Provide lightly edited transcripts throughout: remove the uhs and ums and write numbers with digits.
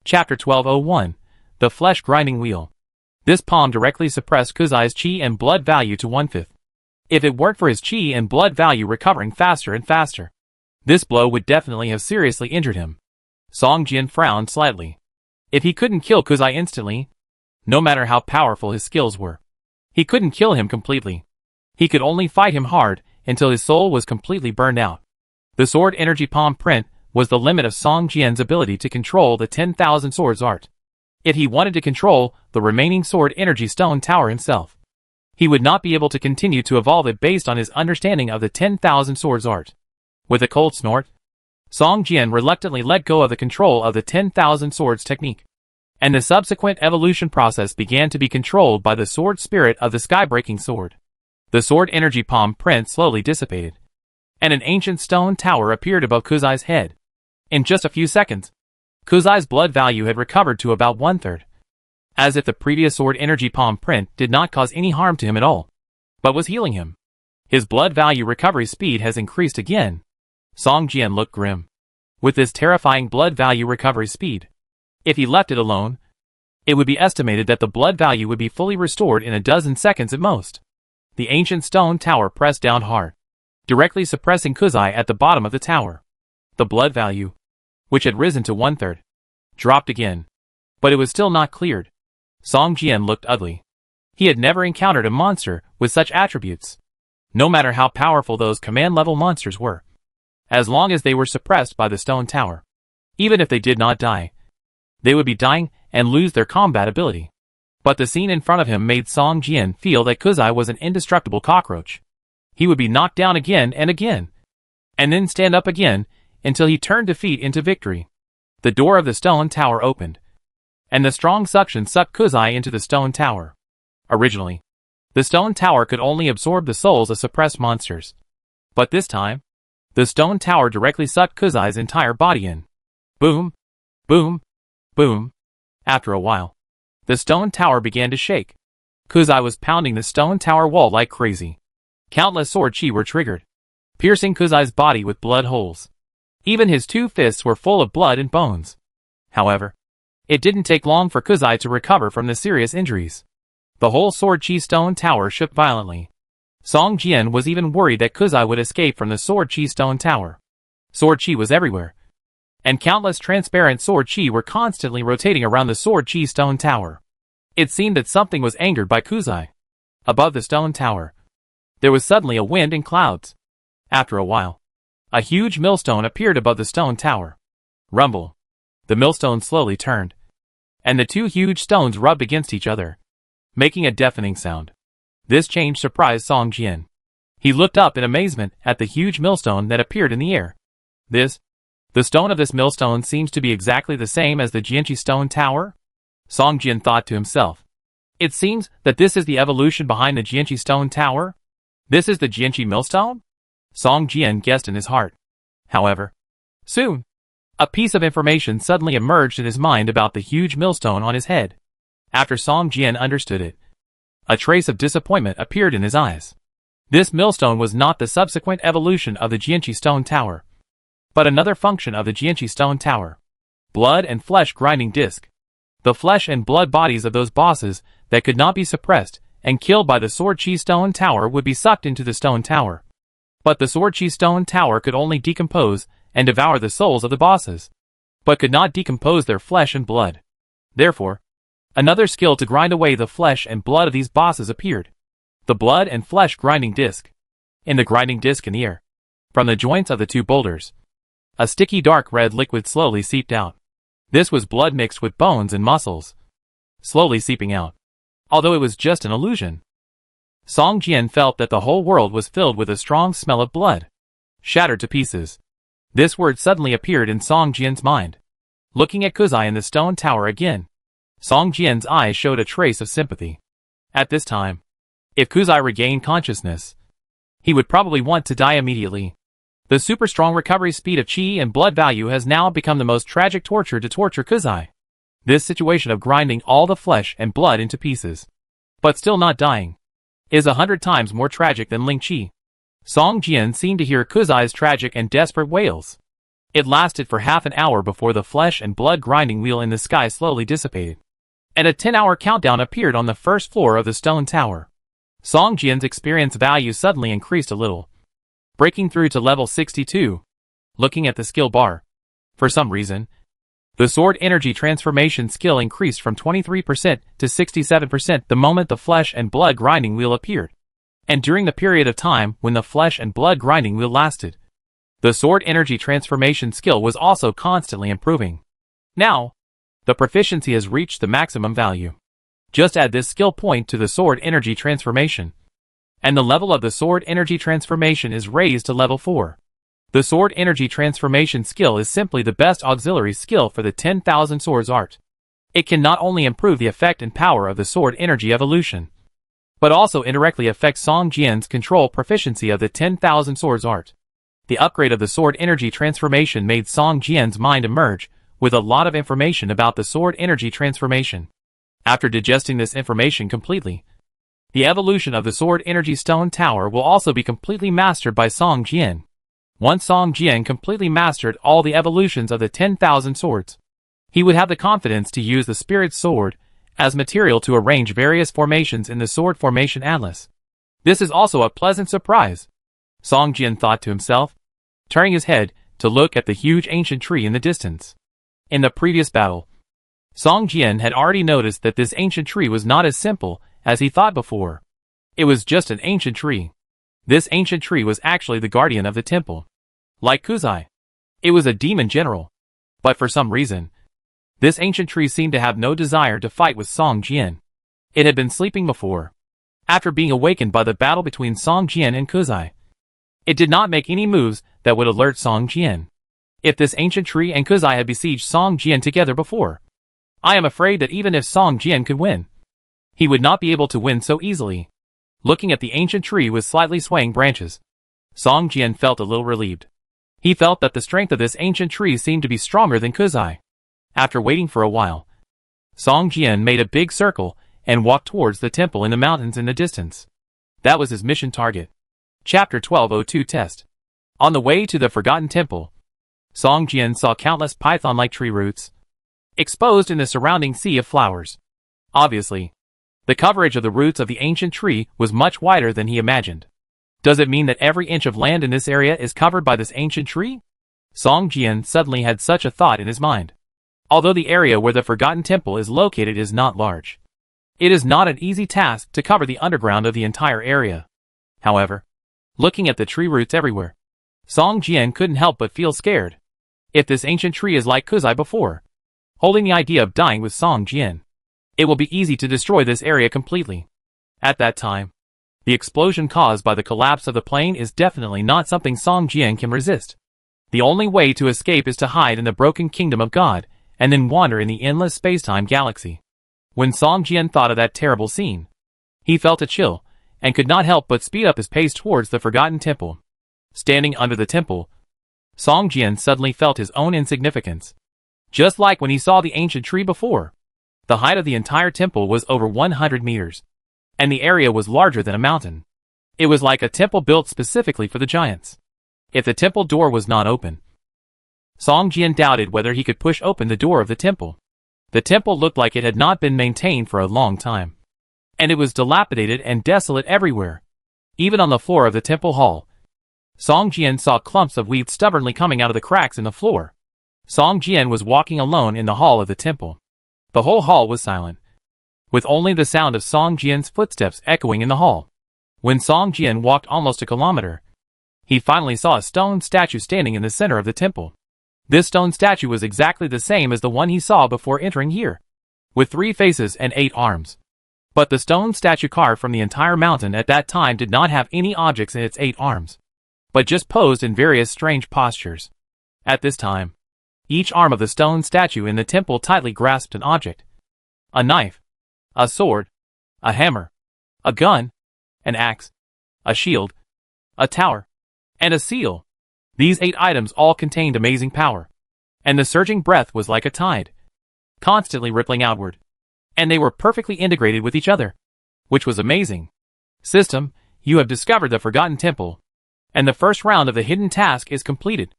Chapter 1201. The Flesh Grinding Wheel. This palm directly suppressed Kuzai's chi and blood value to 1/5. If it weren't for his chi and blood value recovering faster and faster, this blow would definitely have seriously injured him. Song Jian frowned slightly. If he couldn't kill Kuzai instantly, no matter how powerful his skills were, he couldn't kill him completely. He could only fight him hard until his soul was completely burned out. The sword energy palm print was the limit of Song Jian's ability to control the 10,000 swords art. If he wanted to control the remaining sword energy stone tower himself, he would not be able to continue to evolve it based on his understanding of the 10,000 swords art. With a cold snort, Song Jian reluctantly let go of the control of the 10,000 swords technique, and the subsequent evolution process began to be controlled by the sword spirit of the sky-breaking sword. The sword energy palm print slowly dissipated, and an ancient stone tower appeared above Kuzai's head. In just a few seconds, Kuzai's blood value had recovered to about 1/3. As if the previous sword energy palm print did not cause any harm to him at all, but was healing him. His blood value recovery speed has increased again. Song Jian looked grim. With this terrifying blood value recovery speed, if he left it alone, it would be estimated that the blood value would be fully restored in a dozen seconds at most. The ancient stone tower pressed down hard, directly suppressing Kuzai at the bottom of the tower. The blood value, which had risen to 1/3, dropped again, but it was still not cleared. Song Jian looked ugly. He had never encountered a monster with such attributes, no matter how powerful those command-level monsters were. As long as they were suppressed by the stone tower, even if they did not die, they would be dying and lose their combat ability. But the scene in front of him made Song Jian feel that Kuzai was an indestructible cockroach. He would be knocked down again, and then stand up again, until he turned defeat into victory. The door of the stone tower opened, and the strong suction sucked Kuzai into the stone tower. Originally, the stone tower could only absorb the souls of suppressed monsters. But this time, the stone tower directly sucked Kuzai's entire body in. Boom, boom, boom. After a while, the stone tower began to shake. Kuzai was pounding the stone tower wall like crazy. Countless sword chi were triggered, piercing Kuzai's body with blood holes. Even his two fists were full of blood and bones. However, it didn't take long for Kuzai to recover from the serious injuries. The whole sword chi stone tower shook violently. Song Jian was even worried that Kuzai would escape from the sword chi stone tower. Sword chi was everywhere, and countless transparent sword chi were constantly rotating around the sword chi stone tower. It seemed that something was angered by Kuzai. Above the stone tower, there was suddenly a wind and clouds. After a while, a huge millstone appeared above the stone tower. Rumble. The millstone slowly turned, and the two huge stones rubbed against each other, making a deafening sound. This change surprised Song Jian. He looked up in amazement at the huge millstone that appeared in the air. The stone of this millstone seems to be exactly the same as the Jianqi stone tower? Song Jian thought to himself. It seems that this is the evolution behind the Jianqi stone tower? This is the Jianqi millstone? Song Jian guessed in his heart. However, soon, a piece of information suddenly emerged in his mind about the huge millstone on his head. After Song Jian understood it, a trace of disappointment appeared in his eyes. This millstone was not the subsequent evolution of the Jianqi stone tower, but another function of the Jianqi stone tower. Blood and flesh grinding disc. The flesh and blood bodies of those bosses that could not be suppressed and killed by the sword chi stone tower would be sucked into the stone tower. But the sword chi stone tower could only decompose and devour the souls of the bosses, but could not decompose their flesh and blood. Therefore, another skill to grind away the flesh and blood of these bosses appeared. The blood and flesh grinding disc. In the grinding disc in the air, from the joints of the two boulders, a sticky dark red liquid slowly seeped out. This was blood mixed with bones and muscles, slowly seeping out, although it was just an illusion. Song Jian felt that the whole world was filled with a strong smell of blood. Shattered to pieces. This word suddenly appeared in Song Jian's mind. Looking at Kuzai in the stone tower again, Song Jian's eyes showed a trace of sympathy. At this time, if Kuzai regained consciousness, he would probably want to die immediately. The super strong recovery speed of chi and blood value has now become the most tragic torture to torture Kuzai. This situation of grinding all the flesh and blood into pieces, but still not dying, is 100 times more tragic than Ling Chi. Song Jian seemed to hear Kuzai's tragic and desperate wails. It lasted for half an hour before the flesh and blood grinding wheel in the sky slowly dissipated, and a 10-hour countdown appeared on the first floor of the stone tower. Song Jian's experience value suddenly increased a little, breaking through to level 62. Looking at the skill bar, for some reason, the sword energy transformation skill increased from 23% to 67% the moment the flesh and blood grinding wheel appeared, and during the period of time when the flesh and blood grinding wheel lasted. The sword energy transformation skill was also constantly improving. Now, the proficiency has reached the maximum value. Just add this skill point to the sword energy transformation, and the level of the sword energy transformation is raised to level 4. The sword energy transformation skill is simply the best auxiliary skill for the 10,000 swords art. It can not only improve the effect and power of the sword energy evolution, but also indirectly affect Song Jian's control proficiency of the 10,000 swords art. The upgrade of the sword energy transformation made Song Jian's mind emerge with a lot of information about the sword energy transformation. After digesting this information completely, the evolution of the sword energy stone tower will also be completely mastered by Song Jian. Once Song Jian completely mastered all the evolutions of the 10,000 swords, he would have the confidence to use the spirit sword as material to arrange various formations in the sword formation atlas. This is also a pleasant surprise, Song Jian thought to himself, turning his head to look at the huge ancient tree in the distance. In the previous battle, Song Jian had already noticed that this ancient tree was not as simple as he thought before. It was just an ancient tree. This ancient tree was actually the guardian of the temple. Like Kuzai, it was a demon general. But for some reason, this ancient tree seemed to have no desire to fight with Song Jian. It had been sleeping before. After being awakened by the battle between Song Jian and Kuzai, it did not make any moves that would alert Song Jian. If this ancient tree and Kuzai had besieged Song Jian together before, I am afraid that even if Song Jian could win, he would not be able to win so easily. Looking at the ancient tree with slightly swaying branches, Song Jian felt a little relieved. He felt that the strength of this ancient tree seemed to be stronger than Kuzai. After waiting for a while, Song Jian made a big circle and walked towards the temple in the mountains in the distance. That was his mission target. Chapter 1202 Test. On the way to the Forgotten Temple, Song Jian saw countless python-like tree roots exposed in the surrounding sea of flowers. Obviously, the coverage of the roots of the ancient tree was much wider than he imagined. Does it mean that every inch of land in this area is covered by this ancient tree? Song Jian suddenly had such a thought in his mind. Although the area where the Forgotten Temple is located is not large, it is not an easy task to cover the underground of the entire area. However, looking at the tree roots everywhere, Song Jian couldn't help but feel scared. If this ancient tree is like Kuzai before, holding the idea of dying with Song Jian, it will be easy to destroy this area completely. At that time, the explosion caused by the collapse of the plane is definitely not something Song Jian can resist. The only way to escape is to hide in the broken kingdom of God, and then wander in the endless space-time galaxy. When Song Jian thought of that terrible scene, he felt a chill, and could not help but speed up his pace towards the Forgotten Temple. Standing under the temple, Song Jian suddenly felt his own insignificance. Just like when he saw the ancient tree before, the height of the entire temple was over 100 meters. And the area was larger than a mountain. It was like a temple built specifically for the giants. If the temple door was not open, Song Jian doubted whether he could push open the door of the temple. The temple looked like it had not been maintained for a long time, and it was dilapidated and desolate everywhere. Even on the floor of the temple hall, Song Jian saw clumps of weeds stubbornly coming out of the cracks in the floor. Song Jian was walking alone in the hall of the temple. The whole hall was silent, with only the sound of Song Jian's footsteps echoing in the hall. When Song Jian walked almost a kilometer, he finally saw a stone statue standing in the center of the temple. This stone statue was exactly the same as the one he saw before entering here, with 3 faces and 8 arms. But the stone statue carved from the entire mountain at that time did not have any objects in its 8 arms, but just posed in various strange postures. At this time, each arm of the stone statue in the temple tightly grasped an object. A knife, a sword, a hammer, a gun, an axe, a shield, a tower, and a seal. These 8 items all contained amazing power, and the surging breath was like a tide, constantly rippling outward, and they were perfectly integrated with each other, which was amazing. System, you have discovered the Forgotten Temple, and the first round of the hidden task is completed.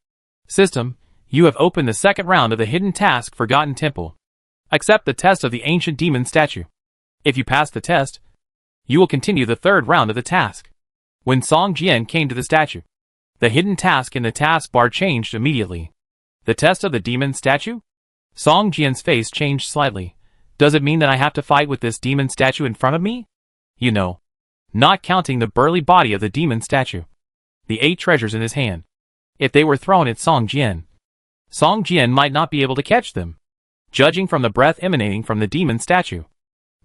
System, You have opened the second round of the hidden task Forgotten Temple. Accept the test of the ancient demon statue. If you pass the test, you will continue the third round of the task. When Song Jian came to the statue, the hidden task in the taskbar changed immediately. The test of the demon statue? Song Jian's face changed slightly. Does it mean that I have to fight with this demon statue in front of me? You know, not counting the burly body of the demon statue. The 8 treasures in his hand. If they were thrown at Song Jian might not be able to catch them. Judging from the breath emanating from the demon statue,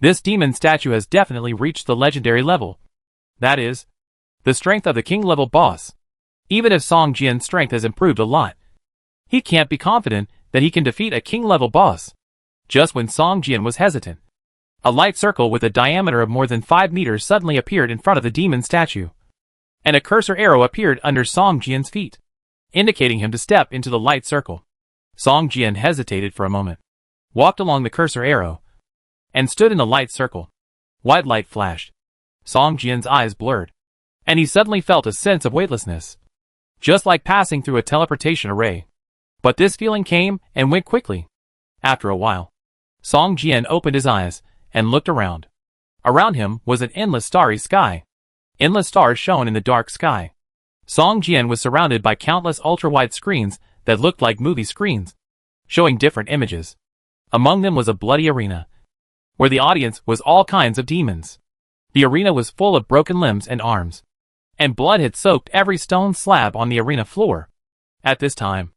this demon statue has definitely reached the legendary level. That is, the strength of the king-level boss. Even if Song Jian's strength has improved a lot, he can't be confident that he can defeat a king-level boss. Just when Song Jian was hesitant, a light circle with a diameter of more than 5 meters suddenly appeared in front of the demon statue, and a cursor arrow appeared under Song Jian's feet, indicating him to step into the light circle. Song Jian hesitated for a moment, walked along the cursor arrow, and stood in the light circle. White light flashed. Song Jian's eyes blurred, and he suddenly felt a sense of weightlessness, just like passing through a teleportation array. But this feeling came and went quickly. After a while, Song Jian opened his eyes and looked around. Around him was an endless starry sky. Endless stars shone in the dark sky. Song Jian was surrounded by countless ultra-wide screens that looked like movie screens, showing different images. Among them was a bloody arena, where the audience was all kinds of demons. The arena was full of broken limbs and arms, and blood had soaked every stone slab on the arena floor. At this time,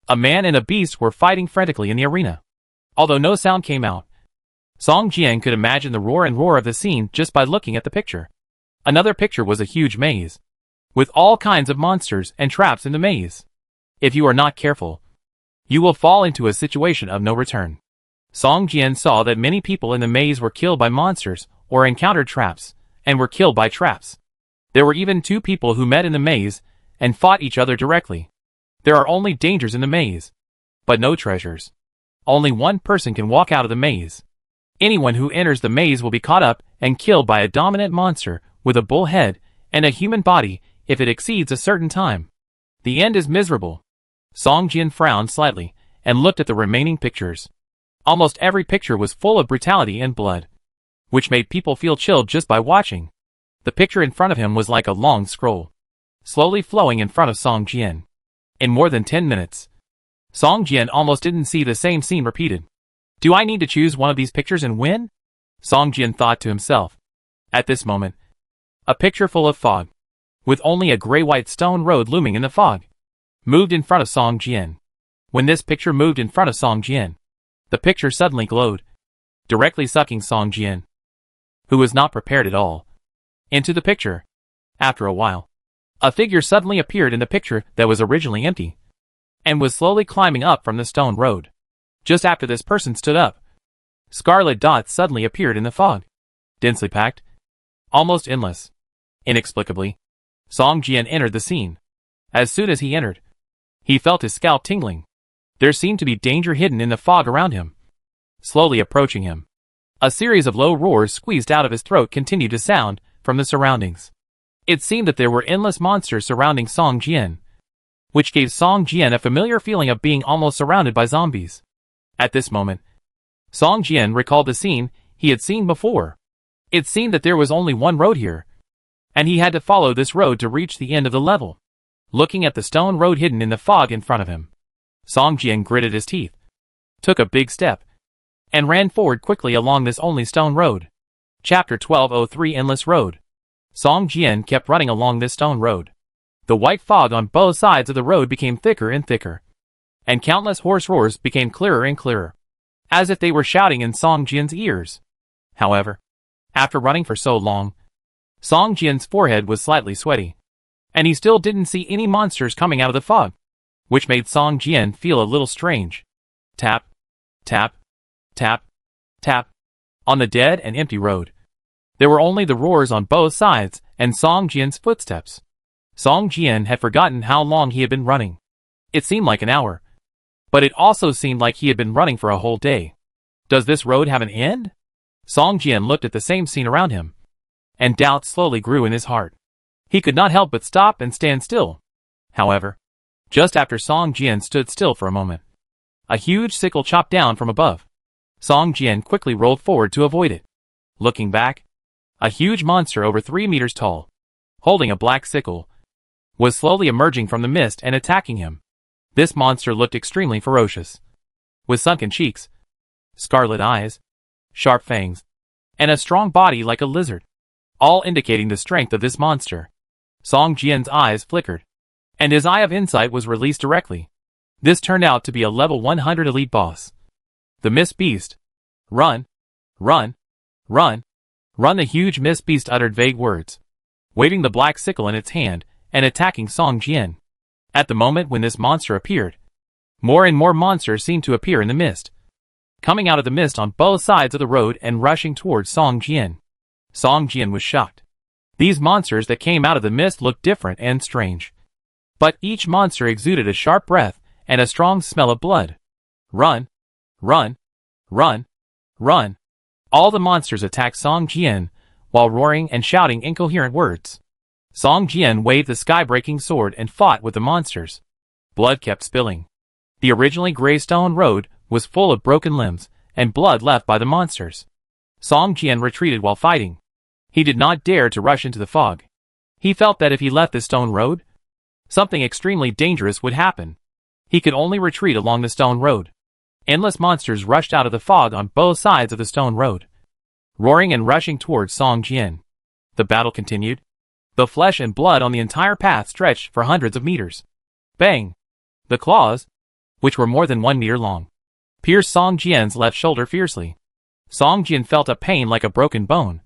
a man and a beast were fighting frantically in the arena. Although no sound came out, Song Jian could imagine the roar and roar of the scene just by looking at the picture. Another picture was a huge maze, with all kinds of monsters and traps in the maze. If you are not careful, you will fall into a situation of no return. Song Jian saw that many people in the maze were killed by monsters or encountered traps, and were killed by traps. There were even 2 people who met in the maze and fought each other directly. There are only dangers in the maze, but no treasures. Only one person can walk out of the maze. Anyone who enters the maze will be caught up and killed by a dominant monster with a bull head and a human body if it exceeds a certain time. The end is miserable. Song Jian frowned slightly and looked at the remaining pictures. Almost every picture was full of brutality and blood, which made people feel chilled just by watching. The picture in front of him was like a long scroll, slowly flowing in front of Song Jian. In more than 10 minutes, Song Jian almost didn't see the same scene repeated. Do I need to choose one of these pictures and win? Song Jian thought to himself. At this moment, a picture full of fog, with only a gray-white stone road looming in the fog, moved in front of Song Jian. When this picture moved in front of Song Jian, the picture suddenly glowed, directly sucking Song Jian, who was not prepared at all, into the picture. After a while, a figure suddenly appeared in the picture that was originally empty, and was slowly climbing up from the stone road. Just after this person stood up, scarlet dots suddenly appeared in the fog, densely packed, almost endless. Inexplicably, Song Jian entered the scene. As soon as he entered, he felt his scalp tingling. There seemed to be danger hidden in the fog around him. Slowly approaching him, a series of low roars squeezed out of his throat continued to sound from the surroundings. It seemed that there were endless monsters surrounding Song Jian, which gave Song Jian a familiar feeling of being almost surrounded by zombies. At this moment, Song Jian recalled the scene he had seen before. It seemed that there was only one road here, and he had to follow this road to reach the end of the level. Looking at the stone road hidden in the fog in front of him, Song Jian gritted his teeth, took a big step, and ran forward quickly along this only stone road. Chapter 1203 Endless Road. Song Jian kept running along this stone road. The white fog on both sides of the road became thicker and thicker, and countless hoarse roars became clearer and clearer, as if they were shouting in Song Jian's ears. However, after running for so long, Song Jian's forehead was slightly sweaty, and he still didn't see any monsters coming out of the fog, which made Song Jian feel a little strange. Tap, tap, tap, tap. On the dead and empty road, there were only the roars on both sides and Song Jian's footsteps. Song Jian had forgotten how long he had been running. It seemed like an hour, but it also seemed like he had been running for a whole day. Does this road have an end? Song Jian looked at the same scene around him, and doubt slowly grew in his heart. He could not help but stop and stand still. However, Just after Song Jian stood still for a moment, a huge sickle chopped down from above. Song Jian quickly rolled forward to avoid it. Looking back, a huge monster over 3 meters tall, holding a black sickle, was slowly emerging from the mist and attacking him. This monster looked extremely ferocious, with sunken cheeks, scarlet eyes, sharp fangs, and a strong body like a lizard, all indicating the strength of this monster. Song Jian's eyes flickered, and his eye of insight was released directly. This turned out to be a level 100 elite boss. The Mist Beast. Run! Run! Run! Run! The huge Mist Beast uttered vague words, waving the black sickle in its hand and attacking Song Jian. At the moment when this monster appeared, more and more monsters seemed to appear in the mist, coming out of the mist on both sides of the road and rushing towards Song Jian. Song Jian was shocked. These monsters that came out of the mist looked different and strange, but each monster exuded a sharp breath and a strong smell of blood. Run! Run! Run! Run! All the monsters attacked Song Jian, while roaring and shouting incoherent words. Song Jian waved the sky-breaking sword and fought with the monsters. Blood kept spilling. The originally gray stone road was full of broken limbs and blood left by the monsters. Song Jian retreated while fighting. He did not dare to rush into the fog. He felt that if he left the stone road, something extremely dangerous would happen. He could only retreat along the stone road. Endless monsters rushed out of the fog on both sides of the stone road, roaring and rushing towards Song Jian. The battle continued. The flesh and blood on the entire path stretched for hundreds of meters. Bang! The claws, which were more than 1 meter long, pierced Song Jian's left shoulder fiercely. Song Jian felt a pain like a broken bone,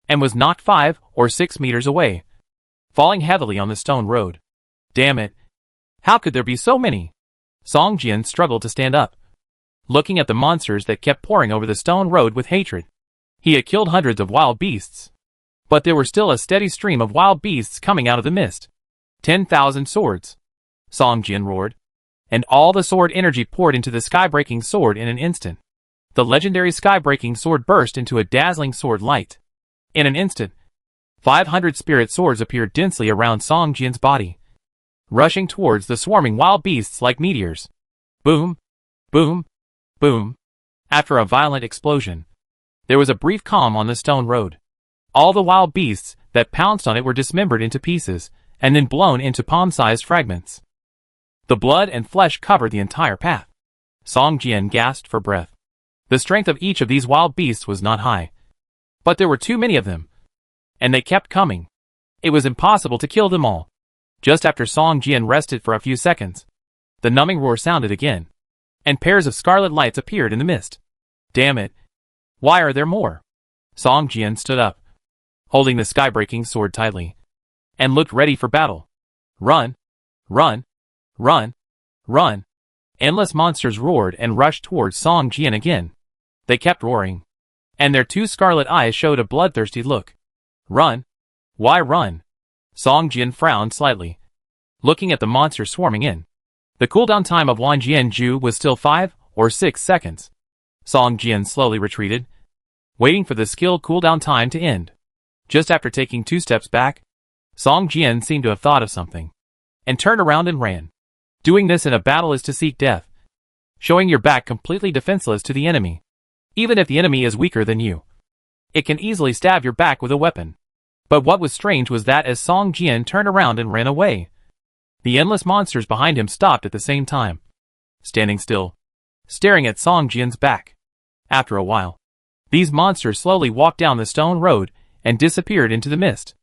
and was knocked 5 or 6 meters away, falling heavily on the stone road. Damn it! How could there be so many? Song Jian struggled to stand up, looking at the monsters that kept pouring over the stone road with hatred. He had killed hundreds of wild beasts, but there were still a steady stream of wild beasts coming out of the mist. 10,000 swords! Song Jian roared, and all the sword energy poured into the sky-breaking sword in an instant. The legendary sky-breaking sword burst into a dazzling sword light. In an instant, 500 spirit swords appeared densely around Song Jian's body, rushing towards the swarming wild beasts like meteors. Boom! Boom! Boom! After a violent explosion, there was a brief calm on the stone road. All the wild beasts that pounced on it were dismembered into pieces, and then blown into palm-sized fragments. The blood and flesh covered the entire path. Song Jian gasped for breath. The strength of each of these wild beasts was not high, but there were too many of them, and they kept coming. It was impossible to kill them all. Just after Song Jian rested for a few seconds, the numbing roar sounded again, and pairs of scarlet lights appeared in the mist. Damn it! Why are there more? Song Jian stood up, holding the sky-breaking sword tightly, and looked ready for battle. Run! Run! Run! Run! Endless monsters roared and rushed towards Song Jian again. They kept roaring, and their 2 scarlet eyes showed a bloodthirsty look. Run! Why run? Song Jian frowned slightly, looking at the monsters swarming in. The cooldown time of Wan Jianju was still 5 or 6 seconds. Song Jian slowly retreated, waiting for the skill cooldown time to end. Just after taking 2 steps back, Song Jian seemed to have thought of something, and turned around and ran. Doing this in a battle is to seek death, showing your back completely defenseless to the enemy. Even if the enemy is weaker than you, it can easily stab your back with a weapon. But what was strange was that as Song Jian turned around and ran away, the endless monsters behind him stopped at the same time, standing still, staring at Song Jian's back. After a while, these monsters slowly walked down the stone road and disappeared into the mist.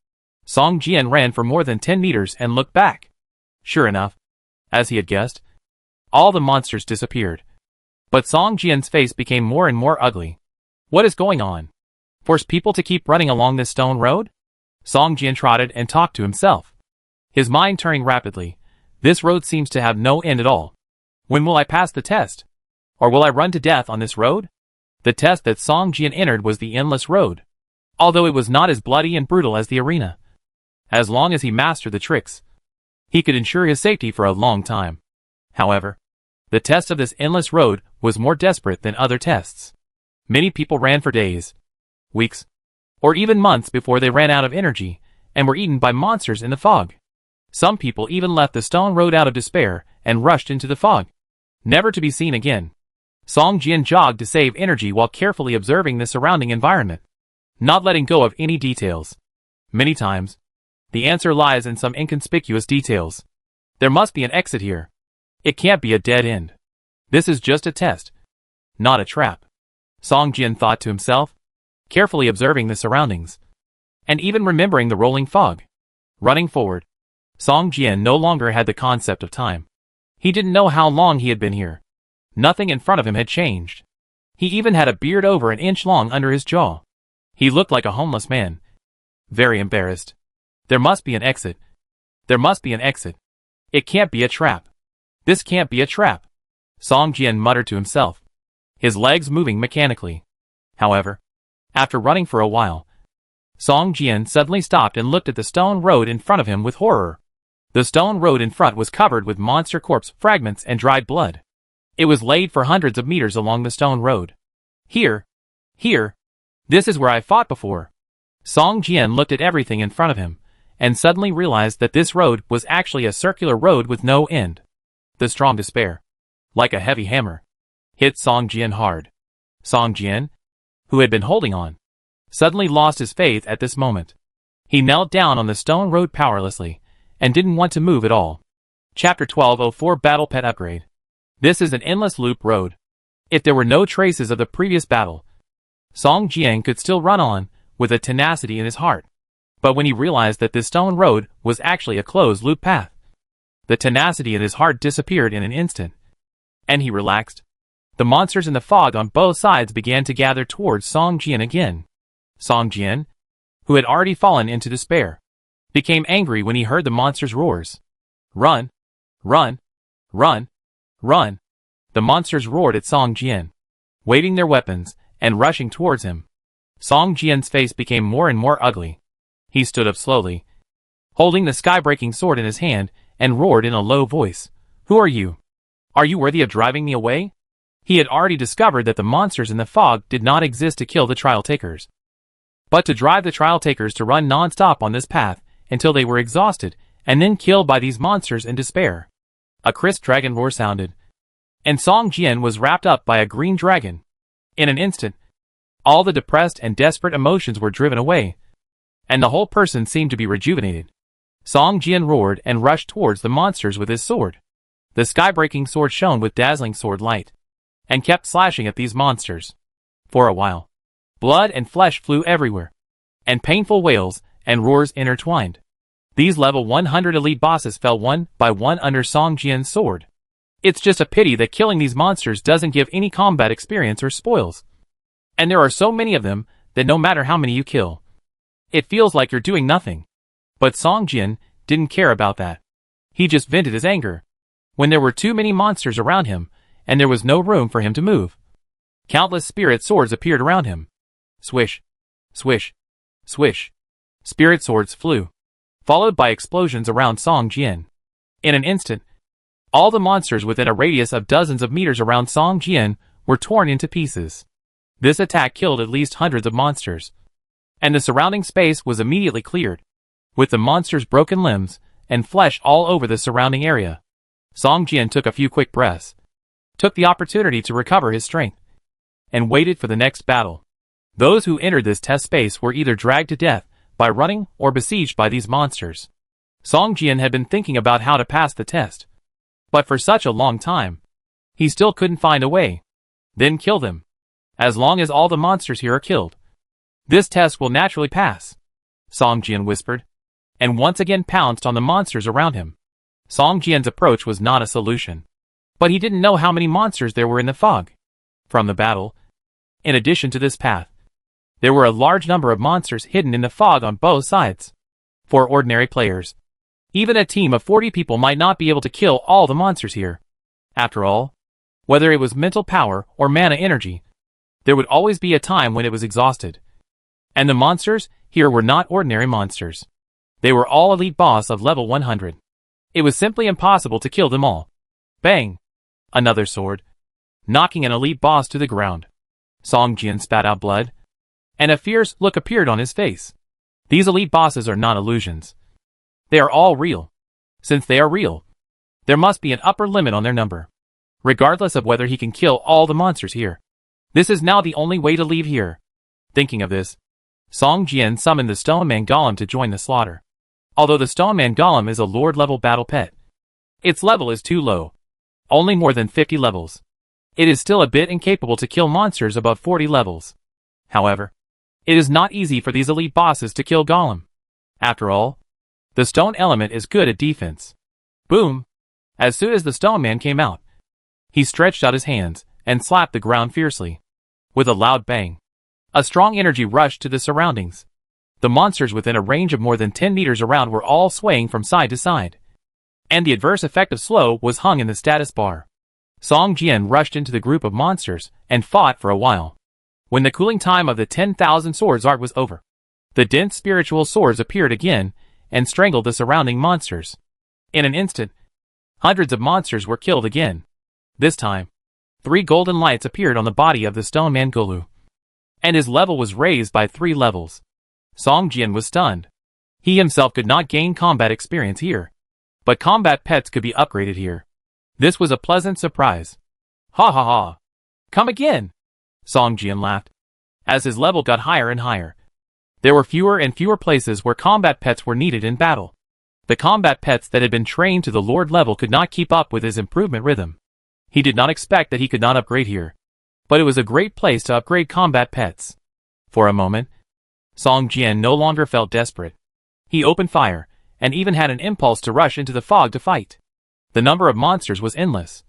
Song Jian ran for more than 10 meters and looked back. Sure enough, as he had guessed, all the monsters disappeared. But Song Jian's face became more and more ugly. What is going on? Force people to keep running along this stone road? Song Jian trotted and talked to himself, his mind turning rapidly. This road seems to have no end at all. When will I pass the test? Or will I run to death on this road? The test that Song Jian entered was the endless road, although it was not as bloody and brutal as the arena. As long as he mastered the tricks, he could ensure his safety for a long time. However, the test of this endless road was more desperate than other tests. Many people ran for days, weeks, or even months before they ran out of energy and were eaten by monsters in the fog. Some people even left the stone road out of despair and rushed into the fog, never to be seen again. Song Jian jogged to save energy while carefully observing the surrounding environment, not letting go of any details. Many times, the answer lies in some inconspicuous details. There must be an exit here. It can't be a dead end. This is just a test, not a trap. Song Jian thought to himself, carefully observing the surroundings, and even remembering the rolling fog. Running forward, Song Jian no longer had the concept of time. He didn't know how long he had been here. Nothing in front of him had changed. He even had a beard over an inch long under his jaw. He looked like a homeless man. Very embarrassed. There must be an exit. There must be an exit. It can't be a trap. This can't be a trap. Song Jian muttered to himself, his legs moving mechanically. However, after running for a while, Song Jian suddenly stopped and looked at the stone road in front of him with horror. The stone road in front was covered with monster corpse fragments and dried blood. It was laid for hundreds of meters along the stone road. Here. This is where I fought before. Song Jian looked at everything in front of him, and suddenly realized that this road was actually a circular road with no end. The strong despair, like a heavy hammer, hit Song Jian hard. Song Jian, who had been holding on, suddenly lost his faith at this moment. He knelt down on the stone road powerlessly, and didn't want to move at all. Chapter 1204 Battle Pet Upgrade. This is an endless loop road. If there were no traces of the previous battle, Song Jian could still run on, with a tenacity in his heart. But when he realized that this stone road was actually a closed loop path, the tenacity in his heart disappeared in an instant, and he relaxed. The monsters in the fog on both sides began to gather towards Song Jian again. Song Jian, who had already fallen into despair, became angry when he heard the monsters' roars. Run! Run! Run! Run! The monsters roared at Song Jian, waving their weapons and rushing towards him. Song Jian's face became more and more ugly. He stood up slowly, holding the sky-breaking sword in his hand, and roared in a low voice. Who are you? Are you worthy of driving me away? He had already discovered that the monsters in the fog did not exist to kill the trial takers, but to drive the trial takers to run non-stop on this path until they were exhausted and then killed by these monsters in despair. A crisp dragon roar sounded, and Song Jian was wrapped up by a green dragon. In an instant, all the depressed and desperate emotions were driven away, and the whole person seemed to be rejuvenated. Song Jian roared and rushed towards the monsters with his sword. The sky-breaking sword shone with dazzling sword light, and kept slashing at these monsters. For a while, blood and flesh flew everywhere, and painful wails and roars intertwined. These level 100 elite bosses fell one by one under Song Jian's sword. It's just a pity that killing these monsters doesn't give any combat experience or spoils. And there are so many of them that no matter how many you kill, it feels like you're doing nothing. But Song Jian didn't care about that. He just vented his anger when there were too many monsters around him and there was no room for him to move. Countless spirit swords appeared around him. Swish, swish, swish. Spirit swords flew, followed by explosions around Song Jian. In an instant, all the monsters within a radius of dozens of meters around Song Jian were torn into pieces. This attack killed at least hundreds of monsters, and the surrounding space was immediately cleared, with the monsters' broken limbs and flesh all over the surrounding area. Song Jian took a few quick breaths, took the opportunity to recover his strength, and waited for the next battle. Those who entered this test space were either dragged to death by running or besieged by these monsters. Song Jian had been thinking about how to pass the test, but for such a long time, he still couldn't find a way. Then kill them. As long as all the monsters here are killed, this test will naturally pass, Song Jian whispered, and once again pounced on the monsters around him. Song Jian's approach was not a solution, but he didn't know how many monsters there were in the fog. From the battle, in addition to this path, there were a large number of monsters hidden in the fog on both sides. For ordinary players, even a team of 40 people might not be able to kill all the monsters here. After all, whether it was mental power or mana energy, there would always be a time when it was exhausted. And the monsters here were not ordinary monsters. They were all elite boss of level 100. It was simply impossible to kill them all. Bang! Another sword, knocking an elite boss to the ground. Song Jian spat out blood, and a fierce look appeared on his face. These elite bosses are not illusions. They are all real. Since they are real, there must be an upper limit on their number, regardless of whether he can kill all the monsters here. This is now the only way to leave here. Thinking of this, Song Jian summoned the Stoneman Golem to join the slaughter. Although the Stoneman Golem is a Lord-level battle pet, its level is too low, only more than 50 levels. It is still a bit incapable to kill monsters above 40 levels. However, it is not easy for these elite bosses to kill Golem. After all, the stone element is good at defense. Boom! As soon as the Stone Man came out, he stretched out his hands and slapped the ground fiercely. With a loud bang, a strong energy rushed to the surroundings. The monsters within a range of more than 10 meters around were all swaying from side to side, and the adverse effect of slow was hung in the status bar. Song Jian rushed into the group of monsters and fought for a while. When the cooling time of the 10,000 swords art was over, the dense spiritual swords appeared again and strangled the surrounding monsters. In an instant, hundreds of monsters were killed again. This time, 3 golden lights appeared on the body of the Stoneman Gulu, and his level was raised by 3 levels. Song Jian was stunned. He himself could not gain combat experience here, but combat pets could be upgraded here. This was a pleasant surprise. Ha ha ha! Come again! Song Jian laughed. As his level got higher and higher, there were fewer and fewer places where combat pets were needed in battle. The combat pets that had been trained to the Lord level could not keep up with his improvement rhythm. He did not expect that he could not upgrade here, but it was a great place to upgrade combat pets. For a moment, Song Jian no longer felt desperate. He opened fire, and even had an impulse to rush into the fog to fight. The number of monsters was endless,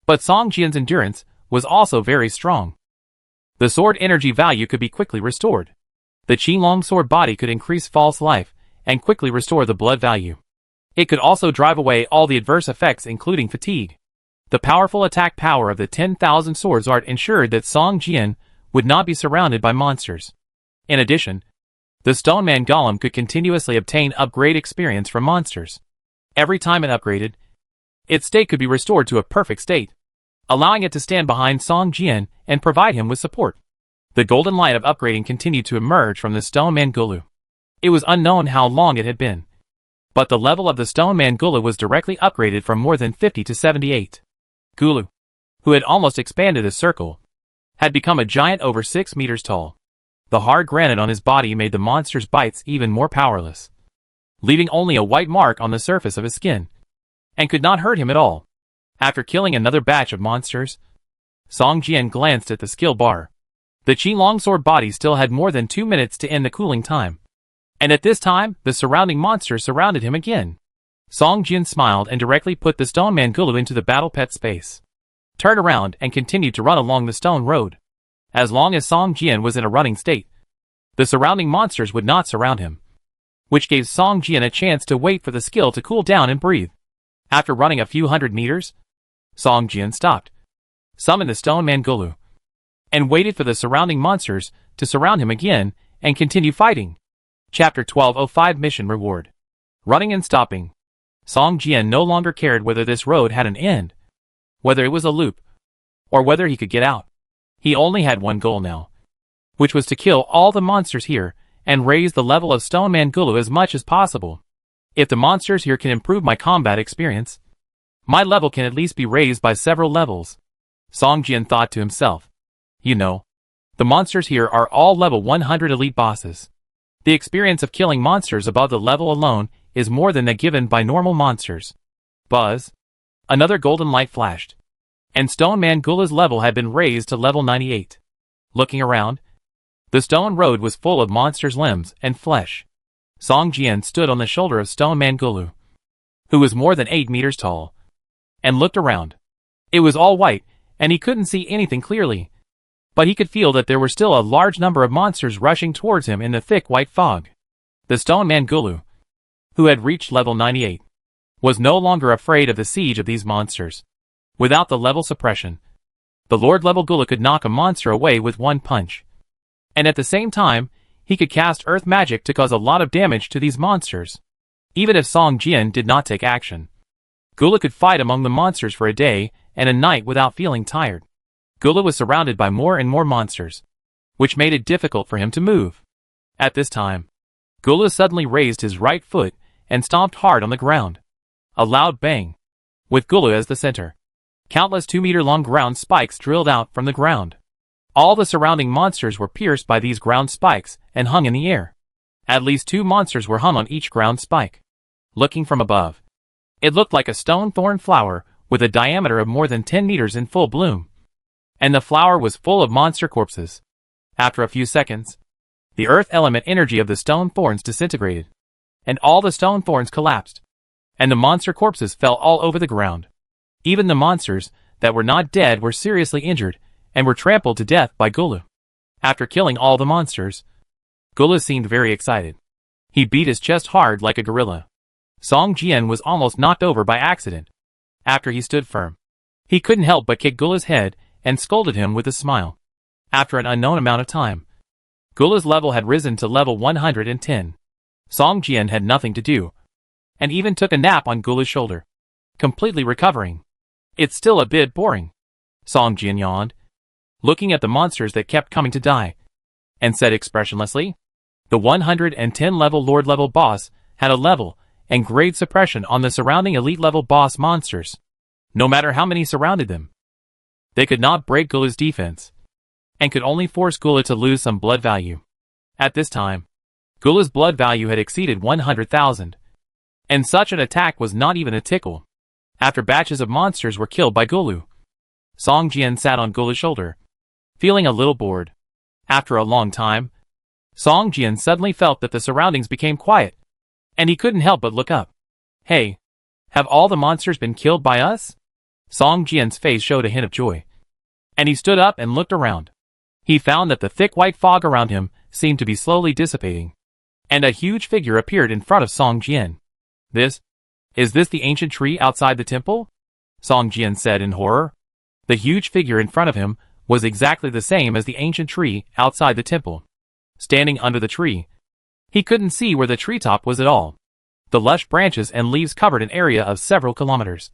but Song Jian's endurance was also very strong. The sword energy value could be quickly restored. The Qinglong sword body could increase false life, and quickly restore the blood value. It could also drive away all the adverse effects including fatigue. The powerful attack power of the 10,000 swords art ensured that Song Jian would not be surrounded by monsters. In addition, the Stoneman Golem could continuously obtain upgrade experience from monsters. Every time it upgraded, its state could be restored to a perfect state, allowing it to stand behind Song Jian and provide him with support. The golden light of upgrading continued to emerge from the Stoneman Gulu. It was unknown how long it had been, but the level of the Stoneman Gulu was directly upgraded from more than 50 to 78. Gulu, who had almost expanded his circle, had become a giant over 6 meters tall. The hard granite on his body made the monster's bites even more powerless, leaving only a white mark on the surface of his skin, and could not hurt him at all. After killing another batch of monsters, Song Jian glanced at the skill bar. The Qinglong sword body still had more than 2 minutes to end the cooling time, and at this time, the surrounding monsters surrounded him again. Song Jian smiled and directly put the Stoneman Gulu into the battle pet space, turned around and continued to run along the stone road. As long as Song Jian was in a running state, the surrounding monsters would not surround him, which gave Song Jian a chance to wait for the skill to cool down and breathe. After running a few hundred meters, Song Jian stopped, summoned the Stoneman Gulu, and waited for the surrounding monsters to surround him again and continue fighting. Chapter 1205 Mission Reward. Running and stopping. Song Jian no longer cared whether this road had an end, whether it was a loop, or whether he could get out. He only had one goal now, which was to kill all the monsters here and raise the level of Stoneman Gulu as much as possible. If the monsters here can improve my combat experience, my level can at least be raised by several levels. Song Jian thought to himself. You know, the monsters here are all level 100 elite bosses. The experience of killing monsters above the level alone is more than that given by normal monsters. Buzz. Another golden light flashed, and Stoneman Gulu's level had been raised to level 98. Looking around, the stone road was full of monsters' limbs and flesh. Song Jian stood on the shoulder of Stoneman Gulu, who was more than 8 meters tall, and looked around. It was all white, and he couldn't see anything clearly, but he could feel that there were still a large number of monsters rushing towards him in the thick white fog. The Stoneman Gulu, who had reached level 98, was no longer afraid of the siege of these monsters. Without the level suppression, the Lord level Gulu could knock a monster away with one punch, and at the same time, he could cast earth magic to cause a lot of damage to these monsters. Even if Song Jian did not take action, Gulu could fight among the monsters for a day and a night without feeling tired. Gulu was surrounded by more and more monsters, which made it difficult for him to move. At this time, Gulu suddenly raised his right foot and stomped hard on the ground. A loud bang. With Gulu as the center. Countless 2-meter-long ground spikes drilled out from the ground. All the surrounding monsters were pierced by these ground spikes and hung in the air. At least 2 monsters were hung on each ground spike. Looking from above, it looked like a stone thorn flower with a diameter of more than 10 meters in full bloom. And the flower was full of monster corpses. After a few seconds, the earth element energy of the stone thorns disintegrated, and all the stone thorns collapsed, and the monster corpses fell all over the ground. Even the monsters that were not dead were seriously injured and were trampled to death by Gulu. After killing all the monsters, Gulu seemed very excited. He beat his chest hard like a gorilla. Song Jian was almost knocked over by accident. After he stood firm, he couldn't help but kick Gulu's head and scolded him with a smile. After an unknown amount of time, Gulu's level had risen to level 110. Song Jian had nothing to do, and even took a nap on Gulu's shoulder, completely recovering. It's still a bit boring, Song Jian yawned, looking at the monsters that kept coming to die, and said expressionlessly, the 110 level Lord level boss had a level and grade suppression on the surrounding elite level boss monsters. No matter how many surrounded them, they could not break Gulu's defense, and could only force Gulu to lose some blood value. At this time, Gulu's blood value had exceeded 100,000, and such an attack was not even a tickle. After batches of monsters were killed by Gulu, Song Jian sat on Gulu's shoulder, feeling a little bored. After a long time, Song Jian suddenly felt that the surroundings became quiet, and he couldn't help but look up. Hey, have all the monsters been killed by us? Song Jian's face showed a hint of joy, and he stood up and looked around. He found that the thick white fog around him seemed to be slowly dissipating, and a huge figure appeared in front of Song Jian. Is this the ancient tree outside the temple? Song Jian said in horror. The huge figure in front of him was exactly the same as the ancient tree outside the temple. Standing under the tree, he couldn't see where the treetop was at all. The lush branches and leaves covered an area of several kilometers,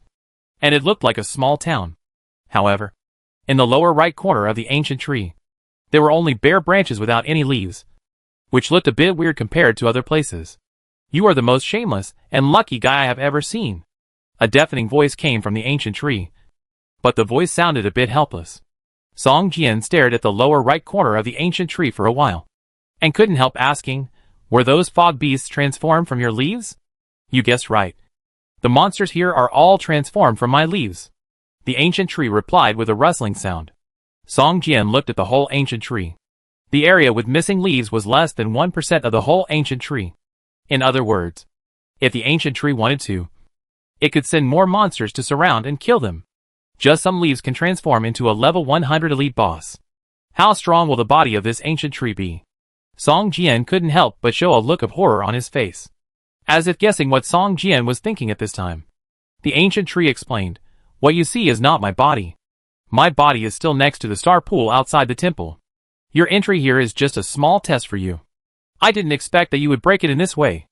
and it looked like a small town. However, in the lower right corner of the ancient tree, there were only bare branches without any leaves, which looked a bit weird compared to other places. You are the most shameless and lucky guy I have ever seen. A deafening voice came from the ancient tree, but the voice sounded a bit helpless. Song Jian stared at the lower right corner of the ancient tree for a while, and couldn't help asking, were those fog beasts transformed from your leaves? You guessed right. The monsters here are all transformed from my leaves. The ancient tree replied with a rustling sound. Song Jian looked at the whole ancient tree. The area with missing leaves was less than 1% of the whole ancient tree. In other words, if the ancient tree wanted to, it could send more monsters to surround and kill them. Just some leaves can transform into a level 100 elite boss. How strong will the body of this ancient tree be? Song Jian couldn't help but show a look of horror on his face, as if guessing what Song Jian was thinking at this time. The ancient tree explained, what you see is not my body. My body is still next to the star pool outside the temple. Your entry here is just a small test for you. I didn't expect that you would break it in this way.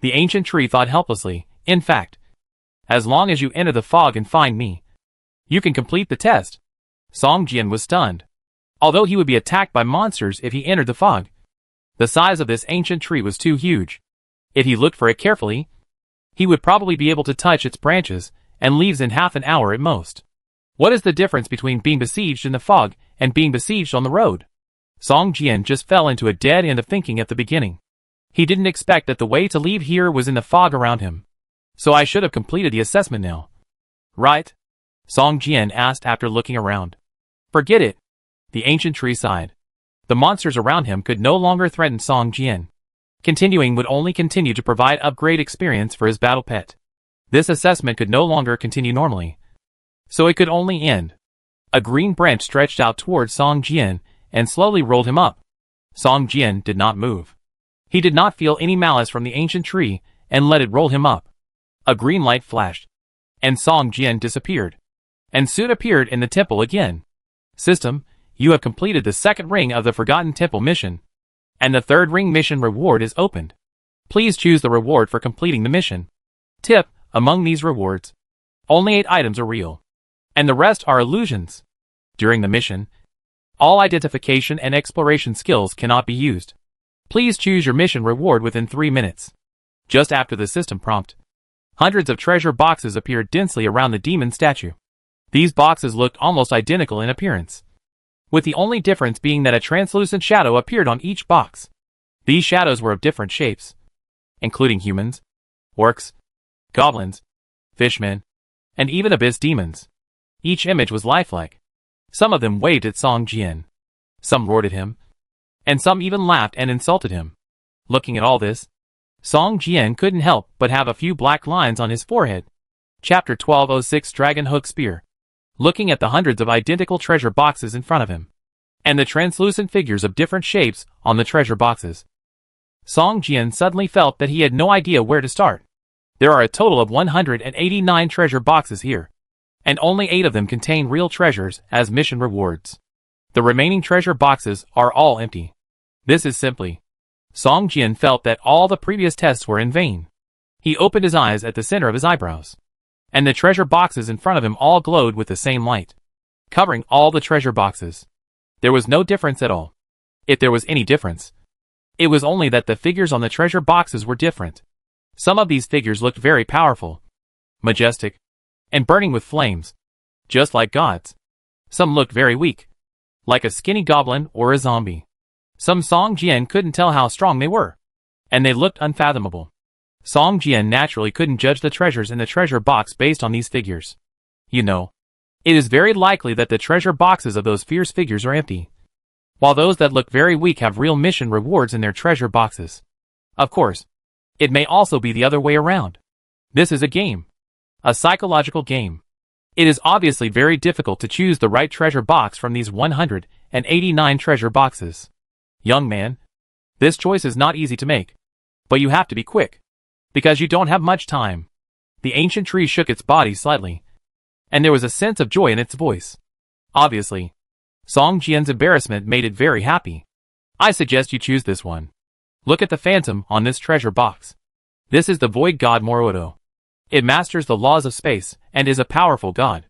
The ancient tree thought helplessly. In fact, as long as you enter the fog and find me, you can complete the test. Song Jian was stunned. Although he would be attacked by monsters if he entered the fog, the size of this ancient tree was too huge. If he looked for it carefully, he would probably be able to touch its branches and leaves in half an hour at most. What is the difference between being besieged in the fog and being besieged on the road? Song Jian just fell into a dead end of thinking at the beginning. He didn't expect that the way to leave here was in the fog around him. So I should have completed the assessment now. Right? Song Jian asked after looking around. Forget it. The ancient tree sighed. The monsters around him could no longer threaten Song Jian. Continuing would only continue to provide upgrade experience for his battle pet. This assessment could no longer continue normally, so it could only end. A green branch stretched out towards Song Jian and slowly rolled him up. Song Jian did not move. He did not feel any malice from the ancient tree and let it roll him up. A green light flashed, and Song Jian disappeared, and soon appeared in the temple again. System, you have completed the second ring of the Forgotten Temple mission, and the third ring mission reward is opened. Please choose the reward for completing the mission. Tip, among these rewards, only 8 items are real, and the rest are illusions. During the mission, all identification and exploration skills cannot be used. Please choose your mission reward within 3 minutes. Just after the system prompt, Hundreds of treasure boxes appeared densely around the demon statue. These boxes looked almost identical in appearance, with the only difference being that a translucent shadow appeared on each box. These shadows were of different shapes, including humans, orcs, goblins, fishmen, and even abyss demons. Each image was lifelike. Some of them waved at Song Jian, some roared at him, and some even laughed and insulted him. Looking at all this, Song Jian couldn't help but have a few black lines on his forehead. Chapter 1206 Dragon Hook Spear. Looking at the hundreds of identical treasure boxes in front of him, and the translucent figures of different shapes on the treasure boxes, Song Jian suddenly felt that he had no idea where to start. There are a total of 189 treasure boxes here, and only 8 of them contain real treasures as mission rewards. The remaining treasure boxes are all empty. This is simply... Song Jian felt that all the previous tests were in vain. He opened his eyes at the center of his eyebrows, and the treasure boxes in front of him all glowed with the same light, covering all the treasure boxes. There was no difference at all. If there was any difference, it was only that the figures on the treasure boxes were different. Some of these figures looked very powerful, majestic, and burning with flames, just like gods. Some looked very weak, like a skinny goblin or a zombie. Some Song Jian couldn't tell how strong they were, and they looked unfathomable. Song Jian naturally couldn't judge the treasures in the treasure box based on these figures. You know, it is very likely that the treasure boxes of those fierce figures are empty, while those that look very weak have real mission rewards in their treasure boxes. Of course, it may also be the other way around. This is a game. A psychological game. It is obviously very difficult to choose the right treasure box from these 189 treasure boxes. Young man, this choice is not easy to make, but you have to be quick, because you don't have much time. The ancient tree shook its body slightly, and there was a sense of joy in its voice. Obviously, Song Jian's embarrassment made it very happy. I suggest you choose this one. Look at the phantom on this treasure box. This is the void god Morodo. It masters the laws of space and is a powerful god.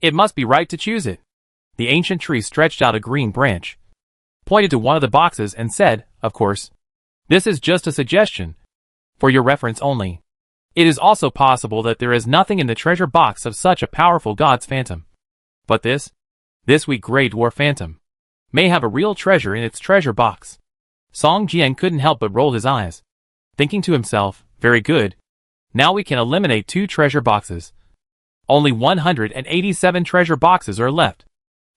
It must be right to choose it. The ancient tree stretched out a green branch, pointed to one of the boxes and said, of course, this is just a suggestion, for your reference only. It is also possible that there is nothing in the treasure box of such a powerful god's phantom. But this weak gray dwarf phantom, may have a real treasure in its treasure box. Song Jian couldn't help but roll his eyes, thinking to himself, very good. Now we can eliminate 2 treasure boxes. Only 187 treasure boxes are left.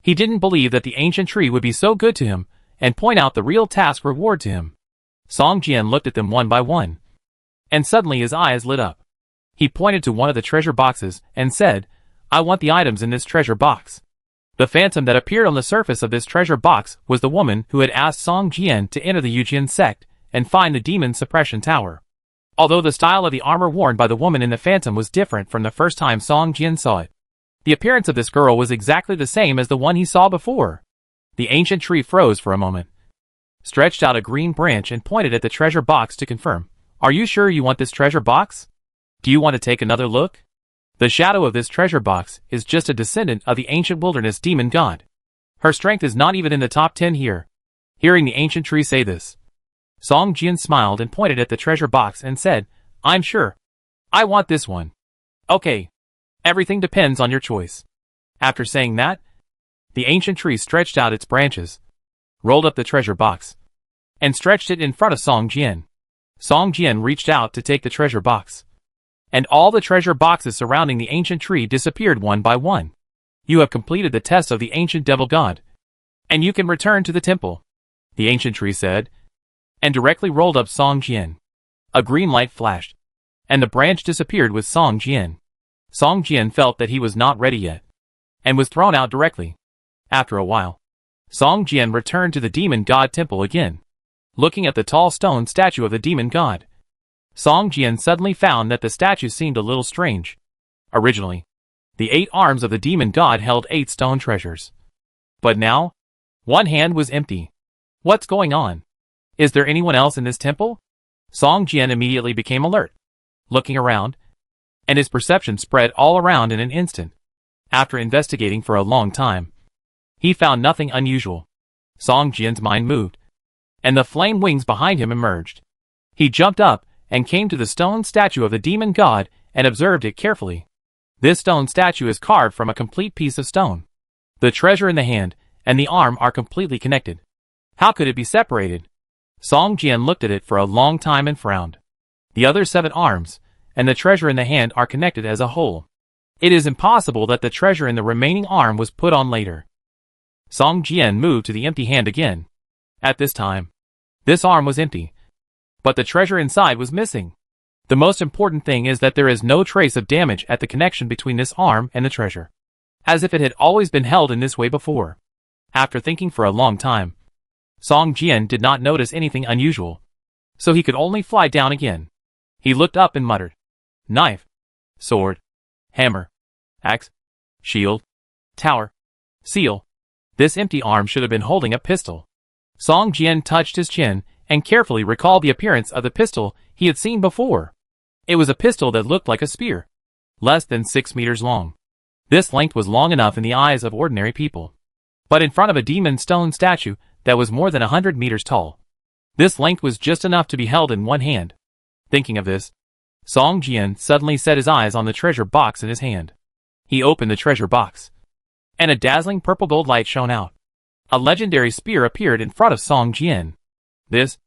He didn't believe that the ancient tree would be so good to him and point out the real task reward to him. Song Jian looked at them one by one, and suddenly his eyes lit up. He pointed to one of the treasure boxes and said, I want the items in this treasure box. The phantom that appeared on the surface of this treasure box was the woman who had asked Song Jian to enter the Yujian sect and find the demon suppression tower. Although the style of the armor worn by the woman in the phantom was different from the first time Song Jian saw it, the appearance of this girl was exactly the same as the one he saw before. The ancient tree froze for a moment, stretched out a green branch and pointed at the treasure box to confirm. Are you sure you want this treasure box? Do you want to take another look? The shadow of this treasure box is just a descendant of the ancient wilderness demon god. Her strength is not even in the top 10 here. Hearing the ancient tree say this, Song Jian smiled and pointed at the treasure box and said, I'm sure. I want this one. Okay. Everything depends on your choice. After saying that, the ancient tree stretched out its branches, rolled up the treasure box, and stretched it in front of Song Jian. Song Jian reached out to take the treasure box, and all the treasure boxes surrounding the ancient tree disappeared one by one. You have completed the test of the ancient devil god, and you can return to the temple, the ancient tree said, and directly rolled up Song Jian. A green light flashed, and the branch disappeared with Song Jian. Song Jian felt that he was not ready yet, and was thrown out directly. After a while, Song Jian returned to the demon god temple again. Looking at the tall stone statue of the demon god, Song Jian suddenly found that the statue seemed a little strange. Originally, the 8 arms of the demon god held 8 stone treasures. But now, one hand was empty. What's going on? Is there anyone else in this temple? Song Jian immediately became alert, looking around, and his perception spread all around in an instant. After investigating for a long time, he found nothing unusual. Song Jian's mind moved, and the flame wings behind him emerged. He jumped up and came to the stone statue of the demon god and observed it carefully. This stone statue is carved from a complete piece of stone. The treasure in the hand and the arm are completely connected. How could it be separated? Song Jian looked at it for a long time and frowned. The other 7 arms and the treasure in the hand are connected as a whole. It is impossible that the treasure in the remaining arm was put on later. Song Jian moved to the empty hand again. At this time, this arm was empty, but the treasure inside was missing. The most important thing is that there is no trace of damage at the connection between this arm and the treasure, as if it had always been held in this way before. After thinking for a long time, Song Jian did not notice anything unusual, so he could only fly down again. He looked up and muttered, "Knife, sword, hammer, axe, shield, tower, seal. This empty arm should have been holding a pistol." Song Jian touched his chin and carefully recalled the appearance of the pistol he had seen before. It was a pistol that looked like a spear, less than 6 meters long. This length was long enough in the eyes of ordinary people, but in front of a demon stone statue that was more than 100 meters tall, this length was just enough to be held in one hand. Thinking of this, Song Jian suddenly set his eyes on the treasure box in his hand. He opened the treasure box, and a dazzling purple gold light shone out. A legendary spear appeared in front of Song Jian. This.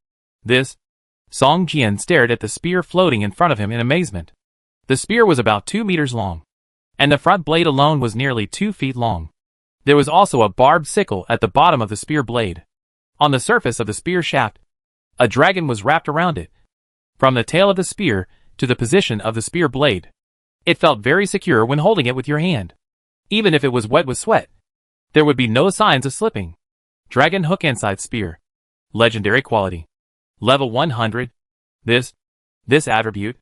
Song Jian stared at the spear floating in front of him in amazement. The spear was about 2 meters long, and the front blade alone was nearly 2 feet long. There was also a barbed sickle at the bottom of the spear blade. On the surface of the spear shaft, a dragon was wrapped around it. From the tail of the spear to the position of the spear blade, it felt very secure when holding it with your hand. Even if it was wet with sweat, there would be no signs of slipping. Dragon hook inside spear. Legendary quality. Level 100. This attribute.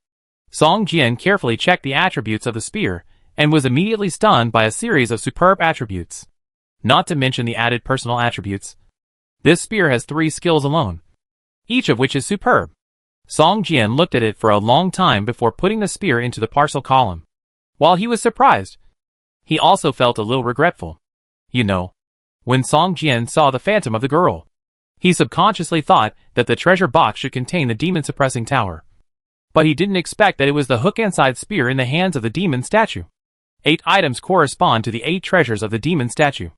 Song Jian carefully checked the attributes of the spear and was immediately stunned by a series of superb attributes. Not to mention the added personal attributes. This spear has 3 skills alone, each of which is superb. Song Jian looked at it for a long time before putting the spear into the parcel column. While he was surprised, he also felt a little regretful. When Song Jian saw the phantom of the girl, he subconsciously thought that the treasure box should contain the demon-suppressing tower. But he didn't expect that it was the hook-inside spear in the hands of the demon statue. 8 items correspond to the 8 treasures of the demon statue.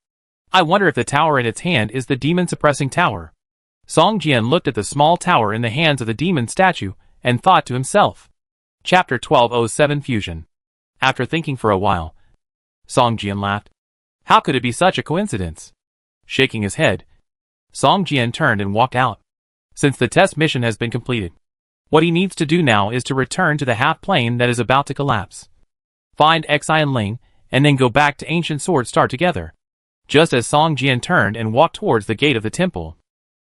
I wonder if the tower in its hand is the demon-suppressing tower. Song Jian looked at the small tower in the hands of the demon statue and thought to himself. Chapter 1207 Fusion. After thinking for a while, Song Jian laughed. How could it be such a coincidence? Shaking his head, Song Jian turned and walked out. Since the test mission has been completed, what he needs to do now is to return to the half-plane that is about to collapse. Find Xi and Ling, and then go back to Ancient Sword Star together. Just as Song Jian turned and walked towards the gate of the temple,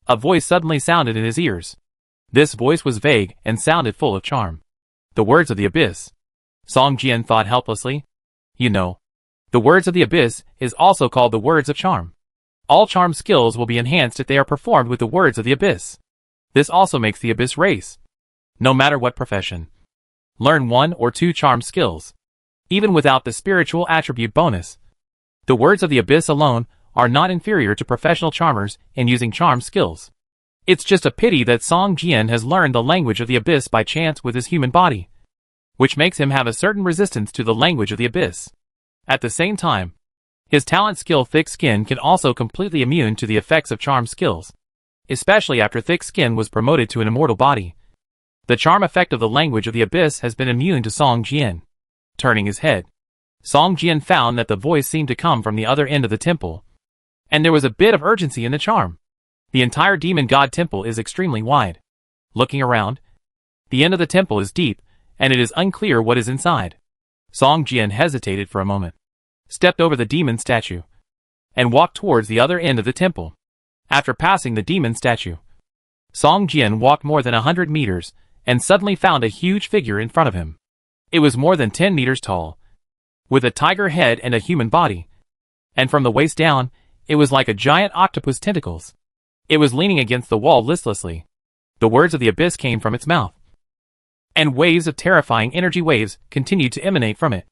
a voice suddenly sounded in his ears. This voice was vague and sounded full of charm. The words of the abyss. Song Jian thought helplessly. The words of the abyss is also called the words of charm. All charm skills will be enhanced if they are performed with the words of the abyss. This also makes the abyss race. No matter what profession, learn 1 or 2 charm skills, even without the spiritual attribute bonus. The words of the abyss alone are not inferior to professional charmers in using charm skills. It's just a pity that Song Jian has learned the language of the abyss by chance with his human body, which makes him have a certain resistance to the language of the abyss. At the same time, his talent skill Thick Skin can also completely immune to the effects of charm skills, especially after Thick Skin was promoted to an immortal body. The charm effect of the language of the abyss has been immune to Song Jian. Turning his head, Song Jian found that the voice seemed to come from the other end of the temple, and there was a bit of urgency in the charm. The entire demon god temple is extremely wide. Looking around, the end of the temple is deep, and it is unclear what is inside. Song Jian hesitated for a moment, stepped over the demon statue, and walked towards the other end of the temple. After passing the demon statue, Song Jian walked more than 100 meters and suddenly found a huge figure in front of him. It was more than 10 meters tall, with a tiger head and a human body, and from the waist down, it was like a giant octopus tentacles. It was leaning against the wall listlessly. The words of the abyss came from its mouth, and waves of terrifying energy waves continued to emanate from it.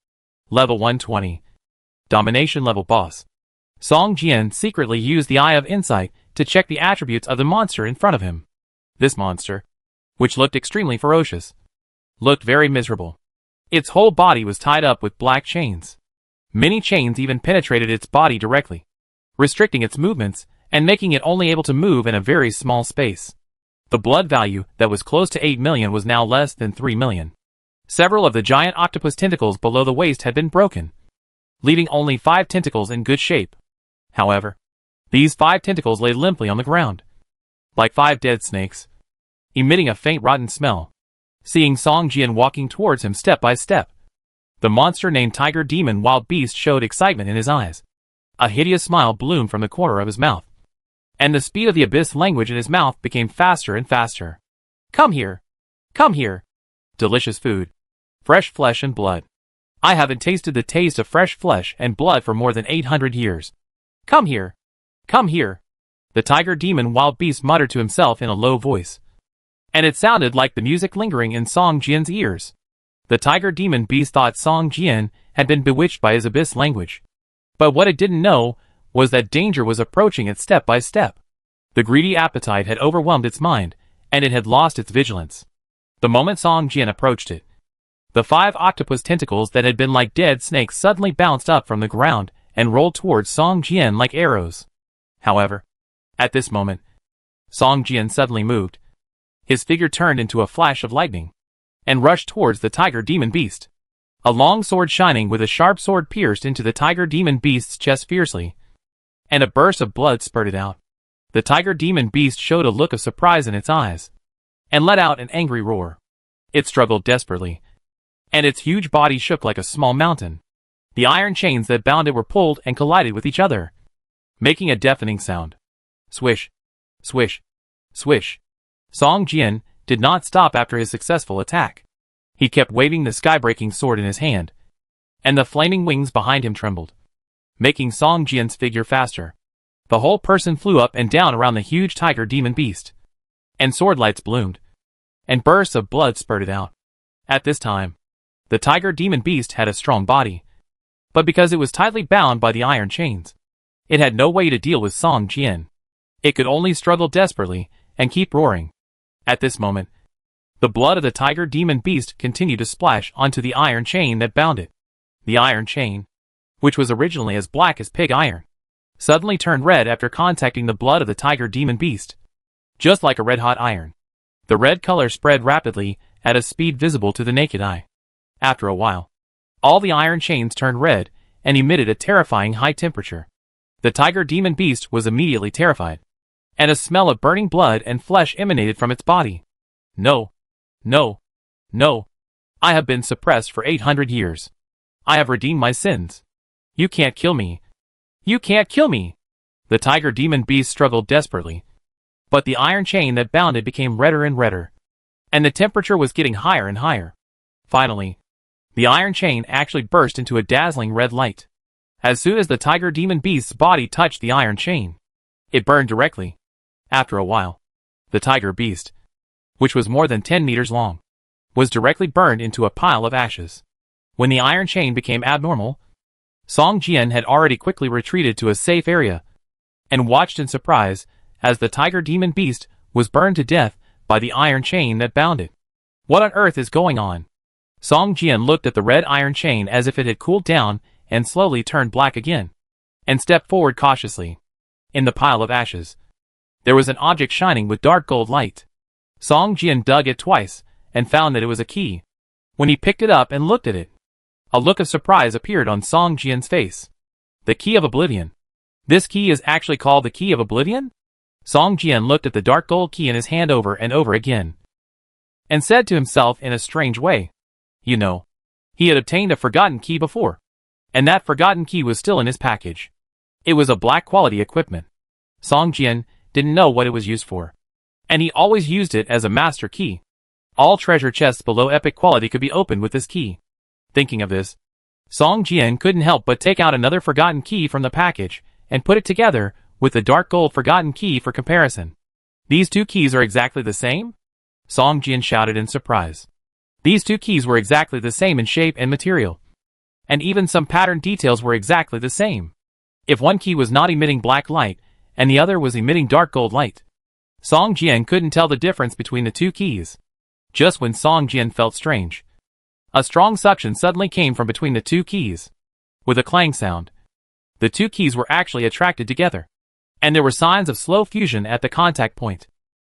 Level 120. Domination level boss. Song Jian secretly used the Eye of Insight to check the attributes of the monster in front of him. This monster, which looked extremely ferocious, looked very miserable. Its whole body was tied up with black chains. Many chains even penetrated its body directly, restricting its movements and making it only able to move in a very small space. The blood value that was close to 8 million was now less than 3 million. Several of the giant octopus tentacles below the waist had been broken, leaving only 5 tentacles in good shape. However, these 5 tentacles lay limply on the ground, like 5 dead snakes, emitting a faint rotten smell. Seeing Song Jian walking towards him step by step, the monster named Tiger Demon Wild Beast showed excitement in his eyes. A hideous smile bloomed from the corner of his mouth, and the speed of the abyss language in his mouth became faster and faster. Come here! Come here! Delicious food. Fresh flesh and blood. I haven't tasted the taste of fresh flesh and blood for more than 800 years. Come here! Come here! The Tiger Demon Wild Beast muttered to himself in a low voice, and it sounded like the music lingering in Song Jian's ears. The Tiger Demon Beast thought Song Jian had been bewitched by his abyss language, but what it didn't know was that danger was approaching it step by step. The greedy appetite had overwhelmed its mind, and it had lost its vigilance. The moment Song Jian approached it, the 5 octopus tentacles that had been like dead snakes suddenly bounced up from the ground and rolled towards Song Jian like arrows. However, at this moment, Song Jian suddenly moved. His figure turned into a flash of lightning and rushed towards the Tiger Demon Beast. A long sword shining with a sharp sword pierced into the Tiger Demon Beast's chest fiercely, and a burst of blood spurted out. The Tiger Demon Beast showed a look of surprise in its eyes, and let out an angry roar. It struggled desperately, and its huge body shook like a small mountain. The iron chains that bound it were pulled and collided with each other, making a deafening sound. Swish, swish, swish. Song Jian did not stop after his successful attack. He kept waving the sky-breaking sword in his hand, and the flaming wings behind him trembled, making Song Jian's figure faster. The whole person flew up and down around the huge Tiger Demon Beast, and sword lights bloomed, and bursts of blood spurted out. At this time, the Tiger Demon Beast had a strong body, but because it was tightly bound by the iron chains, it had no way to deal with Song Jian. It could only struggle desperately and keep roaring. At this moment, the blood of the Tiger Demon Beast continued to splash onto the iron chain that bound it. The iron chain, which was originally as black as pig iron, suddenly turned red after contacting the blood of the Tiger Demon Beast. Just like a red-hot iron, the red color spread rapidly at a speed visible to the naked eye. After a while, all the iron chains turned red and emitted a terrifying high temperature. The Tiger Demon Beast was immediately terrified, and a smell of burning blood and flesh emanated from its body. No, no, no. I have been suppressed for 800 years. I have redeemed my sins. You can't kill me. You can't kill me. The Tiger Demon Beast struggled desperately, but the iron chain that bound it became redder and redder, and the temperature was getting higher and higher. Finally, the iron chain actually burst into a dazzling red light. As soon as the Tiger Demon Beast's body touched the iron chain, it burned directly. After a while, the Tiger Beast, which was more than 10 meters long, was directly burned into a pile of ashes. When the iron chain became abnormal, Song Jian had already quickly retreated to a safe area and watched in surprise as the Tiger Demon Beast was burned to death by the iron chain that bound it. What on earth is going on? Song Jian looked at the red iron chain as if it had cooled down and slowly turned black again, and stepped forward cautiously. In the pile of ashes, there was an object shining with dark gold light. Song Jian dug it twice and found that it was a key. When he picked it up and looked at it, a look of surprise appeared on Song Jian's face. The Key of Oblivion. This key is actually called the Key of Oblivion? Song Jian looked at the dark gold key in his hand over and over again, and said to himself in a strange way, you know, he had obtained a forgotten key before, and that forgotten key was still in his package. It was a black quality equipment. Song Jian didn't know what it was used for, and he always used it as a master key. All treasure chests below epic quality could be opened with this key. Thinking of this, Song Jian couldn't help but take out another forgotten key from the package and put it together with the dark gold forgotten key for comparison. These two keys are exactly the same? Song Jian shouted in surprise. These two keys were exactly the same in shape and material, and even some pattern details were exactly the same. If one key was not emitting black light and the other was emitting dark gold light, Song Jian couldn't tell the difference between the two keys. Just when Song Jian felt strange, A strong suction suddenly came from between the two keys. With a clang sound, the two keys were actually attracted together, and there were signs of slow fusion at the contact point.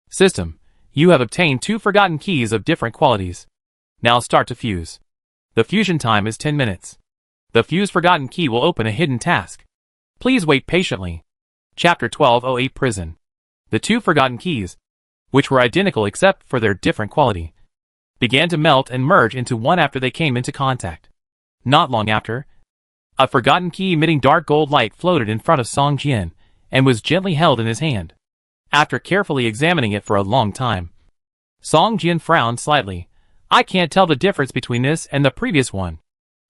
System, you have obtained two forgotten keys of different qualities. Now start to fuse. The fusion time is 10 minutes. The fused forgotten key will open a hidden task. Please wait patiently. Chapter 1208 Prison. The two forgotten keys, which were identical except for their different quality, began to melt and merge into one after they came into contact. Not long after, a forgotten key emitting dark gold light floated in front of Song Jian and was gently held in his hand. After carefully examining it for a long time, Song Jian frowned slightly. I can't tell the difference between this and the previous one.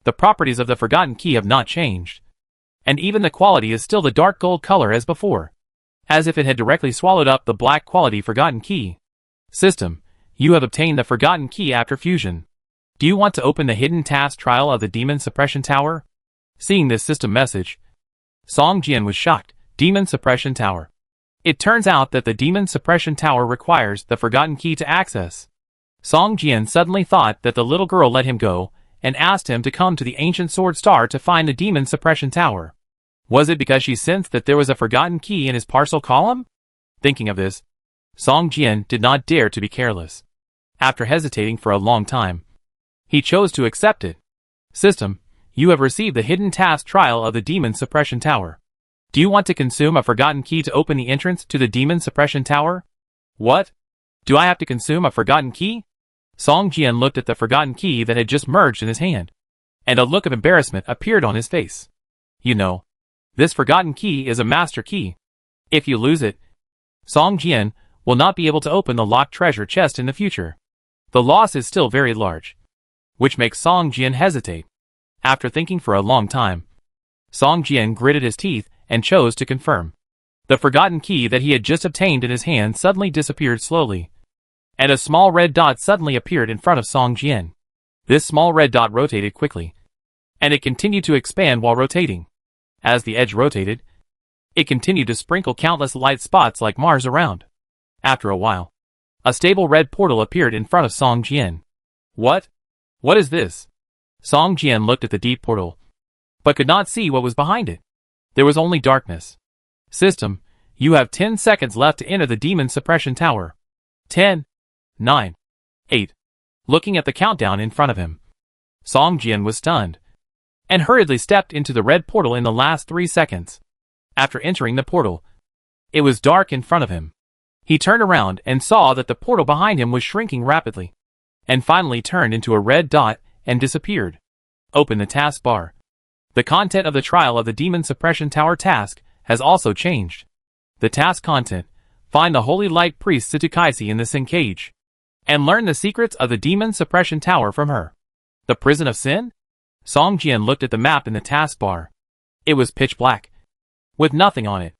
The properties of the forgotten key have not changed, and even the quality is still the dark gold color as before, as if it had directly swallowed up the black quality forgotten key. System, you have obtained the forgotten key after fusion. Do you want to open the hidden task trial of the Demon Suppression Tower? Seeing this system message, Song Jian was shocked. Demon Suppression Tower. It turns out that the Demon Suppression Tower requires the forgotten key to access. Song Jian suddenly thought that the little girl let him go and asked him to come to the ancient sword star to find the Demon Suppression Tower. Was it because she sensed that there was a forgotten key in his parcel column? Thinking of this, Song Jian did not dare to be careless. After hesitating for a long time, he chose to accept it. System, you have received the hidden task trial of the Demon Suppression Tower. Do you want to consume a forgotten key to open the entrance to the Demon Suppression Tower? What? Do I have to consume a forgotten key? Song Jian looked at the forgotten key that had just merged in his hand, and a look of embarrassment appeared on his face. You know, this forgotten key is a master key. If you lose it, Song Jian will not be able to open the locked treasure chest in the future. The loss is still very large, which makes Song Jian hesitate. After thinking for a long time, Song Jian gritted his teeth and chose to confirm. The forgotten key that he had just obtained in his hand suddenly disappeared slowly, and a small red dot suddenly appeared in front of Song Jian. This small red dot rotated quickly, and it continued to expand while rotating. As the edge rotated, it continued to sprinkle countless light spots like Mars around. After a while, a stable red portal appeared in front of Song Jian. What? What is this? Song Jian looked at the deep portal, but could not see what was behind it. There was only darkness. System, you have 10 seconds left to enter the Demon Suppression Tower. 10, 9, 8. Looking at the countdown in front of him, Song Jian was stunned, and hurriedly stepped into the red portal in the last 3 seconds. After entering the portal, it was dark in front of him. He turned around and saw that the portal behind him was shrinking rapidly, and finally turned into a red dot and disappeared. Open the taskbar. The content of the trial of the Demon Suppression Tower task has also changed. The task content: find the Holy Light Priest Situkaisi in the Sin Cage, and learn the secrets of the Demon Suppression Tower from her. The Prison of Sin? Song Jian looked at the map in the taskbar. It was pitch black, with nothing on it.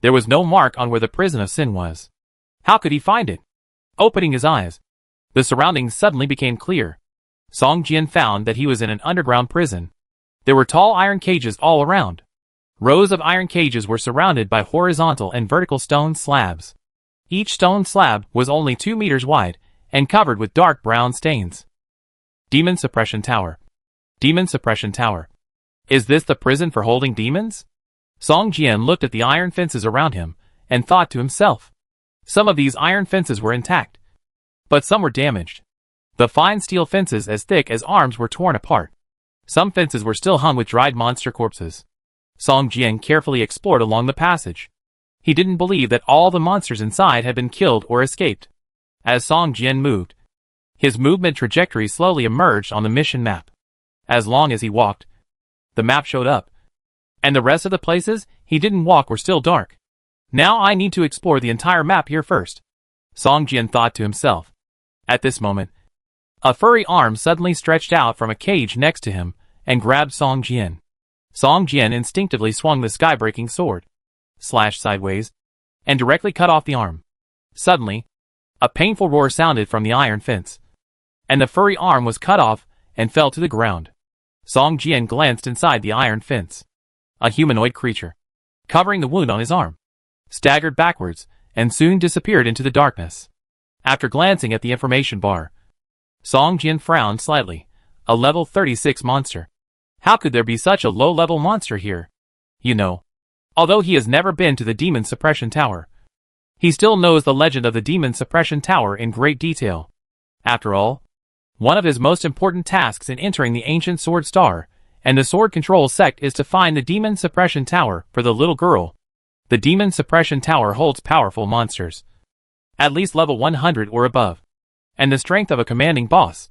There was no mark on where the Prison of Sin was. How could he find it? Opening his eyes, the surroundings suddenly became clear. Song Jian found that he was in an underground prison. There were tall iron cages all around. Rows of iron cages were surrounded by horizontal and vertical stone slabs. Each stone slab was only 2 meters wide and covered with dark brown stains. Demon Suppression Tower. Demon Suppression Tower. Is this the prison for holding demons? Song Jian looked at the iron fences around him and thought to himself. Some of these iron fences were intact, but some were damaged. The fine steel fences as thick as arms were torn apart. Some fences were still hung with dried monster corpses. Song Jian carefully explored along the passage. He didn't believe that all the monsters inside had been killed or escaped. As Song Jian moved, his movement trajectory slowly emerged on the mission map. As long as he walked, the map showed up, and the rest of the places he didn't walk were still dark. Now I need to explore the entire map here first, Song Jian thought to himself. At this moment, a furry arm suddenly stretched out from a cage next to him and grabbed Song Jian. Song Jian instinctively swung the sky-breaking sword, slashed sideways, and directly cut off the arm. Suddenly, a painful roar sounded from the iron fence, and the furry arm was cut off and fell to the ground. Song Jian glanced inside the iron fence. A humanoid creature, covering the wound on his arm, staggered backwards and soon disappeared into the darkness. After glancing at the information bar, Song Jian frowned slightly. A level 36 monster. How could there be such a low-level monster here? You know. Although he has never been to the Demon Suppression Tower, he still knows the legend of the Demon Suppression Tower in great detail. After all, one of his most important tasks in entering the ancient Sword Star and the Sword Control sect is to find the Demon Suppression Tower for the little girl. The Demon Suppression Tower holds powerful monsters, at least level 100 or above, and the strength of a commanding boss,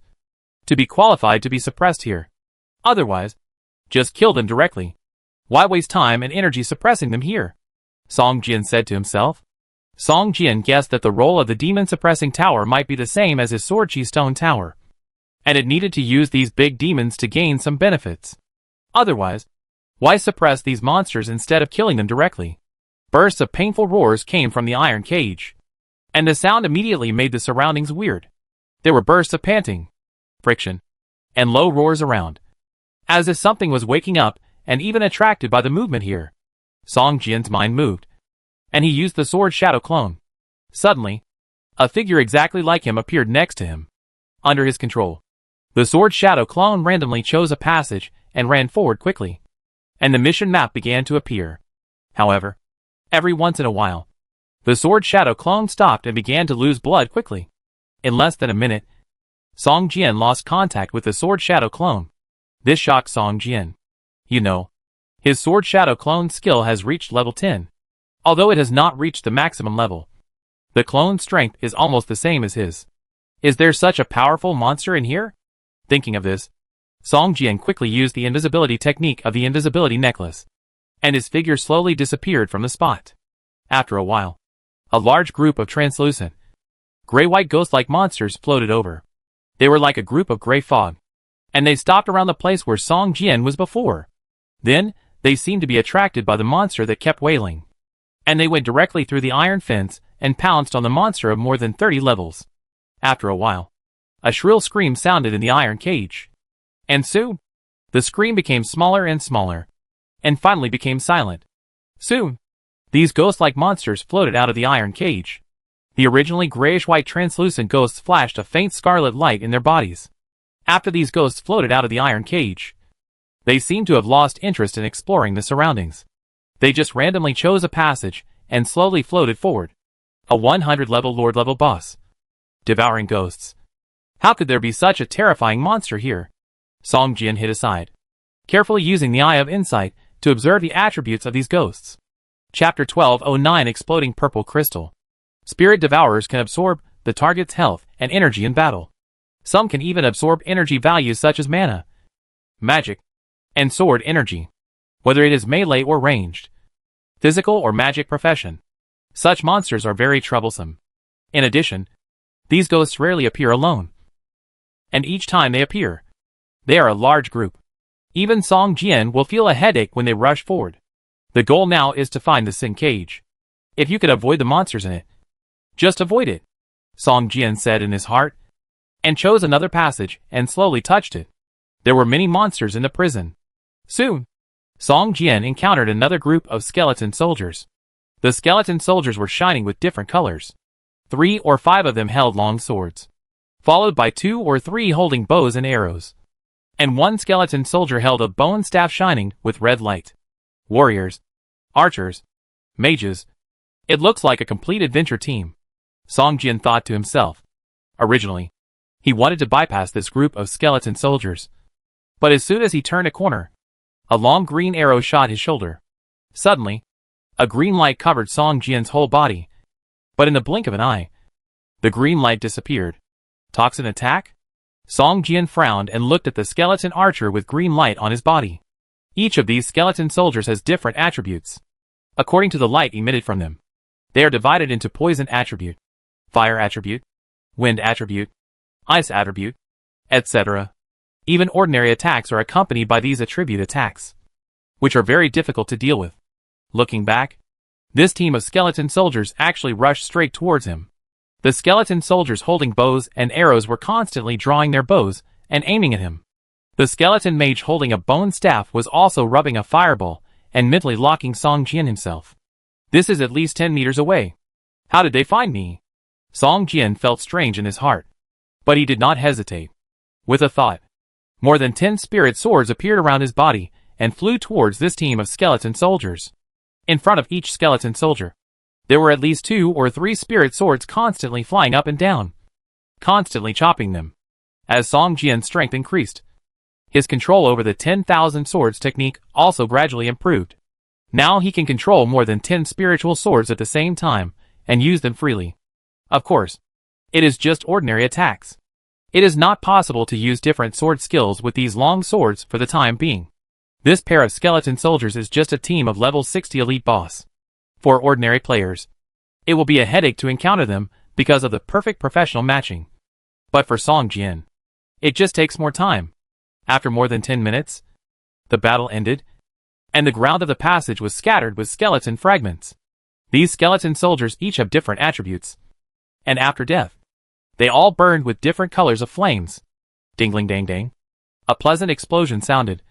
to be qualified to be suppressed here. Otherwise, just kill them directly. Why waste time and energy suppressing them here? Song Jian said to himself. Song Jian guessed that the role of the Demon Suppressing Tower might be the same as his Sword Chi Stone Tower, and it needed to use these big demons to gain some benefits. Otherwise, why suppress these monsters instead of killing them directly? Bursts of painful roars came from the iron cage, and the sound immediately made the surroundings weird. There were bursts of panting, friction, and low roars around, as if something was waking up and even attracted by the movement here. Song Jian's mind moved, and he used the sword shadow clone. Suddenly, a figure exactly like him appeared next to him. Under his control, the sword shadow clone randomly chose a passage and ran forward quickly, and the mission map began to appear. However, every once in a while, the sword shadow clone stopped and began to lose blood quickly. In less than a minute, Song Jian lost contact with the sword shadow clone. This shocked Song Jian. You know, his sword shadow clone skill has reached level 10. Although it has not reached the maximum level, the clone's strength is almost the same as his. Is there such a powerful monster in here? Thinking of this, Song Jian quickly used the invisibility technique of the invisibility necklace, and his figure slowly disappeared from the spot. After a while, a large group of translucent, gray-white ghost-like monsters floated over. They were like a group of gray fog, and they stopped around the place where Song Jian was before. Then, they seemed to be attracted by the monster that kept wailing, and they went directly through the iron fence and pounced on the monster of more than 30 levels. After a while, a shrill scream sounded in the iron cage, and soon, the scream became smaller and smaller, and finally became silent. Soon, these ghost-like monsters floated out of the iron cage. The originally grayish-white translucent ghosts flashed a faint scarlet light in their bodies. After these ghosts floated out of the iron cage, they seemed to have lost interest in exploring the surroundings. They just randomly chose a passage and slowly floated forward. A 100-level Lord-level boss. Devouring ghosts. How could there be such a terrifying monster here? Song Jian hid aside, carefully using the Eye of Insight to observe the attributes of these ghosts. Chapter 1209 Exploding Purple Crystal. Spirit Devourers can absorb the target's health and energy in battle. Some can even absorb energy values such as mana, magic, and sword energy, whether it is melee or ranged, physical or magic profession. Such monsters are very troublesome. In addition, these ghosts rarely appear alone, and each time they appear, they are a large group. Even Song Jian will feel a headache when they rush forward. The goal now is to find the Sin Cage. If you could avoid the monsters in it, just avoid it, Song Jian said in his heart, and chose another passage and slowly touched it. There were many monsters in the prison. Soon, Song Jian encountered another group of skeleton soldiers. The skeleton soldiers were shining with different colors. 3 or 5 of them held long swords, followed by 2 or 3 holding bows and arrows. And one skeleton soldier held a bone staff shining with red light. Warriors, archers, mages. It looks like a complete adventure team, Song Jian thought to himself. Originally, he wanted to bypass this group of skeleton soldiers, but as soon as he turned a corner, a long green arrow shot his shoulder. Suddenly, a green light covered Song Jian's whole body, but in the blink of an eye, the green light disappeared. Toxin attack? Song Jian frowned and looked at the skeleton archer with green light on his body. Each of these skeleton soldiers has different attributes, according to the light emitted from them. They are divided into poison attribute, fire attribute, wind attribute, ice attribute, etc. Even ordinary attacks are accompanied by these attribute attacks, which are very difficult to deal with. Looking back, this team of skeleton soldiers actually rushed straight towards him. The skeleton soldiers holding bows and arrows were constantly drawing their bows and aiming at him. The skeleton mage holding a bone staff was also rubbing a fireball and mentally locking Song Jian himself. This is at least 10 meters away. How did they find me? Song Jian felt strange in his heart, but he did not hesitate. With a thought, More than 10 spirit swords appeared around his body and flew towards this team of skeleton soldiers. In front of each skeleton soldier, there were at least 2 or 3 spirit swords constantly flying up and down, constantly chopping them. As Song Jian's strength increased, his control over the 10,000 swords technique also gradually improved. Now he can control more than 10 spiritual swords at the same time and use them freely. Of course, it is just ordinary attacks. It is not possible to use different sword skills with these long swords for the time being. This pair of skeleton soldiers is just a team of level 60 elite boss. For ordinary players, it will be a headache to encounter them because of the perfect professional matching. But for Song Jian, it just takes more time. After more than 10 minutes, the battle ended, and the ground of the passage was scattered with skeleton fragments. These skeleton soldiers each have different attributes, and after death, they all burned with different colors of flames. Dingling dang dang. A pleasant explosion sounded,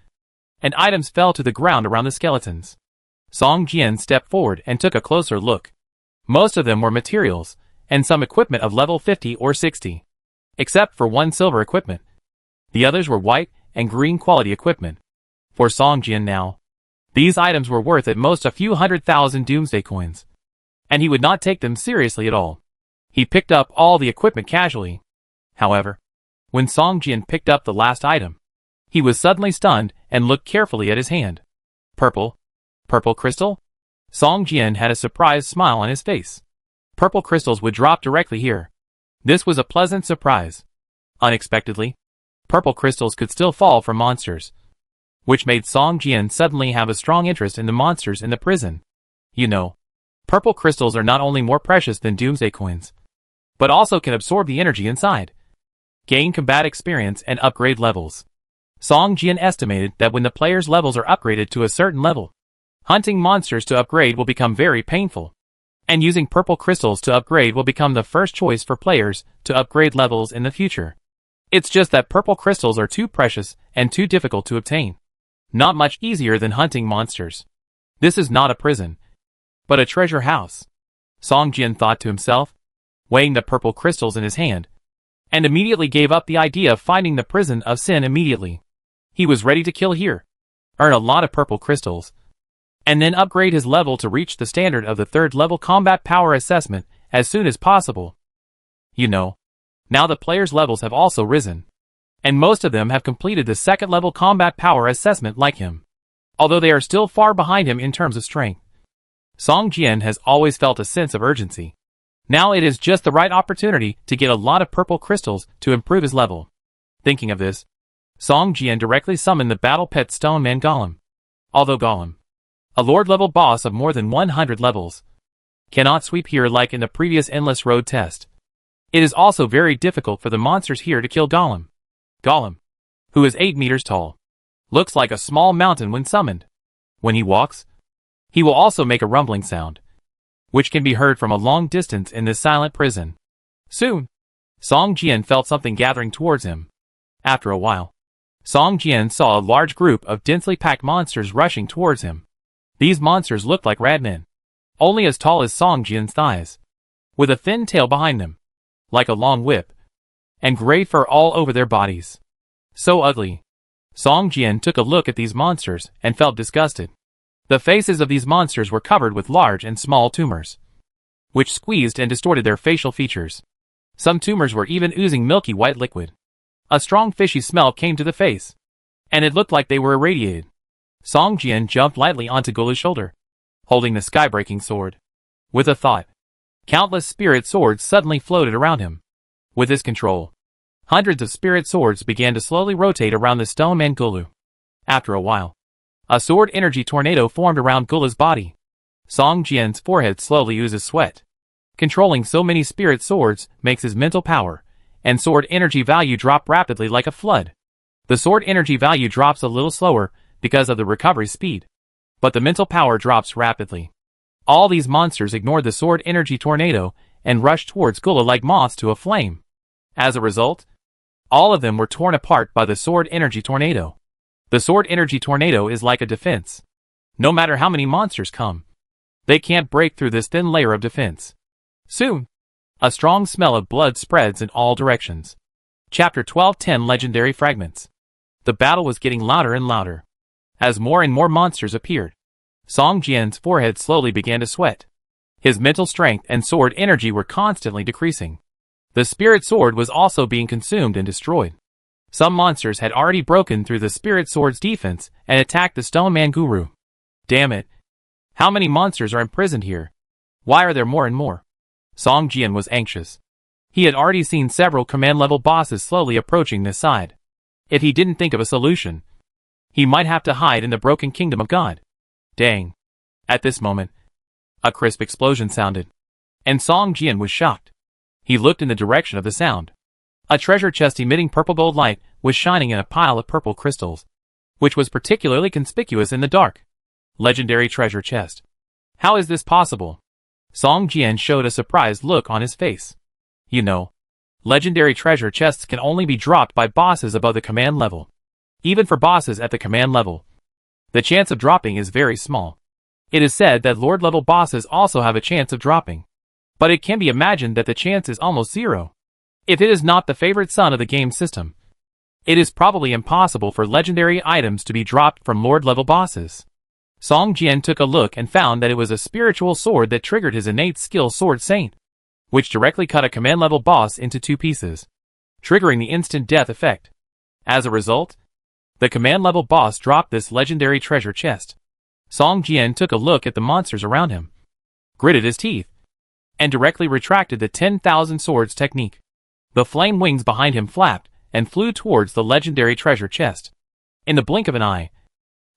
and items fell to the ground around the skeletons. Song Jian stepped forward and took a closer look. Most of them were materials, and some equipment of level 50 or 60. Except for one silver equipment. The others were white and green quality equipment. For Song Jian now, these items were worth at most a few 100,000 Doomsday coins, and he would not take them seriously at all. He picked up all the equipment casually. However, when Song Jian picked up the last item, he was suddenly stunned and looked carefully at his hand. Purple crystal? Song Jian had a surprised smile on his face. Purple crystals would drop directly here. This was a pleasant surprise. Unexpectedly, purple crystals could still fall from monsters, which made Song Jian suddenly have a strong interest in the monsters in the prison. You know, purple crystals are not only more precious than Doomsday coins, but also can absorb the energy inside, gain combat experience and upgrade levels. Song Jian estimated that when the player's levels are upgraded to a certain level, hunting monsters to upgrade will become very painful, and using purple crystals to upgrade will become the first choice for players to upgrade levels in the future. It's just that purple crystals are too precious and too difficult to obtain. Not much easier than hunting monsters. This is not a prison, but a treasure house, Song Jian thought to himself, weighing the purple crystals in his hand, and immediately gave up the idea of finding the prison of sin immediately. He was ready to kill here, earn a lot of purple crystals, and then upgrade his level to reach the standard of the 3rd level combat power assessment as soon as possible. You know, now the players' levels have also risen, and most of them have completed the 2nd level combat power assessment like him, although they are still far behind him in terms of strength. Song Jian has always felt a sense of urgency. Now it is just the right opportunity to get a lot of purple crystals to improve his level. Thinking of this, Song Jian directly summoned the battle pet stone man Golem. Although Golem, a lord-level boss of more than 100 levels, cannot sweep here like in the previous Endless Road test, it is also very difficult for the monsters here to kill Golem. Golem, who is 8 meters tall, looks like a small mountain when summoned. When he walks, he will also make a rumbling sound, which can be heard from a long distance in this silent prison. Soon, Song Jian felt something gathering towards him. After a while, Song Jian saw a large group of densely packed monsters rushing towards him. These monsters looked like ratmen, only as tall as Song Jian's thighs, with a thin tail behind them, like a long whip, and gray fur all over their bodies. So ugly. Song Jian took a look at these monsters and felt disgusted. The faces of these monsters were covered with large and small tumors, which squeezed and distorted their facial features. Some tumors were even oozing milky white liquid. A strong fishy smell came to the face, and it looked like they were irradiated. Song Jian jumped lightly onto Gulu's shoulder, holding the sky-breaking sword. With a thought, countless spirit swords suddenly floated around him. With his control, hundreds of spirit swords began to slowly rotate around the stone man Gulu. After a while, a sword energy tornado formed around Gulu's body. Song Jian's forehead slowly oozes sweat. Controlling so many spirit swords makes his mental power and sword energy value drop rapidly like a flood. The sword energy value drops a little slower because of the recovery speed, but the mental power drops rapidly. All these monsters ignored the sword energy tornado and rushed towards Gulu like moths to a flame. As a result, all of them were torn apart by the sword energy tornado. The sword energy tornado is like a defense. No matter how many monsters come, they can't break through this thin layer of defense. Soon, a strong smell of blood spreads in all directions. Chapter 1210 Legendary Fragments. The battle was getting louder and louder. As more and more monsters appeared, Song Jian's forehead slowly began to sweat. His mental strength and sword energy were constantly decreasing. The spirit sword was also being consumed and destroyed. Some monsters had already broken through the spirit sword's defense and attacked the Stone Man Guru. Damn it. How many monsters are imprisoned here? Why are there more and more? Song Jian was anxious. He had already seen several command-level bosses slowly approaching this side. If he didn't think of a solution, he might have to hide in the broken kingdom of God. Dang. At this moment, a crisp explosion sounded, and Song Jian was shocked. He looked in the direction of the sound. A treasure chest emitting purple-gold light was shining in a pile of purple crystals, which was particularly conspicuous in the dark. Legendary treasure chest. How is this possible? Song Jian showed a surprised look on his face. You know, legendary treasure chests can only be dropped by bosses above the command level. Even for bosses at the command level, the chance of dropping is very small. It is said that Lord-level bosses also have a chance of dropping, but it can be imagined that the chance is almost zero. If it is not the favorite son of the game system, it is probably impossible for legendary items to be dropped from Lord-level bosses. Song Jian took a look and found that it was a spiritual sword that triggered his innate skill Sword Saint, which directly cut a command-level boss into 2 pieces, triggering the instant death effect. As a result, the command-level boss dropped this legendary treasure chest. Song Jian took a look at the monsters around him, gritted his teeth, and directly retracted the 10,000 swords technique. The flame wings behind him flapped and flew towards the legendary treasure chest. In the blink of an eye,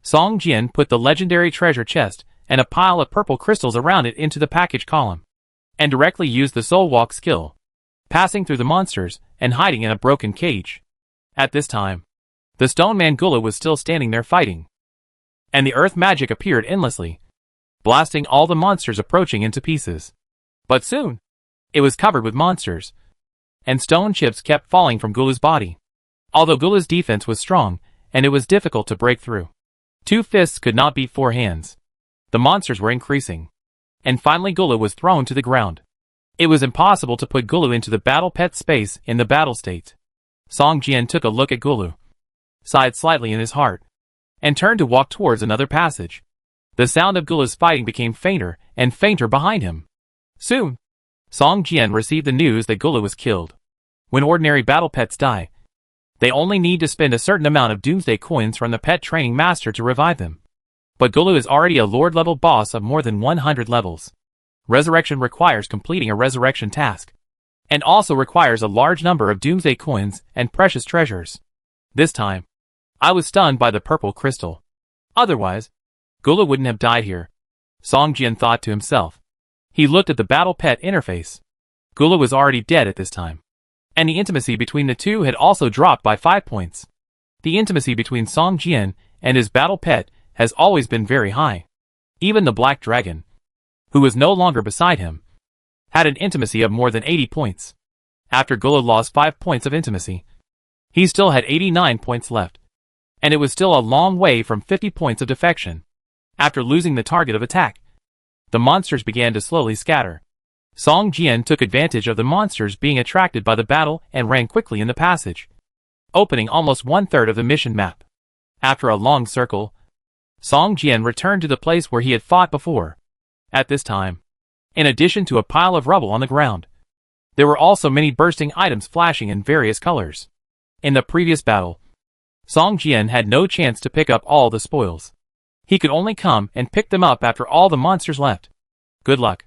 Song Jian put the legendary treasure chest and a pile of purple crystals around it into the package column, and directly used the Soul Walk skill, passing through the monsters and hiding in a broken cage. At this time, the Stone Man Gula was still standing there fighting, and the earth magic appeared endlessly, blasting all the monsters approaching into pieces. But soon, it was covered with monsters, and stone chips kept falling from Gula's body. Although Gula's defense was strong, and it was difficult to break through, 2 fists could not beat 4 hands. The monsters were increasing, and finally Gula was thrown to the ground. It was impossible to put Gulu into the battle pet space in the battle state. Song Jian took a look at Gulu, sighed slightly in his heart, and turned to walk towards another passage. The sound of Gula's fighting became fainter and fainter behind him. Soon, Song Jian received the news that Gulu was killed. When ordinary battle pets die, they only need to spend a certain amount of Doomsday coins from the pet training master to revive them. But Gulu is already a Lord-level boss of more than 100 levels. Resurrection requires completing a resurrection task, and also requires a large number of Doomsday coins and precious treasures. This time, I was stunned by the purple crystal. Otherwise, Gulu wouldn't have died here, Song Jian thought to himself. He looked at the battle pet interface. Gulu was already dead at this time, and the intimacy between the two had also dropped by 5 points. The intimacy between Song Jian and his battle pet has always been very high. Even the black dragon, who was no longer beside him, had an intimacy of more than 80 points. After Gulu lost 5 points of intimacy, he still had 89 points left, and it was still a long way from 50 points of defection. After losing the target of attack, the monsters began to slowly scatter. Song Jian took advantage of the monsters being attracted by the battle and ran quickly in the passage, opening almost 1/3 of the mission map. After a long circle, Song Jian returned to the place where he had fought before. At this time, in addition to a pile of rubble on the ground, there were also many bursting items flashing in various colors. In the previous battle, Song Jian had no chance to pick up all the spoils. He could only come and pick them up after all the monsters left. Good luck.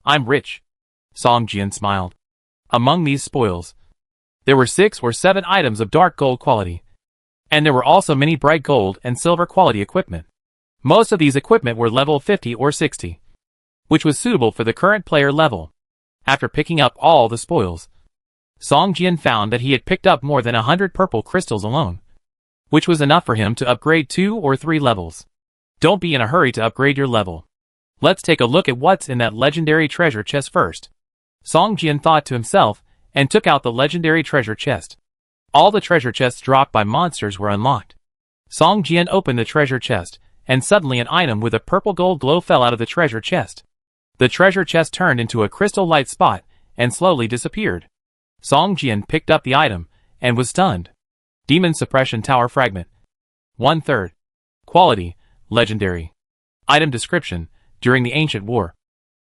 I'm rich, Song Jian smiled. Among these spoils, there were 6 or 7 items of dark gold quality, and there were also many bright gold and silver quality equipment. Most of these equipment were level 50 or 60, which was suitable for the current player level. After picking up all the spoils, Song Jian found that he had picked up more than 100 purple crystals alone, which was enough for him to upgrade 2 or 3 levels. Don't be in a hurry to upgrade your level. Let's take a look at what's in that legendary treasure chest first. Song Jian thought to himself and took out the legendary treasure chest. All the treasure chests dropped by monsters were unlocked. Song Jian opened the treasure chest, and suddenly an item with a purple gold glow fell out of the treasure chest. The treasure chest turned into a crystal light spot and slowly disappeared. Song Jian picked up the item and was stunned. Demon Suppression Tower Fragment. 1/3. Quality: Legendary. Item description: during the Ancient War,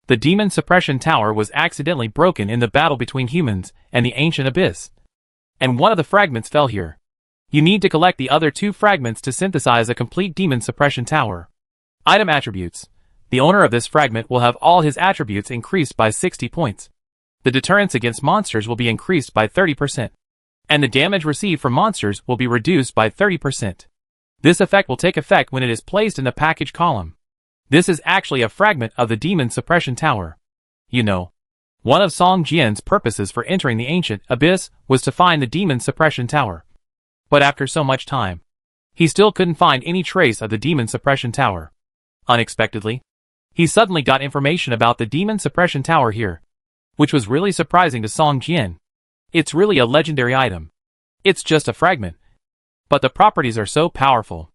the Demon Suppression Tower was accidentally broken in the battle between humans and the Ancient Abyss, and one of the fragments fell here. You need to collect the other 2 fragments to synthesize a complete Demon Suppression Tower. Item attributes: the owner of this fragment will have all his attributes increased by 60 points. The deterrence against monsters will be increased by 30%, and the damage received from monsters will be reduced by 30%. This effect will take effect when it is placed in the package column. This is actually a fragment of the Demon Suppression Tower. You know, one of Song Jian's purposes for entering the Ancient Abyss was to find the Demon Suppression Tower. But after so much time, he still couldn't find any trace of the Demon Suppression Tower. Unexpectedly, he suddenly got information about the Demon Suppression Tower here, which was really surprising to Song Jian. It's really a legendary item. It's just a fragment, but the properties are so powerful.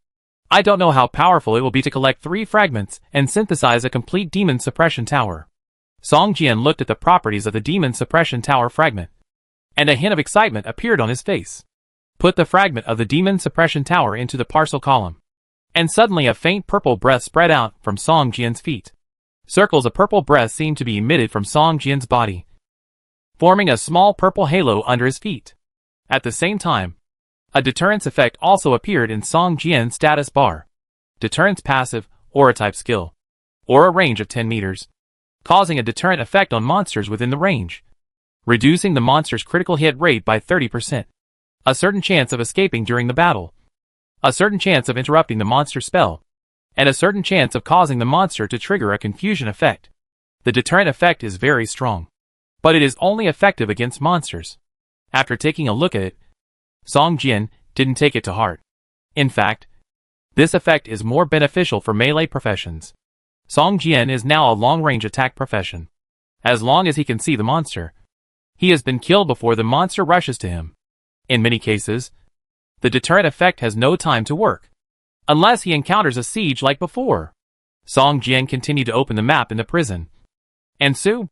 I don't know how powerful it will be to collect 3 fragments and synthesize a complete Demon Suppression Tower. Song Jian looked at the properties of the Demon Suppression Tower fragment, and a hint of excitement appeared on his face. Put the fragment of the Demon Suppression Tower into the parcel column, and suddenly a faint purple breath spread out from Song Jian's feet. Circles of purple breath seemed to be emitted from Song Jian's body, forming a small purple halo under his feet. At the same time, a deterrence effect also appeared in Song Jian's status bar. Deterrence passive, aura type skill. Aura range of 10 meters. Causing a deterrent effect on monsters within the range. Reducing the monster's critical hit rate by 30%. A certain chance of escaping during the battle. A certain chance of interrupting the monster spell. And a certain chance of causing the monster to trigger a confusion effect. The deterrent effect is very strong, but it is only effective against monsters. After taking a look at it, Song Jian didn't take it to heart. In fact, this effect is more beneficial for melee professions. Song Jian is now a long-range attack profession. As long as he can see the monster, he has been killed before the monster rushes to him. In many cases, the deterrent effect has no time to work, unless he encounters a siege like before. Song Jian continued to open the map in the prison, and soon,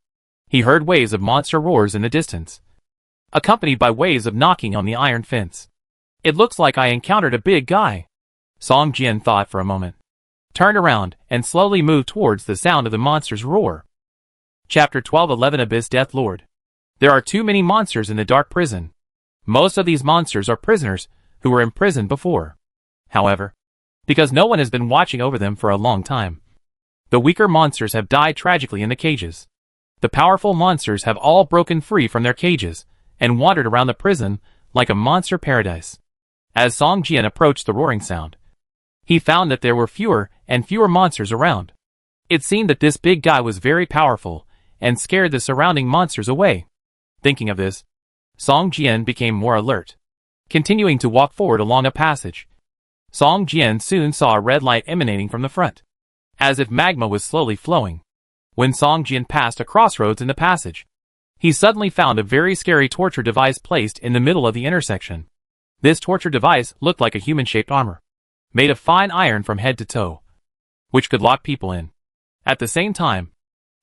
he heard waves of monster roars in the distance, accompanied by waves of knocking on the iron fence. It looks like I encountered a big guy. Song Jian thought for a moment, turned around, and slowly moved towards the sound of the monster's roar. Chapter 1211 Abyss Death Lord. There are too many monsters in the dark prison. Most of these monsters are prisoners who were imprisoned before. However, because no one has been watching over them for a long time, the weaker monsters have died tragically in the cages. The powerful monsters have all broken free from their cages and wandered around the prison like a monster paradise. As Song Jian approached the roaring sound, he found that there were fewer and fewer monsters around. It seemed that this big guy was very powerful and scared the surrounding monsters away. Thinking of this, Song Jian became more alert. Continuing to walk forward along a passage, Song Jian soon saw a red light emanating from the front, as if magma was slowly flowing. When Song Jian passed a crossroads in the passage, he suddenly found a very scary torture device placed in the middle of the intersection. This torture device looked like a human-shaped armor, made of fine iron from head to toe, which could lock people in. At the same time,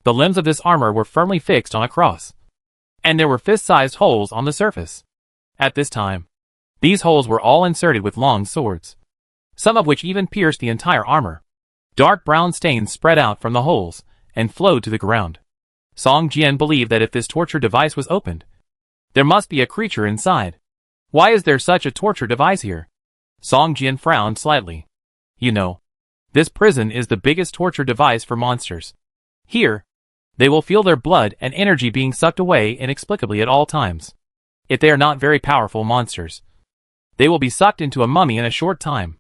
the limbs of this armor were firmly fixed on a cross, and there were fist-sized holes on the surface. At this time, these holes were all inserted with long swords, some of which even pierced the entire armor. Dark brown stains spread out from the holes and flowed to the ground. Song Jian believed that if this torture device was opened, there must be a creature inside. Why is there such a torture device here? Song Jian frowned slightly. You know, this prison is the biggest torture device for monsters. Here, they will feel their blood and energy being sucked away inexplicably at all times. If they are not very powerful monsters, they will be sucked into a mummy in a short time.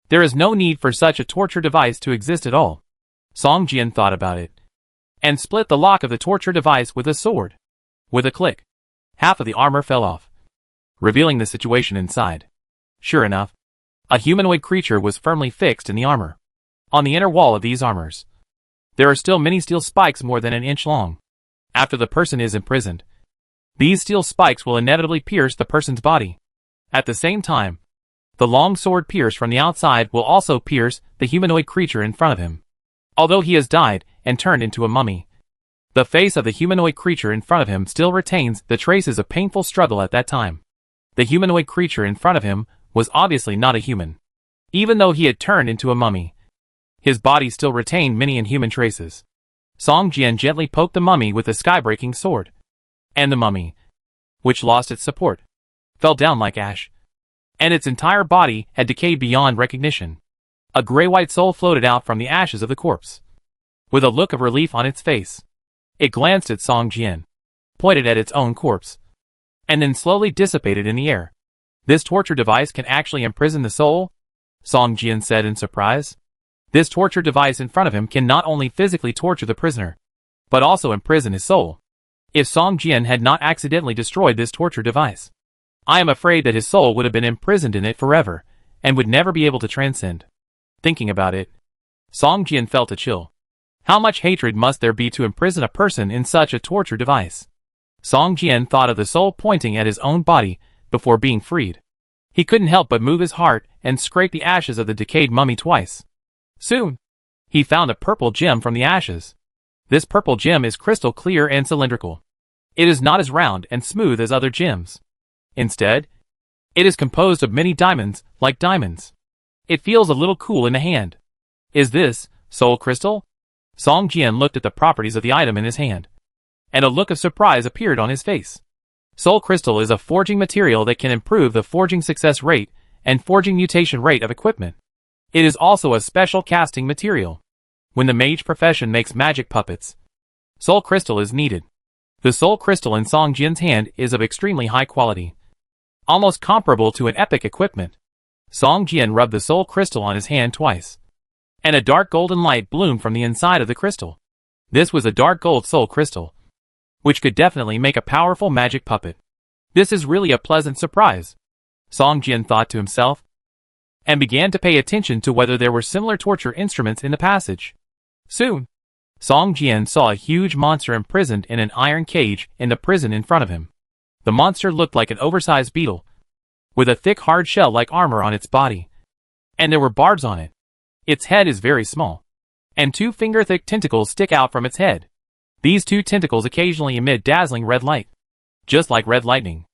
There is no need for such a torture device to exist at all. Song Jian thought about it, and split the lock of the torture device with a sword. With a click, half of the armor fell off, revealing the situation inside. Sure enough, a humanoid creature was firmly fixed in the armor. On the inner wall of these armors, there are still many steel spikes more than an inch long. After the person is imprisoned, these steel spikes will inevitably pierce the person's body. At the same time, the long sword pierced from the outside will also pierce the humanoid creature in front of him. Although he has died and turned into a mummy, the face of the humanoid creature in front of him still retains the traces of painful struggle at that time. The humanoid creature in front of him was obviously not a human. Even though he had turned into a mummy, his body still retained many inhuman traces. Song Jian gently poked the mummy with a sky-breaking sword. And the mummy, which lost its support, fell down like ash. And its entire body had decayed beyond recognition. A gray-white soul floated out from the ashes of the corpse. With a look of relief on its face, it glanced at Song Jian, pointed at its own corpse, and then slowly dissipated in the air. This torture device can actually imprison the soul? Song Jian said in surprise. This torture device in front of him can not only physically torture the prisoner, but also imprison his soul. If Song Jian had not accidentally destroyed this torture device, I am afraid that his soul would have been imprisoned in it forever, and would never be able to transcend. Thinking about it, Song Jian felt a chill. How much hatred must there be to imprison a person in such a torture device? Song Jian thought of the soul pointing at his own body before being freed. He couldn't help but move his heart and scrape the ashes of the decayed mummy twice. Soon, he found a purple gem from the ashes. This purple gem is crystal clear and cylindrical. It is not as round and smooth as other gems. Instead, it is composed of many diamonds, like diamonds. It feels a little cool in the hand. Is this soul crystal? Song Jian looked at the properties of the item in his hand, and a look of surprise appeared on his face. Soul crystal is a forging material that can improve the forging success rate and forging mutation rate of equipment. It is also a special casting material. When the mage profession makes magic puppets, soul crystal is needed. The soul crystal in Song Jian's hand is of extremely high quality, almost comparable to an epic equipment. Song Jian rubbed the soul crystal on his hand twice, and a dark golden light bloomed from the inside of the crystal. This was a dark gold soul crystal, which could definitely make a powerful magic puppet. This is really a pleasant surprise, Song Jian thought to himself, and began to pay attention to whether there were similar torture instruments in the passage. Soon, Song Jian saw a huge monster imprisoned in an iron cage in the prison in front of him. The monster looked like an oversized beetle, with a thick hard shell like armor on its body, and there were barbs on it. Its head is very small, and 2 finger-thick tentacles stick out from its head. These 2 tentacles occasionally emit dazzling red light, just like red lightning.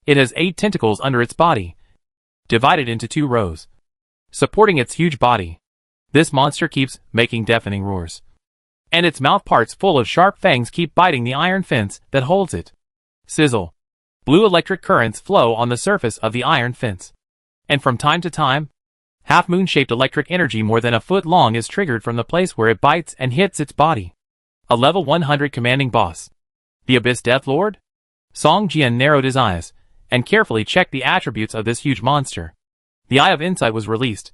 It has 8 tentacles under its body, divided into 2 rows, supporting its huge body. This monster keeps making deafening roars, and its mouth parts full of sharp fangs keep biting the iron fence that holds it. Sizzle. Blue electric currents flow on the surface of the iron fence, and from time to time, half-moon-shaped electric energy more than a foot long is triggered from the place where it bites and hits its body. A level 100 commanding boss. The Abyss Death Lord? Song Jian narrowed his eyes, and carefully checked the attributes of this huge monster. The Eye of Insight was released,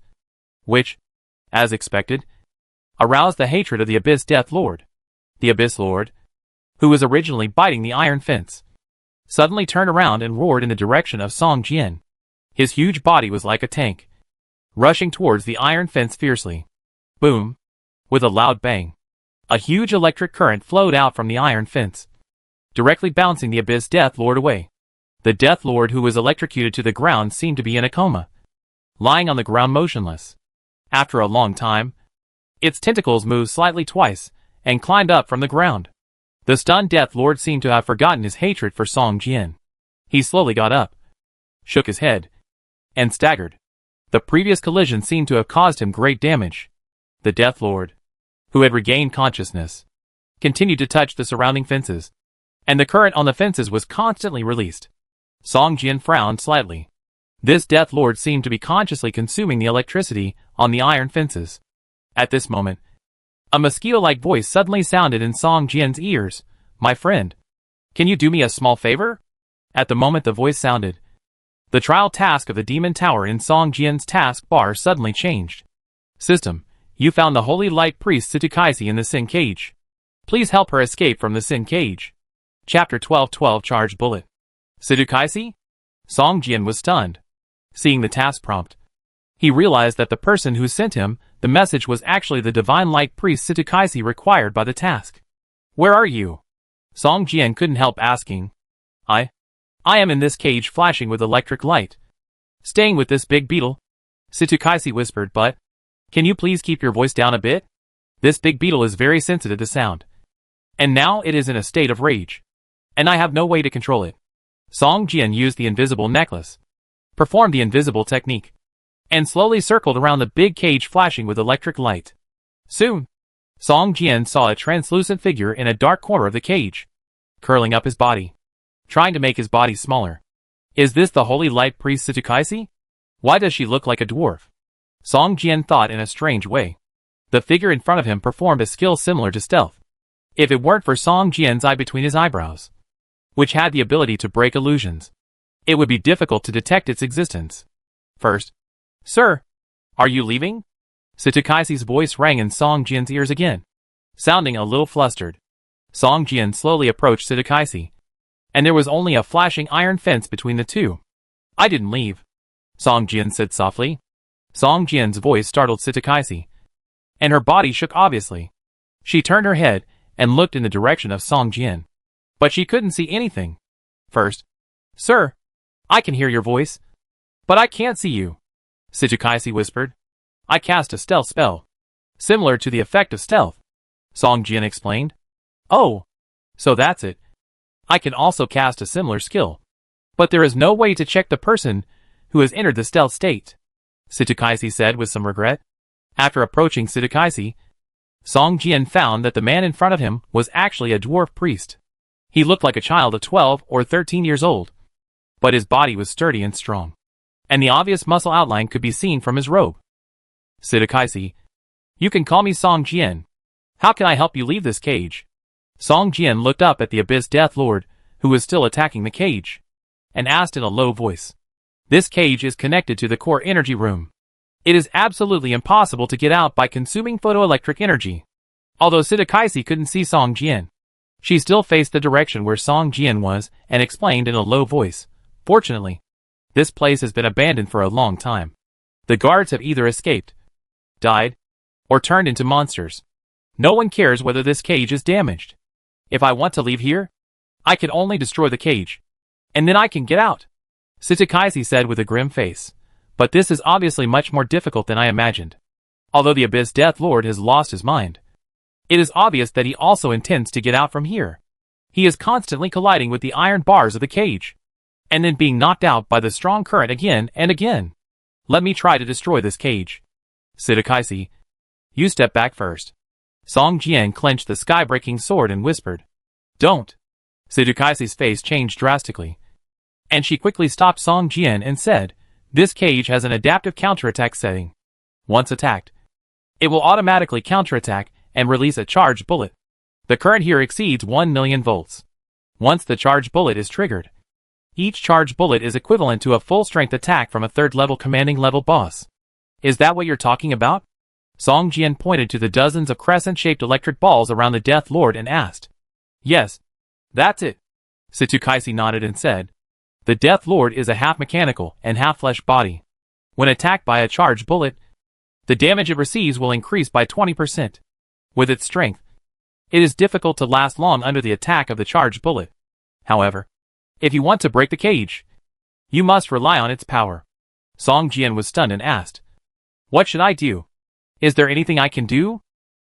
which, as expected, aroused the hatred of the Abyss Death Lord. The Abyss Lord, who was originally biting the iron fence, suddenly turned around and roared in the direction of Song Jian. His huge body was like a tank, rushing towards the iron fence fiercely. Boom! With a loud bang, a huge electric current flowed out from the iron fence, directly bouncing the Abyss Death Lord away. The Death Lord, who was electrocuted to the ground, seemed to be in a coma, lying on the ground motionless. After a long time, its tentacles moved slightly twice, and climbed up from the ground. The stunned Death Lord seemed to have forgotten his hatred for Song Jian. He slowly got up, shook his head, and staggered. The previous collision seemed to have caused him great damage. The Death Lord, who had regained consciousness, continued to touch the surrounding fences, and the current on the fences was constantly released. Song Jian frowned slightly. This Death Lord seemed to be consciously consuming the electricity on the iron fences. At this moment, a mosquito-like voice suddenly sounded in Song Jian's ears. "My friend, can you do me a small favor?" At the moment the voice sounded, the trial task of the Demon Tower in Song Jian's task bar suddenly changed. "System, you found the Holy Light Priest Tsutukaisi in the Sin Cage. Please help her escape from the Sin Cage." Chapter 1212 Charged Bullet. Tsutukaisi? Song Jian was stunned. Seeing the task prompt, he realized that the person who sent him the message was actually the Divine Light Priest Tsutukaisi required by the task. "Where are you?" Song Jian couldn't help asking. I am in this cage flashing with electric light. Staying with this big beetle," Tsutukaisi whispered, "but can you please keep your voice down a bit? This big beetle is very sensitive to sound, and now it is in a state of rage, and I have no way to control it." Song Jian used the invisible necklace, performed the invisible technique, and slowly circled around the big cage flashing with electric light. Soon, Song Jian saw a translucent figure in a dark corner of the cage, curling up his body, trying to make his body smaller. Is this the holy light priest Situkaisi? Why does she look like a dwarf? Song Jian thought in a strange way. The figure in front of him performed a skill similar to stealth. If it weren't for Song Jian's eye between his eyebrows, which had the ability to break illusions, it would be difficult to detect its existence. First, "Sir, are you leaving?" Situkaisi's voice rang in Song Jian's ears again, sounding a little flustered. Song Jian slowly approached Situkaisi, and there was only a flashing iron fence between the two. "I didn't leave," Song Jian said softly. Song Jian's voice startled Situkaisi, and her body shook obviously. She turned her head and looked in the direction of Song Jian, but she couldn't see anything. First, "Sir, I can hear your voice, but I can't see you," Situkaisi whispered. "I cast a stealth spell, similar to the effect of stealth," Song Jian explained. "Oh, so that's it. I can also cast a similar skill, but there is no way to check the person who has entered the stealth state," Situkaisi said with some regret. After approaching Situkaisi, Song Jian found that the man in front of him was actually a dwarf priest. He looked like a child of 12 or 13 years old, but his body was sturdy and strong, and the obvious muscle outline could be seen from his robe. "Situkaisi, you can call me Song Jian. How can I help you leave this cage?" Song Jian looked up at the Abyss Death Lord, who was still attacking the cage, and asked in a low voice. "This cage is connected to the core energy room. It is absolutely impossible to get out by consuming photoelectric energy." Although Situkaisi couldn't see Song Jian, she still faced the direction where Song Jian was and explained in a low voice, "Fortunately, this place has been abandoned for a long time. The guards have either escaped, died, or turned into monsters. No one cares whether this cage is damaged. If I want to leave here, I can only destroy the cage, and then I can get out," Situkaisi said with a grim face. "But this is obviously much more difficult than I imagined. Although the Abyss Death Lord has lost his mind, it is obvious that he also intends to get out from here. He is constantly colliding with the iron bars of the cage, and then being knocked out by the strong current again and again. Let me try to destroy this cage." "Situkaisi, you step back first." Song Jian clenched the sky-breaking sword and whispered, "Don't." Situkaisi's face changed drastically, and she quickly stopped Song Jian and said, "This cage has an adaptive counterattack setting. Once attacked, it will automatically counterattack and release a charged bullet. The current here exceeds 1 million volts. Once the charged bullet is triggered, each charged bullet is equivalent to a full-strength attack from a third-level commanding level boss. Is that what you're talking about?" Song Jian pointed to the dozens of crescent-shaped electric balls around the Death Lord and asked. "Yes, that's it," Situkaisi nodded and said. "The Death Lord is a half-mechanical and half-flesh body. When attacked by a charged bullet, the damage it receives will increase by 20%. With its strength, it is difficult to last long under the attack of the charged bullet. However, if you want to break the cage, you must rely on its power." Song Jian was stunned and asked, "What should I do? Is there anything I can do?"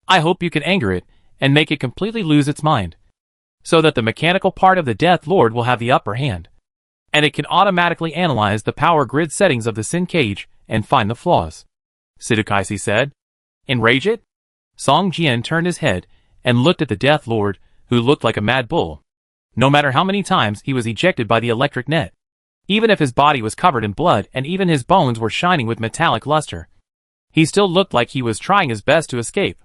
"I hope you can anger it and make it completely lose its mind, so that the mechanical part of the Death Lord will have the upper hand, and it can automatically analyze the power grid settings of the Sin Cage and find the flaws," Situkaisi said. "Enrage it?" Song Jian turned his head and looked at the Death Lord, who looked like a mad bull. No matter how many times he was ejected by the electric net, even if his body was covered in blood and even his bones were shining with metallic luster, he still looked like he was trying his best to escape.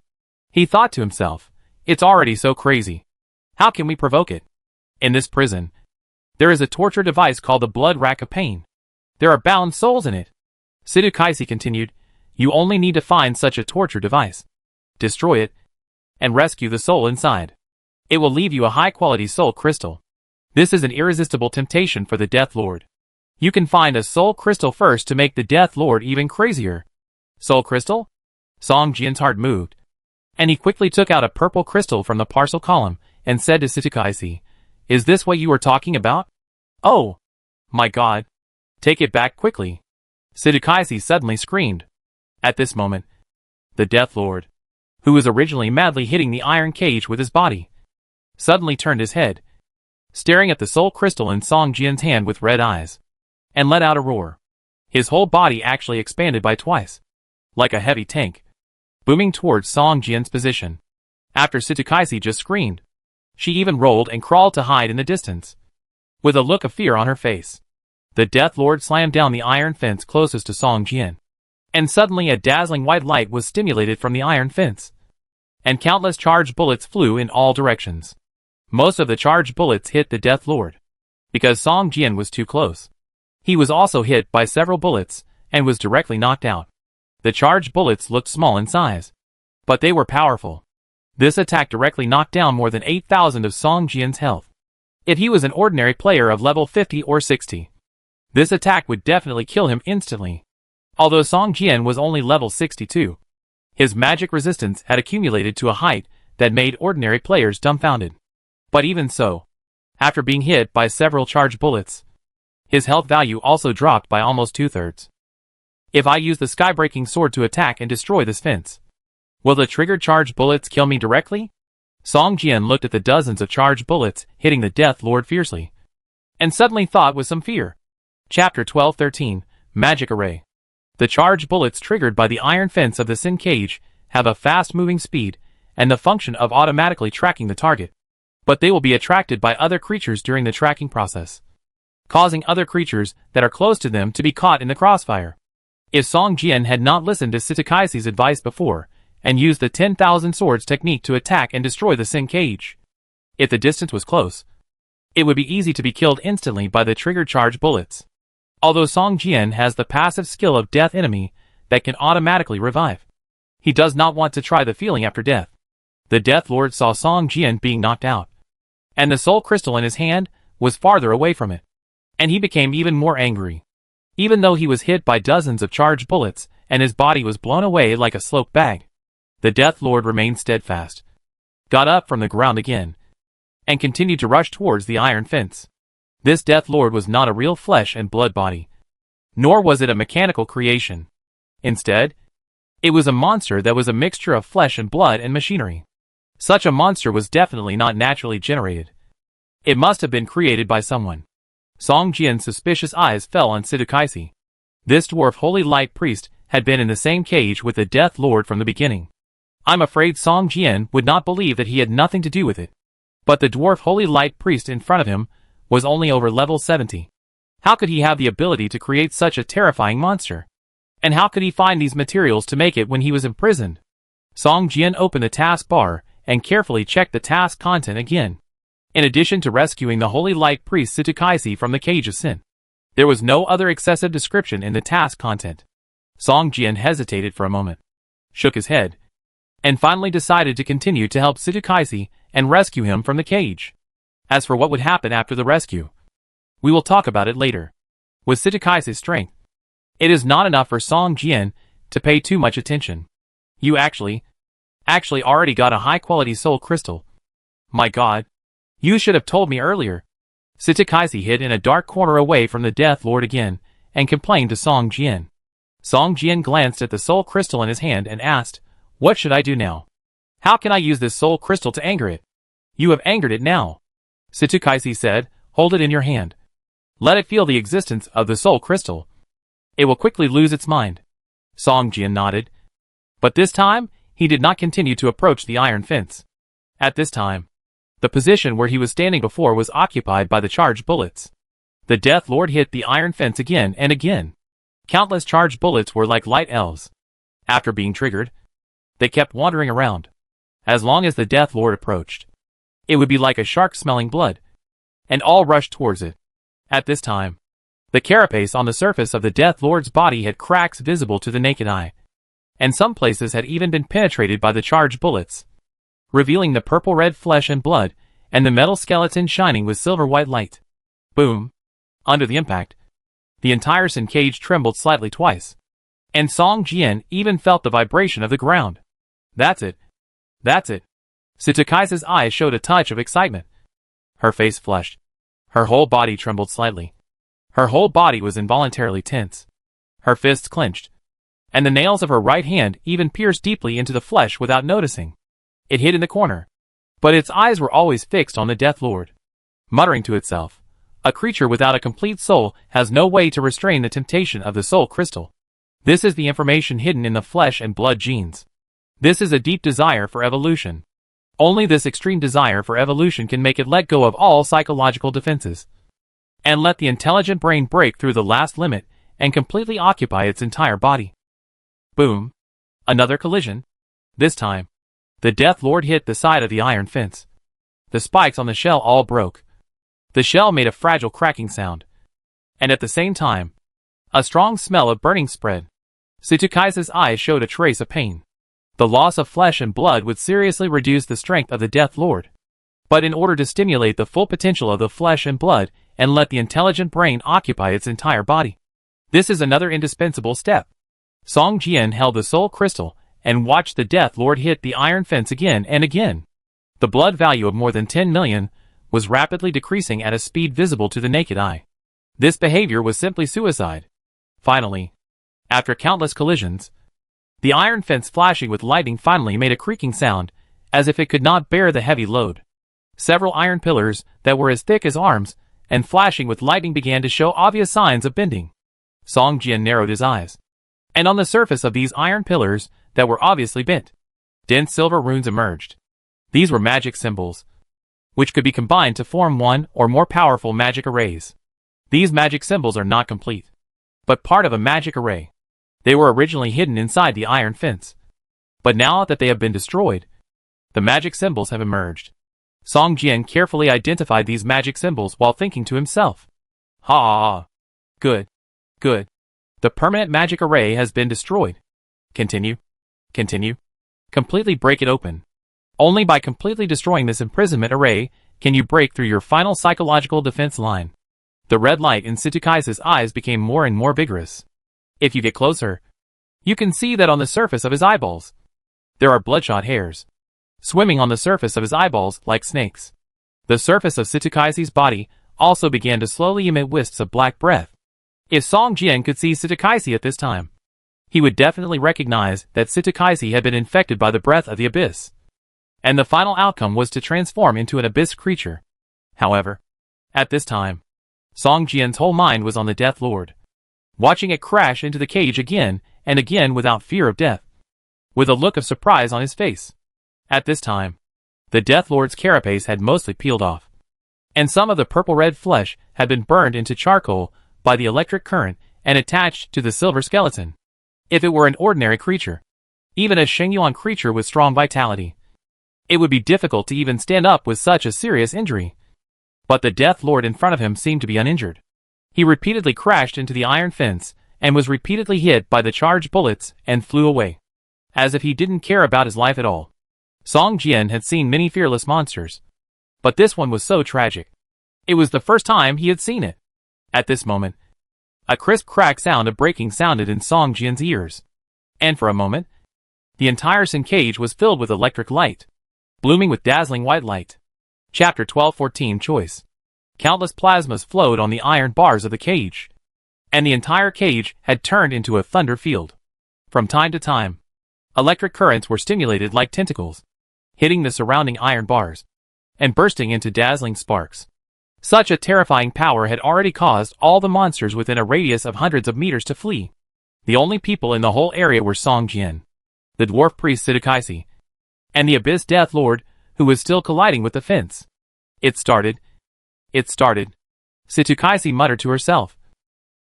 He thought to himself, "It's already so crazy. How can we provoke it?" In this prison, there is a torture device called the Blood Rack of Pain. There are bound souls in it. Situkaisi continued, "You only need to find such a torture device, destroy it, and rescue the soul inside. It will leave you a high-quality soul crystal. This is an irresistible temptation for the Death Lord. You can find a soul crystal first to make the Death Lord even crazier." "Soul crystal?" Song Jian's heart moved, and he quickly took out a purple crystal from the parcel column and said to Situkaisi, "Is this what you were talking about?" "Oh, my God. Take it back quickly," Situkaisi suddenly screamed. At this moment, the Death Lord, who was originally madly hitting the iron cage with his body, suddenly turned his head, staring at the soul crystal in Song Jian's hand with red eyes, and let out a roar. His whole body actually expanded by twice, like a heavy tank, booming towards Song Jian's position. After Tsukaisi just screamed, she even rolled and crawled to hide in the distance, with a look of fear on her face. The Death Lord slammed down the iron fence closest to Song Jian, and suddenly a dazzling white light was stimulated from the iron fence, and countless charged bullets flew in all directions. Most of the charged bullets hit the Death Lord, because Song Jian was too close. He was also hit by several bullets, and was directly knocked out. The charged bullets looked small in size, but they were powerful. This attack directly knocked down more than 8,000 of Song Jian's health. If he was an ordinary player of level 50 or 60, this attack would definitely kill him instantly. Although Song Jian was only level 62, his magic resistance had accumulated to a height that made ordinary players dumbfounded. But even so, after being hit by several charged bullets, his health value also dropped by almost 2/3. If I use the sky-breaking sword to attack and destroy this fence, will the triggered charged bullets kill me directly? Song Jian looked at the dozens of charged bullets hitting the Death Lord fiercely, and suddenly thought with some fear. Chapter 1213, Magic Array. The charged bullets triggered by the iron fence of the Sin Cage have a fast-moving speed and the function of automatically tracking the target. But they will be attracted by other creatures during the tracking process, causing other creatures that are close to them to be caught in the crossfire. If Song Jian had not listened to Tsukaisi's advice before, and used the 10,000 swords technique to attack and destroy the Sin Cage, if the distance was close, it would be easy to be killed instantly by the triggered charge bullets. Although Song Jian has the passive skill of Death Enemy that can automatically revive, he does not want to try the feeling after death. The Death Lord saw Song Jian being knocked out, and the soul crystal in his hand was farther away from it, and he became even more angry. Even though he was hit by dozens of charged bullets and his body was blown away like a sloped bag, the Death Lord remained steadfast, got up from the ground again, and continued to rush towards the iron fence. This Death Lord was not a real flesh and blood body, nor was it a mechanical creation. Instead, it was a monster that was a mixture of flesh and blood and machinery. Such a monster was definitely not naturally generated. It must have been created by someone. Song Jian's suspicious eyes fell on Tsukaisi. This dwarf holy light priest had been in the same cage with the Death Lord from the beginning. I'm afraid Song Jian would not believe that he had nothing to do with it. But the dwarf holy light priest in front of him was only over level 70. How could he have the ability to create such a terrifying monster? And how could he find these materials to make it when he was imprisoned? Song Jian opened the task bar and carefully checked the task content again. In addition to rescuing the holy light priest Tsukaisi from the cage of sin, there was no other excessive description in the task content. Song Jian hesitated for a moment, shook his head, and finally decided to continue to help Tsukaisi and rescue him from the cage. As for what would happen after the rescue, we will talk about it later. With Tsukaisi's strength, it is not enough for Song Jian to pay too much attention. You actually already got a high-quality soul crystal. My god, you should have told me earlier. Tsukaisi hid in a dark corner away from the Death Lord again, and complained to Song Jian. Song Jian glanced at the soul crystal in his hand and asked, what should I do now? How can I use this soul crystal to anger it? You have angered it now. Tsukaisi said, hold it in your hand. Let it feel the existence of the soul crystal. It will quickly lose its mind. Song Jian nodded. But this time, he did not continue to approach the iron fence. At this time, the position where he was standing before was occupied by the charged bullets. The Death Lord hit the iron fence again and again. Countless charged bullets were like light elves. After being triggered, they kept wandering around. As long as the Death Lord approached, it would be like a shark smelling blood, and all rushed towards it. At this time, the carapace on the surface of the Death Lord's body had cracks visible to the naked eye, and some places had even been penetrated by the charged bullets, revealing the purple-red flesh and blood, and the metal skeleton shining with silver-white light. Boom! Under the impact, the entire Sin Cage trembled slightly twice, and Song Jian even felt the vibration of the ground. That's it. That's it. Tsukaisi's eyes showed a touch of excitement. Her face flushed. Her whole body trembled slightly. Her whole body was involuntarily tense. Her fists clenched, and the nails of her right hand even pierced deeply into the flesh without noticing. It hid in the corner, but its eyes were always fixed on the Death Lord. Muttering to itself, A creature without a complete soul has no way to restrain the temptation of the soul crystal. This is the information hidden in the flesh and blood genes. This is a deep desire for evolution. Only this extreme desire for evolution can make it let go of all psychological defenses and let the intelligent brain break through the last limit and completely occupy its entire body. Boom. Another collision. This time, the Death Lord hit the side of the iron fence. The spikes on the shell all broke. The shell made a fragile cracking sound. And at the same time, a strong smell of burning spread. Tsutukai's eyes showed a trace of pain. The loss of flesh and blood would seriously reduce the strength of the Death Lord. But in order to stimulate the full potential of the flesh and blood and let the intelligent brain occupy its entire body, this is another indispensable step. Song Jian held the soul crystal and watched the Death Lord hit the iron fence again and again. The blood value of more than 10 million was rapidly decreasing at a speed visible to the naked eye. This behavior was simply suicide. Finally, after countless collisions, the iron fence flashing with lightning finally made a creaking sound, as if it could not bear the heavy load. Several iron pillars that were as thick as arms and flashing with lightning began to show obvious signs of bending. Song Jian narrowed his eyes. And on the surface of these iron pillars that were obviously bent, dense silver runes emerged. These were magic symbols, which could be combined to form one or more powerful magic arrays. These magic symbols are not complete, but part of a magic array. They were originally hidden inside the iron fence. But now that they have been destroyed, the magic symbols have emerged. Song Jian carefully identified these magic symbols while thinking to himself. Ha! Good. Good. The permanent magic array has been destroyed. Continue. Continue. Completely break it open. Only by completely destroying this imprisonment array can you break through your final psychological defense line. The red light in Tsutukai's eyes became more and more vigorous. If you get closer, you can see that on the surface of his eyeballs, there are bloodshot hairs, swimming on the surface of his eyeballs like snakes. The surface of Tsutukai's body also began to slowly emit wisps of black breath. If Song Jian could see Tsutukai at this time, he would definitely recognize that Tsutukai had been infected by the breath of the abyss. And the final outcome was to transform into an abyss creature. However, at this time, Song Jian's whole mind was on the Death Lord, watching it crash into the cage again and again without fear of death, with a look of surprise on his face. At this time, the Death Lord's carapace had mostly peeled off, and some of the purple-red flesh had been burned into charcoal by the electric current and attached to the silver skeleton. If it were an ordinary creature, even a Shengyuan creature with strong vitality, it would be difficult to even stand up with such a serious injury. But the Death Lord in front of him seemed to be uninjured. He repeatedly crashed into the iron fence and was repeatedly hit by the charged bullets and flew away, as if he didn't care about his life at all. Song Jian had seen many fearless monsters, but this one was so tragic. It was the first time he had seen it. At this moment, a crisp crack sound of breaking sounded in Song Jian's ears, and for a moment, the entire Sin cage was filled with electric light, blooming with dazzling white light. Chapter 1214 Choice. Countless plasmas flowed on the iron bars of the cage, and the entire cage had turned into a thunder field. From time to time, electric currents were stimulated like tentacles, hitting the surrounding iron bars, and bursting into dazzling sparks. Such a terrifying power had already caused all the monsters within a radius of hundreds of meters to flee. The only people in the whole area were Song Jian, the dwarf priest Tsutukai, and the Abyss Death Lord, who was still colliding with the fence. It started. Tsutukai muttered to herself,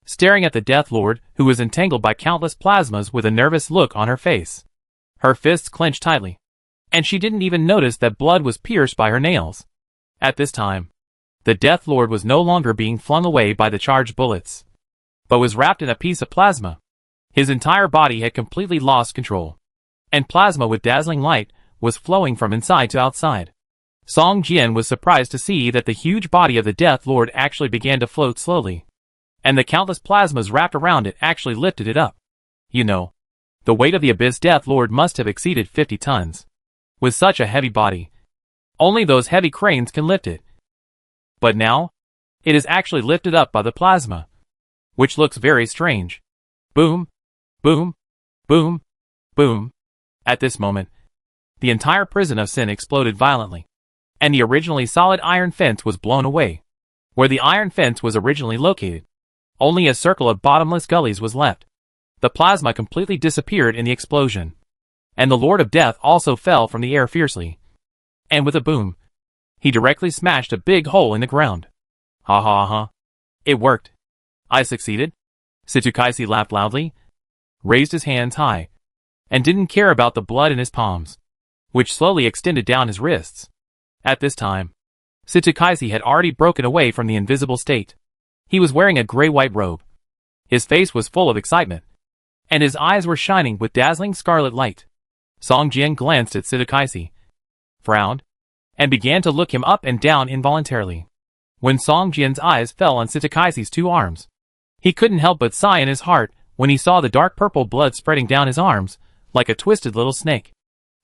staring at the Death Lord, who was entangled by countless plasmas with a nervous look on her face. Her fists clenched tightly, and she didn't even notice that blood was pierced by her nails. At this time, the Death Lord was no longer being flung away by the charged bullets, but was wrapped in a piece of plasma. His entire body had completely lost control, and plasma with dazzling light was flowing from inside to outside. Song Jian was surprised to see that the huge body of the Death Lord actually began to float slowly, and the countless plasmas wrapped around it actually lifted it up. You know, the weight of the Abyss Death Lord must have exceeded 50 tons. With such a heavy body, only those heavy cranes can lift it. But now, it is actually lifted up by the plasma, which looks very strange. Boom, boom, boom, boom. At this moment, the entire prison of Sin exploded violently, and the originally solid iron fence was blown away. Where the iron fence was originally located, only a circle of bottomless gullies was left. The plasma completely disappeared in the explosion, and the Lord of Death also fell from the air fiercely. And with a boom, he directly smashed a big hole in the ground. Ha ha ha. It worked. I succeeded. Sitsukaisi laughed loudly, raised his hands high, and didn't care about the blood in his palms, which slowly extended down his wrists. At this time, Sitsukaisi had already broken away from the invisible state. He was wearing a gray-white robe. His face was full of excitement, and his eyes were shining with dazzling scarlet light. Song Jian glanced at Sitsukaisi, frowned, and began to look him up and down involuntarily. When Song Jian's eyes fell on Sitsukaisi's two arms, he couldn't help but sigh in his heart when he saw the dark purple blood spreading down his arms, like a twisted little snake.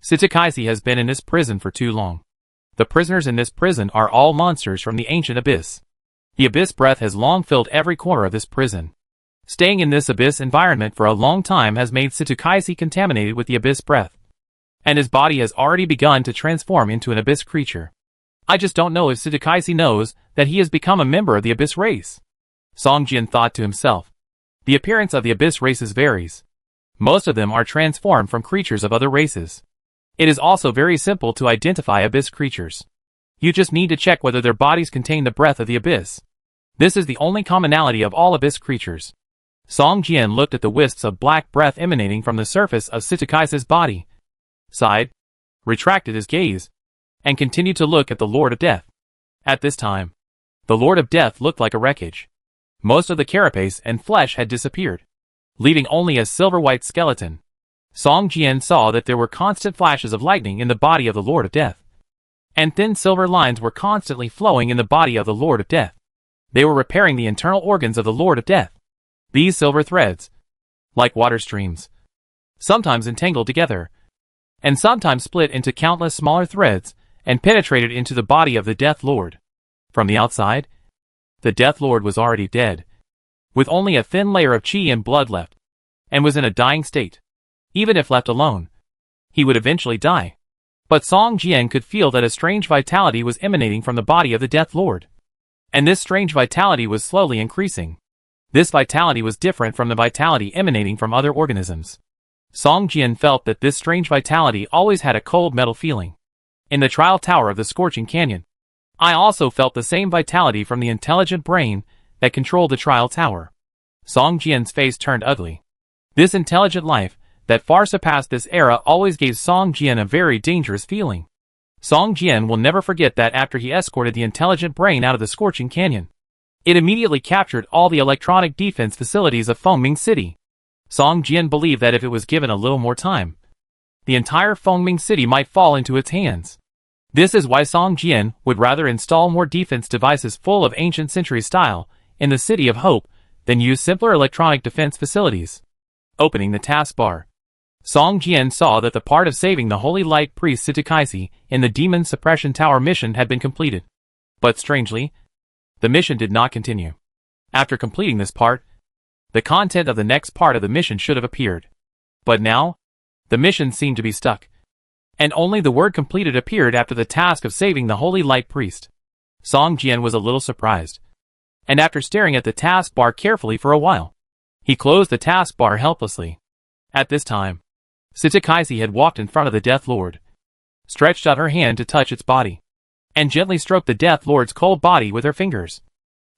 Sitsukaisi has been in this prison for too long. The prisoners in this prison are all monsters from the ancient abyss. The abyss breath has long filled every corner of this prison. Staying in this abyss environment for a long time has made Sitsukaisi contaminated with the abyss breath, and his body has already begun to transform into an abyss creature. I just don't know if Sitsukaisi knows that he has become a member of the abyss race. Song Jian thought to himself. The appearance of the abyss races varies. Most of them are transformed from creatures of other races. It is also very simple to identify abyss creatures. You just need to check whether their bodies contain the breath of the abyss. This is the only commonality of all abyss creatures. Song Jian looked at the wisps of black breath emanating from the surface of Sitsukaisi's body, sighed, retracted his gaze, and continued to look at the Lord of Death. At this time, the Lord of Death looked like a wreckage. Most of the carapace and flesh had disappeared, leaving only a silver-white skeleton. Song Jian saw that there were constant flashes of lightning in the body of the Lord of Death, and thin silver lines were constantly flowing in the body of the Lord of Death. They were repairing the internal organs of the Lord of Death. These silver threads, like water streams, sometimes entangled together, and sometimes split into countless smaller threads and penetrated into the body of the Death Lord. From the outside, the Death Lord was already dead, with only a thin layer of chi and blood left, and was in a dying state. Even if left alone, he would eventually die. But Song Jian could feel that a strange vitality was emanating from the body of the Death Lord, and this strange vitality was slowly increasing. This vitality was different from the vitality emanating from other organisms. Song Jian felt that this strange vitality always had a cold metal feeling. In the trial tower of the Scorching Canyon, I also felt the same vitality from the intelligent brain that controlled the trial tower. Song Jian's face turned ugly. This intelligent life that far surpassed this era always gave Song Jian a very dangerous feeling. Song Jian will never forget that after he escorted the intelligent brain out of the Scorching Canyon, it immediately captured all the electronic defense facilities of Fengming City. Song Jian believed that if it was given a little more time, the entire Fengming City might fall into its hands. This is why Song Jian would rather install more defense devices full of ancient century style in the City of Hope than use simpler electronic defense facilities. Opening the taskbar, Song Jian saw that the part of saving the Holy Light Priest Sitsukaisi in the Demon Suppression Tower mission had been completed. But strangely, the mission did not continue. After completing this part, the content of the next part of the mission should have appeared. But now, the mission seemed to be stuck, and only the word completed appeared after the task of saving the Holy Light Priest. Song Jian was a little surprised, and after staring at the taskbar carefully for a while, he closed the taskbar helplessly. At this time, Sitsukaisi had walked in front of the Death Lord, stretched out her hand to touch its body, and gently stroked the Death Lord's cold body with her fingers,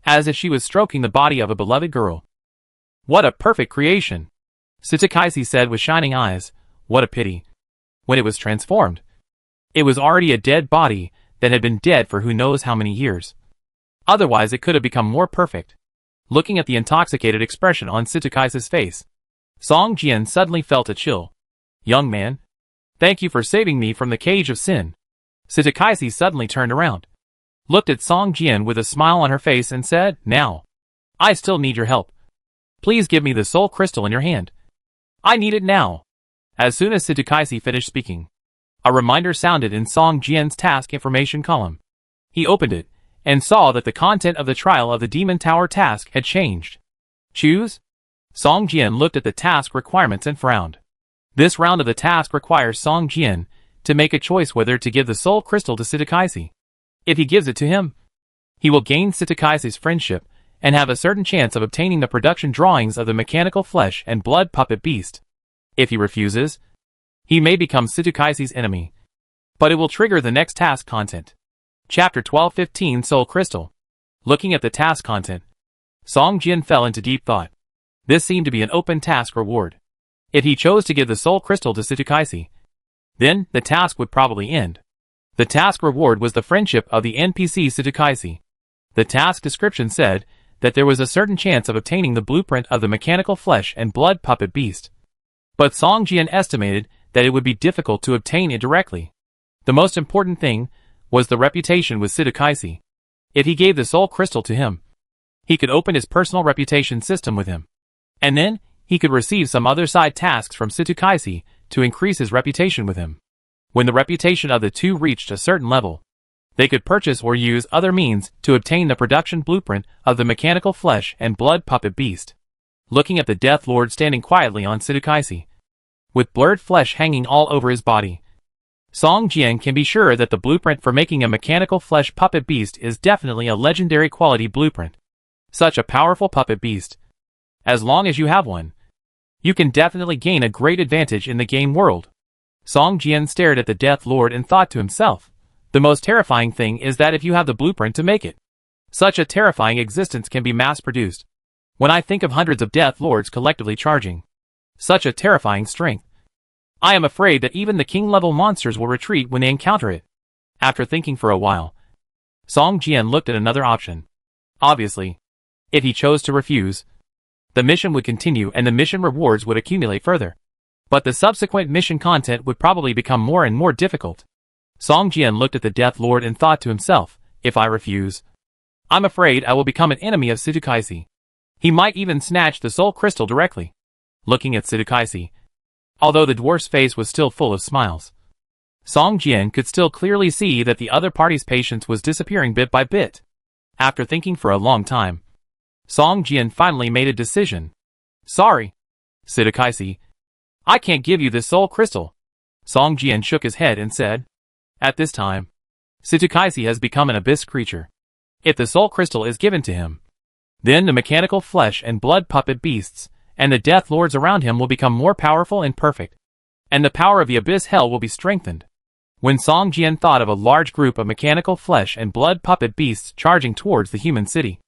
as if she was stroking the body of a beloved girl. "What a perfect creation!" Sitsukaisi said with shining eyes. "What a pity. When it was transformed, it was already a dead body that had been dead for who knows how many years. Otherwise it could have become more perfect." Looking at the intoxicated expression on Sitsukaisi's face, Song Jian suddenly felt a chill. "Young man, thank you for saving me from the cage of sin." Sitsukaisi suddenly turned around, looked at Song Jian with a smile on her face and said, "Now, I still need your help. Please give me the soul crystal in your hand. I need it now." As soon as Sitsukaisi finished speaking, a reminder sounded in Song Jian's task information column. He opened it, and saw that the content of the trial of the Demon Tower task had changed. "Choose?" Song Jian looked at the task requirements and frowned. This round of the task requires Song Jian to make a choice whether to give the soul crystal to Sitsukaisi. If he gives it to him, He will gain Sitakaisi's friendship and have a certain chance of obtaining the production drawings of the mechanical flesh and blood puppet beast. If he refuses, he may become Sitakaisi's enemy. But it will trigger the next task content. Chapter 1215 Soul Crystal. Looking at the task content, Song Jian fell into deep thought. This seemed to be an open task reward. If he chose to give the soul crystal to Sitakaisi, then the task would probably end. The task reward was the friendship of the NPC Sitakaisi. The task description said that there was a certain chance of obtaining the blueprint of the mechanical flesh and blood puppet beast. But Song Jian estimated that it would be difficult to obtain it directly. The most important thing was the reputation with Sitakaisi. If he gave the soul crystal to him, he could open his personal reputation system with him. And then, he could receive some other side tasks from Sitakaisi to increase his reputation with him. When the reputation of the two reached a certain level, they could purchase or use other means to obtain the production blueprint of the mechanical flesh and blood puppet beast. Looking at the Death Lord standing quietly on Sitakaisi, with blurred flesh hanging all over his body, Song Jian can be sure that the blueprint for making a mechanical flesh puppet beast is definitely a legendary quality blueprint. Such a powerful puppet beast. As long as you have one, you can definitely gain a great advantage in the game world. Song Jian stared at the Death Lord and thought to himself, the most terrifying thing is that if you have the blueprint to make it, such a terrifying existence can be mass-produced. When I think of hundreds of Death Lords collectively charging such a terrifying strength, I am afraid that even the king-level monsters will retreat when they encounter it. After thinking for a while, Song Jian looked at another option. Obviously, if he chose to refuse, the mission would continue and the mission rewards would accumulate further. But the subsequent mission content would probably become more and more difficult. Song Jian looked at the Death Lord and thought to himself, if I refuse, I'm afraid I will become an enemy of Sitakaisi. He might even snatch the soul crystal directly. Looking at Sitakaisi, although the dwarf's face was still full of smiles, Song Jian could still clearly see that the other party's patience was disappearing bit by bit. After thinking for a long time, Song Jian finally made a decision. Sorry, Sitakaisi, I can't give you this soul crystal. Song Jian shook his head and said, at this time, Sitakaisi has become an abyss creature. If the soul crystal is given to him, then the mechanical flesh and blood puppet beasts and the Death Lords around him will become more powerful and perfect, and the power of the abyss hell will be strengthened. When Song Jian thought of a large group of mechanical flesh and blood puppet beasts charging towards the human city,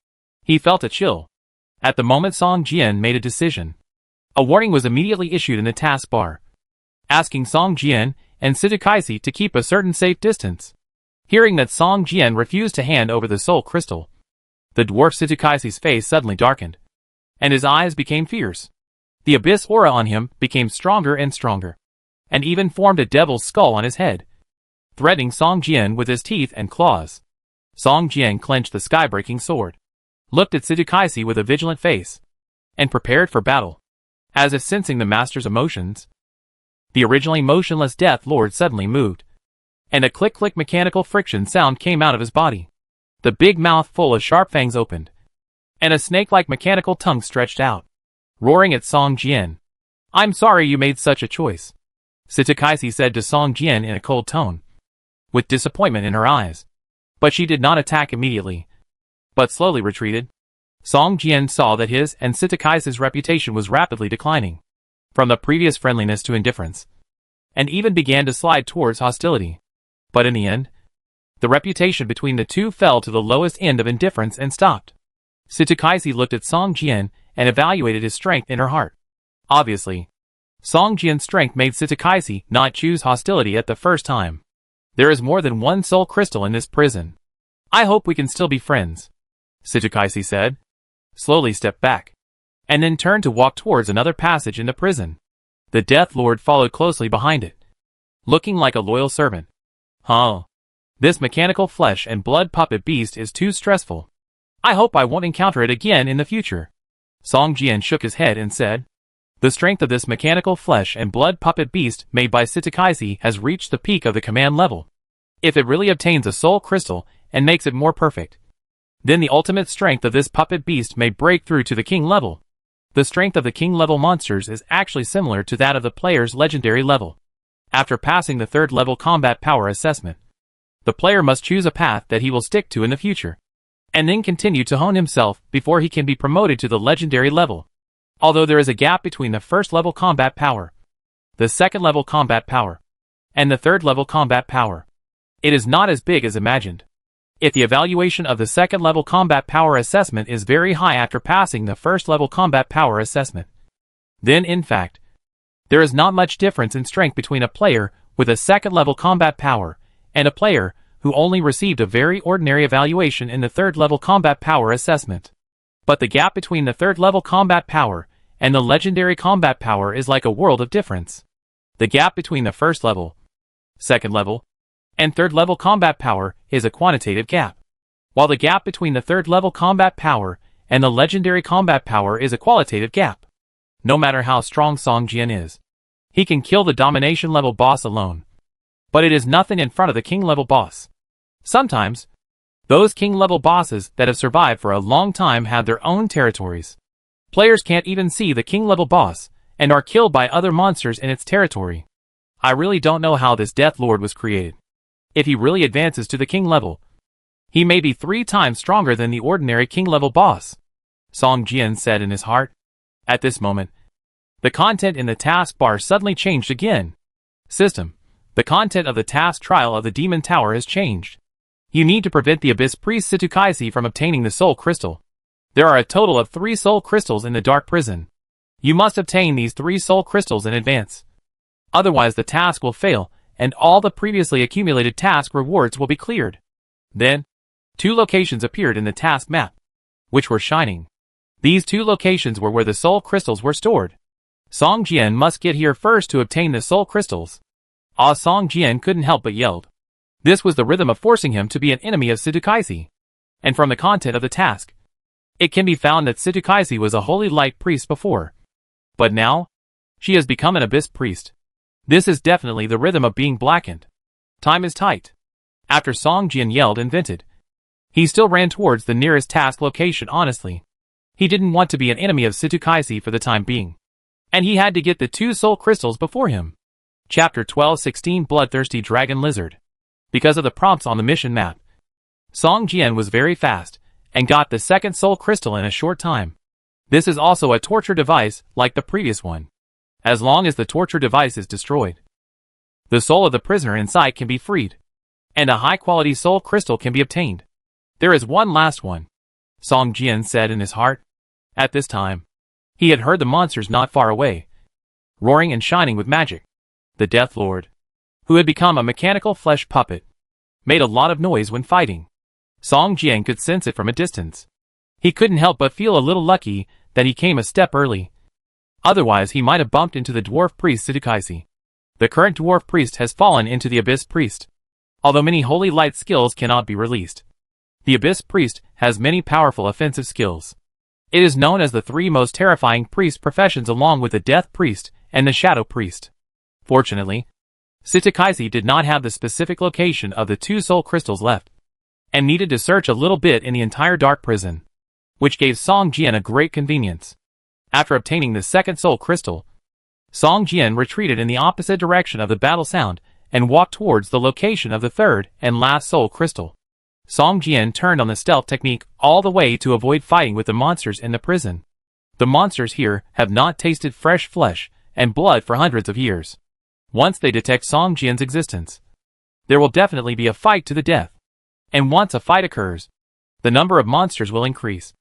he felt a chill. At the moment Song Jian made a decision, a warning was immediately issued in the taskbar, asking Song Jian and Sitakaisi to keep a certain safe distance. Hearing that Song Jian refused to hand over the soul crystal, the dwarf Sitakaisi's face suddenly darkened, and his eyes became fierce. The abyss aura on him became stronger and stronger, and even formed a devil's skull on his head, threatening Song Jian with his teeth and claws. Song Jian clenched the sky-breaking sword, looked at Sitakaisi with a vigilant face, and prepared for battle. As if sensing the master's emotions, the originally motionless Death Lord suddenly moved, and a click-click mechanical friction sound came out of his body. The big mouth full of sharp fangs opened, and a snake-like mechanical tongue stretched out, roaring at Song Jian. I'm sorry you made such a choice, Sitakaisi said to Song Jian in a cold tone, with disappointment in her eyes. But she did not attack immediately, but slowly retreated. Song Jian saw that his and Sitakaisi's reputation was rapidly declining, from the previous friendliness to indifference, and even began to slide towards hostility. But in the end, the reputation between the two fell to the lowest end of indifference and stopped. Sitakaisi looked at Song Jian and evaluated his strength in her heart. Obviously, Song Jian's strength made Sitakaisi not choose hostility at the first time. There is more than one soul crystal in this prison. I hope we can still be friends, Sitakaisi said, slowly stepped back, and then turned to walk towards another passage in the prison. The Death Lord followed closely behind it, looking like a loyal servant. This mechanical flesh and blood puppet beast is too stressful. I hope I won't encounter it again in the future. Song Jian shook his head and said, the strength of this mechanical flesh and blood puppet beast made by Sitakaisi has reached the peak of the command level. If it really obtains a soul crystal and makes it more perfect, then the ultimate strength of this puppet beast may break through to the king level. The strength of the king level monsters is actually similar to that of the player's legendary level. After passing the third level combat power assessment, the player must choose a path that he will stick to in the future. and then continue to hone himself before he can be promoted to the legendary level. Although there is a gap between the first level combat power, the second level combat power, and the third level combat power, it is not as big as imagined. If the evaluation of the second level combat power assessment is very high after passing the first level combat power assessment, then in fact, there is not much difference in strength between a player with a second level combat power and a player who only received a very ordinary evaluation in the third level combat power assessment. But the gap between the third level combat power and the legendary combat power is like a world of difference. The gap between the first level, second level, and third level combat power is a quantitative gap, while the gap between the third level combat power and the legendary combat power is a qualitative gap. No matter how strong Song Jian is, he can kill the domination level boss alone, but it is nothing in front of the king level boss. Sometimes, those king level bosses that have survived for a long time have their own territories. Players can't even see the king level boss and are killed by other monsters in its territory. I really don't know how this Death Lord was created. If he really advances to the king level, he may be 3 times stronger than the ordinary king level boss, Song Jian said in his heart. At this moment, the content in the taskbar suddenly changed again. System. The content of the task trial of the Demon Tower has changed. You need to prevent the Abyss Priest Situkaisi from obtaining the Soul Crystal. There are a total of 3 Soul Crystals in the Dark Prison. You must obtain these 3 Soul Crystals in advance. Otherwise the task will fail, and all the previously accumulated task rewards will be cleared. Then, 2 locations appeared in the task map, which were shining. These 2 locations were where the Soul Crystals were stored. Song Jian must get here first to obtain the Soul Crystals. Song Jian couldn't help but yelled. This was the rhythm of forcing him to be an enemy of Situkaisi. And from the content of the task, it can be found that Situkaisi was a holy light priest before. But now, she has become an abyss priest. This is definitely the rhythm of being blackened. Time is tight. After Song Jian yelled and vented, he still ran towards the nearest task location honestly. He didn't want to be an enemy of Situkaisi for the time being. And he had to get the 2 soul crystals before him. Chapter 1216 Bloodthirsty Dragon Lizard. Because of the prompts on the mission map, Song Jian was very fast, and got the second soul crystal in a short time. This is also a torture device like the previous one. As long as the torture device is destroyed, the soul of the prisoner inside can be freed, and a high-quality soul crystal can be obtained. There is one last one, Song Jian said in his heart. At this time, he had heard the monsters not far away, roaring and shining with magic. The Death Lord, who had become a mechanical flesh puppet, made a lot of noise when fighting. Song Jian could sense it from a distance. He couldn't help but feel a little lucky that he came a step early. Otherwise he might have bumped into the dwarf priest Situkaisi. The current dwarf priest has fallen into the abyss priest. Although many holy light skills cannot be released, the abyss priest has many powerful offensive skills. It is known as the 3 most terrifying priest professions along with the death priest and the shadow priest. Fortunately, Situkaisi did not have the specific location of the 2 soul crystals left, and needed to search a little bit in the entire dark prison, which gave Song Jian a great convenience. After obtaining the second soul crystal, Song Jian retreated in the opposite direction of the battle sound and walked towards the location of the third and last soul crystal. Song Jian turned on the stealth technique all the way to avoid fighting with the monsters in the prison. The monsters here have not tasted fresh flesh and blood for hundreds of years. Once they detect Song Jian's existence, there will definitely be a fight to the death. And once a fight occurs, the number of monsters will increase,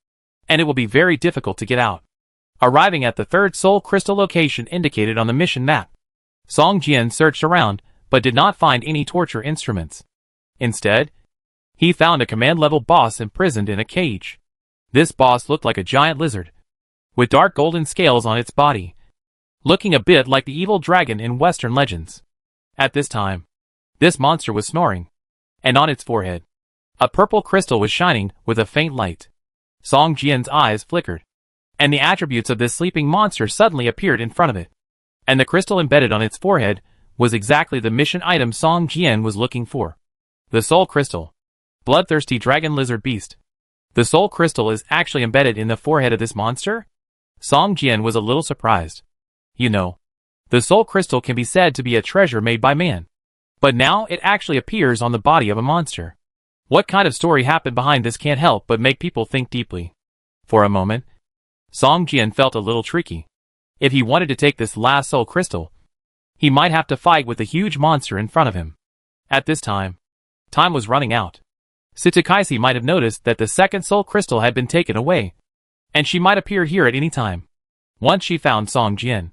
and it will be very difficult to get out. Arriving at the third soul crystal location indicated on the mission map, Song Jian searched around, but did not find any torture instruments. Instead, he found a command-level boss imprisoned in a cage. This boss looked like a giant lizard, with dark golden scales on its body, looking a bit like the evil dragon in Western legends. At this time, this monster was snoring, and on its forehead, a purple crystal was shining with a faint light. Song Jian's eyes flickered, and the attributes of this sleeping monster suddenly appeared in front of it. And the crystal embedded on its forehead was exactly the mission item Song Jian was looking for. The Soul Crystal. Bloodthirsty Dragon Lizard Beast. The Soul Crystal is actually embedded in the forehead of this monster? Song Jian was a little surprised. You know, the Soul Crystal can be said to be a treasure made by man. But now it actually appears on the body of a monster. What kind of story happened behind this can't help but make people think deeply. For a moment, Song Jian felt a little tricky. If he wanted to take this last soul crystal, he might have to fight with the huge monster in front of him. At this time was running out. Sitakaisi might have noticed that the second soul crystal had been taken away, and she might appear here at any time. Once she found Song Jian,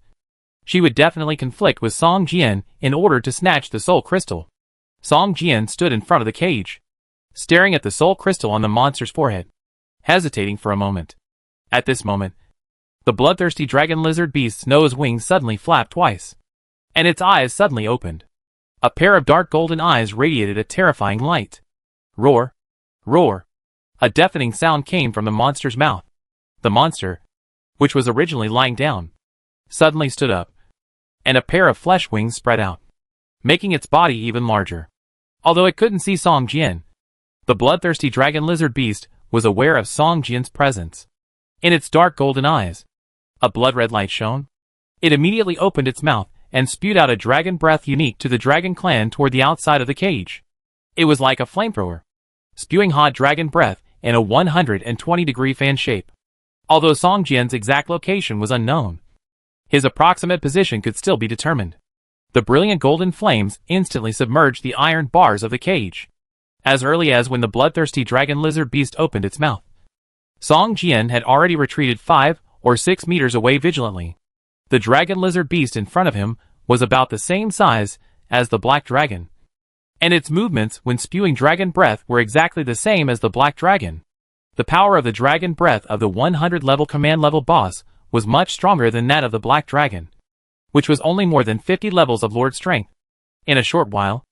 she would definitely conflict with Song Jian in order to snatch the soul crystal. Song Jian stood in front of the cage, staring at the soul crystal on the monster's forehead, hesitating for a moment. At this moment, the bloodthirsty dragon lizard beast's nose wings suddenly flapped twice, and its eyes suddenly opened. A pair of dark golden eyes radiated a terrifying light. Roar! Roar! A deafening sound came from the monster's mouth. The monster, which was originally lying down, suddenly stood up, and a pair of flesh wings spread out, making its body even larger. Although it couldn't see Song Jian, the bloodthirsty dragon lizard beast was aware of Song Jian's presence. In its dark golden eyes, a blood-red light shone. It immediately opened its mouth and spewed out a dragon breath unique to the dragon clan toward the outside of the cage. It was like a flamethrower, spewing hot dragon breath in a 120-degree fan shape. Although Song Jian's exact location was unknown, his approximate position could still be determined. The brilliant golden flames instantly submerged the iron bars of the cage. As early as when the bloodthirsty dragon lizard beast opened its mouth, Song Jian had already retreated 5 or 6 meters away vigilantly. The dragon lizard beast in front of him was about the same size as the black dragon, and its movements when spewing dragon breath were exactly the same as the black dragon. The power of the dragon breath of the 100-level command level boss was much stronger than that of the black dragon, which was only more than 50 levels of lord strength. In a short while,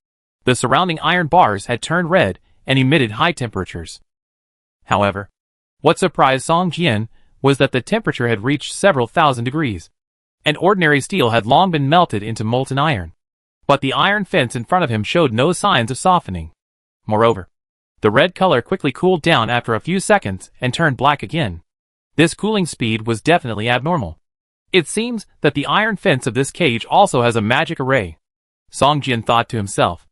the surrounding iron bars had turned red and emitted high temperatures. However, what surprised Song Jian was that the temperature had reached several thousand degrees, and ordinary steel had long been melted into molten iron. But the iron fence in front of him showed no signs of softening. Moreover, the red color quickly cooled down after a few seconds and turned black again. This cooling speed was definitely abnormal. It seems that the iron fence of this cage also has a magic array. Song Jian thought to himself.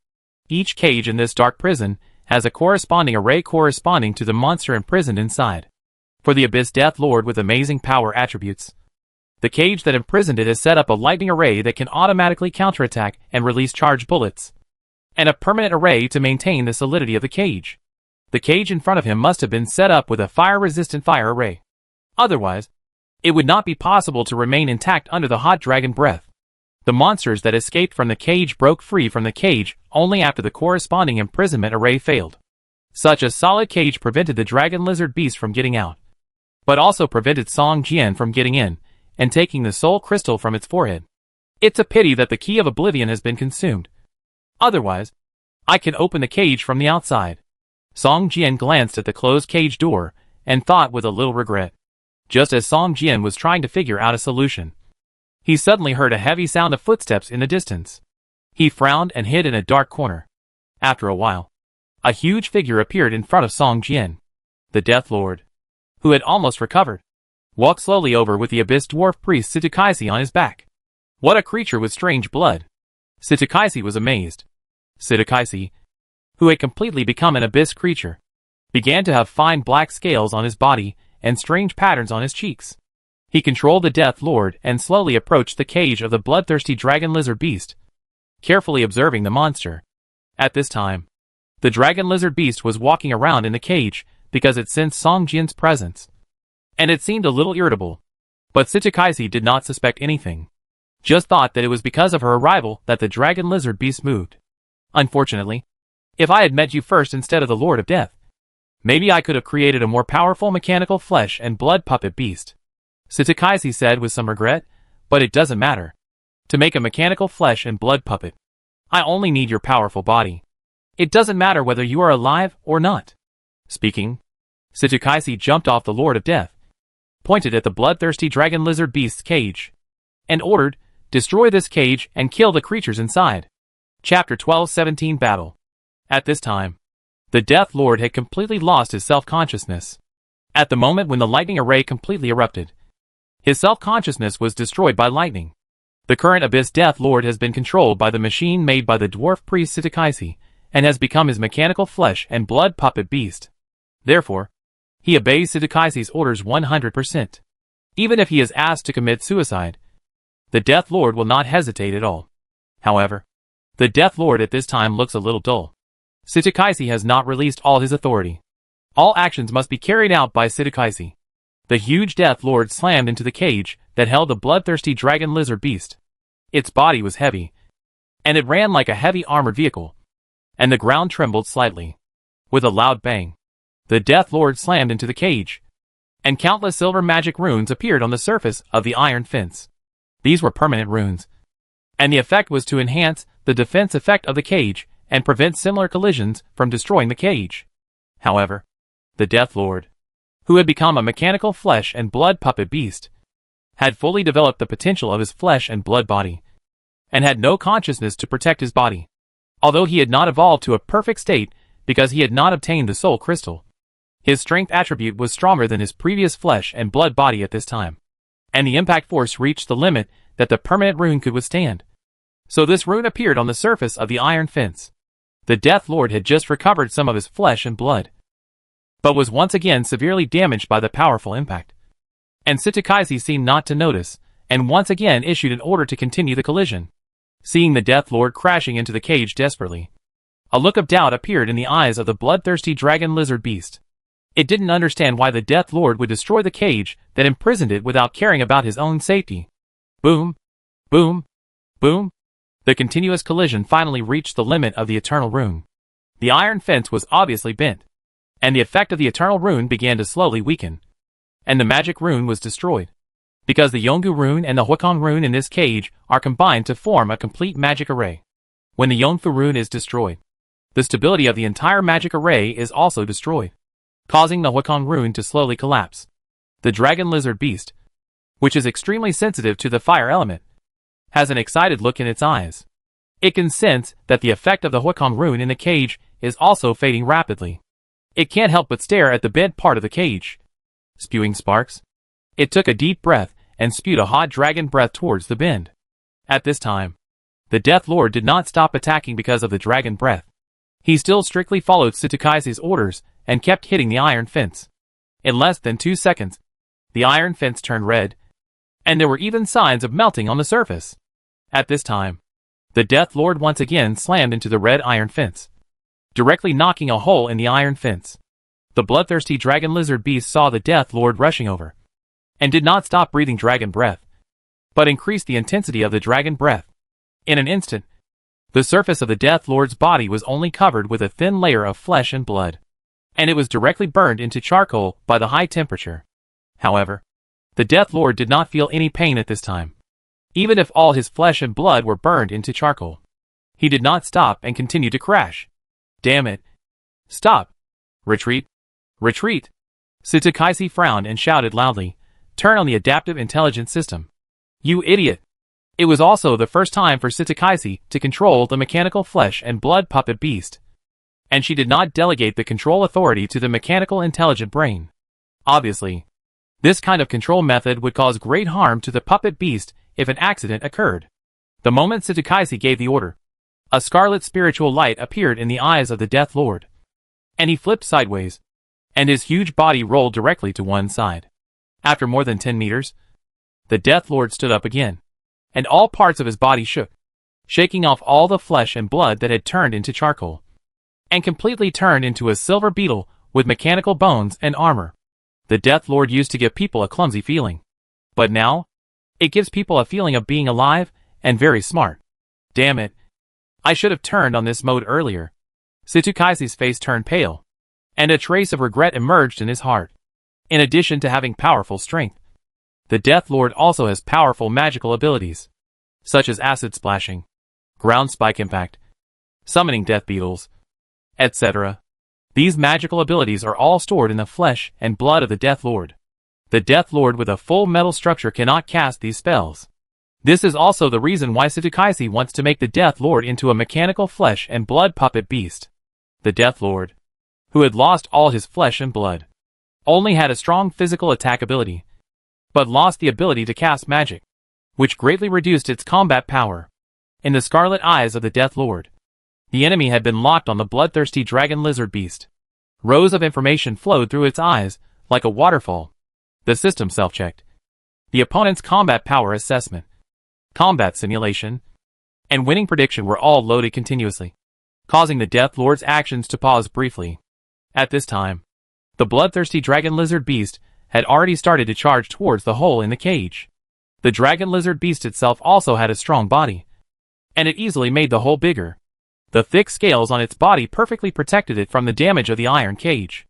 Each cage in this dark prison has a corresponding array corresponding to the monster imprisoned inside. For the Abyss Death Lord with amazing power attributes, the cage that imprisoned it has set up a lightning array that can automatically counterattack and release charged bullets, and a permanent array to maintain the solidity of the cage. The cage in front of him must have been set up with a fire-resistant fire array. Otherwise, it would not be possible to remain intact under the hot dragon breath. The monsters that escaped from the cage broke free from the cage only after the corresponding imprisonment array failed. Such a solid cage prevented the dragon lizard beast from getting out, but also prevented Song Jian from getting in and taking the soul crystal from its forehead. It's a pity that the key of oblivion has been consumed. Otherwise, I can open the cage from the outside. Song Jian glanced at the closed cage door and thought with a little regret. Just as Song Jian was trying to figure out a solution, he suddenly heard a heavy sound of footsteps in the distance. He frowned and hid in a dark corner. After a while, a huge figure appeared in front of Song Jian. The Death Lord, who had almost recovered, walked slowly over with the Abyss Dwarf Priest Sitakaisi on his back. What a creature with strange blood! Sitakaisi was amazed. Sitakaisi, who had completely become an abyss creature, began to have fine black scales on his body and strange patterns on his cheeks. He controlled the Death Lord and slowly approached the cage of the bloodthirsty dragon lizard beast, carefully observing the monster. At this time, the dragon lizard beast was walking around in the cage because it sensed Song Jian's presence, and it seemed a little irritable. But Sitakaisi did not suspect anything, just thought that it was because of her arrival that the dragon lizard beast moved. Unfortunately, if I had met you first instead of the Lord of Death, maybe I could have created a more powerful mechanical flesh and blood puppet beast. Sitakaisi said with some regret, but it doesn't matter. To make a mechanical flesh and blood puppet, I only need your powerful body. It doesn't matter whether you are alive or not. Speaking, Sitakaisi jumped off the Lord of Death, pointed at the bloodthirsty dragon lizard beast's cage, and ordered, "Destroy this cage and kill the creatures inside." Chapter 1217 Battle. At this time, the Death Lord had completely lost his self-consciousness. At the moment when the lightning array completely erupted, his self-consciousness was destroyed by lightning. The current Abyss Death Lord has been controlled by the machine made by the dwarf priest Sitakaisi, and has become his mechanical flesh and blood puppet beast. Therefore, he obeys Tsutakaise's orders 100%. Even if he is asked to commit suicide, the Death Lord will not hesitate at all. However, the Death Lord at this time looks a little dull. Tsutakase has not released all his authority. All actions must be carried out by Tsutakase. The huge Death Lord slammed into the cage that held the bloodthirsty dragon lizard beast. Its body was heavy, and it ran like a heavy armored vehicle, and the ground trembled slightly. With a loud bang, the Death Lord slammed into the cage, and countless silver magic runes appeared on the surface of the iron fence. These were permanent runes, and the effect was to enhance the defense effect of the cage and prevent similar collisions from destroying the cage. However, the Death Lord, who had become a mechanical flesh and blood puppet beast, had fully developed the potential of his flesh and blood body, and had no consciousness to protect his body. Although he had not evolved to a perfect state because he had not obtained the soul crystal, his strength attribute was stronger than his previous flesh and blood body at this time, and the impact force reached the limit that the permanent rune could withstand. So this rune appeared on the surface of the iron fence. The Death Lord had just recovered some of his flesh and blood, but was once again severely damaged by the powerful impact. And Tsutakase seemed not to notice, and once again issued an order to continue the collision. Seeing the Death Lord crashing into the cage desperately, a look of doubt appeared in the eyes of the bloodthirsty dragon lizard beast. It didn't understand why the Death Lord would destroy the cage that imprisoned it without caring about his own safety. Boom! Boom! Boom! The continuous collision finally reached the limit of the Eternal Rune. The iron fence was obviously bent, and the effect of the Eternal Rune began to slowly weaken, and the magic rune was destroyed. Because the Yongu rune and the Huikong rune in this cage are combined to form a complete magic array. When the Yongfu rune is destroyed, the stability of the entire magic array is also destroyed, causing the Huikong rune to slowly collapse. The dragon lizard beast, which is extremely sensitive to the fire element, has an excited look in its eyes. It can sense that the effect of the Huikong rune in the cage is also fading rapidly. It can't help but stare at the bent part of the cage. Spewing sparks, it took a deep breath and spewed a hot dragon breath towards the bend. At this time, the Death Lord did not stop attacking because of the dragon breath. He still strictly followed Tsutakaise's orders and kept hitting the iron fence. In less than 2 seconds, the iron fence turned red, and there were even signs of melting on the surface. At this time, the Death Lord once again slammed into the red iron fence, directly knocking a hole in the iron fence. The bloodthirsty dragon lizard beast saw the Death Lord rushing over, and did not stop breathing dragon breath, but increased the intensity of the dragon breath. In an instant, the surface of the Death Lord's body was only covered with a thin layer of flesh and blood, and it was directly burned into charcoal by the high temperature. However, the Death Lord did not feel any pain at this time. Even if all his flesh and blood were burned into charcoal, he did not stop and continued to crash. Damn it! Stop! Retreat! Retreat! Tsutakase frowned and shouted loudly, "Turn on the adaptive intelligence system. You idiot!" It was also the first time for Tsutakase to control the mechanical flesh and blood puppet beast, and she did not delegate the control authority to the mechanical intelligent brain. Obviously, this kind of control method would cause great harm to the puppet beast if an accident occurred. The moment Tsutakase gave the order, a scarlet spiritual light appeared in the eyes of the Death Lord, and he flipped sideways, and his huge body rolled directly to one side. After more than 10 meters, the Death Lord stood up again, and all parts of his body shook, shaking off all the flesh and blood that had turned into charcoal, and completely turned into a silver beetle with mechanical bones and armor. The Death Lord used to give people a clumsy feeling, but now, it gives people a feeling of being alive and very smart. Damn it! I should have turned on this mode earlier. Tsutakaise's face turned pale, and a trace of regret emerged in his heart. In addition to having powerful strength, the Death Lord also has powerful magical abilities, such as acid splashing, ground spike impact, summoning death beetles, etc. These magical abilities are all stored in the flesh and blood of the Death Lord. The Death Lord with a full metal structure cannot cast these spells. This is also the reason why Tsutakase wants to make the Death Lord into a mechanical flesh and blood puppet beast. The Death Lord, who had lost all his flesh and blood, only had a strong physical attack ability, but lost the ability to cast magic, which greatly reduced its combat power. In the scarlet eyes of the Death Lord, The enemy had been locked on the bloodthirsty dragon lizard beast. Rows of information flowed through its eyes, like a waterfall. The system self-checked. The opponent's combat power assessment, combat simulation, and winning prediction were all loaded continuously, causing the Death Lord's actions to pause briefly. At this time, the bloodthirsty dragon lizard beast had already started to charge towards the hole in the cage. The dragon lizard beast itself also had a strong body, and it easily made the hole bigger. The thick scales on its body perfectly protected it from the damage of the iron cage.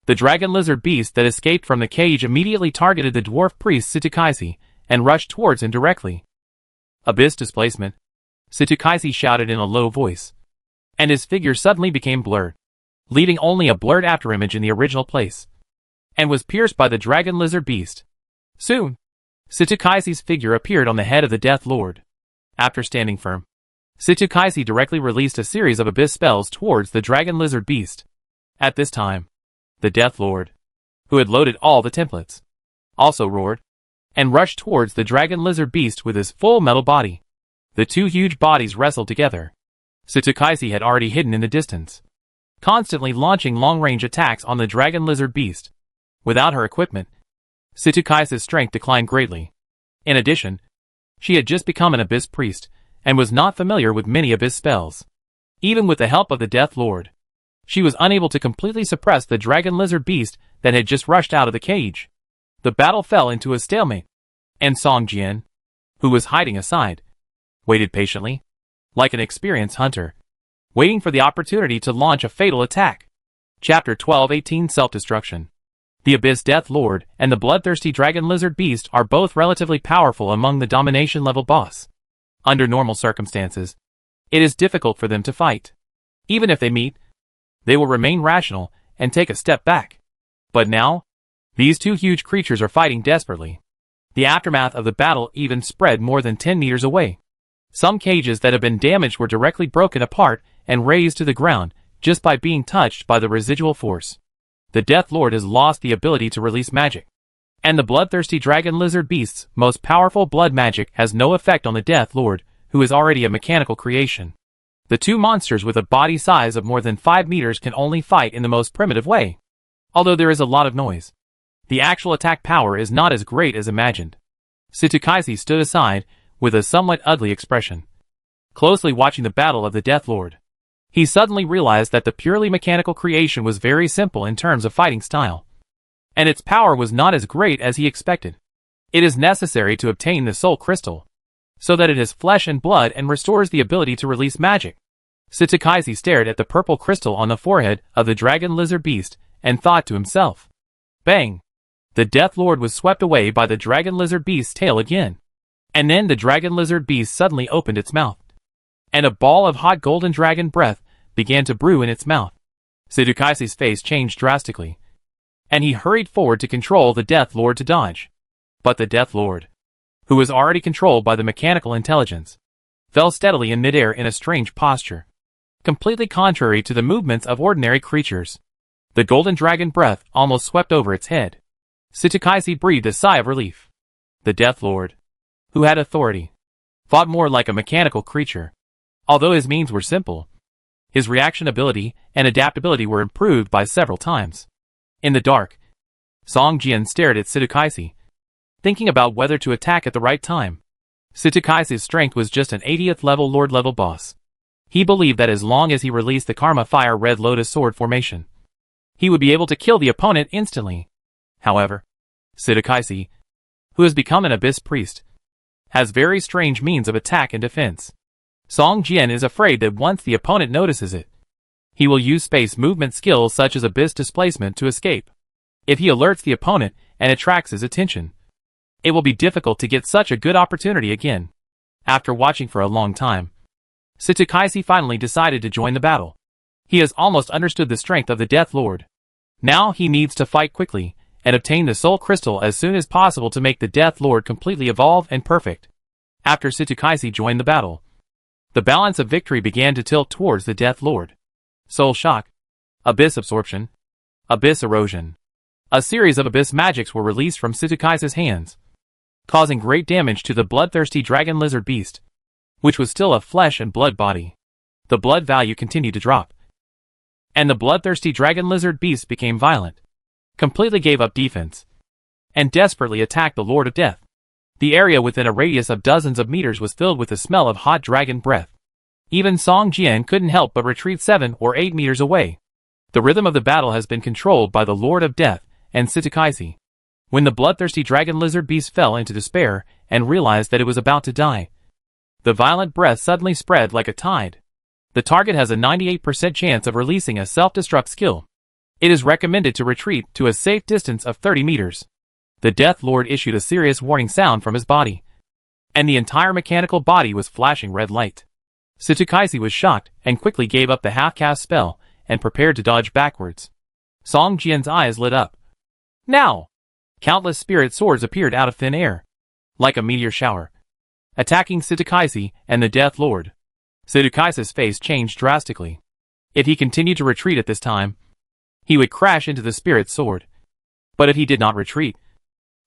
The dragon lizard beast that escaped from the cage immediately targeted the dwarf priest Sitakaisi and rushed towards him directly. Abyss displacement, Sitakaisi shouted in a low voice, and his figure suddenly became blurred, leaving only a blurred afterimage in the original place, and was pierced by the dragon lizard beast. Soon, Sitakaisi's figure appeared on the head of the Death Lord. After standing firm, Sitakaisi directly released a series of abyss spells towards the dragon lizard beast. At this time, the Death Lord, who had loaded all the templates, also roared, and rushed towards the dragon lizard beast with his full metal body. The two huge bodies wrestled together. Sitakaisi had already hidden in the distance, constantly launching long-range attacks on the dragon lizard beast. Without her equipment, Sitakaisi's strength declined greatly. In addition, she had just become an abyss priest, and was not familiar with many abyss spells. Even with the help of the Death Lord, she was unable to completely suppress the dragon lizard beast that had just rushed out of the cage. The battle fell into a stalemate, and Song Jian, who was hiding aside, waited patiently, like an experienced hunter, waiting for the opportunity to launch a fatal attack. Chapter 1218 Self-Destruction. The Abyss Death Lord and the bloodthirsty dragon lizard beast are both relatively powerful among the domination level boss. Under normal circumstances, it is difficult for them to fight. Even if they meet, they will remain rational and take a step back. But now, these two huge creatures are fighting desperately. The aftermath of the battle even spread more than 10 meters away. Some cages that had been damaged were directly broken apart and razed to the ground just by being touched by the residual force. The Death Lord has lost the ability to release magic, and the bloodthirsty dragon lizard beast's most powerful blood magic has no effect on the Death Lord, who is already a mechanical creation. The two monsters with a body size of more than 5 meters can only fight in the most primitive way. Although there is a lot of noise, the actual attack power is not as great as imagined. Sitakaisi stood aside, with a somewhat ugly expression, closely watching the battle of the Death Lord. He suddenly realized that the purely mechanical creation was very simple in terms of fighting style, and its power was not as great as he expected. It is necessary to obtain the soul crystal, so that it has flesh and blood and restores the ability to release magic. Sitakaisi stared at the purple crystal on the forehead of the dragon lizard beast and thought to himself. Bang! The Death Lord was swept away by the dragon lizard beast's tail again. And then the dragon lizard beast suddenly opened its mouth, and a ball of hot golden dragon breath began to brew in its mouth. Sitakaisi's face changed drastically, and he hurried forward to control the Death Lord to dodge. But the Death Lord, who was already controlled by the mechanical intelligence, fell steadily in midair in a strange posture, completely contrary to the movements of ordinary creatures. The golden dragon breath almost swept over its head. Sitakaisi breathed a sigh of relief. The Death Lord, who had authority, fought more like a mechanical creature. Although his means were simple, his reaction ability and adaptability were improved by several times. In the dark, Song Jian stared at Sitakaisi, thinking about whether to attack at the right time. Sitakaisi's strength was just an 80th level Lord level boss. He believed that as long as he released the Karma Fire Red Lotus Sword formation, he would be able to kill the opponent instantly. However, Sitakaisi, who has become an Abyss Priest, has very strange means of attack and defense. Song Jian is afraid that once the opponent notices it, he will use space movement skills such as Abyss Displacement to escape. If he alerts the opponent and attracts his attention, it will be difficult to get such a good opportunity again. After watching for a long time, Sitakaisi finally decided to join the battle. He has almost understood the strength of the Death Lord. Now he needs to fight quickly and obtain the Soul Crystal as soon as possible to make the Death Lord completely evolve and perfect. After Sitakaisi joined the battle, the balance of victory began to tilt towards the Death Lord. Soul Shock, Abyss Absorption, Abyss Erosion. A series of Abyss magics were released from Sitakaisi's hands, causing great damage to the bloodthirsty dragon lizard beast, which was still a flesh and blood body. the blood value continued to drop. And the bloodthirsty dragon lizard beast became violent, completely gave up defense, and desperately attacked the Lord of Death. The area within a radius of dozens of meters was filled with the smell of hot dragon breath. Even Song Jian couldn't help but retreat 7 or 8 meters away. The rhythm of the battle has been controlled by the Lord of Death and Sitakaisi. When the bloodthirsty dragon lizard beast fell into despair and realized that it was about to die, the violent breath suddenly spread like a tide. The target has a 98% chance of releasing a self-destruct skill. It is recommended to retreat to a safe distance of 30 meters. The Death Lord issued a serious warning sound from his body, and the entire mechanical body was flashing red light. Sitakaisi was shocked and quickly gave up the half-cast spell and prepared to dodge backwards. Song Jian's eyes lit up. Now! Countless spirit swords appeared out of thin air, like a meteor shower, attacking Sitakaisi and the Death Lord. Sitakaisi's face changed drastically. If he continued to retreat at this time, he would crash into the spirit sword. But if he did not retreat,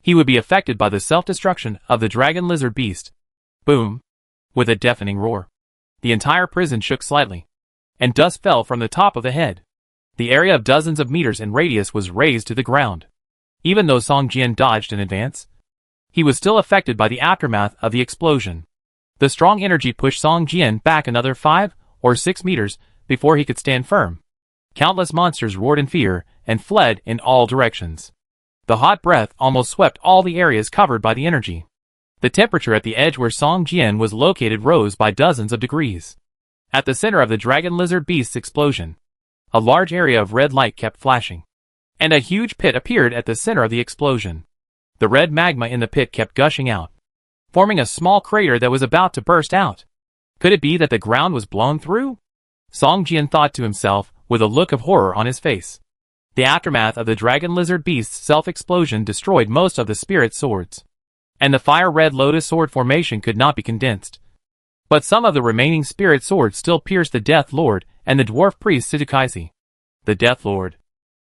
he would be affected by the self-destruction of the dragon lizard beast. Boom! With a deafening roar, the entire prison shook slightly, and dust fell from the top of the head. The area of dozens of meters in radius was razed to the ground. Even though Song Jian dodged in advance, he was still affected by the aftermath of the explosion. The strong energy pushed Song Jian back another 5 or 6 meters before he could stand firm. Countless monsters roared in fear and fled in all directions. The hot breath almost swept all the areas covered by the energy. The temperature at the edge where Song Jian was located rose by dozens of degrees. At the center of the dragon lizard beast's explosion, a large area of red light kept flashing, and a huge pit appeared at the center of the explosion. The red magma in the pit kept gushing out, forming a small crater that was about to burst out. Could it be that the ground was blown through? Song Jian thought to himself with a look of horror on his face. The aftermath of the dragon lizard beast's self-explosion destroyed most of the spirit swords, and the fire-red lotus sword formation could not be condensed. But some of the remaining spirit swords still pierced the Death Lord and the dwarf priest Sitakaisi. The Death Lord,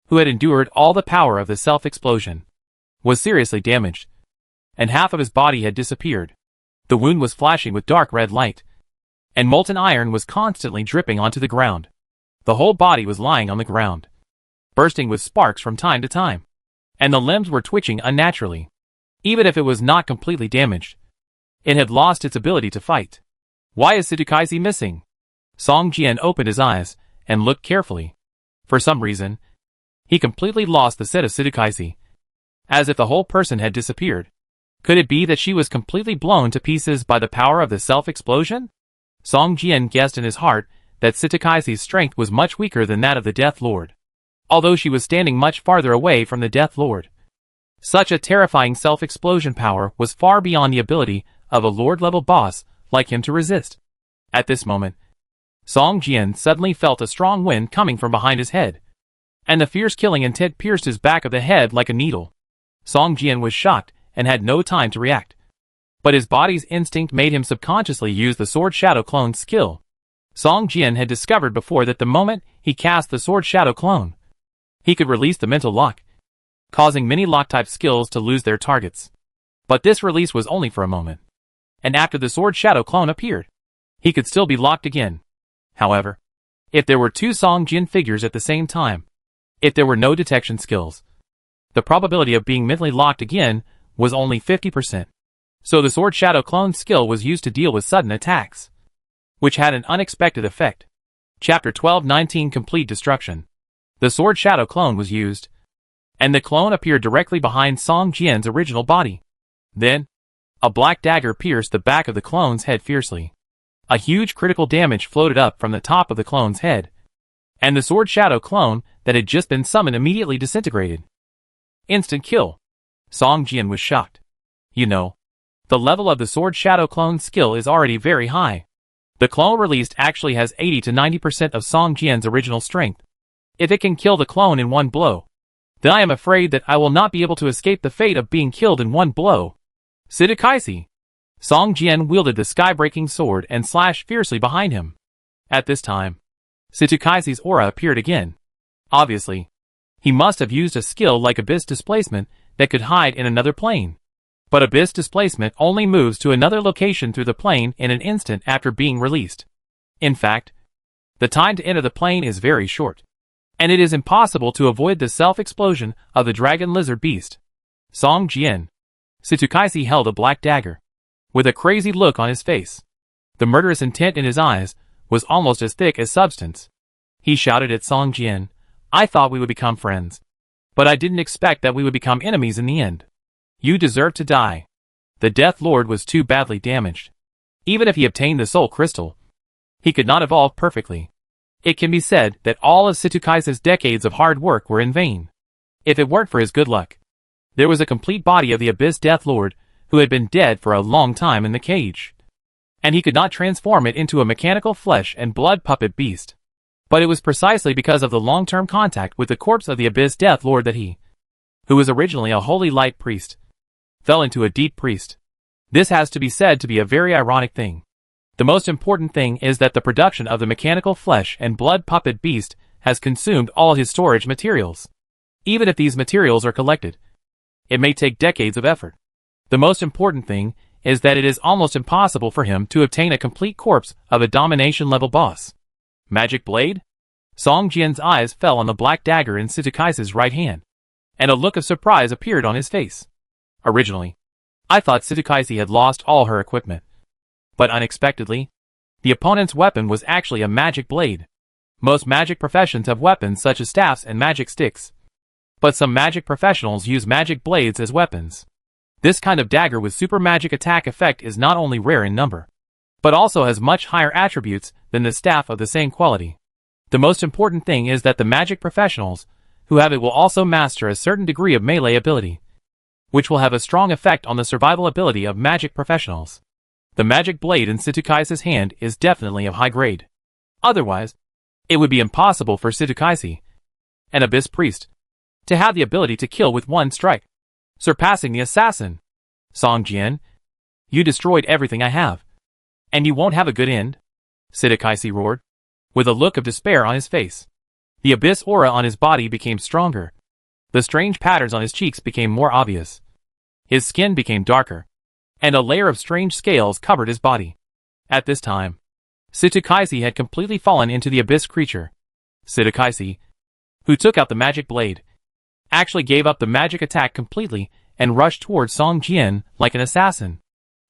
who had endured all the power of the self-explosion, was seriously damaged, and half of his body had disappeared. The wound was flashing with dark red light, and molten iron was constantly dripping onto the ground. The whole body was lying on the ground, bursting with sparks from time to time, and the limbs were twitching unnaturally. Even if it was not completely damaged, it had lost its ability to fight. Why is Sitakaisi missing? Song Jian opened his eyes and looked carefully. For some reason, he completely lost the set of Sitakaisi, as if the whole person had disappeared. Could it be that she was completely blown to pieces by the power of the self-explosion? Song Jian guessed in his heart that Sitakaisi's strength was much weaker than that of the Death Lord, although she was standing much farther away from the Death Lord. Such a terrifying self-explosion power was far beyond the ability of a Lord-level boss like him to resist. At this moment, Song Jian suddenly felt a strong wind coming from behind his head, and the fierce killing intent pierced his back of the head like a needle. Song Jian was shocked and had no time to react, but his body's instinct made him subconsciously use the Sword Shadow Clone skill. Song Jian had discovered before that the moment he cast the Sword Shadow Clone, he could release the mental lock, causing many lock-type skills to lose their targets. But this release was only for a moment, and after the Sword Shadow Clone appeared, he could still be locked again. However, if there were two Song Jian figures at the same time, if there were no detection skills, the probability of being mentally locked again was only 50%. So the Sword Shadow Clone skill was used to deal with sudden attacks, which had an unexpected effect. Chapter 1219 Complete Destruction. The Sword Shadow Clone was used, and the clone appeared directly behind Song Jian's original body. Then, a black dagger pierced the back of the clone's head fiercely. A huge critical damage floated up from the top of the clone's head, and the Sword Shadow Clone that had just been summoned immediately disintegrated. Instant kill. Song Jian was shocked. You know, the level of the Sword Shadow Clone skill is already very high. The clone released actually has 80 to 90% of Song Jian's original strength. If it can kill the clone in one blow, then I am afraid that I will not be able to escape the fate of being killed in one blow. Sitakaisi. Song Jian wielded the sky-breaking sword and slashed fiercely behind him. At this time, Sitakaisi's aura appeared again. Obviously, he must have used a skill like Abyss Displacement that could hide in another plane. But Abyss Displacement only moves to another location through the plane in an instant after being released. In fact, The time to enter the plane is very short, and it is impossible to avoid the self-explosion of the dragon lizard beast. Song Jian. Tsutokaisi held a black dagger, with a crazy look on his face. The murderous intent in his eyes was almost as thick as substance. He shouted at Song Jian, "I thought we would become friends, but I didn't expect that we would become enemies in the end. You deserve to die." The Death Lord was too badly damaged. Even if he obtained the Soul Crystal, he could not evolve perfectly. It can be said that all of Tsutokaisi's decades of hard work were in vain. If it weren't for his good luck, there was a complete body of the Abyss Death Lord who had been dead for a long time in the cage, and he could not transform it into a mechanical flesh and blood puppet beast. But it was precisely because of the long-term contact with the corpse of the Abyss Death Lord that he, who was originally a holy light priest, fell into a deep priest. This has to be said to be a very ironic thing. The most important thing is that the production of the mechanical flesh and blood puppet beast has consumed all his storage materials. Even if these materials are collected, it may take decades of effort. The most important thing is that it is almost impossible for him to obtain a complete corpse of a domination-level boss. Magic blade? Song Jian's eyes fell on the black dagger in Tsutokaisi's right hand, and a look of surprise appeared on his face. Originally, I thought Tsutokaisi had lost all her equipment. But unexpectedly, the opponent's weapon was actually a magic blade. Most magic professions have weapons such as staffs and magic sticks, but some magic professionals use magic blades as weapons. This kind of dagger with super magic attack effect is not only rare in number, but also has much higher attributes than the staff of the same quality. The most important thing is that the magic professionals who have it will also master a certain degree of melee ability, which will have a strong effect on the survival ability of magic professionals. The magic blade in Tsutokaisi's hand is definitely of high grade. Otherwise, it would be impossible for Tsutokaisi, an Abyss priest, to have the ability to kill with one strike, surpassing the assassin. Song Jian, you destroyed everything I have, and you won't have a good end, Tsutokaisi roared, with a look of despair on his face. The Abyss aura on his body became stronger. The strange patterns on his cheeks became more obvious. His skin became darker, and a layer of strange scales covered his body. At this time, Tsutokaisi had completely fallen into the Abyss creature. Tsutokaisi, who took out the magic blade, actually gave up the magic attack completely and rushed towards Song Jian like an assassin.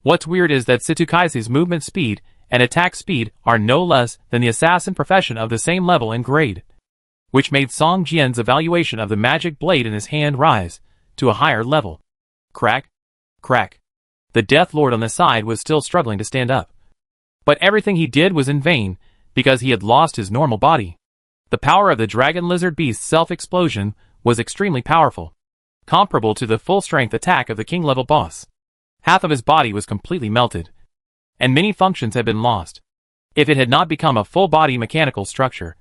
What's weird is that Tsutokaisi's movement speed and attack speed are no less than the assassin profession of the same level and grade, which made Song Jian's evaluation of the magic blade in his hand rise to a higher level. Crack, crack. The Death Lord on the side was still struggling to stand up. But everything he did was in vain, because he had lost his normal body. The power of the dragon lizard beast's self-explosion was extremely powerful, comparable to the full-strength attack of the king-level boss. Half of his body was completely melted, and many functions had been lost. If it had not become a full-body mechanical structure,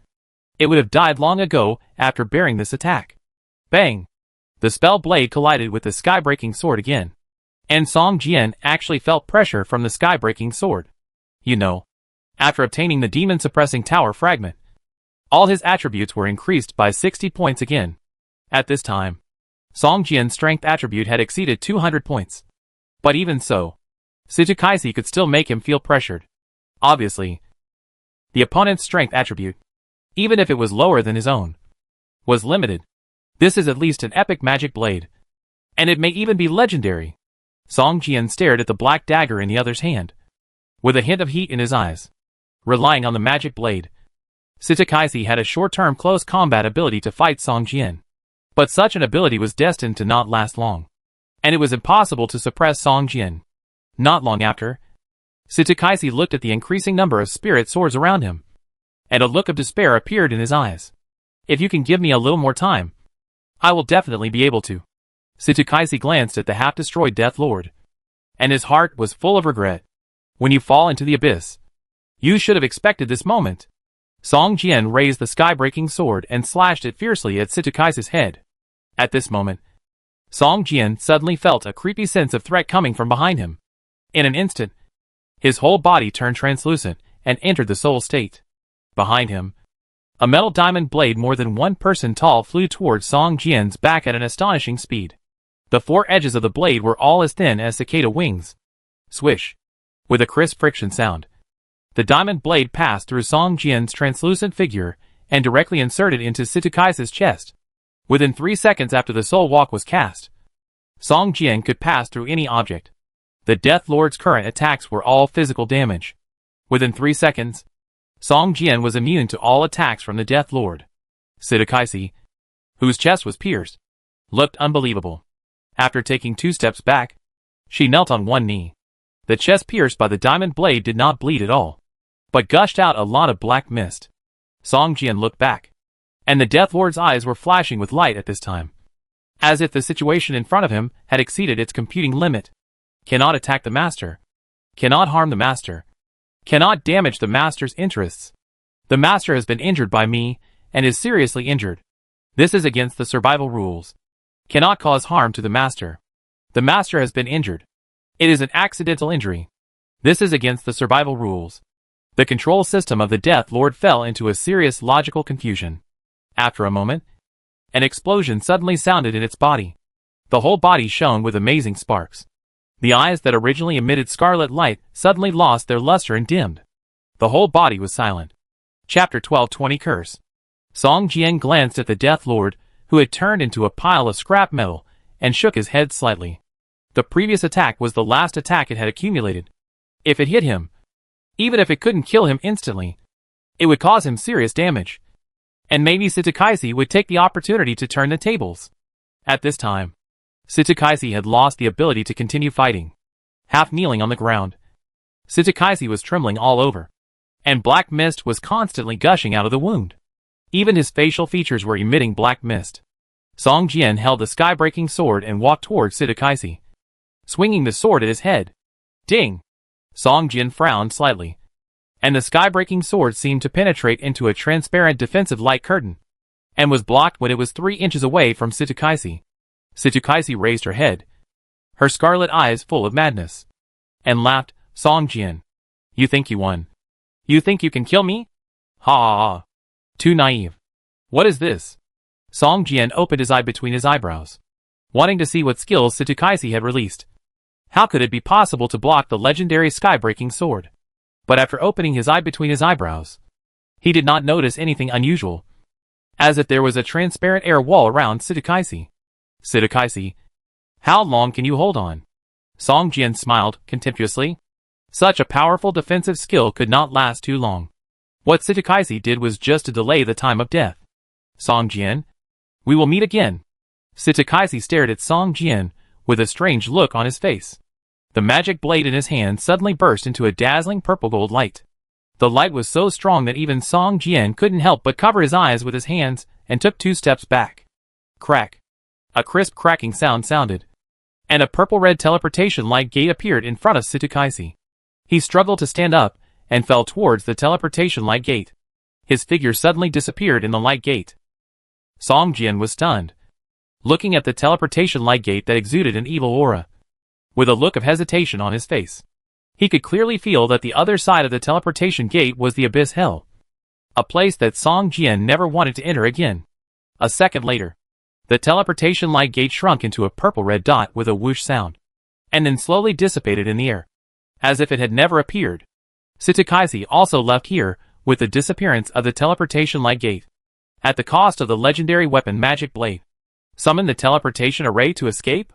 it would have died long ago after bearing this attack. Bang! The spell blade collided with the sky-breaking sword again, and Song Jian actually felt pressure from the sky-breaking sword. You know, after obtaining the demon-suppressing tower fragment, all his attributes were increased by 60 points again. At this time, Song Jian's strength attribute had exceeded 200 points. But even so, Tsutokaisi could still make him feel pressured. Obviously, the opponent's strength attribute, even if it was lower than his own, was limited. This is at least an epic magic blade, and it may even be legendary. Song Jian stared at the black dagger in the other's hand, with a hint of heat in his eyes. Relying on the magic blade, Tsutokaisi had a short-term close combat ability to fight Song Jian. But such an ability was destined to not last long, and it was impossible to suppress Song Jian. Not long after, Tsutokaisi looked at the increasing number of spirit swords around him, and a look of despair appeared in his eyes. If you can give me a little more time, I will definitely be able to. Tsutokaisi glanced at the half-destroyed Death Lord, and his heart was full of regret. When you fall into the abyss, you should have expected this moment. Song Jian raised the sky-breaking sword and slashed it fiercely at Tsutokaisi's head. At this moment, Song Jian suddenly felt a creepy sense of threat coming from behind him. In an instant, his whole body turned translucent and entered the soul state. Behind him, a metal diamond blade more than one person tall flew towards Song Jian's back at an astonishing speed. The four edges of the blade were all as thin as cicada wings. Swish! With a crisp friction sound, The diamond blade passed through Song Jian's translucent figure and directly inserted into Sitakai's chest. Within 3 seconds after the soul walk was cast, Song Jian could pass through any object. The Death Lord's current attacks were all physical damage. Within 3 seconds, Song Jian was immune to all attacks from the Death Lord. Sitakai, whose chest was pierced, looked unbelievable. After taking 2 steps back, she knelt on one knee. The chest pierced by the diamond blade did not bleed at all, but gushed out a lot of black mist. Song Jian looked back, and the Death Lord's eyes were flashing with light at this time, as if the situation in front of him had exceeded its computing limit. Cannot attack the master. Cannot harm the master. Cannot damage the master's interests. The master has been injured by me, and is seriously injured. This is against the survival rules. Cannot cause harm to the master. The master has been injured. It is an accidental injury. This is against the survival rules. The control system of the Death Lord fell into a serious logical confusion. After a moment, an explosion suddenly sounded in its body. The whole body shone with amazing sparks. The eyes that originally emitted scarlet light suddenly lost their luster and dimmed. The whole body was silent. Chapter 1220 Curse. Song Jian glanced at the Death Lord, who had turned into a pile of scrap metal, and shook his head slightly. The previous attack was the last attack it had accumulated. If it hit him, even if it couldn't kill him instantly, it would cause him serious damage. And maybe Sitakai would take the opportunity to turn the tables. At this time, Sitakai had lost the ability to continue fighting. Half kneeling on the ground, Sitakai was trembling all over, and black mist was constantly gushing out of the wound. Even his facial features were emitting black mist. Song Jian held the sky-breaking sword and walked towards Sitakai, swinging the sword at his head. Ding! Song Jian frowned slightly, and the sky-breaking sword seemed to penetrate into a transparent defensive light curtain, and was blocked when it was 3 inches away from Sitakai. Sitakai raised her head, her scarlet eyes full of madness, and laughed. Song Jian, you think you won? You think you can kill me? Ha ha ha. Too naive. What is this? Song Jian opened his eye between his eyebrows, wanting to see what skills Sitakai had released. How could it be possible to block the legendary sky-breaking sword? But after opening his eye between his eyebrows, he did not notice anything unusual, as if there was a transparent air wall around Sitakai. Sitakai, how long can you hold on? Song Jian smiled contemptuously. Such a powerful defensive skill could not last too long. What Sitakai did was just to delay the time of death. Song Jian, we will meet again. Sitakai stared at Song Jian with a strange look on his face. The magic blade in his hand suddenly burst into a dazzling purple-gold light. The light was so strong that even Song Jian couldn't help but cover his eyes with his hands and took 2 steps back. Crack. A crisp cracking sound sounded, and a purple-red teleportation light gate appeared in front of Sitakai. He struggled to stand up and fell towards the teleportation light gate. His figure suddenly disappeared in the light gate. Song Jian was stunned, looking at the teleportation light gate that exuded an evil aura. With a look of hesitation on his face, he could clearly feel that the other side of the teleportation gate was the Abyss Hell, a place that Song Jian never wanted to enter again. A second later, the teleportation light gate shrunk into a purple-red dot with a whoosh sound, and then slowly dissipated in the air, as if it had never appeared. Sitakai also left here with the disappearance of the teleportation light gate, at the cost of the legendary weapon Magic Blade. Summon the teleportation array to escape?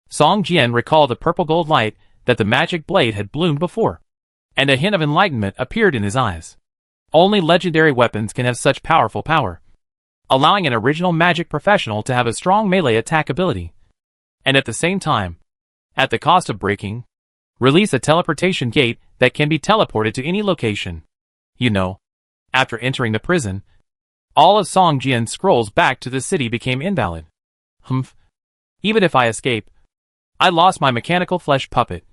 Song Jian recalled the purple gold light that the magic blade had bloomed before, and a hint of enlightenment appeared in his eyes. Only legendary weapons can have such powerful power, allowing an original magic professional to have a strong melee attack ability, and at the same time, at the cost of breaking, release a teleportation gate that can be teleported to any location. You know, after entering the prison, all of Song Jian's scrolls back to the city became invalid. Humph. Even if I escape, I lost my mechanical flesh puppet,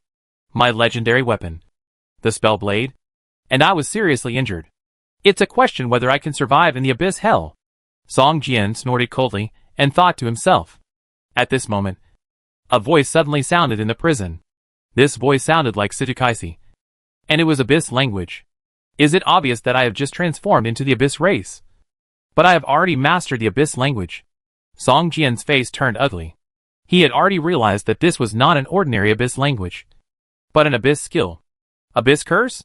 my legendary weapon, the spell blade, and I was seriously injured. It's a question whether I can survive in the Abyss Hell. Song Jian snorted coldly and thought to himself. At this moment, a voice suddenly sounded in the prison. This voice sounded like Sitakai, and it was Abyss language. Is it obvious that I have just transformed into the Abyss race? But I have already mastered the Abyss language. Song Jian's face turned ugly. He had already realized that this was not an ordinary Abyss language, but an Abyss skill. Abyss curse?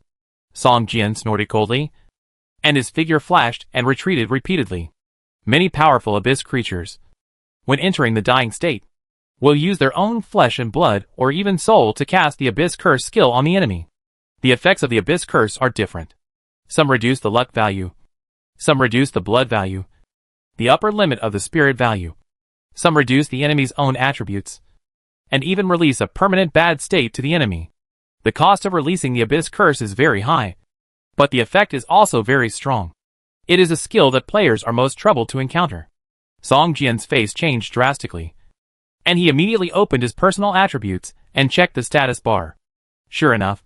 Song Jian snorted coldly, and his figure flashed and retreated repeatedly. Many powerful abyss creatures, when entering the dying state, will use their own flesh and blood or even soul to cast the Abyss Curse skill on the enemy. The effects of the Abyss Curse are different. Some reduce the luck value. Some reduce the blood value. The upper limit of the spirit value. Some reduce the enemy's own attributes. And even release a permanent bad state to the enemy. The cost of releasing the Abyss Curse is very high. But the effect is also very strong. It is a skill that players are most troubled to encounter. Song Jian's face changed drastically, and he immediately opened his personal attributes and checked the status bar. Sure enough,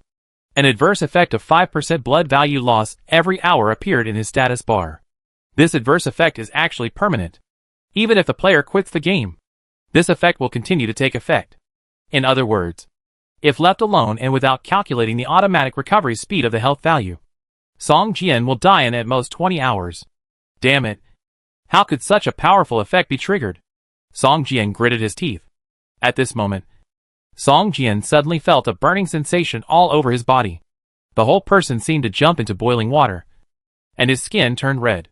an adverse effect of 5% blood value loss every hour appeared in his status bar. This adverse effect is actually permanent. Even if the player quits the game, this effect will continue to take effect. In other words, if left alone and without calculating the automatic recovery speed of the health value, Song Jian will die in at most 20 hours. Damn it. How could such a powerful effect be triggered? Song Jian gritted his teeth. At this moment, Song Jian suddenly felt a burning sensation all over his body. The whole person seemed to jump into boiling water, and his skin turned red.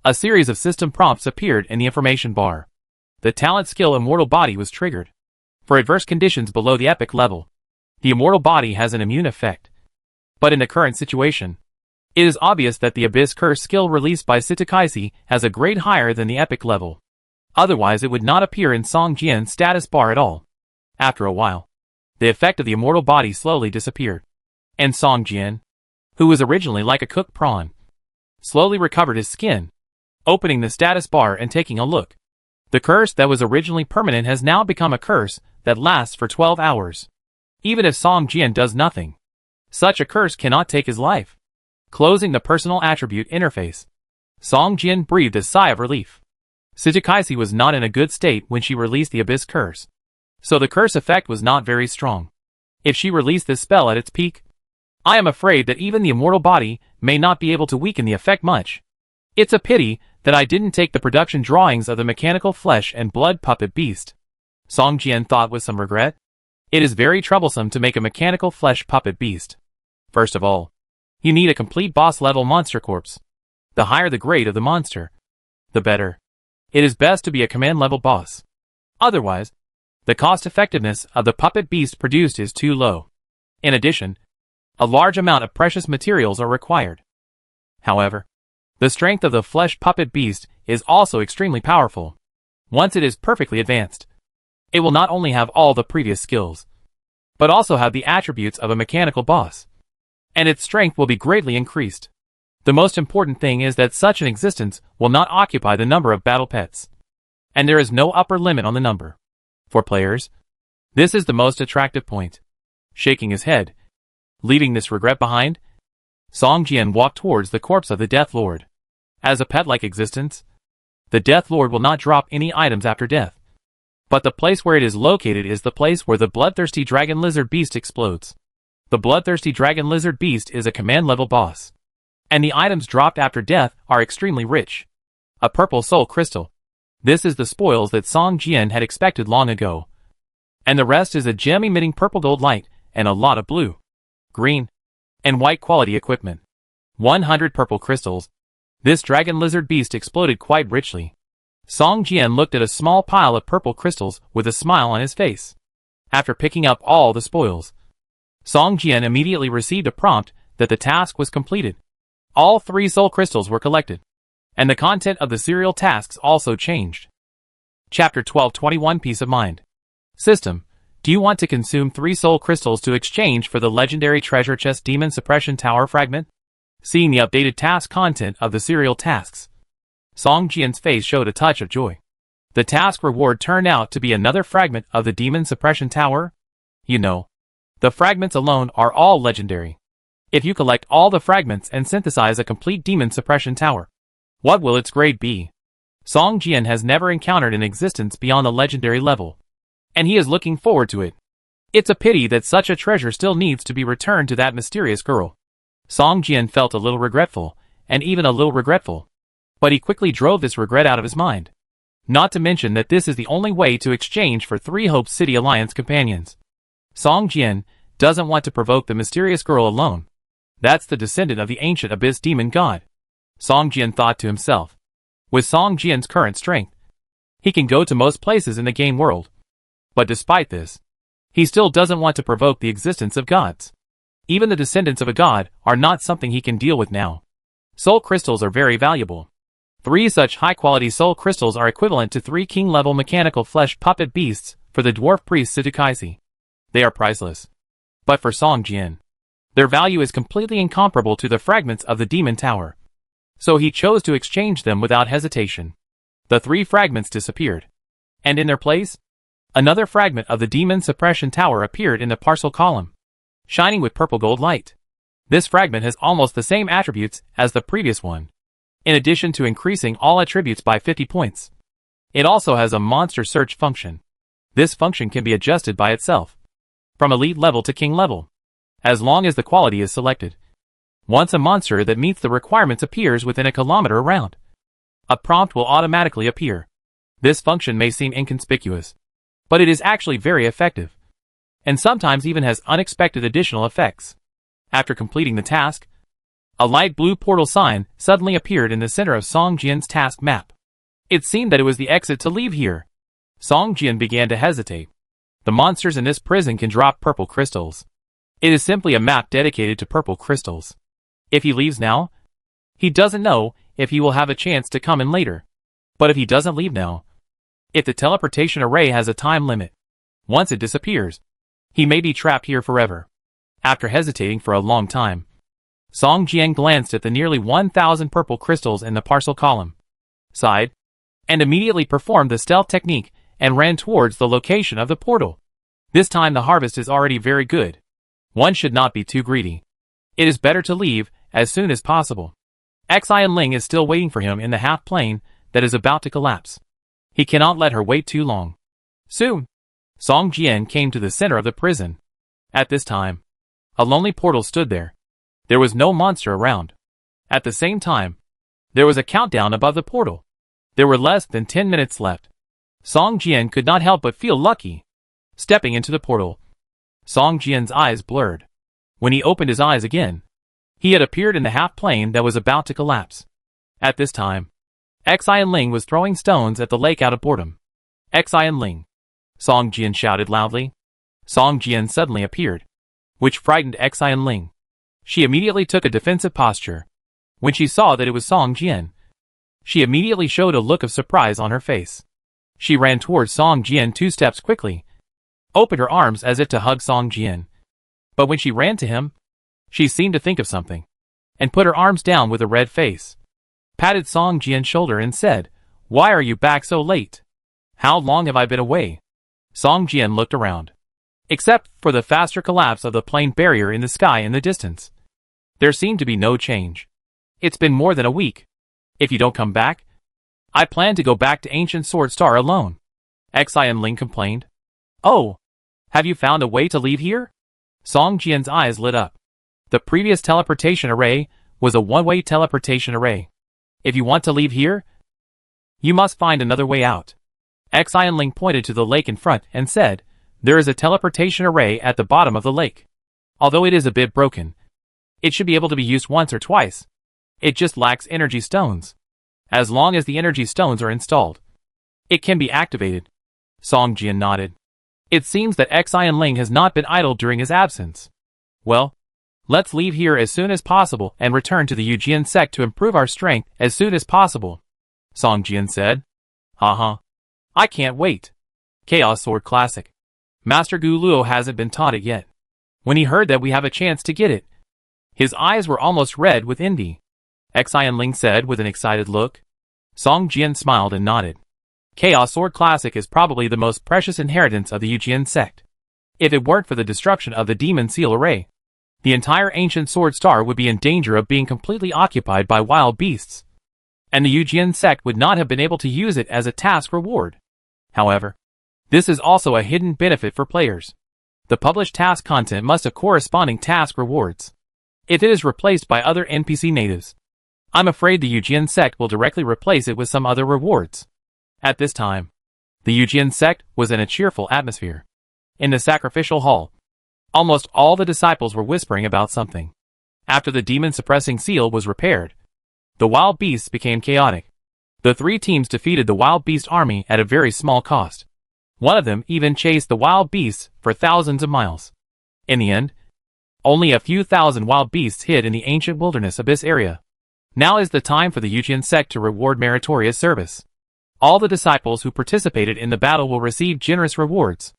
A series of system prompts appeared in the information bar. The talent skill Immortal Body was triggered. For adverse conditions below the epic level, the Immortal Body has an immune effect. But in the current situation, it is obvious that the Abyss Curse skill released by Sitakaisi has a grade higher than the epic level. Otherwise it would not appear in Song Jian's status bar at all. After a while, the effect of the Immortal Body slowly disappeared. And Song Jian, who was originally like a cooked prawn, slowly recovered his skin, opening the status bar and taking a look. The curse that was originally permanent has now become a curse that lasts for 12 hours. Even if Song Jian does nothing, such a curse cannot take his life. Closing the personal attribute interface, Song Jian breathed a sigh of relief. Sitakaisi was not in a good state when she released the Abyss Curse, so the curse effect was not very strong. If she released this spell at its peak, I am afraid that even the Immortal Body may not be able to weaken the effect much. It's a pity that I didn't take the production drawings of the mechanical flesh and blood puppet beast, Song Jian thought with some regret. It is very troublesome to make a mechanical flesh puppet beast. First of all, you need a complete boss-level monster corpse. The higher the grade of the monster, the better. It is best to be a command-level boss. Otherwise, the cost-effectiveness of the puppet beast produced is too low. In addition, a large amount of precious materials are required. However, the strength of the flesh puppet beast is also extremely powerful. Once it is perfectly advanced, it will not only have all the previous skills, but also have the attributes of a mechanical boss. And its strength will be greatly increased. The most important thing is that such an existence will not occupy the number of battle pets. And there is no upper limit on the number. For players, this is the most attractive point. Shaking his head, leaving this regret behind, Song Jian walked towards the corpse of the Death Lord. As a pet-like existence, the Death Lord will not drop any items after death. But the place where it is located is the place where the bloodthirsty dragon lizard beast explodes. The bloodthirsty dragon lizard beast is a command-level boss. And the items dropped after death are extremely rich. A purple soul crystal. This is the spoils that Song Jian had expected long ago. And the rest is a gem-emitting purple gold light and a lot of blue, green, and white quality equipment. 100 purple crystals. This dragon lizard beast exploded quite richly. Song Jian looked at a small pile of purple crystals with a smile on his face. After picking up all the spoils, Song Jian immediately received a prompt that the task was completed. All 3 soul crystals were collected, and the content of the serial tasks also changed. Chapter 1221 Peace of Mind. System: do you want to consume 3 soul crystals to exchange for the legendary treasure chest demon suppression tower fragment? Seeing the updated task content of the serial tasks, Song Jian's face showed a touch of joy. The task reward turned out to be another fragment of the demon suppression tower. You know, the fragments alone are all legendary. If you collect all the fragments and synthesize a complete demon suppression tower, what will its grade be? Song Jian has never encountered an existence beyond the legendary level, and he is looking forward to it. It's a pity that such a treasure still needs to be returned to that mysterious girl. Song Jian felt a little regretful, and even a little regretful. But he quickly drove this regret out of his mind. Not to mention that this is the only way to exchange for 3 Hope City Alliance companions. Song Jian doesn't want to provoke the mysterious girl alone. That's the descendant of the ancient abyss demon god. Song Jian thought to himself. With Song Jian's current strength, he can go to most places in the game world. But despite this, he still doesn't want to provoke the existence of gods. Even the descendants of a god are not something he can deal with now. Soul crystals are very valuable. 3 such high-quality soul crystals are equivalent to 3 king-level mechanical flesh puppet beasts for the dwarf priest Situkaisi. They are priceless. But for Song Jian, their value is completely incomparable to the fragments of the demon tower. So he chose to exchange them without hesitation. The 3 fragments disappeared. And in their place, another fragment of the demon suppression tower appeared in the parcel column, shining with purple gold light. This fragment has almost the same attributes as the previous one, in addition to increasing all attributes by 50 points. It also has a monster search function. This function can be adjusted by itself, from elite level to king level, as long as the quality is selected. Once a monster that meets the requirements appears within a kilometer around, a prompt will automatically appear. This function may seem inconspicuous, but it is actually very effective, and sometimes even has unexpected additional effects. After completing the task, a light blue portal sign suddenly appeared in the center of Song Jian's task map. It seemed that it was the exit to leave here. Song Jian began to hesitate. The monsters in this prison can drop purple crystals. It is simply a map dedicated to purple crystals. If he leaves now, he doesn't know if he will have a chance to come in later. But if he doesn't leave now, if the teleportation array has a time limit, once it disappears, he may be trapped here forever. After hesitating for a long time, Song Jian glanced at the nearly 1,000 purple crystals in the parcel column, sighed, and immediately performed the stealth technique and ran towards the location of the portal. This time the harvest is already very good. One should not be too greedy. It is better to leave as soon as possible. Xian Ling is still waiting for him in the half-plane that is about to collapse. He cannot let her wait too long. Soon, Song Jian came to the center of the prison. At this time, a lonely portal stood there. There was no monster around. At the same time, there was a countdown above the portal. There were less than 10 minutes left. Song Jian could not help but feel lucky. Stepping into the portal, Song Jian's eyes blurred. When he opened his eyes again, he had appeared in the half-plane that was about to collapse. At this time, Xian Ling was throwing stones at the lake out of boredom. Xian Ling! Song Jian shouted loudly. Song Jian suddenly appeared, which frightened Xian Ling. She immediately took a defensive posture. When she saw that it was Song Jian, she immediately showed a look of surprise on her face. She ran towards Song Jian 2 steps quickly, opened her arms as if to hug Song Jian. But when she ran to him, she seemed to think of something, and put her arms down with a red face, patted Song Jian's shoulder and said, "Why are you back so late? How long have I been away?" Song Jian looked around. Except for the faster collapse of the plane barrier in the sky in the distance, there seemed to be no change. It's been more than a week. If you don't come back, I plan to go back to Ancient Sword Star alone, Xian Ling complained. Oh, have you found a way to leave here? Song Jian's eyes lit up. The previous teleportation array was a one-way teleportation array. If you want to leave here, you must find another way out. Xian Ling pointed to the lake in front and said, "There is a teleportation array at the bottom of the lake. Although it is a bit broken, it should be able to be used once or twice. It just lacks energy stones. As long as the energy stones are installed, it can be activated." Song Jian nodded. It seems that Xian Ling has not been idle during his absence. Well, let's leave here as soon as possible and return to the Yujian sect to improve our strength as soon as possible, Song Jian said. Haha. I can't wait. Chaos Sword Classic. Master Gu Luo hasn't been taught it yet. When he heard that we have a chance to get it, his eyes were almost red with envy, Xian Ling said with an excited look. Song Jian smiled and nodded. Chaos Sword Classic is probably the most precious inheritance of the Yujian sect. If it weren't for the destruction of the Demon Seal Array, the entire Ancient Sword Star would be in danger of being completely occupied by wild beasts, and the Yujian sect would not have been able to use it as a task reward. However, this is also a hidden benefit for players. The published task content must have corresponding task rewards. If it is replaced by other NPC natives, I'm afraid the Yujian sect will directly replace it with some other rewards. At this time, the Yujian sect was in a cheerful atmosphere. In the sacrificial hall, almost all the disciples were whispering about something. After the demon-suppressing seal was repaired, the wild beasts became chaotic. The three teams defeated the wild beast army at a very small cost. One of them even chased the wild beasts for thousands of miles. In the end, only a few thousand wild beasts hid in the ancient wilderness abyss area. Now is the time for the Yujian sect to reward meritorious service. All the disciples who participated in the battle will receive generous rewards.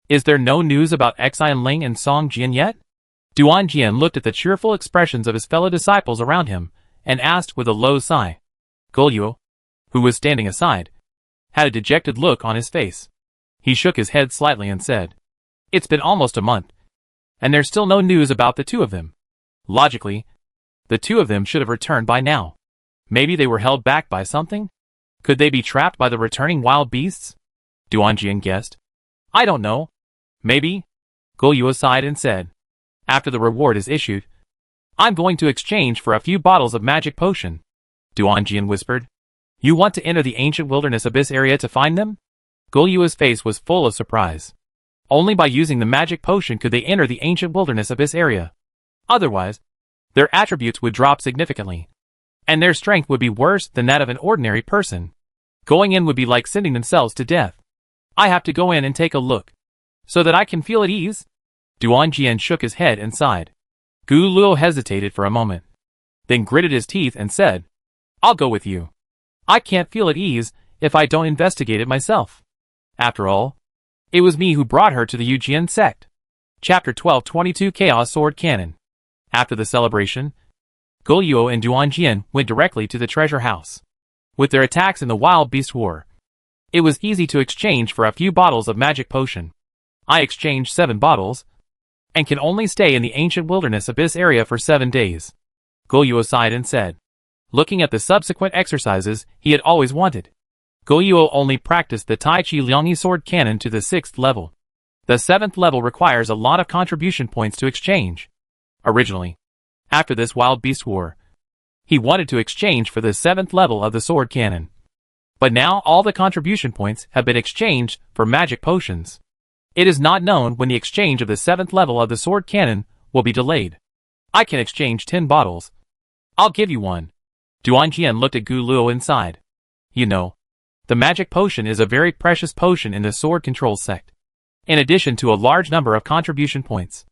Is there no news about Xian Ling and Song Jian yet? Duan Jian looked at the cheerful expressions of his fellow disciples around him, and asked with a low sigh. Guo, who was standing aside, had a dejected look on his face. He shook his head slightly and said, "It's been almost a month, and there's still no news about the two of them. Logically, the two of them should have returned by now. Maybe they were held back by something? Could they be trapped by the returning wild beasts?" Duan Jian guessed. "I don't know. Maybe." Guo sighed and said, "After the reward is issued, I'm going to exchange for a few bottles of magic potion." Duan Jian whispered, "You want to enter the ancient wilderness abyss area to find them?" Guo's face was full of surprise. Only by using the magic potion could they enter the ancient wilderness abyss area. Otherwise, their attributes would drop significantly, and their strength would be worse than that of an ordinary person. Going in would be like sending themselves to death. "I have to go in and take a look, so that I can feel at ease." Duan Jian shook his head and sighed. Gu Luo hesitated for a moment, then gritted his teeth and said, "I'll go with you. I can't feel at ease if I don't investigate it myself. After all, it was me who brought her to the Yujian sect." Chapter 1222 Chaos Sword Cannon. After the celebration, Guo and Duan Jian went directly to the treasure house. With their attacks in the Wild Beast War, it was easy to exchange for a few bottles of magic potion. I exchanged 7 bottles, and can only stay in the ancient wilderness abyss area for 7 days. Guo sighed and said, looking at the subsequent exercises he had always wanted. Guo only practiced the Tai Chi Liangyi sword cannon to the 6th level. The 7th level requires a lot of contribution points to exchange. Originally, after this Wild Beast War, he wanted to exchange for the 7th level of the sword cannon. But now all the contribution points have been exchanged for magic potions. It is not known when the exchange of the 7th level of the sword cannon will be delayed. I can exchange 10 bottles. I'll give you one. Duan Jian looked at Gu Luo and sighed. You know, the magic potion is a very precious potion in the sword control sect. In addition to a large number of contribution points,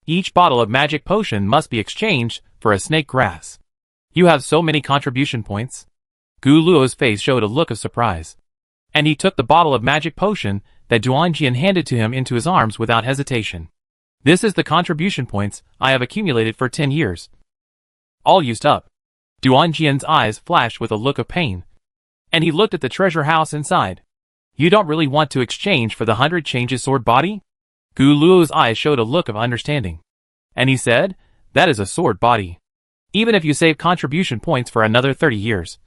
each bottle of magic potion must be exchanged for a snake grass. You have so many contribution points? Gu Luo's face showed a look of surprise, and he took the bottle of magic potion that Duan Jian handed to him into his arms without hesitation. This is the contribution points I have accumulated for 10 years. All used up. Duan Jian's eyes flashed with a look of pain, and he looked at the treasure house inside. You don't really want to exchange for the 100 changes sword body? Gu Luo's eyes showed a look of understanding, and he said, that is a sword body. Even if you save contribution points for another 30 years,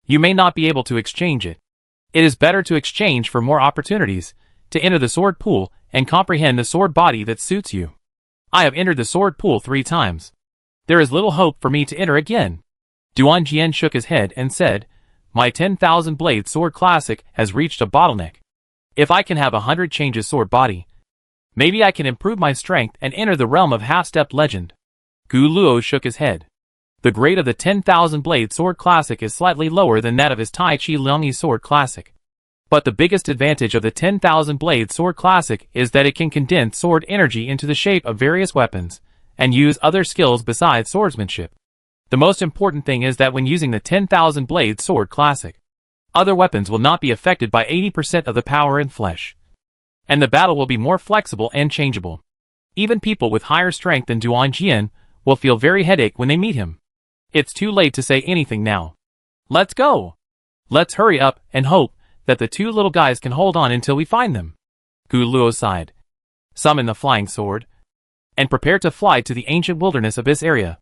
you may not be able to exchange it. It is better to exchange for more opportunities to enter the sword pool and comprehend the sword body that suits you. I have entered the sword pool 3 times. There is little hope for me to enter again. Duan Jian shook his head and said, my 10,000 blade sword classic has reached a bottleneck. If I can have 100 changes sword body, maybe I can improve my strength and enter the realm of half-step legend. Gu Luo shook his head. The grade of the 10,000 blade sword classic is slightly lower than that of his Tai Chi Liangyi sword classic. But the biggest advantage of the 10,000 blade sword classic is that it can condense sword energy into the shape of various weapons, and use other skills besides swordsmanship. The most important thing is that when using the 10,000 blade sword classic, other weapons will not be affected by 80% of the power in flesh, and the battle will be more flexible and changeable. Even people with higher strength than Duan Jian will feel very headache when they meet him. It's too late to say anything now. Let's go. Let's hurry up and hope that the 2 little guys can hold on until we find them. Gu Luo sighed, summon the flying sword, and prepare to fly to the ancient wilderness abyss area.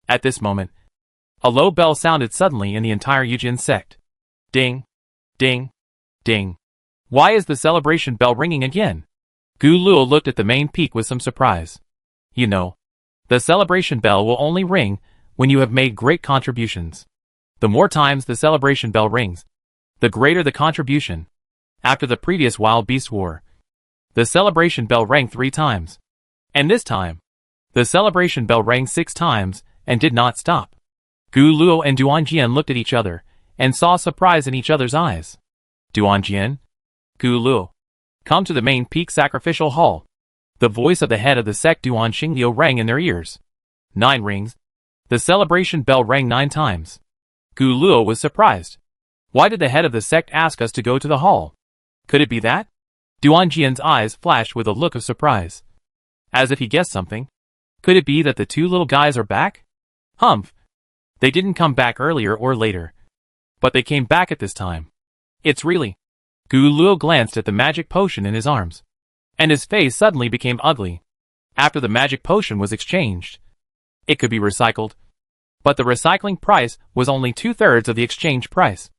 At this moment, a low bell sounded suddenly in the entire Yujian sect. Ding, ding, ding. Why is the celebration bell ringing again? Gu Luo looked at the main peak with some surprise. You know, the celebration bell will only ring when you have made great contributions. The more times the celebration bell rings, the greater the contribution. After the previous Wild Beast War, the celebration bell rang 3 times. And this time, the celebration bell rang 6 times, and did not stop. Gu Luo and Duan Jian looked at each other, and saw surprise in each other's eyes. Duan Jian? Gu Luo. Come to the main peak sacrificial hall. The voice of the head of the sect Duan Xingliu rang in their ears. 9 rings. The celebration bell rang 9 times. Gu Luo was surprised. Why did the head of the sect ask us to go to the hall? Could it be that? Duan Jian's eyes flashed with a look of surprise. As if he guessed something. Could it be that the 2 little guys are back? Humph. They didn't come back earlier or later. But they came back at this time. It's really... Gu Luo glanced at the magic potion in his arms. And his face suddenly became ugly. After the magic potion was exchanged. It could be recycled. But the recycling price was only 2/3 of the exchange price,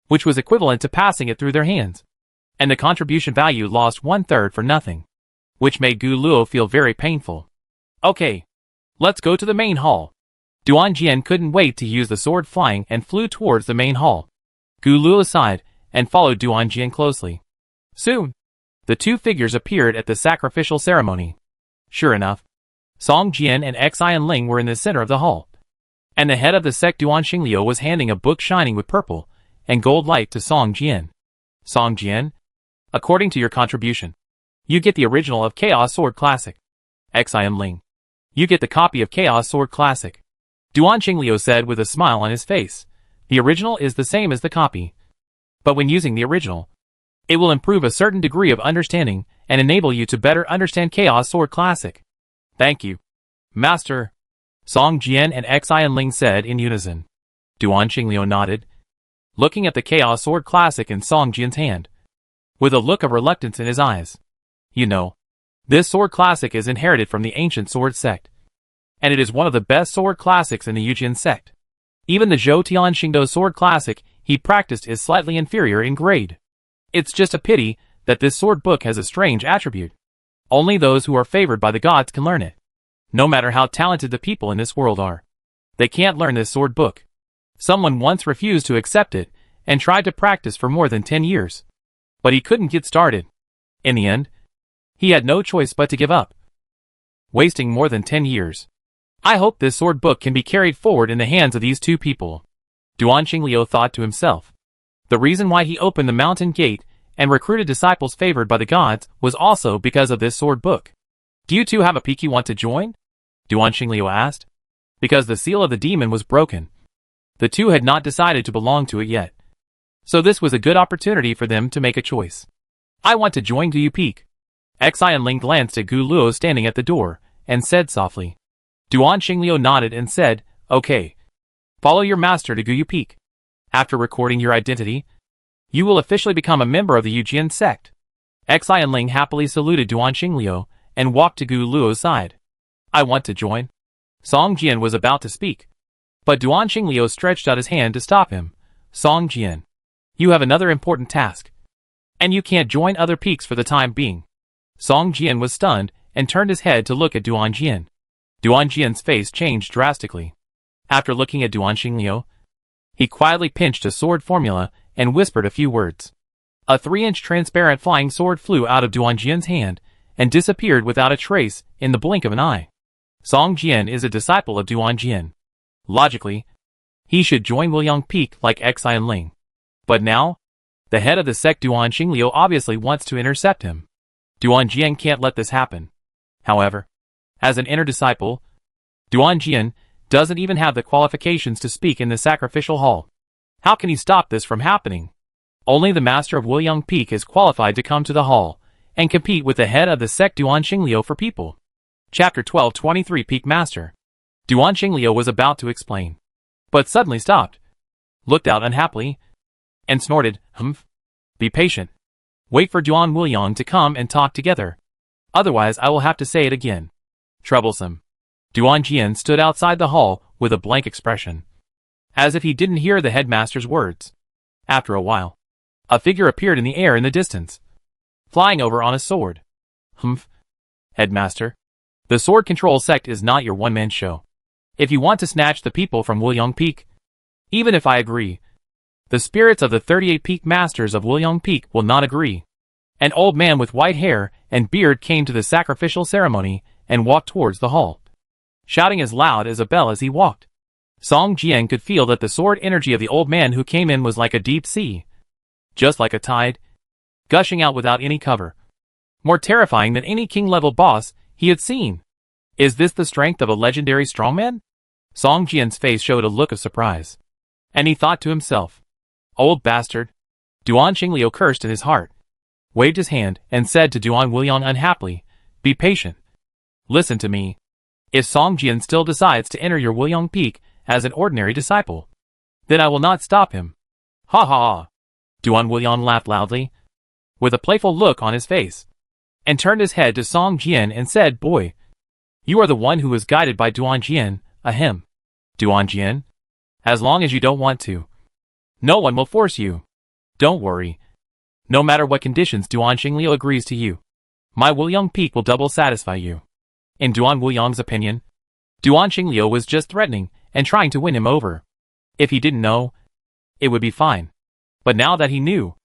which was equivalent to passing it through their hands. And the contribution value lost 1/3 for nothing, which made Gu Luo feel very painful. Okay. Let's go to the main hall. Duan Jian couldn't wait to use the sword flying and flew towards the main hall. Gu Luo sighed and followed Duan Jian closely. Soon, the 2 figures appeared at the sacrificial ceremony. Sure enough, Song Jian and Xian Ling were in the center of the hall. And the head of the sect Duan Xingliu was handing a book shining with purple and gold light to Song Jian. Song Jian, according to your contribution, you get the original of Chaos Sword Classic. Xian Ling, you get the copy of Chaos Sword Classic. Duan Xingliu said with a smile on his face. The original is the same as the copy. But when using the original, it will improve a certain degree of understanding and enable you to better understand Chaos Sword Classic. Thank you, Master. Song Jian and Xian Ling said in unison. Duan Xingliu nodded, looking at the Chaos Sword Classic in Song Jian's hand, with a look of reluctance in his eyes. You know, this sword classic is inherited from the ancient sword sect, and it is one of the best sword classics in the Yujian sect. Even the Zhou Tian Xingdo sword classic he practiced is slightly inferior in grade. It's just a pity that this sword book has a strange attribute. Only those who are favored by the gods can learn it. No matter how talented the people in this world are, they can't learn this sword book. Someone once refused to accept it and tried to practice for more than 10 years. But he couldn't get started. In the end, he had no choice but to give up, wasting more than 10 years. I hope this sword book can be carried forward in the hands of these 2 people. Duan Xingliu thought to himself. The reason why he opened the mountain gate and recruited disciples favored by the gods was also because of this sword book. Do you 2 have a peak you want to join? Duan Xingliu asked. Because the seal of the demon was broken. The 2 had not decided to belong to it yet. So this was a good opportunity for them to make a choice. I want to join Gu Peak. Xian Ling glanced at Gu Luo standing at the door, and said softly. Duan Xingliu nodded and said, Okay. Follow your master to Gu Peak. After recording your identity, you will officially become a member of the Yujian sect. Xian Ling happily saluted Duan Xingliu, and walked to Gu Luo's side. I want to join. Song Jian was about to speak, but Duan Xingliu stretched out his hand to stop him. Song Jian, you have another important task, and you can't join other peaks for the time being. Song Jian was stunned and turned his head to look at Duan Jian. Duan Jian's face changed drastically. After looking at Duan Xingliu, he quietly pinched a sword formula and whispered a few words. A 3-inch transparent flying sword flew out of Duan Jian's hand and disappeared without a trace in the blink of an eye. Song Jian is a disciple of Duan Jian. Logically, he should join Wuliang Peak like Xian Ling. But now, the head of the sect Duan Xingliu obviously wants to intercept him. Duan Jian can't let this happen. However, as an inner disciple, Duan Jian doesn't even have the qualifications to speak in the sacrificial hall. How can he stop this from happening? Only the master of Wuliang Peak is qualified to come to the hall and compete with the head of the sect Duan Xingliu for people. Chapter 1223 Peak Master. Duan Xingliu was about to explain, but suddenly stopped, looked out unhappily, and snorted, Humph. Be patient. Wait for Duan Wuliang to come and talk together. Otherwise I will have to say it again. Troublesome. Duan Jian stood outside the hall with a blank expression, as if he didn't hear the headmaster's words. After a while, a figure appeared in the air in the distance, flying over on a sword. Humph. Headmaster, the sword control sect is not your one-man show. If you want to snatch the people from Wuliang Peak, even if I agree, the spirits of the 38 peak masters of Wuliang Peak will not agree. An old man with white hair and beard came to the sacrificial ceremony and walked towards the hall. shouting as loud as a bell as he walked. Song Jian could feel that the sword energy of the old man who came in was like a deep sea. Just like a tide, gushing out without any cover. More terrifying than any king-level boss he had seen. Is this the strength of a legendary strongman? Song Jian's face showed a look of surprise. And he thought to himself, old bastard. Duan Qingliu cursed in his heart, waved his hand, and said to Duan Wuliang unhappily, be patient. Listen to me. If Song Jian still decides to enter your Wuliang Peak as an ordinary disciple, then I will not stop him. Ha ha ha. Duan Wuliang laughed loudly, with a playful look on his face, and turned his head to Song Jian and said, boy, you are the one who was guided by Duan Jian, ahem. Duan Jian, as long as you don't want to, no one will force you. Don't worry. No matter what conditions Duan Qingliu agrees to you, my Wuliang Peak will double satisfy you. In Duan Wuliang's opinion, Duan Qingliu was just threatening and trying to win him over. If he didn't know, it would be fine. But now that he knew,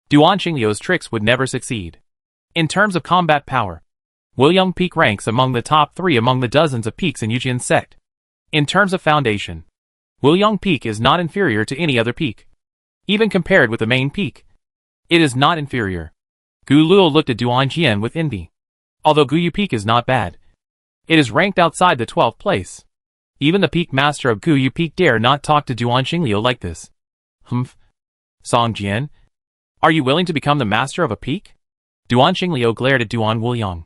Duan Qingliu's tricks would never succeed. In terms of combat power, Wuliang Peak ranks among the top 3 among the dozens of peaks in Yujian sect. In terms of foundation, Wuliang Peak is not inferior to any other peak. Even compared with the main peak, it is not inferior. Gu Luo looked at Duan Jian with envy. Although Guyu Peak is not bad, it is ranked outside the 12th place. Even the peak master of Guyu Peak dare not talk to Duan Qingliu like this. Humph. Song Jian, are you willing to become the master of a peak? Duan Qingliu glared at Duan Wuliang,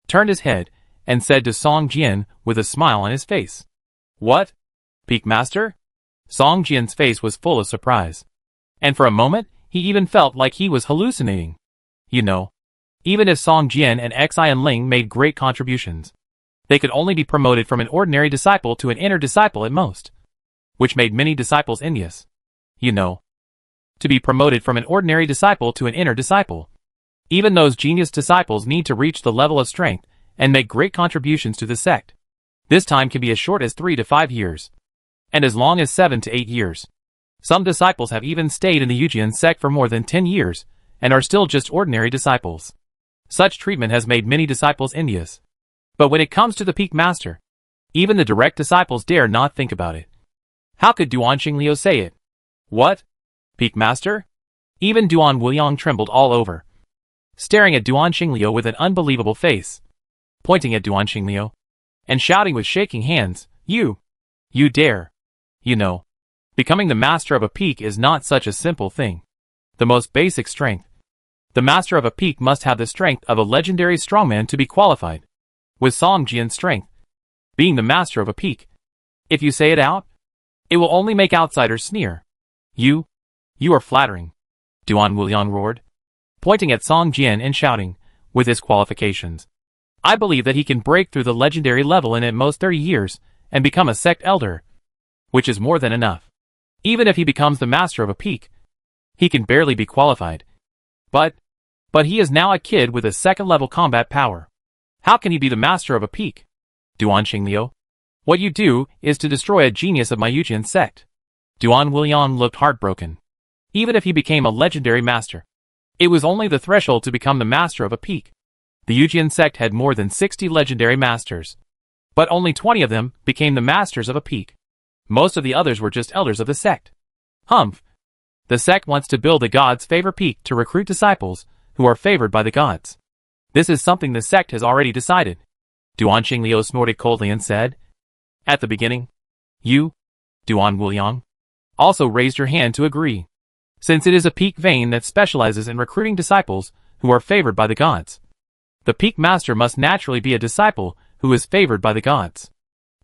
turned his head, and said to Song Jian with a smile on his face. What? Peak master? Song Jian's face was full of surprise. And for a moment, he even felt like he was hallucinating. You know, even if Song Jian and Xian Ling made great contributions, they could only be promoted from an ordinary disciple to an inner disciple at most, which made many disciples envious. You know, to be promoted from an ordinary disciple to an inner disciple. Even those genius disciples need to reach the level of strength and make great contributions to the sect. This time can be as short as 3 to 5 years, and as long as 7 to 8 years. Some disciples have even stayed in the Yujian sect for more than 10 years, and are still just ordinary disciples. Such treatment has made many disciples envious. But when it comes to the peak master, even the direct disciples dare not think about it. How could Duan Qingliu say it? What? Peak master? Even Duan Wuliang trembled all over, staring at Duan Qingliu with an unbelievable face, pointing at Duan Qingliu, and shouting with shaking hands, you dare. You know, becoming the master of a peak is not such a simple thing. The most basic strength. The master of a peak must have the strength of a legendary strongman to be qualified. With Song Jian's strength, being the master of a peak, if you say it out, it will only make outsiders sneer. You are flattering. Duan Wuliang roared, pointing at Song Jian and shouting, with his qualifications, I believe that he can break through the legendary level in at most 30 years and become a sect elder, which is more than enough. Even if he becomes the master of a peak, he can barely be qualified. But he is now a kid with a second-level combat power. How can he be the master of a peak? Duan Qingliu, what you do is to destroy a genius of my Yujian sect. Duan Wuliang looked heartbroken. Even if he became a legendary master, it was only the threshold to become the master of a peak. The Yujian sect had more than 60 legendary masters, but only 20 of them became the masters of a peak. Most of the others were just elders of the sect. Humph. The sect wants to build a god's favor peak to recruit disciples who are favored by the gods. This is something the sect has already decided. Duan Qingliu snorted coldly and said, at the beginning, you, Duan Wuliang, also raised your hand to agree. Since it is a peak vein that specializes in recruiting disciples who are favored by the gods, the peak master must naturally be a disciple who is favored by the gods.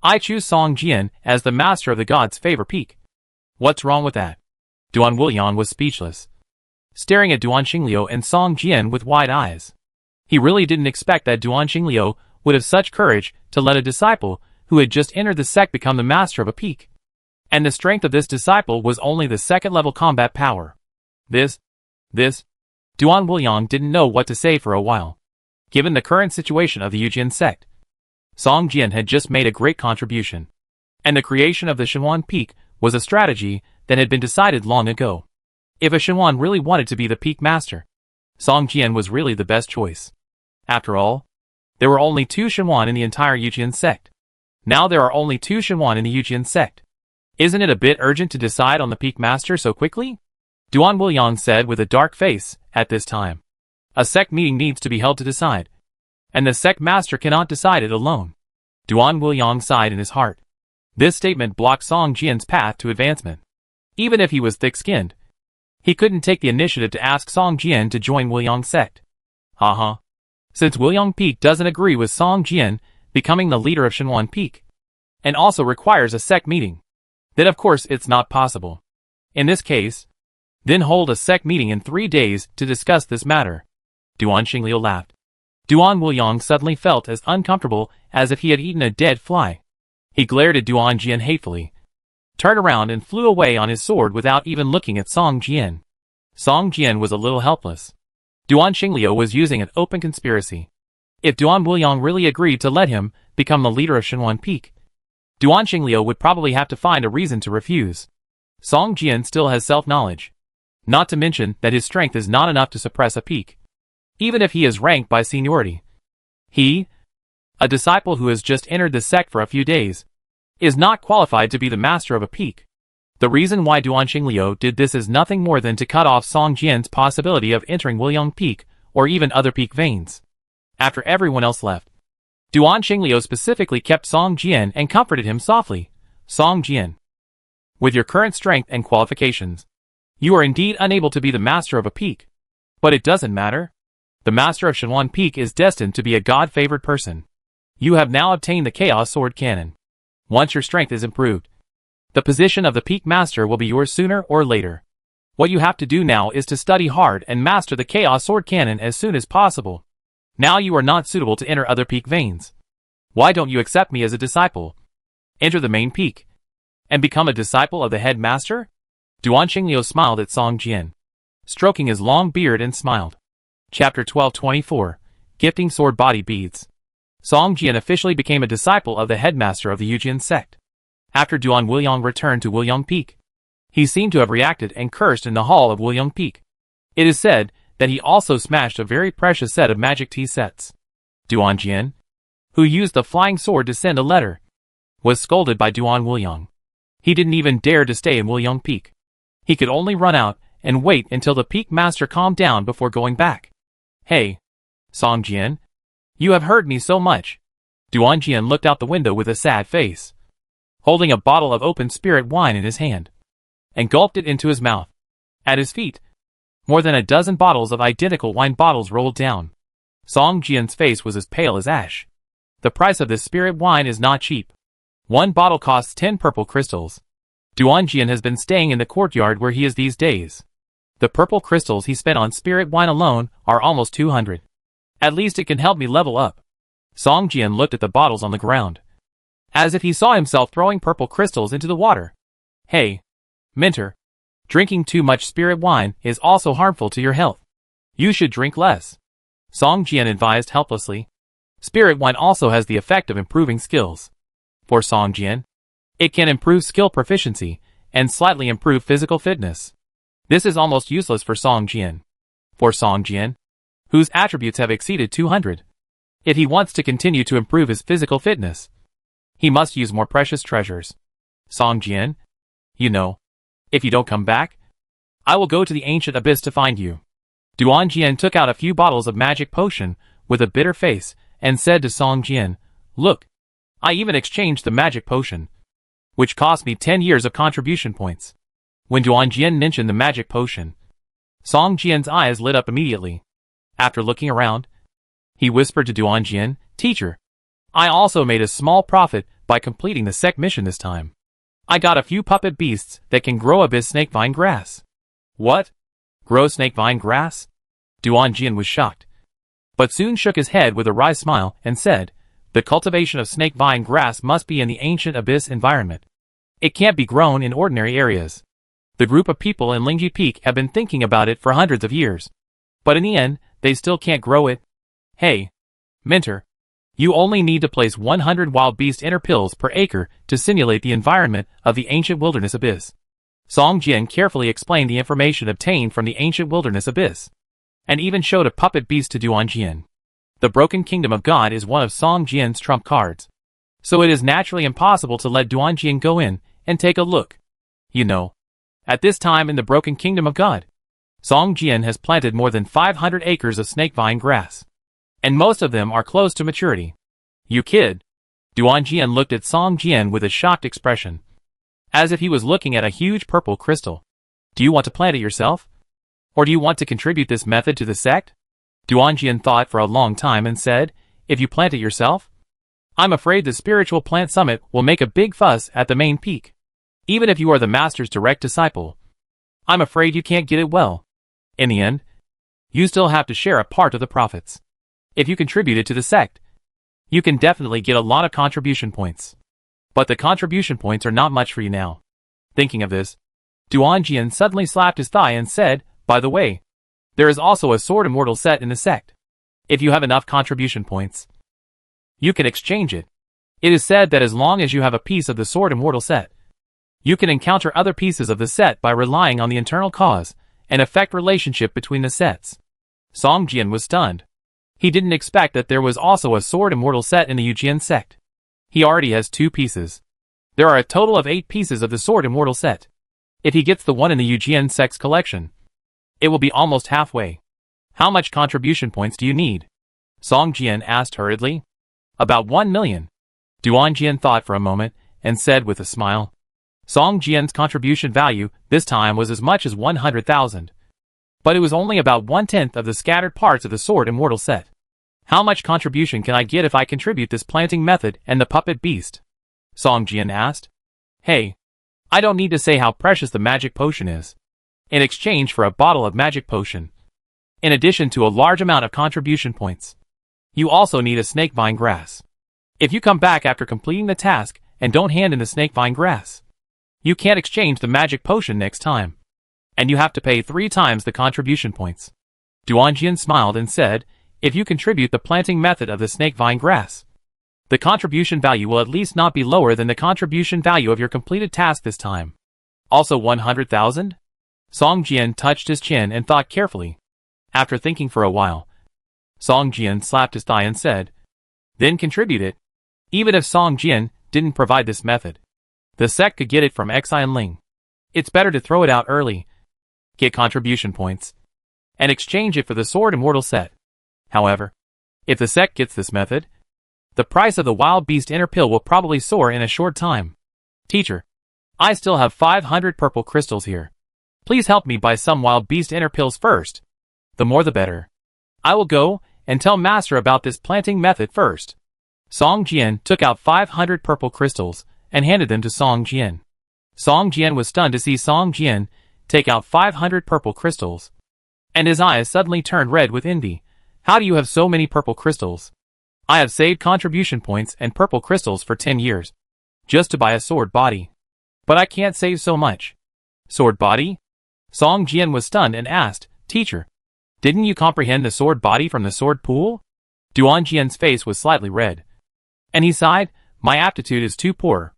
I choose Song Jian as the master of the gods' favor peak. What's wrong with that? Duan Wuliang was speechless, staring at Duan Qingliu and Song Jian with wide eyes. He really didn't expect that Duan Qingliu would have such courage to let a disciple who had just entered the sect become the master of a peak. And the strength of this disciple was only the second-level combat power. This. Duan Wuliang didn't know what to say for a while. Given the current situation of the Yujian sect, Song Jian had just made a great contribution, and the creation of the Shenwan Peak was a strategy that had been decided long ago. If a Shenwan really wanted to be the peak master, Song Jian was really the best choice. After all, there were only 2 Shenwan in the entire Yujian sect. Now there are only 2 Shenwan in the Yujian sect. Isn't it a bit urgent to decide on the peak master so quickly? Duan Wuliang said with a dark face at this time. A sect meeting needs to be held to decide. And the sect master cannot decide it alone. Duan Wuliang sighed in his heart. This statement blocked Song Jian's path to advancement. Even if he was thick-skinned, he couldn't take the initiative to ask Song Jian to join Wuliang's sect. Since Wuliang Peak doesn't agree with Song Jian becoming the leader of Shenwan Peak, and also requires a sect meeting, then of course it's not possible. In this case, then hold a sect meeting in 3 days to discuss this matter. Duan Xingliu laughed. Duan Wuliang suddenly felt as uncomfortable as if he had eaten a dead fly. He glared at Duan Jian hatefully, turned around and flew away on his sword without even looking at Song Jian. Song Jian was a little helpless. Duan Xingliu was using an open conspiracy. If Duan Wuliang really agreed to let him become the leader of Shenwan Peak, Duan Xingliu would probably have to find a reason to refuse. Song Jian still has self-knowledge. Not to mention that his strength is not enough to suppress a peak. Even if he is ranked by seniority. He, a disciple who has just entered the sect for a few days, is not qualified to be the master of a peak. The reason why Duan Xingliu did this is nothing more than to cut off Song Jian's possibility of entering Wuliang Peak or even other peak veins. After everyone else left, Duan Xingliu specifically kept Song Jian and comforted him softly. Song Jian, with your current strength and qualifications, you are indeed unable to be the master of a peak. But it doesn't matter. The master of Shenwan Peak is destined to be a god-favored person. You have now obtained the Chaos Sword Cannon. Once your strength is improved, the position of the peak master will be yours sooner or later. What you have to do now is to study hard and master the Chaos Sword Cannon as soon as possible. Now you are not suitable to enter other peak veins. Why don't you accept me as a disciple? Enter the main peak and become a disciple of the head master? Duan Xingliu smiled at Song Jian, stroking his long beard and smiled. Chapter 1224, Gifting Sword Body Beads. Song Jian officially became a disciple of the headmaster of the Yujian sect. After Duan Wuliang returned to Wuliang Peak, he seemed to have reacted and cursed in the hall of Wuliang Peak. It is said that he also smashed a very precious set of magic tea sets. Duan Jian, who used the flying sword to send a letter, was scolded by Duan Wuliang. He didn't even dare to stay in Wuliang Peak. He could only run out and wait until the peak master calmed down before going back. Hey, Song Jian, you have hurt me so much. Duan Jian looked out the window with a sad face, holding a bottle of open spirit wine in his hand, and gulped it into his mouth. At his feet, more than a dozen bottles of identical wine bottles rolled down. Song Jian's face was as pale as ash. The price of this spirit wine is not cheap. 1 bottle costs 10 purple crystals. Duan Jian has been staying in the courtyard where he is these days. The purple crystals he spent on spirit wine alone are almost 200. At least it can help me level up. Song Jian looked at the bottles on the ground, as if he saw himself throwing purple crystals into the water. Hey, Mentor, drinking too much spirit wine is also harmful to your health. You should drink less. Song Jian advised helplessly. Spirit wine also has the effect of improving skills. For Song Jian, it can improve skill proficiency and slightly improve physical fitness. This is almost useless for Song Jian. For Song Jian, whose attributes have exceeded 200, if he wants to continue to improve his physical fitness, he must use more precious treasures. Song Jian, you know, if you don't come back, I will go to the ancient abyss to find you. Duan Jian took out a few bottles of magic potion with a bitter face and said to Song Jian, Look, I even exchanged the magic potion, which cost me 10 years of contribution points. When Duan Jian mentioned the magic potion, Song Jian's eyes lit up immediately. After looking around, he whispered to Duan Jian, Teacher, I also made a small profit by completing the sect mission this time. I got a few puppet beasts that can grow abyss snake vine grass. What? Grow snake vine grass? Duan Jian was shocked, but soon shook his head with a wry smile and said, The cultivation of snake vine grass must be in the ancient abyss environment. It can't be grown in ordinary areas. The group of people in Lingji Peak have been thinking about it for hundreds of years, but in the end, they still can't grow it. Hey, Mentor, you only need to place 100 wild beast inner pills per acre to simulate the environment of the ancient wilderness abyss. Song Jian carefully explained the information obtained from the ancient wilderness abyss, and even showed a puppet beast to Duan Jian. The Broken Kingdom of God is one of Song Jian's trump cards. so it is naturally impossible to let Duanjian go in and take a look. You know, at this time in the broken kingdom of God, Song Jian has planted more than 500 acres of snakevine grass, and most of them are close to maturity. You kid. Duanjian looked at Song Jian with a shocked expression, as if he was looking at a huge purple crystal. Do you want to plant it yourself? Or do you want to contribute this method to the sect? Duanjian thought for a long time and said, if you plant it yourself, I'm afraid the spiritual plant summit will make a big fuss at the main peak. Even if you are the master's direct disciple, I'm afraid you can't get it well. In the end, you still have to share a part of the profits. If you contribute it to the sect, you can definitely get a lot of contribution points. But the contribution points are not much for you now. Thinking of this, Duanjian suddenly slapped his thigh and said, by the way, there is also a Sword Immortal set in the sect. If you have enough contribution points, you can exchange it. It is said that as long as you have a piece of the Sword Immortal set, you can encounter other pieces of the set by relying on the internal cause and effect relationship between the sets. Song Jian was stunned. He didn't expect that there was also a Sword Immortal set in the Yujian sect. He already has 2 pieces. There are a total of 8 pieces of the Sword Immortal set. If he gets the one in the Yujian sect's collection, it will be almost halfway. How much contribution points do you need? Song Jian asked hurriedly. About 1 million. Duanjian thought for a moment and said with a smile. Song Jian's contribution value this time was as much as 100,000. But it was only about 1/10 of the scattered parts of the Sword Immortal set. How much contribution can I get if I contribute this planting method and the puppet beast? Song Jian asked. Hey, I don't need to say how precious the magic potion is. In exchange for a bottle of magic potion, in addition to a large amount of contribution points, you also need a snakevine grass. If you come back after completing the task and don't hand in the snakevine grass, you can't exchange the magic potion next time, and you have to pay 3 times the contribution points. Duanjian smiled and said, if you contribute the planting method of the snakevine grass, the contribution value will at least not be lower than the contribution value of your completed task this time. Also 100,000? Song Jian touched his chin and thought carefully. After thinking for a while, Song Jian slapped his thigh and said, then contribute it. Even if Song Jian didn't provide this method, the sect could get it from Xian Ling. It's better to throw it out early, get contribution points, and exchange it for the Sword Immortal set. However, if the sect gets this method, the price of the Wild Beast Inner Pill will probably soar in a short time. Teacher, I still have 500 purple crystals here. Please help me buy some Wild Beast Inner Pills first. The more the better. I will go and tell Master about this planting method first. Song Jian took out 500 purple crystals and handed them to Song Jian. Song Jian was stunned to see Song Jian take out 500 purple crystals, and his eyes suddenly turned red with envy. How do you have so many purple crystals? I have saved contribution points and purple crystals for 10 years, just to buy a sword body. But I can't save so much. Sword body? Song Jian was stunned and asked, Teacher, didn't you comprehend the sword body from the sword pool? Duanjian's face was slightly red, and he sighed, my aptitude is too poor.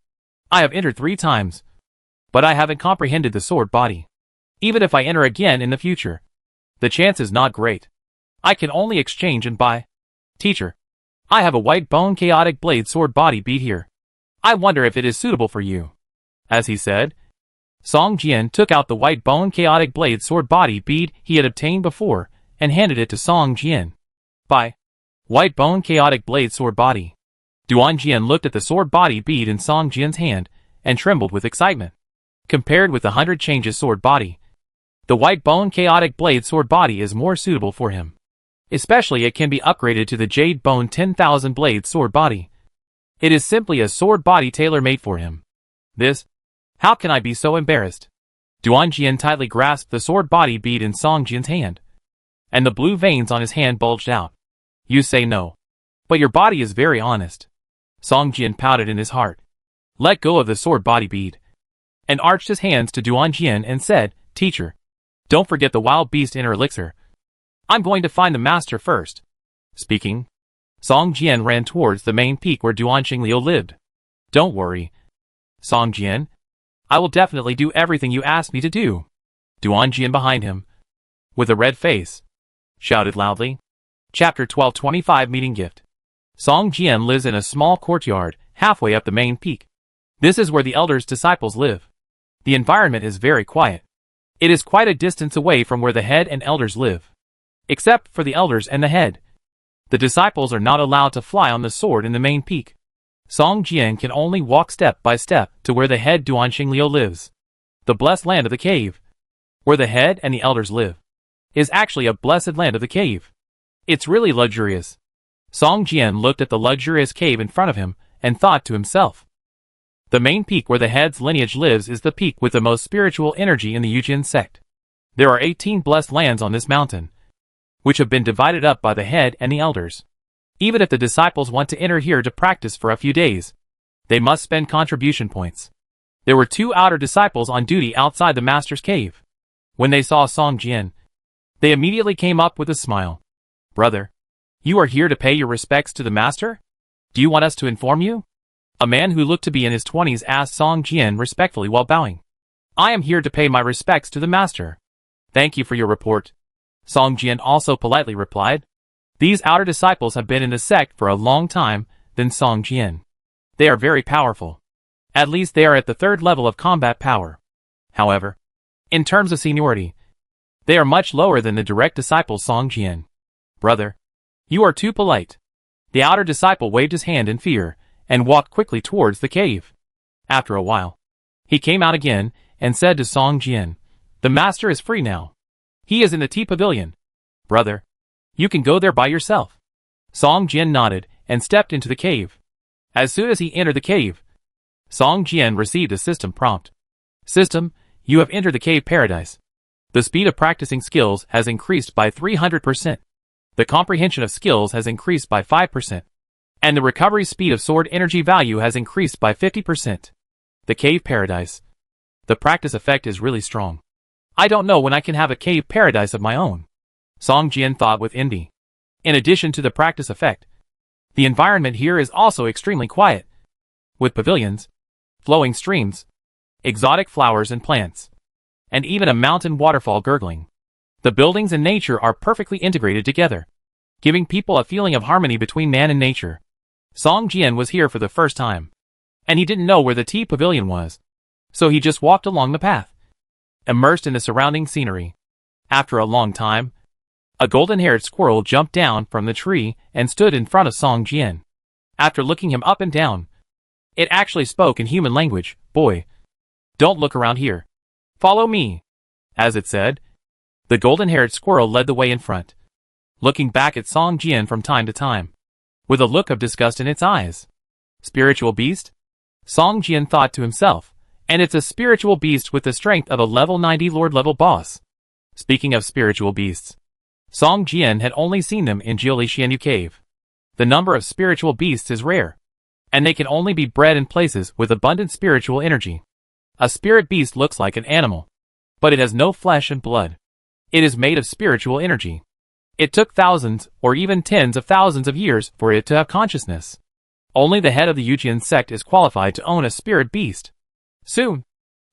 I have entered 3 times, but I haven't comprehended the sword body. Even if I enter again in the future, the chance is not great. I can only exchange and buy. Teacher, I have a white bone chaotic blade sword body bead here. I wonder if it is suitable for you. As he said, Song Jian took out the white bone chaotic blade sword body bead he had obtained before and handed it to Song Jian. Buy. White bone chaotic blade sword body. Duanjian looked at the sword body bead in Song Jian's hand and trembled with excitement. Compared with the 100 changes sword body, the white bone chaotic blade sword body is more suitable for him. Especially it can be upgraded to the jade bone 10,000 blade sword body. It is simply a sword body tailor-made for him. This? How can I be so embarrassed? Duanjian tightly grasped the sword body bead in Song Jian's hand, and the blue veins on his hand bulged out. You say no. But your body is very honest. Song Jian pouted in his heart, let go of the sword body bead, and arched his hands to Duanjian and said, Teacher, don't forget the wild beast inner elixir. I'm going to find the master first. Speaking, Song Jian ran towards the main peak where Duanqing Liu lived. Don't worry, Song Jian. I will definitely do everything you asked me to do. Duanjian behind him, with a red face, shouted loudly. Chapter 1225 Meeting Gift. Song Jian lives in a small courtyard halfway up the main peak. This is where the elder's disciples live. The environment is very quiet. It is quite a distance away from where the head and elders live. Except for the elders and the head. The disciples are not allowed to fly on the sword in the main peak. Song Jian can only walk step by step to where the head Duan Xingliu lives. The blessed land of the cave, where the head and the elders live, is actually a blessed land of the cave. It's really luxurious. Song Jian looked at the luxurious cave in front of him and thought to himself. The main peak where the head's lineage lives is the peak with the most spiritual energy in the Yujin sect. There are 18 blessed lands on this mountain, which have been divided up by the head and the elders. Even if the disciples want to enter here to practice for a few days, they must spend contribution points. There were 2 outer disciples on duty outside the master's cave. When they saw Song Jian, they immediately came up with a smile. Brother, you are here to pay your respects to the master? Do you want us to inform you? A man who looked to be in his 20s asked Song Jian respectfully while bowing. I am here to pay my respects to the master. Thank you for your report. Song Jian also politely replied. These outer disciples have been in the sect for a long time, than Song Jian. They are very powerful. At least they are at the 3rd level of combat power. However, in terms of seniority, they are much lower than the direct disciple Song Jian. Brother, you are too polite. The outer disciple waved his hand in fear, and walked quickly towards the cave. After a while, he came out again, and said to Song Jian, the master is free now. He is in the tea pavilion. Brother, you can go there by yourself. Song Jian nodded, and stepped into the cave. As soon as he entered the cave, Song Jian received a system prompt. System, you have entered the cave paradise. The speed of practicing skills has increased by 300%. The comprehension of skills has increased by 5%. And the recovery speed of sword energy value has increased by 50%. The cave paradise. The practice effect is really strong. I don't know when I can have a cave paradise of my own. Song Jian thought with envy. In addition to the practice effect, the environment here is also extremely quiet, with pavilions, flowing streams, exotic flowers and plants, and even a mountain waterfall gurgling. The buildings and nature are perfectly integrated together, giving people a feeling of harmony between man and nature. Song Jian was here for the first time, and he didn't know where the tea pavilion was, so he just walked along the path, immersed in the surrounding scenery. After a long time, a golden-haired squirrel jumped down from the tree and stood in front of Song Jian. After looking him up and down, it actually spoke in human language. Boy, don't look around here. Follow me. As it said, the golden-haired squirrel led the way in front, looking back at Song Jian from time to time, with a look of disgust in its eyes. Spiritual beast? Song Jian thought to himself, and it's a spiritual beast with the strength of a level 90 Lord-level boss. Speaking of spiritual beasts, Song Jian had only seen them in Jiuli Xianyu Cave. The number of spiritual beasts is rare, and they can only be bred in places with abundant spiritual energy. A spirit beast looks like an animal, but it has no flesh and blood. It is made of spiritual energy. It took thousands or even tens of thousands of years for it to have consciousness. Only the head of the Yujian sect is qualified to own a spirit beast. Soon,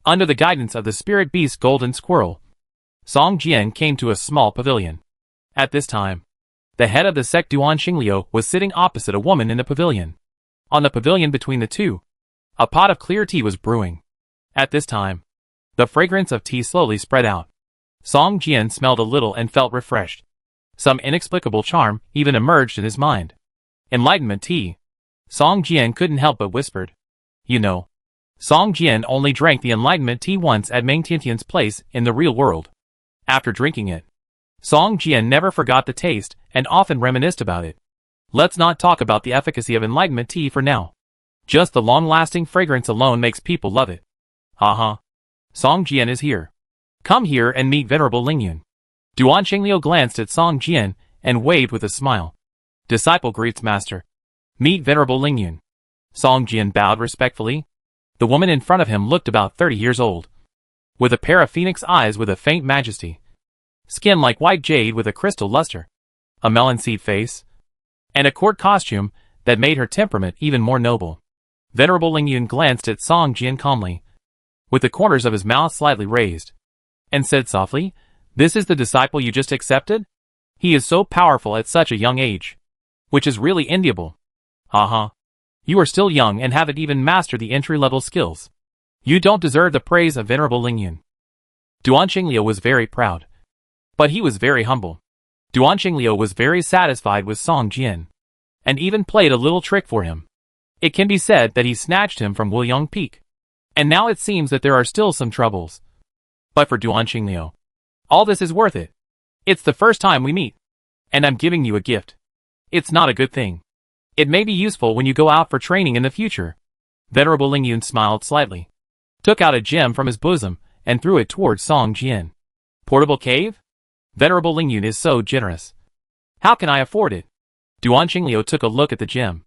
under the guidance of the spirit beast Golden Squirrel, Song Jian came to a small pavilion. At this time, the head of the sect Duan Xingliu was sitting opposite a woman in the pavilion. On the pavilion between the two, a pot of clear tea was brewing. At this time, the fragrance of tea slowly spread out. Song Jian smelled a little and felt refreshed. Some inexplicable charm even emerged in his mind. Enlightenment tea. Song Jian couldn't help but whispered. You know, Song Jian only drank the enlightenment tea once at Meng Tiantian's place in the real world. After drinking it, Song Jian never forgot the taste and often reminisced about it. Let's not talk about the efficacy of enlightenment tea for now. Just the long-lasting fragrance alone makes people love it. Haha. Song Jian is here. Come here and meet Venerable Lingyun. Duan Xingliu glanced at Song Jian and waved with a smile. Disciple greets master. Meet Venerable Lingyun. Song Jian bowed respectfully. The woman in front of him looked about 30 years old, with a pair of phoenix eyes with a faint majesty, skin like white jade with a crystal luster, a melon seed face, and a court costume that made her temperament even more noble. Venerable Lingyun glanced at Song Jian calmly, with the corners of his mouth slightly raised, and said softly, "This is the disciple you just accepted? He is so powerful at such a young age, which is really enviable." Haha. You are still young and haven't even mastered the entry-level skills. You don't deserve the praise of Venerable Lingyun. Duanqing Liu was very proud. But he was very humble. Duanqing Liu was very satisfied with Song Jian, and even played a little trick for him. It can be said that he snatched him from Wuyong Peak. And now it seems that there are still some troubles. But for Duanqing Liu, all this is worth it. It's the first time we meet. And I'm giving you a gift. It's not a good thing. It may be useful when you go out for training in the future. Venerable Lingyun smiled slightly, took out a gem from his bosom, and threw it towards Song Jian. Portable cave? Venerable Lingyun is so generous. How can I afford it? Duanqing Liu took a look at the gem,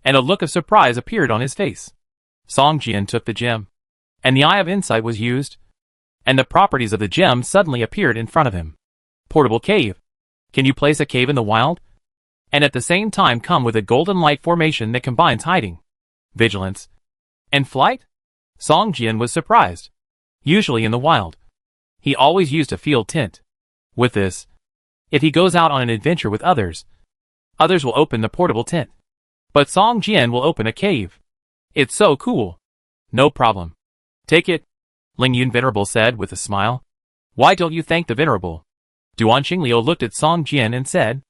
and a look of surprise appeared on his face. Song Jian took the gem, and the Eye of Insight was used, and the properties of the gem suddenly appeared in front of him. Portable cave. Can you place a cave in the wild? And at the same time come with a golden light formation that combines hiding, vigilance, and flight? Song Jian was surprised. Usually in the wild, he always used a field tint. With this, if he goes out on an adventure with others will open the portable tent. But Song Jian will open a cave. It's so cool. No problem. Take it, Lingyun Venerable said with a smile. Why don't you thank the Venerable? Duanqing Liu looked at Song Jian and said.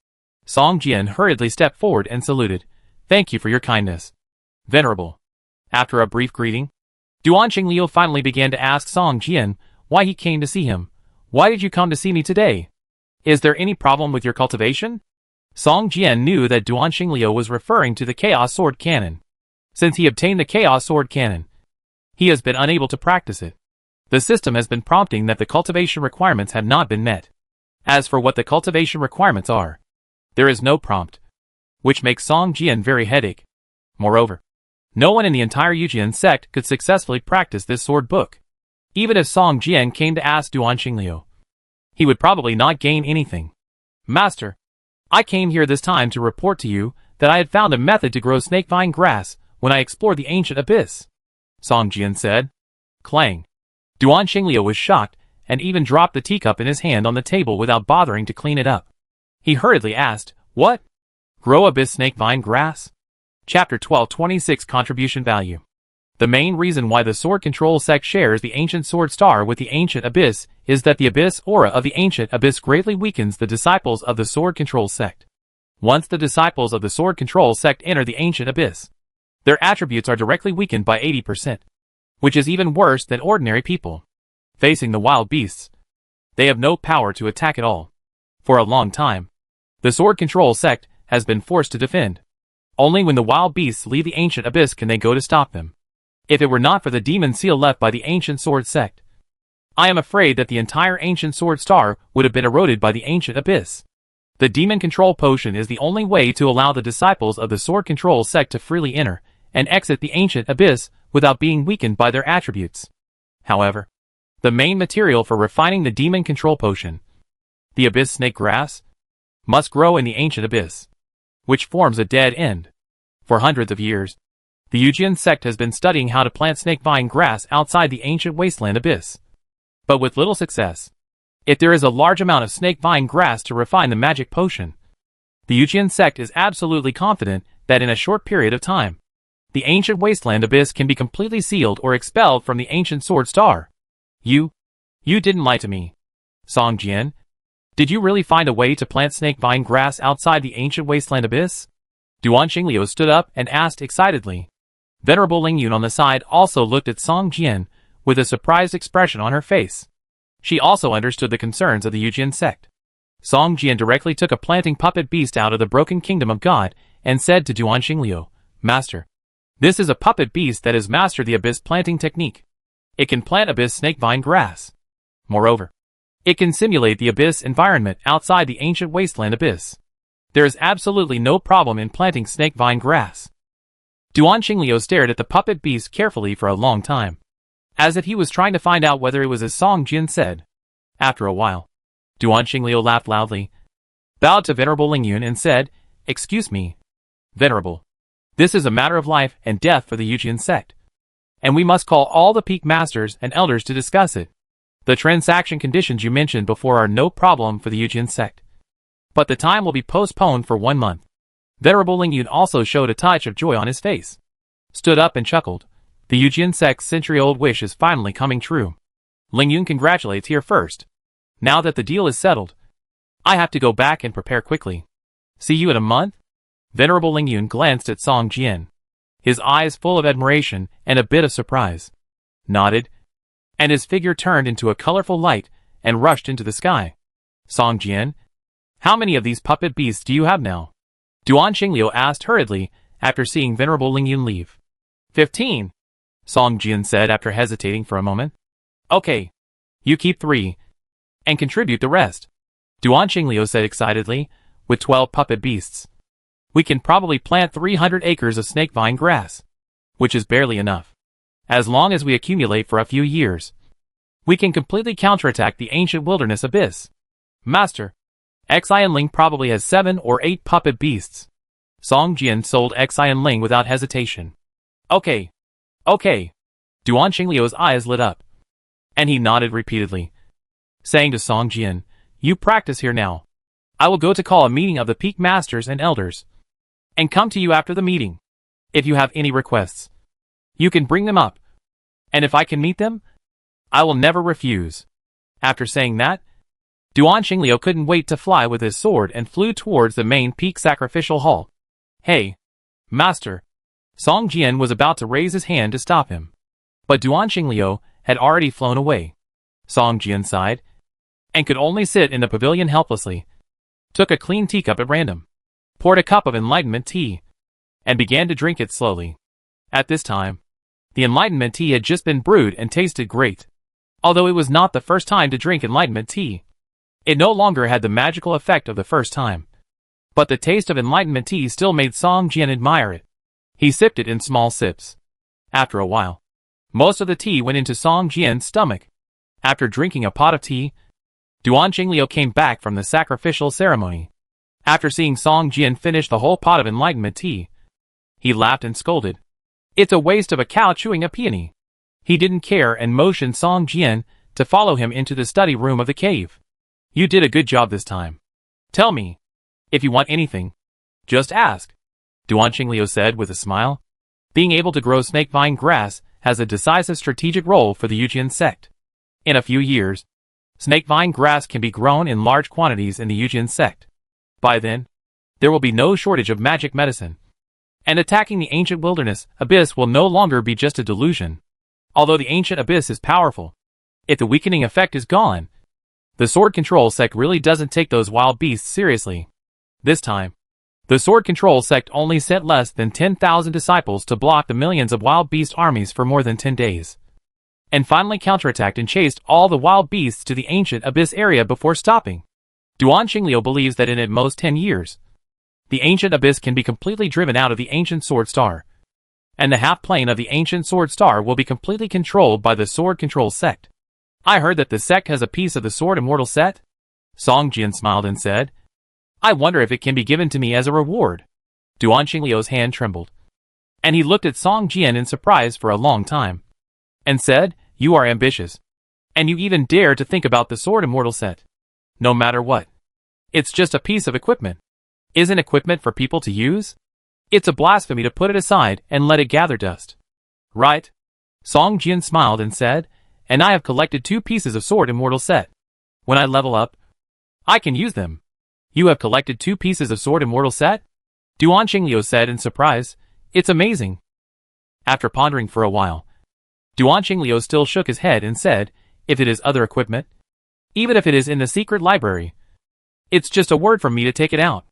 Song Jian hurriedly stepped forward and saluted. Thank you for your kindness, Venerable. After a brief greeting, Duanqing Liu finally began to ask Song Jian why he came to see him. Why did you come to see me today? Is there any problem with your cultivation? Song Jian knew that Duanqing Liu was referring to the Chaos Sword Cannon. Since he obtained the Chaos Sword Cannon, he has been unable to practice it. The system has been prompting that the cultivation requirements have not been met. As for what the cultivation requirements are, there is no prompt, which makes Song Jian very headache. Moreover, no one in the entire Yujian sect could successfully practice this sword book. Even if Song Jian came to ask Duanqing Liu, he would probably not gain anything. Master, I came here this time to report to you that I had found a method to grow snakevine grass when I explored the ancient abyss, Song Jian said. Clang. Duanqing Liu was shocked and even dropped the teacup in his hand on the table without bothering to clean it up. He hurriedly asked, What? Grow abyss snakevine grass? Chapter 1226 Contribution Value. The main reason why the Sword Control sect shares the Ancient Sword Star with the Ancient Abyss is that the Abyss aura of the Ancient Abyss greatly weakens the disciples of the Sword Control sect. Once the disciples of the Sword Control sect enter the Ancient Abyss, their attributes are directly weakened by 80%, which is even worse than ordinary people. Facing the wild beasts, they have no power to attack at all. For a long time, the Sword Control sect has been forced to defend. Only when the wild beasts leave the Ancient Abyss can they go to stop them. If it were not for the demon seal left by the Ancient Sword sect, I am afraid that the entire Ancient Sword Star would have been eroded by the Ancient Abyss. The Demon Control Potion is the only way to allow the disciples of the Sword Control sect to freely enter and exit the Ancient Abyss without being weakened by their attributes. However, the main material for refining the Demon Control Potion, the Abyss Snake Grass, must grow in the Ancient Abyss, which forms a dead end. For hundreds of years, the Yujian sect has been studying how to plant snakevine grass outside the ancient wasteland abyss, but with little success. If there is a large amount of snakevine grass to refine the magic potion, the Yujian sect is absolutely confident that in a short period of time, the ancient wasteland abyss can be completely sealed or expelled from the ancient sword star. You didn't lie to me, Song Jian. Did you really find a way to plant snakevine grass outside the ancient wasteland abyss? Duanqing Liu stood up and asked excitedly. Venerable Lingyun on the side also looked at Song Jian with a surprised expression on her face. She also understood the concerns of the Yujian sect. Song Jian directly took a planting puppet beast out of the broken kingdom of God and said to Duanqing Liu, Master, this is a puppet beast that has mastered the abyss planting technique. It can plant abyss snakevine grass. Moreover, it can simulate the abyss environment outside the ancient wasteland abyss. There is absolutely no problem in planting snakevine grass. Duanqing Liu stared at the puppet beast carefully for a long time, as if he was trying to find out whether it was as Song Jian said. After a while, Duanqing Liu laughed loudly, bowed to Venerable Lingyun and said, Excuse me, Venerable. This is a matter of life and death for the Yujian sect, and we must call all the peak masters and elders to discuss it. The transaction conditions you mentioned before are no problem for the Yujian sect, but the time will be postponed for 1 month. Venerable Lingyun also showed a touch of joy on his face. stood up and chuckled. The Yujian sect's century-old wish is finally coming true. Ling Yun congratulates here first. Now that the deal is settled, I have to go back and prepare quickly. See you in a month? Venerable Ling Yun glanced at Song Jian, his eyes full of admiration and a bit of surprise. Nodded, and his figure turned into a colorful light and rushed into the sky. Song Jian, how many of these puppet beasts do you have now? Duan Qingliu asked hurriedly after seeing Venerable Ling Yun leave. 15, Song Jian said after hesitating for a moment. Okay, you keep 3, and contribute the rest. Duan Qingliu said excitedly, with 12 puppet beasts. We can probably plant 300 acres of snake vine grass, which is barely enough. As long as we accumulate for a few years, we can completely counterattack the ancient wilderness abyss. Master, Xian Ling probably has 7 or 8 puppet beasts. Song Jian sold Xian Ling without hesitation. Okay. Okay. Duan Qingliu's eyes lit up, and he nodded repeatedly, saying to Song Jian, you practice here now. I will go to call a meeting of the peak masters and elders, and come to you after the meeting. If you have any requests, you can bring them up, and if I can meet them, I will never refuse. After saying that, Duan Qingliu couldn't wait to fly with his sword and flew towards the main peak sacrificial hall. Hey, master! Song Jian was about to raise his hand to stop him, but Duan Qingliu had already flown away. Song Jian sighed, and could only sit in the pavilion helplessly, took a clean teacup at random, poured a cup of enlightenment tea, and began to drink it slowly. At this time, the enlightenment tea had just been brewed and tasted great. Although it was not the first time to drink enlightenment tea, it no longer had the magical effect of the first time. But the taste of enlightenment tea still made Song Jian admire it. He sipped it in small sips. After a while, most of the tea went into Song Jian's stomach. After drinking a pot of tea, Duan Qingliu came back from the sacrificial ceremony. After seeing Song Jian finish the whole pot of enlightenment tea, he laughed and scolded. It's a waste of a cow chewing a peony. He didn't care and motioned Song Jian to follow him into the study room of the cave. You did a good job this time. Tell me, if you want anything, just ask, Duan Qingliu said with a smile. Being able to grow snake vine grass has a decisive strategic role for the Yujian sect. In a few years, snake vine grass can be grown in large quantities in the Yujian sect. By then, there will be no shortage of magic medicine, and attacking the ancient wilderness abyss will no longer be just a delusion. Although the ancient abyss is powerful, if the weakening effect is gone, the sword control sect really doesn't take those wild beasts seriously. This time, the sword control sect only sent less than 10,000 disciples to block the millions of wild beast armies for more than 10 days, and finally counterattacked and chased all the wild beasts to the ancient abyss area before stopping. Duan Qingliu believes that in at most 10 years, the ancient abyss can be completely driven out of the ancient sword star, and the half-plane of the ancient sword star will be completely controlled by the sword control sect. I heard that the sect has a piece of the sword immortal set? Song Jian smiled and said, I wonder if it can be given to me as a reward. Duan Qingliu's hand trembled, and he looked at Song Jian in surprise for a long time, and said, You are ambitious, and you even dare to think about the sword immortal set. No matter what, it's just a piece of equipment. Isn't equipment for people to use? It's a blasphemy to put it aside and let it gather dust. Right? Song Jian smiled and said, and I have collected 2 pieces of sword immortal set. When I level up, I can use them. You have collected 2 pieces of sword immortal set? Duan Qingliu said in surprise, It's amazing. After pondering for a while, Duan Qingliu still shook his head and said, If it is other equipment, even if it is in the secret library, it's just a word from me to take it out.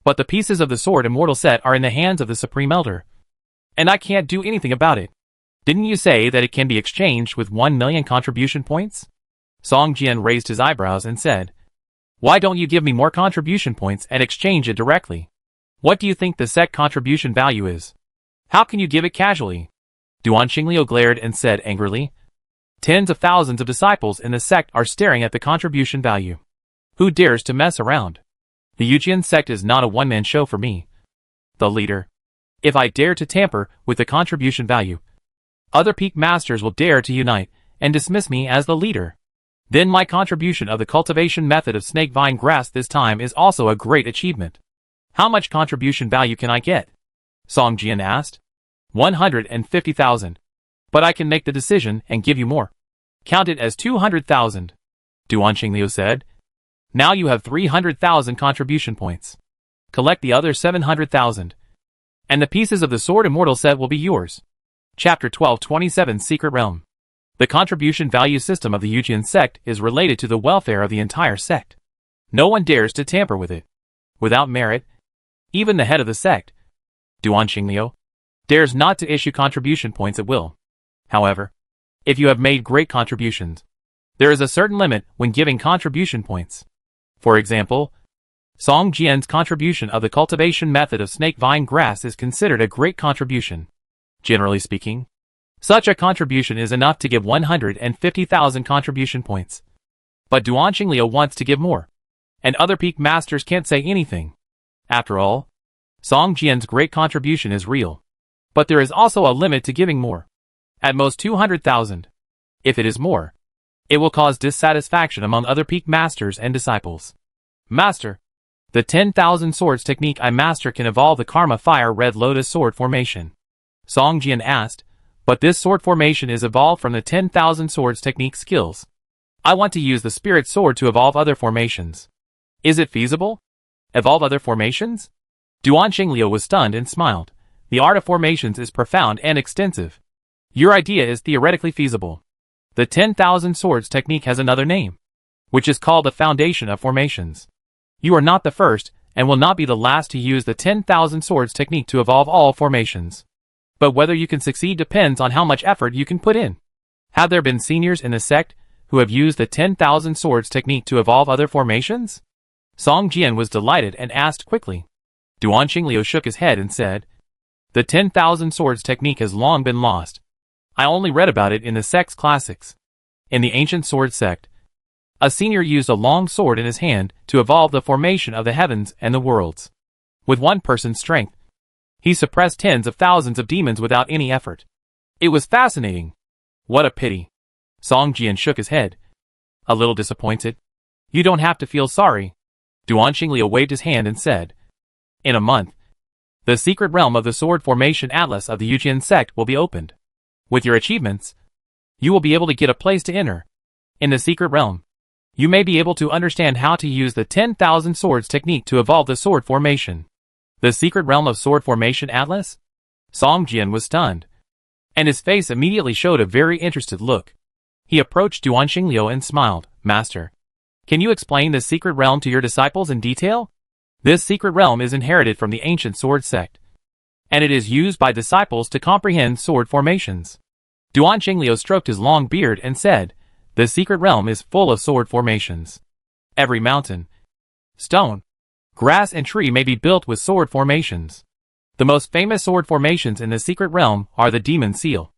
But the pieces of the sword immortal set are in the hands of the Supreme Elder, and I can't do anything about it. Didn't you say that it can be exchanged with 1 million contribution points? Song Jian raised his eyebrows and said, Why don't you give me more contribution points and exchange it directly? What do you think the sect contribution value is? How can you give it casually? Duan Qingliu glared and said angrily, Tens of thousands of disciples in the sect are staring at the contribution value. Who dares to mess around? The Yujian sect is not a one-man show for me, the leader. If I dare to tamper with the contribution value, other peak masters will dare to unite and dismiss me as the leader. Then my contribution of the cultivation method of snake vine grass this time is also a great achievement. How much contribution value can I get? Song Jian asked. 150,000. But I can make the decision and give you more. Count it as 200,000. Duanqing Liu said. Now you have 300,000 contribution points. Collect the other 700,000. And the pieces of the Sword Immortal set will be yours. Chapter 1227 Secret Realm. The contribution value system of the Yujian sect is related to the welfare of the entire sect. No one dares to tamper with it. Without merit, even the head of the sect, Duanqing Liu, dares not to issue contribution points at will. However, if you have made great contributions, there is a certain limit when giving contribution points. For example, Song Jian's contribution of the cultivation method of snake vine grass is considered a great contribution. Generally speaking, such a contribution is enough to give 150,000 contribution points. But Duanqing Liu wants to give more, and other peak masters can't say anything. After all, Song Jian's great contribution is real. But there is also a limit to giving more. At most 200,000. If it is more, it will cause dissatisfaction among other peak masters and disciples. Master, the 10,000 swords technique I master can evolve the Karma Fire Red Lotus sword formation. Song Jian asked, but this sword formation is evolved from the 10,000 swords technique skills. I want to use the spirit sword to evolve other formations. Is it feasible? Evolve other formations? Duanqing Liu was stunned and smiled. The art of formations is profound and extensive. Your idea is theoretically feasible. The 10,000 swords technique has another name, which is called the foundation of formations. You are not the first, and will not be the last to use the 10,000 swords technique to evolve all formations. But whether you can succeed depends on how much effort you can put in. Have there been seniors in the sect who have used the 10,000 swords technique to evolve other formations? Song Jian was delighted and asked quickly. Duanqing Liu shook his head and said, the 10,000 swords technique has long been lost. I only read about it in the sect's classics. In the ancient sword sect, a senior used a long sword in his hand to evolve the formation of the heavens and the worlds. With one person's strength, he suppressed tens of thousands of demons without any effort. It was fascinating. What a pity. Song Jian shook his head, a little disappointed. You don't have to feel sorry. Duanqing Liu waved his hand and said, in a month, the secret realm of the sword formation atlas of the Yujian sect will be opened. With your achievements, you will be able to get a place to enter. In the secret realm, you may be able to understand how to use the 10,000 swords technique to evolve the sword formation. The secret realm of sword formation atlas? Song Jian was stunned, and his face immediately showed a very interested look. He approached Duanqing Liu and smiled. Master, can you explain this secret realm to your disciples in detail? This secret realm is inherited from the ancient sword sect, and it is used by disciples to comprehend sword formations. Duanqing Liu stroked his long beard and said, the secret realm is full of sword formations. Every mountain, stone, grass and tree may be built with sword formations. The most famous sword formations in the secret realm are the Demon Seal,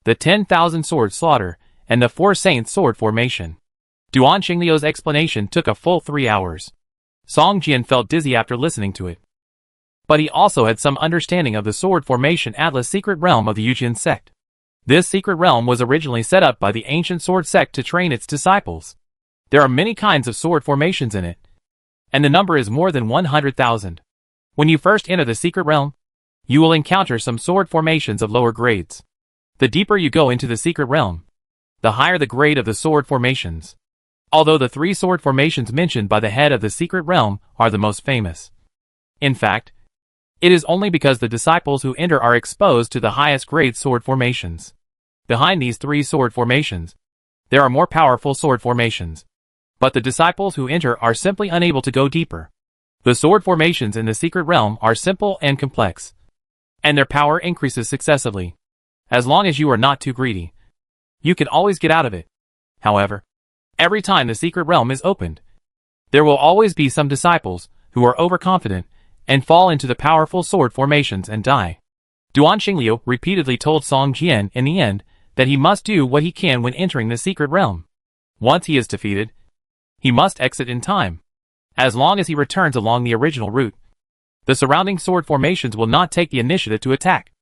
the 10,000 sword slaughter, and the Four Saints sword formation. Duanqing Liu's explanation took a full 3 hours. Song Jian felt dizzy after listening to it. But he also had some understanding of the sword formation atlas secret realm of the Yujian sect. This secret realm was originally set up by the ancient sword sect to train its disciples. There are many kinds of sword formations in it, and the number is more than 100,000. When you first enter the secret realm, you will encounter some sword formations of lower grades. The deeper you go into the secret realm, the higher the grade of the sword formations. Although the 3 sword formations mentioned by the head of the secret realm are the most famous. In fact, it is only because the disciples who enter are exposed to the highest grade sword formations. Behind these 3 sword formations, there are more powerful sword formations. But the disciples who enter are simply unable to go deeper. The sword formations in the secret realm are simple and complex, and their power increases successively. As long as you are not too greedy, you can always get out of it. However, every time the secret realm is opened, there will always be some disciples who are overconfident and fall into the powerful sword formations and die. Duanqing Liu repeatedly told Song Jian in the end that he must do what he can when entering the secret realm. Once he is defeated, he must exit in time. As long as he returns along the original route, the surrounding sword formations will not take the initiative to attack,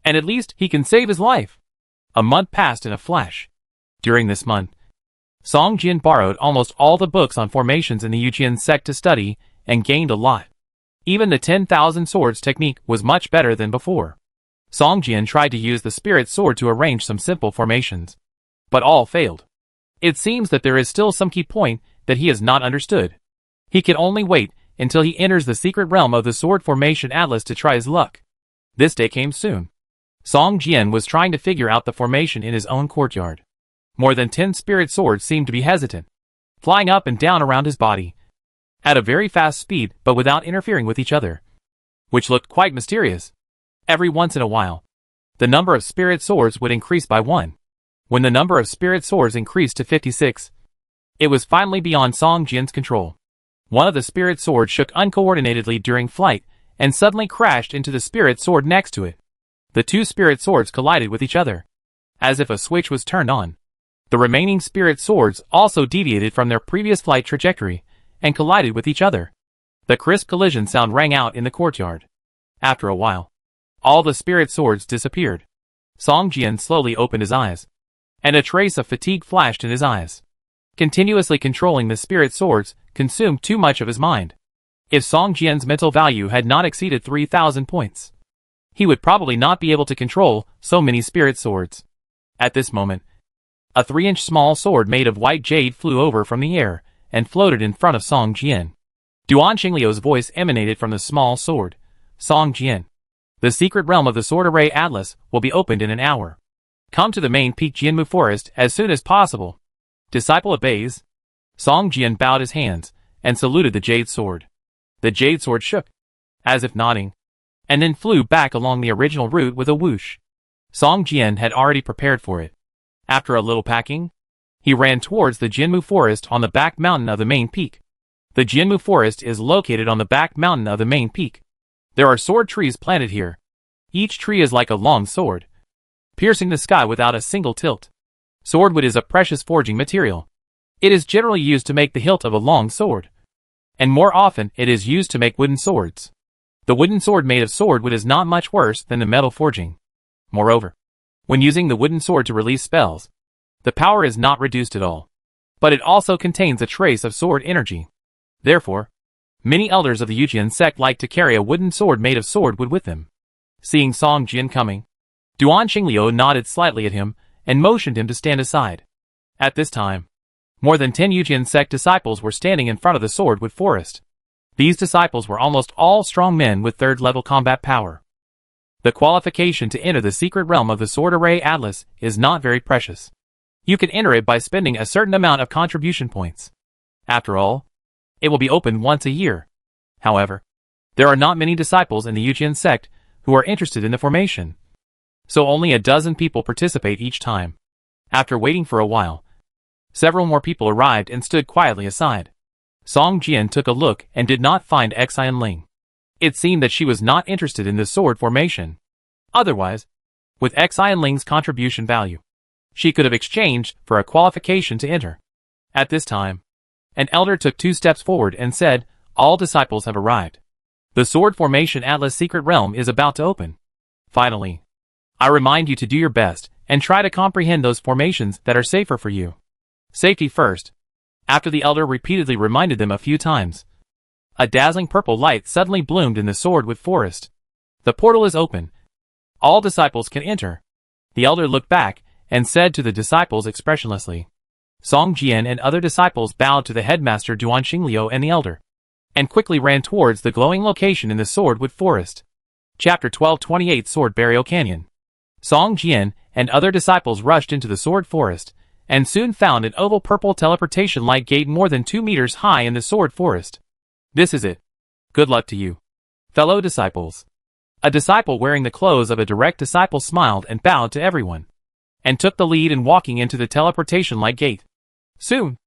and at least he can save his life. A month passed in a flash. During this month, Song Jian borrowed almost all the books on formations in the Yujian sect to study and gained a lot. Even the 10,000 swords technique was much better than before. Song Jian tried to use the spirit sword to arrange some simple formations, but all failed. It seems that there is still some key point that he has not understood. He can only wait until he enters the secret realm of the sword formation atlas to try his luck. This day came soon. Song Jian was trying to figure out the formation in his own courtyard. More than 10 spirit swords seemed to be hesitant, flying up and down around his body, at a very fast speed but without interfering with each other, which looked quite mysterious. Every once in a while, the number of spirit swords would increase by 1. When the number of spirit swords increased to 56, it was finally beyond Song Jian's control. One of the spirit swords shook uncoordinatedly during flight and suddenly crashed into the spirit sword next to it. The two spirit swords collided with each other, as if a switch was turned on. The remaining spirit swords also deviated from their previous flight trajectory and collided with each other. The crisp collision sound rang out in the courtyard. After a while, all the spirit swords disappeared. Song Jian slowly opened his eyes, and a trace of fatigue flashed in his eyes. Continuously controlling the spirit swords consumed too much of his mind. If Song Jian's mental value had not exceeded 3,000 points, he would probably not be able to control so many spirit swords. At this moment, a 3-inch small sword made of white jade flew over from the air and floated in front of Song Jian. Duan Qingliu's voice emanated from the small sword. Song Jian, the secret realm of the Sword Array Atlas will be opened in an hour. Come to the main peak Jianmu Forest as soon as possible. Disciple obeys. Song Jian bowed his hands and saluted the jade sword. The jade sword shook, as if nodding, and then flew back along the original route with a whoosh. Song Jian had already prepared for it. After a little packing, he ran towards the Jianmu Forest on the back mountain of the main peak. The Jianmu Forest is located on the back mountain of the main peak. There are sword trees planted here. Each tree is like a long sword, piercing the sky without a single tilt. Swordwood is a precious forging material. It is generally used to make the hilt of a long sword, and more often it is used to make wooden swords. The wooden sword made of swordwood is not much worse than the metal forging. Moreover, when using the wooden sword to release spells, the power is not reduced at all, but it also contains a trace of sword energy. Therefore, many elders of the Yujian sect like to carry a wooden sword made of swordwood with them. Seeing Song Jian coming, Duan Qingliu nodded slightly at him and motioned him to stand aside. At this time, more than 10 Yujian sect disciples were standing in front of the swordwood forest. These disciples were almost all strong men with 3rd-level combat power. The qualification to enter the secret realm of the Sword Array Atlas is not very precious. You can enter it by spending a certain amount of contribution points. After all, it will be opened once a year. However, there are not many disciples in the Yujian sect who are interested in the formation, so only a dozen people participate each time. After waiting for a while, several more people arrived and stood quietly aside. Song Jian took a look and did not find Xian Ling. It seemed that she was not interested in the sword formation. Otherwise, with Xian Ling's contribution value, she could have exchanged for a qualification to enter. At this time, an elder took 2 steps forward and said, "All disciples have arrived. The Sword Formation Atlas Secret Realm is about to open. Finally, I remind you to do your best and try to comprehend those formations that are safer for you. Safety first." After the elder repeatedly reminded them a few times, a dazzling purple light suddenly bloomed in the swordwood forest. The portal is open. All disciples can enter. The elder looked back and said to the disciples expressionlessly. Song Jian and other disciples bowed to the headmaster Duan Qingliu and the elder, and quickly ran towards the glowing location in the swordwood forest. Chapter 1228 Sword Burial Canyon. Song Jian and other disciples rushed into the sword forest, and soon found an oval purple teleportation light gate more than 2 meters high in the sword forest. This is it. Good luck to you, fellow disciples. A disciple wearing the clothes of a direct disciple smiled and bowed to everyone, and took the lead in walking into the teleportation light gate. Soon,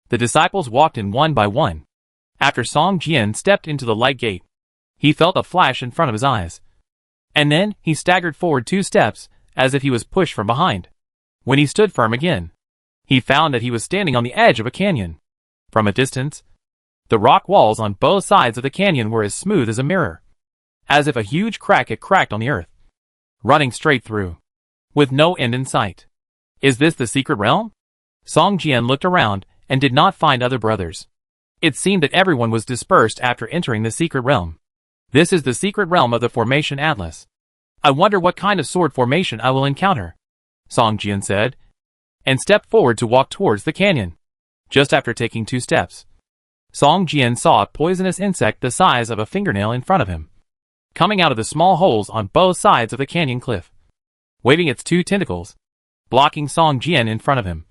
the disciples walked in one by one. After Song Jian stepped into the light gate, he felt a flash in front of his eyes, and then he staggered forward 2 steps as if he was pushed from behind. When he stood firm again, he found that he was standing on the edge of a canyon. From a distance, the rock walls on both sides of the canyon were as smooth as a mirror, as if a huge crack had cracked on the earth, running straight through, with no end in sight. Is this the secret realm? Song Jian looked around and did not find other brothers. It seemed that everyone was dispersed after entering the secret realm. This is the secret realm of the Formation Atlas. I wonder what kind of sword formation I will encounter, Song Jian said, and stepped forward to walk towards the canyon. Just after taking 2 steps, Song Jian saw a poisonous insect the size of a fingernail in front of him, coming out of the small holes on both sides of the canyon cliff, waving its 2 tentacles, blocking Song Jian in front of him,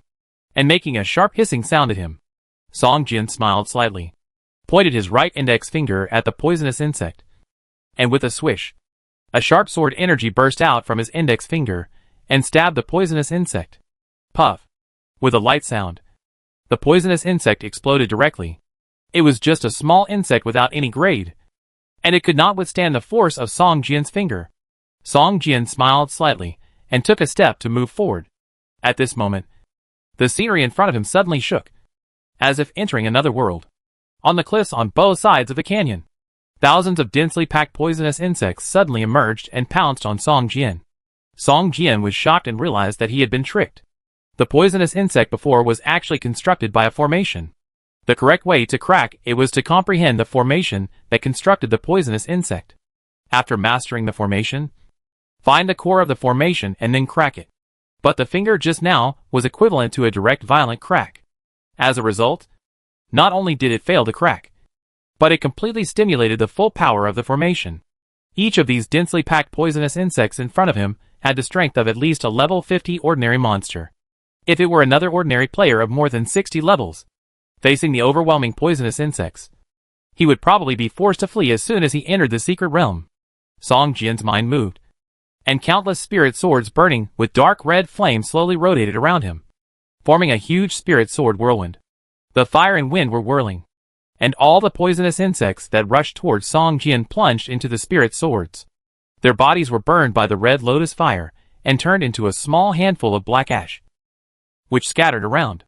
and making a sharp hissing sound at him. Song Jian smiled slightly, pointed his right index finger at the poisonous insect, and with a swish, a sharp sword energy burst out from his index finger and stabbed the poisonous insect. Puff! With a light sound, the poisonous insect exploded directly. It was just a small insect without any grade, and it could not withstand the force of Song Jian's finger. Song Jian smiled slightly and took a step to move forward. At this moment, the scenery in front of him suddenly shook, as if entering another world. On the cliffs on both sides of the canyon, thousands of densely packed poisonous insects suddenly emerged and pounced on Song Jian. Song Jian was shocked and realized that he had been tricked. The poisonous insect before was actually constructed by a formation. The correct way to crack it was to comprehend the formation that constructed the poisonous insect. After mastering the formation, find the core of the formation and then crack it. But the finger just now was equivalent to a direct violent crack. As a result, not only did it fail to crack, but it completely stimulated the full power of the formation. Each of these densely packed poisonous insects in front of him had the strength of at least a level 50 ordinary monster. If it were another ordinary player of more than 60 levels, facing the overwhelming poisonous insects, he would probably be forced to flee as soon as he entered the secret realm. Song Jian's mind moved, and countless spirit swords burning with dark red flame slowly rotated around him, forming a huge spirit sword whirlwind. The fire and wind were whirling, and all the poisonous insects that rushed towards Song Jian plunged into the spirit swords. Their bodies were burned by the red lotus fire and turned into a small handful of black ash, which scattered around.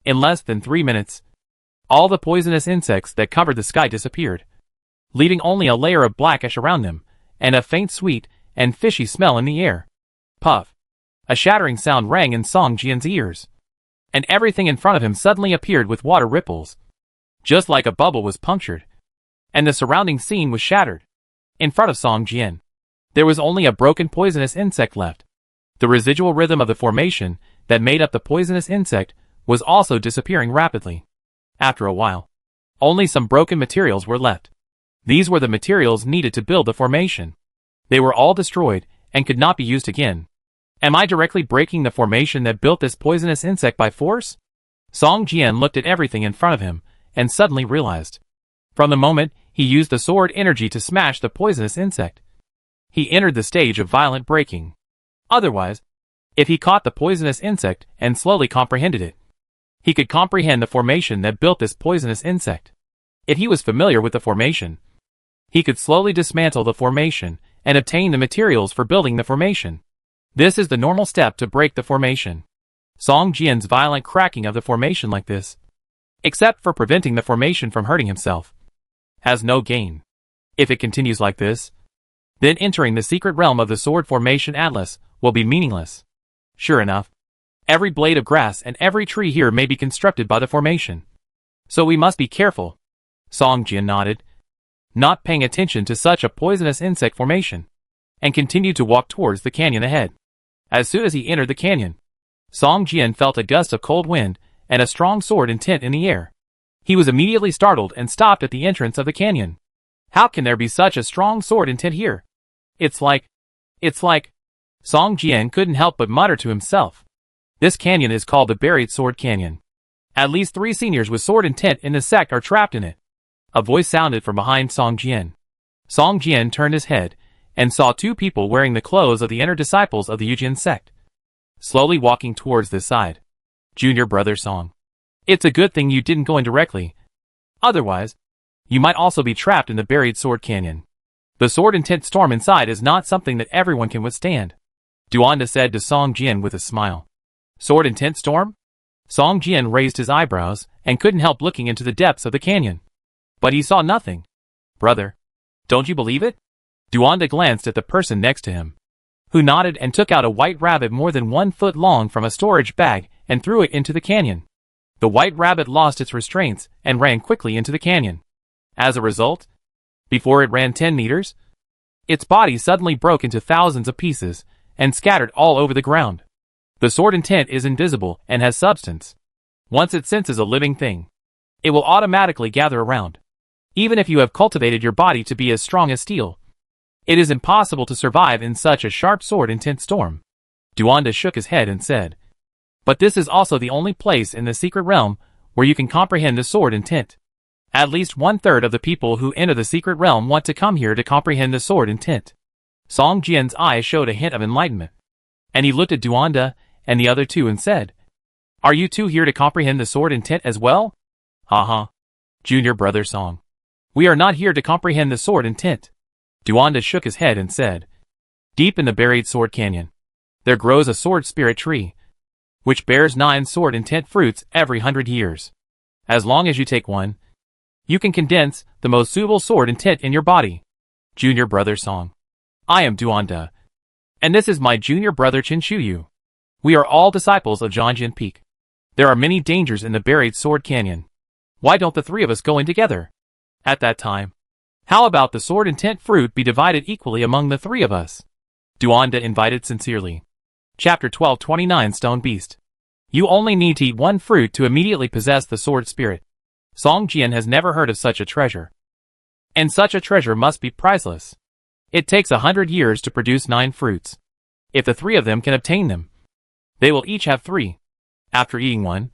In less than 3 minutes, all the poisonous insects that covered the sky disappeared, leaving only a layer of black ash around them, and a faint sweet and fishy smell in the air. Puff! A shattering sound rang in Song Jian's ears, and everything in front of him suddenly appeared with water ripples, just like a bubble was punctured, and the surrounding scene was shattered. In front of Song Jian, there was only a broken poisonous insect left. The residual rhythm of the formation that made up the poisonous insect was also disappearing rapidly. After a while, only some broken materials were left. These were the materials needed to build the formation. They were all destroyed and could not be used again. Am I directly breaking the formation that built this poisonous insect by force? Song Jian looked at everything in front of him and suddenly realized. From the moment he used the sword energy to smash the poisonous insect, he entered the stage of violent breaking. Otherwise, if he caught the poisonous insect and slowly comprehended it, he could comprehend the formation that built this poisonous insect. If he was familiar with the formation, he could slowly dismantle the formation and obtain the materials for building the formation. This is the normal step to break the formation. Song Jian's violent cracking of the formation like this, except for preventing the formation from hurting himself, has no gain. If it continues like this, then entering the secret realm of the sword formation atlas will be meaningless. Sure enough, every blade of grass and every tree here may be constructed by the formation. So we must be careful. Song Jian nodded, not paying attention to such a poisonous insect formation, and continued to walk towards the canyon ahead. As soon as he entered the canyon, Song Jian felt a gust of cold wind and a strong sword intent in the air. He was immediately startled and stopped at the entrance of the canyon. How can there be such a strong sword intent here? It's like... Song Jian couldn't help but mutter to himself. This canyon is called the Buried Sword Canyon. At least 3 seniors with sword intent in the sect are trapped in it. A voice sounded from behind Song Jian. Song Jian turned his head and saw 2 people wearing the clothes of the inner disciples of the Yujin sect, slowly walking towards this side. Junior brother Song, it's a good thing you didn't go in directly. Otherwise, you might also be trapped in the Buried Sword Canyon. The sword intent storm inside is not something that everyone can withstand, Duanda said to Song Jian with a smile. Sword intent storm? Song Jian raised his eyebrows and couldn't help looking into the depths of the canyon. But he saw nothing. Brother, don't you believe it? Duanda glanced at the person next to him, who nodded and took out a white rabbit more than 1 foot long from a storage bag and threw it into the canyon. The white rabbit lost its restraints and ran quickly into the canyon. As a result, before it ran 10 meters, Its body suddenly broke into thousands of pieces, and scattered all over the ground. The sword intent is invisible and has substance. Once it senses a living thing, it will automatically gather around. Even if you have cultivated your body to be as strong as steel, it is impossible to survive in such a sharp sword intent storm. Duanda shook his head and said, "But this is also the only place in the secret realm where you can comprehend the sword intent. At least 1/3 of the people who enter the secret realm want to come here to comprehend the sword intent." Song Jian's eyes showed a hint of enlightenment, and he looked at Duanda and the other two and said, "Are you two here to comprehend the sword intent as well?" "Haha, junior brother Song. We are not here to comprehend the sword intent." Duanda shook his head and said, "Deep in the buried sword canyon, there grows a sword spirit tree, which bears 9 sword intent fruits every 100 years. As long as you take one, you can condense the most suitable sword intent in your body." Junior brother Song. "I am Duanda, and this is my junior brother Qin Shuyu. We are all disciples of Zhangjian Peak. There are many dangers in the buried sword canyon. Why don't the 3 of us go in together? At that time, how about the sword intent fruit be divided equally among the 3 of us?" Duanda invited sincerely. Chapter 1229 Stone Beast. You only need to eat 1 fruit to immediately possess the sword spirit. Song Jian has never heard of such a treasure. And such a treasure must be priceless. It takes 100 years to produce 9 fruits. If the 3 of them can obtain them, they will each have 3. After eating 1,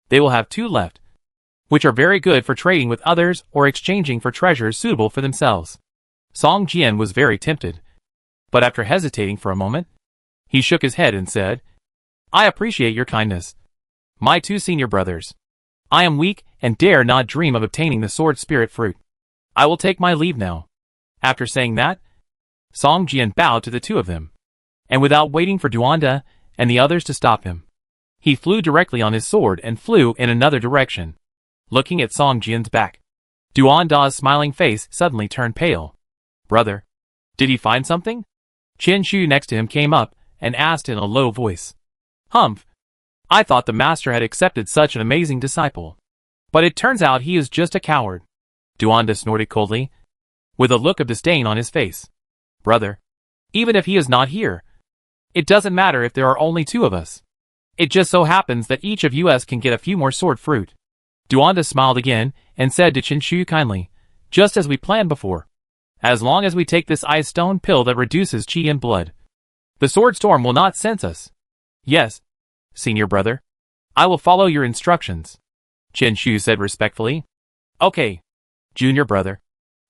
they will have 2 left, which are very good for trading with others or exchanging for treasures suitable for themselves. Song Jian was very tempted, but after hesitating for a moment, he shook his head and said, "I appreciate your kindness, my 2 senior brothers. I am weak and dare not dream of obtaining the sword spirit fruit. I will take my leave now." After saying that, Song Jian bowed to the 2 of them, and without waiting for Duanda and the others to stop him, he flew directly on his sword and flew in another direction. Looking at Song Jian's back, Duanda's smiling face suddenly turned pale. "Brother, did he find something?" Qin Shu next to him came up and asked in a low voice. "Humph, I thought the master had accepted such an amazing disciple. But it turns out he is just a coward." Duanda snorted coldly, with a look of disdain on his face. "Brother, even if he is not here, it doesn't matter if there are only 2 of us. It just so happens that each of us can get a few more sword fruit." Duanda smiled again and said to Qin Shu kindly, "Just as we planned before. As long as we take this ice stone pill that reduces qi and blood, the sword storm will not sense us." "Yes, senior brother. I will follow your instructions," Qin Shu said respectfully. "Okay, junior brother.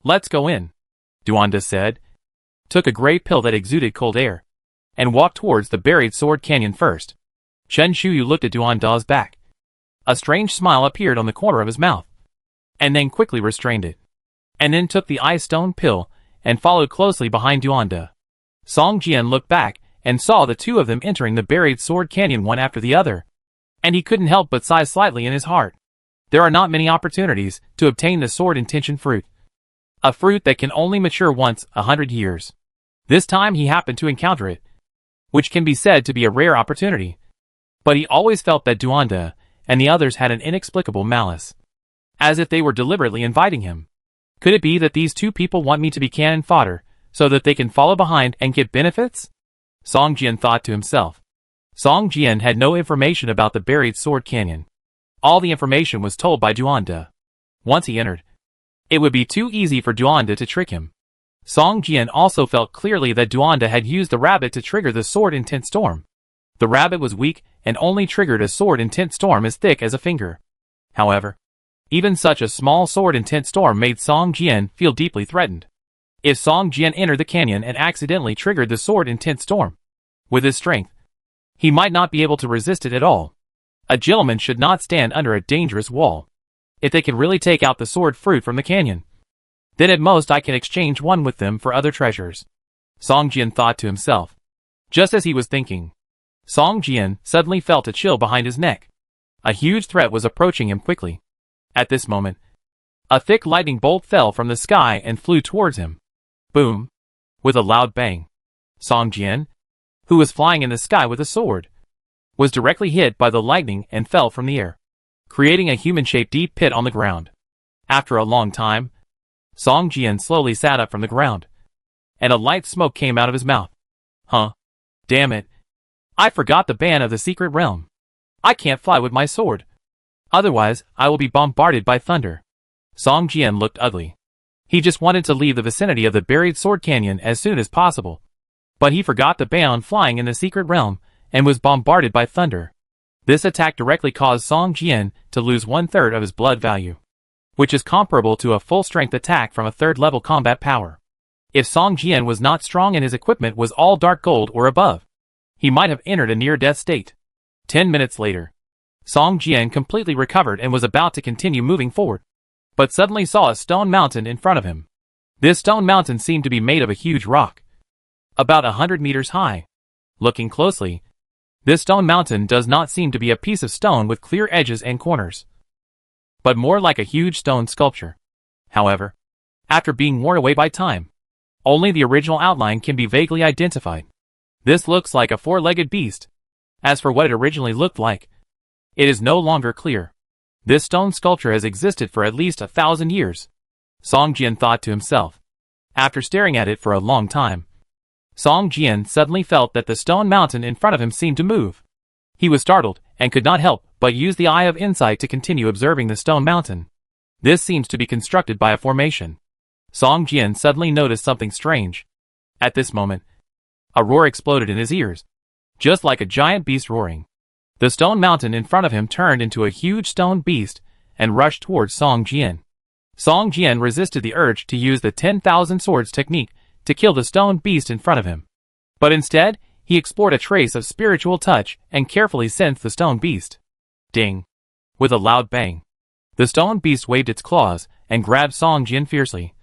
Let's go in," Duanda said, took a gray pill that exuded cold air, and walked towards the buried sword canyon first. Qin Shu looked at Duanda's back. A strange smile appeared on the corner of his mouth, and then quickly restrained it, and then took the ice stone pill and followed closely behind Duanda. Song Jian looked back and saw the 2 of them entering the buried sword canyon one after the other, and he couldn't help but sigh slightly in his heart. There are not many opportunities to obtain the sword intention fruit, a fruit that can only mature once 100 years. This time he happened to encounter it, which can be said to be a rare opportunity. But he always felt that Duanda and the others had an inexplicable malice, as if they were deliberately inviting him. Could it be that these 2 people want me to be cannon fodder, so that they can follow behind and get benefits? Song Jian thought to himself. Song Jian had no information about the buried sword canyon. All the information was told by Duanda. Once he entered, it would be too easy for Duanda to trick him. Song Jian also felt clearly that Duanda had used the rabbit to trigger the sword intent storm. The rabbit was weak and only triggered a sword intent storm as thick as a finger. However, even such a small sword intent storm made Song Jian feel deeply threatened. If Song Jian entered the canyon and accidentally triggered the sword intent storm, with his strength, he might not be able to resist it at all. A gentleman should not stand under a dangerous wall. If they can really take out the sword fruit from the canyon, then at most I can exchange one with them for other treasures, Song Jian thought to himself. Just as he was thinking, Song Jian suddenly felt a chill behind his neck. A huge threat was approaching him quickly. At this moment, a thick lightning bolt fell from the sky and flew towards him. Boom! With a loud bang, Song Jian, who was flying in the sky with a sword, was directly hit by the lightning and fell from the air, creating a human-shaped deep pit on the ground. After a long time, Song Jian slowly sat up from the ground. and a light smoke came out of his mouth. Huh? Damn it. I forgot the ban of the secret realm. I can't fly with my sword. Otherwise, I will be bombarded by thunder. Song Jian looked ugly. He just wanted to leave the vicinity of the buried sword canyon as soon as possible. But he forgot the ban on flying in the secret realm, and was bombarded by thunder. This attack directly caused Song Jian to lose 1/3 of his blood value, which is comparable to a full-strength attack from a 3rd-level combat power. If Song Jian was not strong and his equipment was all dark gold or above, he might have entered a near-death state. 10 minutes later, Song Jian completely recovered and was about to continue moving forward, but suddenly saw a stone mountain in front of him. This stone mountain seemed to be made of a huge rock, about 100 meters high. Looking closely, this stone mountain does not seem to be a piece of stone with clear edges and corners, but more like a huge stone sculpture. However, after being worn away by time, only the original outline can be vaguely identified. This looks like a 4-legged beast. As for what it originally looked like, it is no longer clear. This stone sculpture has existed for at least 1,000 years, Song Jian thought to himself. After staring at it for a long time, Song Jian suddenly felt that the stone mountain in front of him seemed to move. He was startled and could not help but use the eye of insight to continue observing the stone mountain. This seems to be constructed by a formation. Song Jian suddenly noticed something strange. At this moment, a roar exploded in his ears, just like a giant beast roaring. The stone mountain in front of him turned into a huge stone beast and rushed towards Song Jian. Song Jian resisted the urge to use the 10,000 swords technique to kill the stone beast in front of him. But instead, he explored a trace of spiritual touch and carefully sensed the stone beast. Ding! With a loud bang, the stone beast waved its claws and grabbed Song Jian fiercely,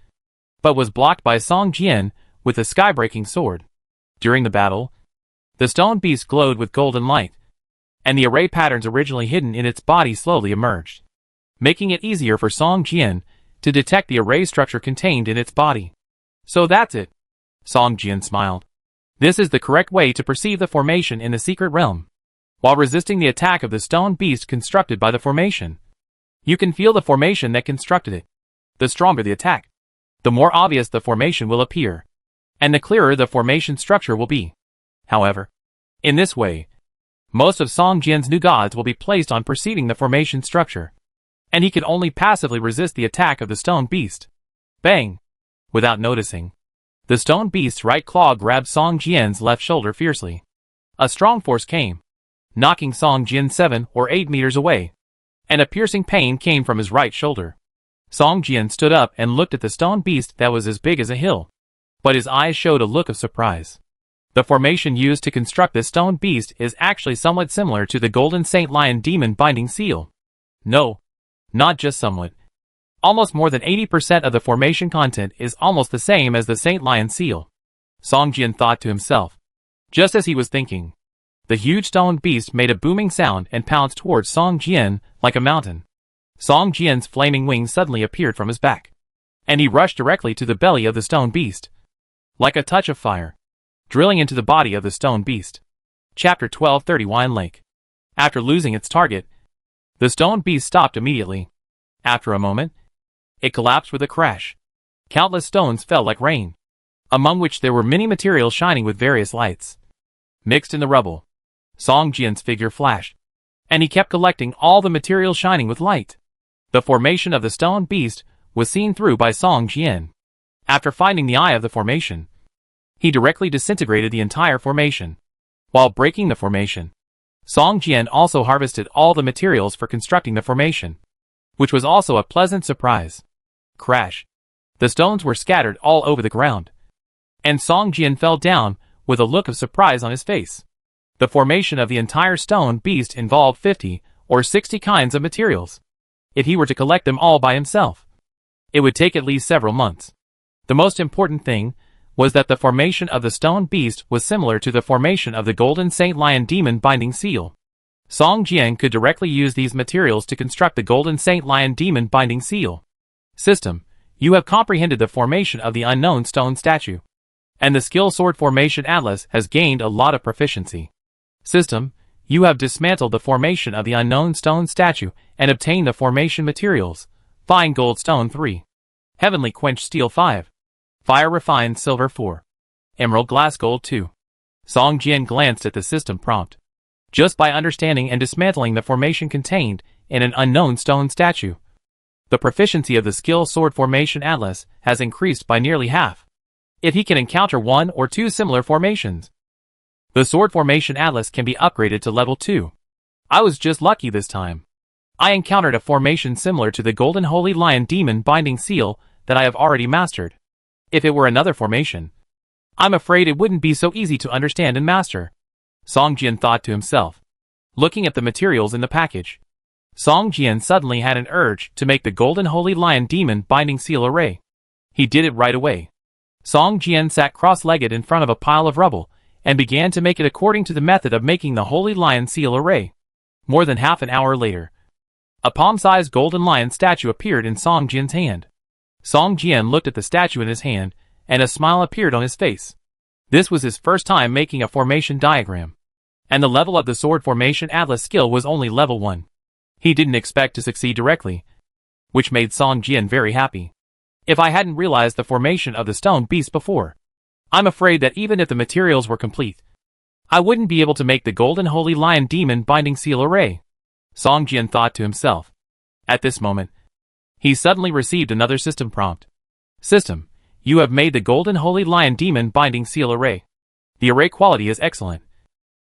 but was blocked by Song Jian with a sky-breaking sword. During the battle, the stone beast glowed with golden light, and the array patterns originally hidden in its body slowly emerged, making it easier for Song Jian to detect the array structure contained in its body. So that's it. Song Jian smiled. This is the correct way to perceive the formation in the secret realm. While resisting the attack of the stone beast constructed by the formation, you can feel the formation that constructed it. The stronger the attack, the more obvious the formation will appear, and the clearer the formation structure will be. However, in this way, most of Song Jian's new gods will be placed on perceiving the formation structure, and he can only passively resist the attack of the stone beast. Bang! Without noticing, the stone beast's right claw grabbed Song Jian's left shoulder fiercely. A strong force came, knocking Song Jian 7 or 8 meters away, and a piercing pain came from his right shoulder. Song Jian stood up and looked at the stone beast that was as big as a hill, but his eyes showed a look of surprise. The formation used to construct this stone beast is actually somewhat similar to the Golden Saint Lion Demon Binding Seal. No, not just somewhat. Almost more than 80% of the formation content is almost the same as the Saint Lion Seal, Song Jian thought to himself. Just as he was thinking, the huge stone beast made a booming sound and pounced towards Song Jian like a mountain. Song Jian's flaming wings suddenly appeared from his back, and he rushed directly to the belly of the stone beast, like a touch of fire, drilling into the body of the stone beast. Chapter 1231 Lake. After losing its target, the stone beast stopped immediately. After a moment, it collapsed with a crash. Countless stones fell like rain, among which there were many materials shining with various lights. Mixed in the rubble, Song Jian's figure flashed, and he kept collecting all the materials shining with light. The formation of the stone beast was seen through by Song Jian. After finding the eye of the formation, he directly disintegrated the entire formation. While breaking the formation, Song Jian also harvested all the materials for constructing the formation, which was also a pleasant surprise. Crash! The stones were scattered all over the ground, and Song Jian fell down with a look of surprise on his face. The formation of the entire stone beast involved 50 or 60 kinds of materials. If he were to collect them all by himself, it would take at least several months. The most important thing was that the formation of the stone beast was similar to the formation of the Golden Saint Lion Demon Binding Seal. Song Jian could directly use these materials to construct the Golden Saint Lion Demon Binding Seal. System, you have comprehended the formation of the unknown stone statue, and the skill sword formation atlas has gained a lot of proficiency. System, you have dismantled the formation of the unknown stone statue and obtained the formation materials: fine gold stone 3, heavenly quenched steel 5, fire refined silver 4, Emerald glass gold 2. Song Jian glanced at the system prompt. Just by understanding and dismantling the formation contained in an unknown stone statue, the proficiency of the skill Sword Formation Atlas has increased by nearly half. If he can encounter 1 or 2 similar formations, the Sword Formation Atlas can be upgraded to level 2. I was just lucky this time. I encountered a formation similar to the Golden Holy Lion Demon Binding Seal that I have already mastered. If it were another formation, I'm afraid it wouldn't be so easy to understand and master, Song Jian thought to himself. Looking at the materials in the package, Song Jian suddenly had an urge to make the Golden Holy Lion Demon Binding Seal array. He did it right away. Song Jian sat cross-legged in front of a pile of rubble and began to make it according to the method of making the Holy Lion Seal array. More than half an hour later, a palm-sized golden lion statue appeared in Song Jian's hand. Song Jian looked at the statue in his hand, and a smile appeared on his face. This was his first time making a formation diagram, and the level of the Sword Formation Atlas skill was only level 1. He didn't expect to succeed directly, which made Song Jian very happy. If I hadn't realized the formation of the stone beast before, I'm afraid that even if the materials were complete, I wouldn't be able to make the Golden Holy Lion Demon Binding Seal array, Song Jian thought to himself. At this moment, he suddenly received another system prompt. System, you have made the Golden Holy Lion Demon Binding Seal array. The array quality is excellent,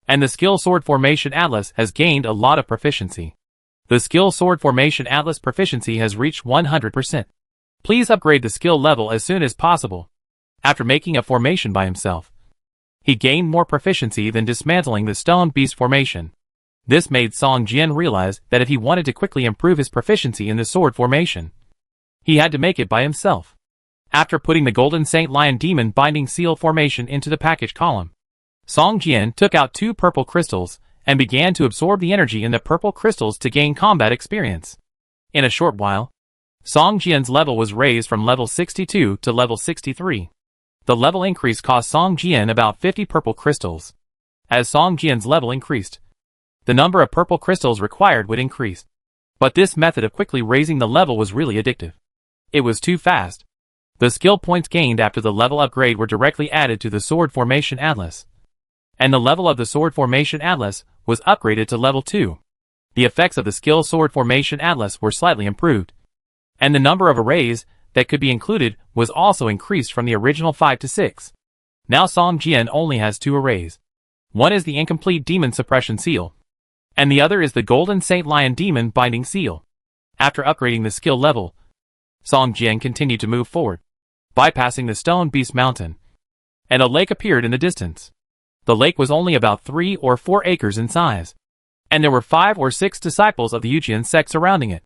and the skill Sword Formation Atlas has gained a lot of proficiency. The skill Sword Formation Atlas proficiency has reached 100%. Please upgrade the skill level as soon as possible. After making a formation by himself, he gained more proficiency than dismantling the stone beast formation. This made Song Jian realize that if he wanted to quickly improve his proficiency in the sword formation, he had to make it by himself. After putting the Golden Saint Lion Demon Binding Seal formation into the package column, Song Jian took out 2 purple crystals and began to absorb the energy in the purple crystals to gain combat experience. In a short while, Song Jian's level was raised from level 62 to level 63. The level increase cost Song Jian about 50 purple crystals. As Song Jian's level increased, the number of purple crystals required would increase. But this method of quickly raising the level was really addictive. It was too fast. The skill points gained after the level upgrade were directly added to the Sword Formation Atlas, and the level of the Sword Formation Atlas was upgraded to level 2. The effects of the skill Sword Formation Atlas were slightly improved, and the number of arrays that could be included was also increased from the original 5 to 6. Now Song Jian only has 2 arrays. One is the Incomplete Demon Suppression Seal, and the other is the Golden Saint Lion Demon Binding Seal. After upgrading the skill level, Song Jian continued to move forward, bypassing the Stone Beast Mountain, and a lake appeared in the distance. The lake was only about 3 or 4 acres in size, and there were 5 or 6 disciples of the Yujian sect surrounding it,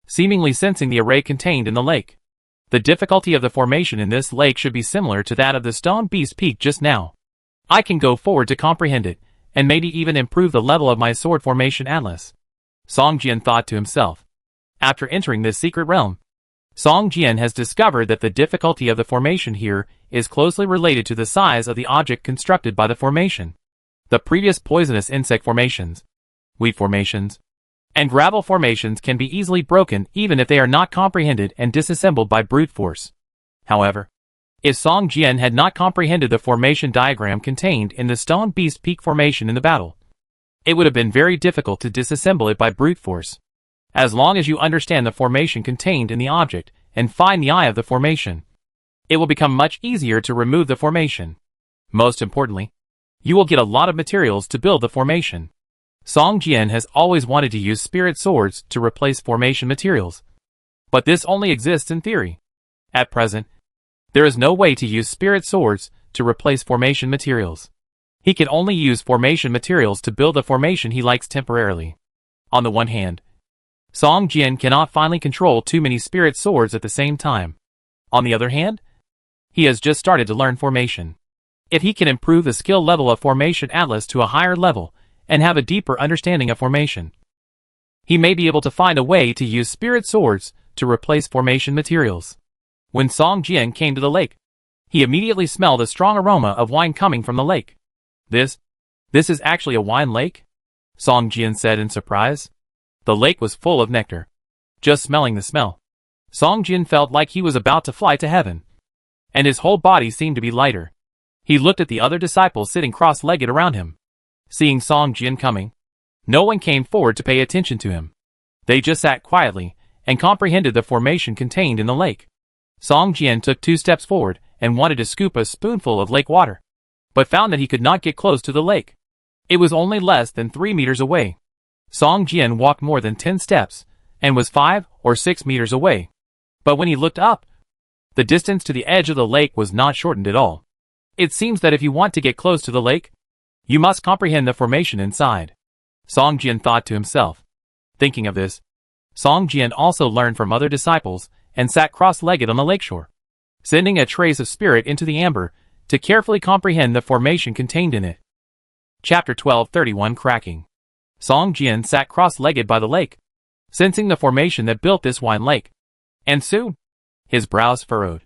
seemingly sensing the array contained in the lake. The difficulty of the formation in this lake should be similar to that of the Stone Beast Peak just now. I can go forward to comprehend it, and maybe even improve the level of my Sword Formation Atlas, Song Jian thought to himself. After entering this secret realm, Song Jian has discovered that the difficulty of the formation here is closely related to the size of the object constructed by the formation. The previous poisonous insect formations, weed formations, and gravel formations can be easily broken even if they are not comprehended and disassembled by brute force. However, if Song Jian had not comprehended the formation diagram contained in the Stone Beast Peak formation in the battle, it would have been very difficult to disassemble it by brute force. As long as you understand the formation contained in the object and find the eye of the formation, it will become much easier to remove the formation. Most importantly, you will get a lot of materials to build the formation. Song Jian has always wanted to use spirit swords to replace formation materials, but this only exists in theory. At present, there is no way to use spirit swords to replace formation materials. He can only use formation materials to build the formation he likes temporarily. On the one hand, Song Jian cannot finally control too many spirit swords at the same time. On the other hand, he has just started to learn formation. If he can improve the skill level of Formation Atlas to a higher level and have a deeper understanding of formation, he may be able to find a way to use spirit swords to replace formation materials. When Song Jian came to the lake, he immediately smelled a strong aroma of wine coming from the lake. This is actually a wine lake? Song Jian said in surprise. The lake was full of nectar. Just smelling the smell, Song Jian felt like he was about to fly to heaven, and his whole body seemed to be lighter. He looked at the other disciples sitting cross-legged around him. Seeing Song Jian coming, no one came forward to pay attention to him. They just sat quietly and comprehended the formation contained in the lake. Song Jian took 2 steps forward and wanted to scoop a spoonful of lake water, but found that he could not get close to the lake. It was only less than 3 meters away. Song Jian walked more than 10 steps and was 5 or 6 meters away. But when he looked up, the distance to the edge of the lake was not shortened at all. It seems that if you want to get close to the lake, you must comprehend the formation inside. Song Jian thought to himself. Thinking of this, Song Jian also learned from other disciples and sat cross-legged on the lakeshore, sending a trace of spirit into the amber to carefully comprehend the formation contained in it. Chapter 1231 Cracking. Song Jian sat cross-legged by the lake, sensing the formation that built this wine lake. And soon, his brows furrowed.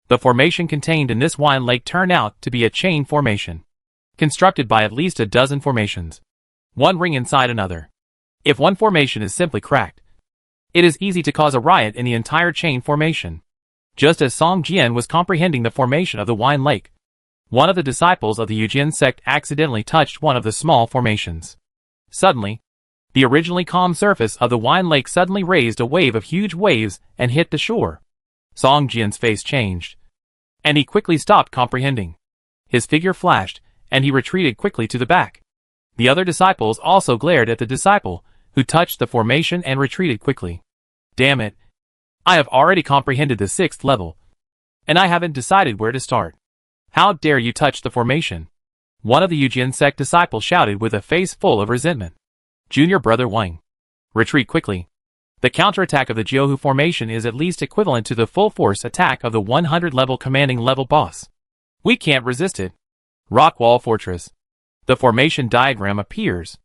The formation contained in this wine lake turned out to be a chain formation, constructed by at least a dozen formations, one ring inside another. If one formation is simply cracked, it is easy to cause a riot in the entire chain formation. Just as Song Jian was comprehending the formation of the wine lake, one of the disciples of the Yujin sect accidentally touched one of the small formations. Suddenly, the originally calm surface of the wine lake suddenly raised a wave of huge waves and hit the shore. Song Jian's face changed, and he quickly stopped comprehending. His figure flashed, and he retreated quickly to the back. The other disciples also glared at the disciple, who touched the formation and retreated quickly. Damn it! I have already comprehended the 6th level, and I haven't decided where to start. How dare you touch the formation? One of the Yujin sect disciples shouted with a face full of resentment. Junior brother Wang, retreat quickly. The counterattack of the Jiuhu formation is at least equivalent to the full force attack of the 100-level commanding level boss. We can't resist it. Rockwall Fortress. The formation diagram appears.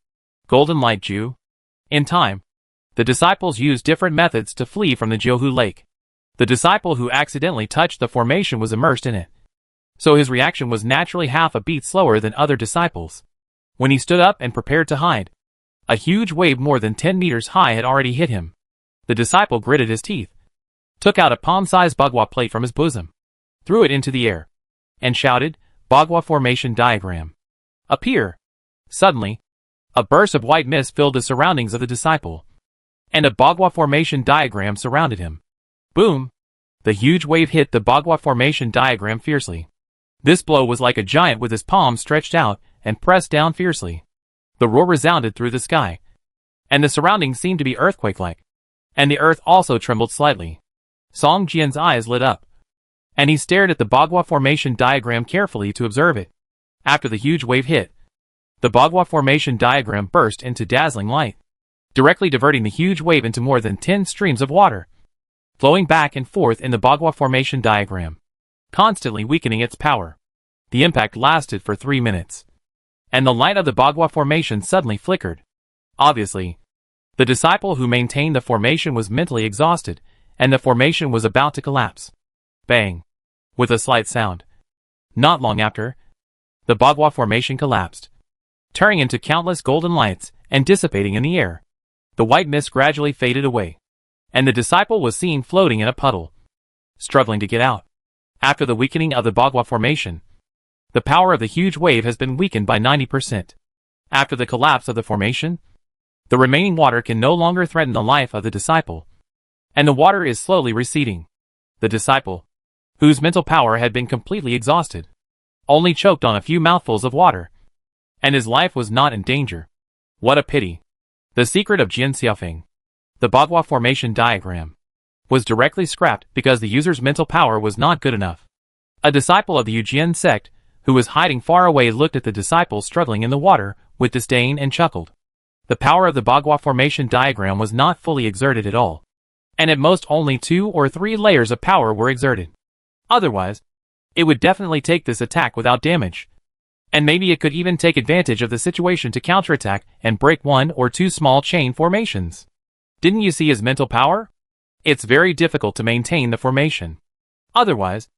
Golden Light Jiu. In time, the disciples used different methods to flee from the Jiuhu lake. The disciple who accidentally touched the formation was immersed in it, so his reaction was naturally half a beat slower than other disciples. When he stood up and prepared to hide, a huge wave more than 10 meters high had already hit him. The disciple gritted his teeth, took out a palm-sized Bagua plate from his bosom, threw it into the air, and shouted, Bagua formation diagram. Appear. Suddenly, a burst of white mist filled the surroundings of the disciple, and a Bagua formation diagram surrounded him. Boom! The huge wave hit the Bagua formation diagram fiercely. This blow was like a giant with his palms stretched out and pressed down fiercely. The roar resounded through the sky, and the surroundings seemed to be earthquake-like, and the earth also trembled slightly. Song Jian's eyes lit up, and he stared at the Bagua formation diagram carefully to observe it. After the huge wave hit, the Bagua formation diagram burst into dazzling light, directly diverting the huge wave into more than 10 streams of water, flowing back and forth in the Bagua formation diagram, constantly weakening its power. The impact lasted for 3 minutes, and the light of the Bagua formation suddenly flickered. Obviously, the disciple who maintained the formation was mentally exhausted, and the formation was about to collapse. Bang! With a slight sound. Not long after, the Bagua formation collapsed, turning into countless golden lights and dissipating in the air. The white mist gradually faded away, and the disciple was seen floating in a puddle, struggling to get out. After the weakening of the Bagua formation, the power of the huge wave has been weakened by 90%. After the collapse of the formation, the remaining water can no longer threaten the life of the disciple, and the water is slowly receding. The disciple, whose mental power had been completely exhausted, only choked on a few mouthfuls of water, and his life was not in danger. What a pity. The secret of Jin Xiaofeng, the Bagua formation diagram, was directly scrapped because the user's mental power was not good enough. A disciple of the Yujin sect, who was hiding far away, looked at the disciple struggling in the water with disdain and chuckled. The power of the Bagua formation diagram was not fully exerted at all, and at most only 2 or 3 layers of power were exerted. Otherwise, it would definitely take this attack without damage, and maybe it could even take advantage of the situation to counterattack and break 1 or 2 small chain formations. Didn't you see his mental power? It's very difficult to maintain the formation. Otherwise,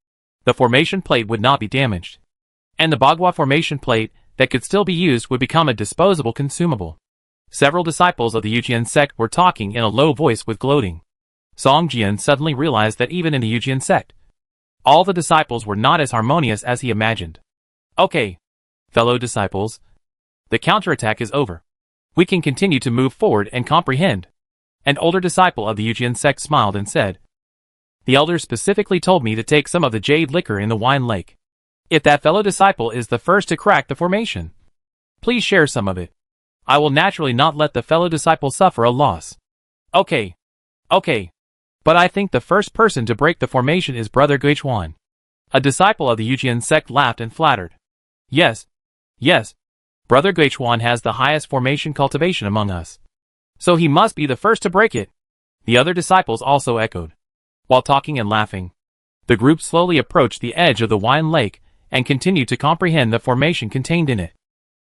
the formation plate would not be damaged, and the Bagua formation plate that could still be used would become a disposable consumable. Several disciples of the Yujin sect were talking in a low voice with gloating. Song Jian suddenly realized that even in the Yujin sect, all the disciples were not as harmonious as he imagined. Okay, fellow disciples. The counterattack is over. We can continue to move forward and comprehend. An older disciple of the Yujian sect smiled and said, "The elder specifically told me to take some of the jade liquor in the wine lake. If that fellow disciple is the first to crack the formation, please share some of it. I will naturally not let the fellow disciple suffer a loss." Okay. But I think the first person to break the formation is Brother Guichuan. A disciple of the Yujian sect laughed and flattered. Yes. Brother Guichuan has the highest formation cultivation among us. So he must be the first to break it. The other disciples also echoed. While talking and laughing, the group slowly approached the edge of the wine lake and continued to comprehend the formation contained in it.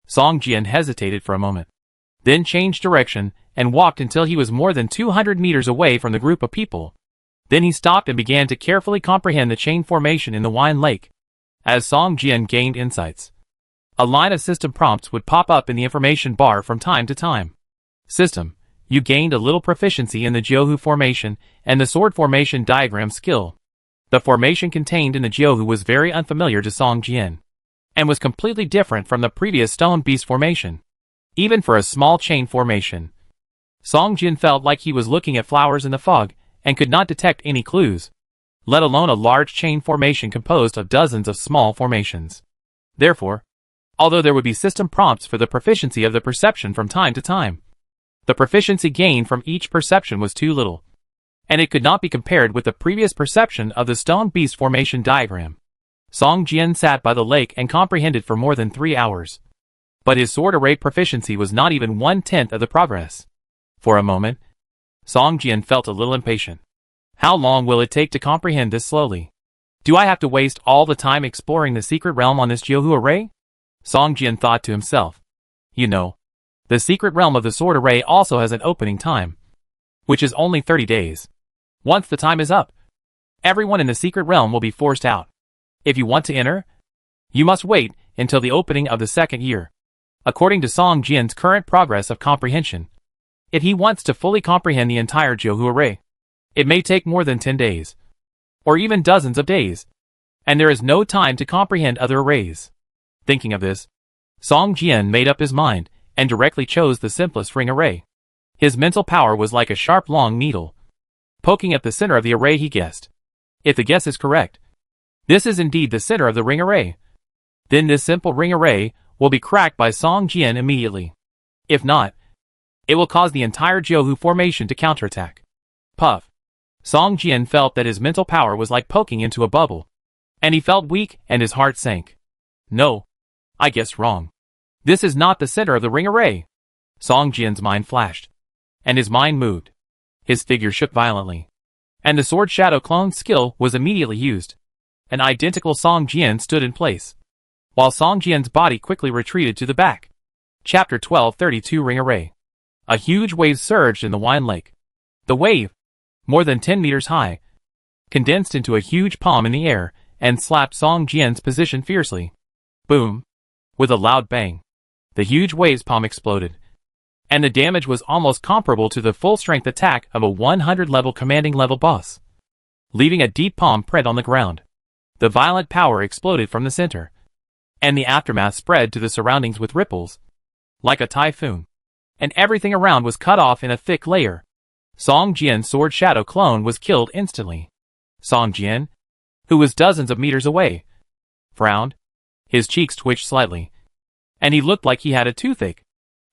Song Jian hesitated for a moment, then changed direction and walked until he was more than 200 meters away from the group of people. Then he stopped and began to carefully comprehend the chain formation in the wine lake. As Song Jian gained insights, a line of system prompts would pop up in the information bar from time to time. System, you gained a little proficiency in the Jiuhu formation and the sword formation diagram skill. The formation contained in the Jiuhu was very unfamiliar to Song Jian, and was completely different from the previous stone beast formation. Even for a small chain formation, Song Jian felt like he was looking at flowers in the fog and could not detect any clues, let alone a large chain formation composed of dozens of small formations. Therefore, although there would be system prompts for the proficiency of the perception from time to time, the proficiency gained from each perception was too little, and it could not be compared with the previous perception of the stone beast formation diagram. Song Jian sat by the lake and comprehended for more than 3 hours. But his sword array proficiency was not even 1/10 of the progress. For a moment, Song Jian felt a little impatient. How long will it take to comprehend this slowly? Do I have to waste all the time exploring the secret realm on this Jiuhu array? Song Jian thought to himself. You know, the secret realm of the sword array also has an opening time, which is only 30 days. Once the time is up, everyone in the secret realm will be forced out. If you want to enter, you must wait until the opening of the second year. According to Song Jian's current progress of comprehension, if he wants to fully comprehend the entire Jiuhu array, it may take more than 10 days, or even dozens of days, and there is no time to comprehend other arrays. Thinking of this, Song Jian made up his mind and directly chose the simplest ring array. His mental power was like a sharp long needle, poking at the center of the array. He guessed. If the guess is correct, this is indeed the center of the ring array. Then this simple ring array will be cracked by Song Jian immediately. If not, it will cause the entire Jiuhu formation to counterattack. Puff. Song Jian felt that his mental power was like poking into a bubble, and he felt weak and his heart sank. No, I guessed wrong. This is not the center of the ring array. Song Jian's mind flashed, and his mind moved. His figure shook violently, and the sword shadow clone skill was immediately used. An identical Song Jian stood in place, while Song Jian's body quickly retreated to the back. Chapter 1232 Ring Array. A huge wave surged in the wine lake. The wave, more than 10 meters high, condensed into a huge palm in the air and slapped Song Jian's position fiercely. Boom! With a loud bang, the huge wave's palm exploded, and the damage was almost comparable to the full-strength attack of a 100-level commanding level boss, leaving a deep palm print on the ground. The violent power exploded from the center, and the aftermath spread to the surroundings with ripples, like a typhoon, and everything around was cut off in a thick layer. Song Jian's sword shadow clone was killed instantly. Song Jian, who was dozens of meters away, frowned. His cheeks twitched slightly, and he looked like he had a toothache.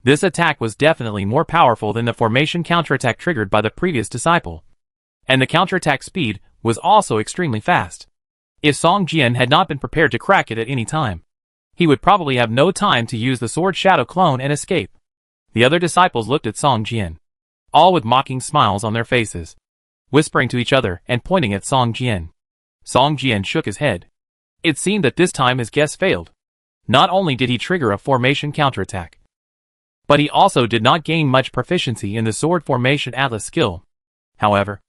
This attack was definitely more powerful than the formation counterattack triggered by the previous disciple, and the counterattack speed was also extremely fast. If Song Jian had not been prepared to crack it at any time, he would probably have no time to use the sword shadow clone and escape. The other disciples looked at Song Jian, all with mocking smiles on their faces, whispering to each other and pointing at Song Jian. Song Jian shook his head. It seemed that this time his guess failed. Not only did he trigger a formation counterattack, but he also did not gain much proficiency in the sword formation atlas skill. However,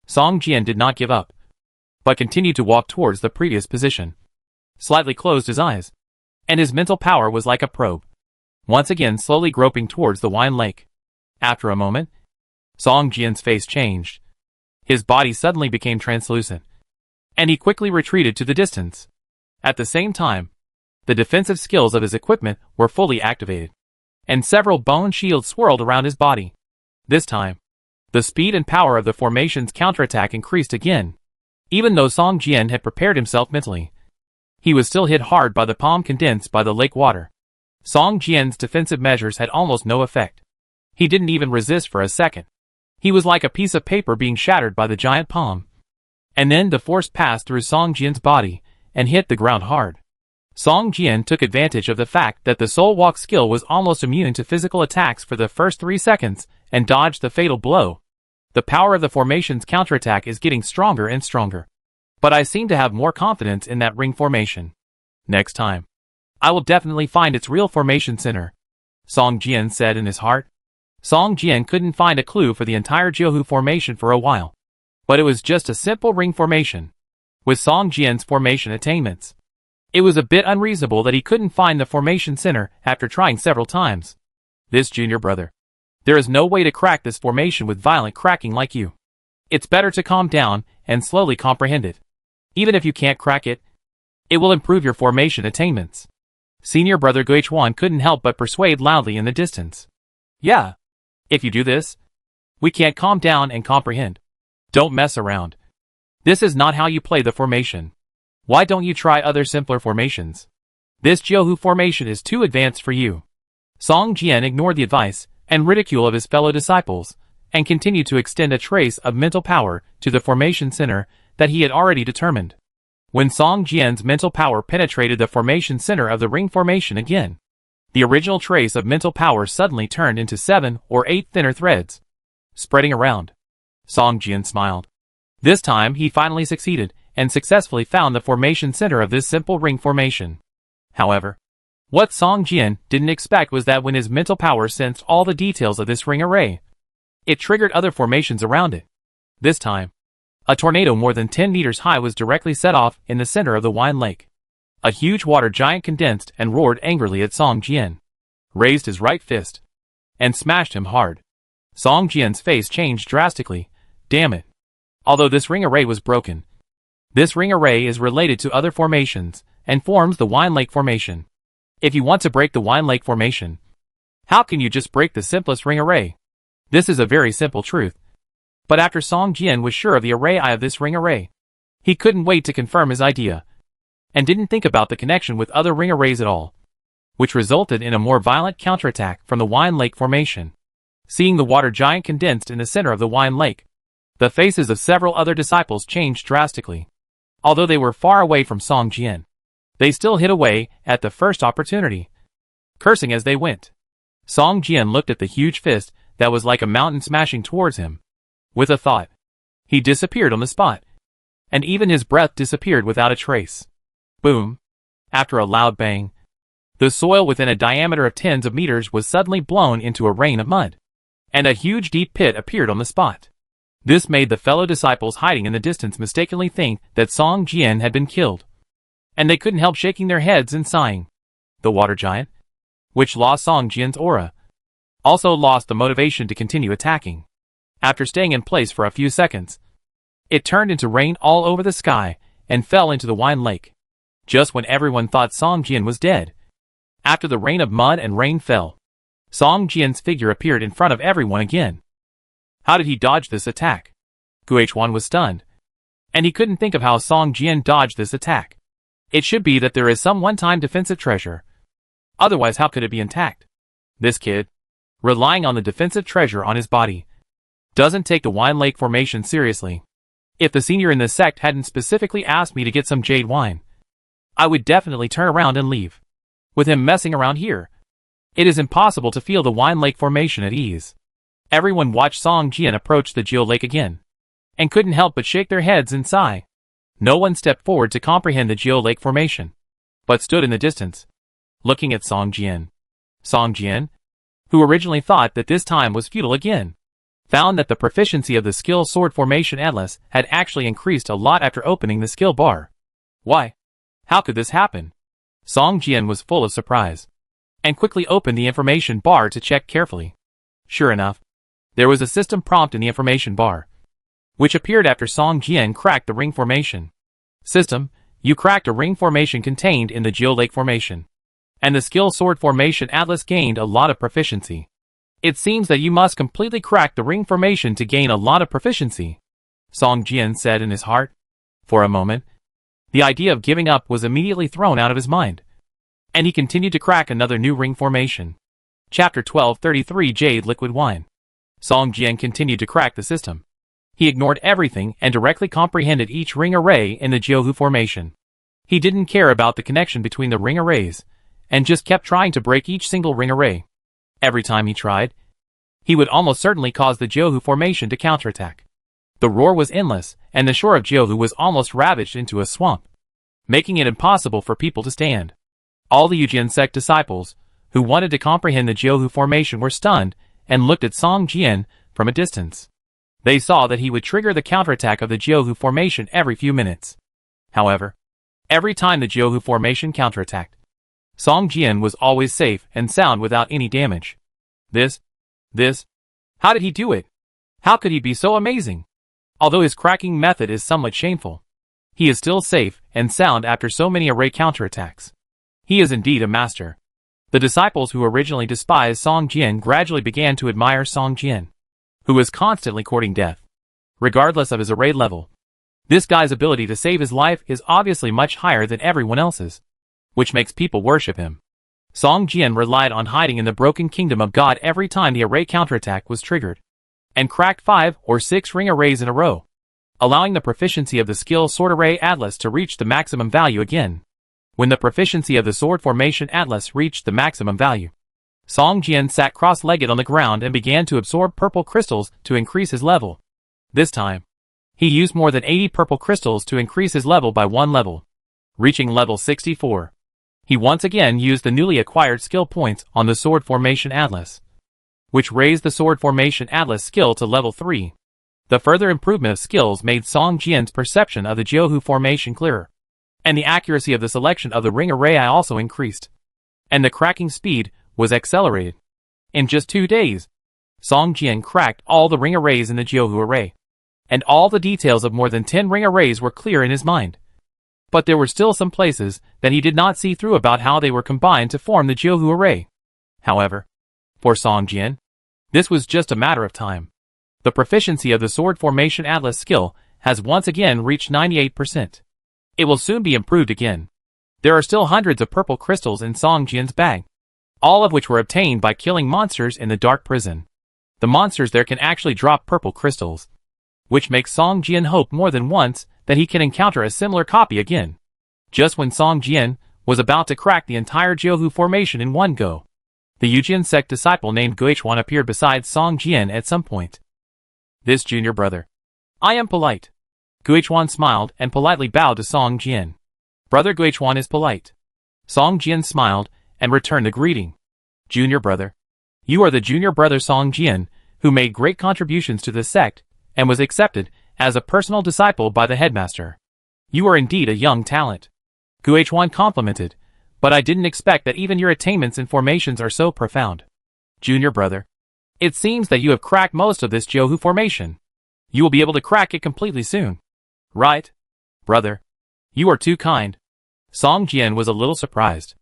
Song Jian did not give up, but continued to walk towards the previous position. Slightly closed his eyes, and his mental power was like a probe, once again slowly groping towards the wine lake. After a moment, Song Jian's face changed. His body suddenly became translucent, and he quickly retreated to the distance. At the same time, The defensive skills of his equipment were fully activated, and several bone shields swirled around his body. This time, the speed and power of the formation's counterattack increased again. Even though Song Jian had prepared himself mentally, he was still hit hard by the palm condensed by the lake water. Song Jian's defensive measures had almost no effect. He didn't even resist for a second. He was like a piece of paper being shattered by the giant palm. And then the force passed through Song Jian's body and hit the ground hard. Song Jian took advantage of the fact that the Soul Walk skill was almost immune to physical attacks for the first 3 seconds and dodged the fatal blow. The power of the formation's counterattack is getting stronger and stronger. But I seem to have more confidence in that ring formation. Next time, I will definitely find its real formation center, Song Jian said in his heart. Song Jian couldn't find a clue for the entire Jiuhu formation for a while. But it was just a simple ring formation. With Song Jian's formation attainments, it was a bit unreasonable that he couldn't find the formation center after trying several times. This junior brother. There is no way to crack this formation with violent cracking like you. It's better to calm down and slowly comprehend it. Even if you can't crack it, it will improve your formation attainments. Senior brother Guichuan couldn't help but persuade loudly in the distance. Yeah. If you do this, we can't calm down and comprehend. Don't mess around. This is not how you play the formation. Why don't you try other simpler formations? This Jiuhu formation is too advanced for you. Song Jian ignored the advice and ridicule of his fellow disciples, and continued to extend a trace of mental power to the formation center that he had already determined. When Song Jian's mental power penetrated the formation center of the ring formation again, the original trace of mental power suddenly turned into 7 or 8 thinner threads, spreading around. Song Jian smiled. This time he finally succeeded, and successfully found the formation center of this simple ring formation. However, what Song Jian didn't expect was that when his mental power sensed all the details of this ring array, it triggered other formations around it. This time, a tornado more than 10 meters high was directly set off in the center of the wine lake. A huge water giant condensed and roared angrily at Song Jian, raised his right fist, and smashed him hard. Song Jian's face changed drastically. Damn it. Although this ring array was broken, this ring array is related to other formations and forms the wine lake formation. If you want to break the wine lake formation, how can you just break the simplest ring array? This is a very simple truth. But after Song Jian was sure of the array of this ring array, he couldn't wait to confirm his idea, and didn't think about the connection with other ring arrays at all, which resulted in a more violent counterattack from the wine lake formation. Seeing the water giant condensed in the center of the wine lake, the faces of several other disciples changed drastically. Although they were far away from Song Jian, they still hid away at the first opportunity, cursing as they went. Song Jian looked at the huge fist that was like a mountain smashing towards him. With a thought, he disappeared on the spot, and even his breath disappeared without a trace. Boom! After a loud bang, the soil within a diameter of tens of meters was suddenly blown into a rain of mud, and a huge deep pit appeared on the spot. This made the fellow disciples hiding in the distance mistakenly think that Song Jian had been killed, and they couldn't help shaking their heads and sighing. The water giant, which lost Song Jian's aura, also lost the motivation to continue attacking. After staying in place for a few seconds, it turned into rain all over the sky and fell into the wine lake, just when everyone thought Song Jian was dead. After the rain of mud and rain fell, Song Jian's figure appeared in front of everyone again. How did he dodge this attack? Guichuan was stunned, and he couldn't think of how Song Jian dodged this attack. It should be that there is some one-time defensive treasure. Otherwise, how could it be intact? This kid, relying on the defensive treasure on his body, doesn't take the wine lake formation seriously. If the senior in this sect hadn't specifically asked me to get some jade wine, I would definitely turn around and leave. With him messing around here, it is impossible to feel the wine lake formation at ease. Everyone watched Song Jian approach the Geo Lake again, and couldn't help but shake their heads and sigh. No one stepped forward to comprehend the Geo Lake formation, but stood in the distance, looking at Song Jian. Song Jian, who originally thought that this time was futile again, found that the proficiency of the skill sword formation atlas had actually increased a lot after opening the skill bar. Why? How could this happen? Song Jian was full of surprise, and quickly opened the information bar to check carefully. Sure enough, there was a system prompt in the information bar, which appeared after Song Jian cracked the ring formation. System, you cracked a ring formation contained in the Geolake formation. And the skill Sword Formation Atlas gained a lot of proficiency. It seems that you must completely crack the ring formation to gain a lot of proficiency, Song Jian said in his heart. For a moment, the idea of giving up was immediately thrown out of his mind. And he continued to crack another new ring formation. Chapter 1233 Jade Liquid Wine. Song Jian continued to crack the system. He ignored everything and directly comprehended each ring array in the Jiuhu formation. He didn't care about the connection between the ring arrays, and just kept trying to break each single ring array. Every time he tried, he would almost certainly cause the Jiuhu formation to counterattack. The roar was endless, and the shore of Jiuhu was almost ravaged into a swamp, making it impossible for people to stand. All the Yujian sect disciples, who wanted to comprehend the Jiuhu formation, were stunned and looked at Song Jian from a distance. They saw that he would trigger the counterattack of the Jiuhu formation every few minutes. However, every time the Jiuhu formation counterattacked, Song Jian was always safe and sound without any damage. How did he do it? How could he be so amazing? Although his cracking method is somewhat shameful, he is still safe and sound after so many array counterattacks. He is indeed a master. The disciples who originally despised Song Jian gradually began to admire Song Jian, who was constantly courting death, regardless of his array level. This guy's ability to save his life is obviously much higher than everyone else's, which makes people worship him. Song Jian relied on hiding in the broken kingdom of God every time the array counterattack was triggered, and cracked 5 or 6 ring arrays in a row, allowing the proficiency of the skill Sword Array Atlas to reach the maximum value again. When the proficiency of the Sword Formation Atlas reached the maximum value, Song Jian sat cross-legged on the ground and began to absorb purple crystals to increase his level. This time, he used more than 80 purple crystals to increase his level by 1 level, reaching level 64. He once again used the newly acquired skill points on the Sword Formation Atlas, which raised the Sword Formation Atlas skill to level 3. The further improvement of skills made Song Jian's perception of the Jiuhu formation clearer, and the accuracy of the selection of the ring array also increased, and the cracking speed was accelerated. In just 2 days, Song Jian cracked all the ring arrays in the Jiuhu array, and all the details of more than 10 ring arrays were clear in his mind. But there were still some places that he did not see through about how they were combined to form the Jiuhu array. However, for Song Jian, this was just a matter of time. The proficiency of the Sword Formation Atlas skill has once again reached 98%. It will soon be improved again. There are still hundreds of purple crystals in Song Jian's bag, all of which were obtained by killing monsters in the dark prison. The monsters there can actually drop purple crystals, which makes Song Jian hope more than once that he can encounter a similar copy again. Just when Song Jian was about to crack the entire Jiuhu formation in one go, the Yujian sect disciple named Guichuan appeared beside Song Jian at some point. This junior brother. I am polite. Guichuan smiled and politely bowed to Song Jian. Brother Guichuan is polite. Song Jian smiled and returned the greeting. Junior brother. You are the junior brother Song Jian, who made great contributions to this sect, and was accepted as a personal disciple by the headmaster. You are indeed a young talent. Guichuan complimented, but I didn't expect that even your attainments and formations are so profound. Junior brother. It seems that you have cracked most of this Jiuhu formation. You will be able to crack it completely soon. Right? Brother. You are too kind. Song Jian was a little surprised.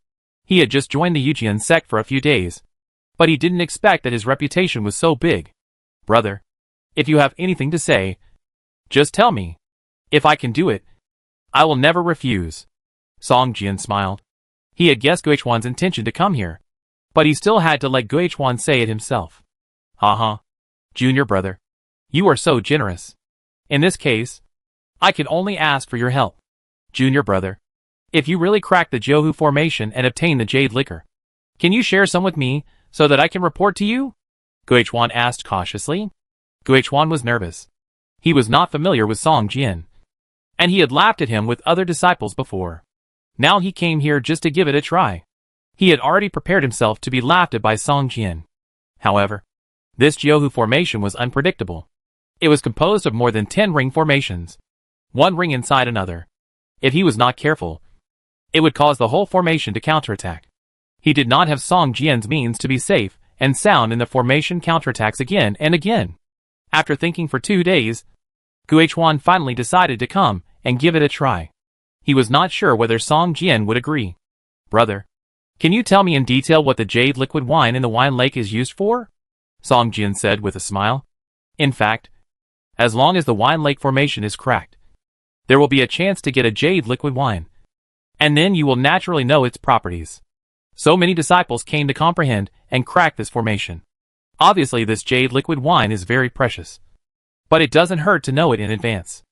He had just joined the Yujian sect for a few days, but he didn't expect that his reputation was so big. Brother. If you have anything to say, just tell me. If I can do it, I will never refuse. Song Jian smiled. He had guessed Guichuan's intention to come here, but he still had to let Guichuan say it himself. Haha. Junior brother. You are so generous. In this case, I can only ask for your help. Junior brother. If you really crack the Jiuhu formation and obtain the jade liquor, can you share some with me so that I can report to you? Guichuan asked cautiously. Guichuan was nervous. He was not familiar with Song Jian, and he had laughed at him with other disciples before. Now he came here just to give it a try. He had already prepared himself to be laughed at by Song Jian. However, this Jiuhu formation was unpredictable. It was composed of more than 10 ring formations, one ring inside another. If he was not careful, it would cause the whole formation to counterattack. He did not have Song Jian's means to be safe and sound in the formation counterattacks again and again. After thinking for 2 days, Guichuan finally decided to come and give it a try. He was not sure whether Song Jian would agree. Brother, can you tell me in detail what the jade liquid wine in the wine lake is used for? Song Jian said with a smile. In fact, as long as the wine lake formation is cracked, there will be a chance to get a jade liquid wine. And then you will naturally know its properties. So many disciples came to comprehend and crack this formation. Obviously this jade liquid wine is very precious. But it doesn't hurt to know it in advance.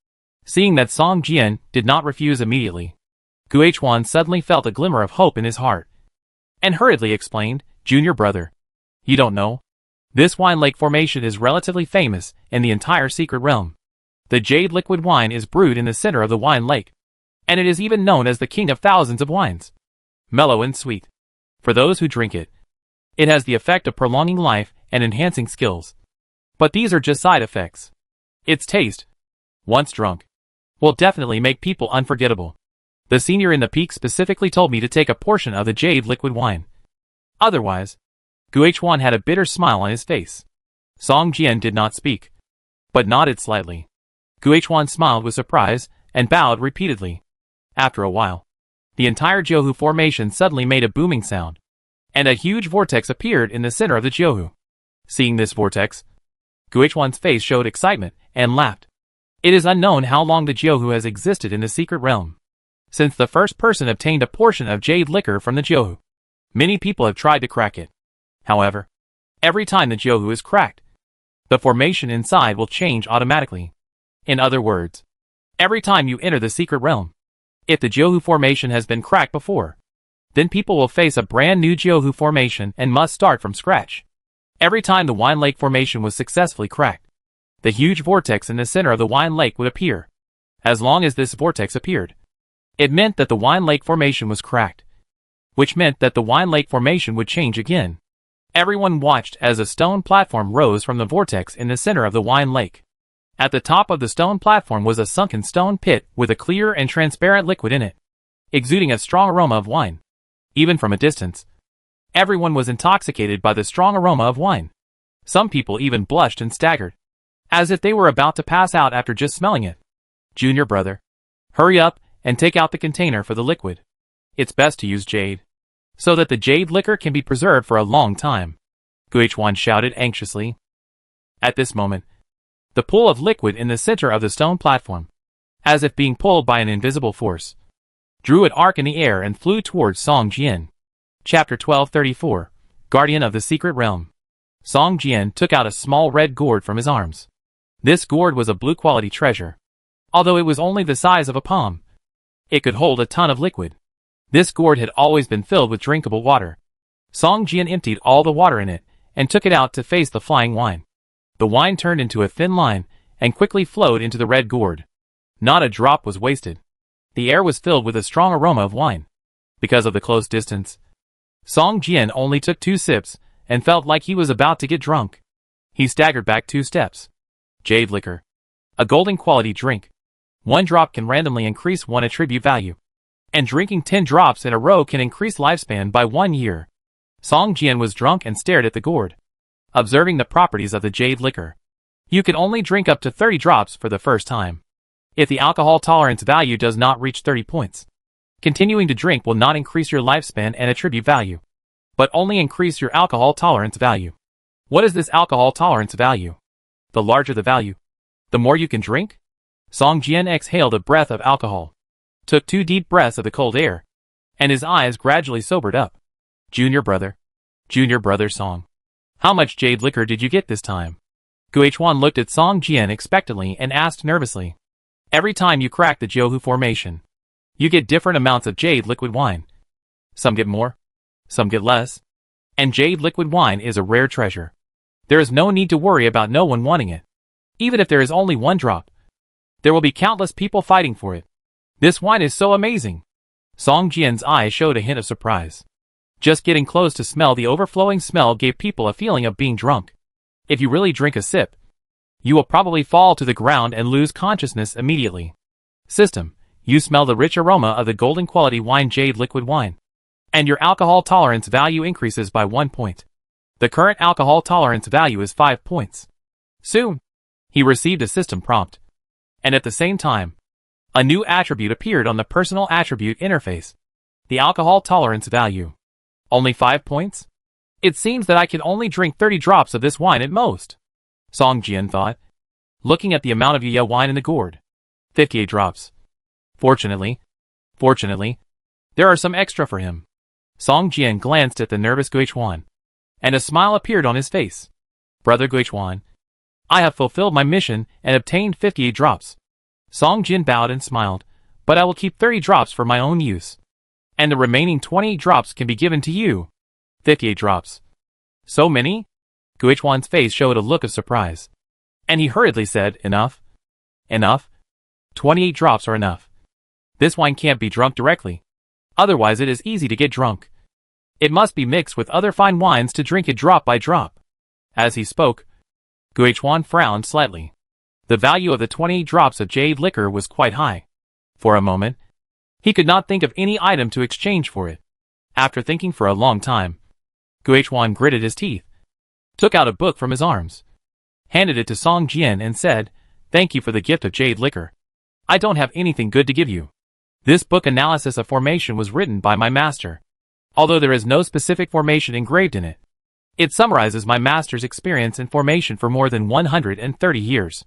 Seeing that Song Jian did not refuse immediately, Guichuan suddenly felt a glimmer of hope in his heart, and hurriedly explained, Junior brother, you don't know? This wine lake formation is relatively famous in the entire secret realm. The jade liquid wine is brewed in the center of the wine lake, and it is even known as the king of thousands of wines. Mellow and sweet. For those who drink it, it has the effect of prolonging life and enhancing skills. But these are just side effects. Its taste, once drunk, will definitely make people unforgettable. The senior in the peak specifically told me to take a portion of the jade liquid wine. Otherwise, Guichuan had a bitter smile on his face. Song Jian did not speak, but nodded slightly. Guichuan smiled with surprise and bowed repeatedly. After a while, the entire Jiuhu formation suddenly made a booming sound, and a huge vortex appeared in the center of the Jiuhu. Seeing this vortex, Guichuan's face showed excitement and laughed. It is unknown how long the Jiuhu has existed in the secret realm. Since the first person obtained a portion of jade liquor from the Jiuhu, many people have tried to crack it. However, every time the Jiuhu is cracked, the formation inside will change automatically. In other words, every time you enter the secret realm, if the Jiuhu formation has been cracked before, then people will face a brand new Jiuhu formation and must start from scratch. Every time the wine lake formation was successfully cracked, the huge vortex in the center of the wine lake would appear. As long as this vortex appeared, it meant that the wine lake formation was cracked, which meant that the wine lake formation would change again. Everyone watched as a stone platform rose from the vortex in the center of the wine lake. At the top of the stone platform was a sunken stone pit with a clear and transparent liquid in it, exuding a strong aroma of wine. Even from a distance, everyone was intoxicated by the strong aroma of wine. Some people even blushed and staggered, as if they were about to pass out after just smelling it. Junior brother, hurry up and take out the container for the liquid. It's best to use jade, so that the jade liquor can be preserved for a long time, Guichuan shouted anxiously. At this moment, the pool of liquid in the center of the stone platform, as if being pulled by an invisible force, drew an arc in the air and flew towards Song Jian. Chapter 1234, Guardian of the Secret Realm. Song Jian took out a small red gourd from his arms. This gourd was a blue-quality treasure. Although it was only the size of a palm, it could hold a ton of liquid. This gourd had always been filled with drinkable water. Song Jian emptied all the water in it and took it out to face the flying wine. The wine turned into a thin line and quickly flowed into the red gourd. Not a drop was wasted. The air was filled with a strong aroma of wine. Because of the close distance, Song Jian only took 2 sips and felt like he was about to get drunk. He staggered back 2 steps. Jade liquor. A golden quality drink. 1 drop can randomly increase 1 attribute value. And drinking 10 drops in a row can increase lifespan by 1 year. Song Jian was drunk and stared at the gourd, observing the properties of the jade liquor. You can only drink up to 30 drops for the first time. If the alcohol tolerance value does not reach 30 points, continuing to drink will not increase your lifespan and attribute value, but only increase your alcohol tolerance value. What is this alcohol tolerance value? The larger the value, the more you can drink? Song Jian exhaled a breath of alcohol, took 2 deep breaths of the cold air, and his eyes gradually sobered up. Junior brother Song, how much jade liquor did you get this time? Guichuan looked at Song Jian expectantly and asked nervously. Every time you crack the Jiuhu formation, you get different amounts of jade liquid wine. Some get more, some get less. And jade liquid wine is a rare treasure. There is no need to worry about no one wanting it. Even if there is only 1 drop, there will be countless people fighting for it. This wine is so amazing. Song Jian's eyes showed a hint of surprise. Just getting close to smell the overflowing smell gave people a feeling of being drunk. If you really drink a sip, you will probably fall to the ground and lose consciousness immediately. System, you smell the rich aroma of the golden quality wine jade liquid wine, and your alcohol tolerance value increases by 1 point. The current alcohol tolerance value is 5 points. Soon, he received a system prompt, and at the same time, A new attribute appeared on the personal attribute interface. The alcohol tolerance value. Only 5 points? It seems that I can only drink 30 drops of this wine at most. Song Jian thought, looking at the amount of Yaya wine in the gourd. 58 drops. Fortunately, there are some extra for him. Song Jian glanced at the nervous Guichuan, and a smile appeared on his face. Brother Guichuan, I have fulfilled my mission and obtained 58 drops. Song Jian bowed and smiled, but I will keep 30 drops for my own use. And the remaining 28 drops can be given to you. 58 drops. So many? Guichuan's face showed a look of surprise. And he hurriedly said, Enough? Enough? 28 drops are enough. This wine can't be drunk directly. Otherwise it is easy to get drunk. It must be mixed with other fine wines to drink it drop by drop. As he spoke, Guichuan frowned slightly. The value of the 28 drops of jade liquor was quite high. For a moment, he could not think of any item to exchange for it. After thinking for a long time, Guichuan gritted his teeth, took out a book from his arms, handed it to Song Jian and said, Thank you for the gift of jade liquor. I don't have anything good to give you. This book analysis of formation was written by my master. Although there is no specific formation engraved in it, it summarizes my master's experience in formation for more than 130 years.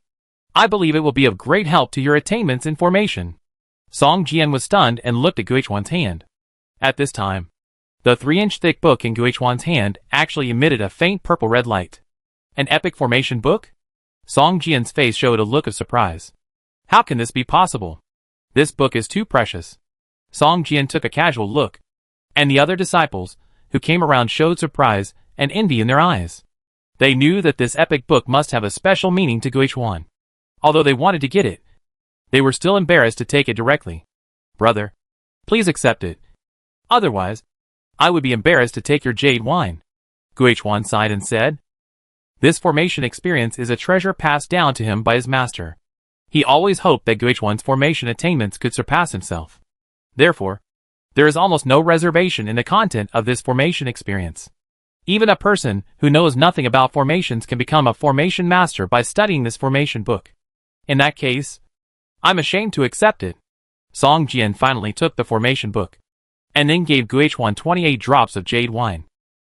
I believe it will be of great help to your attainments in formation. Song Jian was stunned and looked at Guichuan's hand. At this time, the 3-inch thick book in Guichuan's hand actually emitted a faint purple-red light. An epic formation book? Song Jian's face showed a look of surprise. How can this be possible? This book is too precious. Song Jian took a casual look, and the other disciples, who came around, showed surprise and envy in their eyes. They knew that this epic book must have a special meaning to Guichuan. Although they wanted to get it, they were still embarrassed to take it directly. Brother, please accept it. Otherwise, I would be embarrassed to take your jade wine. Guichuan sighed and said, This formation experience is a treasure passed down to him by his master. He always hoped that Guichuan's formation attainments could surpass himself. Therefore, there is almost no reservation in the content of this formation experience. Even a person who knows nothing about formations can become a formation master by studying this formation book. In that case, I'm ashamed to accept it. Song Jian finally took the formation book, and then gave Guichuan 28 drops of jade wine.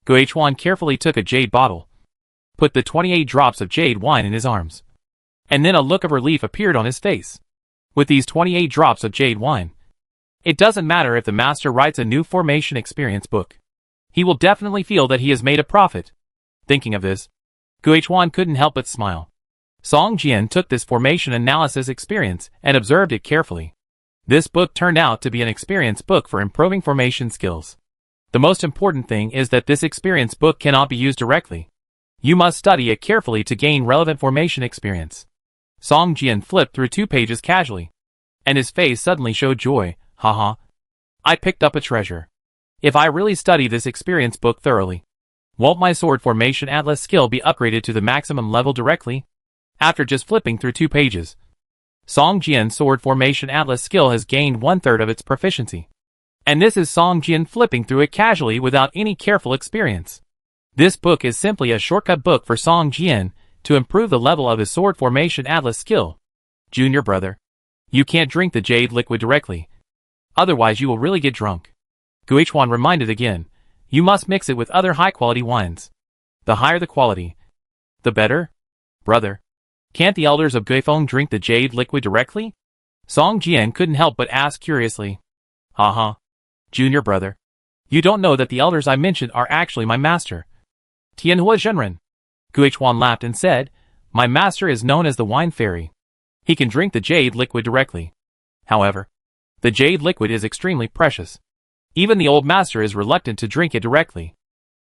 Guichuan carefully took a jade bottle, put the 28 drops of jade wine in his arms, and then a look of relief appeared on his face. With these 28 drops of jade wine, it doesn't matter if the master writes a new formation experience book. He will definitely feel that he has made a profit. Thinking of this, Guichuan couldn't help but smile. Song Jian took this formation analysis experience and observed it carefully. This book turned out to be an experience book for improving formation skills. The most important thing is that this experience book cannot be used directly. You must study it carefully to gain relevant formation experience. Song Jian flipped through 2 pages casually, and his face suddenly showed joy. Haha. I picked up a treasure. If I really study this experience book thoroughly, won't my sword formation atlas skill be upgraded to the maximum level directly? After just flipping through 2 pages, Song Jian's sword formation atlas skill has gained 1/3 of its proficiency. And this is Song Jian flipping through it casually without any careful experience. This book is simply a shortcut book for Song Jian to improve the level of his sword formation atlas skill. Junior brother, you can't drink the jade liquid directly. Otherwise you will really get drunk. Guichuan reminded again, you must mix it with other high-quality wines. The higher the quality, the better. Brother, can't the elders of Guifeng drink the jade liquid directly? Song Jian couldn't help but ask curiously. Haha. Junior brother, you don't know that the elders I mentioned are actually my master. Tianhua Zhenren. Guichuan laughed and said, My master is known as the wine fairy. He can drink the jade liquid directly. However, the jade liquid is extremely precious. Even the old master is reluctant to drink it directly.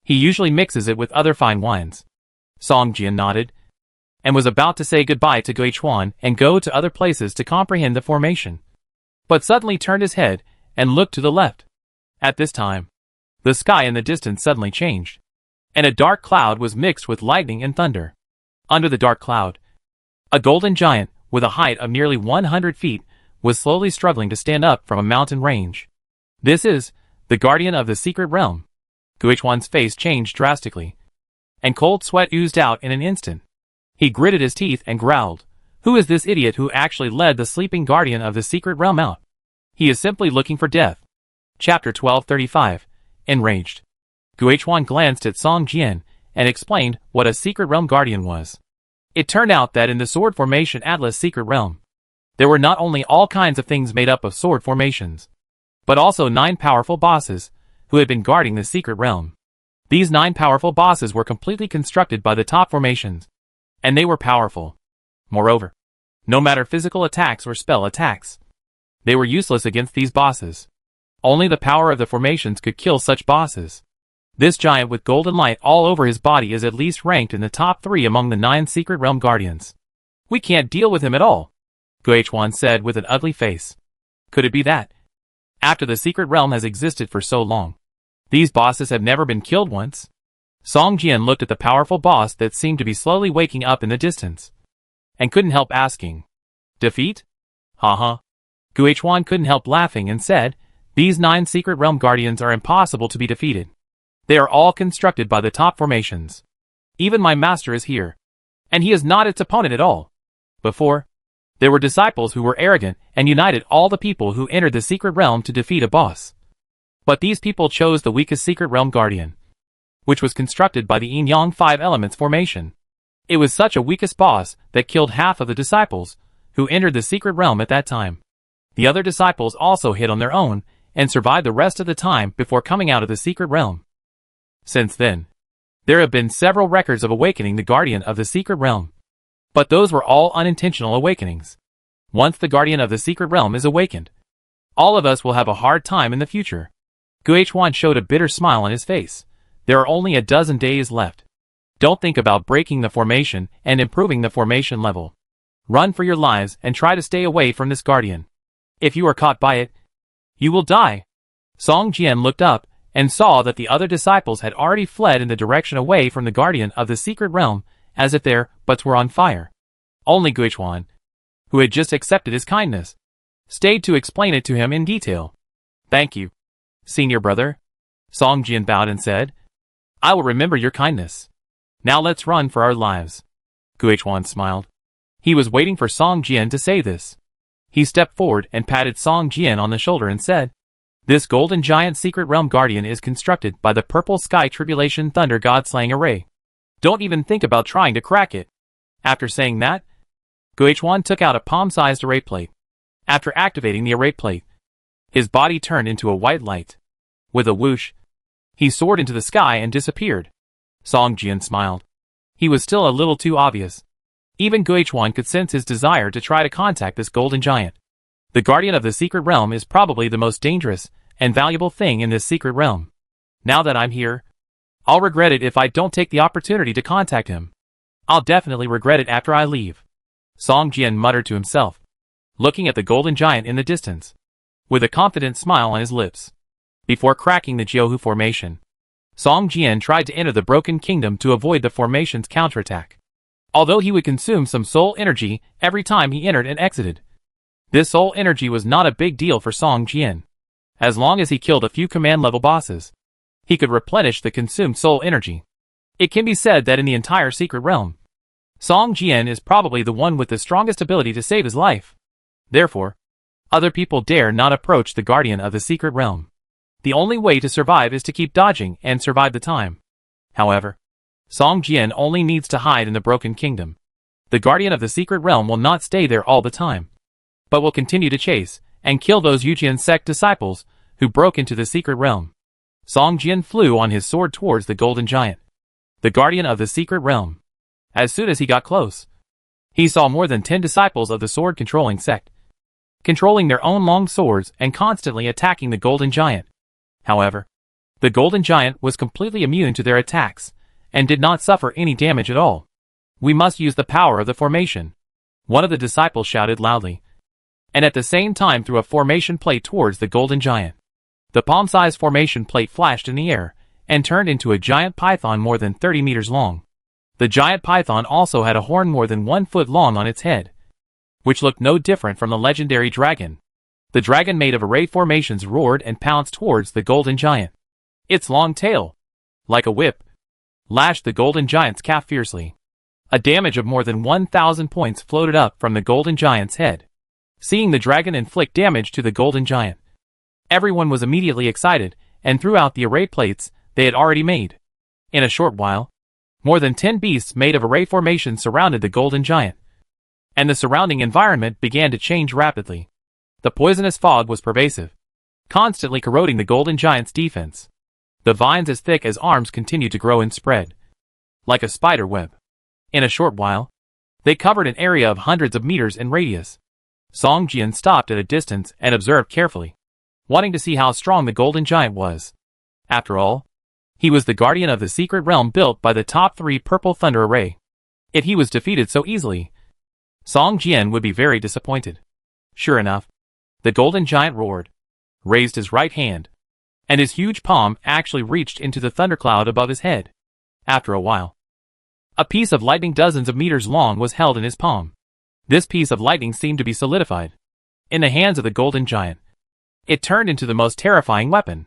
He usually mixes it with other fine wines. Song Jian nodded, and was about to say goodbye to Guichuan and go to other places to comprehend the formation, but suddenly turned his head and looked to the left. At this time, the sky in the distance suddenly changed, and a dark cloud was mixed with lightning and thunder. Under the dark cloud, a golden giant, with a height of nearly 100 feet, was slowly struggling to stand up from a mountain range. This is the guardian of the secret realm. Guichuan's face changed drastically, and cold sweat oozed out in an instant. He gritted his teeth and growled, Who is this idiot who actually led the sleeping guardian of the secret realm out? He is simply looking for death. Chapter 1235. Enraged. Guichuan glanced at Song Jian and explained what a secret realm guardian was. It turned out that in the sword formation Atlas secret realm, there were not only all kinds of things made up of sword formations, but also 9 powerful bosses who had been guarding the secret realm. These 9 powerful bosses were completely constructed by the top formations, and they were powerful. Moreover, no matter physical attacks or spell attacks, they were useless against these bosses. Only the power of the formations could kill such bosses. This giant with golden light all over his body is at least ranked in the top 3 among the 9 secret realm guardians. We can't deal with him at all, Guichuan said with an ugly face. Could it be that, after the secret realm has existed for so long, these bosses have never been killed once? Song Jian looked at the powerful boss that seemed to be slowly waking up in the distance, and couldn't help asking, defeat? Haha. Guichuan couldn't help laughing and said, these 9 secret realm guardians are impossible to be defeated. They are all constructed by the top formations. Even my master is here, and he is not its opponent at all. Before, there were disciples who were arrogant and united all the people who entered the secret realm to defeat a boss. But these people chose the weakest secret realm guardian, which was constructed by the Yin-Yang 5 elements formation. It was such a weakest boss that killed half of the disciples who entered the secret realm at that time. The other disciples also hid on their own and survived the rest of the time before coming out of the secret realm. Since then, there have been several records of awakening the guardian of the secret realm. But those were all unintentional awakenings. Once the guardian of the secret realm is awakened, all of us will have a hard time in the future. Guichuan showed a bitter smile on his face. There are only a dozen days left. Don't think about breaking the formation and improving the formation level. Run for your lives and try to stay away from this guardian. If you are caught by it, you will die. Song Jian looked up and saw that the other disciples had already fled in the direction away from the guardian of the secret realm, as if their butts were on fire. Only Guichuan, who had just accepted his kindness, stayed to explain it to him in detail. Thank you, senior brother. Song Jian bowed and said, I will remember your kindness. Now let's run for our lives. Guichuan smiled. He was waiting for Song Jian to say this. He stepped forward and patted Song Jian on the shoulder and said, this golden giant secret realm guardian is constructed by the purple sky tribulation thunder god slaying array. Don't even think about trying to crack it. After saying that, Guichuan took out a palm-sized array plate. After activating the array plate, his body turned into a white light. With a whoosh, he soared into the sky and disappeared. Song Jian smiled. He was still a little too obvious. Even Guichuan could sense his desire to try to contact this golden giant. The guardian of the secret realm is probably the most dangerous and valuable thing in this secret realm. Now that I'm here, I'll regret it if I don't take the opportunity to contact him. I'll definitely regret it after I leave. Song Jian muttered to himself, looking at the golden giant in the distance, with a confident smile on his lips. Before cracking the Jiuhu formation, Song Jian tried to enter the Broken Kingdom to avoid the formation's counterattack. Although he would consume some soul energy every time he entered and exited. This soul energy was not a big deal for Song Jian. As long as he killed a few command-level bosses, he could replenish the consumed soul energy. It can be said that in the entire secret realm, Song Jian is probably the one with the strongest ability to save his life. Therefore, other people dare not approach the guardian of the secret realm. The only way to survive is to keep dodging and survive the time. However, Song Jian only needs to hide in the Broken Kingdom. The guardian of the secret realm will not stay there all the time, but will continue to chase and kill those Yujian sect disciples who broke into the secret realm. Song Jian flew on his sword towards the golden giant, the guardian of the secret realm. As soon as he got close, he saw more than 10 disciples of the sword-controlling sect, controlling their own long swords and constantly attacking the golden giant. However, the golden giant was completely immune to their attacks and did not suffer any damage at all. We must use the power of the formation, one of the disciples shouted loudly, and at the same time threw a formation plate towards the golden giant. The palm-sized formation plate flashed in the air and turned into a giant python more than 30 meters long. The giant python also had a horn more than 1 foot long on its head, which looked no different from the legendary dragon. The dragon made of array formations roared and pounced towards the golden giant. Its long tail, like a whip, lashed the golden giant's calf fiercely. A damage of more than 1,000 points floated up from the Golden Giant's head. Seeing the dragon inflict damage to the Golden Giant, everyone was immediately excited and threw out the array plates they had already made. In a short while, more than 10 beasts made of array formation surrounded the Golden Giant, and the surrounding environment began to change rapidly. The poisonous fog was pervasive, constantly corroding the Golden Giant's defense. The vines as thick as arms continued to grow and spread, like a spider web. In a short while, they covered an area of hundreds of meters in radius. Song Jian stopped at a distance and observed carefully, wanting to see how strong the Golden Giant was. After all, he was the guardian of the secret realm built by the top 3 Purple Thunder Array. If he was defeated so easily, Song Jian would be very disappointed. Sure enough, the Golden Giant roared, raised his right hand, and his huge palm actually reached into the thundercloud above his head. After a while, a piece of lightning dozens of meters long was held in his palm. This piece of lightning seemed to be solidified in the hands of the Golden Giant. It turned into the most terrifying weapon.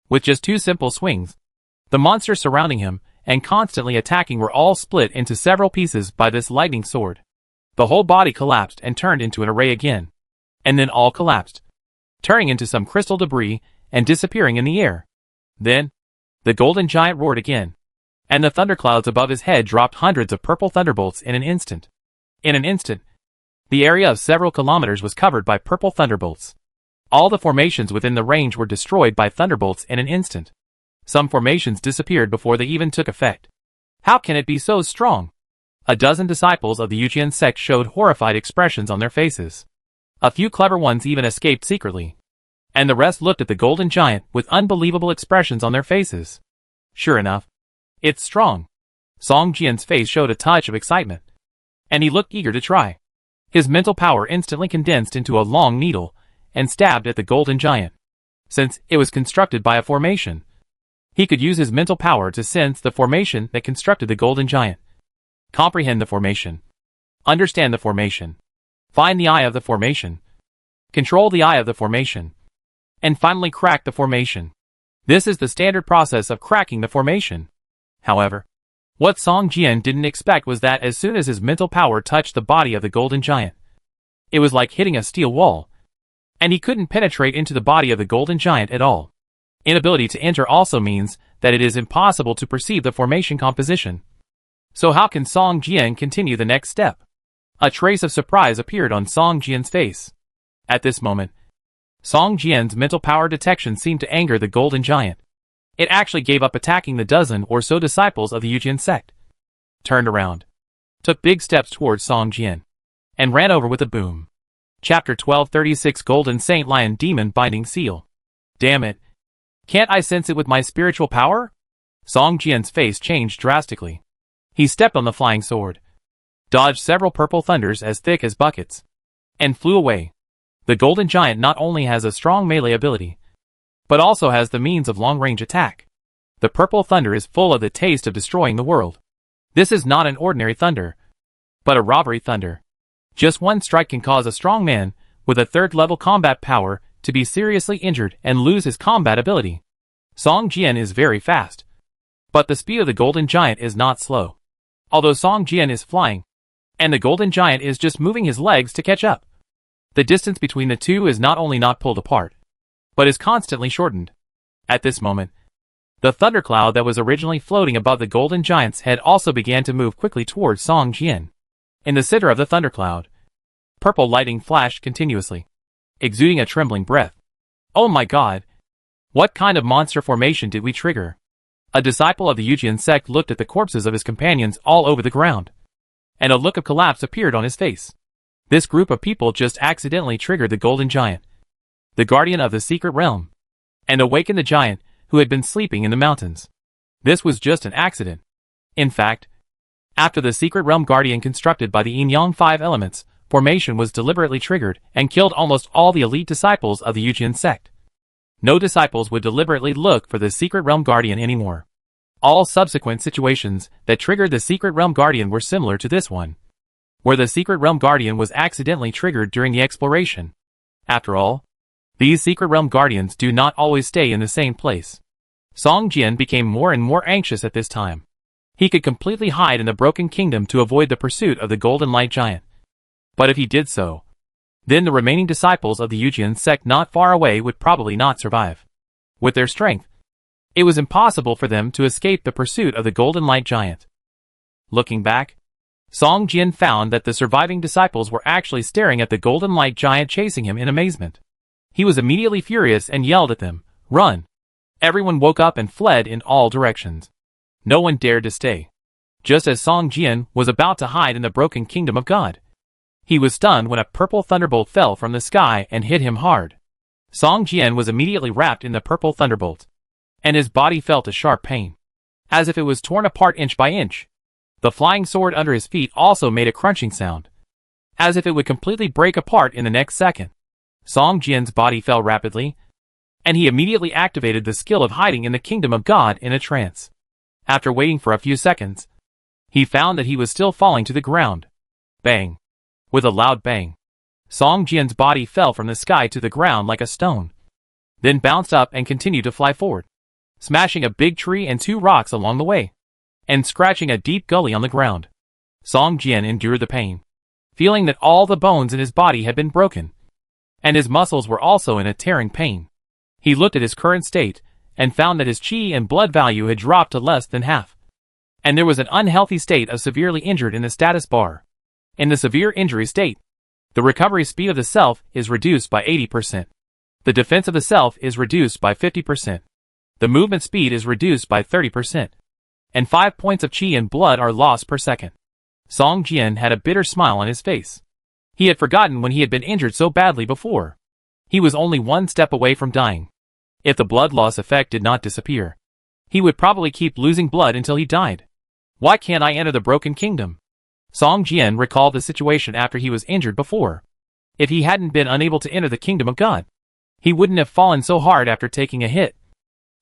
With just 2 simple swings, the monsters surrounding him and constantly attacking were all split into several pieces by this lightning sword. The whole body collapsed and turned into an array again, and then all collapsed, turning into some crystal debris and disappearing in the air. Then, the Golden Giant roared again, and the thunderclouds above his head dropped hundreds of purple thunderbolts in an instant. In an instant, the area of several kilometers was covered by purple thunderbolts. All the formations within the range were destroyed by thunderbolts in an instant. Some formations disappeared before they even took effect. How can it be so strong? A dozen disciples of the Yujian sect showed horrified expressions on their faces. A few clever ones even escaped secretly, and the rest looked at the Golden Giant with unbelievable expressions on their faces. Sure enough, it's strong. Song Jian's face showed a touch of excitement, and he looked eager to try. His mental power instantly condensed into a long needle and stabbed at the Golden Giant. Since it was constructed by a formation, he could use his mental power to sense the formation that constructed the Golden Giant. Comprehend the formation. Understand the formation. Find the eye of the formation. Control the eye of the formation. And finally crack the formation. This is the standard process of cracking the formation. However, what Song Jian didn't expect was that as soon as his mental power touched the body of the Golden Giant, it was like hitting a steel wall, and he couldn't penetrate into the body of the Golden Giant at all. Inability to enter also means that it is impossible to perceive the formation composition. So how can Song Jian continue the next step? A trace of surprise appeared on Song Jian's face. At this moment, Song Jian's mental power detection seemed to anger the Golden Giant. It actually gave up attacking the dozen or so disciples of the Yujian sect, turned around, took big steps towards Song Jian, and ran over with a boom. Chapter 1236 Golden Saint Lion Demon Binding Seal. Damn it. Can't I sense it with my spiritual power? Song Jian's face changed drastically. He stepped on the flying sword, dodged several purple thunders as thick as buckets, and flew away. The Golden Giant not only has a strong melee ability, but also has the means of long-range attack. The purple thunder is full of the taste of destroying the world. This is not an ordinary thunder, but a robbery thunder. Just one strike can cause a strong man with a 3rd-level combat power to be seriously injured and lose his combat ability. Song Jian is very fast, but the speed of the Golden Giant is not slow. Although Song Jian is flying, and the Golden Giant is just moving his legs to catch up, the distance between the two is not only not pulled apart, but is constantly shortened. At this moment, the thundercloud that was originally floating above the Golden Giant's head also began to move quickly towards Song Jian. In the center of the thundercloud, purple lightning flashed continuously, exuding a trembling breath. Oh my god! What kind of monster formation did we trigger? A disciple of the Yujian sect looked at the corpses of his companions all over the ground, and a look of collapse appeared on his face. This group of people just accidentally triggered the Golden Giant, the guardian of the secret realm, and awakened the giant who had been sleeping in the mountains. This was just an accident. In fact, after the secret realm guardian constructed by the Yin-Yang 5 elements formation was deliberately triggered and killed almost all the elite disciples of the Yujian sect, no disciples would deliberately look for the secret realm guardian anymore. All subsequent situations that triggered the secret realm guardian were similar to this one, where the secret realm guardian was accidentally triggered during the exploration. After all, these secret realm guardians do not always stay in the same place. Song Jian became more and more anxious at this time. He could completely hide in the Broken Kingdom to avoid the pursuit of the Golden Light Giant. But if he did so, then the remaining disciples of the Yujian sect not far away would probably not survive. With their strength, it was impossible for them to escape the pursuit of the Golden Light Giant. Looking back, Song Jian found that the surviving disciples were actually staring at the Golden Light Giant chasing him in amazement. He was immediately furious and yelled at them, "Run!" Everyone woke up and fled in all directions. No one dared to stay. Just as Song Jian was about to hide in the Broken Kingdom of God, he was stunned when a purple thunderbolt fell from the sky and hit him hard. Song Jian was immediately wrapped in the purple thunderbolt, and his body felt a sharp pain, as if it was torn apart inch by inch. The flying sword under his feet also made a crunching sound, as if it would completely break apart in the next second. Song Jian's body fell rapidly, and he immediately activated the skill of hiding in the Kingdom of God in a trance. After waiting for a few seconds, he found that he was still falling to the ground. Bang! With a loud bang, Song Jian's body fell from the sky to the ground like a stone, then bounced up and continued to fly forward, smashing a big tree and 2 rocks along the way, and scratching a deep gully on the ground. Song Jian endured the pain, feeling that all the bones in his body had been broken, and his muscles were also in a tearing pain. He looked at his current state, and found that his chi and blood value had dropped to less than half, and there was an unhealthy state of severely injured in the status bar. In the severe injury state, the recovery speed of the self is reduced by 80%. The defense of the self is reduced by 50%. The movement speed is reduced by 30%. And 5 points of chi and blood are lost per second. Song Jian had a bitter smile on his face. He had forgotten when he had been injured so badly before. He was only 1 step away from dying. If the blood loss effect did not disappear, he would probably keep losing blood until he died. Why can't I enter the Broken Kingdom? Song Jian recalled the situation after he was injured before. If he hadn't been unable to enter the Kingdom of God, he wouldn't have fallen so hard after taking a hit,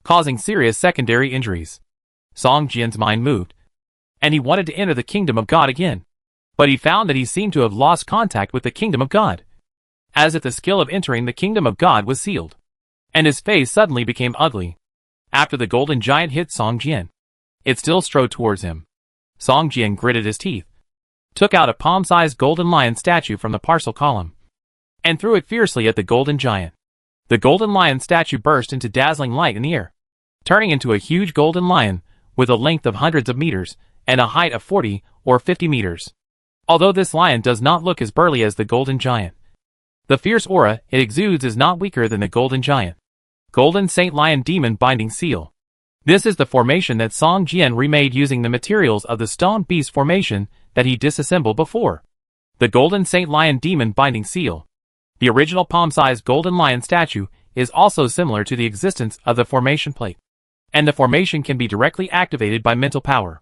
causing serious secondary injuries. Song Jian's mind moved, and he wanted to enter the Kingdom of God again. But he found that he seemed to have lost contact with the Kingdom of God, as if the skill of entering the Kingdom of God was sealed. And his face suddenly became ugly. After the Golden Giant hit Song Jian, it still strode towards him. Song Jian gritted his teeth, took out a palm-sized golden lion statue from the parcel column, and threw it fiercely at the Golden Giant. The golden lion statue burst into dazzling light in the air, turning into a huge golden lion with a length of hundreds of meters and a height of 40 or 50 meters. Although this lion does not look as burly as the Golden Giant, the fierce aura it exudes is not weaker than the Golden Giant. Golden Saint Lion Demon Binding Seal. This is the formation that Song Jian remade using the materials of the Stone Beast formation that he disassembled before. The Golden Saint Lion Demon Binding Seal. The original palm-sized golden lion statue is also similar to the existence of the formation plate, and the formation can be directly activated by mental power.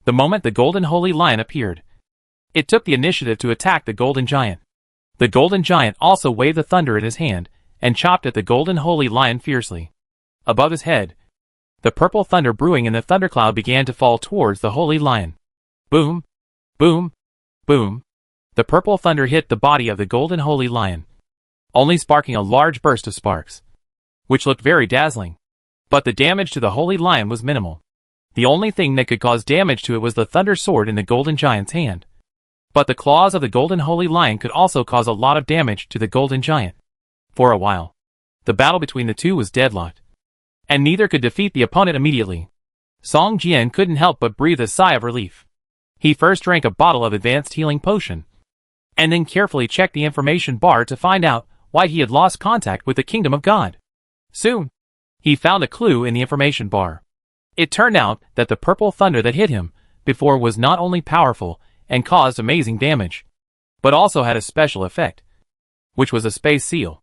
The moment the Golden Holy Lion appeared, it took the initiative to attack the Golden Giant. The Golden Giant also waved the thunder in his hand and chopped at the Golden Holy Lion fiercely. Above his head, the purple thunder brewing in the thundercloud began to fall towards the Holy Lion. Boom! Boom! Boom! The purple thunder hit the body of the Golden Holy Lion, only sparking a large burst of sparks, which looked very dazzling. But the damage to the Holy Lion was minimal. The only thing that could cause damage to it was the thunder sword in the Golden Giant's hand. But the claws of the Golden Holy Lion could also cause a lot of damage to the Golden Giant. For a while, the battle between the two was deadlocked, and neither could defeat the opponent immediately. Song Jian couldn't help but breathe a sigh of relief. He first drank a bottle of advanced healing potion, and then carefully checked the information bar to find out why he had lost contact with the Kingdom of God. Soon, he found a clue in the information bar. It turned out that the purple thunder that hit him before was not only powerful and caused amazing damage, but also had a special effect, which was a space seal.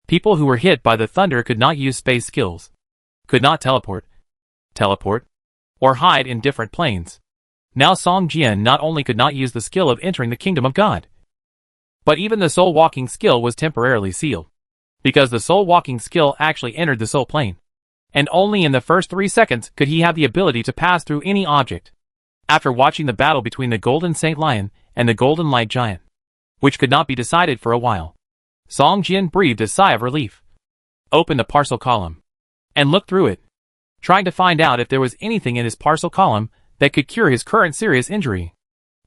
People who were hit by the thunder could not use space skills, could not teleport, or hide in different planes. Now Song Jian not only could not use the skill of entering the Kingdom of God, but even the soul walking skill was temporarily sealed, because the soul walking skill actually entered the soul plane, and only in the first 3 seconds could he have the ability to pass through any object. After watching the battle between the Golden Saint Lion and the Golden Light Giant, which could not be decided for a while, Song Jian breathed a sigh of relief, opened the parcel column, and looked through it, trying to find out if there was anything in his parcel column that could cure his current serious injury.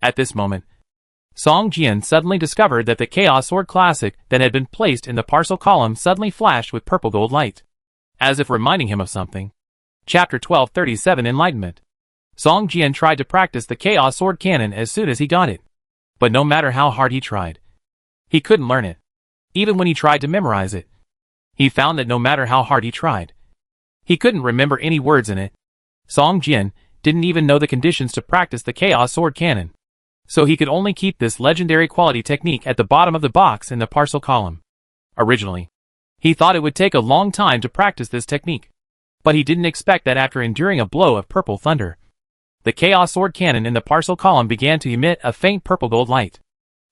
At this moment, Song Jian suddenly discovered that the Chaos Sword Classic that had been placed in the parcel column suddenly flashed with purple gold light, as if reminding him of something. Chapter 1237 Enlightenment. Song Jian tried to practice the Chaos Sword Cannon as soon as he got it. But no matter how hard he tried, he couldn't learn it. Even when he tried to memorize it, he found that no matter how hard he tried, he couldn't remember any words in it. Song Jian didn't even know the conditions to practice the Chaos Sword Cannon, so he could only keep this legendary quality technique at the bottom of the box in the parcel column. Originally, he thought it would take a long time to practice this technique, but he didn't expect that after enduring a blow of purple thunder, the Chaos Sword Cannon in the parcel column began to emit a faint purple gold light,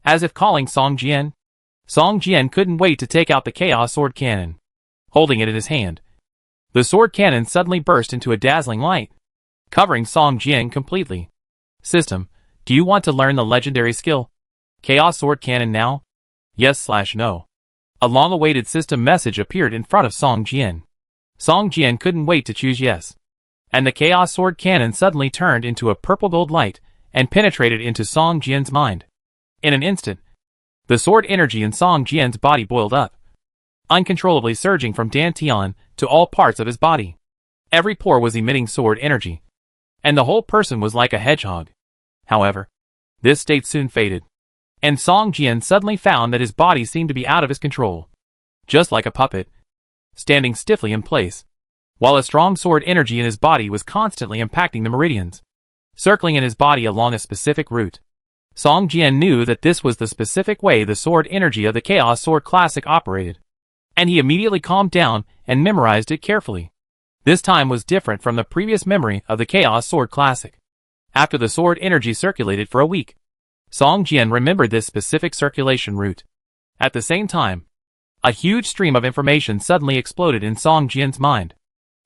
as if calling Song Jian. Song Jian couldn't wait to take out the Chaos Sword Cannon. Holding it in his hand, the sword cannon suddenly burst into a dazzling light, covering Song Jian completely. System, do you want to learn the legendary skill? Chaos Sword Cannon now? Yes/no. A long-awaited system message appeared in front of Song Jian. Song Jian couldn't wait to choose yes. And the Chaos Sword Cannon suddenly turned into a purple gold light and penetrated into Song Jian's mind. In an instant, the sword energy in Song Jian's body boiled up, uncontrollably surging from dantian to all parts of his body. Every pore was emitting sword energy, and the whole person was like a hedgehog. However, this state soon faded, and Song Jian suddenly found that his body seemed to be out of his control, just like a puppet, standing stiffly in place, while a strong sword energy in his body was constantly impacting the meridians, circling in his body along a specific route. Song Jian knew that this was the specific way the sword energy of the Chaos Sword Classic operated, and he immediately calmed down and memorized it carefully. This time was different from the previous memory of the Chaos Sword Classic. After the sword energy circulated for a week, Song Jian remembered this specific circulation route. At the same time, a huge stream of information suddenly exploded in Song Jian's mind.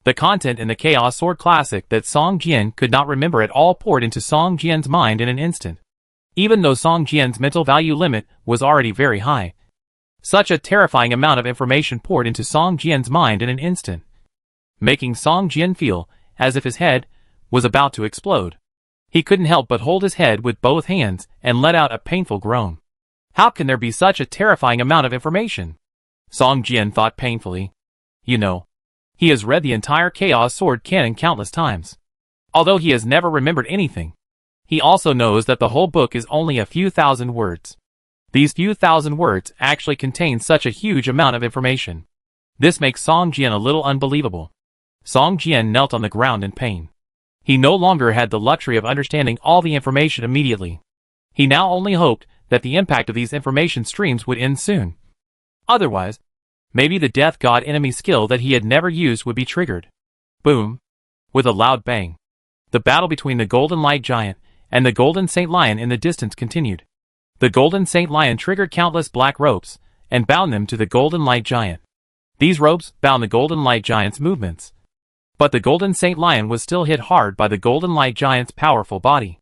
The content in the Chaos Sword Classic that Song Jian could not remember at all poured into Song Jian's mind in an instant. Even though Song Jian's mental value limit was already very high, such a terrifying amount of information poured into Song Jian's mind in an instant, making Song Jian feel as if his head was about to explode. He couldn't help but hold his head with both hands and let out a painful groan. How can there be such a terrifying amount of information? Song Jian thought painfully. You know, he has read the entire Chaos Sword Canon countless times. Although he has never remembered anything, he also knows that the whole book is only a few thousand words. These few thousand words actually contain such a huge amount of information. This makes Song Jian a little unbelievable. Song Jian knelt on the ground in pain. He no longer had the luxury of understanding all the information immediately. He now only hoped that the impact of these information streams would end soon. Otherwise, maybe the Death God enemy skill that he had never used would be triggered. Boom! With a loud bang, the battle between the Golden Light Giant and the Golden Saint Lion in the distance continued. The Golden Saint Lion triggered countless black ropes and bound them to the Golden Light Giant. These ropes bound the Golden Light Giant's movements. But the Golden Saint Lion was still hit hard by the Golden Light Giant's powerful body.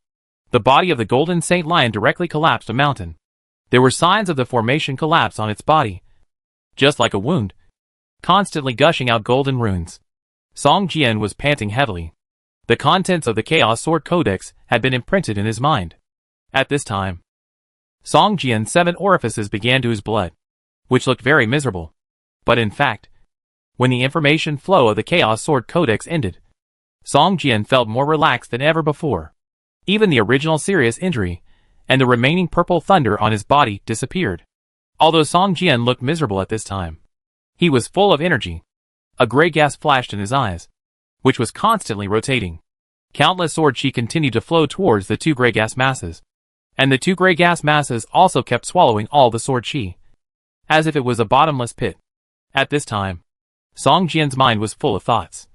The body of the Golden Saint Lion directly collapsed a mountain. There were signs of the formation collapse on its body, just like a wound, constantly gushing out golden runes. Song Jian was panting heavily. The contents of the Chaos Sword Codex had been imprinted in his mind. At this time, Song Jian's 7 orifices began to ooze blood, which looked very miserable. But in fact, when the information flow of the Chaos Sword Codex ended, Song Jian felt more relaxed than ever before. Even the original serious injury and the remaining purple thunder on his body disappeared. Although Song Jian looked miserable at this time, he was full of energy. A gray gas flashed in his eyes, which was constantly rotating. Countless sword chi continued to flow towards the 2 gray gas masses, and the 2 gray gas masses also kept swallowing all the sword chi, as if it was a bottomless pit. At this time, Song Jian's mind was full of thoughts,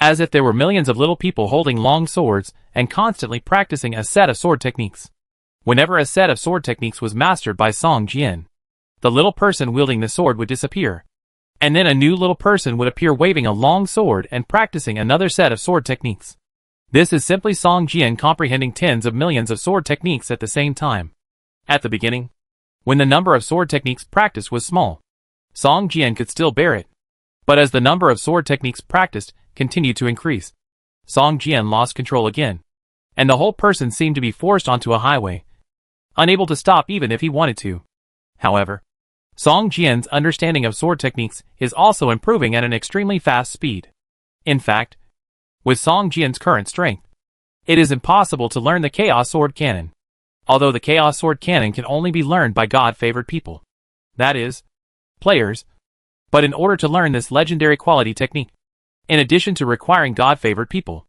as if there were millions of little people holding long swords and constantly practicing a set of sword techniques. Whenever a set of sword techniques was mastered by Song Jian, the little person wielding the sword would disappear, and then a new little person would appear waving a long sword and practicing another set of sword techniques. This is simply Song Jian comprehending tens of millions of sword techniques at the same time. At the beginning, when the number of sword techniques practiced was small, Song Jian could still bear it. But as the number of sword techniques practiced continued to increase, Song Jian lost control again. and the whole person seemed to be forced onto a highway, unable to stop even if he wanted to. However, Song Jian's understanding of sword techniques is also improving at an extremely fast speed. In fact, with Song Jian's current strength, it is impossible to learn the Chaos Sword Cannon. Although the Chaos Sword Cannon can only be learned by God-favored people. That is, players. But in order to learn this legendary quality technique, in addition to requiring God-favored people,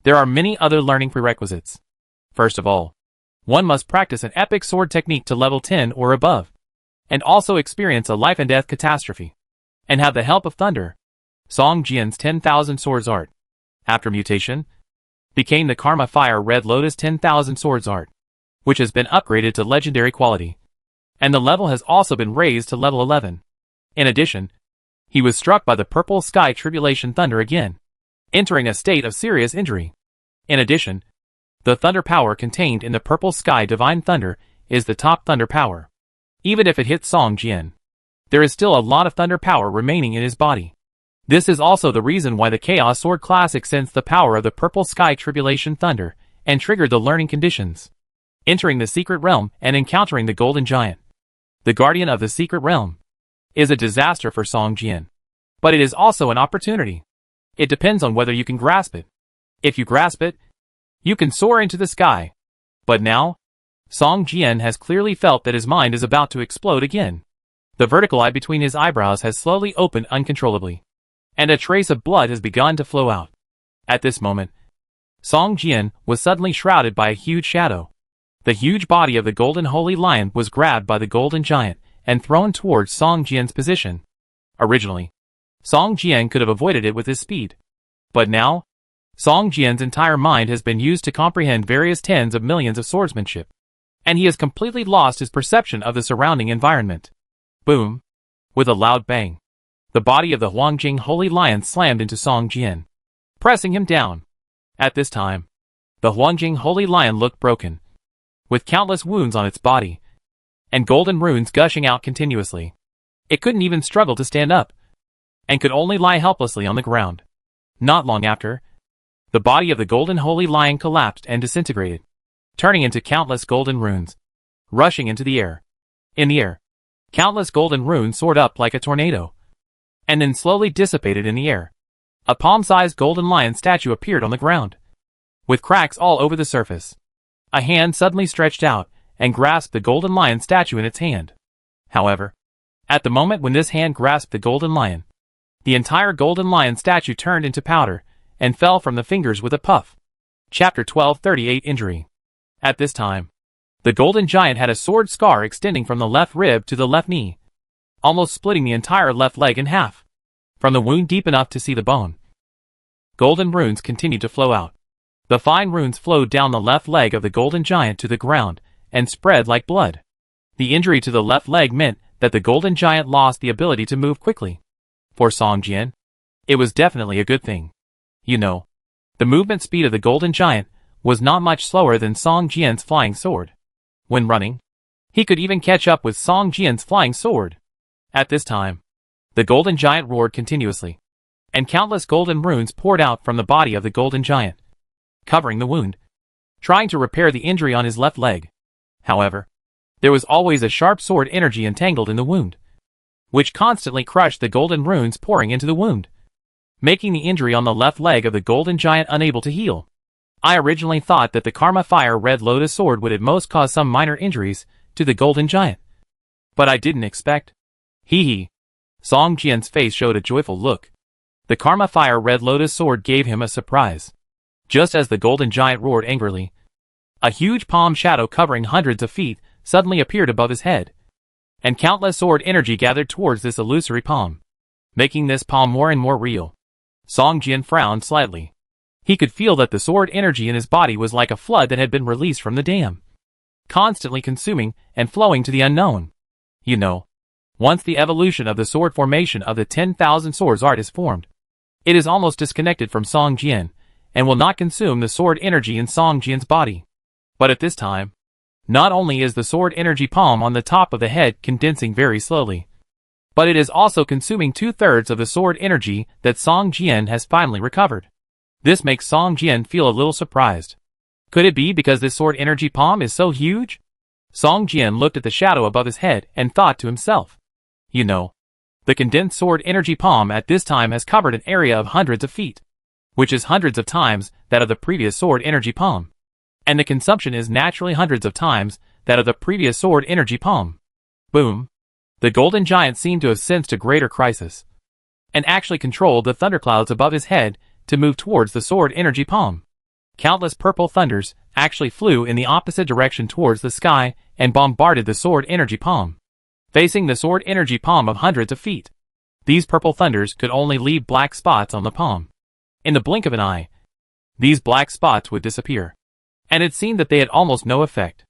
there are many other learning prerequisites. First of all, one must practice an epic sword technique to level 10 or above, and also experience a life and death catastrophe, and have the help of Thunder. Song Jian's 10,000 Swords Art, after mutation, became the Karma Fire Red Lotus 10,000 Swords Art, which has been upgraded to legendary quality, and the level has also been raised to level 11. In addition, he was struck by the Purple Sky Tribulation Thunder again, entering a state of serious injury. In addition, the thunder power contained in the Purple Sky Divine Thunder is the top thunder power. Even if it hits Song Jian, there is still a lot of thunder power remaining in his body. This is also the reason why the Chaos Sword Classic sensed the power of the Purple Sky Tribulation Thunder and triggered the learning conditions. Entering the Secret Realm and encountering the Golden Giant, the Guardian of the Secret Realm, is a disaster for Song Jian. But it is also an opportunity. It depends on whether you can grasp it. If you grasp it, you can soar into the sky. But now, Song Jian has clearly felt that his mind is about to explode again. The vertical eye between his eyebrows has slowly opened uncontrollably, and a trace of blood has begun to flow out. At this moment, Song Jian was suddenly shrouded by a huge shadow. The huge body of the Golden Holy Lion was grabbed by the Golden Giant and thrown towards Song Jian's position. Originally, Song Jian could have avoided it with his speed. But now, Song Jian's entire mind has been used to comprehend various tens of millions of swordsmanship, and he has completely lost his perception of the surrounding environment. Boom! With a loud bang, the body of the Huangjing Holy Lion slammed into Song Jian, pressing him down. At this time, the Huangjing Holy Lion looked broken, with countless wounds on its body, and golden runes gushing out continuously. It couldn't even struggle to stand up, and could only lie helplessly on the ground. Not long after, the body of the Golden Holy Lion collapsed and disintegrated, turning into countless golden runes, rushing into the air. In the air, countless golden runes soared up like a tornado, and then slowly dissipated in the air. A palm-sized golden lion statue appeared on the ground, with cracks all over the surface. A hand suddenly stretched out and grasped the golden lion statue in its hand. However, at the moment when this hand grasped the golden lion, the entire golden lion statue turned into powder and fell from the fingers with a puff. Chapter 1238 Injury. At this time, the golden giant had a sword scar extending from the left rib to the left knee, almost splitting the entire left leg in half, from the wound deep enough to see the bone. Golden runes continued to flow out. The fine runes flowed down the left leg of the golden giant to the ground and spread like blood. The injury to the left leg meant that the golden giant lost the ability to move quickly. For Song Jian, it was definitely a good thing. You know, the movement speed of the golden giant was not much slower than Song Jian's flying sword. When running, he could even catch up with Song Jian's flying sword. At this time, the golden giant roared continuously, and countless golden runes poured out from the body of the golden giant, covering the wound, trying to repair the injury on his left leg. However, there was always a sharp sword energy entangled in the wound, which constantly crushed the golden runes pouring into the wound, making the injury on the left leg of the golden giant unable to heal. I originally thought that the Karma Fire Red Lotus Sword would at most cause some minor injuries to the golden giant, but I didn't expect. Hee. Song Jian's face showed a joyful look. The Karma Fire Red Lotus Sword gave him a surprise. Just as the golden giant roared angrily, a huge palm shadow covering hundreds of feet suddenly appeared above his head, and countless sword energy gathered towards this illusory palm, making this palm more and more real. Song Jian frowned slightly. He could feel that the sword energy in his body was like a flood that had been released from the dam, constantly consuming and flowing to the unknown. You know, once the evolution of the sword formation of the 10,000 Swords Art is formed, it is almost disconnected from Song Jian, and will not consume the sword energy in Song Jian's body. But at this time, not only is the sword energy palm on the top of the head condensing very slowly, but it is also consuming 2/3 of the sword energy that Song Jian has finally recovered. This makes Song Jian feel a little surprised. Could it be because this sword energy palm is so huge? Song Jian looked at the shadow above his head and thought to himself. You know, the condensed sword energy palm at this time has covered an area of hundreds of feet, which is hundreds of times that of the previous sword energy palm. And the consumption is naturally hundreds of times that of the previous sword energy palm. Boom. The golden giant seemed to have sensed a greater crisis, and actually controlled the thunderclouds above his head to move towards the sword energy palm. Countless purple thunders actually flew in the opposite direction towards the sky and bombarded the sword energy palm, facing the sword energy palm of hundreds of feet. These purple thunders could only leave black spots on the palm. In the blink of an eye, these black spots would disappear, and it seemed that they had almost no effect.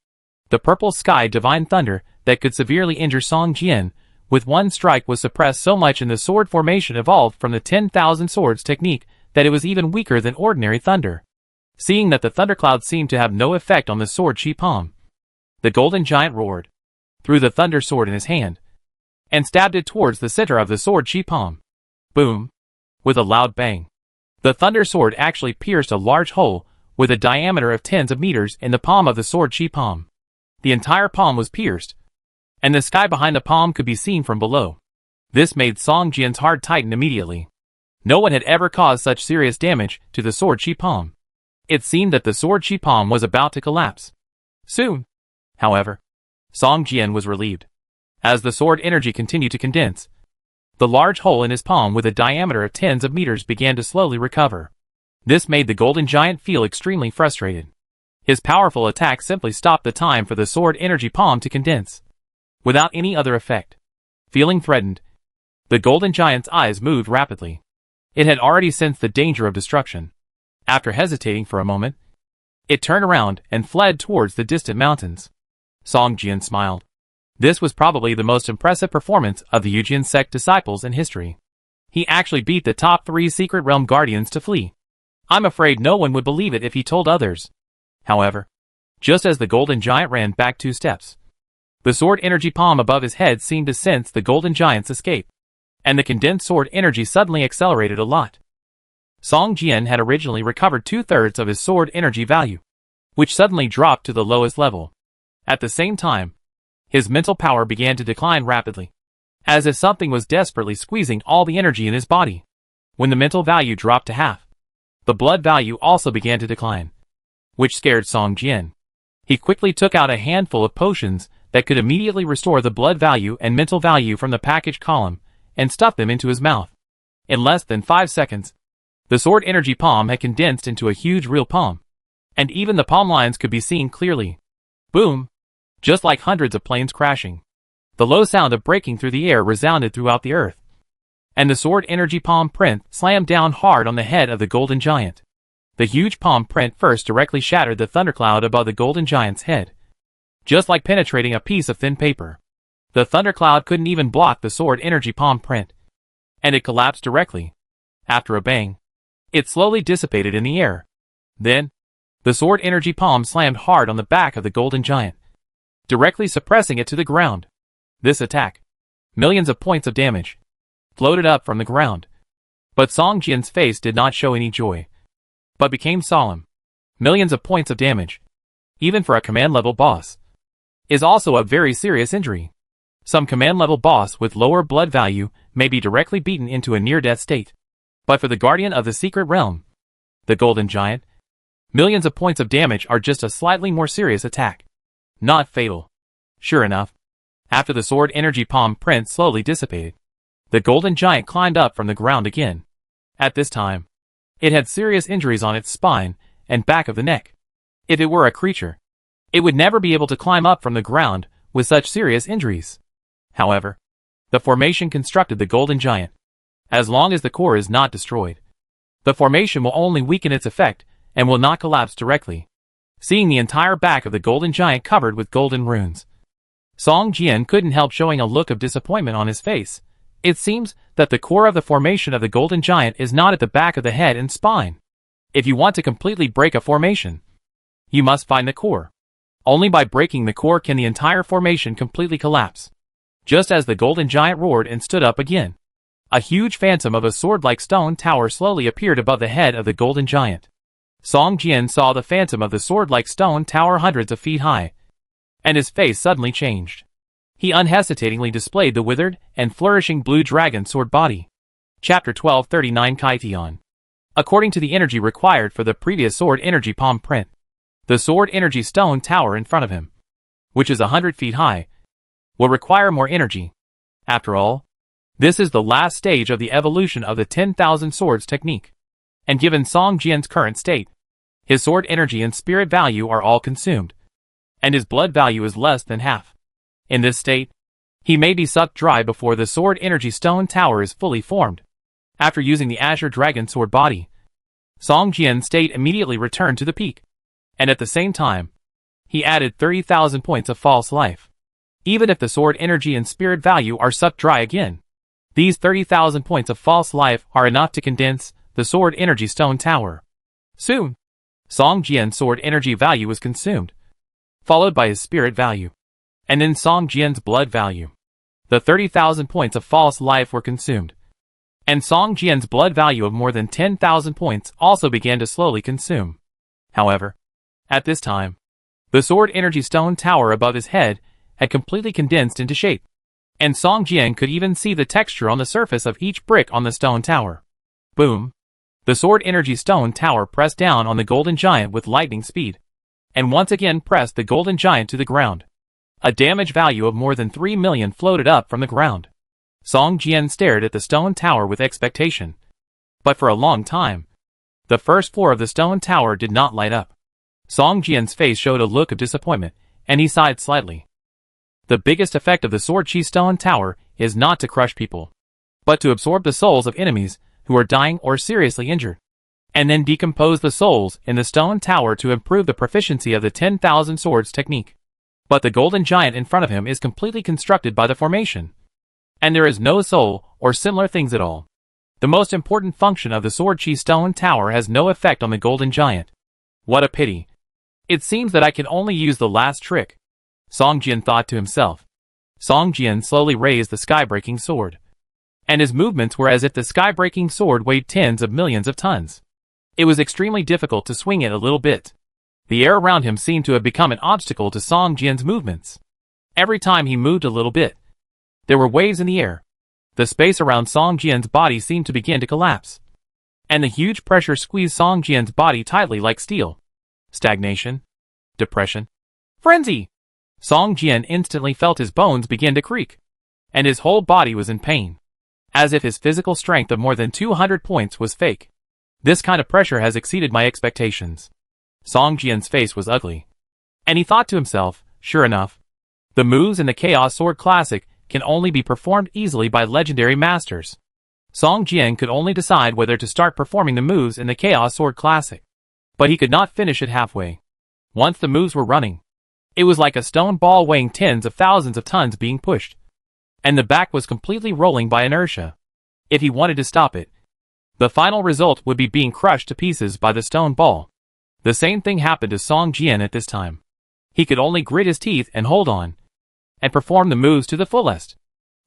The purple sky divine thunder that could severely injure Song Jian with one strike was suppressed so much in the sword formation evolved from the 10,000 swords technique that it was even weaker than ordinary thunder. Seeing that the thundercloud seemed to have no effect on the sword chi palm, the golden giant roared, threw the thunder sword in his hand, and stabbed it towards the center of the sword chi palm. Boom! With a loud bang, the thunder sword actually pierced a large hole with a diameter of tens of meters in the palm of the sword chi palm. The entire palm was pierced, and the sky behind the palm could be seen from below. This made Song Jian's heart tighten immediately. No one had ever caused such serious damage to the sword chi palm. It seemed that the sword chi palm was about to collapse. Soon, however, Song Jian was relieved. As the sword energy continued to condense, the large hole in his palm with a diameter of tens of meters began to slowly recover. This made the golden giant feel extremely frustrated. His powerful attack simply stopped the time for the sword energy palm to condense, without any other effect. Feeling threatened, the golden giant's eyes moved rapidly. It had already sensed the danger of destruction. After hesitating for a moment, it turned around and fled towards the distant mountains. Song Jian smiled. This was probably the most impressive performance of the Yujian sect disciples in history. He actually beat the top 3 Secret Realm Guardians to flee. I'm afraid no one would believe it if he told others. However, just as the golden giant ran back 2 steps, the sword energy palm above his head seemed to sense the golden giant's escape, and the condensed sword energy suddenly accelerated a lot. Song Jian had originally recovered 2/3 of his sword energy value, which suddenly dropped to the lowest level. At the same time, his mental power began to decline rapidly, as if something was desperately squeezing all the energy in his body. When the mental value dropped to half, the blood value also began to decline, which scared Song Jian. He quickly took out a handful of potions that could immediately restore the blood value and mental value from the package column and stuffed them into his mouth. In less than 5 seconds, the sword energy palm had condensed into a huge real palm, and even the palm lines could be seen clearly. Boom! Just like hundreds of planes crashing, the low sound of breaking through the air resounded throughout the earth, and the sword energy palm print slammed down hard on the head of the golden giant. The huge palm print first directly shattered the thundercloud above the golden giant's head, just like penetrating a piece of thin paper. The thundercloud couldn't even block the sword energy palm print, and it collapsed directly. After a bang, it slowly dissipated in the air. Then, the sword energy palm slammed hard on the back of the golden giant, directly suppressing it to the ground. This attack, millions of points of damage, floated up from the ground. But Song Jian's face did not show any joy, but became solemn. Millions of points of damage, even for a command-level boss, is also a very serious injury. Some command-level boss with lower blood value may be directly beaten into a near-death state. But for the Guardian of the Secret Realm, the Golden Giant, millions of points of damage are just a slightly more serious attack. Not fatal. Sure enough, after the sword energy palm print slowly dissipated, the Golden Giant climbed up from the ground again. At this time, it had serious injuries on its spine and back of the neck. If it were a creature, it would never be able to climb up from the ground with such serious injuries. However, the formation constructed the Golden Giant. As long as the core is not destroyed, the formation will only weaken its effect and will not collapse directly. Seeing the entire back of the Golden Giant covered with golden runes, Song Jian couldn't help showing a look of disappointment on his face. It seems that the core of the formation of the Golden Giant is not at the back of the head and spine. If you want to completely break a formation, you must find the core. Only by breaking the core can the entire formation completely collapse. Just as the Golden Giant roared and stood up again, a huge phantom of a sword-like stone tower slowly appeared above the head of the Golden Giant. Song Jian saw the phantom of the sword-like stone tower hundreds of feet high, and his face suddenly changed. He unhesitatingly displayed the withered and flourishing blue dragon sword body. Chapter 1239 Kaitian. According to the energy required for the previous sword energy palm print, the sword energy stone tower in front of him, which is 100 feet high, will require more energy. After all, this is the last stage of the evolution of the 10,000 swords technique. And given Song Jian's current state, his sword energy and spirit value are all consumed, and his blood value is less than half. In this state, he may be sucked dry before the sword energy stone tower is fully formed. After using the Azure Dragon sword body, Song Jian's state immediately returned to the peak, and at the same time, he added 30,000 points of false life. Even if the sword energy and spirit value are sucked dry again, these 30,000 points of false life are enough to condense the sword energy stone tower. Soon, Song Jian's sword energy value was consumed, followed by his spirit value, and then Song Jian's blood value. The 30,000 points of false life were consumed, and Song Jian's blood value of more than 10,000 points also began to slowly consume. However, at this time, the sword energy stone tower above his head had completely condensed into shape, and Song Jian could even see the texture on the surface of each brick on the stone tower. Boom! The sword energy stone tower pressed down on the golden giant with lightning speed, and once again pressed the golden giant to the ground. A damage value of more than 3 million floated up from the ground. Song Jian stared at the stone tower with expectation. But for a long time, the first floor of the stone tower did not light up. Song Jian's face showed a look of disappointment, and he sighed slightly. The biggest effect of the sword chi stone tower is not to crush people, but to absorb the souls of enemies who are dying or seriously injured, and then decompose the souls in the stone tower to improve the proficiency of the 10,000 swords technique. But the golden giant in front of him is completely constructed by the formation, and there is no soul or similar things at all. The most important function of the sword chi stone tower has no effect on the golden giant. What a pity. It seems that I can only use the last trick, Song Jian thought to himself. Song Jian slowly raised the sky-breaking sword, and his movements were as if the sky-breaking sword weighed tens of millions of tons. It was extremely difficult to swing it a little bit. The air around him seemed to have become an obstacle to Song Jian's movements. Every time he moved a little bit, there were waves in the air. The space around Song Jian's body seemed to begin to collapse, and the huge pressure squeezed Song Jian's body tightly like steel. Stagnation, depression, frenzy. Song Jian instantly felt his bones begin to creak, and his whole body was in pain, as if his physical strength of more than 200 points was fake. This kind of pressure has exceeded my expectations. Song Jian's face was ugly, and he thought to himself, sure enough, the moves in the Chaos Sword Classic can only be performed easily by legendary masters. Song Jian could only decide whether to start performing the moves in the Chaos Sword Classic, but he could not finish it halfway. Once the moves were running, it was like a stone ball weighing tens of thousands of tons being pushed, and the back was completely rolling by inertia. If he wanted to stop it, the final result would be being crushed to pieces by the stone ball. The same thing happened to Song Jian at this time. He could only grit his teeth and hold on, and perform the moves to the fullest.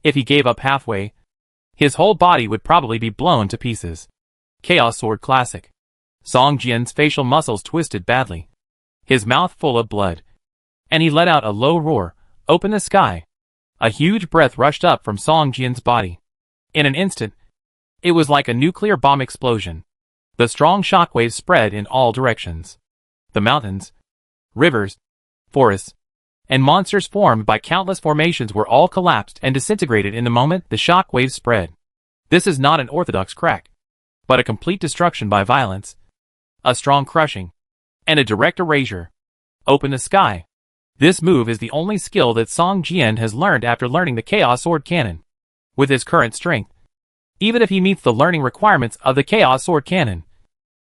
If he gave up halfway, his whole body would probably be blown to pieces. Chaos Sword Classic. Song Jian's facial muscles twisted badly, his mouth full of blood, and he let out a low roar. Open the sky. A huge breath rushed up from Song Jian's body. In an instant, it was like a nuclear bomb explosion. The strong shockwaves spread in all directions. The mountains, rivers, forests, and monsters formed by countless formations were all collapsed and disintegrated in the moment the shockwaves spread. This is not an orthodox crack, but a complete destruction by violence, a strong crushing, and a direct erasure. Open the sky. This move is the only skill that Song Jian has learned after learning the Chaos Sword Cannon. With his current strength, even if he meets the learning requirements of the Chaos Sword Cannon,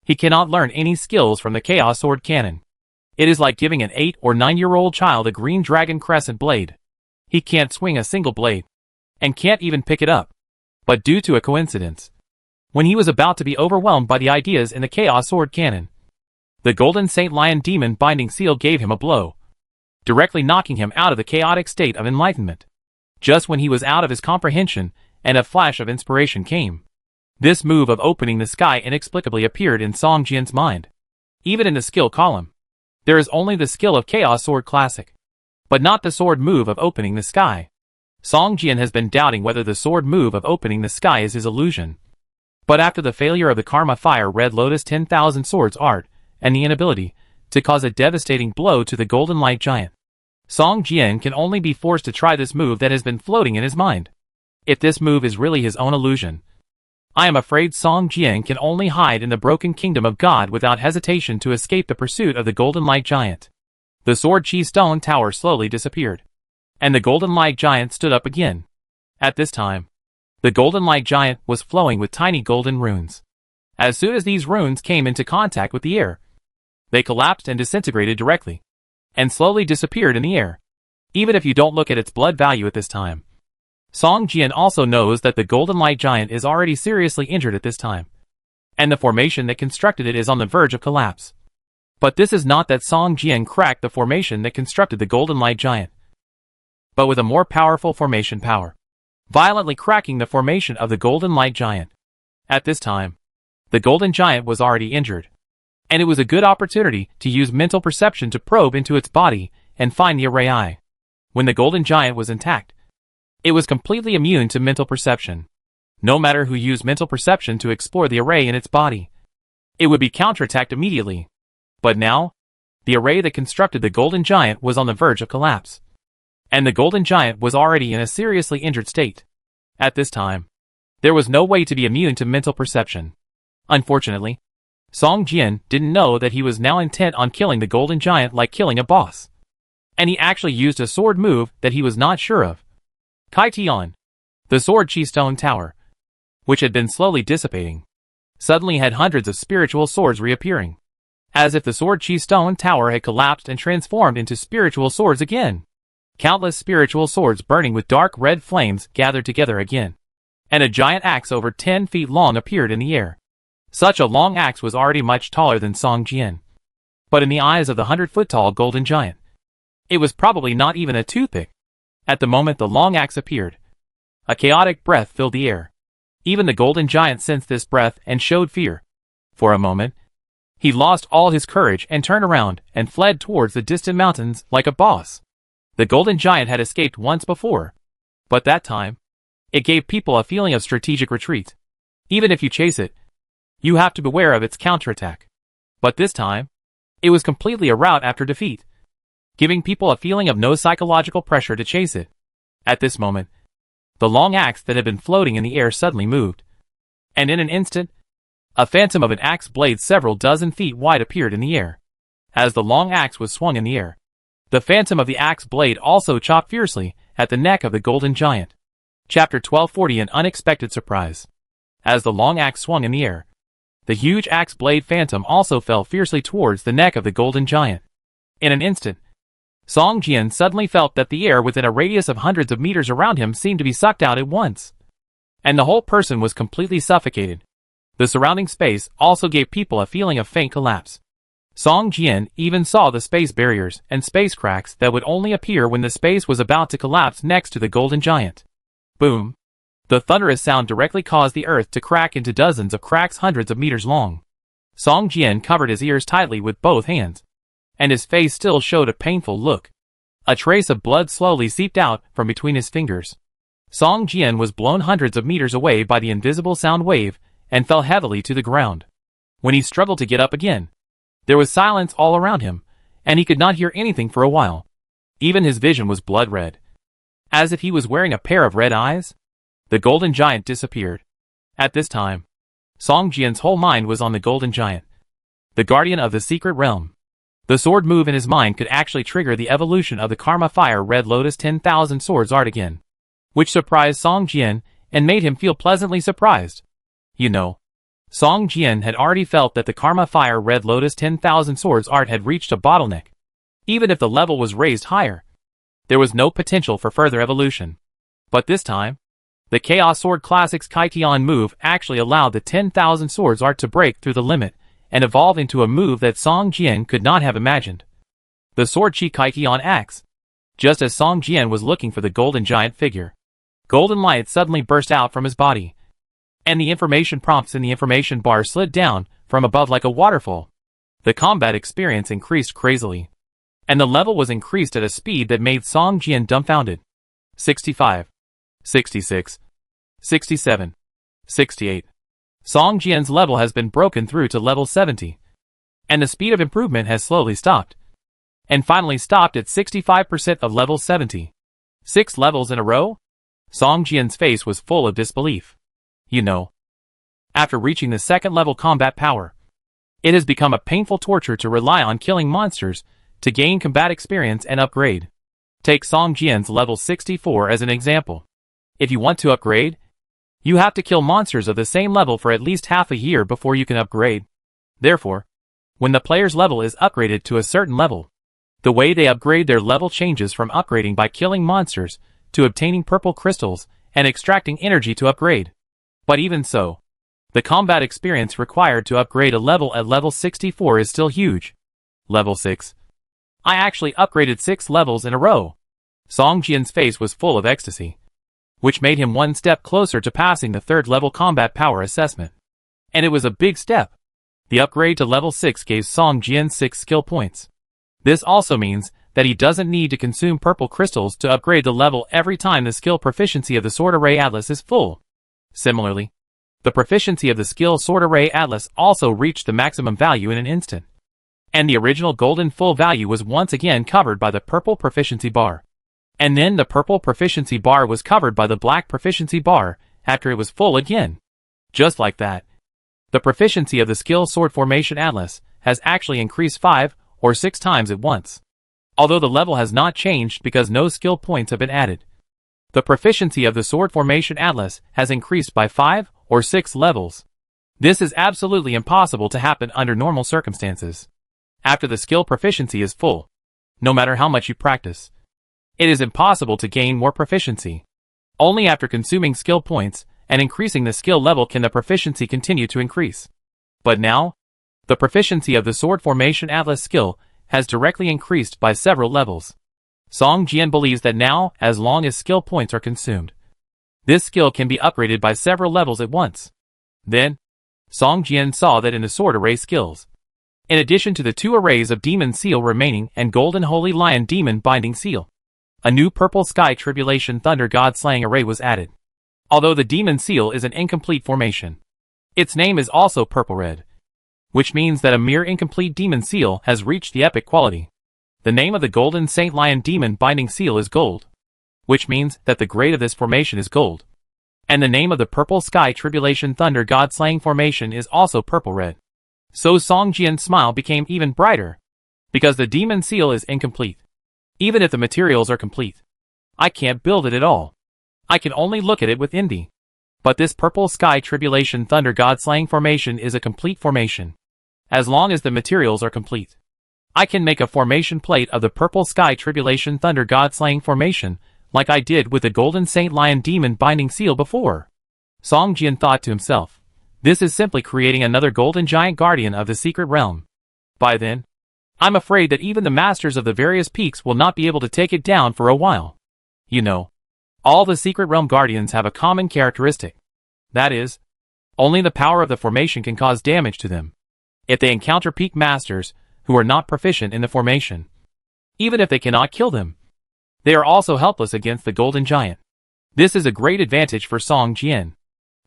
he cannot learn any skills from the Chaos Sword Cannon. It is like giving an 8 or 9-year-old child a green dragon crescent blade. He can't swing a single blade, and can't even pick it up. But due to a coincidence, when he was about to be overwhelmed by the ideas in the Chaos Sword Cannon, the Golden Saint Lion Demon Binding Seal gave him a blow, directly knocking him out of the chaotic state of enlightenment. Just when he was out of his comprehension, and a flash of inspiration came. This move of opening the sky inexplicably appeared in Song Jian's mind. Even in the skill column, there is only the skill of Chaos Sword Classic, but not the sword move of opening the sky. Song Jian has been doubting whether the sword move of opening the sky is his illusion. But after the failure of the Karma Fire Red Lotus 10,000 Swords art, and the inability to cause a devastating blow to the Golden Light Giant, Song Jian can only be forced to try this move that has been floating in his mind. If this move is really his own illusion, I am afraid Song Jian can only hide in the broken kingdom of God without hesitation to escape the pursuit of the Golden Light Giant. The Sword Chi Stone Tower slowly disappeared, and the Golden Light Giant stood up again. At this time, the Golden Light Giant was flowing with tiny golden runes. As soon as these runes came into contact with the air, they collapsed and disintegrated directly, and slowly disappeared in the air, even if you don't look at its blood value at this time. Song Jian also knows that the Golden Light Giant is already seriously injured at this time, and the formation that constructed it is on the verge of collapse. But this is not that Song Jian cracked the formation that constructed the Golden Light Giant, but with a more powerful formation power, violently cracking the formation of the Golden Light Giant. At this time, the Golden Giant was already injured, and it was a good opportunity to use mental perception to probe into its body and find the array eye. When the Golden Giant was intact, it was completely immune to mental perception. No matter who used mental perception to explore the array in its body, it would be counterattacked immediately. But now, the array that constructed the Golden Giant was on the verge of collapse, and the Golden Giant was already in a seriously injured state. At this time, there was no way to be immune to mental perception. Unfortunately, Song Jian didn't know that he was now intent on killing the Golden Giant like killing a boss, and he actually used a sword move that he was not sure of. Kai Tian, the Sword Chi Stone Tower, which had been slowly dissipating, suddenly had hundreds of spiritual swords reappearing, as if the Sword Chi Stone Tower had collapsed and transformed into spiritual swords again. Countless spiritual swords burning with dark red flames gathered together again, and a giant axe over 10 feet long appeared in the air. Such a long axe was already much taller than Song Jian, but in the eyes of the 100-foot-tall Golden Giant, it was probably not even a toothpick. At the moment the long axe appeared, a chaotic breath filled the air. Even the Golden Giant sensed this breath and showed fear. For a moment, he lost all his courage and turned around and fled towards the distant mountains like a boss. The Golden Giant had escaped once before, but that time, it gave people a feeling of strategic retreat. Even if you chase it, you have to beware of its counterattack. But this time, it was completely a rout after defeat, giving people a feeling of no psychological pressure to chase it. At this moment, the long axe that had been floating in the air suddenly moved, and in an instant, a phantom of an axe blade several dozen feet wide appeared in the air. As the long axe was swung in the air, the phantom of the axe blade also chopped fiercely at the neck of the Golden Giant. Chapter 1240 An Unexpected Surprise. As the long axe swung in the air, the huge axe blade phantom also fell fiercely towards the neck of the Golden Giant. In an instant, Song Jian suddenly felt that the air within a radius of hundreds of meters around him seemed to be sucked out at once, and the whole person was completely suffocated. The surrounding space also gave people a feeling of faint collapse. Song Jian even saw the space barriers and space cracks that would only appear when the space was about to collapse next to the Golden Giant. Boom! The thunderous sound directly caused the earth to crack into dozens of cracks hundreds of meters long. Song Jian covered his ears tightly with both hands, and his face still showed a painful look. A trace of blood slowly seeped out from between his fingers. Song Jian was blown hundreds of meters away by the invisible sound wave and fell heavily to the ground. When he struggled to get up again, there was silence all around him, and he could not hear anything for a while. Even his vision was blood red, as if he was wearing a pair of red eyes. The Golden Giant disappeared. At this time, Song Jian's whole mind was on the Golden Giant, the guardian of the secret realm. The sword move in his mind could actually trigger the evolution of the Karma Fire Red Lotus 10,000 Swords art again, which surprised Song Jian and made him feel pleasantly surprised. You know, Song Jian had already felt that the Karma Fire Red Lotus 10,000 Swords art had reached a bottleneck. Even if the level was raised higher, there was no potential for further evolution. But this time, the Chaos Sword Classic's Kaitian move actually allowed the 10,000 Swords art to break through the limit and evolve into a move that Song Jian could not have imagined. The Sword Chi Kaitian Axe. Just as Song Jian was looking for the Golden Giant figure, golden light suddenly burst out from his body, and the information prompts in the information bar slid down from above like a waterfall. The combat experience increased crazily, and the level was increased at a speed that made Song Jian dumbfounded. 65, 66, 67, 68. Song Jian's level has been broken through to level 70, and the speed of improvement has slowly stopped, and finally stopped at 65% of level 70. 6 levels in a row? Song Jian's face was full of disbelief. You know, after reaching the second level combat power, it has become a painful torture to rely on killing monsters to gain combat experience and upgrade. Take Song Jian's level 64 as an example. If you want to upgrade, you have to kill monsters of the same level for at least half a year before you can upgrade. Therefore, when the player's level is upgraded to a certain level, the way they upgrade their level changes from upgrading by killing monsters to obtaining purple crystals and extracting energy to upgrade. But even so, the combat experience required to upgrade a level at level 64 is still huge. Level 6. I actually upgraded 6 levels in a row. Song Jian's face was full of ecstasy, which made him one step closer to passing the 3rd level combat power assessment. And it was a big step. The upgrade to level 6 gave Song Jian 6 skill points. This also means that he doesn't need to consume purple crystals to upgrade the level every time the skill proficiency of the Sword Array Atlas is full. Similarly, the proficiency of the skill Sword Array Atlas also reached the maximum value in an instant, and the original golden full value was once again covered by the purple proficiency bar. And then the purple proficiency bar was covered by the black proficiency bar after it was full again. Just like that, the proficiency of the skill Sword Formation Atlas has actually increased 5 or 6 times at once. Although the level has not changed because no skill points have been added, the proficiency of the Sword Formation Atlas has increased by 5 or 6 levels. This is absolutely impossible to happen under normal circumstances. After the skill proficiency is full, no matter how much you practice, it is impossible to gain more proficiency. Only after consuming skill points and increasing the skill level can the proficiency continue to increase. But now, the proficiency of the Sword Formation Atlas skill has directly increased by several levels. Song Jian believes that now, as long as skill points are consumed, this skill can be upgraded by several levels at once. Then, Song Jian saw that in the Sword Array skills, in addition to the 2 arrays of Demon Seal remaining and Golden Holy Lion Demon Binding Seal, a new Purple Sky Tribulation Thunder God Slaying array was added. Although the Demon Seal is an incomplete formation, its name is also Purple Red, which means that a mere incomplete Demon Seal has reached the epic quality. The name of the Golden Saint Lion Demon Binding Seal is Gold, which means that the grade of this formation is Gold. And the name of the Purple Sky Tribulation Thunder God Slaying formation is also Purple Red. So Song Jian's smile became even brighter, because the Demon Seal is incomplete. Even if the materials are complete, I can't build it at all. I can only look at it with envy. But this Purple Sky Tribulation Thunder God Slaying formation is a complete formation. As long as the materials are complete, I can make a formation plate of the Purple Sky Tribulation Thunder God Slaying formation, like I did with the Golden Saint Lion Demon Binding Seal before. Song Jian thought to himself, this is simply creating another Golden Giant Guardian of the Secret Realm. By then, I'm afraid that even the masters of the various peaks will not be able to take it down for a while. You know, all the Secret Realm Guardians have a common characteristic. That is, only the power of the formation can cause damage to them. If they encounter peak masters who are not proficient in the formation, even if they cannot kill them, they are also helpless against the Golden Giant. This is a great advantage for Song Jian.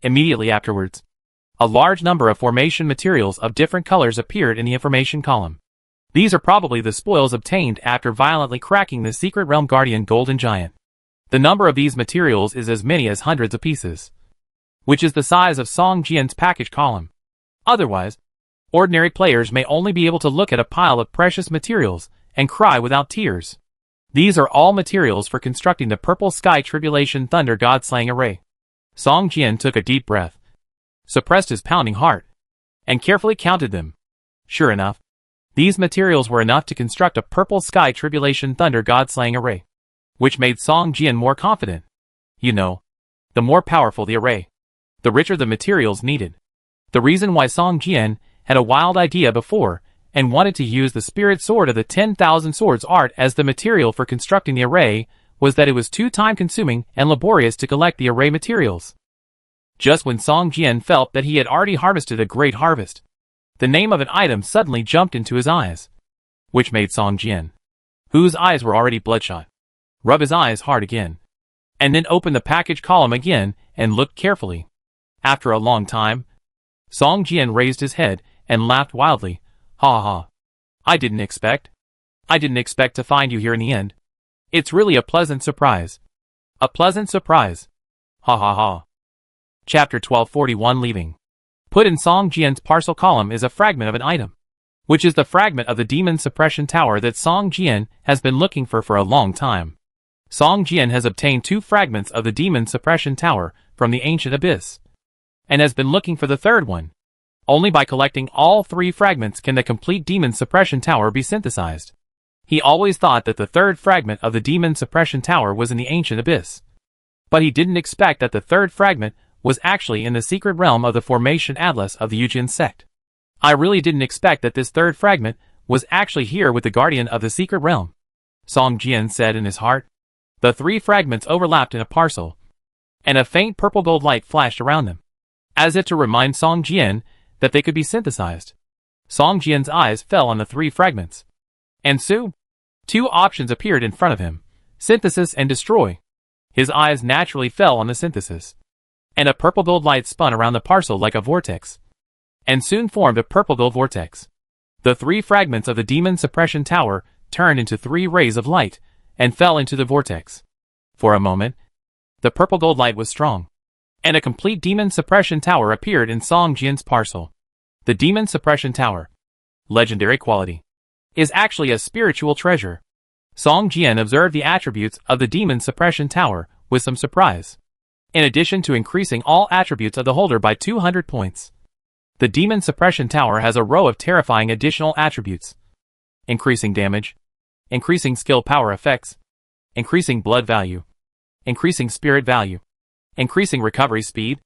Immediately afterwards, a large number of formation materials of different colors appeared in the information column. These are probably the spoils obtained after violently cracking the Secret Realm Guardian Golden Giant. The number of these materials is as many as hundreds of pieces, which is the size of Song Jian's package column. Otherwise, ordinary players may only be able to look at a pile of precious materials and cry without tears. These are all materials for constructing the Purple Sky Tribulation Thunder God Slaying array. Song Jian took a deep breath, suppressed his pounding heart, and carefully counted them. Sure enough, these materials were enough to construct a Purple Sky Tribulation Thunder God Slaying array, which made Song Jian more confident. You know, the more powerful the array, the richer the materials needed. The reason why Song Jian had a wild idea before and wanted to use the Spirit Sword of the 10,000 Swords art as the material for constructing the array was that it was too time-consuming and laborious to collect the array materials. Just when Song Jian felt that he had already harvested a great harvest, The name of an item suddenly jumped into his eyes, which made Song Jian, whose eyes were already bloodshot, rub his eyes hard again, and then open the package column again and looked carefully. After a long time, Song Jian raised his head and laughed wildly. Ha ha. I didn't expect to find you here in the end. It's really a pleasant surprise. A pleasant surprise. Ha ha ha. Chapter 1241 Leaving. Put in Song Jian's parcel column is a fragment of an item, which is the fragment of the demon suppression tower that Song Jian has been looking for a long time. Song Jian has obtained 2 fragments of the demon suppression tower from the ancient abyss, and has been looking for the third one. Only by collecting all 3 fragments can the complete demon suppression tower be synthesized. He always thought that the third fragment of the demon suppression tower was in the ancient abyss, but he didn't expect that the third fragment was actually in the secret realm of the formation atlas of the Yujin sect. I really didn't expect that this third fragment was actually here with the guardian of the secret realm, Song Jian said in his heart. The 3 fragments overlapped in a parcel, and a faint purple gold light flashed around them, as if to remind Song Jian that they could be synthesized. Song Jian's eyes fell on the 3 fragments, and soon 2 options appeared in front of him: synthesis and destroy. His eyes naturally fell on the synthesis, and a purple gold light spun around the parcel like a vortex, and soon formed a purple gold vortex. The 3 fragments of the demon suppression tower turned into 3 rays of light and fell into the vortex. For a moment, the purple gold light was strong, and a complete demon suppression tower appeared in Song Jian's parcel. The demon suppression tower, legendary quality, is actually a spiritual treasure. Song Jian observed the attributes of the demon suppression tower with some surprise. In addition to increasing all attributes of the holder by 200 points, the demon suppression tower has a row of terrifying additional attributes: increasing damage, increasing skill power effects, increasing blood value, increasing spirit value, increasing recovery speed,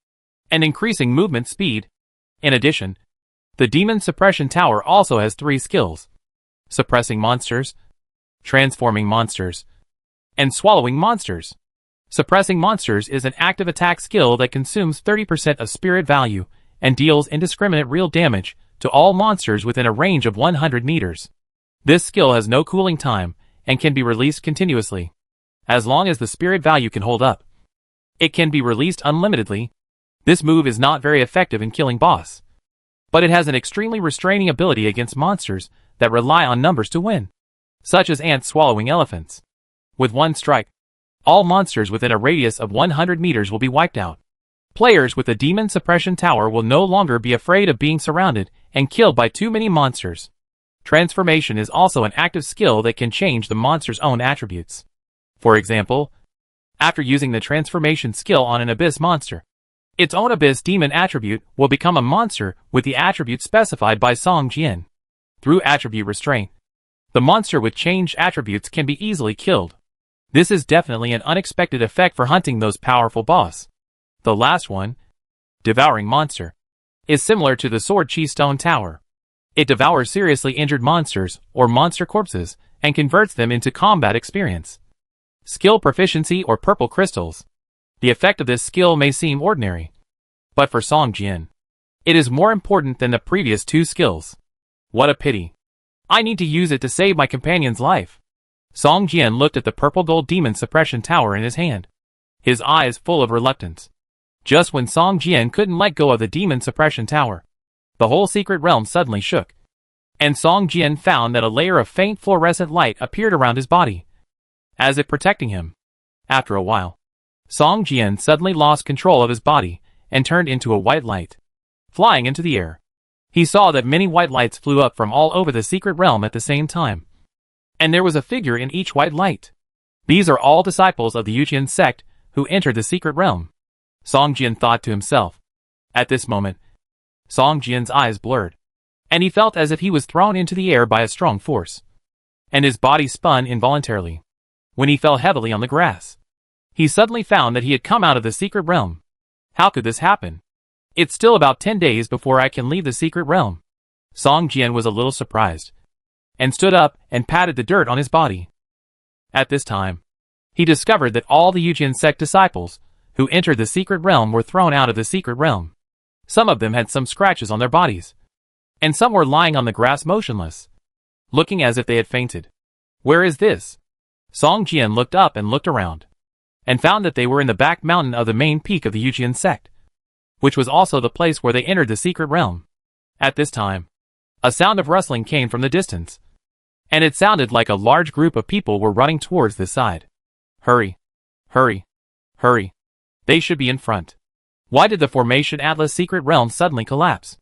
and increasing movement speed. In addition, the demon suppression tower also has 3 skills: suppressing monsters, transforming monsters, and swallowing monsters. Suppressing monsters is an active attack skill that consumes 30% of spirit value and deals indiscriminate real damage to all monsters within a range of 100 meters. This skill has no cooling time and can be released continuously, as long as the spirit value can hold up. It can be released unlimitedly. This move is not very effective in killing boss, but it has an extremely restraining ability against monsters that rely on numbers to win, such as ants swallowing elephants. With one strike, all monsters within a radius of 100 meters will be wiped out. Players with the demon suppression tower will no longer be afraid of being surrounded and killed by too many monsters. Transformation is also an active skill that can change the monster's own attributes. For example, after using the transformation skill on an abyss monster, its own abyss demon attribute will become a monster with the attribute specified by Song Jian. Through attribute restraint, the monster with changed attributes can be easily killed. This is definitely an unexpected effect for hunting those powerful boss. The last one, devouring monster, is similar to the sword chi stone tower. It devours seriously injured monsters or monster corpses and converts them into combat experience, skill proficiency, or purple crystals. The effect of this skill may seem ordinary, but for Song Jian, it is more important than the previous 2 skills. What a pity. I need to use it to save my companion's life. Song Jian looked at the purple gold demon suppression tower in his hand, his eyes full of reluctance. Just when Song Jian couldn't let go of the demon suppression tower, the whole secret realm suddenly shook, and Song Jian found that a layer of faint fluorescent light appeared around his body, as if protecting him. After a while, Song Jian suddenly lost control of his body and turned into a white light, flying into the air. He saw that many white lights flew up from all over the secret realm at the same time, and there was a figure in each white light. These are all disciples of the Yujin sect who entered the secret realm, Song Jian thought to himself. At this moment, Song Jian's eyes blurred, and he felt as if he was thrown into the air by a strong force, and his body spun involuntarily. When he fell heavily on the grass, he suddenly found that he had come out of the secret realm. How could this happen? It's still about 10 days before I can leave the secret realm. Song Jian was a little surprised, and stood up and patted the dirt on his body. At this time, he discovered that all the Yujin sect disciples who entered the secret realm were thrown out of the secret realm. Some of them had some scratches on their bodies, and some were lying on the grass motionless, looking as if they had fainted. Where is this? Song Jian looked up and looked around, and found that they were in the back mountain of the main peak of the Yujian sect, which was also the place where they entered the secret realm. At this time, a sound of rustling came from the distance, and it sounded like a large group of people were running towards this side. Hurry! Hurry! Hurry! They should be in front. Why did the Formation Atlas secret realm suddenly collapse?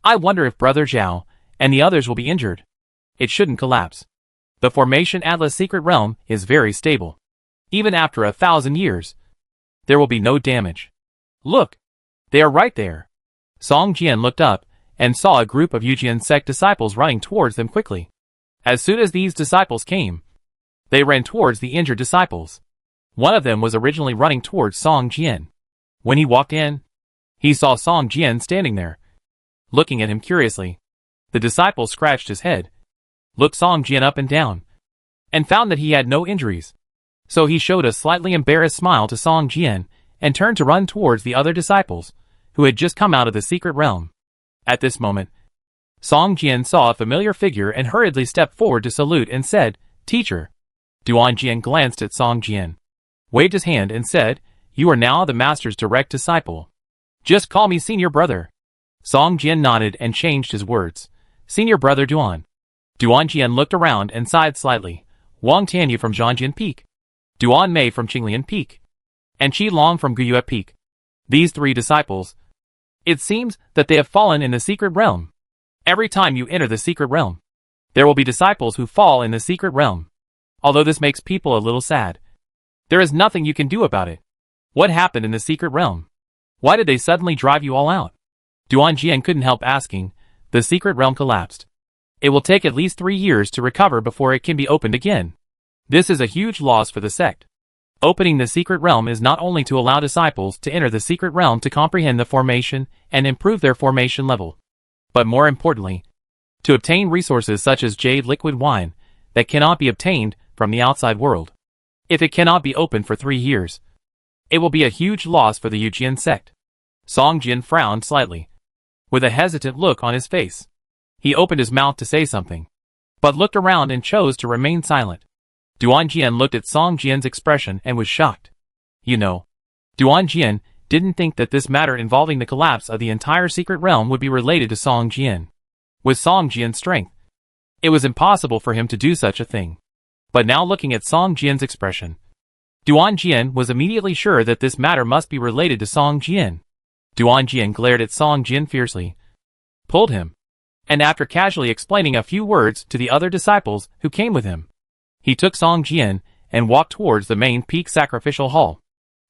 I wonder if Brother Zhao and the others will be injured. It shouldn't collapse. The Formation Atlas secret realm is very stable. Even after 1,000 years, there will be no damage. Look! They are right there. Song Jian looked up and saw a group of Yujian sect disciples running towards them quickly. As soon as these disciples came, they ran towards the injured disciples. One of them was originally running towards Song Jian. When he walked in, he saw Song Jian standing there, looking at him curiously. The disciple scratched his head, looked Song Jian up and down, and found that he had no injuries. So he showed a slightly embarrassed smile to Song Jian and turned to run towards the other disciples, who had just come out of the secret realm. At this moment, Song Jian saw a familiar figure and hurriedly stepped forward to salute and said, "Teacher." Duan Jian glanced at Song Jian, waved his hand and said, "You are now the master's direct disciple. Just call me senior brother." Song Jian nodded and changed his words. "Senior brother Duan." Duan Jian looked around and sighed slightly. Wang Tianyu from Zhangjian Peak, Duan Mei from Qinglian Peak, and Qi Long from Guyue Peak. These three disciples. It seems that they have fallen in the secret realm. Every time you enter the secret realm, there will be disciples who fall in the secret realm. Although this makes people a little sad, there is nothing you can do about it. What happened in the secret realm? Why did they suddenly drive you all out? Duan Jian couldn't help asking. The secret realm collapsed. It will take at least 3 years to recover before it can be opened again. This is a huge loss for the sect. Opening the secret realm is not only to allow disciples to enter the secret realm to comprehend the formation and improve their formation level, but more importantly, to obtain resources such as jade liquid wine that cannot be obtained from the outside world. If it cannot be opened for 3 years, it will be a huge loss for the Yujian sect. Song Jian frowned slightly, with a hesitant look on his face. He opened his mouth to say something, but looked around and chose to remain silent. Duan Jian looked at Song Jian's expression and was shocked. You know, Duan Jian didn't think that this matter involving the collapse of the entire secret realm would be related to Song Jian. With Song Jian's strength, it was impossible for him to do such a thing. But now looking at Song Jian's expression, Duan Jian was immediately sure that this matter must be related to Song Jian. Duan Jian glared at Song Jian fiercely, pulled him, and after casually explaining a few words to the other disciples who came with him, he took Song Jian and walked towards the main peak sacrificial hall.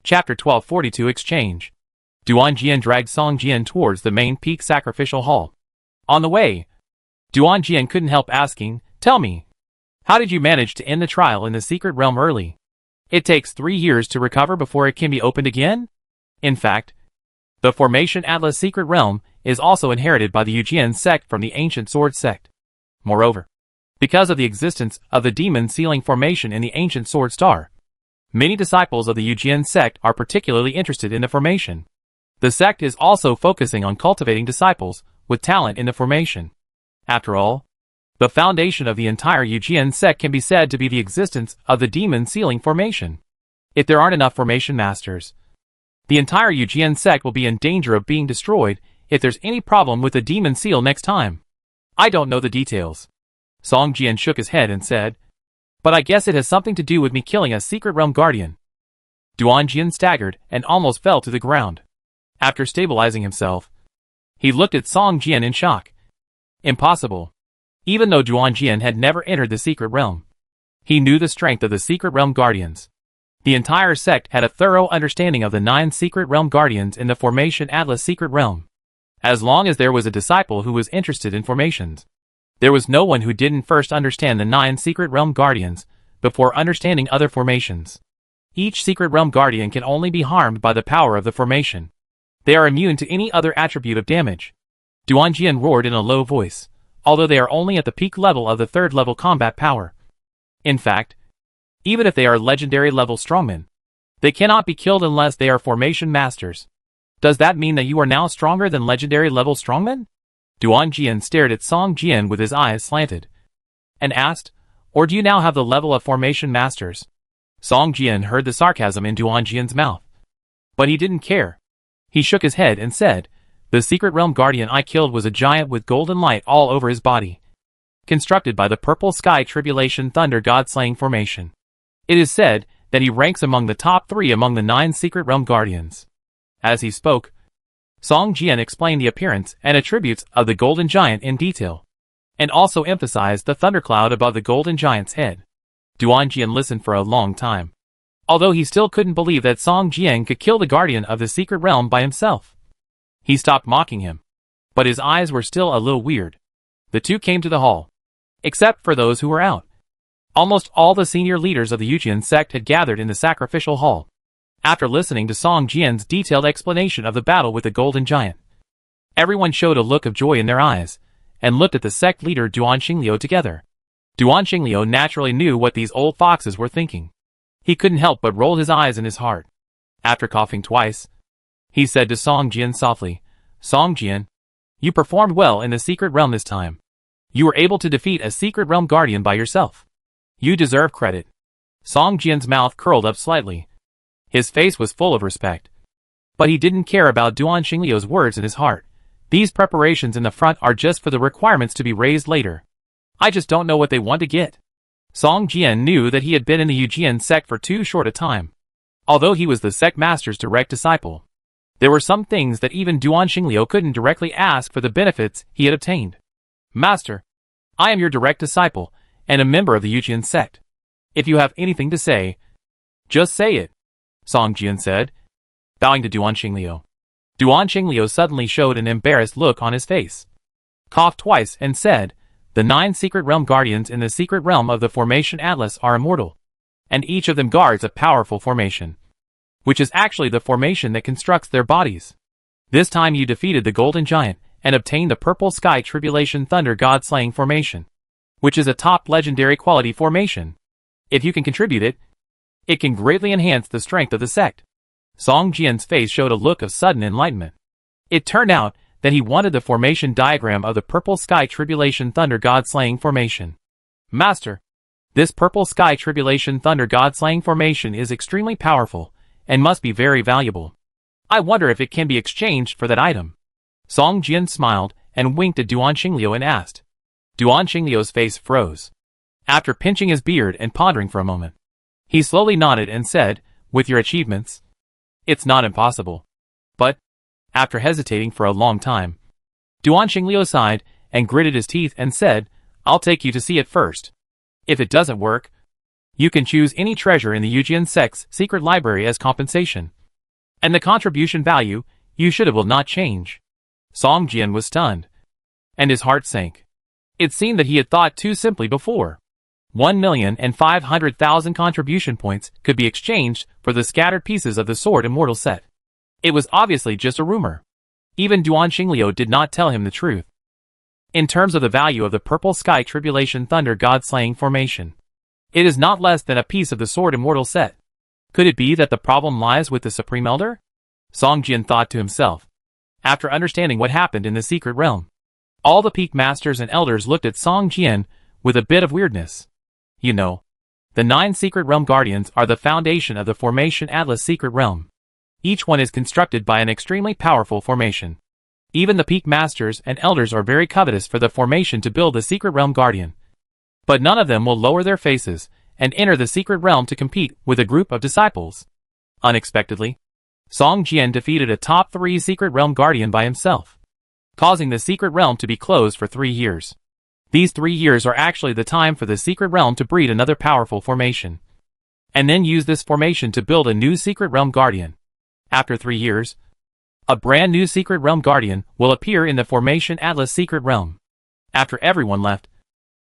Chapter 1242 Exchange. Duan Jian dragged Song Jian towards the main peak sacrificial hall. On the way, Duan Jian couldn't help asking, "Tell me, how did you manage to end the trial in the secret realm early? It takes 3 years to recover before it can be opened again?" In fact, the Formation Atlas secret realm is also inherited by the Yujian sect from the ancient sword sect. Moreover, because of the existence of the demon sealing formation in the ancient sword star, many disciples of the Yujian sect are particularly interested in the formation. The sect is also focusing on cultivating disciples with talent in the formation. After all, the foundation of the entire Yujian sect can be said to be the existence of the demon sealing formation. If there aren't enough formation masters, the entire Yujian sect will be in danger of being destroyed if there's any problem with the demon seal next time. I don't know the details. Song Jian shook his head and said, "But I guess it has something to do with me killing a secret realm guardian." Duan Jian staggered and almost fell to the ground. After stabilizing himself, he looked at Song Jian in shock. Impossible. Even though Duan Jian had never entered the secret realm, he knew the strength of the secret realm guardians. The entire sect had a thorough understanding of the 9 secret realm guardians in the Formation Atlas secret realm. As long as there was a disciple who was interested in formations, there was no one who didn't first understand the 9 secret realm guardians before understanding other formations. Each secret realm guardian can only be harmed by the power of the formation. They are immune to any other attribute of damage. Duan Jian roared in a low voice, although they are only at the peak level of the 3rd level combat power. In fact, even if they are legendary level strongmen, they cannot be killed unless they are formation masters. Does that mean that you are now stronger than legendary level strongmen? Duan Jian stared at Song Jian with his eyes slanted, and asked, "Or do you now have the level of formation masters?" Song Jian heard the sarcasm in Duan Jian's mouth, but he didn't care. He shook his head and said, "The secret realm guardian I killed was a giant with golden light all over his body, constructed by the purple sky tribulation thunder god slaying formation. It is said that he ranks among the top 3 among the 9 secret realm guardians." As he spoke, Song Jian explained the appearance and attributes of the golden giant in detail, and also emphasized the thundercloud above the golden giant's head. Duan Jian listened for a long time, although he still couldn't believe that Song Jian could kill the guardian of the secret realm by himself. He stopped mocking him, but his eyes were still a little weird. The two came to the hall, except for those who were out. Almost all the senior leaders of the Yujian sect had gathered in the sacrificial hall, after listening to Song Jian's detailed explanation of the battle with the golden giant. Everyone showed a look of joy in their eyes, and looked at the sect leader Duan Xingliu together. Duan Xingliu naturally knew what these old foxes were thinking. He couldn't help but roll his eyes in his heart. After coughing twice, he said to Song Jian softly, "Song Jian, you performed well in the secret realm this time. You were able to defeat a secret realm guardian by yourself. You deserve credit." Song Jian's mouth curled up slightly. His face was full of respect. But he didn't care about Duan Xingliu's words in his heart. These preparations in the front are just for the requirements to be raised later. I just don't know what they want to get. Song Jian knew that he had been in the Yujian sect for too short a time. Although he was the sect master's direct disciple, there were some things that even Duan Xingliu couldn't directly ask for the benefits he had obtained. "Master, I am your direct disciple, and a member of the Yujian sect. If you have anything to say, just say it," Song Jian said, bowing to Duan Xingliu. Duan Xingliu suddenly showed an embarrassed look on his face, coughed twice and said, "The 9 secret realm guardians in the secret realm of the formation Atlas are immortal, and each of them guards a powerful formation, which is actually the formation that constructs their bodies. This time you defeated the golden giant and obtained the purple sky tribulation thunder god slaying formation, which is a top legendary quality formation. If you can contribute it, it can greatly enhance the strength of the sect." Song Jian's face showed a look of sudden enlightenment. It turned out that he wanted the formation diagram of the purple sky tribulation thunder god slaying formation. "Master, this purple sky tribulation thunder god slaying formation is extremely powerful and must be very valuable. I wonder if it can be exchanged for that item." Song Jian smiled and winked at Duan Xingliu and asked. Duan Xingliu's face froze. After pinching his beard and pondering for a moment, he slowly nodded and said, "With your achievements, it's not impossible. But," after hesitating for a long time, Duan Xingliu sighed and gritted his teeth and said, "I'll take you to see it first. If it doesn't work, you can choose any treasure in the Yujian sect's secret library as compensation. And the contribution value you should have will not change." Song Jian was stunned, and his heart sank. It seemed that he had thought too simply before. 1,500,000 contribution points could be exchanged for the scattered pieces of the Sword Immortal set. It was obviously just a rumor. Even Duan Xingliu did not tell him the truth. In terms of the value of the Purple Sky Tribulation Thunder God-Slaying formation, it is not less than a piece of the Sword Immortal set. Could it be that the problem lies with the Supreme Elder? Song Jian thought to himself, after understanding what happened in the secret realm. All the peak masters and elders looked at Song Jian with a bit of weirdness. You know, the 9 secret realm guardians are the foundation of the formation Atlas secret realm. Each one is constructed by an extremely powerful formation. Even the peak masters and elders are very covetous for the formation to build the secret realm guardian. But none of them will lower their faces and enter the secret realm to compete with a group of disciples. Unexpectedly, Song Jian defeated a top 3 secret realm guardian by himself, causing the secret realm to be closed for 3 years. These 3 years are actually the time for the secret realm to breed another powerful formation, and then use this formation to build a new secret realm guardian. After 3 years, a brand new secret realm guardian will appear in the formation Atlas secret realm. After everyone left,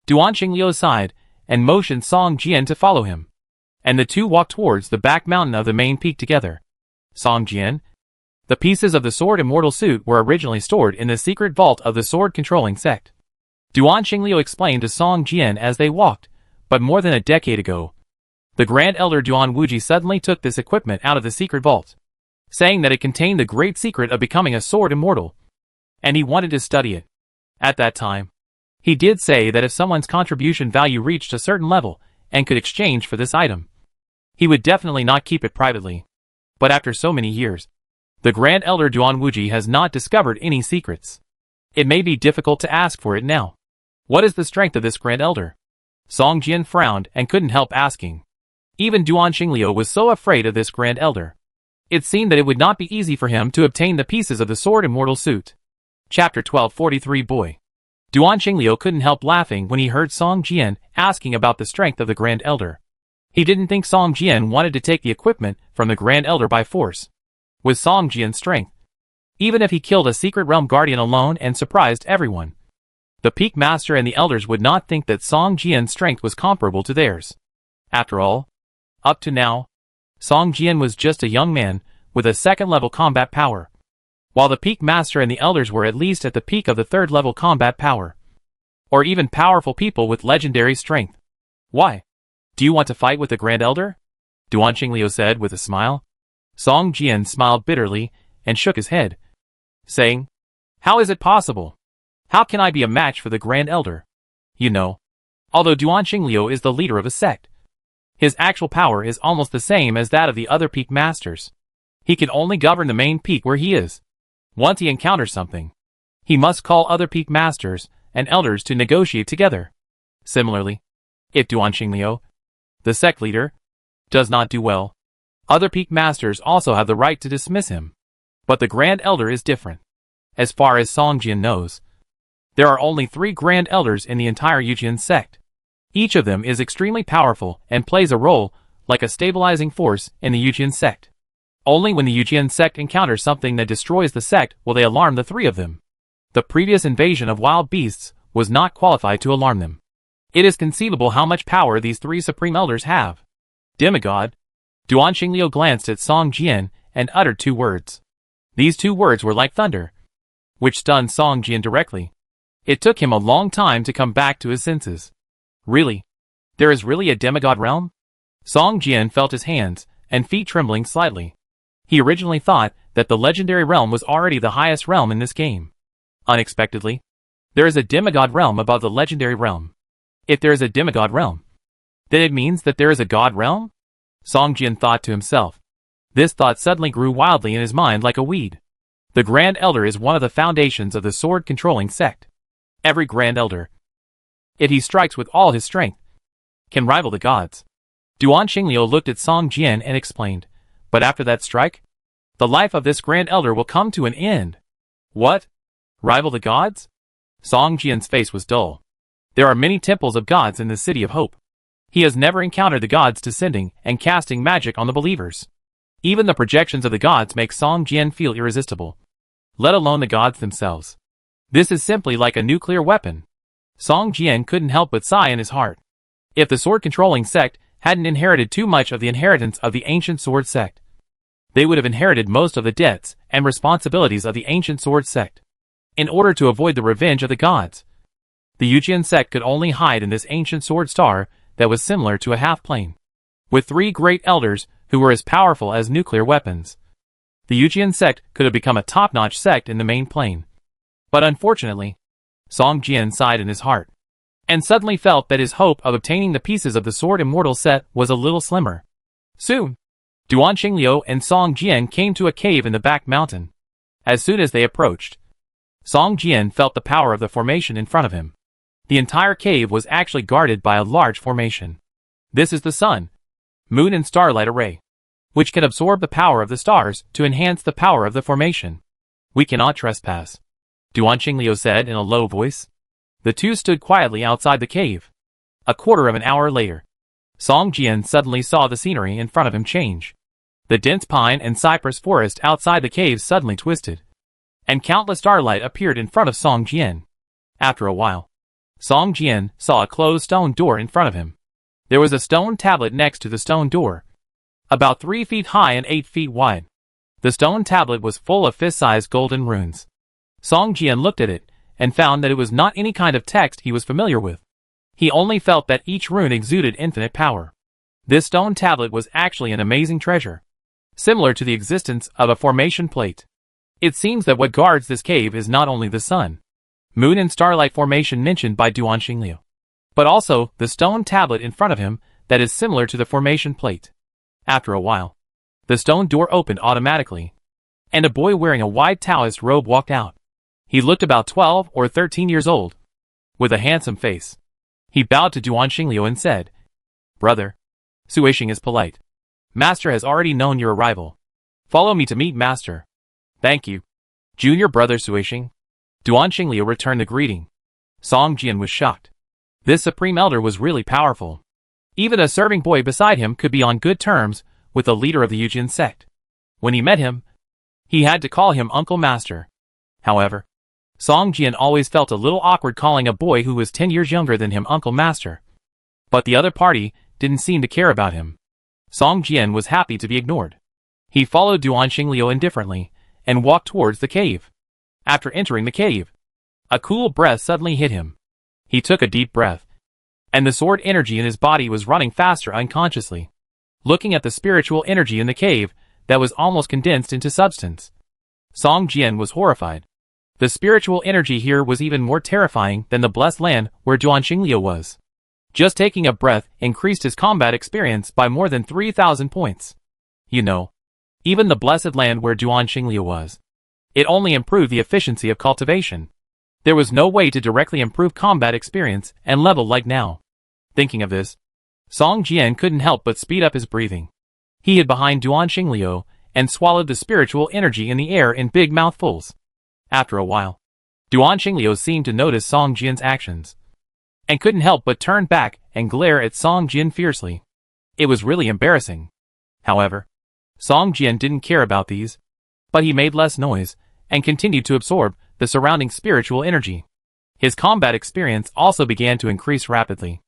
Duan Xingliu sighed and motioned Song Jian to follow him, and the two walked towards the back mountain of the main peak together. Song Jian, the pieces of the Sword Immortal suit were originally stored in the secret vault of the Sword Controlling Sect. Duan Xingliu explained to Song Jian as they walked, but more than a decade ago, the Grand Elder Duan Wuji suddenly took this equipment out of the secret vault, saying that it contained the great secret of becoming a sword immortal, and he wanted to study it. At that time, he did say that if someone's contribution value reached a certain level and could exchange for this item, he would definitely not keep it privately. But after so many years, the Grand Elder Duan Wuji has not discovered any secrets. It may be difficult to ask for it now. What is the strength of this Grand Elder? Song Jian frowned and couldn't help asking. Even Duan Xingliu was so afraid of this Grand Elder. It seemed that it would not be easy for him to obtain the pieces of the Sword Immortal suit. Chapter 1243 Boy. Duan Xingliu couldn't help laughing when he heard Song Jian asking about the strength of the Grand Elder. He didn't think Song Jian wanted to take the equipment from the Grand Elder by force. With Song Jian's strength, even if he killed a secret realm guardian alone and surprised everyone, the Peak Master and the Elders would not think that Song Jian's strength was comparable to theirs. After all, up to now, Song Jian was just a young man with a second-level combat power, while the Peak Master and the Elders were at least at the peak of the third-level combat power, or even powerful people with legendary strength. Why? Do you want to fight with the Grand Elder? Duan Xingliu said with a smile. Song Jian smiled bitterly and shook his head, saying, "How is it possible? How can I be a match for the Grand Elder? You know, although Duan Xingliu is the leader of a sect, his actual power is almost the same as that of the other Peak Masters. He can only govern the main peak where he is. Once he encounters something, he must call other Peak Masters and Elders to negotiate together. Similarly, if Duan Xingliu, the sect leader, does not do well, other Peak Masters also have the right to dismiss him. But the Grand Elder is different. As far as Song Jian knows, there are only 3 Grand Elders in the entire Yujian sect. Each of them is extremely powerful and plays a role like a stabilizing force in the Yujian sect. Only when the Yujian sect encounters something that destroys the sect will they alarm the 3 of them. The previous invasion of wild beasts was not qualified to alarm them. It is conceivable how much power these 3 Supreme Elders have. Demigod. Duan Xingliu glanced at Song Jian and uttered 2 words. These 2 words were like thunder, which stunned Song Jian directly. It took him a long time to come back to his senses. Really? There is really a demigod realm? Song Jian felt his hands and feet trembling slightly. He originally thought that the legendary realm was already the highest realm in this game. Unexpectedly, there is a demigod realm above the legendary realm. If there is a demigod realm, then it means that there is a god realm? Song Jian thought to himself. This thought suddenly grew wildly in his mind like a weed. The Grand Elder is one of the foundations of the sword-controlling sect. Every Grand Elder, if he strikes with all his strength, can rival the gods. Duan Xingliu looked at Song Jian and explained, but after that strike, the life of this Grand Elder will come to an end. What? Rival the gods? Song Jian's face was dull. There are many temples of gods in the City of Hope. He has never encountered the gods descending and casting magic on the believers. Even the projections of the gods make Song Jian feel irresistible, let alone the gods themselves. This is simply like a nuclear weapon. Song Jian couldn't help but sigh in his heart. If the sword-controlling sect hadn't inherited too much of the inheritance of the ancient sword sect, they would have inherited most of the debts and responsibilities of the ancient sword sect. In order to avoid the revenge of the gods, the Yujian sect could only hide in this ancient sword star that was similar to a half-plane. With 3 great elders who were as powerful as nuclear weapons, the Yujian sect could have become a top-notch sect in the main plane. But unfortunately, Song Jian sighed in his heart, and suddenly felt that his hope of obtaining the pieces of the Sword Immortal set was a little slimmer. Soon, Duan Xingliu and Song Jian came to a cave in the back mountain. As soon as they approached, Song Jian felt the power of the formation in front of him. The entire cave was actually guarded by a large formation. This is the sun, moon and starlight array, which can absorb the power of the stars to enhance the power of the formation. We cannot trespass, Duan Xingliu said in a low voice. The 2 stood quietly outside the cave. A quarter of an hour later, Song Jian suddenly saw the scenery in front of him change. The dense pine and cypress forest outside the cave suddenly twisted, and countless starlight appeared in front of Song Jian. After a while, Song Jian saw a closed stone door in front of him. There was a stone tablet next to the stone door, about 3 feet high and 8 feet wide. The stone tablet was full of fist-sized golden runes. Song Jian looked at it and found that it was not any kind of text he was familiar with. He only felt that each rune exuded infinite power. This stone tablet was actually an amazing treasure, similar to the existence of a formation plate. It seems that what guards this cave is not only the sun, moon and starlight formation mentioned by Duan Xingliu, but also the stone tablet in front of him that is similar to the formation plate. After a while, the stone door opened automatically, and a boy wearing a white Taoist robe walked out. He looked about 12 or 13 years old, with a handsome face. He bowed to Duan Xingliu and said, "Brother, Suishing is polite. Master has already known your arrival. Follow me to meet Master." "Thank you, junior brother Suishing." Duan Xingliu returned the greeting. Song Jian was shocked. This Supreme Elder was really powerful. Even a serving boy beside him could be on good terms with the leader of the Yujin sect. When he met him, he had to call him Uncle Master. However, Song Jian always felt a little awkward calling a boy who was 10 years younger than him Uncle Master. But the other party didn't seem to care about him. Song Jian was happy to be ignored. He followed Duan Xingliu indifferently and walked towards the cave. After entering the cave, a cool breath suddenly hit him. He took a deep breath, and the sword energy in his body was running faster unconsciously. Looking at the spiritual energy in the cave that was almost condensed into substance, Song Jian was horrified. The spiritual energy here was even more terrifying than the blessed land where Duan Xingliu was. Just taking a breath increased his combat experience by more than 3,000 points. You know, even the blessed land where Duan Xingliu was, it only improved the efficiency of cultivation. There was no way to directly improve combat experience and level like now. Thinking of this, Song Jian couldn't help but speed up his breathing. He hid behind Duan Xingliu and swallowed the spiritual energy in the air in big mouthfuls. After a while, Duan Xingliu seemed to notice Song Jian's actions, and couldn't help but turn back and glare at Song Jian fiercely. It was really embarrassing. However, Song Jian didn't care about these, but he made less noise and continued to absorb the surrounding spiritual energy. His combat experience also began to increase rapidly.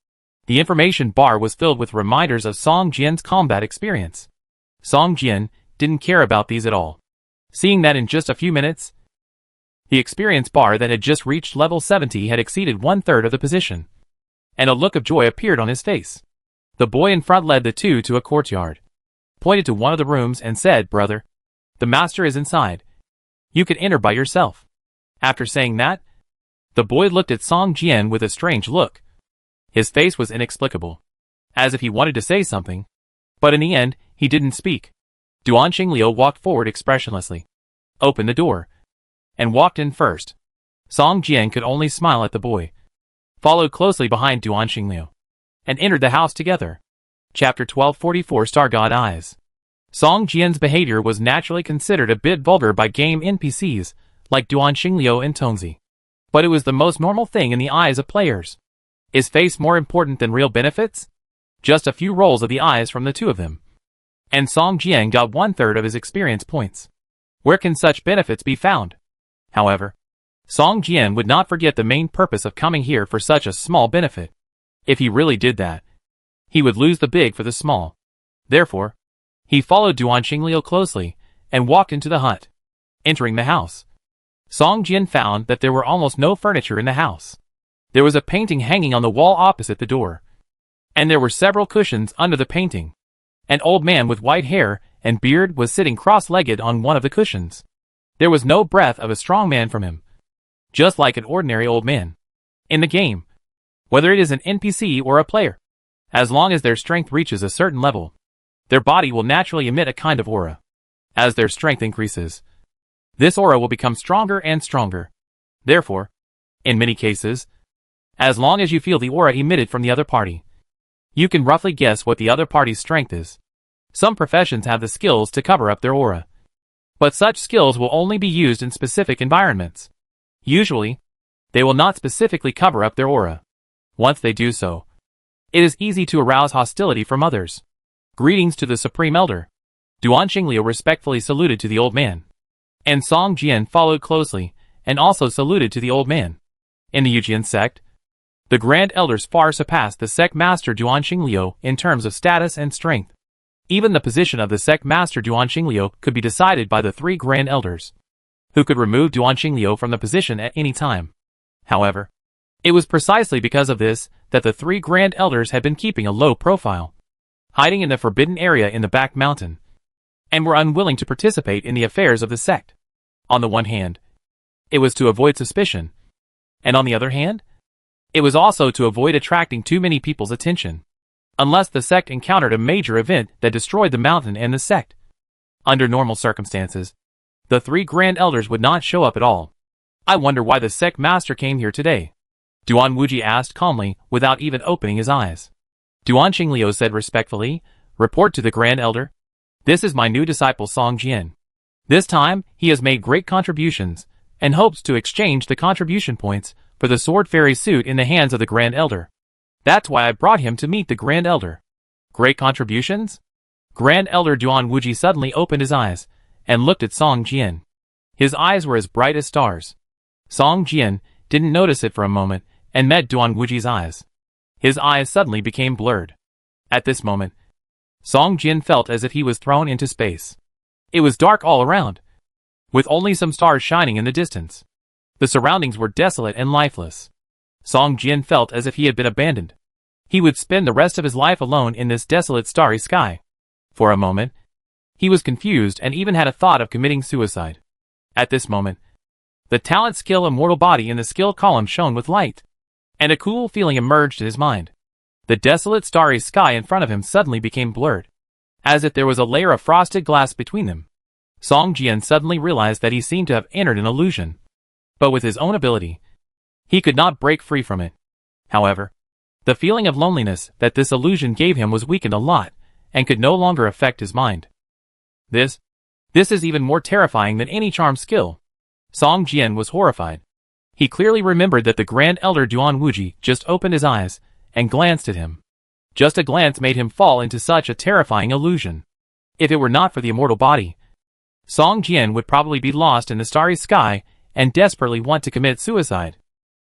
The information bar was filled with reminders of Song Jian's combat experience. Song Jian didn't care about these at all. Seeing that in just a few minutes, the experience bar that had just reached level 70 had exceeded 1/3 of the position, and a look of joy appeared on his face. The boy in front led the two to a courtyard, pointed to one of the rooms and said, "Brother, the master is inside. You can enter by yourself." After saying that, the boy looked at Song Jian with a strange look. His face was inexplicable, as if he wanted to say something, but in the end, he didn't speak. Duan Xingliu walked forward expressionlessly, opened the door, and walked in first. Song Jian could only smile at the boy, followed closely behind Duan Xingliu, and entered the house together. Chapter 1244 Star God Eyes. Song Jian's behavior was naturally considered a bit vulgar by game NPCs like Duan Xingliu and Tongzi, but it was the most normal thing in the eyes of players. Is face more important than real benefits? Just a few rolls of the eyes from the two of them, and Song Jian got 1/3 of his experience points. Where can such benefits be found? However, Song Jian would not forget the main purpose of coming here for such a small benefit. If he really did that, he would lose the big for the small. Therefore, he followed Duan Xingliu closely and walked into the hut. Entering the house, Song Jian found that there were almost no furniture in the house. There was a painting hanging on the wall opposite the door, and there were several cushions under the painting. An old man with white hair and beard was sitting cross-legged on one of the cushions. There was no breath of a strong man from him, just like an ordinary old man. In the game, whether it is an NPC or a player, as long as their strength reaches a certain level, their body will naturally emit a kind of aura. As their strength increases, this aura will become stronger and stronger. Therefore, in many cases, as long as you feel the aura emitted from the other party, you can roughly guess what the other party's strength is. Some professions have the skills to cover up their aura, but such skills will only be used in specific environments. Usually, they will not specifically cover up their aura. Once they do so, it is easy to arouse hostility from others. Greetings to the Supreme Elder. Duan Xingliu respectfully saluted to the old man, and Song Jian followed closely and also saluted to the old man. In the Yujin sect, the Grand Elders far surpassed the sect master Duan Xingliu in terms of status and strength. Even the position of the sect master Duan Xingliu could be decided by the 3 Grand Elders, who could remove Duan Xingliu from the position at any time. However, it was precisely because of this that the 3 Grand Elders had been keeping a low profile, hiding in the forbidden area in the back mountain, and were unwilling to participate in the affairs of the sect. On the one hand, it was to avoid suspicion, And on the other hand, it was also to avoid attracting too many people's attention, unless the sect encountered a major event that destroyed the mountain and the sect. Under normal circumstances, the 3 Grand Elders would not show up at all. I wonder why the sect master came here today, Duan Wuji asked calmly without even opening his eyes. Duan Qingliu said respectfully, report to the Grand Elder. This is my new disciple Song Jian. This time, he has made great contributions, and hopes to exchange the contribution points for the Sword Fairy suit in the hands of the Grand Elder. That's why I brought him to meet the Grand Elder. Great contributions? Grand Elder Duan Wuji suddenly opened his eyes, and looked at Song Jian. His eyes were as bright as stars. Song Jian didn't notice it for a moment, and met Duan Wuji's eyes. His eyes suddenly became blurred. At this moment, Song Jian felt as if he was thrown into space. It was dark all around, with only some stars shining in the distance. The surroundings were desolate and lifeless. Song Jian felt as if he had been abandoned. He would spend the rest of his life alone in this desolate starry sky. For a moment, he was confused and even had a thought of committing suicide. At this moment, the talent skill immortal body in the skill column shone with light, and a cool feeling emerged in his mind. The desolate starry sky in front of him suddenly became blurred, as if there was a layer of frosted glass between them. Song Jian suddenly realized that he seemed to have entered an illusion, but with his own ability, he could not break free from it. However, the feeling of loneliness that this illusion gave him was weakened a lot, and could no longer affect his mind. This is even more terrifying than any charm skill. Song Jian was horrified. He clearly remembered that the Grand Elder Duan Wuji just opened his eyes and glanced at him. Just a glance made him fall into such a terrifying illusion. If it were not for the immortal body, Song Jian would probably be lost in the starry sky and desperately want to commit suicide.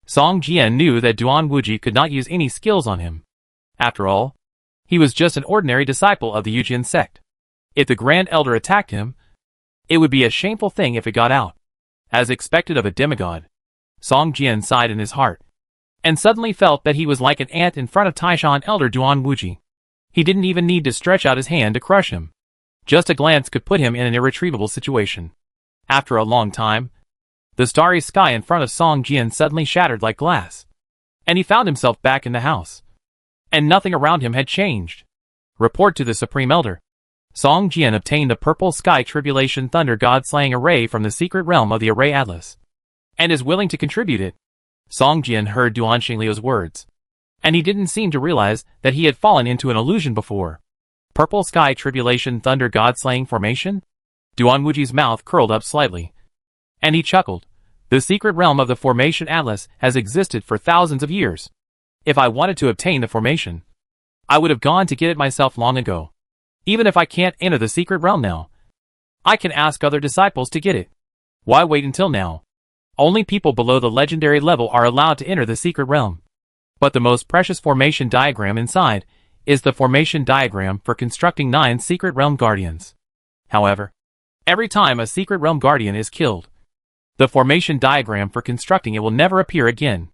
Song Jian knew that Duan Wuji could not use any skills on him. After all, he was just an ordinary disciple of the Yujian sect. If the Grand Elder attacked him, it would be a shameful thing if it got out. As expected of a demigod, Song Jian sighed in his heart, and suddenly felt that he was like an ant in front of Taishan Elder Duan Wuji. He didn't even need to stretch out his hand to crush him. Just a glance could put him in an irretrievable situation. After a long time, the starry sky in front of Song Jian suddenly shattered like glass, and he found himself back in the house. And nothing around him had changed. Report to the Supreme Elder. Song Jian obtained the Purple Sky Tribulation Thunder God Slaying Array from the secret realm of the Array Atlas, and is willing to contribute it. Song Jian heard Duan Xingliu's words, and he didn't seem to realize that he had fallen into an illusion before. Purple Sky Tribulation Thunder God Slaying Formation? Duan Wuji's mouth curled up slightly, and he chuckled. The secret realm of the Formation Atlas has existed for thousands of years. If I wanted to obtain the formation, I would have gone to get it myself long ago. Even if I can't enter the secret realm now, I can ask other disciples to get it. Why wait until now? Only people below the legendary level are allowed to enter the secret realm. But the most precious formation diagram inside is the formation diagram for constructing 9 secret realm guardians. However, every time a secret realm guardian is killed, the formation diagram for constructing it will never appear again.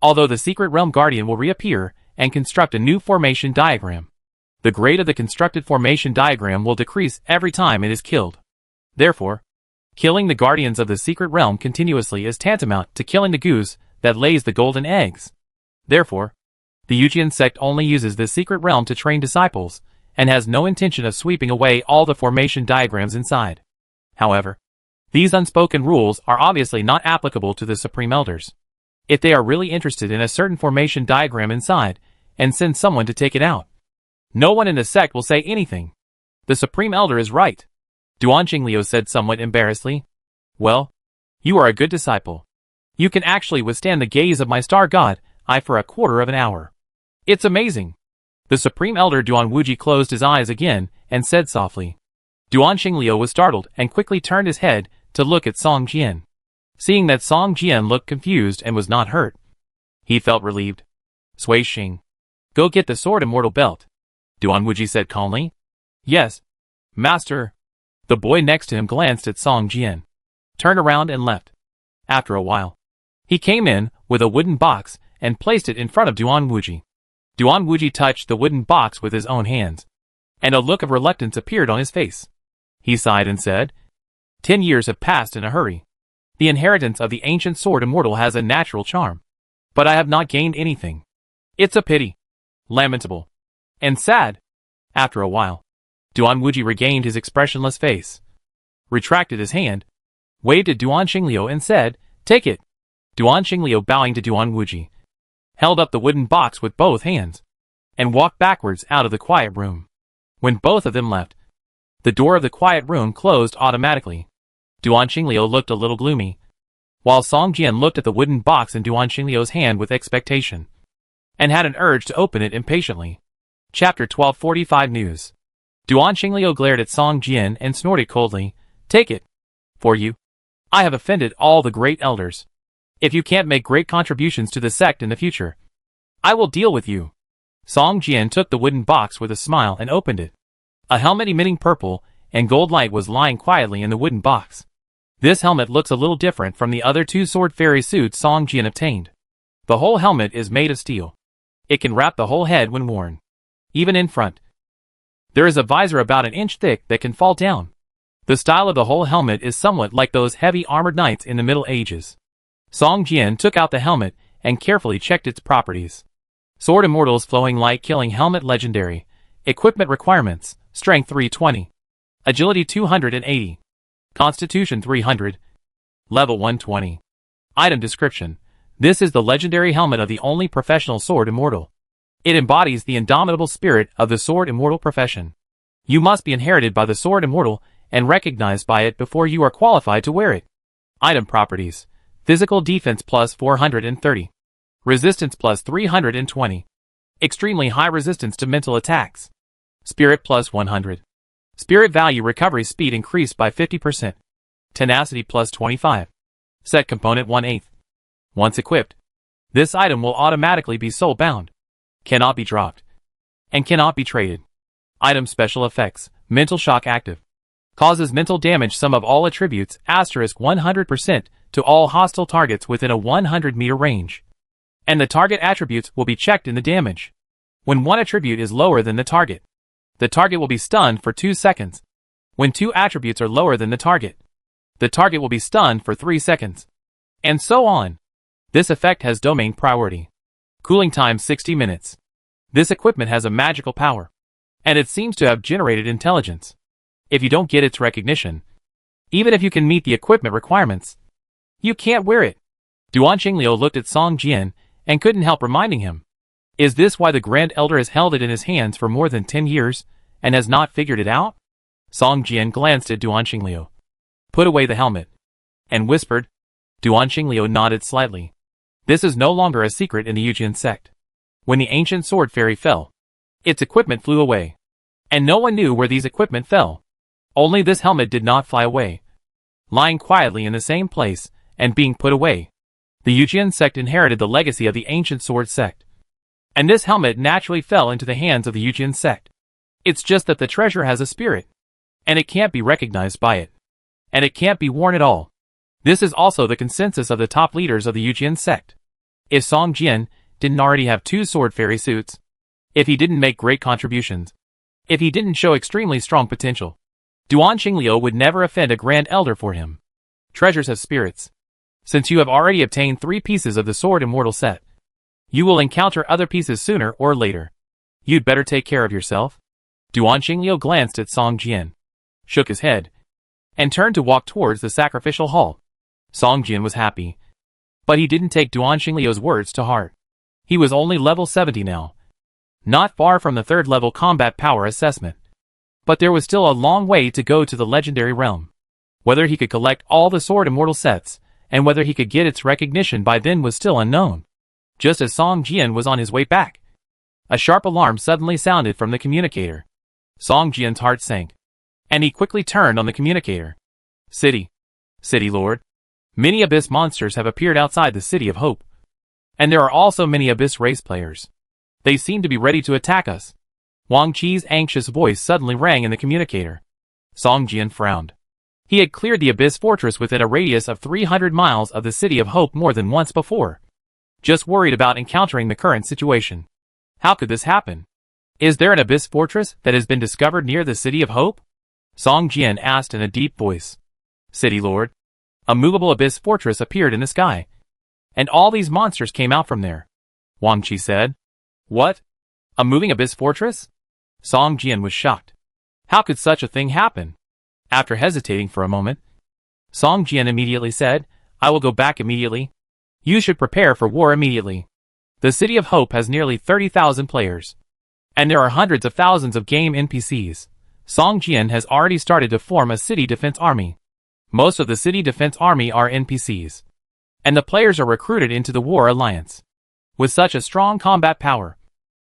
Although the secret realm guardian will reappear and construct a new formation diagram, the grade of the constructed formation diagram will decrease every time it is killed. Therefore, killing the guardians of the secret realm continuously is tantamount to killing the goose that lays the golden eggs. Therefore, the Yujian sect only uses the secret realm to train disciples, and has no intention of sweeping away all the formation diagrams inside. However, these unspoken rules are obviously not applicable to the Supreme Elders. If they are really interested in a certain formation diagram inside, and send someone to take it out, no one in the sect will say anything. The Supreme Elder is right, Duan Qingliu said somewhat embarrassedly. Well, you are a good disciple. You can actually withstand the gaze of my star god, I for a quarter of an hour. It's amazing. The Supreme Elder Duan Wuji closed his eyes again, and said softly. Duan Qingliu was startled and quickly turned his head to look at Song Jian. Seeing that Song Jian looked confused and was not hurt, he felt relieved. Sui Xing, go get the sword immortal belt, Duan Wuji said calmly. Yes, master. The boy next to him glanced at Song Jian, turned around and left. After a while, he came in with a wooden box and placed it in front of Duan Wuji. Duan Wuji touched the wooden box with his own hands, and a look of reluctance appeared on his face. He sighed and said, 10 years have passed in a hurry. The inheritance of the ancient sword immortal has a natural charm. But I have not gained anything. It's a pity. Lamentable. And sad. After a while, Duan Wuji regained his expressionless face, retracted his hand, waved at Duan Xingliu and said, "Take it." Duan Xingliu, bowing to Duan Wuji, held up the wooden box with both hands, and walked backwards out of the quiet room. When both of them left, the door of the quiet room closed automatically. Duan Xingliu looked a little gloomy, while Song Jian looked at the wooden box in Duan Xingliu's hand with expectation, and had an urge to open it impatiently. Chapter 1245 News. Duan Xingliu glared at Song Jian and snorted coldly, "Take it. For you. I have offended all the great elders. If you can't make great contributions to the sect in the future, I will deal with you." Song Jian took the wooden box with a smile and opened it. A helmet emitting purple and gold light was lying quietly in the wooden box. This helmet looks a little different from the other two sword fairy suits Song Jian obtained. The whole helmet is made of steel. It can wrap the whole head when worn, even in front. There is a visor about an inch thick that can fall down. The style of the whole helmet is somewhat like those heavy armored knights in the Middle Ages. Song Jian took out the helmet and carefully checked its properties. Sword Immortal's flowing light killing helmet legendary. Equipment requirements: Strength 320. Agility 280. Constitution 300. Level 120. Item description: this is the legendary helmet of the only professional Sword Immortal. It embodies the indomitable spirit of the Sword Immortal profession. You must be inherited by the Sword Immortal and recognized by it before you are qualified to wear it. Item properties: Physical defense plus 430. Resistance plus 320. Extremely high resistance to mental attacks. Spirit plus 100. Spirit value recovery speed increased by 50%. Tenacity plus 25. Set component 1/8. Once equipped, this item will automatically be soul-bound, cannot be dropped, and cannot be traded. Item special effects: Mental shock active. Causes mental damage sum of all attributes *100% to all hostile targets within a 100-meter range. And the target attributes will be checked in the damage. When one attribute is lower than the target will be stunned for 2 seconds. When two attributes are lower than the target will be stunned for 3 seconds. And so on. This effect has domain priority. Cooling time 60 minutes. This equipment has a magical power, and it seems to have generated intelligence. If you don't get its recognition, even if you can meet the equipment requirements, you can't wear it. Duan Xingliu looked at Song Jian and couldn't help reminding him. Is this why the Grand Elder has held it in his hands for more than 10 years and has not figured it out? Song Jian glanced at Duan Xingliu, put away the helmet, and whispered. Duan Xingliu nodded slightly. This is no longer a secret in the Yujian sect. When the ancient sword fairy fell, its equipment flew away, and no one knew where these equipment fell. Only this helmet did not fly away, lying quietly in the same place and being put away. The Yujian sect inherited the legacy of the ancient sword sect, and this helmet naturally fell into the hands of the Yujian sect. It's just that the treasure has a spirit, and it can't be recognized by it, and it can't be worn at all. This is also the consensus of the top leaders of the Yujian sect. If Song Jian didn't already have 2 sword fairy suits, if he didn't make great contributions, if he didn't show extremely strong potential, Duan Xingliu would never offend a Grand Elder for him. Treasures have spirits. Since you have already obtained 3 pieces of the Sword Immortal set, you will encounter other pieces sooner or later. You'd better take care of yourself. Duan Xingliu glanced at Song Jian, shook his head, and turned to walk towards the sacrificial hall. Song Jian was happy, but he didn't take Duan Xingliu's words to heart. He was only level 70 now, not far from the 3rd level combat power assessment. But there was still a long way to go to the legendary realm. Whether he could collect all the Sword Immortal sets, and whether he could get its recognition by then was still unknown. Just as Song Jian was on his way back, a sharp alarm suddenly sounded from the communicator. Song Jian's heart sank, and he quickly turned on the communicator. City Lord. Many Abyss monsters have appeared outside the City of Hope. And there are also many Abyss race players. They seem to be ready to attack us. Wang Qi's anxious voice suddenly rang in the communicator. Song Jian frowned. He had cleared the Abyss fortress within a radius of 300 miles of the City of Hope more than once before. Just worried about encountering the current situation. How could this happen? Is there an Abyss fortress that has been discovered near the City of Hope? Song Jian asked in a deep voice. City Lord. A movable abyss fortress appeared in the sky. And all these monsters came out from there. Wang Qi said. What? A moving abyss fortress? Song Jian was shocked. How could such a thing happen? After hesitating for a moment, Song Jian immediately said, I will go back immediately. You should prepare for war immediately. The City of Hope has nearly 30,000 players. And there are hundreds of thousands of game NPCs. Song Jian has already started to form a city defense army. Most of the city defense army are NPCs. And the players are recruited into the war alliance. With such a strong combat power,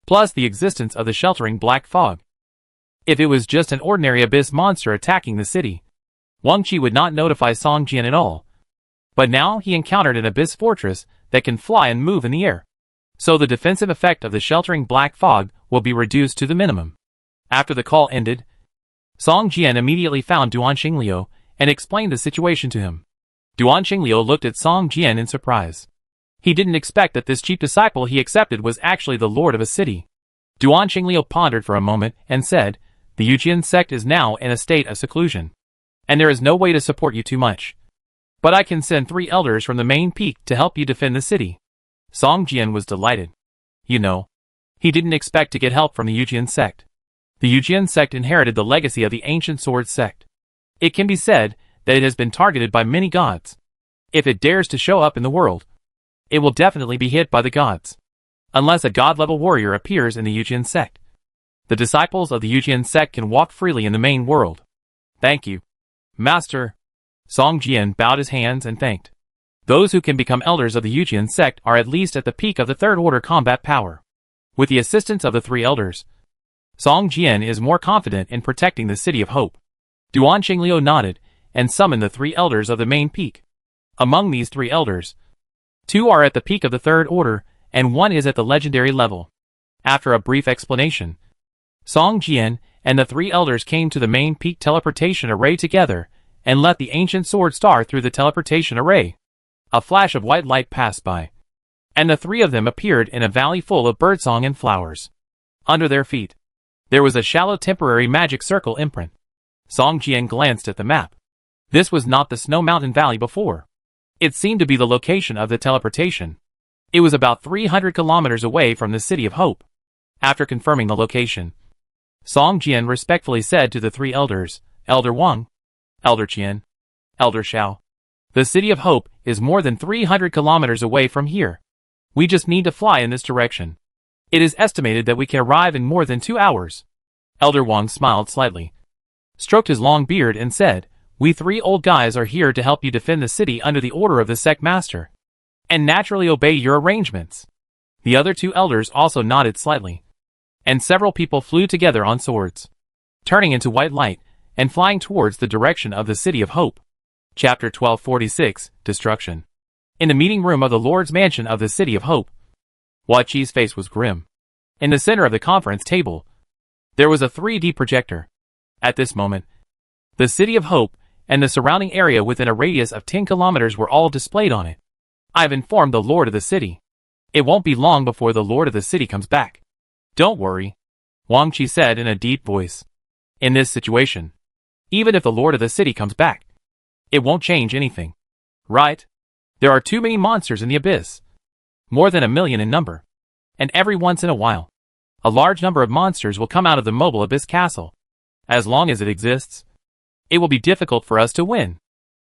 plus the existence of the sheltering black fog. If it was just an ordinary abyss monster attacking the city, Wang Qi would not notify Song Jian at all. But now he encountered an abyss fortress that can fly and move in the air. So the defensive effect of the sheltering black fog will be reduced to the minimum. After the call ended, Song Jian immediately found Duan Xingliu and explained the situation to him. Duan Xingliu looked at Song Jian in surprise. He didn't expect that this cheap disciple he accepted was actually the lord of a city. Duan Xingliu pondered for a moment and said, the Yujian sect is now in a state of seclusion. And there is no way to support you too much. But I can send 3 elders from the main peak to help you defend the city. Song Jian was delighted. You know, he didn't expect to get help from the Yujian sect. The Yujian sect inherited the legacy of the ancient sword sect. It can be said that it has been targeted by many gods. If it dares to show up in the world, it will definitely be hit by the gods. Unless a god-level warrior appears in the Yujian sect. The disciples of the Yujian sect can walk freely in the main world. Thank you, Master. Song Jian bowed his hands and thanked. Those who can become elders of the Yujian sect are at least at the peak of the third order combat power. With the assistance of the 3 elders, Song Jian is more confident in protecting the City of Hope. Duan Xingliu nodded and summoned the 3 elders of the main peak. Among these 3 elders, 2 are at the peak of the third order and 1 is at the legendary level. After a brief explanation, Song Jian and the 3 elders came to the main peak teleportation array together and let the ancient sword star through the teleportation array. A flash of white light passed by, and the 3 of them appeared in a valley full of birdsong and flowers. Under their feet, there was a shallow temporary magic circle imprint. Song Jian glanced at the map. This was not the Snow Mountain Valley before. It seemed to be the location of the teleportation. It was about 300 kilometers away from the City of Hope. After confirming the location, Song Jian respectfully said to the 3 elders, Elder Wang, Elder Qian, Elder Xiao, the City of Hope is more than 300 kilometers away from here. We just need to fly in this direction. It is estimated that we can arrive in more than 2 hours. Elder Wang smiled slightly, stroked his long beard and said, we 3 old guys are here to help you defend the city under the order of the sect master, and naturally obey your arrangements. The other 2 elders also nodded slightly, and several people flew together on swords, turning into white light and flying towards the direction of the City of Hope. Chapter 1246, Destruction. In the meeting room of the Lord's Mansion of the City of Hope, Hua Qi's face was grim. In the center of the conference table, there was a 3D projector. At this moment, the City of Hope and the surrounding area within a radius of 10 kilometers were all displayed on it. I have informed the Lord of the City. It won't be long before the Lord of the City comes back. Don't worry, Wang Qi said in a deep voice. In this situation, even if the Lord of the City comes back, it won't change anything. Right? There are too many monsters in the abyss. More than 1 million in number. And every once in a while, a large number of monsters will come out of the mobile abyss castle. As long as it exists, it will be difficult for us to win.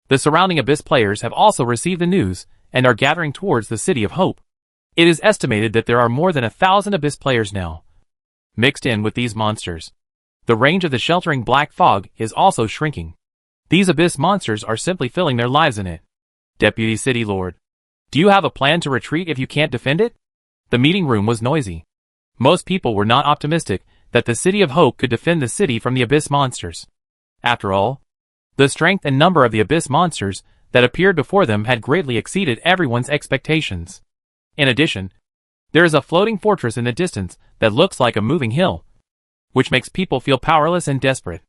The surrounding abyss players have also received the news and are gathering towards the City of Hope. It is estimated that there are more than 1,000 abyss players now. Mixed in with these monsters, the range of the sheltering black fog is also shrinking. These abyss monsters are simply filling their lives in it. Deputy City Lord, do you have a plan to retreat if you can't defend it? The meeting room was noisy. Most people were not optimistic that the City of Hope could defend the city from the abyss monsters. After all, the strength and number of the abyss monsters that appeared before them had greatly exceeded everyone's expectations. In addition, there is a floating fortress in the distance that looks like a moving hill, which makes people feel powerless and desperate.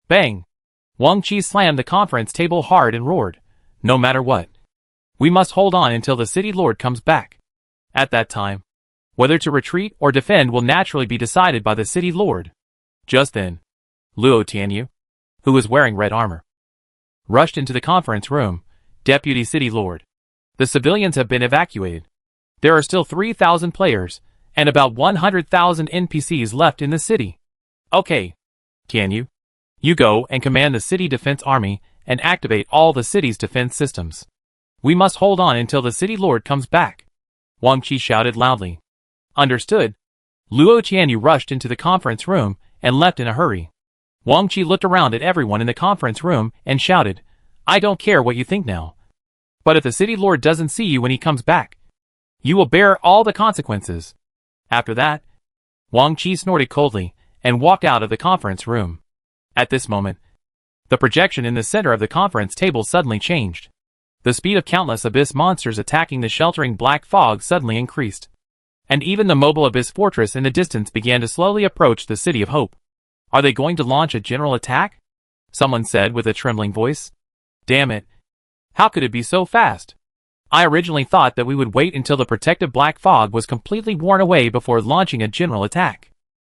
Bang! Wang Qi slammed the conference table hard and roared, no matter what, we must hold on until the City Lord comes back. At that time, whether to retreat or defend will naturally be decided by the City Lord. Just then, Luo Tianyu, who was wearing red armor, rushed into the conference room, Deputy City Lord. The civilians have been evacuated. There are still 3,000 players, and about 100,000 NPCs left in the city. Okay. Can you? You go and command the city defense army and activate all the city's defense systems. We must hold on until the city lord comes back. Wang Qi shouted loudly. Understood. Luo Qianyu rushed into the conference room and left in a hurry. Wang Qi looked around at everyone in the conference room and shouted, I don't care what you think now. But if the city lord doesn't see you when he comes back, you will bear all the consequences. After that, Wang Qi snorted coldly and walked out of the conference room. At this moment, the projection in the center of the conference table suddenly changed. The speed of countless abyss monsters attacking the sheltering black fog suddenly increased. And even the mobile abyss fortress in the distance began to slowly approach the City of Hope. Are they going to launch a general attack? Someone said with a trembling voice. Damn it. How could it be so fast? I originally thought that we would wait until the protective black fog was completely worn away before launching a general attack.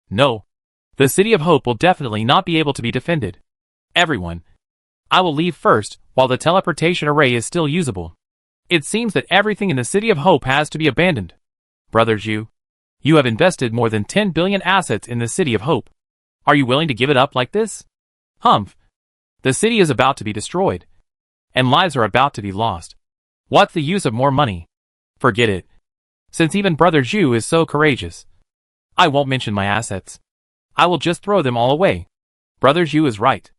No. The City of Hope will definitely not be able to be defended. Everyone. I will leave first, while the teleportation array is still usable. It seems that everything in the City of Hope has to be abandoned. Brother Zhu, you have invested more than 10 billion assets in the City of Hope. Are you willing to give it up like this? Humph. The city is about to be destroyed. And lives are about to be lost. What's the use of more money? Forget it. Since even Brother Zhu is so courageous. I won't mention my assets. I will just throw them all away. Brother Zhu is right.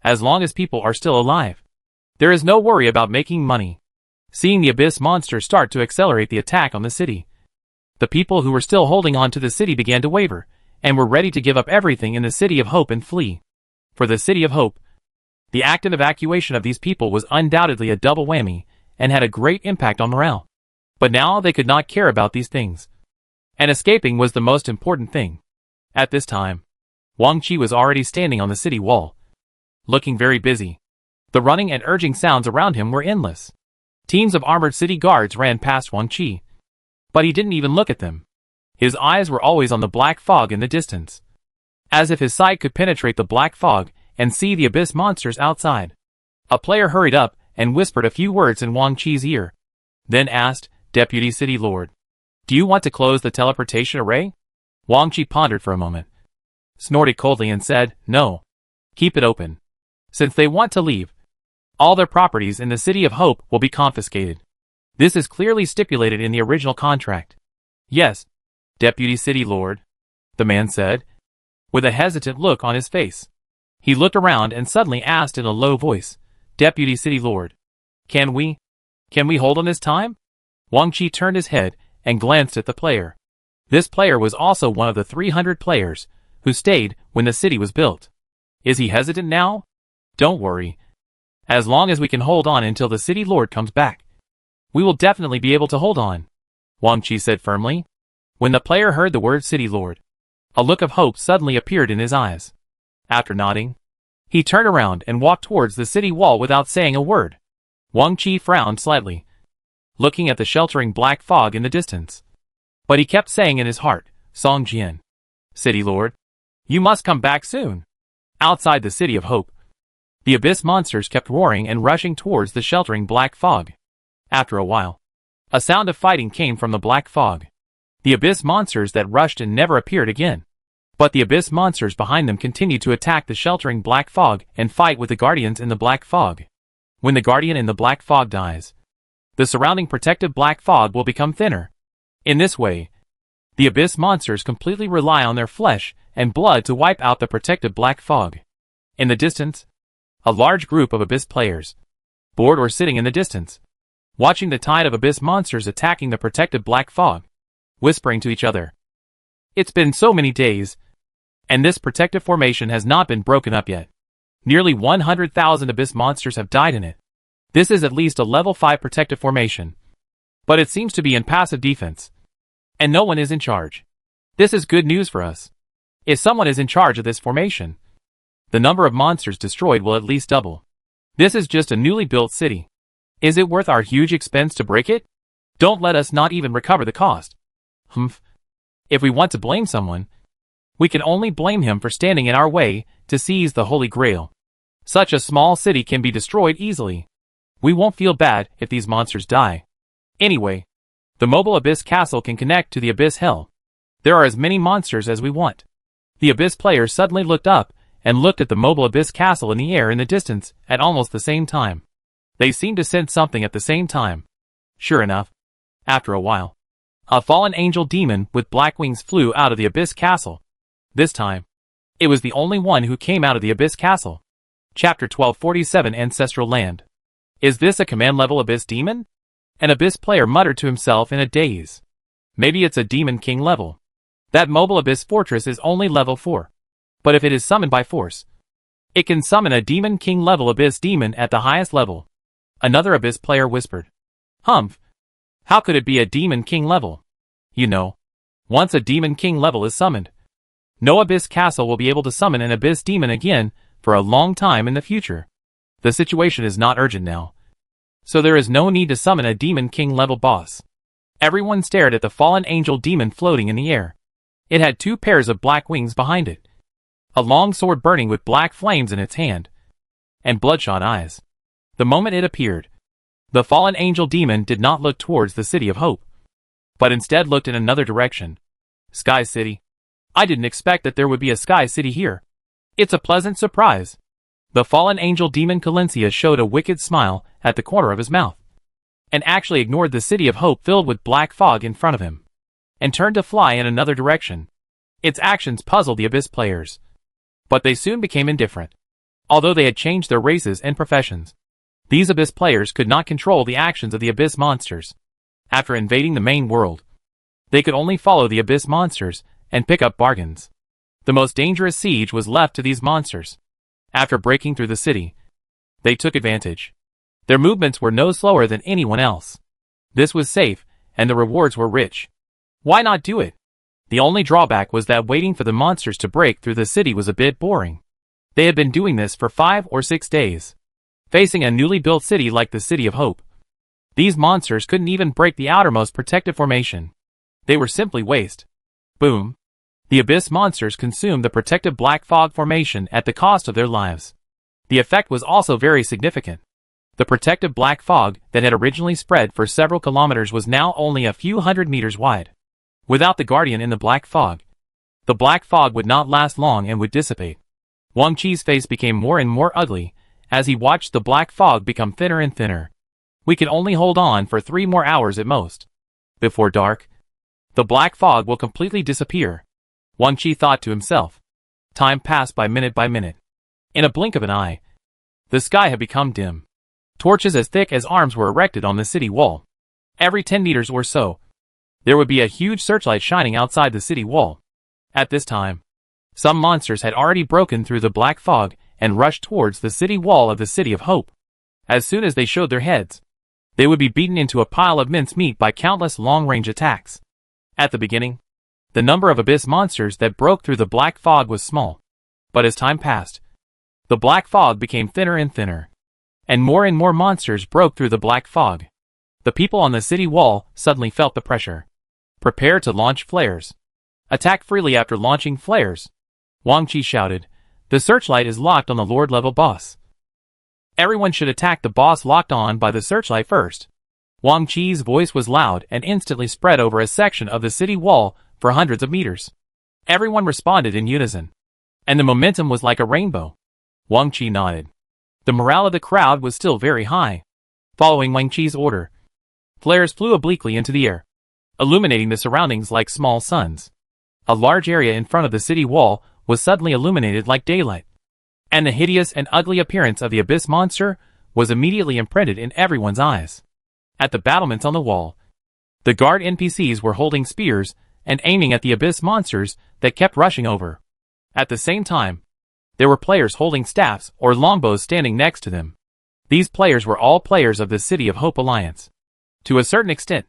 As long as people are still alive, there is no worry about making money. Seeing the abyss monster start to accelerate the attack on the city, the people who were still holding on to the city began to waver, and were ready to give up everything in the City of Hope and flee. For the City of Hope, the active evacuation of these people was undoubtedly a double whammy, and had a great impact on morale. But now they could not care about these things. And escaping was the most important thing. At this time, Wang Qi was already standing on the city wall, looking very busy. The running and urging sounds around him were endless. Teams of armored city guards ran past Wang Qi, but he didn't even look at them. His eyes were always on the black fog in the distance, as if his sight could penetrate the black fog and see the abyss monsters outside. A player hurried up and whispered a few words in Wang Qi's ear, then asked, Deputy City Lord, do you want to close the teleportation array? Wang Qi pondered for a moment, snorted coldly and said, no. Keep it open. Since they want to leave, all their properties in the City of Hope will be confiscated. This is clearly stipulated in the original contract. Yes, Deputy City Lord, the man said, with a hesitant look on his face. He looked around and suddenly asked in a low voice, Deputy City Lord, can we hold on this time? Wang Qi turned his head and glanced at the player. This player was also one of the 300 players who stayed when the city was built. Is he hesitant now? Don't worry. As long as we can hold on until the City Lord comes back, we will definitely be able to hold on, Wang Qi said firmly. When the player heard the word City Lord, a look of hope suddenly appeared in his eyes. After nodding, he turned around and walked towards the city wall without saying a word. Wang Qi frowned slightly, looking at the sheltering black fog in the distance. But he kept saying in his heart, Song Jian, City Lord, you must come back soon. Outside the City of Hope, the abyss monsters kept roaring and rushing towards the sheltering black fog. After a while, a sound of fighting came from the black fog. The abyss monsters that rushed and never appeared again. But the abyss monsters behind them continued to attack the sheltering black fog and fight with the guardians in the black fog. When the guardian in the black fog dies, the surrounding protective black fog will become thinner. In this way, the abyss monsters completely rely on their flesh and blood to wipe out the protective black fog. In the distance, a large group of abyss players, bored or sitting in the distance, watching the tide of abyss monsters attacking the protective black fog, whispering to each other. It's been so many days, and this protective formation has not been broken up yet. Nearly 100,000 abyss monsters have died in it. This is at least a level 5 protective formation, but it seems to be in passive defense, and no one is in charge. This is good news for us. If someone is in charge of this formation, the number of monsters destroyed will at least double. This is just a newly built city. Is it worth our huge expense to break it? Don't let us not even recover the cost. Humph. If we want to blame someone, we can only blame him for standing in our way to seize the Holy Grail. Such a small city can be destroyed easily. We won't feel bad if these monsters die. Anyway, the mobile Abyss Castle can connect to the Abyss Hell. There are as many monsters as we want. The Abyss players suddenly looked up and looked at the mobile Abyss Castle in the air in the distance at almost the same time. They seemed to sense something at the same time. Sure enough, after a while, a fallen angel demon with black wings flew out of the Abyss Castle. This time, it was the only one who came out of the Abyss Castle. Chapter 1247 Ancestral Land. Is this a command-level Abyss demon? An Abyss player muttered to himself in a daze. Maybe it's a Demon King level. That mobile Abyss fortress is only level 4. But if it is summoned by force, it can summon a Demon King level Abyss demon at the highest level. Another Abyss player whispered. Humph. How could it be a Demon King level? You know, once a Demon King level is summoned, no Abyss Castle will be able to summon an Abyss demon again for a long time in the future. The situation is not urgent now, so there is no need to summon a Demon King level boss. Everyone stared at the fallen angel demon floating in the air. It had 2 pairs of black wings behind it, a long sword burning with black flames in its hand, and bloodshot eyes. The moment it appeared, the fallen angel demon did not look towards the City of Hope, but instead looked in another direction. Sky City. I didn't expect that there would be a Sky City here. It's a pleasant surprise. The fallen angel demon Calencia showed a wicked smile at the corner of his mouth, and actually ignored the City of Hope filled with black fog in front of him, and turned to fly in another direction. Its actions puzzled the Abyss players, but they soon became indifferent. Although they had changed their races and professions, these Abyss players could not control the actions of the Abyss monsters. After invading the main world, they could only follow the Abyss monsters and pick up bargains. The most dangerous siege was left to these monsters. After breaking through the city, they took advantage. Their movements were no slower than anyone else. This was safe, and the rewards were rich. Why not do it? The only drawback was that waiting for the monsters to break through the city was a bit boring. They had been doing this for 5 or 6 days, facing a newly built city like the City of Hope. These monsters couldn't even break the outermost protective formation. They were simply waste. Boom. The Abyss monsters consumed the protective black fog formation at the cost of their lives. The effect was also very significant. The protective black fog that had originally spread for several kilometers was now only a few hundred meters wide. Without the Guardian in the black fog, the black fog would not last long and would dissipate. Wang Chi's face became more and more ugly as he watched the black fog become thinner and thinner. We can only hold on for 3 more hours at most. Before dark, the black fog will completely disappear, Wang Chi thought to himself. Time passed by minute. In a blink of an eye, the sky had become dim. Torches as thick as arms were erected on the city wall. Every 10 meters or so, there would be a huge searchlight shining outside the city wall. At this time, some monsters had already broken through the black fog and rushed towards the city wall of the City of Hope. As soon as they showed their heads, they would be beaten into a pile of mincemeat by countless long-range attacks. At the beginning, the number of Abyss monsters that broke through the black fog was small. But as time passed, the black fog became thinner and thinner, and more monsters broke through the black fog. The people on the city wall suddenly felt the pressure. Prepare to launch flares. Attack freely after launching flares. Wang Chi shouted. The searchlight is locked on the Lord-level boss. Everyone should attack the boss locked on by the searchlight first. Wang Chi's voice was loud and instantly spread over a section of the city wall for hundreds of meters. Everyone responded in unison, and the momentum was like a rainbow. Wang Chi nodded. The morale of the crowd was still very high. Following Wang Chi's order, flares flew obliquely into the air, illuminating the surroundings like small suns. A large area in front of the city wall was suddenly illuminated like daylight, and the hideous and ugly appearance of the Abyss monster was immediately imprinted in everyone's eyes. At the battlements on the wall, the guard NPCs were holding spears and aiming at the Abyss monsters that kept rushing over. At the same time, there were players holding staffs or longbows standing next to them. These players were all players of the City of Hope Alliance. To a certain extent,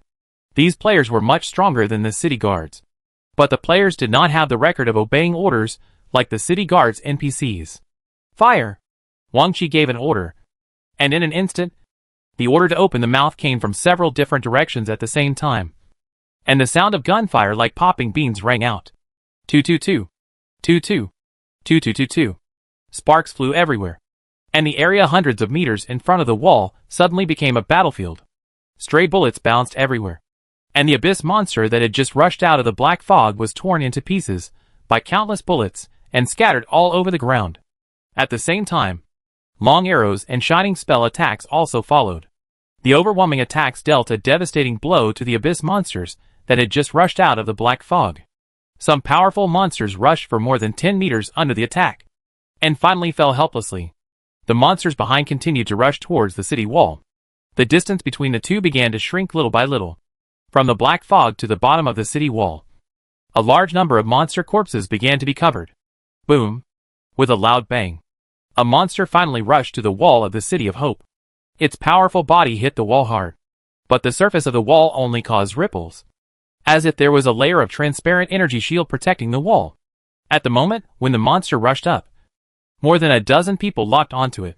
these players were much stronger than the city guards. But the players did not have the record of obeying orders like the city guards NPCs. Fire! Wang Chi gave an order, and in an instant, the order to open the mouth came from several different directions at the same time, and the sound of gunfire like popping beans rang out. 222. 22. 2222. Sparks flew everywhere. and the area hundreds of meters in front of the wall suddenly became a battlefield. Stray bullets bounced everywhere, and the abyss monster that had just rushed out of the black fog was torn into pieces by countless bullets and scattered all over the ground. At the same time, long arrows and shining spell attacks also followed. The overwhelming attacks dealt a devastating blow to the abyss monsters that had just rushed out of the black fog. Some powerful monsters rushed for more than 10 meters under the attack, and finally fell helplessly. The monsters behind continued to rush towards the city wall. The distance between the two began to shrink little by little. From the black fog to the bottom of the city wall, a large number of monster corpses began to be covered. Boom! With a loud bang, a monster finally rushed to the wall of the City of Hope. Its powerful body hit the wall hard, but the surface of the wall only caused ripples, as if there was a layer of transparent energy shield protecting the wall. At the moment when the monster rushed up, more than a dozen people locked onto it.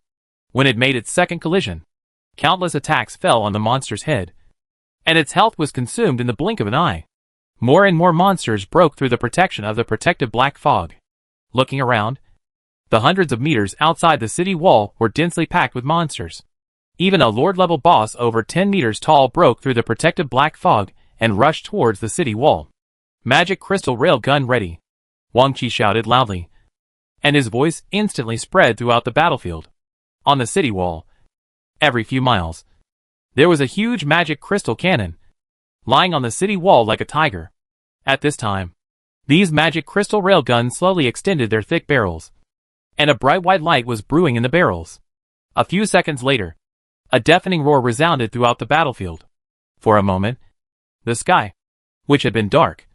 When it made its second collision, countless attacks fell on the monster's head, and its health was consumed in the blink of an eye. More and more monsters broke through the protection of the protective black fog. Looking around, the hundreds of meters outside the city wall were densely packed with monsters. Even a lord-level boss over 10 meters tall broke through the protective black fog and rushed towards the city wall. Magic crystal rail gun ready, Wang Qi shouted loudly, and his voice instantly spread throughout the battlefield. On the city wall, every few miles, there was a huge magic crystal cannon, lying on the city wall like a tiger. At this time, these magic crystal railguns slowly extended their thick barrels, and a bright white light was brewing in the barrels. A few seconds later, a deafening roar resounded throughout the battlefield. For a moment, the sky, which had been dark,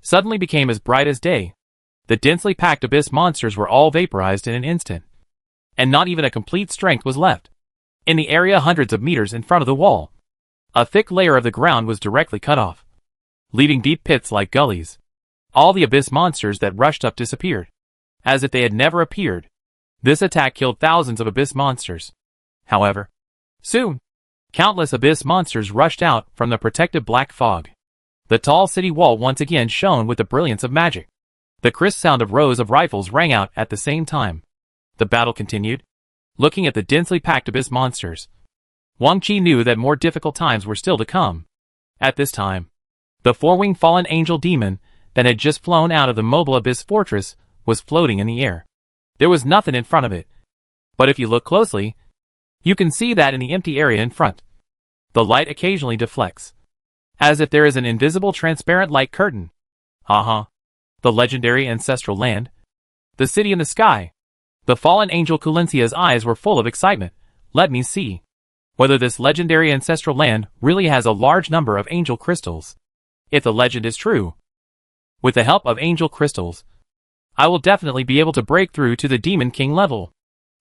suddenly became as bright as day. The densely packed abyss monsters were all vaporized in an instant, and not even a complete strength was left. In the area hundreds of meters in front of the wall, a thick layer of the ground was directly cut off, leaving deep pits like gullies. All the abyss monsters that rushed up disappeared, as if they had never appeared. This attack killed thousands of abyss monsters. However, soon, countless abyss monsters rushed out from the protective black fog. The tall city wall once again shone with the brilliance of magic. The crisp sound of rows of rifles rang out at the same time. The battle continued. Looking at the densely packed abyss monsters, Wang Qi knew that more difficult times were still to come. At this time, the four-winged fallen angel demon that had just flown out of the mobile abyss fortress was floating in the air. There was nothing in front of it, but if you look closely, you can see that in the empty area in front, the light occasionally deflects, as if there is an invisible transparent light curtain. The legendary ancestral land, the city in the sky. The fallen angel Kulencia's eyes were full of excitement. Let me see whether this legendary ancestral land really has a large number of angel crystals. If the legend is true, with the help of angel crystals, I will definitely be able to break through to the Demon King level.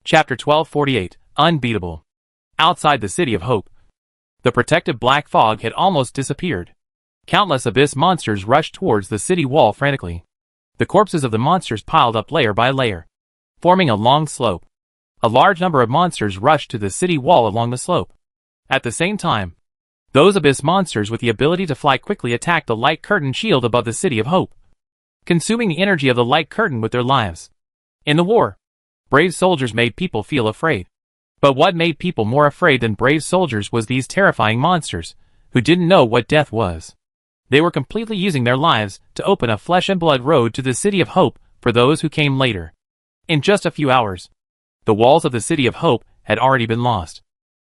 Chapter 1248, Unbeatable. Outside the City of Hope, the protective black fog had almost disappeared. Countless abyss monsters rushed towards the city wall frantically. The corpses of the monsters piled up layer by layer, forming a long slope. A large number of monsters rushed to the city wall along the slope. At the same time, those abyss monsters with the ability to fly quickly attacked the light curtain shield above the City of Hope, consuming the energy of the light curtain with their lives. In the war, brave soldiers made people feel afraid. But what made people more afraid than brave soldiers was these terrifying monsters, who didn't know what death was. They were completely using their lives to open a flesh and blood road to the City of Hope for those who came later. In just a few hours, the walls of the City of Hope had already been lost.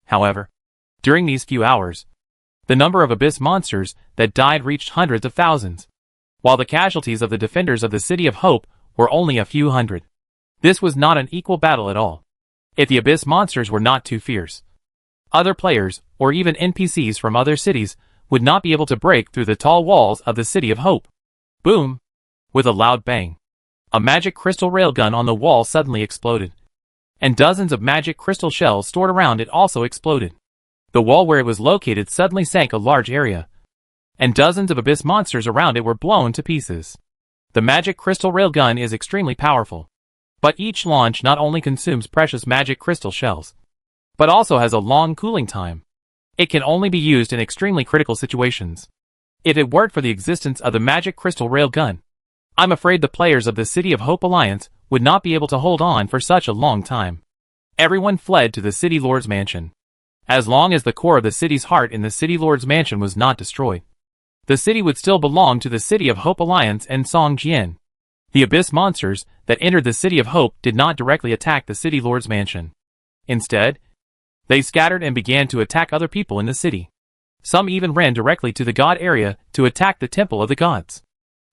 However, during these few hours, the number of abyss monsters that died reached hundreds of thousands, while the casualties of the defenders of the City of Hope were only a few hundred. This was not an equal battle at all. If the abyss monsters were not too fierce, other players, or even NPCs from other cities, would not be able to break through the tall walls of the City of Hope. Boom! With a loud bang, a magic crystal railgun on the wall suddenly exploded, and dozens of magic crystal shells stored around it also exploded. The wall where it was located suddenly sank a large area, and dozens of abyss monsters around it were blown to pieces. The magic crystal railgun is extremely powerful, but each launch not only consumes precious magic crystal shells, but also has a long cooling time. It can only be used in extremely critical situations. If it weren't for the existence of the magic crystal railgun, I'm afraid the players of the City of Hope Alliance would not be able to hold on for such a long time. Everyone fled to the city lord's mansion. As long as the core of the city's heart in the city lord's mansion was not destroyed, the city would still belong to the City of Hope Alliance and Song Jian. The Abyss monsters that entered the City of Hope did not directly attack the city lord's mansion. Instead, they scattered and began to attack other people in the city. Some even ran directly to the god area to attack the Temple of the Gods.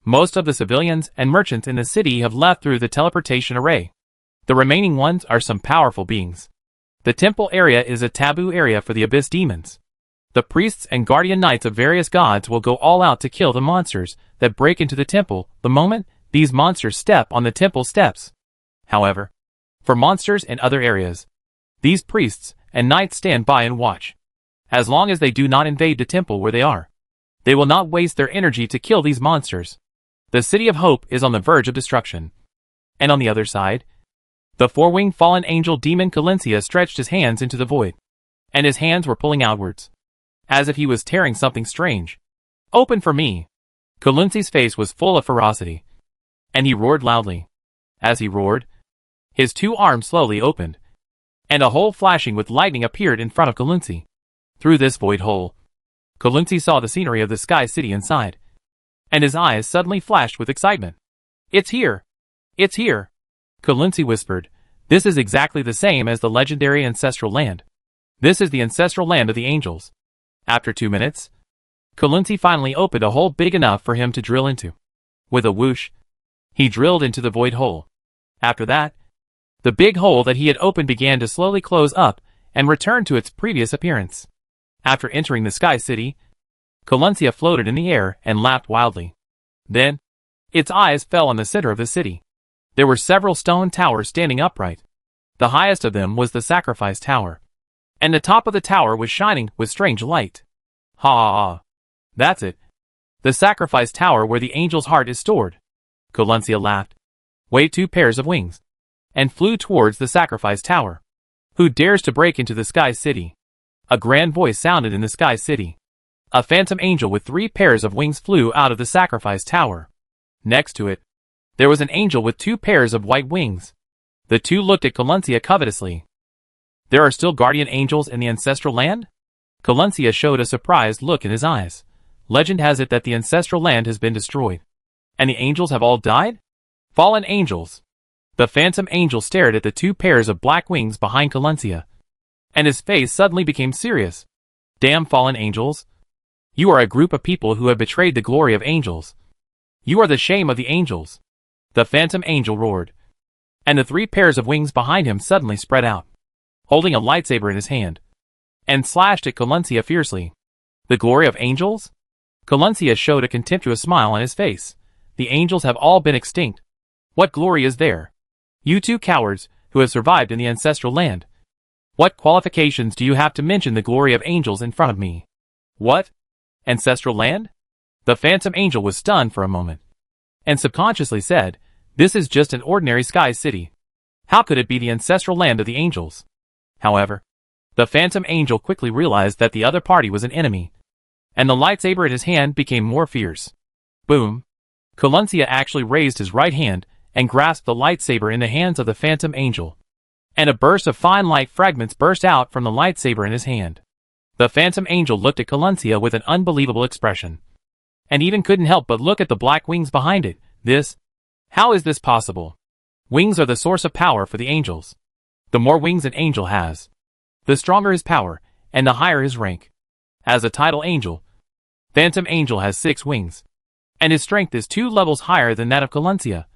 Most of the civilians and merchants in the city have left through the teleportation array. The remaining ones are some powerful beings. The temple area is a taboo area for the Abyss demons. The priests and guardian knights of various gods will go all out to kill the monsters that break into the temple the moment these monsters step on the temple steps. However, for monsters in other areas, these priests and knights stand by and watch. As long as they do not invade the temple where they are, they will not waste their energy to kill these monsters. The City of Hope is on the verge of destruction. And on the other side, the four-winged fallen angel demon Calencia stretched his hands into the void, and his hands were pulling outwards, as if he was tearing something strange. "Open for me!" Calencia's face was full of ferocity, and he roared loudly. As he roared, his two arms slowly opened, and a hole flashing with lightning appeared in front of Calencia. Through this void hole, Calencia saw the scenery of the Sky City inside, and his eyes suddenly flashed with excitement. "It's here! It's here!" Calencia whispered. "This is exactly the same as the legendary ancestral land. This is the ancestral land of the angels." After 2 minutes, Calencia finally opened a hole big enough for him to drill into. With a whoosh, he drilled into the void hole. After that, the big hole that he had opened began to slowly close up and return to its previous appearance. After entering the Sky City, Calencia floated in the air and laughed wildly. Then, its eyes fell on the center of the city. There were several stone towers standing upright. The highest of them was the Sacrifice Tower, and the top of the tower was shining with strange light. Ha ha ha. That's it. The Sacrifice Tower where the angel's heart is stored. Calencia laughed, waved 2 pairs of wings, and flew towards the Sacrifice Tower. Who dares to break into the Sky City? A grand voice sounded in the Sky City. A phantom angel with 3 pairs of wings flew out of the Sacrifice Tower. Next to it, there was an angel with 2 pairs of white wings. The two looked at Calencia covetously. "There are still guardian angels in the ancestral land?" Calencia showed a surprised look in his eyes. "Legend has it that the ancestral land has been destroyed, and the angels have all died? Fallen angels." The phantom angel stared at the 2 pairs of black wings behind Calencia, and his face suddenly became serious. "Damn fallen angels! You are a group of people who have betrayed the glory of angels. You are the shame of the angels." The phantom angel roared, and the 3 pairs of wings behind him suddenly spread out, holding a lightsaber in his hand, and slashed at Calencia fiercely. "The glory of angels?" Calencia showed a contemptuous smile on his face. "The angels have all been extinct. What glory is there? You 2 cowards who have survived in the ancestral land. What qualifications do you have to mention the glory of angels in front of me?" "What? Ancestral land?" The phantom angel was stunned for a moment, and subconsciously said, "This is just an ordinary Sky City. How could it be the ancestral land of the angels?" However, the phantom angel quickly realized that the other party was an enemy, and the lightsaber in his hand became more fierce. Boom! Calencia actually raised his right hand and grasped the lightsaber in the hands of the phantom angel, and a burst of fine light fragments burst out from the lightsaber in his hand. The phantom angel looked at Calencia with an unbelievable expression, and even couldn't help but look at the black wings behind it. How is this possible? Wings are the source of power for the angels. The more wings an angel has, the stronger his power, and the higher his rank. As a title angel, Phantom Angel has 6 wings, and his strength is 2 levels higher than that of Calencia,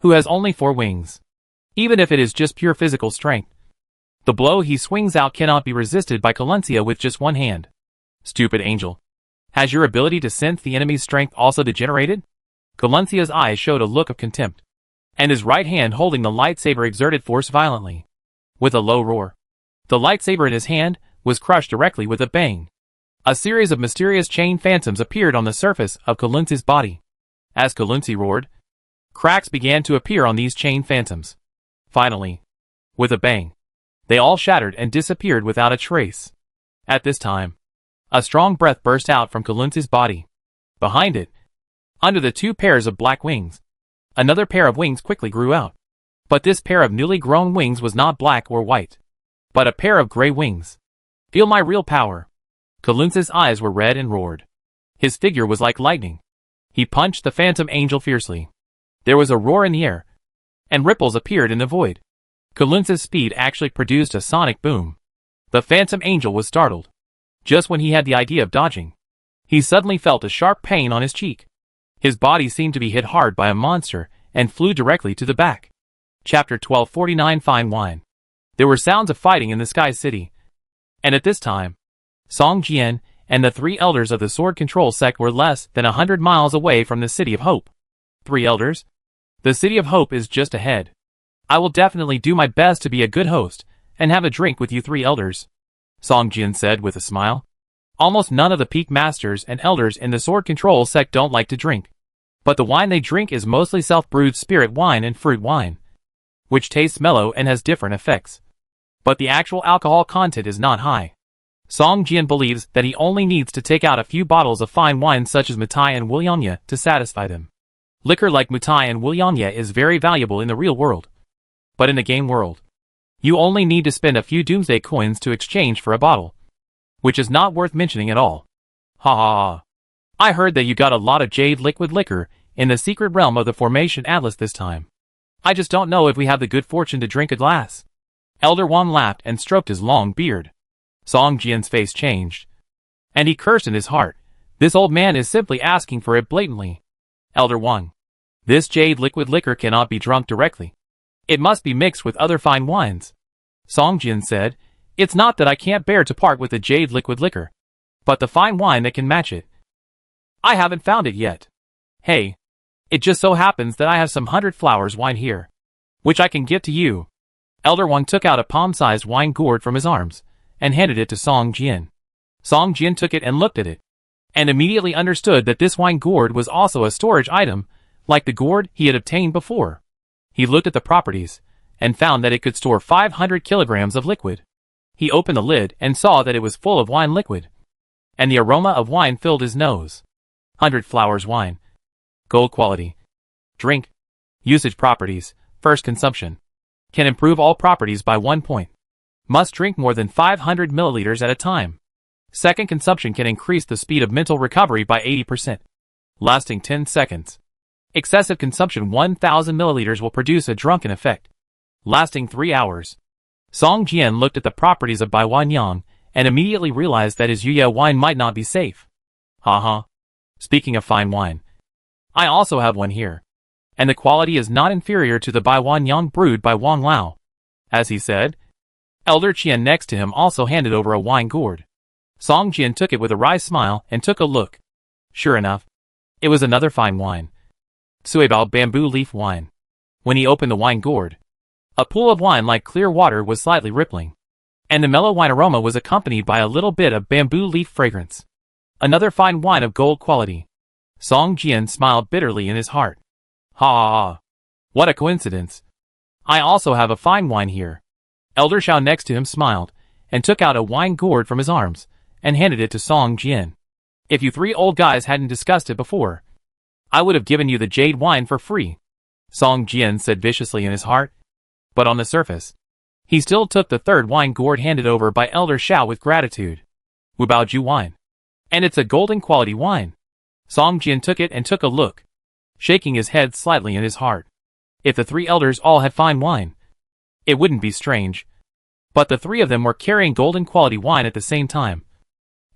who has only 4 wings. Even if it is just pure physical strength, the blow he swings out cannot be resisted by Calencia with just 1 hand. "Stupid angel. Has your ability to sense the enemy's strength also degenerated?" Calencia's eyes showed a look of contempt, and his right hand holding the lightsaber exerted force violently. With a low roar, the lightsaber in his hand was crushed directly with a bang. A series of mysterious chain phantoms appeared on the surface of Calencia's body. As Calencia roared, cracks began to appear on these chain phantoms. Finally, with a bang, they all shattered and disappeared without a trace. At this time, a strong breath burst out from Calencia's body. Behind it, under the 2 pairs of black wings, another pair of wings quickly grew out. But this pair of newly grown wings was not black or white, but a pair of gray wings. Feel my real power. Kalunce's eyes were red and roared. His figure was like lightning. He punched the phantom angel fiercely. There was a roar in the air, and ripples appeared in the void. Kalunce's speed actually produced a sonic boom. The phantom angel was startled. Just when he had the idea of dodging, he suddenly felt a sharp pain on his cheek. His body seemed to be hit hard by a monster and flew directly to the back. Chapter 1249 Fine Wine. There were sounds of fighting in the Sky City. And at this time, Song Jian and the 3 elders of the Sword Control sect were less than 100 miles away from the City of Hope. 3 elders? The City of Hope is just ahead. I will definitely do my best to be a good host and have a drink with you 3 elders, Song Jian said with a smile. Almost none of the peak masters and elders in the Sword Control sect don't like to drink. But the wine they drink is mostly self-brewed spirit wine and fruit wine, which tastes mellow and has different effects. But the actual alcohol content is not high. Song Jian believes that he only needs to take out a few bottles of fine wine such as Mutai and Wulianya to satisfy them. Liquor like Mutai and Wulianya is very valuable in the real world. But in the game world, you only need to spend a few Doomsday coins to exchange for a bottle, which is not worth mentioning at all. Ha ha ha. I heard that you got a lot of jade liquid liquor in the secret realm of the Formation Atlas this time. I just don't know if we have the good fortune to drink a glass. Elder Wang laughed and stroked his long beard. Song Jian's face changed, and he cursed in his heart. This old man is simply asking for it blatantly. Elder Wang, this jade liquid liquor cannot be drunk directly. It must be mixed with other fine wines. Song Jian said, it's not that I can't bear to part with the jade liquid liquor, but the fine wine that can match it. I haven't found it yet. Hey, it just so happens that I have some 100 flowers wine here, which I can give to you. Elder Wang took out a palm-sized wine gourd from his arms and handed it to Song Jian. Song Jian took it and looked at it, and immediately understood that this wine gourd was also a storage item, like the gourd he had obtained before. He looked at the properties, and found that it could store 500 kilograms of liquid. He opened the lid and saw that it was full of wine liquid, and the aroma of wine filled his nose. 100 flowers wine. Gold quality. Drink. Usage properties. First consumption. Can improve all properties by 1 point. Must drink more than 500 milliliters at a time. Second consumption can increase the speed of mental recovery by 80%. Lasting 10 seconds. Excessive consumption 1000 milliliters will produce a drunken effect. Lasting 3 hours. Song Jian looked at the properties of Baiwan Yang and immediately realized that his Yuya wine might not be safe. Haha. Speaking of fine wine, I also have one here, and the quality is not inferior to the Baiwan Yang brewed by Wang Lao. As he said, Elder Qian next to him also handed over a wine gourd. Song Jian took it with a wry smile and took a look. Sure enough, it was another fine wine. Suibao bamboo leaf wine. When he opened the wine gourd, a pool of wine like clear water was slightly rippling, and the mellow wine aroma was accompanied by a little bit of bamboo leaf fragrance. Another fine wine of gold quality. Song Jian smiled bitterly in his heart. Ha ha ha. What a coincidence. I also have a fine wine here. Elder Shao next to him smiled, and took out a wine gourd from his arms, and handed it to Song Jian. If you 3 old guys hadn't discussed it before, I would have given you the jade wine for free, Song Jian said viciously in his heart. But on the surface, he still took the 3rd wine gourd handed over by Elder Shao with gratitude. Wubaoju wine. And it's a golden quality wine. Song Jian took it and took a look, shaking his head slightly in his heart. If the 3 elders all had fine wine, it wouldn't be strange. But the 3 of them were carrying golden quality wine at the same time,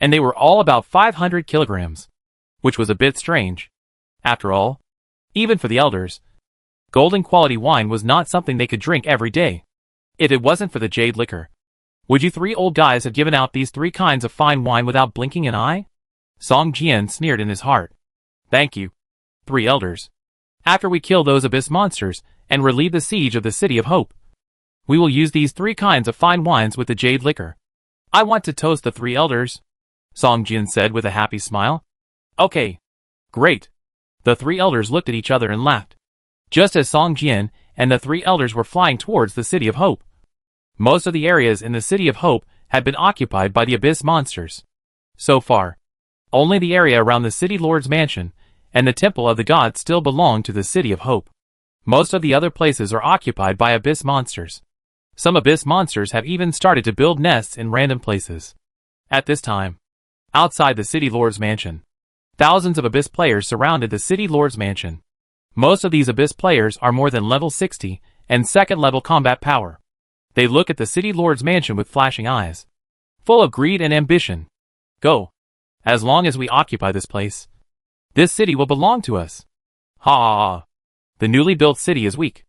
and they were all about 500 kilograms, which was a bit strange. After all, even for the elders, golden quality wine was not something they could drink every day. If it wasn't for the jade liquor, would you 3 old guys have given out these 3 kinds of fine wine without blinking an eye? Song Jian sneered in his heart. Thank you, 3 elders. After we kill those abyss monsters and relieve the siege of the City of Hope, we will use these 3 kinds of fine wines with the jade liquor. I want to toast the 3 elders, Song Jian said with a happy smile. Okay. Great. The 3 elders looked at each other and laughed. Just as Song Jian and the 3 elders were flying towards the City of Hope, most of the areas in the City of Hope had been occupied by the abyss monsters. So far, only the area around the City Lord's mansion and the Temple of the Gods still belonged to the City of Hope. Most of the other places are occupied by abyss monsters. Some abyss monsters have even started to build nests in random places. At this time, outside the City Lord's mansion, thousands of abyss players surrounded the City Lord's mansion. Most of these abyss players are more than level 60 and second level combat power. They look at the City Lord's mansion with flashing eyes, full of greed and ambition. Go. As long as we occupy this place, this city will belong to us. Ha ha ha. The newly built city is weak.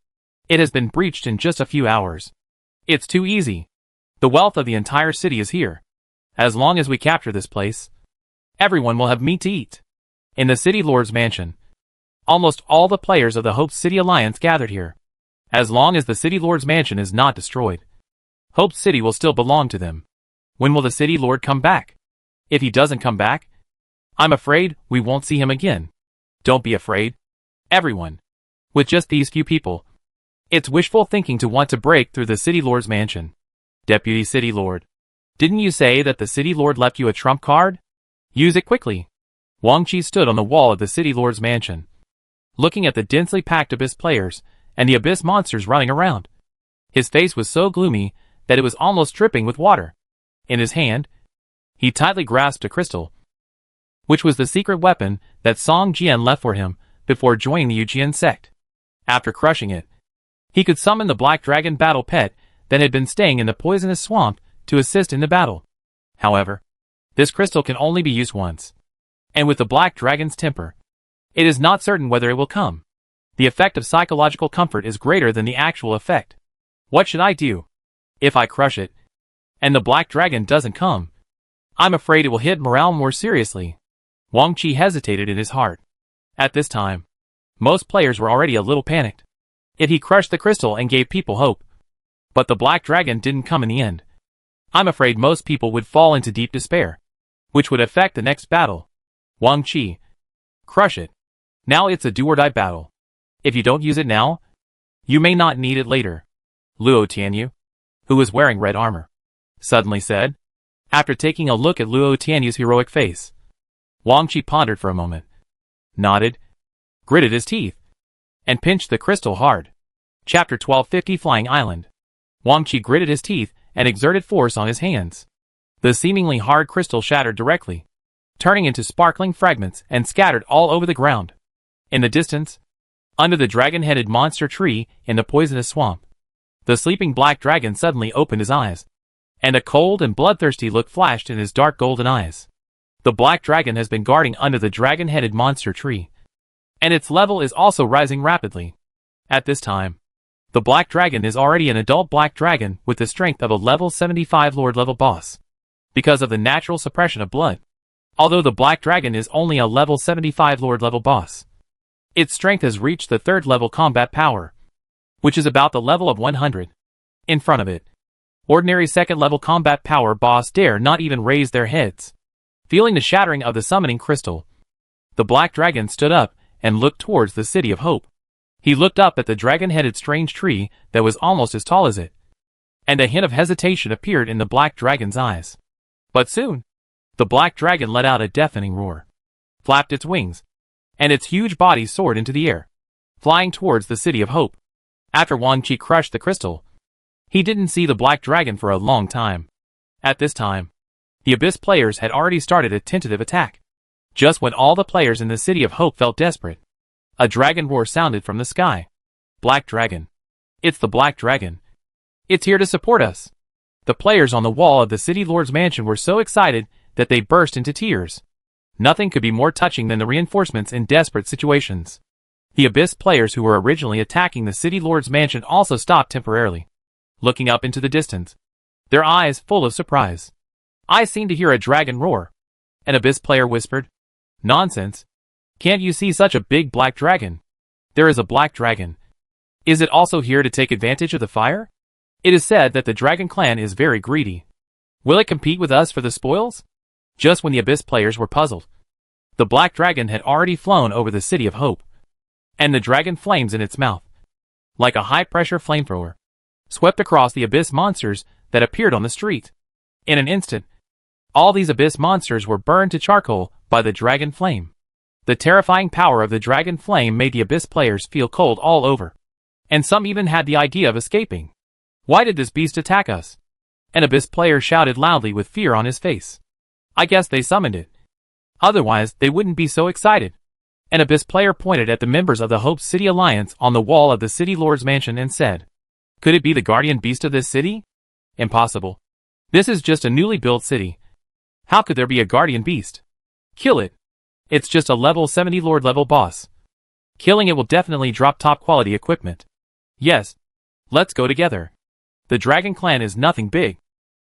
It has been breached in just a few hours. It's too easy. The wealth of the entire city is here. As long as we capture this place, everyone will have meat to eat. In the City Lord's mansion, almost all the players of the Hope City Alliance gathered here. As long as the City Lord's mansion is not destroyed, Hope City will still belong to them. When will the City Lord come back? If he doesn't come back, I'm afraid we won't see him again. Don't be afraid, everyone. With just these few people, it's wishful thinking to want to break through the City Lord's mansion. Deputy City Lord, didn't you say that the City Lord left you a trump card? Use it quickly. Wang Qi stood on the wall of the City Lord's mansion, looking at the densely packed abyss players and the abyss monsters running around. His face was so gloomy that it was almost dripping with water. In his hand, he tightly grasped a crystal, which was the secret weapon that Song Jian left for him before joining the Yujian sect. After crushing it, he could summon the Black Dragon battle pet that had been staying in the poisonous swamp to assist in the battle. However, this crystal can only be used once, and with the Black Dragon's temper, it is not certain whether it will come. The effect of psychological comfort is greater than the actual effect. What should I do? If I crush it, and the Black Dragon doesn't come, I'm afraid it will hit morale more seriously. Wang Qi hesitated in his heart. At this time, most players were already a little panicked. If he crushed the crystal and gave people hope, but the Black Dragon didn't come in the end, I'm afraid most people would fall into deep despair, which would affect the next battle. Wang Qi, crush it. Now it's a do-or-die battle. If you don't use it now, you may not need it later. Luo Tianyu, who was wearing red armor, suddenly said, after taking a look at Luo Tianyu's heroic face. Wang Qi pondered for a moment, nodded, gritted his teeth, and pinched the crystal hard. Chapter 1250 Flying Island. Wang Qi gritted his teeth and exerted force on his hands. The seemingly hard crystal shattered directly, turning into sparkling fragments and scattered all over the ground. In the distance, under the dragon-headed monster tree in the poisonous swamp, the sleeping Black Dragon suddenly opened his eyes, and a cold and bloodthirsty look flashed in his dark golden eyes. The Black Dragon has been guarding under the dragon-headed monster tree, and its level is also rising rapidly. At this time, the Black Dragon is already an adult Black Dragon with the strength of a level 75 Lord level boss, because of the natural suppression of blood. Although the Black Dragon is only a level 75 Lord level boss, its strength has reached the third level combat power, which is about the level of 100. In front of it, ordinary second level combat power boss dare not even raise their heads. Feeling the shattering of the summoning crystal, the Black Dragon stood up and looked towards the City of Hope. He looked up at the dragon-headed strange tree that was almost as tall as it, and a hint of hesitation appeared in the Black Dragon's eyes. But soon, the Black Dragon let out a deafening roar, flapped its wings, and its huge body soared into the air, flying towards the City of Hope. After Wang Qi crushed the crystal, he didn't see the Black Dragon for a long time. At this time, the Abyss players had already started a tentative attack. Just when all the players in the City of Hope felt desperate, a dragon roar sounded from the sky. Black Dragon. It's the Black Dragon. It's here to support us. The players on the wall of the City Lord's mansion were so excited that they burst into tears. Nothing could be more touching than the reinforcements in desperate situations. The Abyss players who were originally attacking the City Lord's mansion also stopped temporarily, looking up into the distance, their eyes full of surprise. I seem to hear a dragon roar. An Abyss player whispered. Nonsense. Can't you see such a big Black Dragon? There is a Black Dragon. Is it also here to take advantage of the fire? It is said that the Dragon Clan is very greedy. Will it compete with us for the spoils? Just when the Abyss players were puzzled, the Black Dragon had already flown over the City of Hope, and the dragon flames in its mouth, like a high-pressure flamethrower, swept across the Abyss monsters that appeared on the street. In an instant, all these Abyss monsters were burned to charcoal by the dragon flame. The terrifying power of the dragon flame made the Abyss players feel cold all over. and some even had the idea of escaping. Why did this beast attack us? An Abyss player shouted loudly with fear on his face. I guess they summoned it. Otherwise, they wouldn't be so excited. An Abyss player pointed at the members of the Hope City Alliance on the wall of the City Lord's mansion and said, Could it be the guardian beast of this city? Impossible. This is just a newly built city. How could there be a guardian beast? Kill it. It's just a level 70 Lord level boss. Killing it will definitely drop top quality equipment. Yes. Let's go together. The dragon clan is nothing big.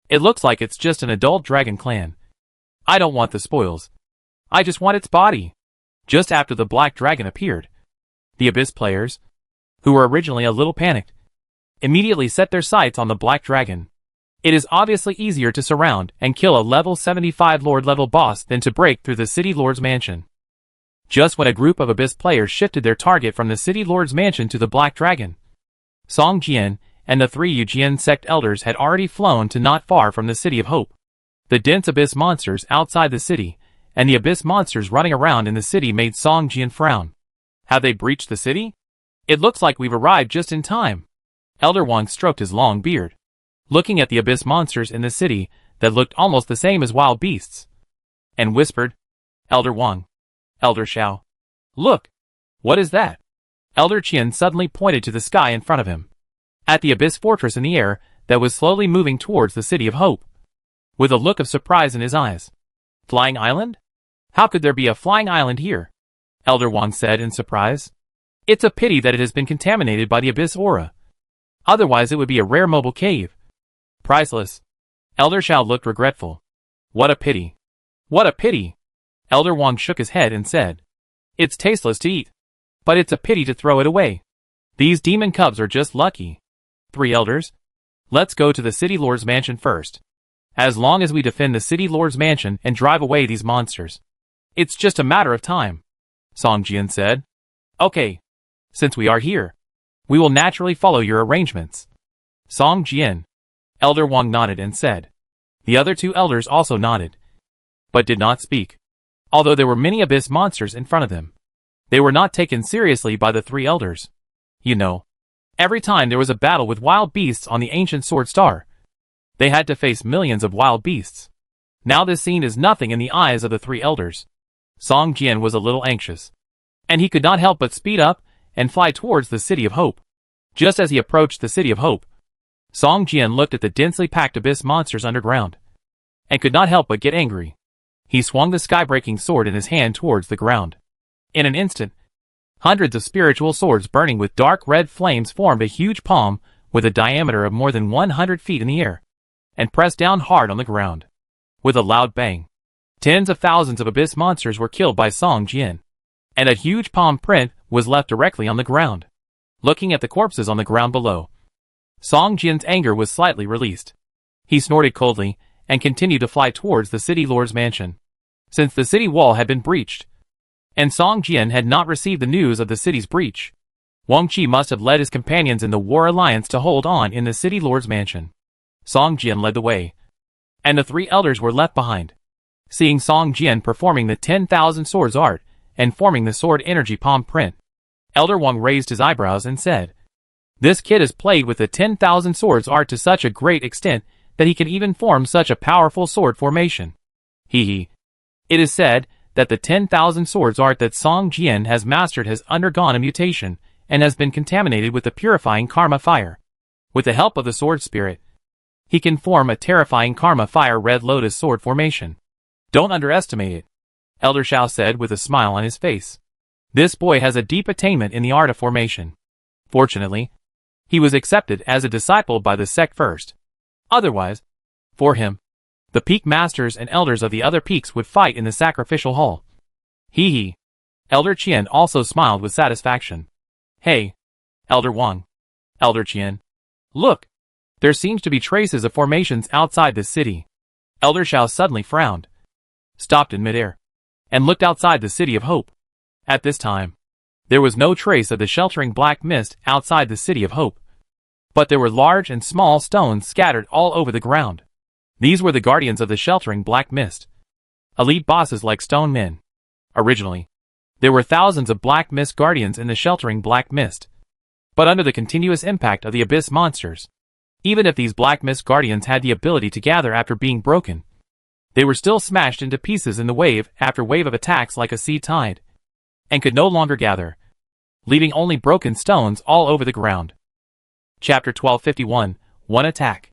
It looks like it's just an adult dragon clan. I don't want the spoils. I just want its body. Just after the black dragon appeared, the Abyss players, who were originally a little panicked, immediately set their sights on the black dragon. It is obviously easier to surround and kill a level 75 Lord level boss than to break through the City Lord's mansion. Just when a group of Abyss players shifted their target from the City Lord's mansion to the black dragon, Song Jian and the 3 Yujian sect elders had already flown to not far from the City of Hope. The dense Abyss monsters outside the city and the Abyss monsters running around in the city made Song Jian frown. Have they breached the city? It looks like we've arrived just in time. Elder Wang stroked his long beard, looking at the Abyss monsters in the city that looked almost the same as wild beasts, and whispered, Elder Wang, Elder Xiao. Look! What is that? Elder Qian suddenly pointed to the sky in front of him, at the Abyss fortress in the air that was slowly moving towards the City of Hope, with a look of surprise in his eyes. Flying island? How could there be a flying island here? Elder Wang said in surprise. It's a pity that it has been contaminated by the Abyss aura. Otherwise it would be a rare mobile cave. Priceless. Elder Xiao looked regretful. What a pity. What a pity. Elder Wang shook his head and said, It's tasteless to eat. But it's a pity to throw it away. These demon cubs are just lucky. 3 elders? Let's go to the City Lord's mansion first. As long as we defend the City Lord's mansion and drive away these monsters, it's just a matter of time, Song Jian said. Okay. Since we are here, we will naturally follow your arrangements. Song Jian. Elder Wang nodded and said. The other 2 elders also nodded, but did not speak. Although there were many Abyss monsters in front of them, they were not taken seriously by the 3 elders. You know, every time there was a battle with wild beasts on the ancient Sword Star, they had to face millions of wild beasts. Now this scene is nothing in the eyes of the 3 elders. Song Jian was a little anxious, and he could not help but speed up and fly towards the City of Hope. Just as he approached the City of Hope, Song Jian looked at the densely packed Abyss monsters underground, and could not help but get angry. He swung the sky-breaking sword in his hand towards the ground. In an instant, hundreds of spiritual swords burning with dark red flames formed a huge palm with a diameter of more than 100 feet in the air, and pressed down hard on the ground. With a loud bang, tens of thousands of Abyss monsters were killed by Song Jian, and a huge palm print was left directly on the ground. Looking at the corpses on the ground below, Song Jian's anger was slightly released. He snorted coldly and continued to fly towards the City Lord's mansion. Since the city wall had been breached, and Song Jian had not received the news of the city's breach, Wang Qi must have led his companions in the War Alliance to hold on in the City Lord's mansion. Song Jian led the way, and the 3 elders were left behind. Seeing Song Jian performing the 10,000 swords art and forming the sword energy palm print, Elder Wang raised his eyebrows and said, This kid has played with the 10,000 swords art to such a great extent that he can even form such a powerful sword formation. Hee. It is said that the 10,000 swords art that Song Jian has mastered has undergone a mutation and has been contaminated with the purifying karma fire. With the help of the sword spirit, he can form a terrifying karma fire red lotus sword formation. Don't underestimate it, Elder Xiao said with a smile on his face. This boy has a deep attainment in the art of formation. Fortunately, he was accepted as a disciple by the sect first. Otherwise, for him, the peak masters and elders of the other peaks would fight in the sacrificial hall. Hee. Elder Qian also smiled with satisfaction. Hey, Elder Wang. Elder Qian. Look! There seems to be traces of formations outside this city. Elder Xiao suddenly frowned, stopped in midair, and looked outside the City of Hope. At this time, there was no trace of the sheltering black mist outside the City of Hope, but there were large and small stones scattered all over the ground. These were the guardians of the sheltering black mist, elite bosses like stone men. Originally, there were thousands of black mist guardians in the sheltering black mist, but under the continuous impact of the Abyss monsters. Even if these Black Mist Guardians had the ability to gather after being broken, they were still smashed into pieces in the wave after wave of attacks like a sea tide, and could no longer gather, leaving only broken stones all over the ground. Chapter 1251, One Attack.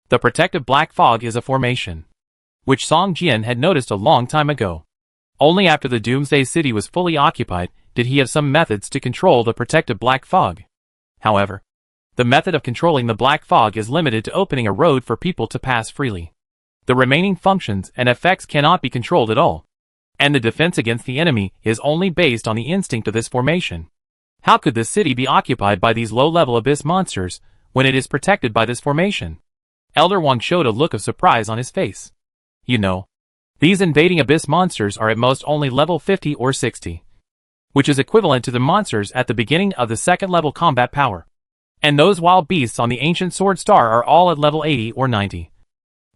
The protective black fog is a formation, which Song Jian had noticed a long time ago. Only after the Doomsday City was fully occupied did he have some methods to control the protective black fog. However, the method of controlling the black fog is limited to opening a road for people to pass freely. The remaining functions and effects cannot be controlled at all, and the defense against the enemy is only based on the instinct of this formation. How could this city be occupied by these low-level abyss monsters when it is protected by this formation? Elder Wang showed a look of surprise on his face. You know, these invading abyss monsters are at most only level 50 or 60, which is equivalent to the monsters at the beginning of the second level combat power. And those wild beasts on the ancient sword star are all at level 80 or 90,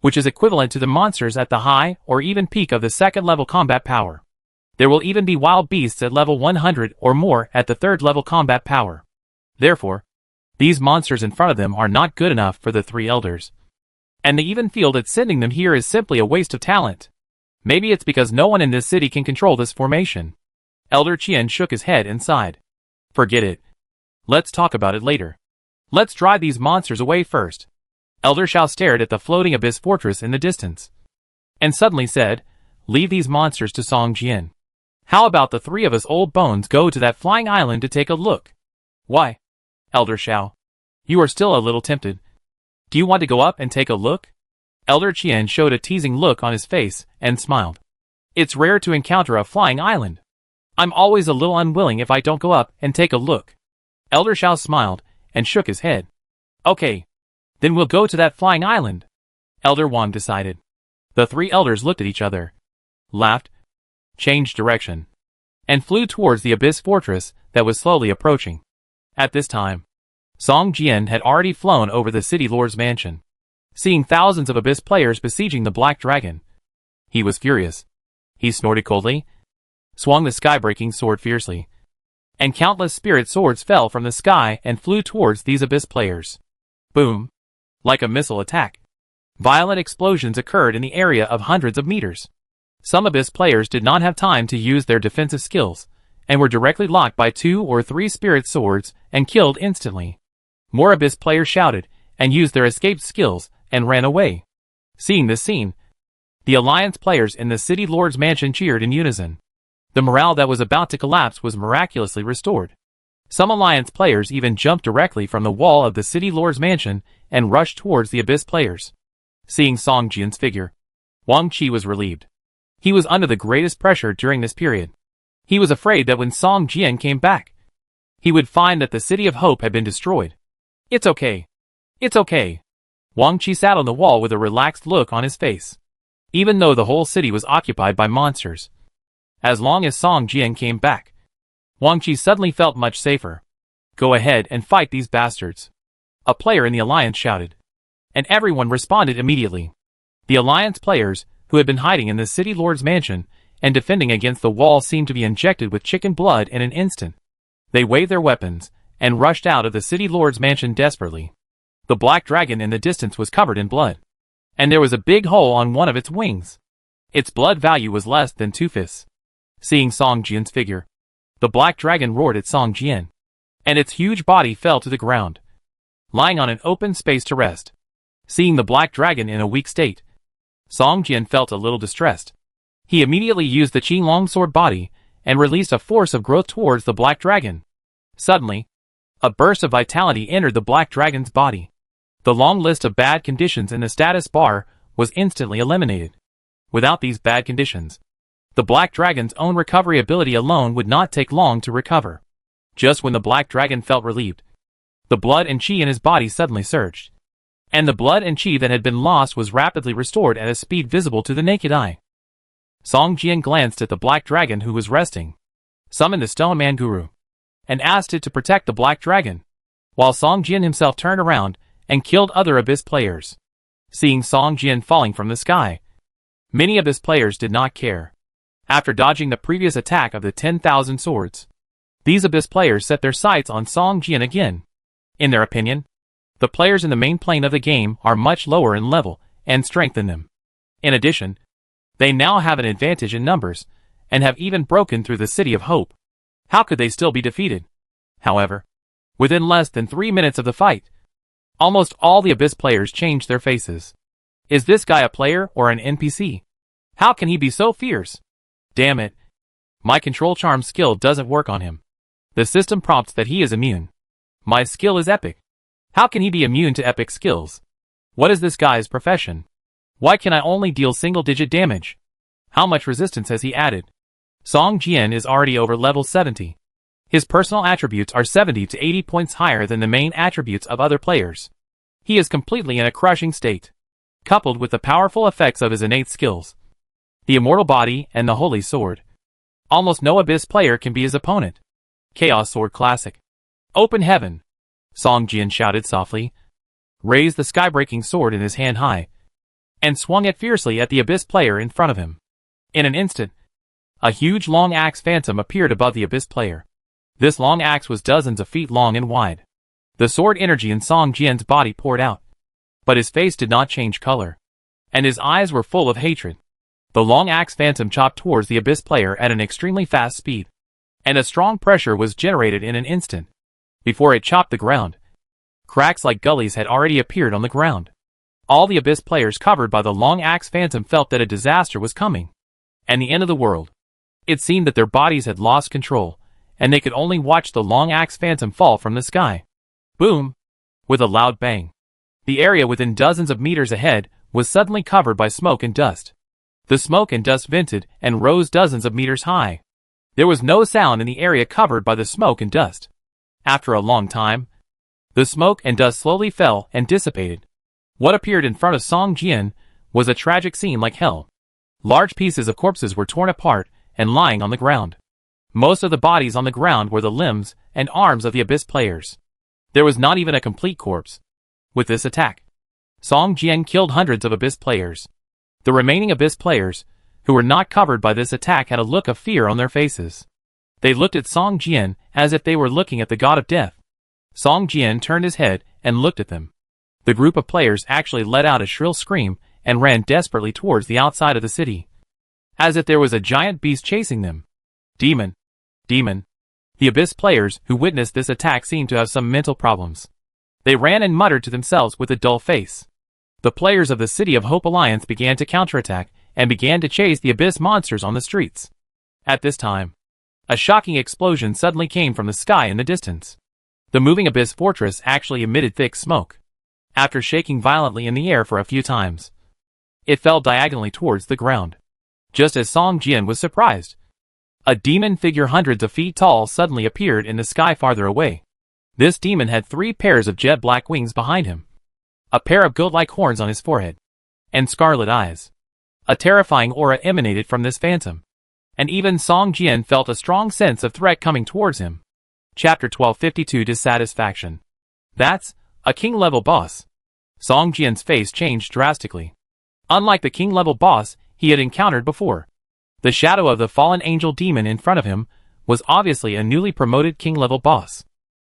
which is equivalent to the monsters at the high or even peak of the second level combat power. There will even be wild beasts at level 100 or more at the third level combat power. Therefore, these monsters in front of them are not good enough for the three elders. And they even feel that sending them here is simply a waste of talent. Maybe it's because no one in this city can control this formation. Elder Qian shook his head and sighed. Forget it. Let's talk about it later. Let's drive these monsters away first. Elder Shao stared at the floating abyss fortress in the distance, and suddenly said, Leave these monsters to Song Jian. How about the three of us old bones go to that flying island to take a look? Why, Elder Shao? You are still a little tempted. Do you want to go up and take a look? Elder Qian showed a teasing look on his face and smiled. It's rare to encounter a flying island. I'm always a little unwilling if I don't go up and take a look. Elder Shao smiled and shook his head. Okay, then we'll go to that flying island, Elder Wang decided. The three elders looked at each other, laughed, changed direction, and flew towards the abyss fortress that was slowly approaching. At this time, Song Jian had already flown over the city lord's mansion. Seeing thousands of abyss players besieging the black dragon, he was furious. He snorted coldly, swung the sky-breaking sword fiercely, and countless spirit swords fell from the sky and flew towards these abyss players. Boom! Like a missile attack. Violent explosions occurred in the area of hundreds of meters. Some abyss players did not have time to use their defensive skills, and were directly locked by 2 or 3 spirit swords and killed instantly. More abyss players shouted and used their escape skills and ran away. Seeing this scene, the Alliance players in the City Lord's mansion cheered in unison. The morale that was about to collapse was miraculously restored. Some Alliance players even jumped directly from the wall of the City Lord's mansion and rushed towards the abyss players. Seeing Song Jian's figure, Wang Qi was relieved. He was under the greatest pressure during this period. He was afraid that when Song Jian came back, he would find that the City of Hope had been destroyed. It's okay. It's okay. Wang Qi sat on the wall with a relaxed look on his face. Even though the whole city was occupied by monsters, as long as Song Jian came back, Wang Qi suddenly felt much safer. Go ahead and fight these bastards, a player in the Alliance shouted. And everyone responded immediately. The Alliance players, who had been hiding in the City Lord's mansion and defending against the wall, seemed to be injected with chicken blood in an instant. They waved their weapons and rushed out of the City Lord's mansion desperately. The black dragon in the distance was covered in blood, and there was a big hole on one of its wings. Its blood value was less than 2 fists. Seeing Song Jian's figure, the black dragon roared at Song Jian, and its huge body fell to the ground, lying on an open space to rest. Seeing the black dragon in a weak state, Song Jian felt a little distressed. He immediately used the Qi longsword body and released a force of growth towards the black dragon. Suddenly, a burst of vitality entered the black dragon's body. The long list of bad conditions in the status bar was instantly eliminated. Without these bad conditions, the black dragon's own recovery ability alone would not take long to recover. Just when the black dragon felt relieved, the blood and Qi in his body suddenly surged, and the blood and Qi that had been lost was rapidly restored at a speed visible to the naked eye. Song Jian glanced at the black dragon who was resting, summoned the Stone Man Guru, and asked it to protect the black dragon, while Song Jian himself turned around and killed other abyss players. Seeing Song Jian falling from the sky, many abyss players did not care. After dodging the previous attack of the 10,000 swords, these abyss players set their sights on Song Jian again. In their opinion, the players in the main plane of the game are much lower in level and strength than them. In addition, they now have an advantage in numbers, and have even broken through the City of Hope. How could they still be defeated? However, within less than 3 minutes of the fight, almost all the Abyss players changed their faces. Is this guy a player or an NPC? How can he be so fierce? Damn it. My control charm skill doesn't work on him. The system prompts that he is immune. My skill is epic. How can he be immune to epic skills? What is this guy's profession? Why can I only deal single-digit damage? How much resistance has he added? Song Jian is already over level 70. His personal attributes are 70 to 80 points higher than the main attributes of other players. He is completely in a crushing state, coupled with the powerful effects of his innate skills, the immortal body and the holy sword. Almost no Abyss player can be his opponent. Chaos Sword Classic. Open heaven! Song Jian shouted softly, raised the sky-breaking sword in his hand high, and swung it fiercely at the Abyss player in front of him. In an instant, a huge long axe phantom appeared above the Abyss player. This long axe was dozens of feet long and wide. The sword energy in Song Jian's body poured out, but his face did not change color, and his eyes were full of hatred. The long axe phantom chopped towards the Abyss player at an extremely fast speed, and a strong pressure was generated in an instant. Before it chopped the ground, cracks like gullies had already appeared on the ground. All the Abyss players covered by the long axe phantom felt that a disaster was coming, and the end of the world. It seemed that their bodies had lost control, and they could only watch the long axe phantom fall from the sky. Boom! With a loud bang, the area within dozens of meters ahead was suddenly covered by smoke and dust. The smoke and dust vented and rose dozens of meters high. There was no sound in the area covered by the smoke and dust. After a long time, the smoke and dust slowly fell and dissipated. What appeared in front of Song Jian was a tragic scene like hell. Large pieces of corpses were torn apart and lying on the ground. Most of the bodies on the ground were the limbs and arms of the Abyss players. There was not even a complete corpse. With this attack, Song Jian killed hundreds of Abyss players. The remaining Abyss players, who were not covered by this attack, had a look of fear on their faces. They looked at Song Jian as if they were looking at the god of death. Song Jian turned his head and looked at them. The group of players actually let out a shrill scream and ran desperately towards the outside of the city, as if there was a giant beast chasing them. Demon! Demon! The Abyss players who witnessed this attack seemed to have some mental problems. They ran and muttered to themselves with a dull face. The players of the City of Hope Alliance began to counterattack and began to chase the Abyss monsters on the streets. At this time, a shocking explosion suddenly came from the sky in the distance. The moving Abyss fortress actually emitted thick smoke. After shaking violently in the air for a few times, it fell diagonally towards the ground. Just as Song Jian was surprised, a demon figure hundreds of feet tall suddenly appeared in the sky farther away. This demon had 3 pairs of jet black wings behind him, a pair of goat-like horns on his forehead, and scarlet eyes. A terrifying aura emanated from this phantom, and even Song Jian felt a strong sense of threat coming towards him. Chapter 1252 Dissatisfaction. That's a king-level boss. Song Jian's face changed drastically. Unlike the king-level boss he had encountered before, the shadow of the fallen angel demon in front of him was obviously a newly promoted king-level boss.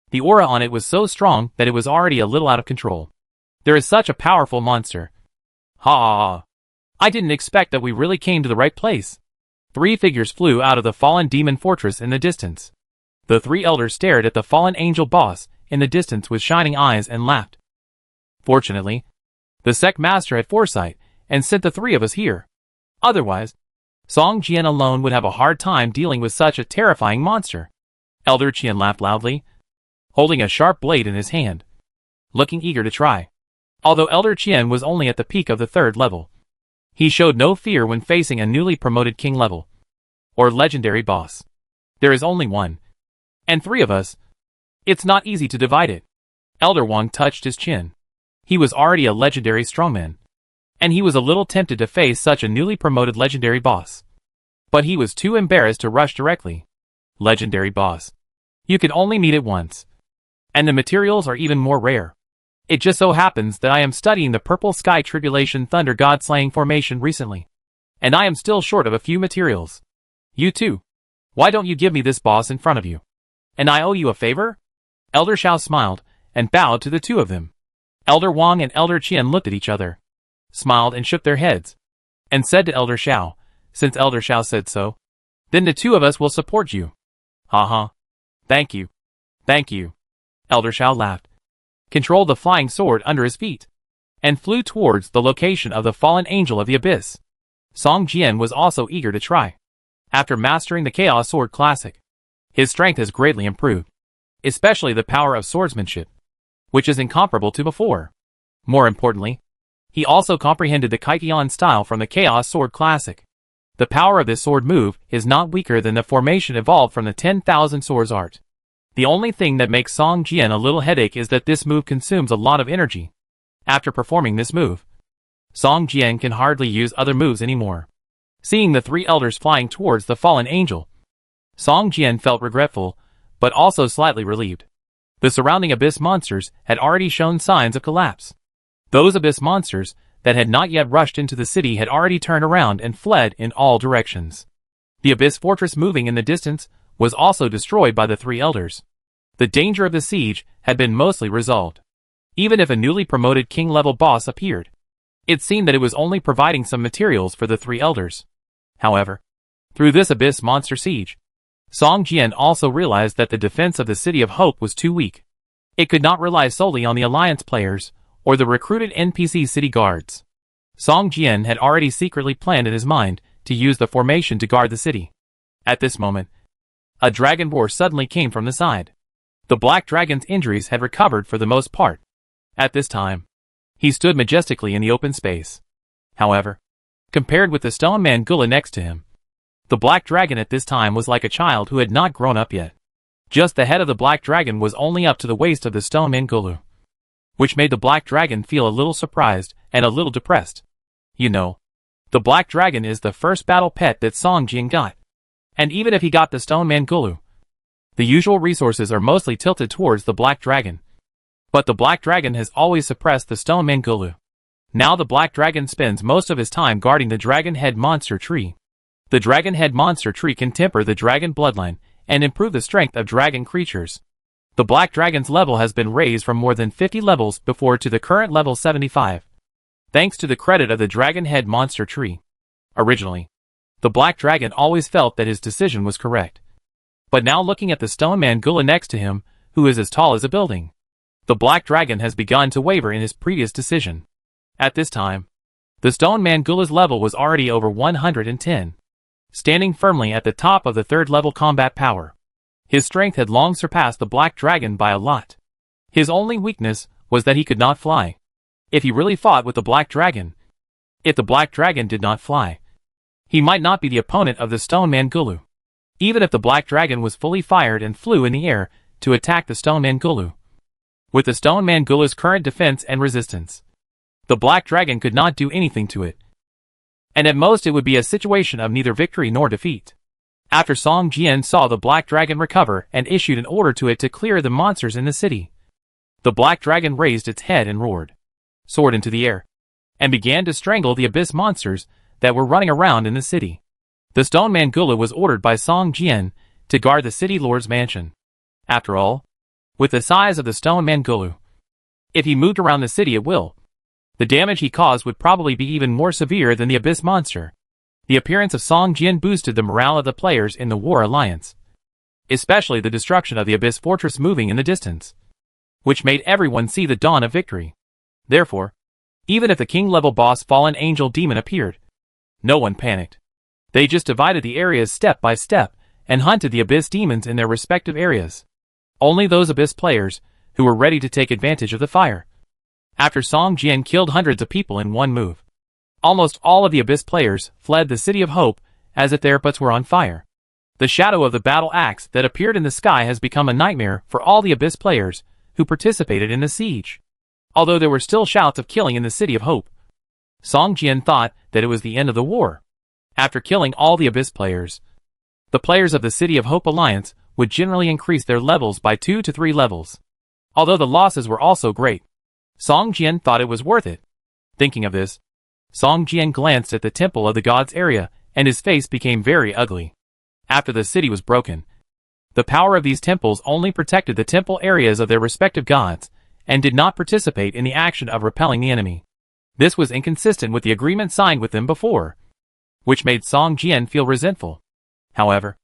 The aura on it was so strong that it was already a little out of control. There is such a powerful monster. Ha! I didn't expect that we really came to the right place. 3 figures flew out of the fallen demon fortress in the distance. The 3 elders stared at the fallen angel boss in the distance with shining eyes and laughed. Fortunately, the sect master had foresight and sent the 3 of us here. Otherwise, Song Jian alone would have a hard time dealing with such a terrifying monster. Elder Qian laughed loudly, holding a sharp blade in his hand, looking eager to try. Although Elder Qian was only at the peak of the 3rd level, he showed no fear when facing a newly promoted king level, or legendary boss. There is only one, and 3 of us. It's not easy to divide it. Elder Wang touched his chin. He was already a legendary strongman, and he was a little tempted to face such a newly promoted legendary boss. But he was too embarrassed to rush directly. Legendary boss. You can only meet it once, and the materials are even more rare. It just so happens that I am studying the Purple Sky Tribulation Thunder God Slaying formation recently, and I am still short of a few materials. You too. Why don't you give me this boss in front of you? And I owe you a favor? Elder Shao smiled and bowed to the two of them. Elder Wang and Elder Qian looked at each other, smiled and shook their heads, and said to Elder Xiao, "Since Elder Xiao said so, then the two of us will support you." "Ha. Thank you. Thank you." Elder Xiao laughed, controlled the flying sword under his feet, and flew towards the location of the fallen angel of the abyss. Song Jian was also eager to try. After mastering the Chaos Sword Classic, his strength has greatly improved, especially the power of swordsmanship, which is incomparable to before. More importantly, he also comprehended the Kaikian style from the Chaos Sword Classic. The power of this sword move is not weaker than the formation evolved from the 10,000 Swords art. The only thing that makes Song Jian a little headache is that this move consumes a lot of energy. After performing this move, Song Jian can hardly use other moves anymore. Seeing the three elders flying towards the fallen angel, Song Jian felt regretful, but also slightly relieved. The surrounding abyss monsters had already shown signs of collapse. Those abyss monsters that had not yet rushed into the city had already turned around and fled in all directions. The abyss fortress moving in the distance was also destroyed by the three elders. The danger of the siege had been mostly resolved. Even if a newly promoted king-level boss appeared, it seemed that it was only providing some materials for the three elders. However, through this abyss monster siege, Song Jian also realized that the defense of the City of Hope was too weak. It could not rely solely on the Alliance players or the recruited NPC city guards. Song Jian had already secretly planned in his mind to use the formation to guard the city. At this moment, a dragon roar suddenly came from the side. The black dragon's injuries had recovered for the most part. At this time, he stood majestically in the open space. However, compared with the stone man Gula next to him, the black dragon at this time was like a child who had not grown up yet. Just the head of the black dragon was only up to the waist of the stone man Gulu, which made the black dragon feel a little surprised and a little depressed. You know, the black dragon is the first battle pet that Song Jian got. And even if he got the stone man Gulu, the usual resources are mostly tilted towards the black dragon. But the black dragon has always suppressed the stone man Gulu. Now the black dragon spends most of his time guarding the dragon head monster tree. The dragon head monster tree can temper the dragon bloodline and improve the strength of dragon creatures. The black dragon's level has been raised from more than 50 levels before to the current level 75, thanks to the credit of the dragon head monster tree. Originally, the black dragon always felt that his decision was correct. But now looking at the stone man Gula next to him, who is as tall as a building, the black dragon has begun to waver in his previous decision. At this time, the stone man Gula's level was already over 110, standing firmly at the top of the third level combat power. His strength had long surpassed the black dragon by a lot. His only weakness was that he could not fly. If he really fought with the black dragon, if the black dragon did not fly, he might not be the opponent of the stone man Gulu. Even if the black dragon was fully fired and flew in the air to attack the stone man Gulu, with the stone man Gulu's current defense and resistance, the black dragon could not do anything to it. And at most it would be a situation of neither victory nor defeat. After Song Jian saw the black dragon recover and issued an order to it to clear the monsters in the city, the black dragon raised its head and roared, soared into the air, and began to strangle the abyss monsters that were running around in the city. The stone man Gula was ordered by Song Jian to guard the city lord's mansion. After all, with the size of the stone man Gulu, if he moved around the city at will, the damage he caused would probably be even more severe than the abyss monster. The appearance of Song Jian boosted the morale of the players in the War Alliance, especially the destruction of the abyss fortress moving in the distance, which made everyone see the dawn of victory. Therefore, even if the king-level boss fallen angel demon appeared, no one panicked. They just divided the areas step by step and hunted the abyss demons in their respective areas. Only those abyss players who were ready to take advantage of the fire. After Song Jian killed hundreds of people in one move, almost all of the abyss players fled the City of Hope as if their butts were on fire. The shadow of the battle axe that appeared in the sky has become a nightmare for all the abyss players who participated in the siege. Although there were still shouts of killing in the City of Hope, Song Jian thought that it was the end of the war. After killing all the abyss players, the players of the City of Hope Alliance would generally increase their levels by 2 to 3 levels. Although the losses were also great, Song Jian thought it was worth it. Thinking of this, Song Jian glanced at the Temple of the Gods area, and his face became very ugly. After the city was broken, the power of these temples only protected the temple areas of their respective gods, and did not participate in the action of repelling the enemy. This was inconsistent with the agreement signed with them before, which made Song Jian feel resentful. However,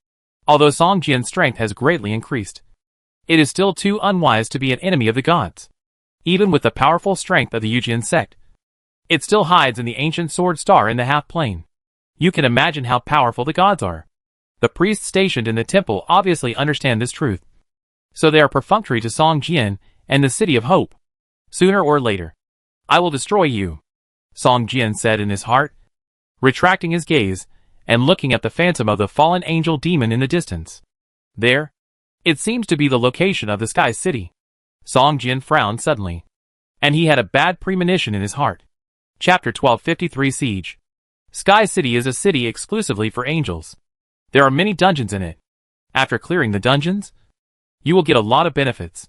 although Song Jian's strength has greatly increased, it is still too unwise to be an enemy of the gods. Even with the powerful strength of the Yujian sect, it still hides in the ancient sword star in the half-plane. You can imagine how powerful the gods are. The priests stationed in the temple obviously understand this truth, so they are perfunctory to Song Jian and the City of Hope. Sooner or later, I will destroy you, Song Jian said in his heart, retracting his gaze and looking at the phantom of the fallen angel demon in the distance. There, it seems to be the location of the Sky City. Song Jian frowned suddenly, and he had a bad premonition in his heart. Chapter 1253 Siege. Sky City is a city exclusively for angels. There are many dungeons in it. After clearing the dungeons, you will get a lot of benefits.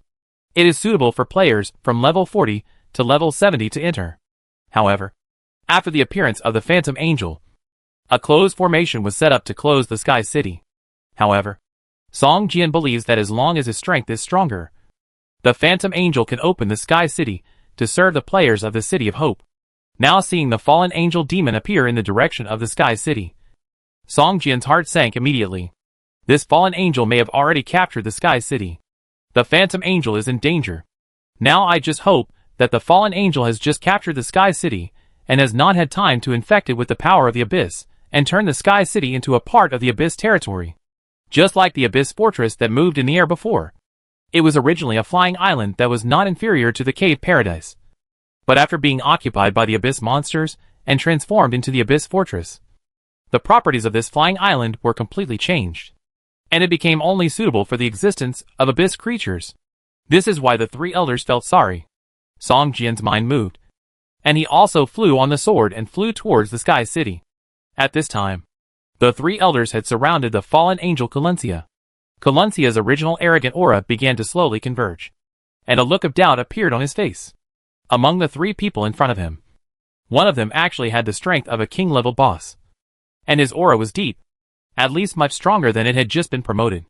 It is suitable for players from level 40 to level 70 to enter. However, after the appearance of the Phantom Angel, a closed formation was set up to close the Sky City. However, Song Jian believes that as long as his strength is stronger, the Phantom Angel can open the Sky City to serve the players of the City of Hope. Now seeing the fallen angel demon appear in the direction of the Sky City, Song Jian's heart sank immediately. This fallen angel may have already captured the Sky City. The Phantom Angel is in danger. Now I just hope that the fallen angel has just captured the Sky City and has not had time to infect it with the power of the Abyss and turn the Sky City into a part of the Abyss territory. Just like the Abyss fortress that moved in the air before. It was originally a flying island that was not inferior to the Cave Paradise. But after being occupied by the Abyss monsters and transformed into the Abyss fortress, the properties of this flying island were completely changed, and it became only suitable for the existence of Abyss creatures. This is why the three elders felt sorry. Song Jian's mind moved, and he also flew on the sword and flew towards the Sky City. At this time, the three elders had surrounded the fallen angel Calencia. Calencia's original arrogant aura began to slowly converge, and a look of doubt appeared on his face. Among the three people in front of him, one of them actually had the strength of a king-level boss, and his aura was deep, at least much stronger than it had just been promoted.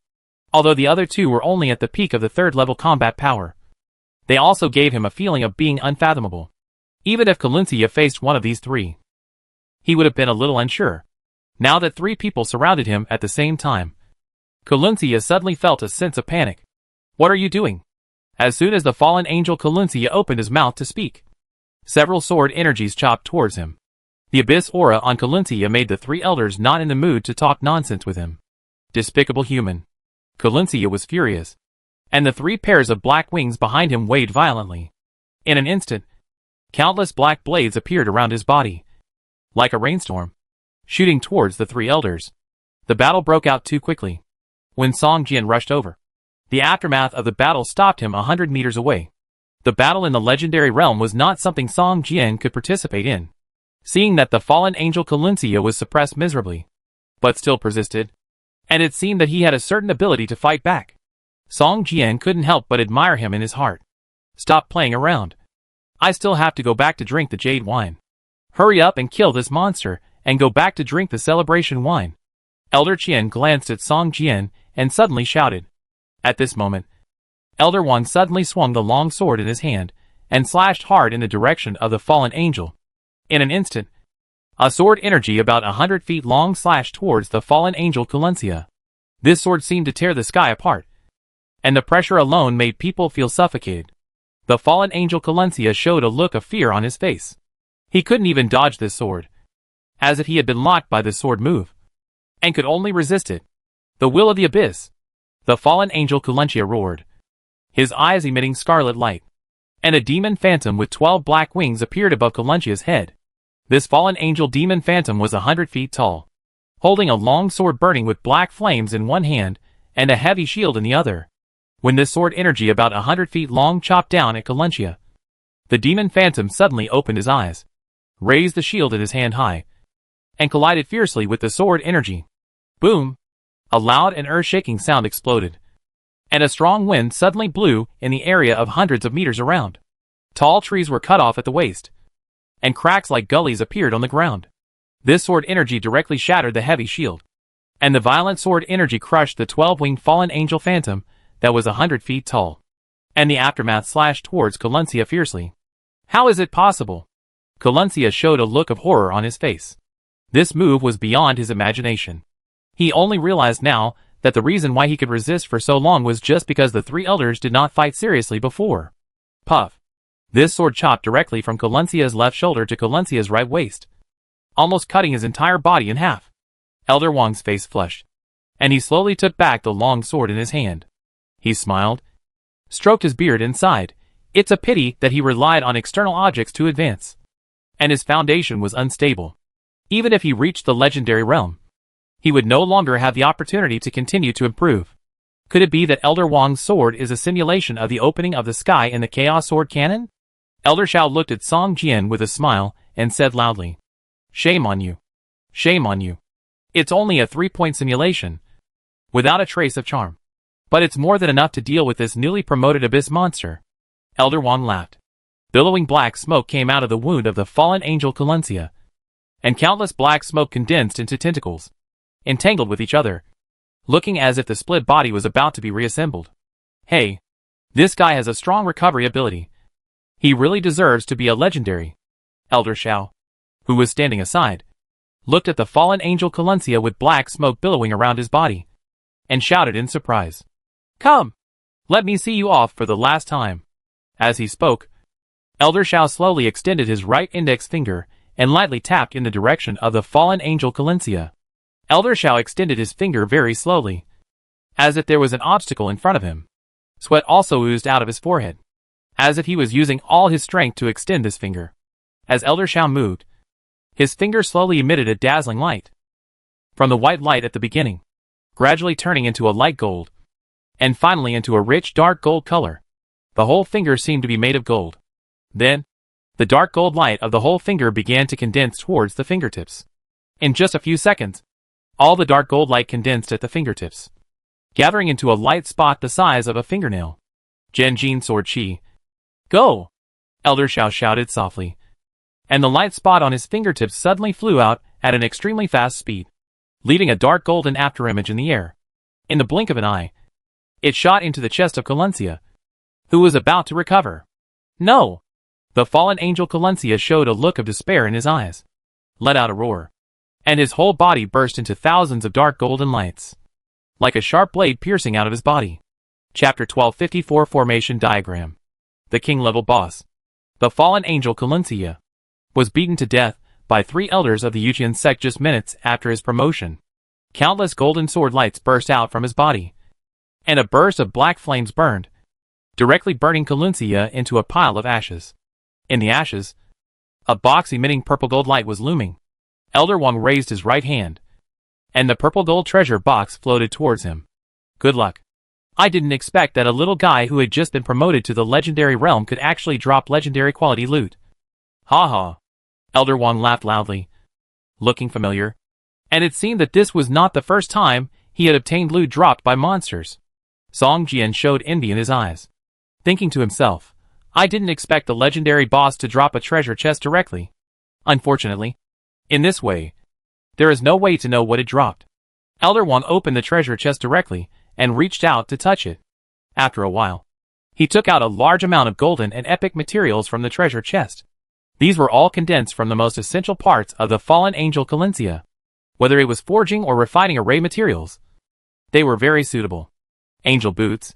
Although the other two were only at the peak of the third-level combat power, they also gave him a feeling of being unfathomable. Even if Calencia faced one of these three, he would have been a little unsure. Now that three people surrounded him at the same time, Calencia suddenly felt a sense of panic. What are you doing? As soon as the fallen angel Calencia opened his mouth to speak, several sword energies chopped towards him. The Abyss aura on Calencia made the three elders not in the mood to talk nonsense with him. Despicable human. Calencia was furious, and the three pairs of black wings behind him waved violently. In an instant, countless black blades appeared around his body, like a rainstorm, shooting towards the three elders. The battle broke out too quickly. When Song Jian rushed over, the aftermath of the battle stopped him 100 meters away. The battle in the legendary realm was not something Song Jian could participate in. Seeing that the fallen angel Calencia was suppressed miserably, but still persisted, and it seemed that he had a certain ability to fight back, Song Jian couldn't help but admire him in his heart. Stop playing around. I still have to go back to drink the jade wine. Hurry up and kill this monster, and go back to drink the celebration wine. Elder Qian glanced at Song Jian and suddenly shouted. At this moment, Elder Wan suddenly swung the long sword in his hand and slashed hard in the direction of the fallen angel. In an instant, a sword energy about 100 feet long slashed towards the fallen angel Calencia. This sword seemed to tear the sky apart, and the pressure alone made people feel suffocated. The fallen angel Calencia showed a look of fear on his face. He couldn't even dodge this sword, as if he had been locked by this sword move, and could only resist it. The will of the Abyss. The fallen angel Calencia roared, his eyes emitting scarlet light, and a demon phantom with 12 black wings appeared above Calencia's head. This fallen angel demon phantom was 100 feet tall, holding a long sword burning with black flames in one hand and a heavy shield in the other. When this sword energy about 100 feet long chopped down at Calencia, the demon phantom suddenly opened his eyes, raised the shield in his hand high, and collided fiercely with the sword energy. Boom! A loud and earth-shaking sound exploded, and a strong wind suddenly blew in the area of hundreds of meters around. Tall trees were cut off at the waist, and cracks like gullies appeared on the ground. This sword energy directly shattered the heavy shield, and the violent sword energy crushed the 12-winged fallen angel phantom that was 100 feet tall. and the aftermath slashed towards Calencia fiercely. How is it possible? Calencia showed a look of horror on his face. This move was beyond his imagination. He only realized now that the reason why he could resist for so long was just because the three elders did not fight seriously before. Puff. This sword chopped directly from Calencia's left shoulder to Calencia's right waist, almost cutting his entire body in half. Elder Wang's face flushed, and he slowly took back the long sword in his hand. He smiled, stroked his beard and sighed. It's a pity that he relied on external objects to advance, and his foundation was unstable. Even if he reached the legendary realm, he would no longer have the opportunity to continue to improve. Could it be that Elder Wang's sword is a simulation of the opening of the sky in the Chaos Sword Cannon? Elder Shao looked at Song Jian with a smile and said loudly, "Shame on you. Shame on you. It's only a 3-point simulation, without a trace of charm. But it's more than enough to deal with this newly promoted abyss monster." Elder Wang laughed. Billowing black smoke came out of the wound of the fallen angel Calencia, and countless black smoke condensed into tentacles, entangled with each other, looking as if the split body was about to be reassembled. Hey, this guy has a strong recovery ability. He really deserves to be a legendary. Elder Shao, who was standing aside, looked at the fallen angel Calencia with black smoke billowing around his body, and shouted in surprise, "Come! Let me see you off for the last time." As he spoke, Elder Shao slowly extended his right index finger and lightly tapped in the direction of the fallen angel Calencia. Elder Shao extended his finger very slowly, as if there was an obstacle in front of him. Sweat also oozed out of his forehead, as if he was using all his strength to extend this finger. As Elder Shao moved, his finger slowly emitted a dazzling light, from the white light at the beginning, gradually turning into a light gold, and finally into a rich dark gold color. The whole finger seemed to be made of gold. Then, the dark gold light of the whole finger began to condense towards the fingertips. In just a few seconds, all the dark gold light condensed at the fingertips, gathering into a light spot the size of a fingernail. Genjin Sword Chi. Go! Elder Shao shouted softly, and the light spot on his fingertips suddenly flew out at an extremely fast speed, leaving a dark golden afterimage in the air. In the blink of an eye, it shot into the chest of Calencia, who was about to recover. No! The fallen angel Calencia showed a look of despair in his eyes, let out a roar, and his whole body burst into thousands of dark golden lights, like a sharp blade piercing out of his body. Chapter 1254 Formation Diagram. The king-level boss, the fallen angel Calencia, was beaten to death by 3 elders of the Yuqian sect just minutes after his promotion. Countless golden sword lights burst out from his body, and a burst of black flames burned, directly burning Calencia into a pile of ashes. In the ashes, a box emitting purple gold light was looming. Elder Wang raised his right hand, and the purple gold treasure box floated towards him. Good luck. I didn't expect that a little guy who had just been promoted to the legendary realm could actually drop legendary quality loot. Ha ha. Elder Wang laughed loudly, looking familiar, and it seemed that this was not the first time he had obtained loot dropped by monsters. Song Jian showed envy in his eyes, thinking to himself, I didn't expect the legendary boss to drop a treasure chest directly. Unfortunately, in this way, there is no way to know what it dropped. Elder Wang opened the treasure chest directly and reached out to touch it. After a while, he took out a large amount of golden and epic materials from the treasure chest. These were all condensed from the most essential parts of the fallen angel Calencia. Whether it was forging or refining array materials, they were very suitable. Angel boots.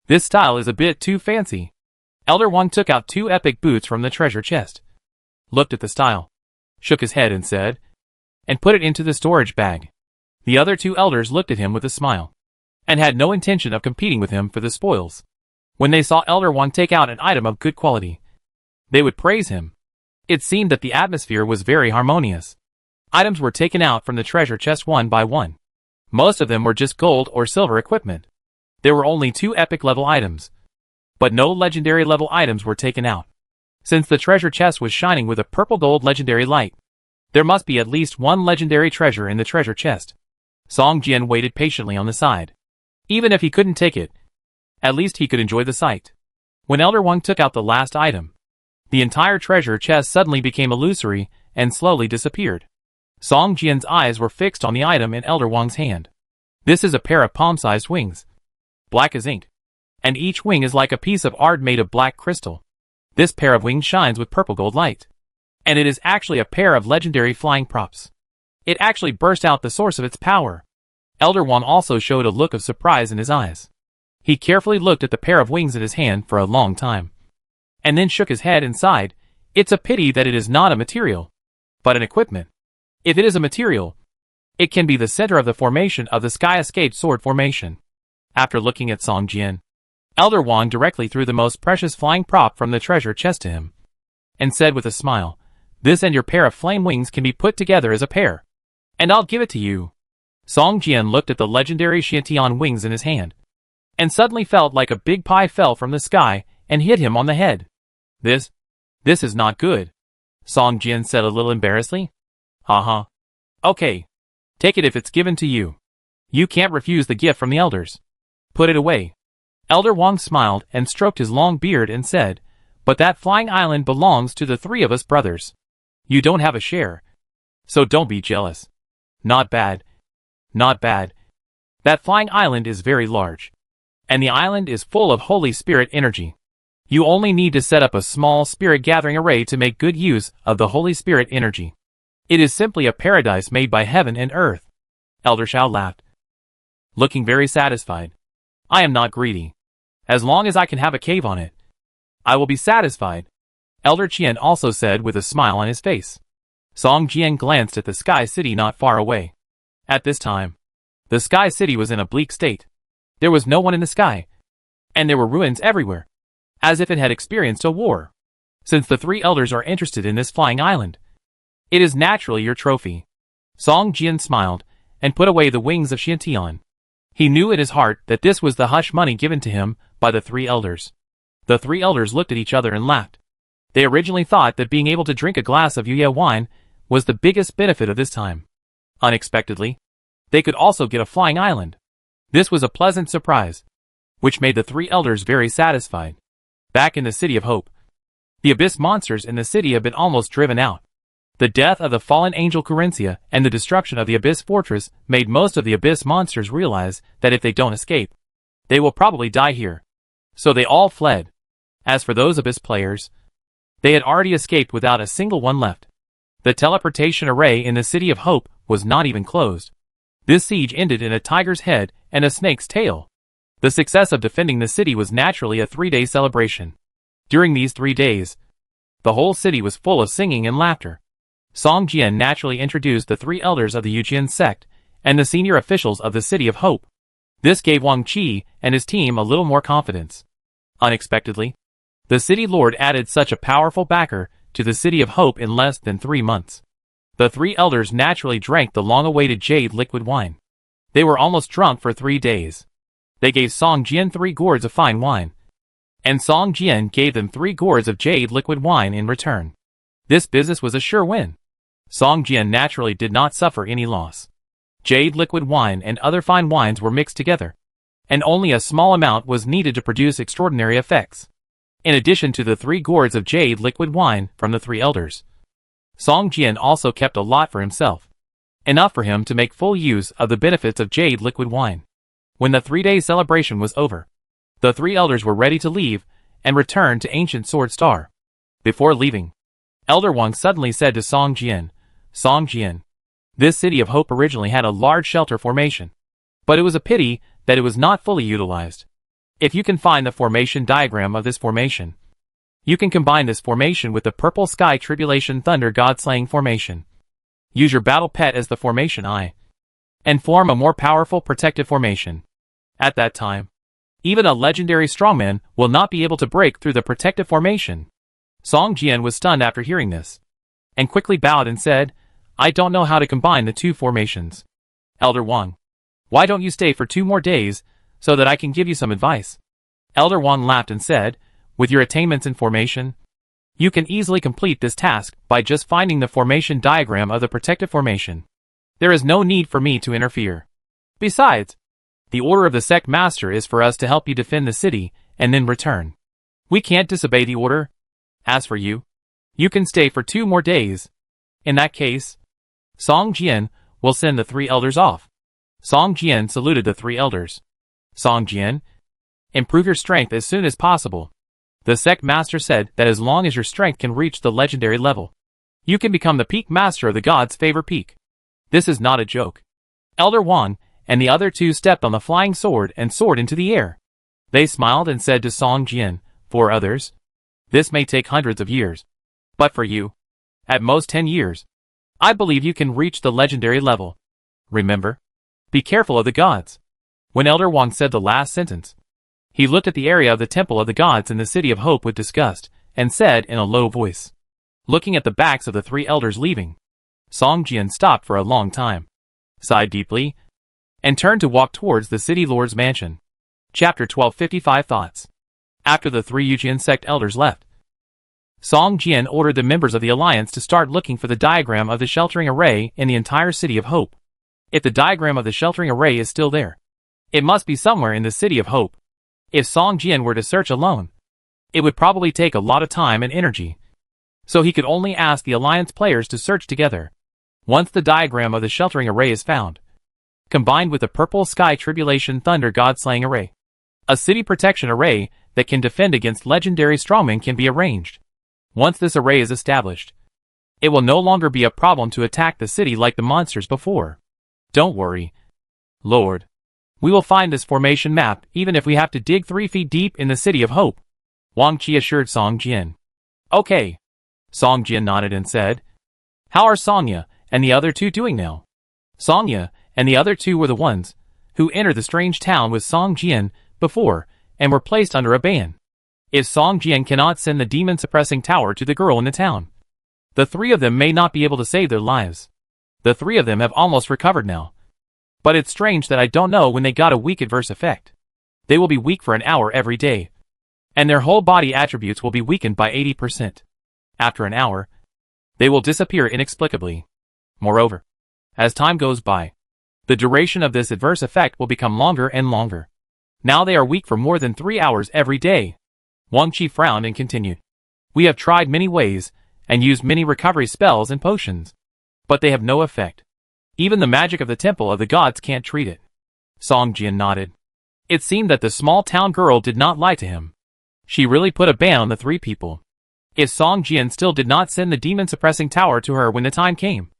This style is a bit too fancy. Elder Wang took out 2 epic boots from the treasure chest, looked at the style, shook his head and said, and put it into the storage bag. The other 2 elders looked at him with a smile, and had no intention of competing with him for the spoils. When they saw Elder Wang take out an item of good quality, they would praise him. It seemed that the atmosphere was very harmonious. Items were taken out from the treasure chest one by one. Most of them were just gold or silver equipment. There were only 2 epic level items, but no legendary level items were taken out. Since the treasure chest was shining with a purple gold legendary light, there must be at least 1 legendary treasure in the treasure chest. Song Jian waited patiently on the side. Even if he couldn't take it, at least he could enjoy the sight. When Elder Wang took out the last item, the entire treasure chest suddenly became illusory and slowly disappeared. Song Jian's eyes were fixed on the item in Elder Wang's hand. This is a pair of palm-sized wings, black as ink, and each wing is like a piece of art made of black crystal. This pair of wings shines with purple gold light. And it is actually a pair of legendary flying props. It actually burst out the source of its power. Elder Wang also showed a look of surprise in his eyes. He carefully looked at the pair of wings in his hand for a long time. And then shook his head and sighed. It's a pity that it is not a material, but an equipment. If it is a material, it can be the center of the formation of the Sky Escape Sword formation. After looking at Song Jian, Elder Wang directly threw the most precious flying prop from the treasure chest to him, and said with a smile, "This and your pair of flame wings can be put together as a pair, and I'll give it to you." Song Jian looked at the legendary Xiantian wings in his hand, and suddenly felt like a big pie fell from the sky and hit him on the head. This is not good," Song Jian said a little embarrassedly. Okay. Take it if it's given to you. You can't refuse the gift from the elders. Put it away." Elder Wang smiled and stroked his long beard and said, "But that flying island belongs to the three of us brothers. You don't have a share, so don't be jealous." Not bad. Not bad. That flying island is very large, and the island is full of Holy Spirit energy. You only need to set up a small spirit gathering array to make good use of the Holy Spirit energy. It is simply a paradise made by heaven and earth." Elder Shao laughed, looking very satisfied. "I am not greedy. As long as I can have a cave on it, I will be satisfied," Elder Qian also said with a smile on his face. Song Jian glanced at the Sky City not far away. At this time, the Sky City was in a bleak state. There was no one in the sky, and there were ruins everywhere, as if it had experienced a war. Since the three elders are interested in this flying island, it is naturally your trophy. Song Jian smiled and put away the wings of Xiantian. He knew in his heart that this was the hush money given to him by the three elders. The three elders looked at each other and laughed. They originally thought that being able to drink a glass of Yuya wine was the biggest benefit of this time. Unexpectedly, they could also get a flying island. This was a pleasant surprise, which made the three elders very satisfied. Back in the City of Hope, the abyss monsters in the city have been almost driven out. The death of the fallen angel Carencia and the destruction of the Abyss Fortress made most of the Abyss monsters realize that if they don't escape, they will probably die here. So they all fled. As for those Abyss players, they had already escaped without a single one left. The teleportation array in the City of Hope was not even closed. This siege ended in a tiger's head and a snake's tail. The success of defending the city was naturally a 3-day celebration. During these 3 days, the whole city was full of singing and laughter. Song Jian naturally introduced the three elders of the Yujian sect and the senior officials of the City of Hope. This gave Wang Qi and his team a little more confidence. Unexpectedly, the city lord added such a powerful backer to the City of Hope in less than 3 months. The three elders naturally drank the long-awaited jade liquid wine. They were almost drunk for 3 days. They gave Song Jian 3 gourds of fine wine, and Song Jian gave them 3 gourds of jade liquid wine in return. This business was a sure win. Song Jian naturally did not suffer any loss. Jade liquid wine and other fine wines were mixed together, and only a small amount was needed to produce extraordinary effects. In addition to the 3 gourds of jade liquid wine from the 3 elders, Song Jian also kept a lot for himself, enough for him to make full use of the benefits of jade liquid wine. When the 3-day celebration was over, the 3 elders were ready to leave and return to Ancient Sword Star. Before leaving, Elder Wang suddenly said to Song Jian, "Song Jian, this City of Hope originally had a large shelter formation, but it was a pity that it was not fully utilized. If you can find the formation diagram of this formation, you can combine this formation with the Purple Sky Tribulation Thunder God Slaying formation. Use your battle pet as the formation eye, and form a more powerful protective formation. At that time, even a legendary strongman will not be able to break through the protective formation." Song Jian was stunned after hearing this, and quickly bowed and said, "I don't know how to combine the 2 formations. Elder Wang, why don't you stay for 2 more days, so that I can give you some advice?" Elder Wang laughed and said, "With your attainments in formation, you can easily complete this task by just finding the formation diagram of the protective formation. There is no need for me to interfere. Besides, the order of the sect master is for us to help you defend the city and then return. We can't disobey the order. As for you, you can stay for 2 more days. In that case, Song Jian will send the 3 elders off." Song Jian saluted the 3 elders. "Song Jian, Improve your strength as soon as possible. The sect master said that as long as your strength can reach the legendary level, you can become the peak master of the god's favorite peak. This is not a joke. Elder Wang and the other two stepped on the flying sword and soared into the air. They smiled and said to Song Jian, "For others, this may take hundreds of years. But for you, at most 10 years. I believe you can reach the legendary level. Remember, be careful of the gods." When Elder Wang said the last sentence, he looked at the area of the Temple of the Gods in the City of Hope with disgust, and said in a low voice, looking at the backs of the three elders leaving. Song Jian stopped for a long time, sighed deeply, and turned to walk towards the city lord's mansion. Chapter 1255 Thoughts. After the three Yujian sect elders left, Song Jian ordered the members of the alliance to start looking for the diagram of the sheltering array in the entire City of Hope. If the diagram of the sheltering array is still there, it must be somewhere in the City of Hope. If Song Jian were to search alone, it would probably take a lot of time and energy, so he could only ask the alliance players to search together. Once the diagram of the sheltering array is found, combined with the purple sky tribulation thunder god-slaying array, a city protection array that can defend against legendary strongmen can be arranged. Once this array is established, it will no longer be a problem to attack the city like the monsters before. Don't worry, Lord. We will find this formation map even if we have to dig 3 feet deep in the City of Hope, Wang Qi assured Song Jian. Okay. Song Jian nodded and said, "How are Songya and the other two doing now?" Songya and the other two were the ones who entered the strange town with Song Jian before and were placed under a ban. If Song Jian cannot send the demon-suppressing tower to the girl in the town, the three of them may not be able to save their lives. The three of them have almost recovered now. But it's strange that I don't know when they got a weak adverse effect. They will be weak for an hour every day, and their whole body attributes will be weakened by 80%. After an hour, they will disappear inexplicably. Moreover, as time goes by, the duration of this adverse effect will become longer and longer. Now they are weak for more than 3 hours every day. Wang Qi frowned and continued. We have tried many ways and used many recovery spells and potions, but they have no effect. Even the magic of the Temple of the Gods can't treat it. Song Jian nodded. It seemed that the small town girl did not lie to him. She really put a ban on the three people. If Song Jian still did not send the demon-suppressing tower to her when the time came,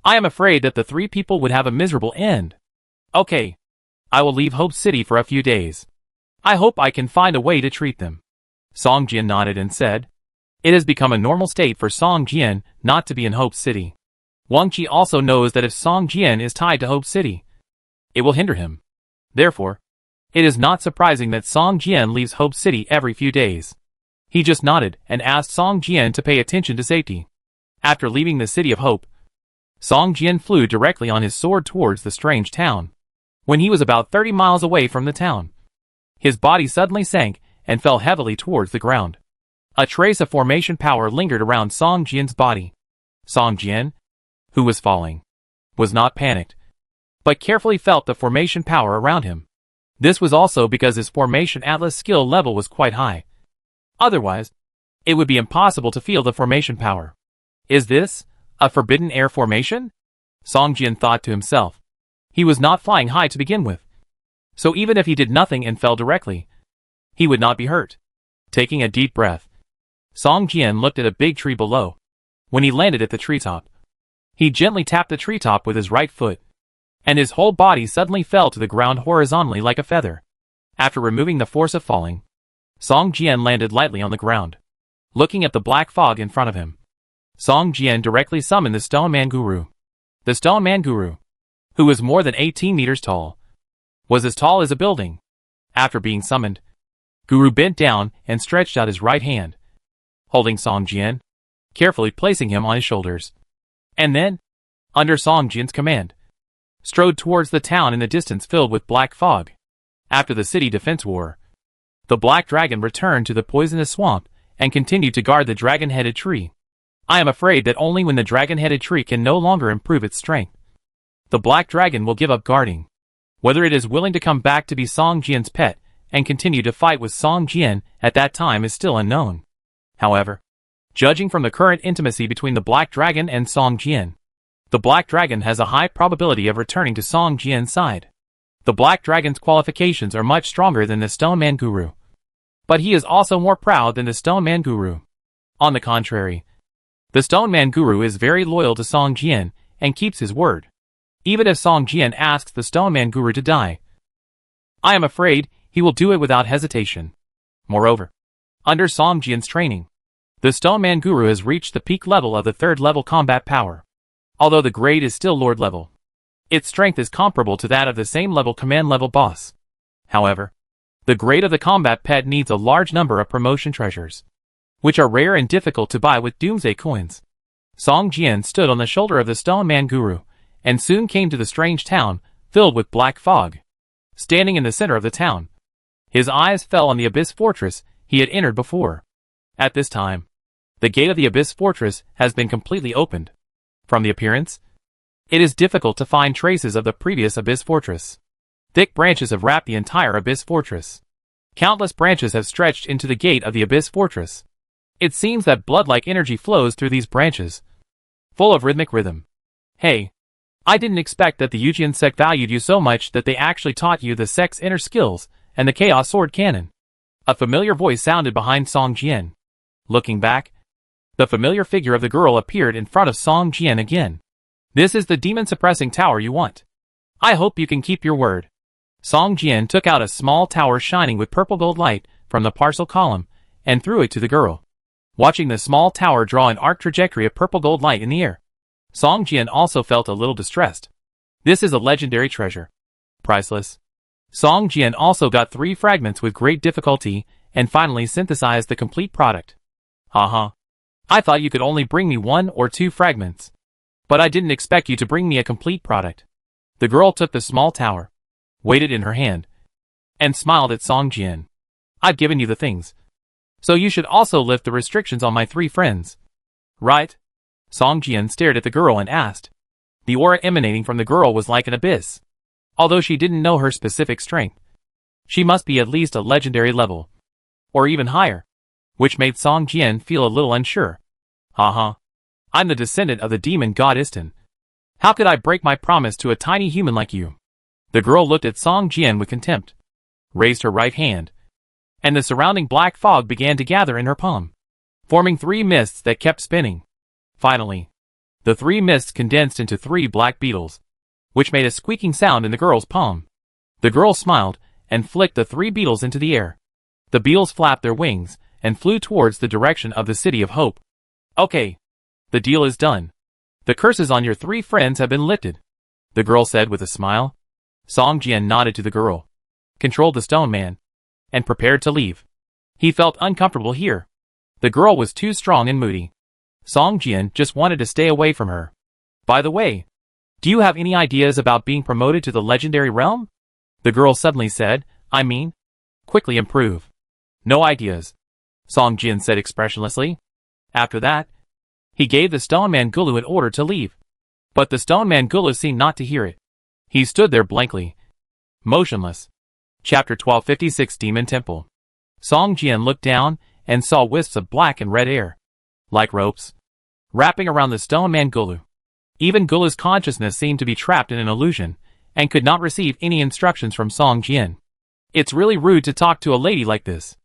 I am afraid that the three people would have a miserable end. Okay. I will leave Hope City for a few days. I hope I can find a way to treat them. Song Jian nodded and said, it has become a normal state for Song Jian not to be in Hope City. Wang Qi also knows that if Song Jian is tied to Hope City, it will hinder him. Therefore, it is not surprising that Song Jian leaves Hope City every few days. He just nodded and asked Song Jian to pay attention to safety. After leaving the City of Hope, Song Jian flew directly on his sword towards the strange town. When he was about 30 miles away from the town, his body suddenly sank and fell heavily towards the ground. A trace of formation power lingered around Song Jian's body. Song Jian, who was falling, was not panicked, but carefully felt the formation power around him. This was also because his formation atlas skill level was quite high. Otherwise, it would be impossible to feel the formation power. Is this a forbidden air formation? Song Jian thought to himself. He was not flying high to begin with, so even if he did nothing and fell directly, he would not be hurt. Taking a deep breath, Song Jian looked at a big tree below. When he landed at the treetop, he gently tapped the treetop with his right foot, and his whole body suddenly fell to the ground horizontally like a feather. After removing the force of falling, Song Jian landed lightly on the ground. Looking at the black fog in front of him, Song Jian directly summoned the Stone Man Guru. The Stone Man Guru, who was more than 18 meters tall, was as tall as a building. After being summoned, Guru bent down and stretched out his right hand, holding Song Jian, carefully placing him on his shoulders. And then, under Song Jian's command, strode towards the town in the distance filled with black fog. After the city defense war, the black dragon returned to the poisonous swamp and continued to guard the dragon-headed tree. I am afraid that only when the dragon-headed tree can no longer improve its strength, the black dragon will give up guarding. Whether it is willing to come back to be Song Jian's pet and continue to fight with Song Jian at that time is still unknown. However, judging from the current intimacy between the Black Dragon and Song Jian, the Black Dragon has a high probability of returning to Song Jian's side. The Black Dragon's qualifications are much stronger than the Stone Man Guru. But he is also more proud than the Stone Man Guru. On the contrary, the Stone Man Guru is very loyal to Song Jian and keeps his word. Even if Song Jian asks the Stone Man Guru to die, I am afraid he will do it without hesitation. Moreover, under Song Jian's training, the Stone Man Guru has reached the peak level of the 3rd level combat power. Although the grade is still Lord level, its strength is comparable to that of the same level command level boss. However, the grade of the combat pet needs a large number of promotion treasures, which are rare and difficult to buy with Doomsday coins. Song Jian stood on the shoulder of the Stone Man Guru, and soon came to the strange town, filled with black fog. Standing in the center of the town, his eyes fell on the Abyss Fortress he had entered before. At this time, the gate of the Abyss Fortress has been completely opened. From the appearance, it is difficult to find traces of the previous Abyss Fortress. Thick branches have wrapped the entire Abyss Fortress. Countless branches have stretched into the gate of the Abyss Fortress. It seems that blood-like energy flows through these branches, full of rhythmic rhythm. Hey, I didn't expect that the Yujian sect valued you so much that they actually taught you the sect's inner skills and the Chaos Sword Cannon. A familiar voice sounded behind Song Jian. Looking back, the familiar figure of the girl appeared in front of Song Jian again. This is the demon-suppressing tower you want. I hope you can keep your word. Song Jian took out a small tower shining with purple gold light from the parcel column and threw it to the girl. Watching the small tower draw an arc trajectory of purple gold light in the air, Song Jian also felt a little distressed. This is a legendary treasure. Priceless. Song Jian also got 3 fragments with great difficulty and finally synthesized the complete product. Haha. I thought you could only bring me 1 or 2 fragments. But I didn't expect you to bring me a complete product. The girl took the small tower, weighed it in her hand, and smiled at Song Jian. I've given you the things, so you should also lift the restrictions on my 3 friends. Right? Song Jian stared at the girl and asked. The aura emanating from the girl was like an abyss. Although she didn't know her specific strength, she must be at least a legendary level, or even higher, which made Song Jian feel a little unsure. Haha. I'm the descendant of the demon god Istin. How could I break my promise to a tiny human like you? The girl looked at Song Jian with contempt, raised her right hand, and the surrounding black fog began to gather in her palm, forming 3 mists that kept spinning. Finally, the 3 mists condensed into 3 black beetles, which made a squeaking sound in the girl's palm. The girl smiled and flicked the 3 beetles into the air. The beetles flapped their wings and flew towards the direction of the City of Hope. Okay. The deal is done. The curses on your 3 friends have been lifted, the girl said with a smile. Song Jian nodded to the girl, controlled the stone man, and prepared to leave. He felt uncomfortable here. The girl was too strong and moody. Song Jian just wanted to stay away from her. By the way, do you have any ideas about being promoted to the legendary realm? The girl suddenly said. I mean, quickly improve. No ideas, Song Jian said expressionlessly. After that, he gave the Stone Man Gulu an order to leave. But the Stone Man Gulu seemed not to hear it. He stood there blankly, motionless. Chapter 1256 Demon Temple. Song Jian looked down and saw wisps of black and red air, like ropes, wrapping around the Stone Man Gulu. Even Gulu's consciousness seemed to be trapped in an illusion, and could not receive any instructions from Song Jian. It's really rude to talk to a lady like this.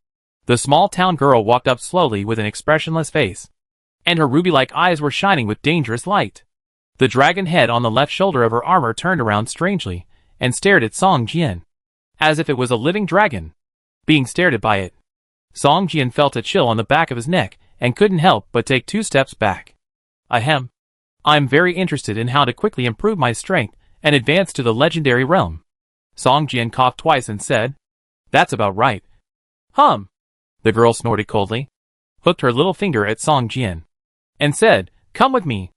The small town girl walked up slowly with an expressionless face, and her ruby-like eyes were shining with dangerous light. The dragon head on the left shoulder of her armor turned around strangely, and stared at Song Jian, as if it was a living dragon, being stared at by it. Song Jian felt a chill on the back of his neck, and couldn't help but take 2 steps back. Ahem. I'm very interested in how to quickly improve my strength and advance to the legendary realm. Song Jian coughed twice and said, That's about right. The girl snorted coldly, hooked her little finger at Song Jian, and said, Come with me.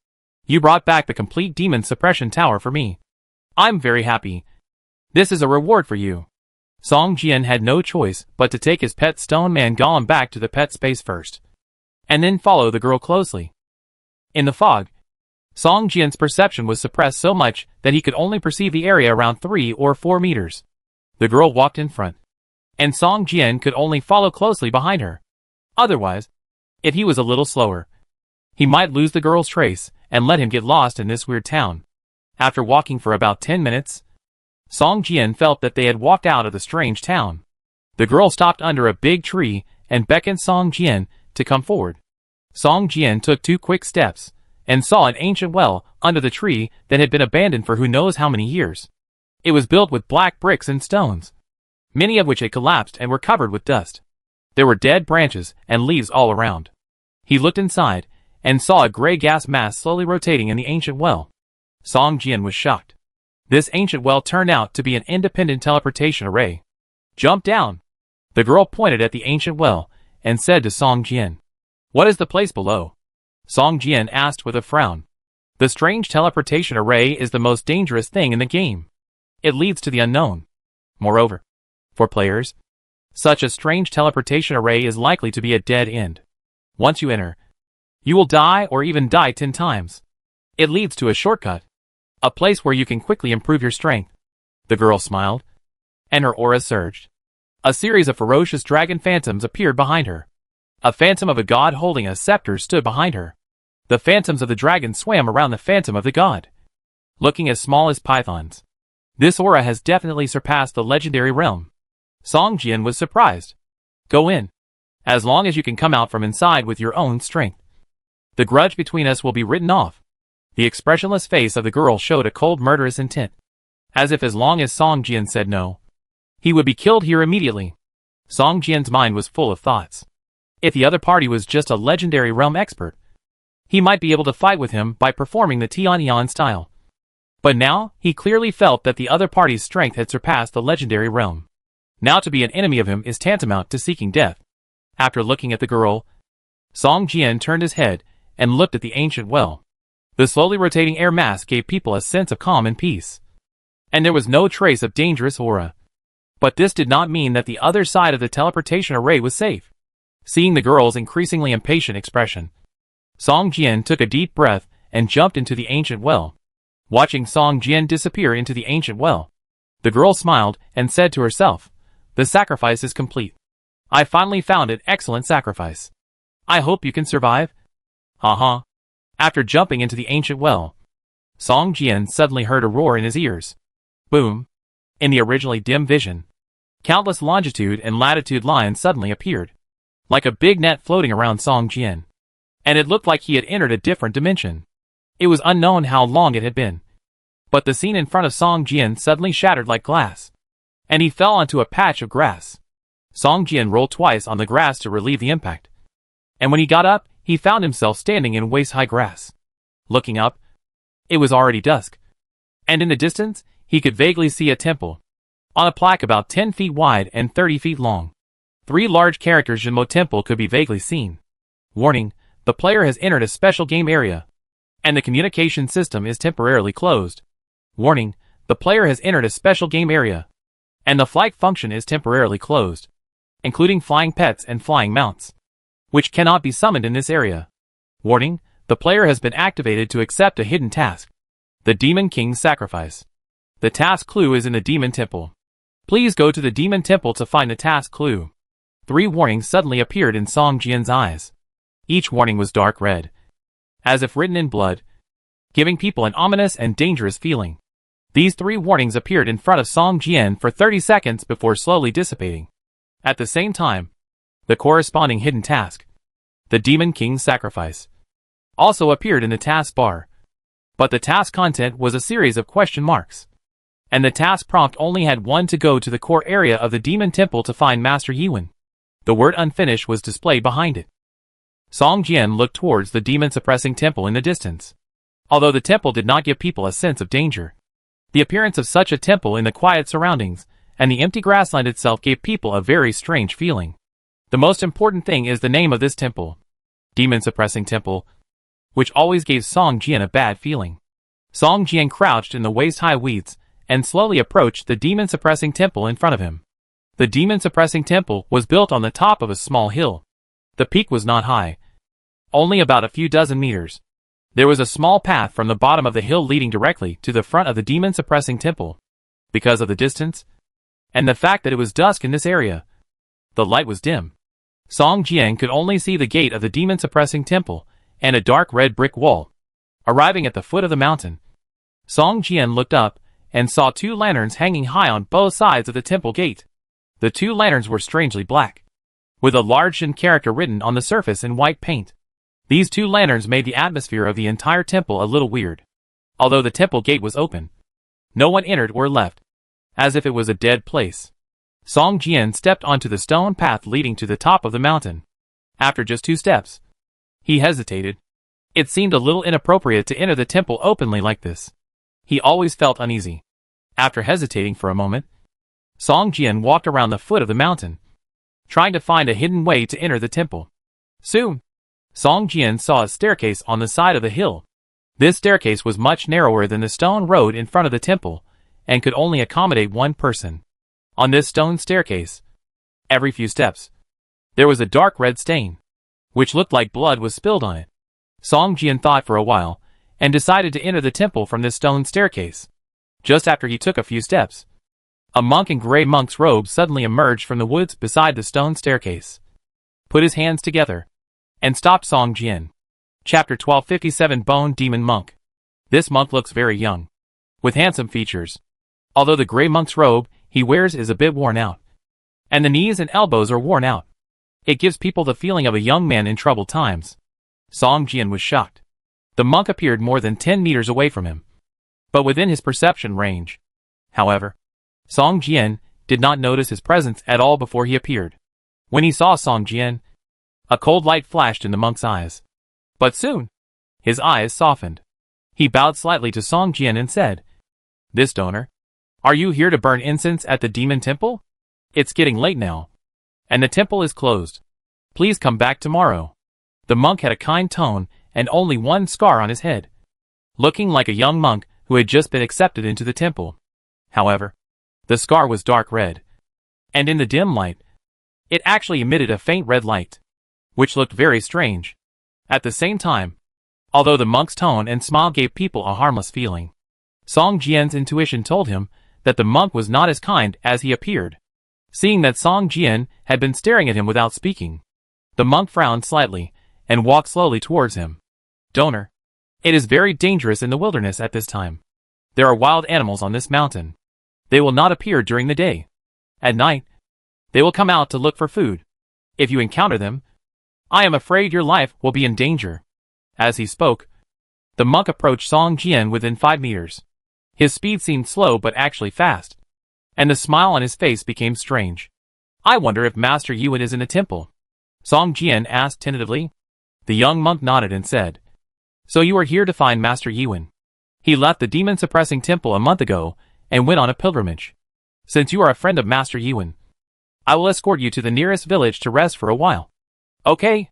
You brought back the complete demon suppression tower for me. I'm very happy. This is a reward for you. Song Jian had no choice but to take his pet stone man golem back to the pet space first, and then follow the girl closely. In the fog, Song Jian's perception was suppressed so much that he could only perceive the area around 3 or 4 meters. The girl walked in front, and Song Jian could only follow closely behind her. Otherwise, if he was a little slower, he might lose the girl's trace and let him get lost in this weird town. After walking for about 10 minutes, Song Jian felt that they had walked out of the strange town. The girl stopped under a big tree and beckoned Song Jian to come forward. Song Jian took 2 quick steps and saw an ancient well under the tree that had been abandoned for who knows how many years. It was built with black bricks and stones, many of which had collapsed and were covered with dust. There were dead branches and leaves all around. He looked inside and saw a gray gas mass slowly rotating in the ancient well. Song Jian was shocked. This ancient well turned out to be an independent teleportation array. "Jump down!" The girl pointed at the ancient well and said to Song Jian. "What is the place below?" Song Jian asked with a frown. "The strange teleportation array is the most dangerous thing in the game. It leads to the unknown. Moreover, for players, such a strange teleportation array is likely to be a dead end. Once you enter, you will die or even die 10 times. It leads to a shortcut, a place where you can quickly improve your strength." The girl smiled, and her aura surged. A series of ferocious dragon phantoms appeared behind her. A phantom of a god holding a scepter stood behind her. The phantoms of the dragon swam around the phantom of the god, looking as small as pythons. This aura has definitely surpassed the legendary realm. Song Jian was surprised. "Go in. As long as you can come out from inside with your own strength, the grudge between us will be written off." The expressionless face of the girl showed a cold murderous intent, as if as long as Song Jian said no, he would be killed here immediately. Song Jian's mind was full of thoughts. If the other party was just a legendary realm expert, he might be able to fight with him by performing the Tianyang style. But now, he clearly felt that the other party's strength had surpassed the legendary realm. Now to be an enemy of him is tantamount to seeking death. After looking at the girl, Song Jian turned his head and looked at the ancient well. The slowly rotating air mass gave people a sense of calm and peace, and there was no trace of dangerous aura. But this did not mean that the other side of the teleportation array was safe. Seeing the girl's increasingly impatient expression, Song Jian took a deep breath and jumped into the ancient well. Watching Song Jian disappear into the ancient well, the girl smiled and said to herself, "The sacrifice is complete. I finally found an excellent sacrifice. I hope you can survive." "Uh-huh." After jumping into the ancient well, Song Jian suddenly heard a roar in his ears. Boom! In the originally dim vision, countless longitude and latitude lines suddenly appeared, like a big net floating around Song Jian. And it looked like he had entered a different dimension. It was unknown how long it had been. But the scene in front of Song Jian suddenly shattered like glass, and he fell onto a patch of grass. Song Jian rolled twice on the grass to relieve the impact, and when he got up, he found himself standing in waist-high grass. Looking up, it was already dusk, and in the distance, he could vaguely see a temple. On a plaque about 10 feet wide and 30 feet long, 3 large characters Jinmo Temple could be vaguely seen. Warning, the player has entered a special game area, and the communication system is temporarily closed. Warning, the player has entered a special game area, and the flight function is temporarily closed, including flying pets and flying mounts, which cannot be summoned in this area. Warning, the player has been activated to accept a hidden task. The Demon King's Sacrifice. The task clue is in the Demon Temple. Please go to the Demon Temple to find the task clue. 3 warnings suddenly appeared in Song Jian's eyes. Each warning was dark red, as if written in blood, giving people an ominous and dangerous feeling. These 3 warnings appeared in front of Song Jian for 30 seconds before slowly dissipating. At the same time, the corresponding hidden task, the Demon King's Sacrifice, also appeared in the task bar. But the task content was a series of question marks, and the task prompt only had one to go to the core area of the Demon Temple to find Master Yiwen. The word unfinished was displayed behind it. Song Jian looked towards the demon-suppressing temple in the distance. Although the temple did not give people a sense of danger, the appearance of such a temple in the quiet surroundings and the empty grassland itself gave people a very strange feeling. The most important thing is the name of this temple, Demon-Suppressing Temple, which always gave Song Jian a bad feeling. Song Jian crouched in the waist-high weeds and slowly approached the demon-suppressing temple in front of him. The demon-suppressing temple was built on the top of a small hill. The peak was not high, only about a few dozen meters. There was a small path from the bottom of the hill leading directly to the front of the demon-suppressing temple. Because of the distance, and the fact that it was dusk in this area, the light was dim. Song Jian could only see the gate of the demon-suppressing temple and a dark red brick wall. Arriving at the foot of the mountain, Song Jian looked up and saw two lanterns hanging high on both sides of the temple gate. The two lanterns were strangely black, with a large Jin character written on the surface in white paint. These two lanterns made the atmosphere of the entire temple a little weird. Although the temple gate was open, no one entered or left, as if it was a dead place. Song Jian stepped onto the stone path leading to the top of the mountain. After just 2 steps, he hesitated. It seemed a little inappropriate to enter the temple openly like this. He always felt uneasy. After hesitating for a moment, Song Jian walked around the foot of the mountain, trying to find a hidden way to enter the temple. Soon, Song Jian saw a staircase on the side of the hill. This staircase was much narrower than the stone road in front of the temple, and could only accommodate one person. On this stone staircase, every few steps, there was a dark red stain, which looked like blood was spilled on it. Song Jian thought for a while, and decided to enter the temple from this stone staircase. Just after he took a few steps, a monk in gray monk's robe suddenly emerged from the woods beside the stone staircase, put his hands together, and stopped Song Jian. Chapter 1257 Bone Demon Monk. This monk looks very young, with handsome features. Although the gray monk's robe he wears is a bit worn out, and the knees and elbows are worn out, it gives people the feeling of a young man in troubled times. Song Jian was shocked. The monk appeared more than 10 meters away from him, but within his perception range. However, Song Jian did not notice his presence at all before he appeared. When he saw Song Jian, a cold light flashed in the monk's eyes. But soon, his eyes softened. He bowed slightly to Song Jian and said, "This donor, are you here to burn incense at the demon temple? It's getting late now, and the temple is closed. Please come back tomorrow." The monk had a kind tone and only one scar on his head, looking like a young monk who had just been accepted into the temple. However, the scar was dark red, and in the dim light, it actually emitted a faint red light, which looked very strange. At the same time, although the monk's tone and smile gave people a harmless feeling, Song Jian's intuition told him that the monk was not as kind as he appeared. Seeing that Song Jian had been staring at him without speaking, the monk frowned slightly and walked slowly towards him. "Donor, it is very dangerous in the wilderness at this time. There are wild animals on this mountain. They will not appear during the day. At night, they will come out to look for food. If you encounter them, I am afraid your life will be in danger." As he spoke, the monk approached Song Jian within 5 meters. His speed seemed slow but actually fast, and the smile on his face became strange. "I wonder if Master Yuan is in the temple?" Song Jian asked tentatively. The young monk nodded and said, "So you are here to find Master Yuan. He left the demon-suppressing temple a month ago and went on a pilgrimage. Since you are a friend of Master Yuan, I will escort you to the nearest village to rest for a while." "Okay."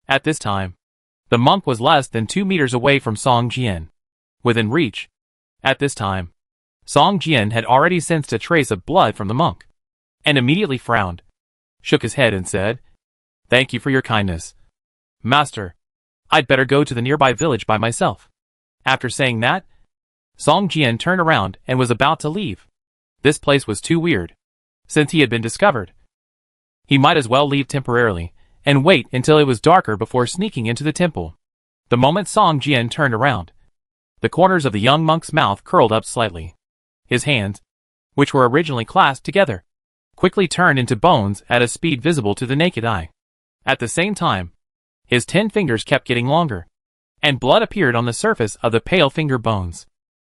At this time, the monk was less than 2 meters away from Song Jian, within reach. At this time, Song Jian had already sensed a trace of blood from the monk, and immediately frowned, shook his head and said, "Thank you for your kindness, Master. I'd better go to the nearby village by myself." After saying that, Song Jian turned around and was about to leave. This place was too weird. Since he had been discovered, he might as well leave temporarily and wait until it was darker before sneaking into the temple. The moment Song Jian turned around, the corners of the young monk's mouth curled up slightly. His hands, which were originally clasped together, quickly turned into bones at a speed visible to the naked eye. At the same time, his 10 fingers kept getting longer, and blood appeared on the surface of the pale finger bones.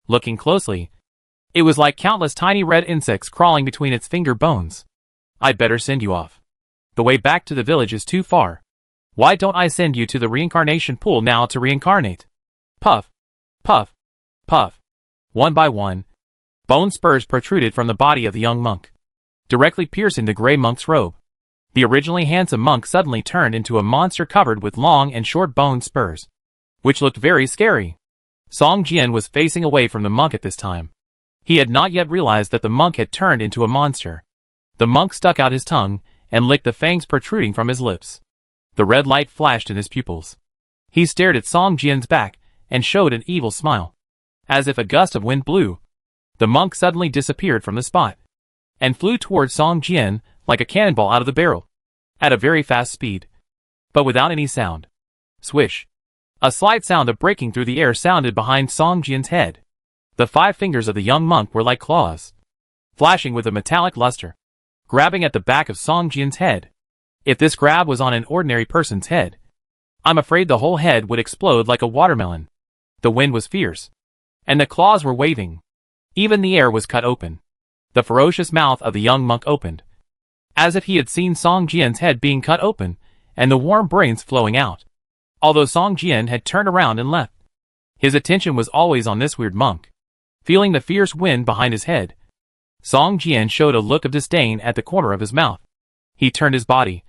Looking closely, it was like countless tiny red insects crawling between its finger bones. "I'd better send you off. The way back to the village is too far. Why don't I send you to the reincarnation pool now to reincarnate?" Puff, puff, puff. One by one, bone spurs protruded from the body of the young monk, directly piercing the gray monk's robe. The originally handsome monk suddenly turned into a monster covered with long and short bone spurs, which looked very scary. Song Jian was facing away from the monk at this time. He had not yet realized that the monk had turned into a monster. The monk stuck out his tongue and licked the fangs protruding from his lips. The red light flashed in his pupils. He stared at Song Jian's back and showed an evil smile. As if a gust of wind blew, the monk suddenly disappeared from the spot, and flew towards Song Jian like a cannonball out of the barrel, at a very fast speed, but without any sound. Swish! A slight sound of breaking through the air sounded behind Song Jian's head. The 5 fingers of the young monk were like claws, flashing with a metallic luster, grabbing at the back of Song Jian's head. If this grab was on an ordinary person's head, I'm afraid the whole head would explode like a watermelon. The wind was fierce, and the claws were waving. Even the air was cut open. The ferocious mouth of the young monk opened, as if he had seen Song Jian's head being cut open, and the warm brains flowing out. Although Song Jian had turned around and left, his attention was always on this weird monk. Feeling the fierce wind behind his head, Song Jian showed a look of disdain at the corner of his mouth. He turned his body,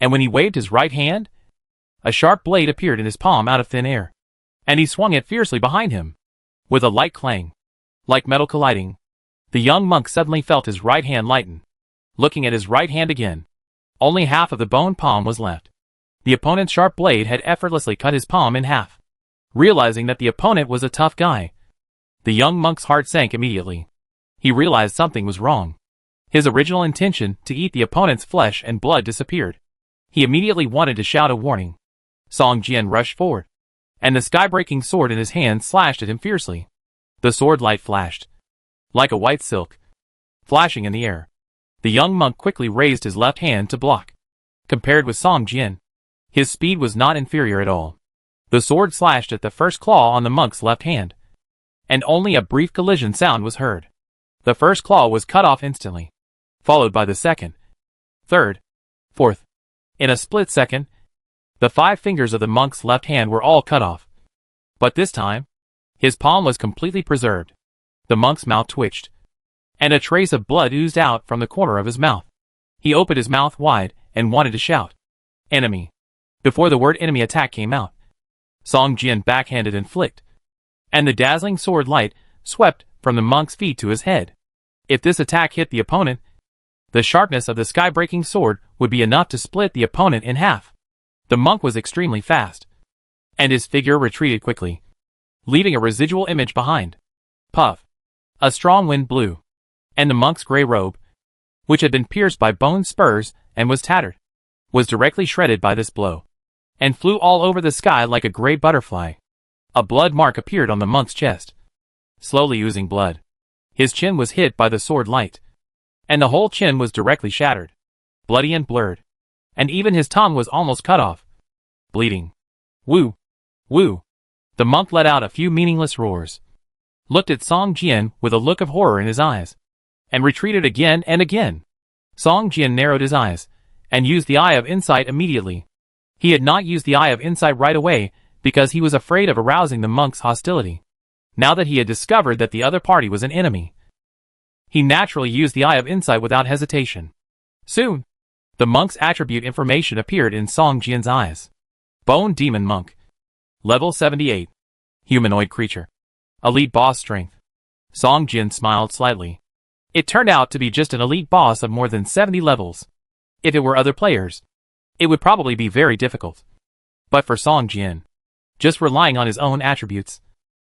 and when he waved his right hand, a sharp blade appeared in his palm out of thin air, and he swung it fiercely behind him. With a light clang, like metal colliding, the young monk suddenly felt his right hand lighten. Looking at his right hand again, only half of the bone palm was left. The opponent's sharp blade had effortlessly cut his palm in half. Realizing that the opponent was a tough guy, the young monk's heart sank immediately. He realized something was wrong. His original intention to eat the opponent's flesh and blood disappeared. He immediately wanted to shout a warning. Song Jian rushed forward, and the sky-breaking sword in his hand slashed at him fiercely. The sword light flashed, like a white silk, flashing in the air. The young monk quickly raised his left hand to block. Compared with Song Jian, his speed was not inferior at all. The sword slashed at the first claw on the monk's left hand, and only a brief collision sound was heard. The first claw was cut off instantly, followed by the second, third, fourth. In a split second, the 5 fingers of the monk's left hand were all cut off. But this time, his palm was completely preserved. The monk's mouth twitched, and a trace of blood oozed out from the corner of his mouth. He opened his mouth wide and wanted to shout, "Enemy!" Before the word enemy attack came out, Song Jian backhanded and flicked, and the dazzling sword light swept from the monk's feet to his head. If this attack hit the opponent, the sharpness of the sky-breaking sword would be enough to split the opponent in half. The monk was extremely fast, and his figure retreated quickly, leaving a residual image behind. Puff! A strong wind blew, and the monk's gray robe, which had been pierced by bone spurs and was tattered, was directly shredded by this blow, and flew all over the sky like a gray butterfly. A blood mark appeared on the monk's chest, slowly oozing blood. His chin was hit by the sword light, and the whole chin was directly shattered, bloody and blurred, and even his tongue was almost cut off, bleeding. Woo! Woo! The monk let out a few meaningless roars, looked at Song Jian with a look of horror in his eyes, and retreated again and again. Song Jian narrowed his eyes, and used the Eye of Insight immediately. He had not used the Eye of Insight right away, because he was afraid of arousing the monk's hostility. Now that he had discovered that the other party was an enemy, he naturally used the Eye of Insight without hesitation. Soon, the monk's attribute information appeared in Song Jian's eyes. Bone Demon Monk. Level 78. Humanoid creature. Elite boss strength. Song Jian smiled slightly. It turned out to be just an elite boss of more than 70 levels. If it were other players, it would probably be very difficult. But for Song Jian, just relying on his own attributes,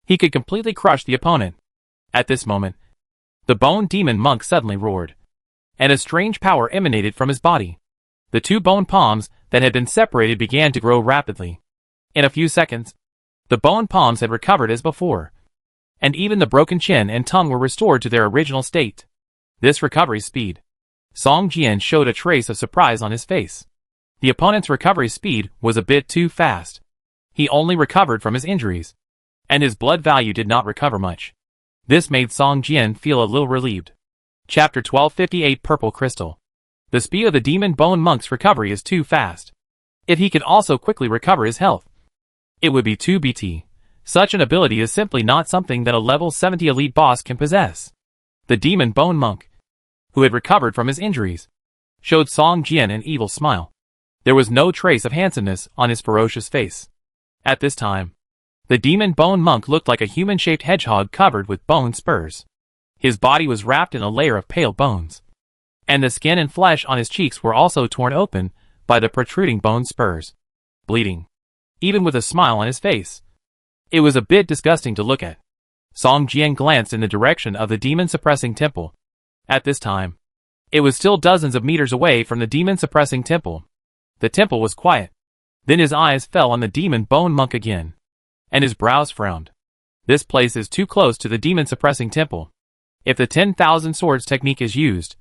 he could completely crush the opponent. At this moment, the Bone Demon Monk suddenly roared, and a strange power emanated from his body. The 2 bone palms that had been separated began to grow rapidly. In a few seconds, the bone palms had recovered as before, and even the broken chin and tongue were restored to their original state. This recovery speed, Song Jian showed a trace of surprise on his face. The opponent's recovery speed was a bit too fast. He only recovered from his injuries, and his blood value did not recover much. This made Song Jian feel a little relieved. Chapter 1258 Purple Crystal. The speed of the Demon Bone Monk's recovery is too fast. If he could also quickly recover his health, it would be 2 BT. Such an ability is simply not something that a level 70 elite boss can possess. The Demon Bone Monk, who had recovered from his injuries, showed Song Jian an evil smile. There was no trace of handsomeness on his ferocious face. At this time, the Demon Bone Monk looked like a human-shaped hedgehog covered with bone spurs. His body was wrapped in a layer of pale bones, and the skin and flesh on his cheeks were also torn open by the protruding bone spurs, bleeding, even with a smile on his face. It was a bit disgusting to look at. Song Jian glanced in the direction of the demon-suppressing temple. At this time, it was still dozens of meters away from the demon-suppressing temple. The temple was quiet. Then his eyes fell on the Demon Bone Monk again, and his brows frowned. This place is too close to the demon-suppressing temple. If the 10,000 swords technique is used,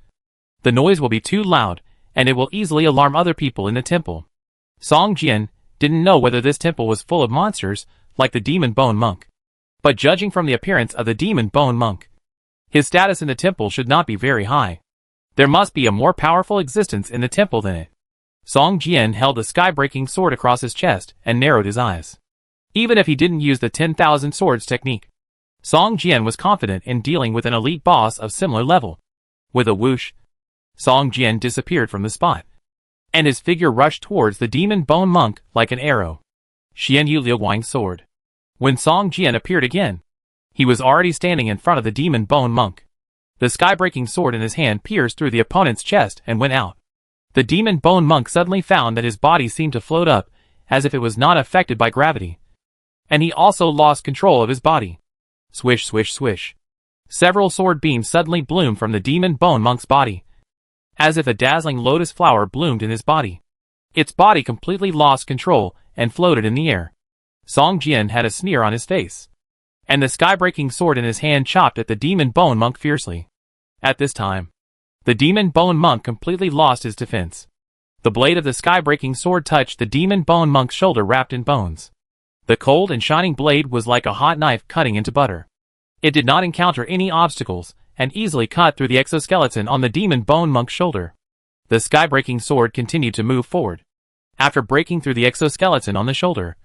the noise will be too loud, and it will easily alarm other people in the temple. Song Jian didn't know whether this temple was full of monsters, like the Demon Bone Monk. But judging from the appearance of the Demon Bone Monk, his status in the temple should not be very high. There must be a more powerful existence in the temple than it. Song Jian held a sky-breaking sword across his chest and narrowed his eyes. Even if he didn't use the 10,000 swords technique, Song Jian was confident in dealing with an elite boss of similar level. With a whoosh, Song Jian disappeared from the spot, and his figure rushed towards the Demon Bone Monk like an arrow. Xian Yu Liu Guang's sword. When Song Jian appeared again, he was already standing in front of the Demon Bone Monk. The sky-breaking sword in his hand pierced through the opponent's chest and went out. The Demon Bone Monk suddenly found that his body seemed to float up, as if it was not affected by gravity. And he also lost control of his body. Swish, swish, swish. Several sword beams suddenly bloomed from the Demon Bone Monk's body, as if a dazzling lotus flower bloomed in his body. Its body completely lost control and floated in the air. Song Jian had a sneer on his face, and the sky-breaking sword in his hand chopped at the Demon Bone Monk fiercely. At this time, the Demon Bone Monk completely lost his defense. The blade of the sky-breaking sword touched the Demon Bone Monk's shoulder wrapped in bones. The cold and shining blade was like a hot knife cutting into butter. It did not encounter any obstacles, and easily cut through the exoskeleton on the Demon Bone Monk's shoulder. The sky-breaking sword continued to move forward. After breaking through the exoskeleton on the shoulder,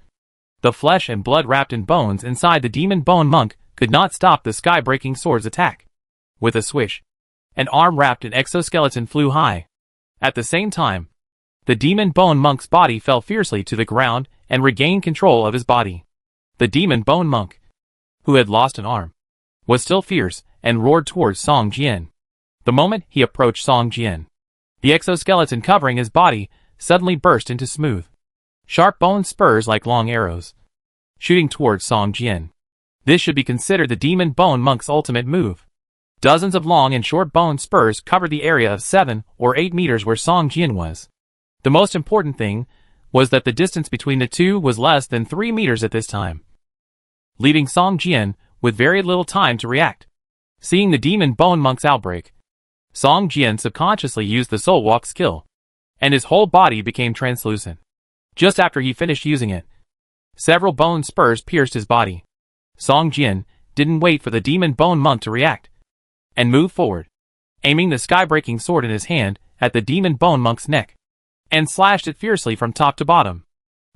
the flesh and blood wrapped in bones inside the Demon Bone Monk could not stop the sky-breaking sword's attack. With a swish, an arm wrapped in exoskeleton flew high. At the same time, the Demon Bone Monk's body fell fiercely to the ground and regained control of his body. The Demon Bone Monk, who had lost an arm, was still fierce and roared towards Song Jian. The moment he approached Song Jian, the exoskeleton covering his body suddenly burst into smooth, sharp bone spurs like long arrows, shooting towards Song Jian. This should be considered the Demon Bone Monk's ultimate move. Dozens of long and short bone spurs covered the area of 7 or 8 meters where Song Jian was. The most important thing was that the distance between the two was less than 3 meters at this time, leaving Song Jian with very little time to react. Seeing the Demon Bone Monk's outbreak, Song Jian subconsciously used the Soul Walk skill, and his whole body became translucent. Just after he finished using it, several bone spurs pierced his body. Song Jian didn't wait for the Demon Bone Monk to react, and moved forward, aiming the sky-breaking sword in his hand at the Demon Bone Monk's neck, and slashed it fiercely from top to bottom.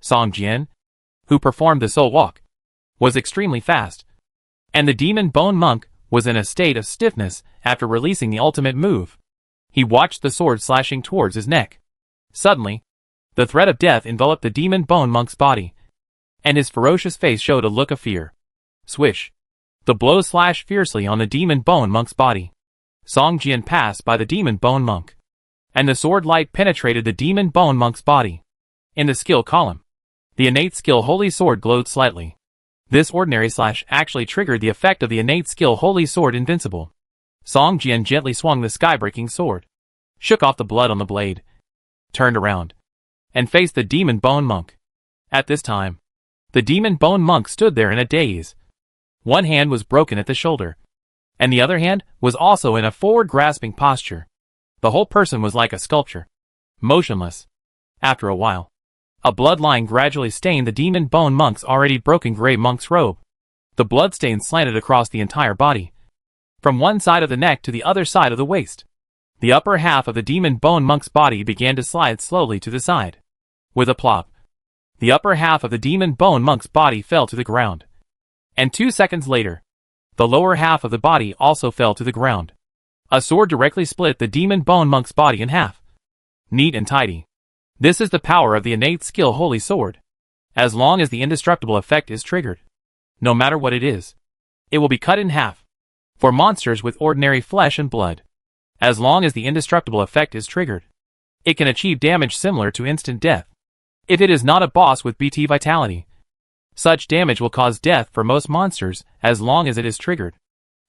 Song Jian, who performed the Soul Walk, was extremely fast, and the Demon Bone Monk was in a state of stiffness after releasing the ultimate move. He watched the sword slashing towards his neck. Suddenly, the threat of death enveloped the Demon Bone Monk's body, and his ferocious face showed a look of fear. Swish! The blow slashed fiercely on the Demon Bone Monk's body. Song Jian passed by the Demon Bone Monk, and the sword light penetrated the Demon Bone Monk's body. In the skill column, the innate skill Holy Sword glowed slightly. This ordinary slash actually triggered the effect of the innate skill Holy Sword Invincible. Song Jian gently swung the sky-breaking sword, shook off the blood on the blade, turned around, and faced the Demon Bone Monk. At this time, the Demon Bone Monk stood there in a daze. One hand was broken at the shoulder, and the other hand was also in a forward-grasping posture. The whole person was like a sculpture, motionless. After a while, a bloodline gradually stained the Demon Bone Monk's already broken gray monk's robe. The bloodstain slanted across the entire body, from one side of the neck to the other side of the waist. The upper half of the Demon Bone Monk's body began to slide slowly to the side. With a plop, the upper half of the Demon Bone Monk's body fell to the ground. And 2 seconds later, the lower half of the body also fell to the ground. A sword directly split the Demon Bone Monk's body in half. Neat and tidy. This is the power of the innate skill Holy Sword. As long as the indestructible effect is triggered, no matter what it is, it will be cut in half. For monsters with ordinary flesh and blood, as long as the indestructible effect is triggered, it can achieve damage similar to instant death. If it is not a boss with BT vitality, such damage will cause death for most monsters as long as it is triggered.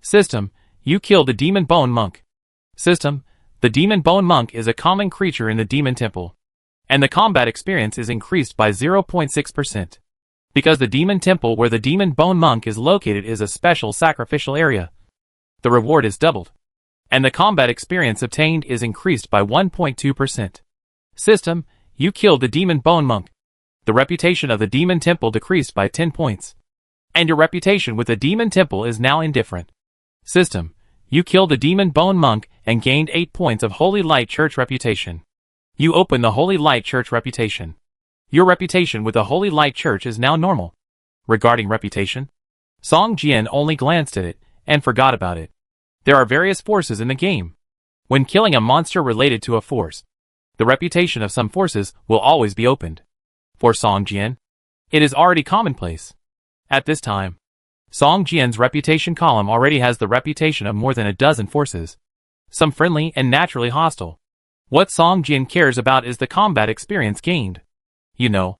System: you killed the Demon Bone Monk. System: the Demon Bone Monk is a common creature in the Demon Temple, and the combat experience is increased by 0.6%. Because the demon temple where the demon bone monk is located is a special sacrificial area. The reward is doubled, and the combat experience obtained is increased by 1.2%. System, you killed the demon bone monk. The reputation of the demon temple decreased by 10 points. And your reputation with the demon temple is now indifferent. System, you killed the demon bone monk and gained 8 points of Holy Light Church reputation. You open the Holy Light Church reputation. Your reputation with the Holy Light Church is now normal. Regarding reputation, Song Jian only glanced at it and forgot about it. There are various forces in the game. When killing a monster related to a force, the reputation of some forces will always be opened. For Song Jian, it is already commonplace. At this time, Song Jian's reputation column already has the reputation of more than a dozen forces, some friendly and naturally hostile. What Song Jian cares about is the combat experience gained. You know,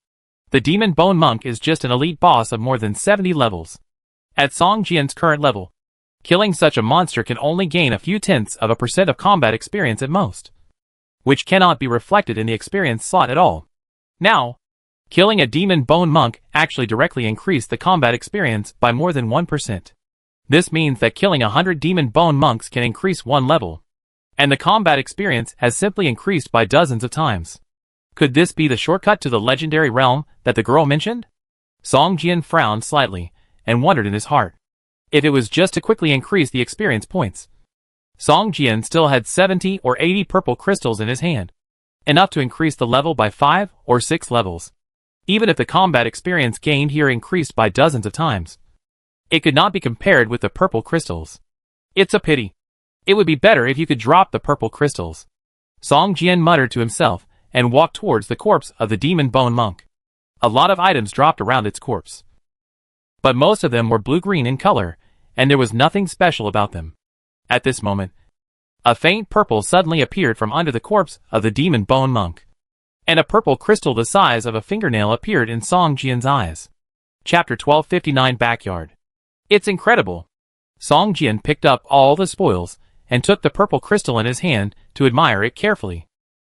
the demon bone monk is just an elite boss of more than 70 levels. At Song Jian's current level, killing such a monster can only gain a few tenths of a percent of combat experience at most, which cannot be reflected in the experience slot at all. Now, killing a demon bone monk actually directly increased the combat experience by more than 1%. This means that killing 100 demon bone monks can increase 1 level, and the combat experience has simply increased by dozens of times. Could this be the shortcut to the legendary realm that the girl mentioned? Song Jian frowned slightly and wondered in his heart if it was just to quickly increase the experience points. Song Jian still had 70 or 80 purple crystals in his hand, enough to increase the level by 5 or 6 levels. Even if the combat experience gained here increased by dozens of times, it could not be compared with the purple crystals. It's a pity. It would be better if you could drop the purple crystals. Song Jian muttered to himself and walked towards the corpse of the demon bone monk. A lot of items dropped around its corpse, but most of them were blue-green in color, and there was nothing special about them. At this moment, a faint purple suddenly appeared from under the corpse of the demon bone monk, and a purple crystal the size of a fingernail appeared in Song Jian's eyes. Chapter 1259 Backyard. It's incredible. Song Jian picked up all the spoils and took the purple crystal in his hand to admire it carefully.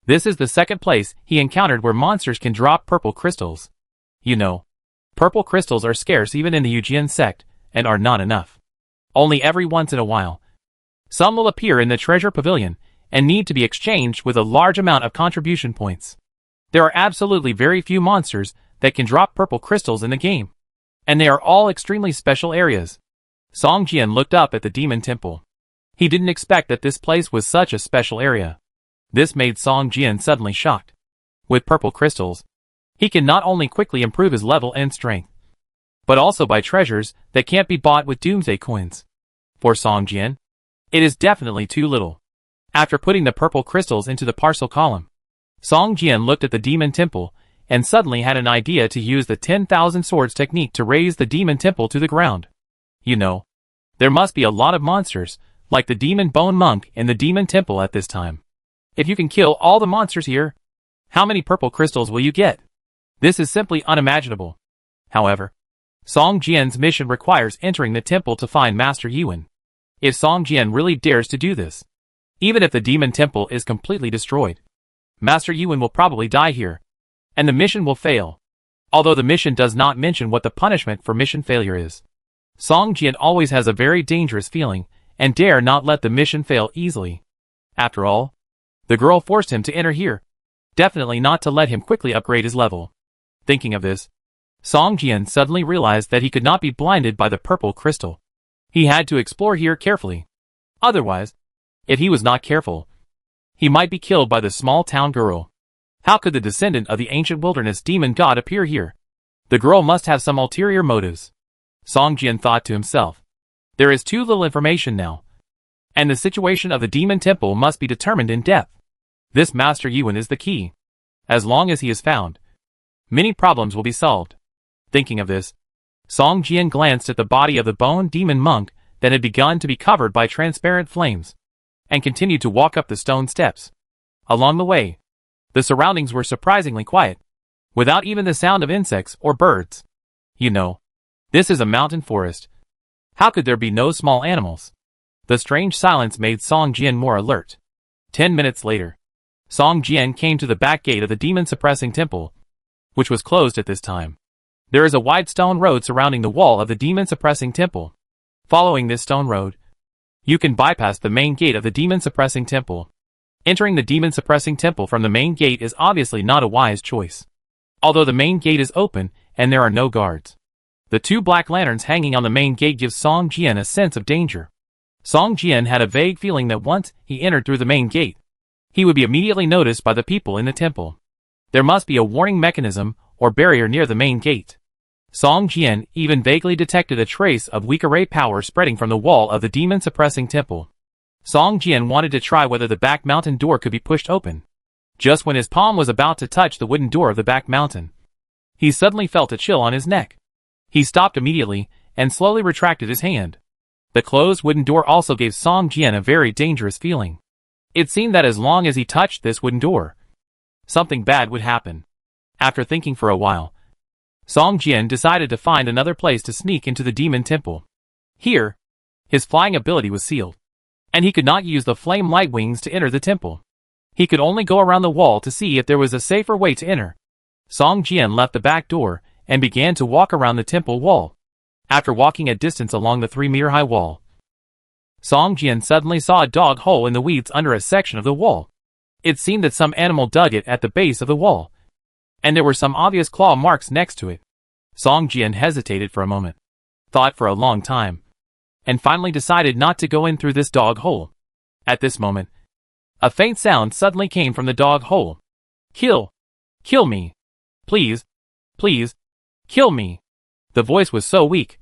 This is the second place he encountered where monsters can drop purple crystals. You know, purple crystals are scarce even in the Eugean sect, and are not enough. Only every once in a while, some will appear in the treasure pavilion, and need to be exchanged with a large amount of contribution points. There are absolutely very few monsters that can drop purple crystals in the game, and they are all extremely special areas. Song Jian looked up at the demon temple. He didn't expect that this place was such a special area. This made Song Jian suddenly shocked. With purple crystals, he can not only quickly improve his level and strength, but also buy treasures that can't be bought with Doomsday coins. For Song Jian, it is definitely too little. After putting the purple crystals into the parcel column, Song Jian looked at the demon temple and suddenly had an idea to use the 10,000 swords technique to raise the demon temple to the ground. You know, there must be a lot of monsters, like the demon bone monk in the demon temple at this time. If you can kill all the monsters here, how many purple crystals will you get? This is simply unimaginable. However, Song Jian's mission requires entering the temple to find Master Yuan. If Song Jian really dares to do this, even if the demon temple is completely destroyed, Master Yuan will probably die here, and the mission will fail. Although the mission does not mention what the punishment for mission failure is, Song Jian always has a very dangerous feeling, and dare not let the mission fail easily. After all, the girl forced him to enter here, definitely not to let him quickly upgrade his level. Thinking of this, Song Jian suddenly realized that he could not be blinded by the purple crystal. He had to explore here carefully. Otherwise, if he was not careful, he might be killed by the small town girl. How could the descendant of the ancient wilderness demon god appear here? The girl must have some ulterior motives. Song Jian thought to himself. There is too little information now, and the situation of the demon temple must be determined in depth. This Master Yuan is the key. As long as he is found, many problems will be solved. Thinking of this, Song Jian glanced at the body of the bone demon monk that had begun to be covered by transparent flames, and continued to walk up the stone steps. Along the way, the surroundings were surprisingly quiet, without even the sound of insects or birds. You know, this is a mountain forest. How could there be no small animals? The strange silence made Song Jian more alert. 10 minutes later, Song Jian came to the back gate of the demon-suppressing temple, which was closed at this time. There is a wide stone road surrounding the wall of the demon-suppressing temple. Following this stone road, you can bypass the main gate of the demon-suppressing temple. Entering the demon-suppressing temple from the main gate is obviously not a wise choice. Although the main gate is open and there are no guards, the two black lanterns hanging on the main gate give Song Jian a sense of danger. Song Jian had a vague feeling that once he entered through the main gate, he would be immediately noticed by the people in the temple. There must be a warning mechanism or barrier near the main gate. Song Jian even vaguely detected a trace of weak array power spreading from the wall of the demon-suppressing temple. Song Jian wanted to try whether the back mountain door could be pushed open. Just when his palm was about to touch the wooden door of the back mountain, he suddenly felt a chill on his neck. He stopped immediately and slowly retracted his hand. The closed wooden door also gave Song Jian a very dangerous feeling. It seemed that as long as he touched this wooden door, something bad would happen. After thinking for a while, Song Jian decided to find another place to sneak into the demon temple. Here, his flying ability was sealed, and he could not use the flame light wings to enter the temple. He could only go around the wall to see if there was a safer way to enter. Song Jian left the back door and began to walk around the temple wall. After walking a distance along the 3-meter-high wall, Song Jian suddenly saw a dog hole in the weeds under a section of the wall. It seemed that some animal dug it at the base of the wall, and there were some obvious claw marks next to it. Song Jian hesitated for a moment, thought for a long time, and finally decided not to go in through this dog hole. At this moment, a faint sound suddenly came from the dog hole. Kill me. Please, kill me. The voice was so weak,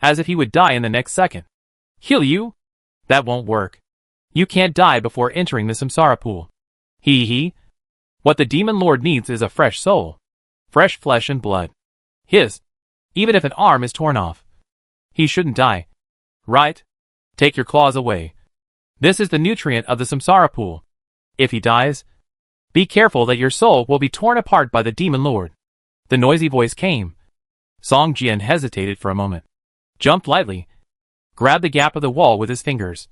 as if he would die in the next second. Kill you? That won't work. You can't die before entering the samsara pool. Hee. What the demon lord needs is a fresh soul, fresh flesh and blood. Even if an arm is torn off, he shouldn't die. Right? Take your claws away. This is the nutrient of the samsara pool. If he dies, be careful that your soul will be torn apart by the demon lord. The noisy voice came. Song Jian hesitated for a moment, jumped lightly, grabbed the gap of the wall with his fingers,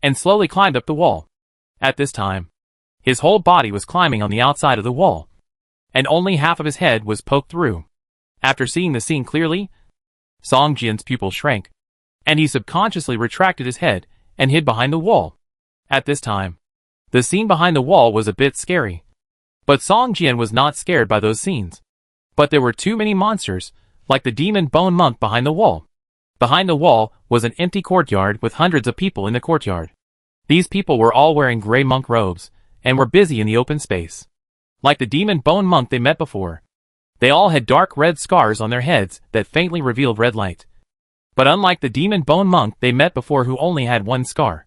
and slowly climbed up the wall. At this time, his whole body was climbing on the outside of the wall, and only half of his head was poked through. After seeing the scene clearly, Song Jian's pupil shrank, and he subconsciously retracted his head and hid behind the wall. At this time, the scene behind the wall was a bit scary, but Song Jian was not scared by those scenes. But there were too many monsters, like the demon bone monk behind the wall. Behind the wall was an empty courtyard with hundreds of people in the courtyard. These people were all wearing gray monk robes, and were busy in the open space. Like the demon bone monk they met before, they all had dark red scars on their heads that faintly revealed red light. But unlike the demon bone monk they met before who only had one scar,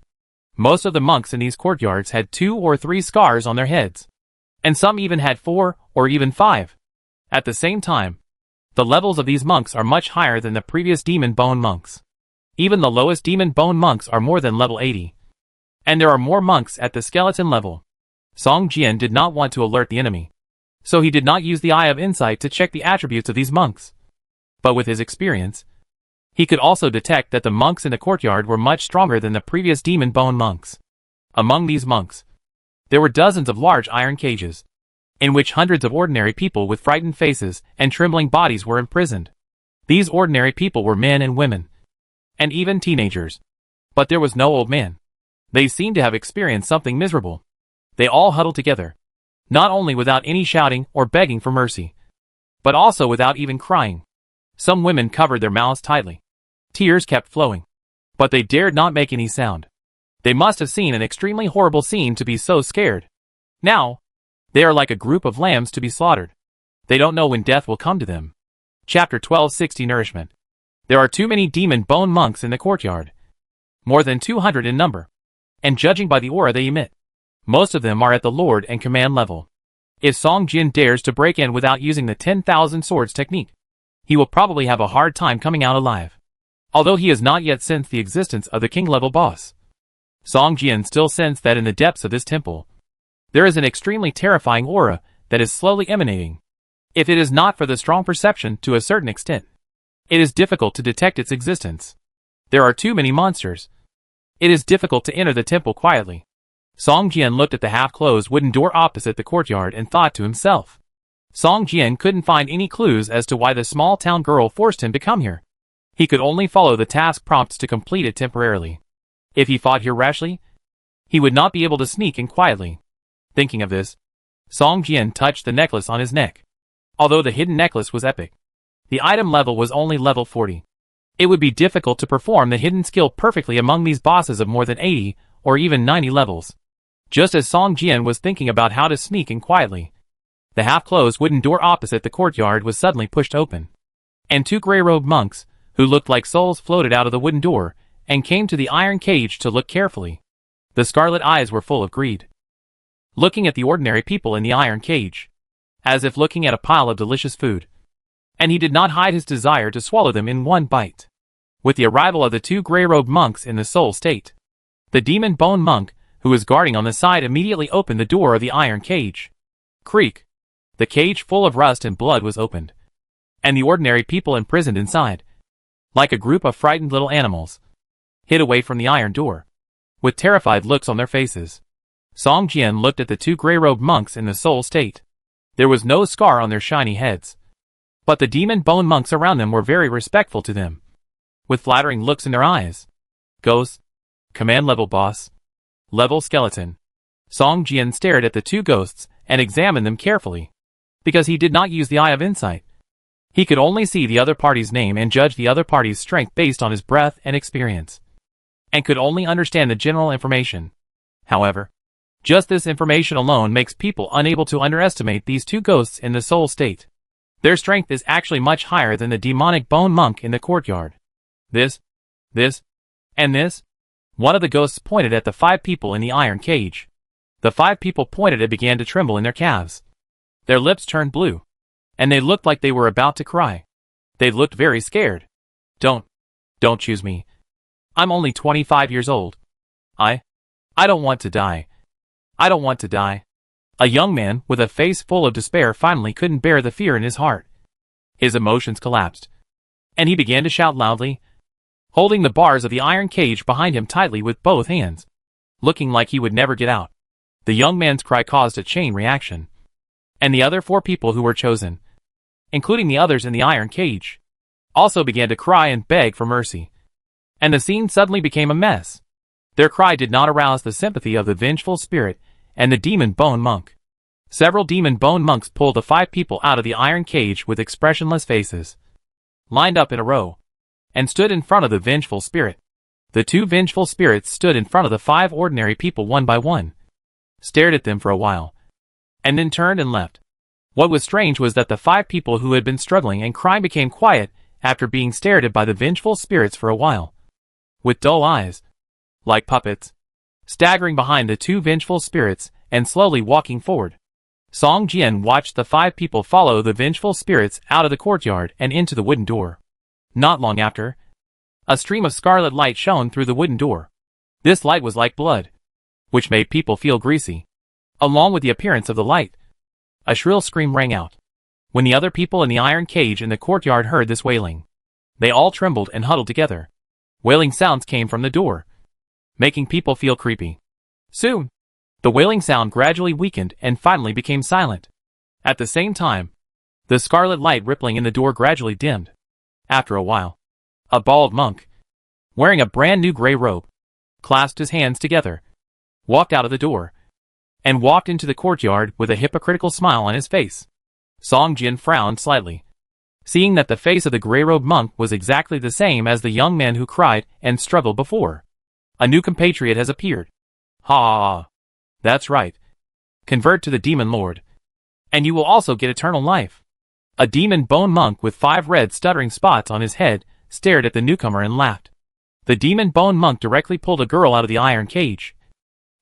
most of the monks in these courtyards had 2 or 3 scars on their heads, and some even had 4 or even 5. At the same time, the levels of these monks are much higher than the previous demon bone monks. Even the lowest demon bone monks are more than level 80. And there are more monks at the skeleton level. Song Jian did not want to alert the enemy, so he did not use the Eye of Insight to check the attributes of these monks. But with his experience, he could also detect that the monks in the courtyard were much stronger than the previous demon bone monks. Among these monks, there were dozens of large iron cages, in which hundreds of ordinary people with frightened faces and trembling bodies were imprisoned. These ordinary people were men and women, and even teenagers. But there was no old man. They seemed to have experienced something miserable. They all huddled together, not only without any shouting or begging for mercy, but also without even crying. Some women covered their mouths tightly. Tears kept flowing, but they dared not make any sound. They must have seen an extremely horrible scene to be so scared. Now, they are like a group of lambs to be slaughtered. They don't know when death will come to them. Chapter 1260 Nourishment. There are too many demon bone monks in the courtyard. More than 200 in number. And judging by the aura they emit, most of them are at the Lord and Command level. If Song Jian dares to break in without using the 10,000 swords technique, he will probably have a hard time coming out alive. Although he has not yet sensed the existence of the king level boss, Song Jian still sensed that in the depths of this temple, there is an extremely terrifying aura that is slowly emanating. If it is not for the strong perception to a certain extent, it is difficult to detect its existence. There are too many monsters. It is difficult to enter the temple quietly. Song Jian looked at the half-closed wooden door opposite the courtyard and thought to himself, Song Jian couldn't find any clues as to why the small town girl forced him to come here. He could only follow the task prompts to complete it temporarily. If he fought here rashly, he would not be able to sneak in quietly. Thinking of this, Song Jian touched the necklace on his neck. Although the hidden necklace was epic, the item level was only level 40. It would be difficult to perform the hidden skill perfectly among these bosses of more than 80 or even 90 levels. Just as Song Jian was thinking about how to sneak in quietly, the half-closed wooden door opposite the courtyard was suddenly pushed open, and two gray-robed monks, who looked like souls, floated out of the wooden door and came to the iron cage to look carefully. The scarlet eyes were full of greed, looking at the ordinary people in the iron cage, as if looking at a pile of delicious food. And he did not hide his desire to swallow them in one bite. With the arrival of the two gray-robed monks in the soul state, the demon bone monk, who was guarding on the side, immediately opened the door of the iron cage. Creak! The cage full of rust and blood was opened, and the ordinary people imprisoned inside, like a group of frightened little animals, hid away from the iron door, with terrified looks on their faces. Song Jian looked at the two gray-robed monks in the soul state. There was no scar on their shiny heads, but the demon bone monks around them were very respectful to them, with flattering looks in their eyes. Ghost, command level boss, level skeleton. Song Jian stared at the two ghosts and examined them carefully, because he did not use the Eye of Insight. He could only see the other party's name and judge the other party's strength based on his breath and experience, and could only understand the general information. However, just this information alone makes people unable to underestimate these two ghosts in the soul state. Their strength is actually much higher than the demonic bone monk in the courtyard. This, and this. One of the ghosts pointed at the 5 people in the iron cage. The 5 people pointed and began to tremble in their calves. Their lips turned blue, and they looked like they were about to cry. They looked very scared. Don't choose me. I'm only 25 years old. I don't want to die. I don't want to die. A young man with a face full of despair finally couldn't bear the fear in his heart. His emotions collapsed, and he began to shout loudly, holding the bars of the iron cage behind him tightly with both hands, looking like he would never get out. The young man's cry caused a chain reaction, and the other 4 people who were chosen, including the others in the iron cage, also began to cry and beg for mercy. And the scene suddenly became a mess. Their cry did not arouse the sympathy of the vengeful spirit and the demon bone monk. Several demon bone monks pulled the 5 people out of the iron cage with expressionless faces, lined up in a row, and stood in front of the vengeful spirit. The 2 vengeful spirits stood in front of the 5 ordinary people one by one, stared at them for a while, and then turned and left. What was strange was that the 5 people who had been struggling and crying became quiet after being stared at by the vengeful spirits for a while, with dull eyes, like puppets, staggering behind the 2 vengeful spirits and slowly walking forward. Song Jian watched the 5 people follow the vengeful spirits out of the courtyard and into the wooden door. Not long after, a stream of scarlet light shone through the wooden door. This light was like blood, which made people feel greasy. Along with the appearance of the light, a shrill scream rang out. When the other people in the iron cage in the courtyard heard this wailing, they all trembled and huddled together. Wailing sounds came from the door, making people feel creepy. Soon, the wailing sound gradually weakened and finally became silent. At the same time, the scarlet light rippling in the door gradually dimmed. After a while, a bald monk, wearing a brand new gray robe, clasped his hands together, walked out of the door, and walked into the courtyard with a hypocritical smile on his face. Song Jian frowned slightly, seeing that the face of the gray-robed monk was exactly the same as the young man who cried and struggled before. A new compatriot has appeared. Ha! That's right. Convert to the demon lord, and you will also get eternal life. A demon bone monk with 5 red stuttering spots on his head stared at the newcomer and laughed. The demon bone monk directly pulled a girl out of the iron cage,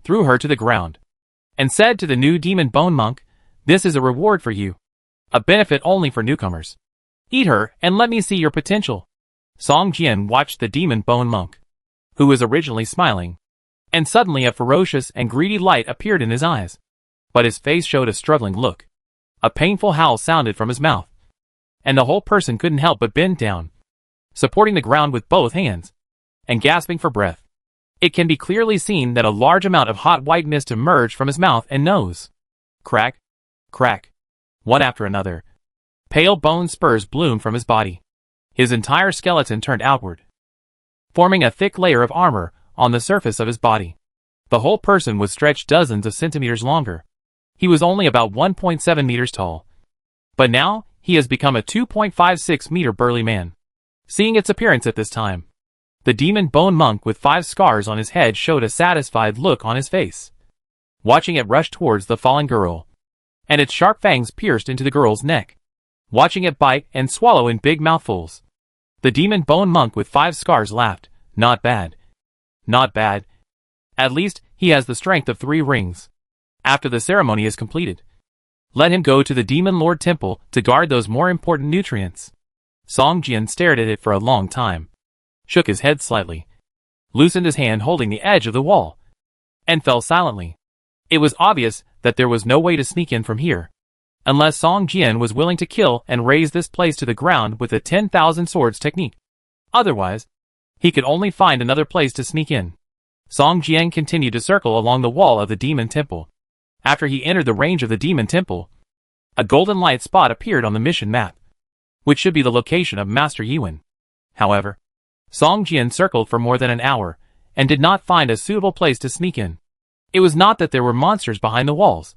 threw her to the ground, and said to the new demon bone monk, "This is a reward for you. A benefit only for newcomers. Eat her and let me see your potential." Song Jian watched the demon bone monk, who was originally smiling, and suddenly a ferocious and greedy light appeared in his eyes. But his face showed a struggling look. A painful howl sounded from his mouth, and the whole person couldn't help but bend down, supporting the ground with both hands, and gasping for breath. It can be clearly seen that a large amount of hot white mist emerged from his mouth and nose. Crack, crack. one after another. Pale bone spurs bloomed from his body. His entire skeleton turned outward, forming a thick layer of armor on the surface of his body. The whole person was stretched dozens of centimeters longer. He was only about 1.7 meters tall. But now, he has become a 2.56-meter burly man. Seeing its appearance at this time, the demon bone monk with 5 scars on his head showed a satisfied look on his face, watching it rush towards the fallen girl, and its sharp fangs pierced into the girl's neck, watching it bite and swallow in big mouthfuls. The demon bone monk with 5 scars laughed. Not bad. Not bad. At least, he has the strength of 3 rings. After the ceremony is completed, let him go to the Demon Lord Temple to guard those more important nutrients. Song Jian stared at it for a long time, shook his head slightly, loosened his hand holding the edge of the wall, and fell silently. It was obvious that there was no way to sneak in from here, unless Song Jian was willing to kill and raze this place to the ground with the 10,000 swords technique. Otherwise, he could only find another place to sneak in. Song Jian continued to circle along the wall of the demon temple. After he entered the range of the demon temple, a golden light spot appeared on the mission map, which should be the location of Master Yuan. However, Song Jian circled for more than an hour, and did not find a suitable place to sneak in. It was not that there were monsters behind the walls,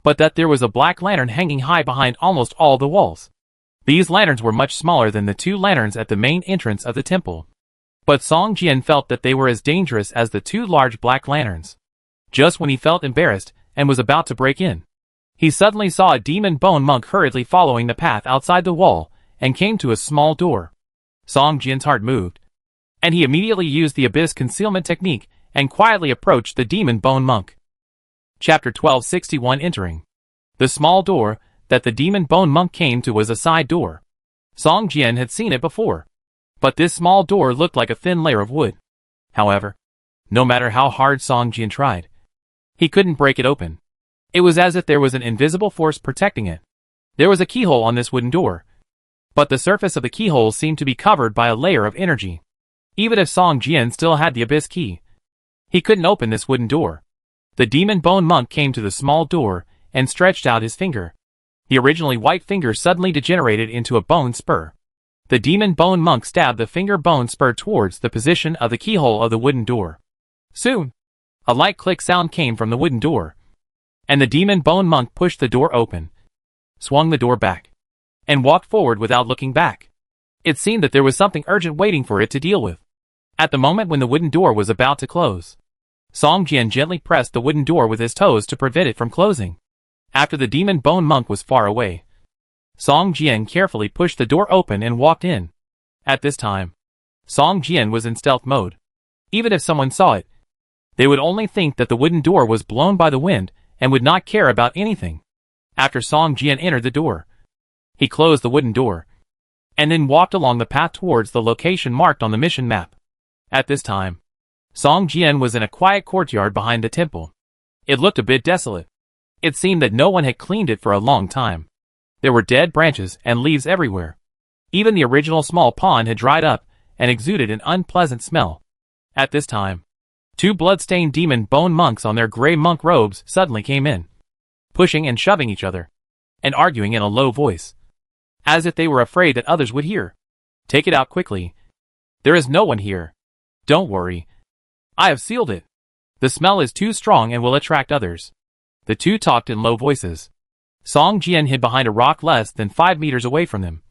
but that there was a black lantern hanging high behind almost all the walls. These lanterns were much smaller than the 2 lanterns at the main entrance of the temple, but Song Jian felt that they were as dangerous as the 2 large black lanterns. Just when he felt embarrassed and was about to break in, he suddenly saw a demon bone monk hurriedly following the path outside the wall and came to a small door. Song Jian's heart moved, and he immediately used the abyss concealment technique and quietly approached the demon bone monk. Chapter 1261 Entering. The small door that the demon bone monk came to was a side door. Song Jian had seen it before, but this small door looked like a thin layer of wood. However, no matter how hard Song Jian tried, he couldn't break it open. It was as if there was an invisible force protecting it. There was a keyhole on this wooden door, but the surface of the keyhole seemed to be covered by a layer of energy. Even if Song Jian still had the abyss key, he couldn't open this wooden door. The demon bone monk came to the small door and stretched out his finger. The originally white finger suddenly degenerated into a bone spur. The demon bone monk stabbed the finger bone spur towards the position of the keyhole of the wooden door. Soon, a light click sound came from the wooden door, and the demon bone monk pushed the door open, swung the door back, and walked forward without looking back. It seemed that there was something urgent waiting for it to deal with. At the moment when the wooden door was about to close, Song Jian gently pressed the wooden door with his toes to prevent it from closing. After the demon bone monk was far away, Song Jian carefully pushed the door open and walked in. At this time, Song Jian was in stealth mode. Even if someone saw it, they would only think that the wooden door was blown by the wind and would not care about anything. After Song Jian entered the door, he closed the wooden door, and then walked along the path towards the location marked on the mission map. At this time, Song Jian was in a quiet courtyard behind the temple. It looked a bit desolate. It seemed that no one had cleaned it for a long time. There were dead branches and leaves everywhere. Even the original small pond had dried up and exuded an unpleasant smell. At this time, 2 blood-stained demon bone monks on their gray monk robes suddenly came in, pushing and shoving each other, and arguing in a low voice, as if they were afraid that others would hear. Take it out quickly. There is no one here. Don't worry. I have sealed it. The smell is too strong and will attract others. The 2 talked in low voices. Song Jian hid behind a rock less than 5 meters away from them,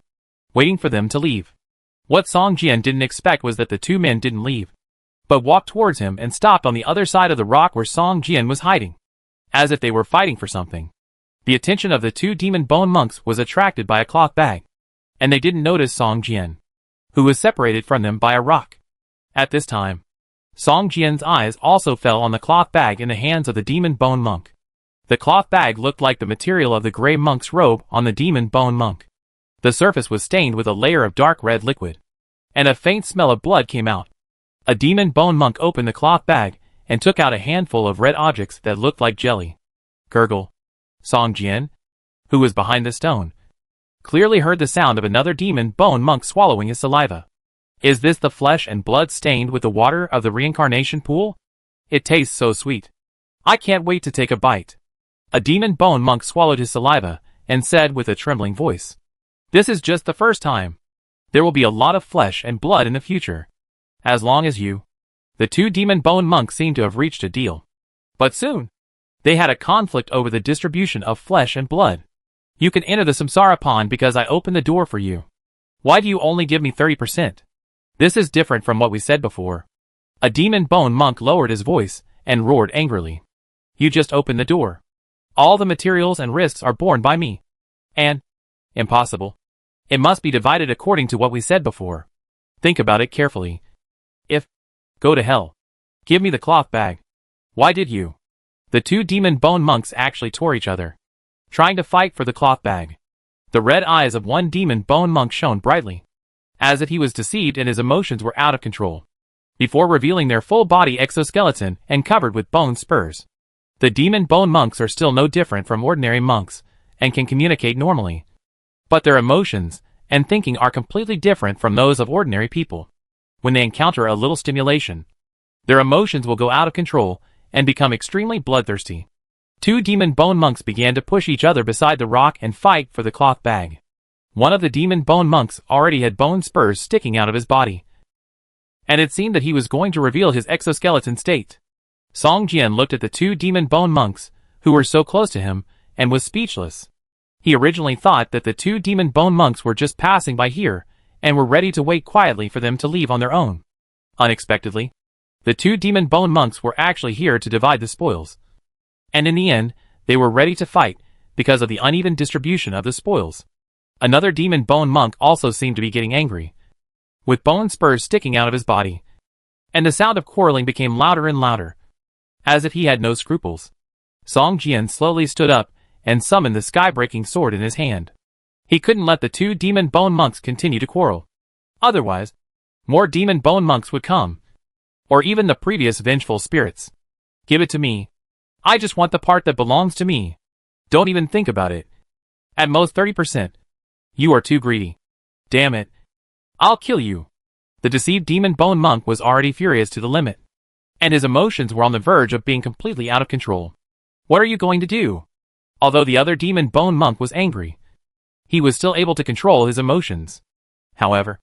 waiting for them to leave. What Song Jian didn't expect was that the 2 men didn't leave, but walked towards him and stopped on the other side of the rock where Song Jian was hiding, as if they were fighting for something. The attention of the 2 demon bone monks was attracted by a cloth bag, and they didn't notice Song Jian, who was separated from them by a rock. At this time, Song Jian's eyes also fell on the cloth bag in the hands of the demon bone monk. The cloth bag looked like the material of the gray monk's robe on the demon bone monk. The surface was stained with a layer of dark red liquid, and a faint smell of blood came out. A demon bone monk opened the cloth bag and took out a handful of red objects that looked like jelly. Gurgle. Song Jian, who was behind the stone, clearly heard the sound of another demon bone monk swallowing his saliva. Is this the flesh and blood stained with the water of the reincarnation pool? It tastes so sweet. I can't wait to take a bite. A demon bone monk swallowed his saliva and said with a trembling voice, "This is just the first time. There will be a lot of flesh and blood in the future. As long as you..." The two demon bone monks seemed to have reached a deal. But soon, they had a conflict over the distribution of flesh and blood. "You can enter the samsara pond because I opened the door for you. Why do you only give me 30%? This is different from what we said before." A demon bone monk lowered his voice and roared angrily. "You just opened the door. All the materials and risks are borne by me. And... impossible. It must be divided according to what we said before. Think about it carefully. If... go to hell. Give me the cloth bag. Why did you..." The two demon bone monks actually tore each other, trying to fight for the cloth bag. The red eyes of one demon bone monk shone brightly, as if he was deceived and his emotions were out of control, before revealing their full body exoskeleton and covered with bone spurs. The demon bone monks are still no different from ordinary monks, and can communicate normally. But their emotions and thinking are completely different from those of ordinary people. When they encounter a little stimulation, their emotions will go out of control and become extremely bloodthirsty. Two demon bone monks began to push each other beside the rock and fight for the cloth bag. One of the demon bone monks already had bone spurs sticking out of his body, and it seemed that he was going to reveal his exoskeleton state. Song Jian looked at the two demon bone monks, who were so close to him, and was speechless. He originally thought that the two demon bone monks were just passing by here, and were ready to wait quietly for them to leave on their own. Unexpectedly, the two demon bone monks were actually here to divide the spoils. And in the end, they were ready to fight, because of the uneven distribution of the spoils. Another demon bone monk also seemed to be getting angry, with bone spurs sticking out of his body. And the sound of quarreling became louder and louder, as if he had no scruples. Song Jian slowly stood up, and summoned the sky-breaking sword in his hand. He couldn't let the two demon bone monks continue to quarrel. Otherwise, more demon bone monks would come. Or even the previous vengeful spirits. "Give it to me. I just want the part that belongs to me. Don't even think about it. At most 30%. You are too greedy. Damn it. I'll kill you." The deceived demon bone monk was already furious to the limit, and his emotions were on the verge of being completely out of control. "What are you going to do?" Although the other demon bone monk was angry, he was still able to control his emotions. However,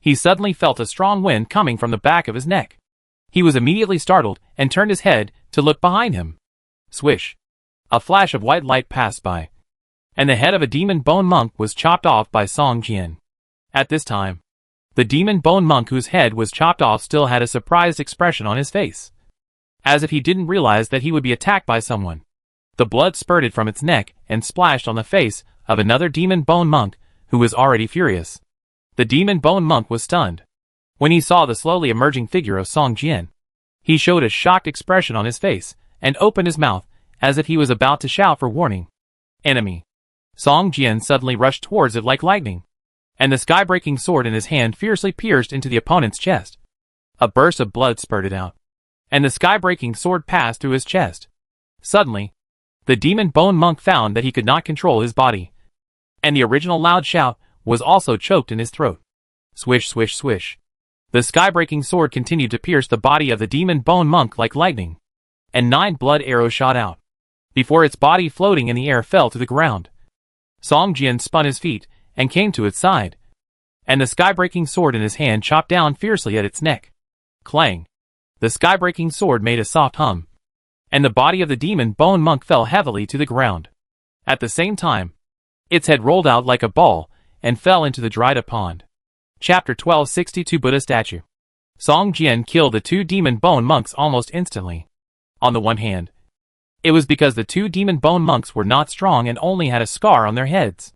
he suddenly felt a strong wind coming from the back of his neck. He was immediately startled and turned his head to look behind him. Swish! A flash of white light passed by, and the head of a demon bone monk was chopped off by Song Jian. At this time, the demon bone monk whose head was chopped off still had a surprised expression on his face, as if he didn't realize that he would be attacked by someone. The blood spurted from its neck and splashed on the face of another demon bone monk who was already furious. The demon bone monk was stunned. When he saw the slowly emerging figure of Song Jian, he showed a shocked expression on his face and opened his mouth as if he was about to shout for warning. "Enemy!" Song Jian suddenly rushed towards it like lightning, and the sky-breaking sword in his hand fiercely pierced into the opponent's chest. A burst of blood spurted out, and the sky-breaking sword passed through his chest. Suddenly, the demon bone monk found that he could not control his body, and the original loud shout was also choked in his throat. Swish, swish, swish. The sky-breaking sword continued to pierce the body of the demon bone monk like lightning, and 9 blood arrows shot out, before its body floating in the air fell to the ground. Song Jian spun his feet and came to its side, and the sky-breaking sword in his hand chopped down fiercely at its neck. Clang! The sky-breaking sword made a soft hum, and the body of the demon bone monk fell heavily to the ground. At the same time, its head rolled out like a ball and fell into the dried-up pond. Chapter 1262 Buddha Statue. Song Jian killed the 2 demon bone monks almost instantly. On the one hand, it was because the 2 demon bone monks were not strong and only had a scar on their heads.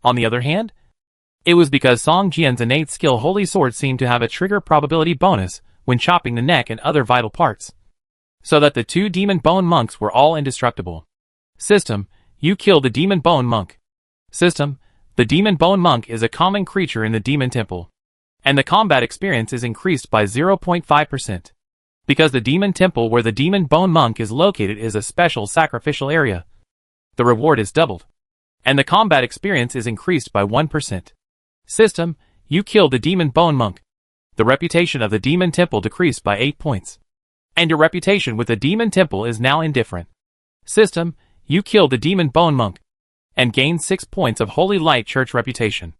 On the other hand, it was because Song Jian's innate skill Holy Sword seemed to have a trigger probability bonus when chopping the neck and other vital parts, so that the 2 demon bone monks were all indestructible. System, you killed the demon bone monk. System, the demon bone monk is a common creature in the demon temple, and the combat experience is increased by 0.5%. Because the demon temple where the demon bone monk is located is a special sacrificial area, the reward is doubled, and the combat experience is increased by 1%. System, you killed the demon bone monk. The reputation of the demon temple decreased by 8 points, and your reputation with the demon temple is now indifferent. System, you killed the demon bone monk, and gained 6 points of Holy Light Church reputation.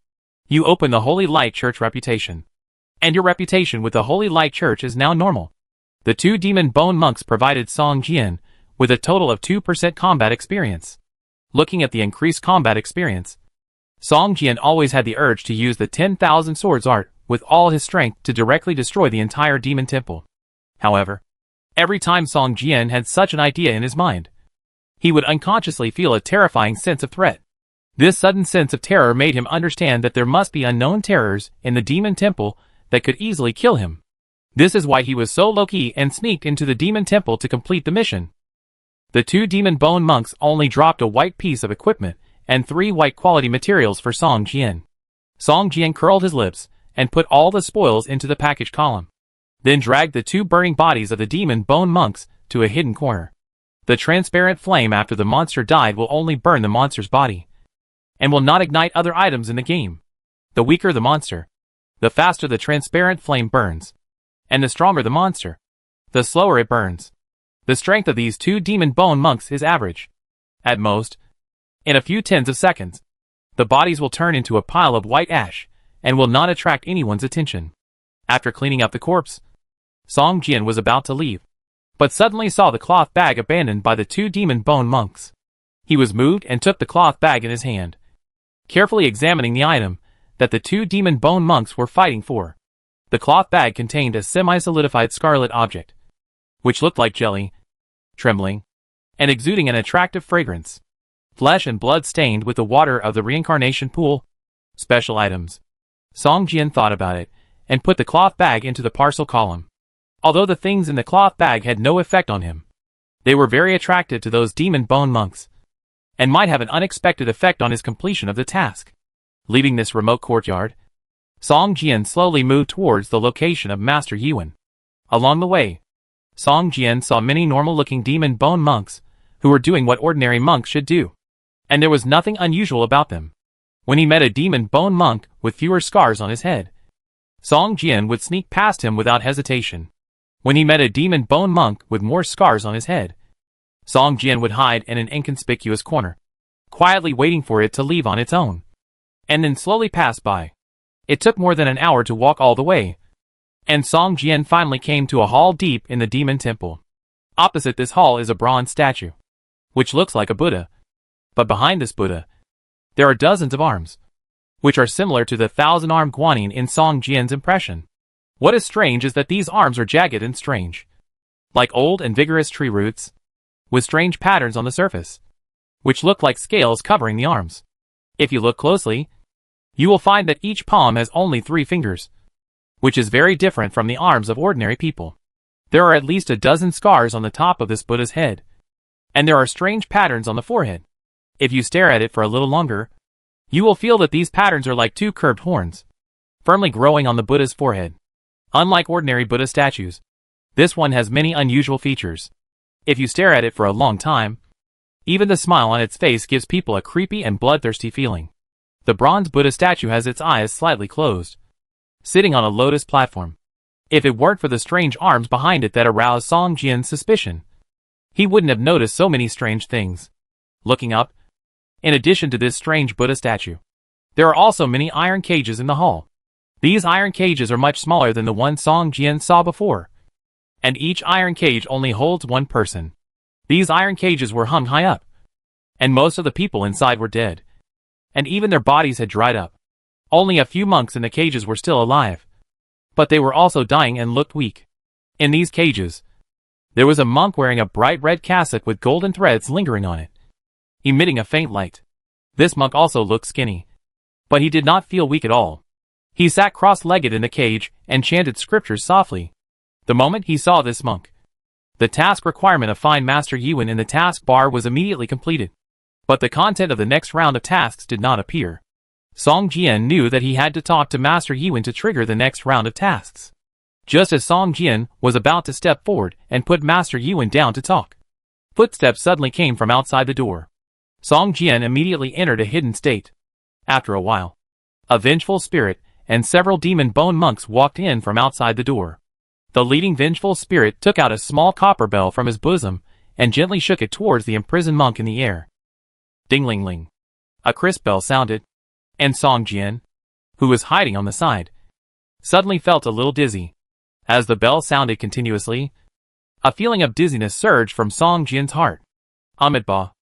You open the Holy Light Church reputation, and your reputation with the Holy Light Church is now normal. The 2 demon bone monks provided Song Jian with a total of 2% combat experience. Looking at the increased combat experience, Song Jian always had the urge to use the 10,000 swords art with all his strength to directly destroy the entire demon temple. However, every time Song Jian had such an idea in his mind, he would unconsciously feel a terrifying sense of threat. This sudden sense of terror made him understand that there must be unknown terrors in the demon temple that could easily kill him. This is why he was so low-key and sneaked into the demon temple to complete the mission. The 2 demon bone monks only dropped a white piece of equipment and 3 white quality materials for Song Jian. Song Jian curled his lips and put all the spoils into the package column, then dragged the 2 burning bodies of the demon bone monks to a hidden corner. The transparent flame after the monster died will only burn the monster's body, and will not ignite other items in the game. The weaker the monster, the faster the transparent flame burns, and the stronger the monster, the slower it burns. The strength of these 2 demon bone monks is average. At most, in a few tens of seconds, the bodies will turn into a pile of white ash and will not attract anyone's attention. After cleaning up the corpse, Song Jian was about to leave, but suddenly saw the cloth bag abandoned by the 2 demon bone monks. He was moved and took the cloth bag in his hand, carefully examining the item that the 2 demon bone monks were fighting for. The cloth bag contained a semi-solidified scarlet object, which looked like jelly, trembling, and exuding an attractive fragrance. Flesh and blood stained with the water of the reincarnation pool. Special items. Song Jian thought about it, and put the cloth bag into the parcel column. Although the things in the cloth bag had no effect on him, they were very attractive to those demon bone monks, and might have an unexpected effect on his completion of the task. Leaving this remote courtyard, Song Jian slowly moved towards the location of Master Yuan. Along the way, Song Jian saw many normal-looking demon bone monks who were doing what ordinary monks should do, and there was nothing unusual about them. When he met a demon bone monk with fewer scars on his head, Song Jian would sneak past him without hesitation. When he met a demon bone monk with more scars on his head, Song Jian would hide in an inconspicuous corner, quietly waiting for it to leave on its own, and then slowly pass by. It took more than an hour to walk all the way, and Song Jian finally came to a hall deep in the demon temple. Opposite this hall is a bronze statue, which looks like a Buddha, but behind this Buddha, there are dozens of arms, which are similar to the 1,000-armed guanyin in Song Jian's impression. What is strange is that these arms are jagged and strange, like old and vigorous tree roots, with strange patterns on the surface, which look like scales covering the arms. If you look closely, you will find that each palm has only 3 fingers, which is very different from the arms of ordinary people. There are at least a dozen scars on the top of this Buddha's head, and there are strange patterns on the forehead. If you stare at it for a little longer, you will feel that these patterns are like 2 curved horns, firmly growing on the Buddha's forehead. Unlike ordinary Buddha statues, this one has many unusual features. If you stare at it for a long time, even the smile on its face gives people a creepy and bloodthirsty feeling. The bronze Buddha statue has its eyes slightly closed, sitting on a lotus platform. If it weren't for the strange arms behind it that aroused Song Jian's suspicion, he wouldn't have noticed so many strange things. Looking up, in addition to this strange Buddha statue, there are also many iron cages in the hall. These iron cages are much smaller than the one Song Jian saw before, and each iron cage only holds 1 person. These iron cages were hung high up, and most of the people inside were dead, and even their bodies had dried up. Only a few monks in the cages were still alive, but they were also dying and looked weak. In these cages, there was a monk wearing a bright red cassock with golden threads lingering on it, emitting a faint light. This monk also looked skinny, but he did not feel weak at all. He sat cross-legged in the cage and chanted scriptures softly. The moment he saw this monk, the task requirement of Find Master Yuan in the task bar was immediately completed, but the content of the next round of tasks did not appear. Song Jian knew that he had to talk to Master Yuan to trigger the next round of tasks. Just as Song Jian was about to step forward and put Master Yuan down to talk, footsteps suddenly came from outside the door. Song Jian immediately entered a hidden state. After a while, a vengeful spirit and several demon bone monks walked in from outside the door. The leading vengeful spirit took out a small copper bell from his bosom and gently shook it towards the imprisoned monk in the air. Ding-ling-ling. A crisp bell sounded, and Song Jian, who was hiding on the side, suddenly felt a little dizzy. As the bell sounded continuously, a feeling of dizziness surged from Song Jian's heart. Amitabha.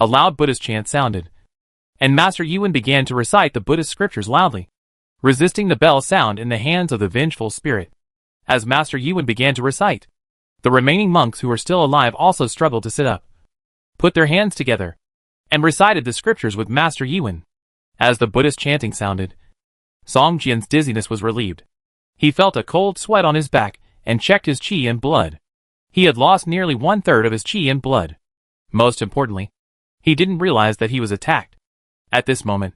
A loud Buddhist chant sounded, and Master Yuan began to recite the Buddhist scriptures loudly, resisting the bell sound in the hands of the vengeful spirit. As Master Yuan began to recite, the remaining monks who were still alive also struggled to sit up, put their hands together, and recited the scriptures with Master Yuan. As the Buddhist chanting sounded, Song Jian's dizziness was relieved. He felt a cold sweat on his back and checked his qi and blood. He had lost nearly 1/3 of his qi and blood. Most importantly, he didn't realize that he was attacked. At this moment,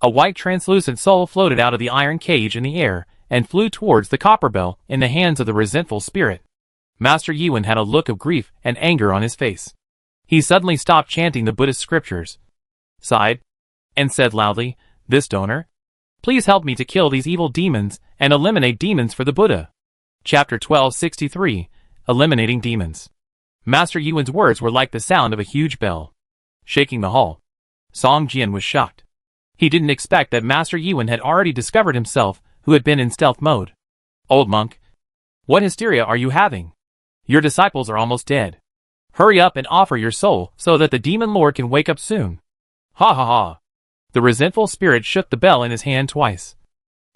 a white translucent soul floated out of the iron cage in the air and flew towards the copper bell in the hands of the resentful spirit. Master Yuan had a look of grief and anger on his face. He suddenly stopped chanting the Buddhist scriptures, sighed, and said loudly, "This donor, please help me to kill these evil demons and eliminate demons for the Buddha." Chapter 1263, Eliminating Demons. Master Yuan's words were like the sound of a huge bell, shaking the hall. Song Jian was shocked. He didn't expect that Master Yuan had already discovered himself, who had been in stealth mode. "Old monk, what hysteria are you having? Your disciples are almost dead. Hurry up and offer your soul so that the demon lord can wake up soon." Ha ha ha. The resentful spirit shook the bell in his hand twice,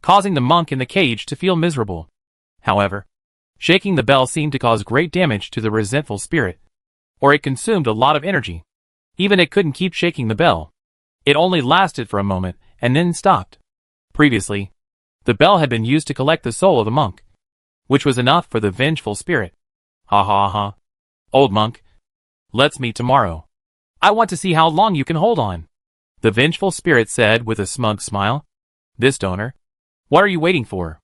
causing the monk in the cage to feel miserable. However, shaking the bell seemed to cause great damage to the resentful spirit, or it consumed a lot of energy. Even it couldn't keep shaking the bell. It only lasted for a moment and then stopped. Previously, the bell had been used to collect the soul of the monk, which was enough for the vengeful spirit. Ha ha ha. Old monk, let's meet tomorrow. I want to see how long you can hold on. The vengeful spirit said with a smug smile. "This donor, what are you waiting for?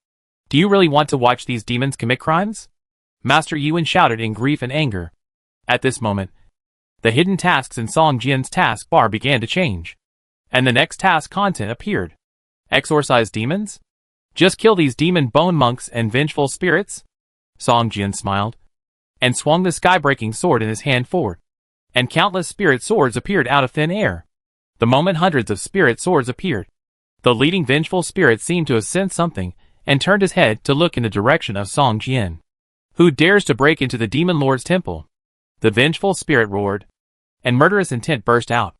Do you really want to watch these demons commit crimes?" Master Yuan shouted in grief and anger. At this moment, the hidden tasks in Song Jian's task bar began to change, and the next task content appeared. Exorcise demons? Just kill these demon bone monks and vengeful spirits? Song Jian smiled, and swung the sky-breaking sword in his hand forward, and countless spirit swords appeared out of thin air. The moment hundreds of spirit swords appeared, the leading vengeful spirit seemed to have sensed something, and turned his head to look in the direction of Song Jian. "Who dares to break into the demon lord's temple?" The vengeful spirit roared, and murderous intent burst out.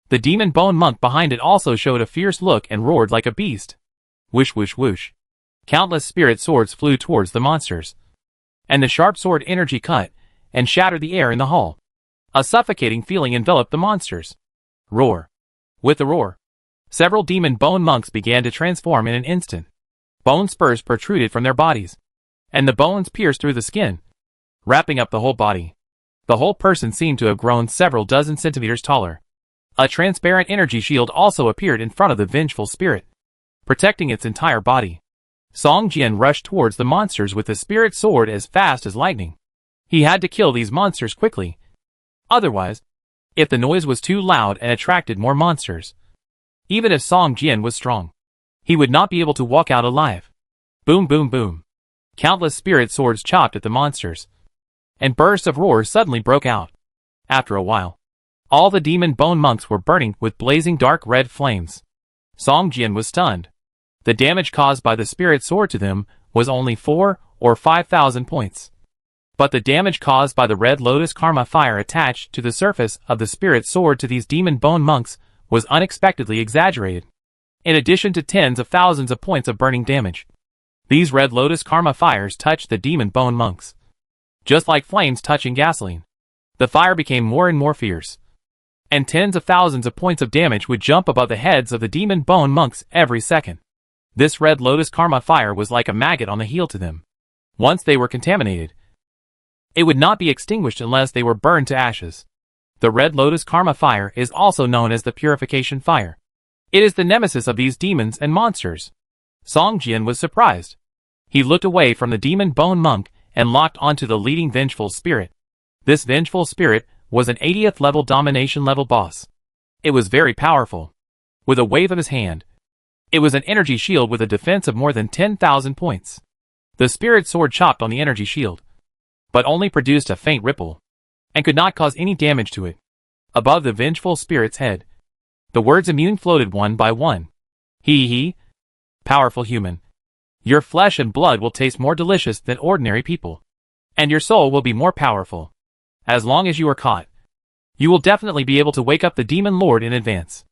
The demon bone monk behind it also showed a fierce look and roared like a beast. Whoosh whoosh whoosh. Countless spirit swords flew towards the monsters, and the sharp sword energy cut and shattered the air in the hall. A suffocating feeling enveloped the monsters. Roar. With the roar, several demon bone monks began to transform in an instant. Bone spurs protruded from their bodies, and the bones pierced through the skin, wrapping up the whole body. The whole person seemed to have grown several dozen centimeters taller. A transparent energy shield also appeared in front of the vengeful spirit, protecting its entire body. Song Jian rushed towards the monsters with the spirit sword as fast as lightning. He had to kill these monsters quickly. Otherwise, if the noise was too loud and attracted more monsters, even if Song Jian was strong, he would not be able to walk out alive. Boom boom boom. Countless spirit swords chopped at the monsters, and bursts of roars suddenly broke out. After a while, all the demon bone monks were burning with blazing dark red flames. Song Jian was stunned. The damage caused by the spirit sword to them was only 4 or 5,000 points. But the damage caused by the red lotus karma fire attached to the surface of the spirit sword to these demon bone monks was unexpectedly exaggerated. In addition to tens of thousands of points of burning damage, these red lotus karma fires touched the demon bone monks, just like flames touching gasoline. The fire became more and more fierce, and tens of thousands of points of damage would jump above the heads of the demon bone monks every second. This red lotus karma fire was like a maggot on the heel to them. Once they were contaminated, it would not be extinguished unless they were burned to ashes. The red lotus karma fire is also known as the purification fire. It is the nemesis of these demons and monsters. Song Jian was surprised. He looked away from the demon bone monk and locked onto the leading vengeful spirit. This vengeful spirit was an 80th level domination level boss. It was very powerful. With a wave of his hand, it was an energy shield with a defense of more than 10,000 points. The spirit sword chopped on the energy shield, but only produced a faint ripple, and could not cause any damage to it. Above the vengeful spirit's head, The words immune floated one by one. He. Powerful human. Your flesh and blood will taste more delicious than ordinary people. And your soul will be more powerful. As long as you are caught, you will definitely be able to wake up the demon lord in advance.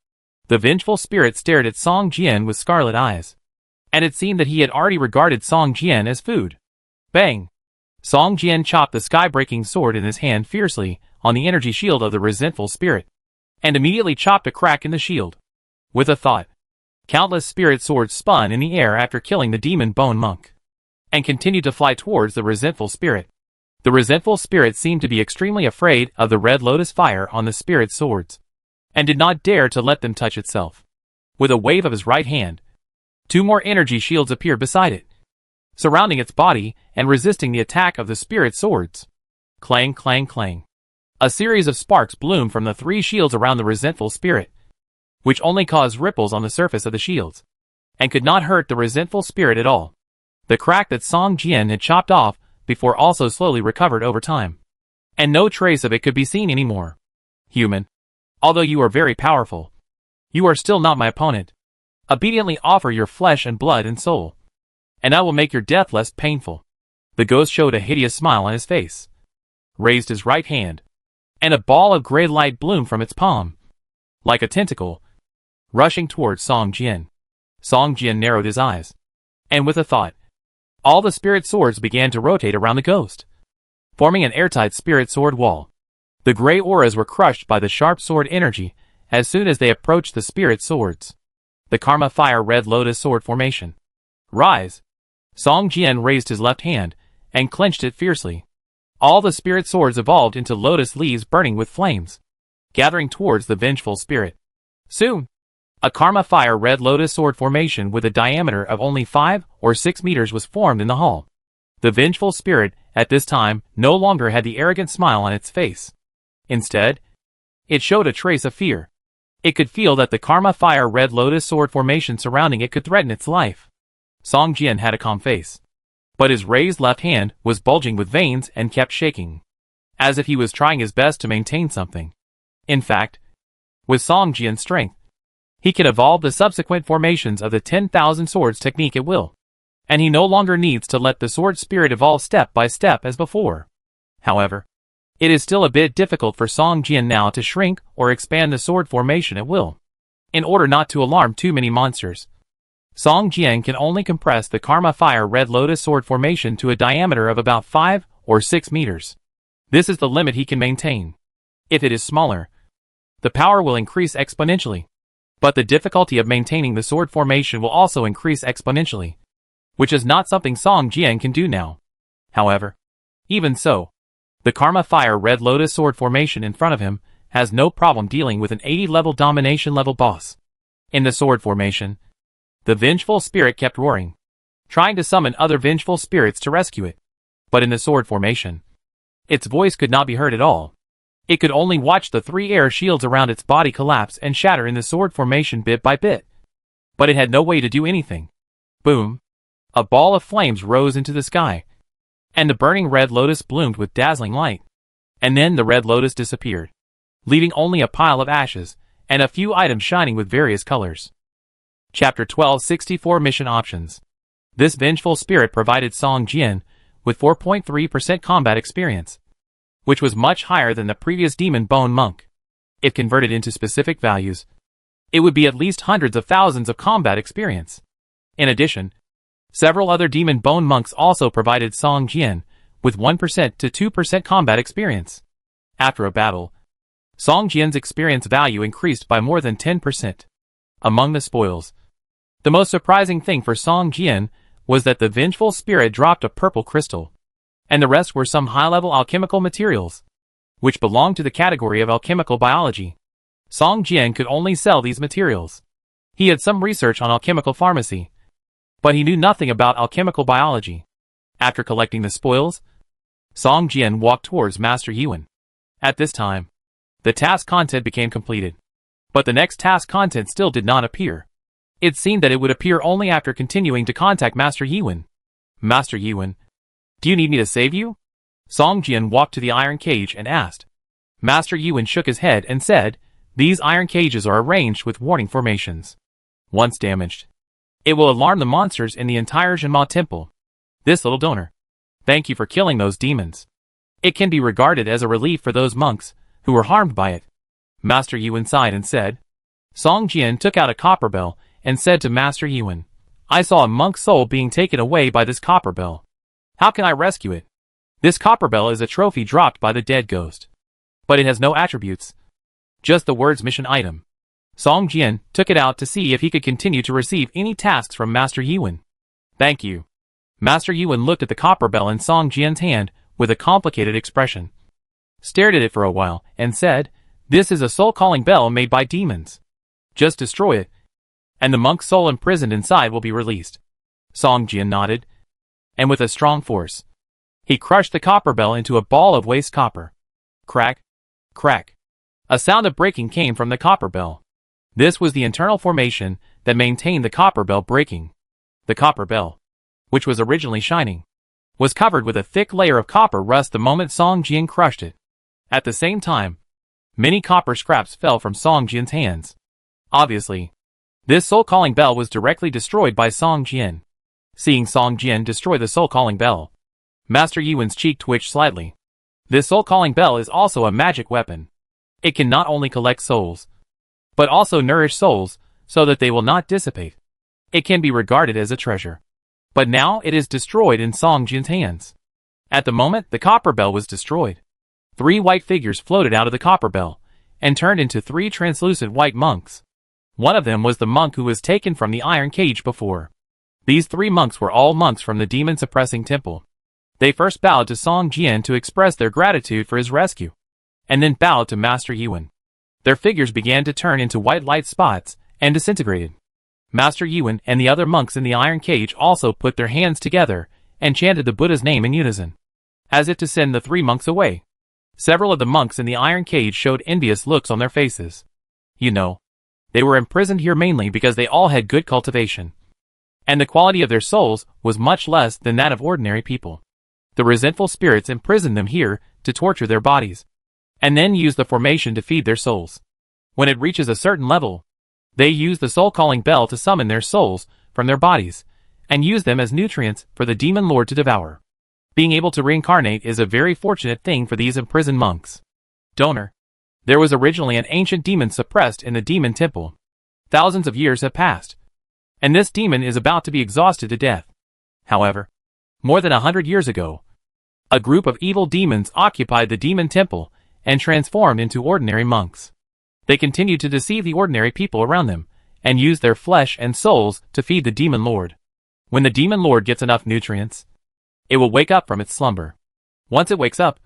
The vengeful spirit stared at Song Jian with scarlet eyes. And it seemed that he had already regarded Song Jian as food. Bang! Song Jian chopped the sky-breaking sword in his hand fiercely on the energy shield of the resentful spirit, and immediately chopped a crack in the shield. With a thought, countless spirit swords spun in the air after killing the demon bone monk, and continued to fly towards the resentful spirit. The resentful spirit seemed to be extremely afraid of the red lotus fire on the spirit swords, and did not dare to let them touch itself. With a wave of his right hand, 2 more energy shields appeared beside it, surrounding its body and resisting the attack of the spirit swords. Clang, clang, clang. A series of sparks bloomed from the 3 shields around the resentful spirit, which only caused ripples on the surface of the shields, and could not hurt the resentful spirit at all. The crack that Song Jian had chopped off before also slowly recovered over time, and no trace of it could be seen anymore. Human, although you are very powerful, you are still not my opponent. Obediently offer your flesh and blood and soul, and I will make your death less painful. The ghost showed a hideous smile on his face, raised his right hand, and a ball of gray light bloomed from its palm, like a tentacle, rushing towards Song Jian. Song Jian narrowed his eyes, and with a thought, all the spirit swords began to rotate around the ghost, forming an airtight spirit sword wall. The gray auras were crushed by the sharp sword energy as soon as they approached the spirit swords. The Karma Fire Red Lotus Sword Formation. Rise! Song Jian raised his left hand and clenched it fiercely. All the spirit swords evolved into lotus leaves burning with flames, gathering towards the vengeful spirit. Soon, a Karma Fire Red Lotus Sword Formation with a diameter of only 5 or 6 meters was formed in the hall. The vengeful spirit, at this time, no longer had the arrogant smile on its face. Instead, it showed a trace of fear. It could feel that the Karma Fire Red Lotus Sword Formation surrounding it could threaten its life. Song Jian had a calm face, but his raised left hand was bulging with veins and kept shaking, as if he was trying his best to maintain something. In fact, with Song Jian's strength, he could evolve the subsequent formations of the 10,000 swords technique at will, and he no longer needs to let the sword spirit evolve step by step as before. However, it is still a bit difficult for Song Jian now to shrink or expand the sword formation at will. In order not to alarm too many monsters, Song Jian can only compress the Karma Fire Red Lotus Sword Formation to a diameter of about 5 or 6 meters. This is the limit he can maintain. If it is smaller, the power will increase exponentially, but the difficulty of maintaining the sword formation will also increase exponentially, which is not something Song Jian can do now. However, even so, the Karma Fire Red Lotus Sword Formation in front of him has no problem dealing with an 80-level domination level boss. In the sword formation, the vengeful spirit kept roaring, trying to summon other vengeful spirits to rescue it. But in the sword formation, its voice could not be heard at all. It could only watch the 3 air shields around its body collapse and shatter in the sword formation bit by bit. But it had no way to do anything. Boom! A ball of flames rose into the sky, and the burning red lotus bloomed with dazzling light. And then the red lotus disappeared, leaving only a pile of ashes, and a few items shining with various colors. Chapter 1264 Mission Options. This vengeful spirit provided Song Jian with 4.3% combat experience, which was much higher than the previous demon bone monk. If converted into specific values, it would be at least hundreds of thousands of combat experience. In addition, several other demon bone monks also provided Song Jian with 1% to 2% combat experience. After a battle, Song Jian's experience value increased by more than 10%. Among the spoils, the most surprising thing for Song Jian was that the vengeful spirit dropped a purple crystal, and the rest were some high-level alchemical materials, which belonged to the category of alchemical biology. Song Jian could only sell these materials. He had some research on alchemical pharmacy, but he knew nothing about alchemical biology. After collecting the spoils, Song Jian walked towards Master Yuan. At this time, the task content became completed, but the next task content still did not appear. It seemed that it would appear only after continuing to contact Master Yuan. Master Yuan, do you need me to save you? Song Jian walked to the iron cage and asked. Master Yuan shook his head and said, These iron cages are arranged with warning formations. Once damaged, it will alarm the monsters in the entire Jinma temple. This little donor, thank you for killing those demons. It can be regarded as a relief for those monks who were harmed by it. Master Yuan sighed and said. Song Jian took out a copper bell and said to Master Yuan, I saw a monk's soul being taken away by this copper bell. How can I rescue it? This copper bell is a trophy dropped by the dead ghost. But it has no attributes. Just the words mission item. Song Jian took it out to see if he could continue to receive any tasks from Master Yuan. Thank you. Master Yuan looked at the copper bell in Song Jian's hand with a complicated expression. Stared at it for a while and said, This is a soul-calling bell made by demons. Just destroy it, and the monk's soul imprisoned inside will be released. Song Jian nodded, and with a strong force, he crushed the copper bell into a ball of waste copper. Crack, crack. A sound of breaking came from the copper bell. This was the internal formation that maintained the copper bell breaking. The copper bell, which was originally shining, was covered with a thick layer of copper rust the moment Song Jian crushed it. At the same time, many copper scraps fell from Song Jian's hands. Obviously, this soul-calling bell was directly destroyed by Song Jian. Seeing Song Jian destroy the soul-calling bell, Master Yuan's cheek twitched slightly. This soul-calling bell is also a magic weapon. It can not only collect souls, but also nourish souls so that they will not dissipate. It can be regarded as a treasure. But now it is destroyed in Song Jian's hands. At the moment the copper bell was destroyed, 3 white figures floated out of the copper bell and turned into 3 translucent white monks. One of them was the monk who was taken from the iron cage before. These 3 monks were all monks from the demon-suppressing temple. They first bowed to Song Jian to express their gratitude for his rescue, and then bowed to Master Yuan. Their figures began to turn into white light spots and disintegrated. Master Yuan and the other monks in the iron cage also put their hands together and chanted the Buddha's name in unison, as if to send the 3 monks away. Several of the monks in the iron cage showed envious looks on their faces. You know, they were imprisoned here mainly because they all had good cultivation, and the quality of their souls was much less than that of ordinary people. The resentful spirits imprisoned them here to torture their bodies, and then use the formation to feed their souls. When it reaches a certain level, they use the soul-calling bell to summon their souls from their bodies, and use them as nutrients for the demon lord to devour. Being able to reincarnate is a very fortunate thing for these imprisoned monks. Donor. There was originally an ancient demon suppressed in the demon temple. Thousands of years have passed, and this demon is about to be exhausted to death. However, more than 100 years ago, a group of evil demons occupied the demon temple and transformed into ordinary monks. They continued to deceive the ordinary people around them, and use their flesh and souls to feed the demon lord. When the demon lord gets enough nutrients, it will wake up from its slumber. Once it wakes up,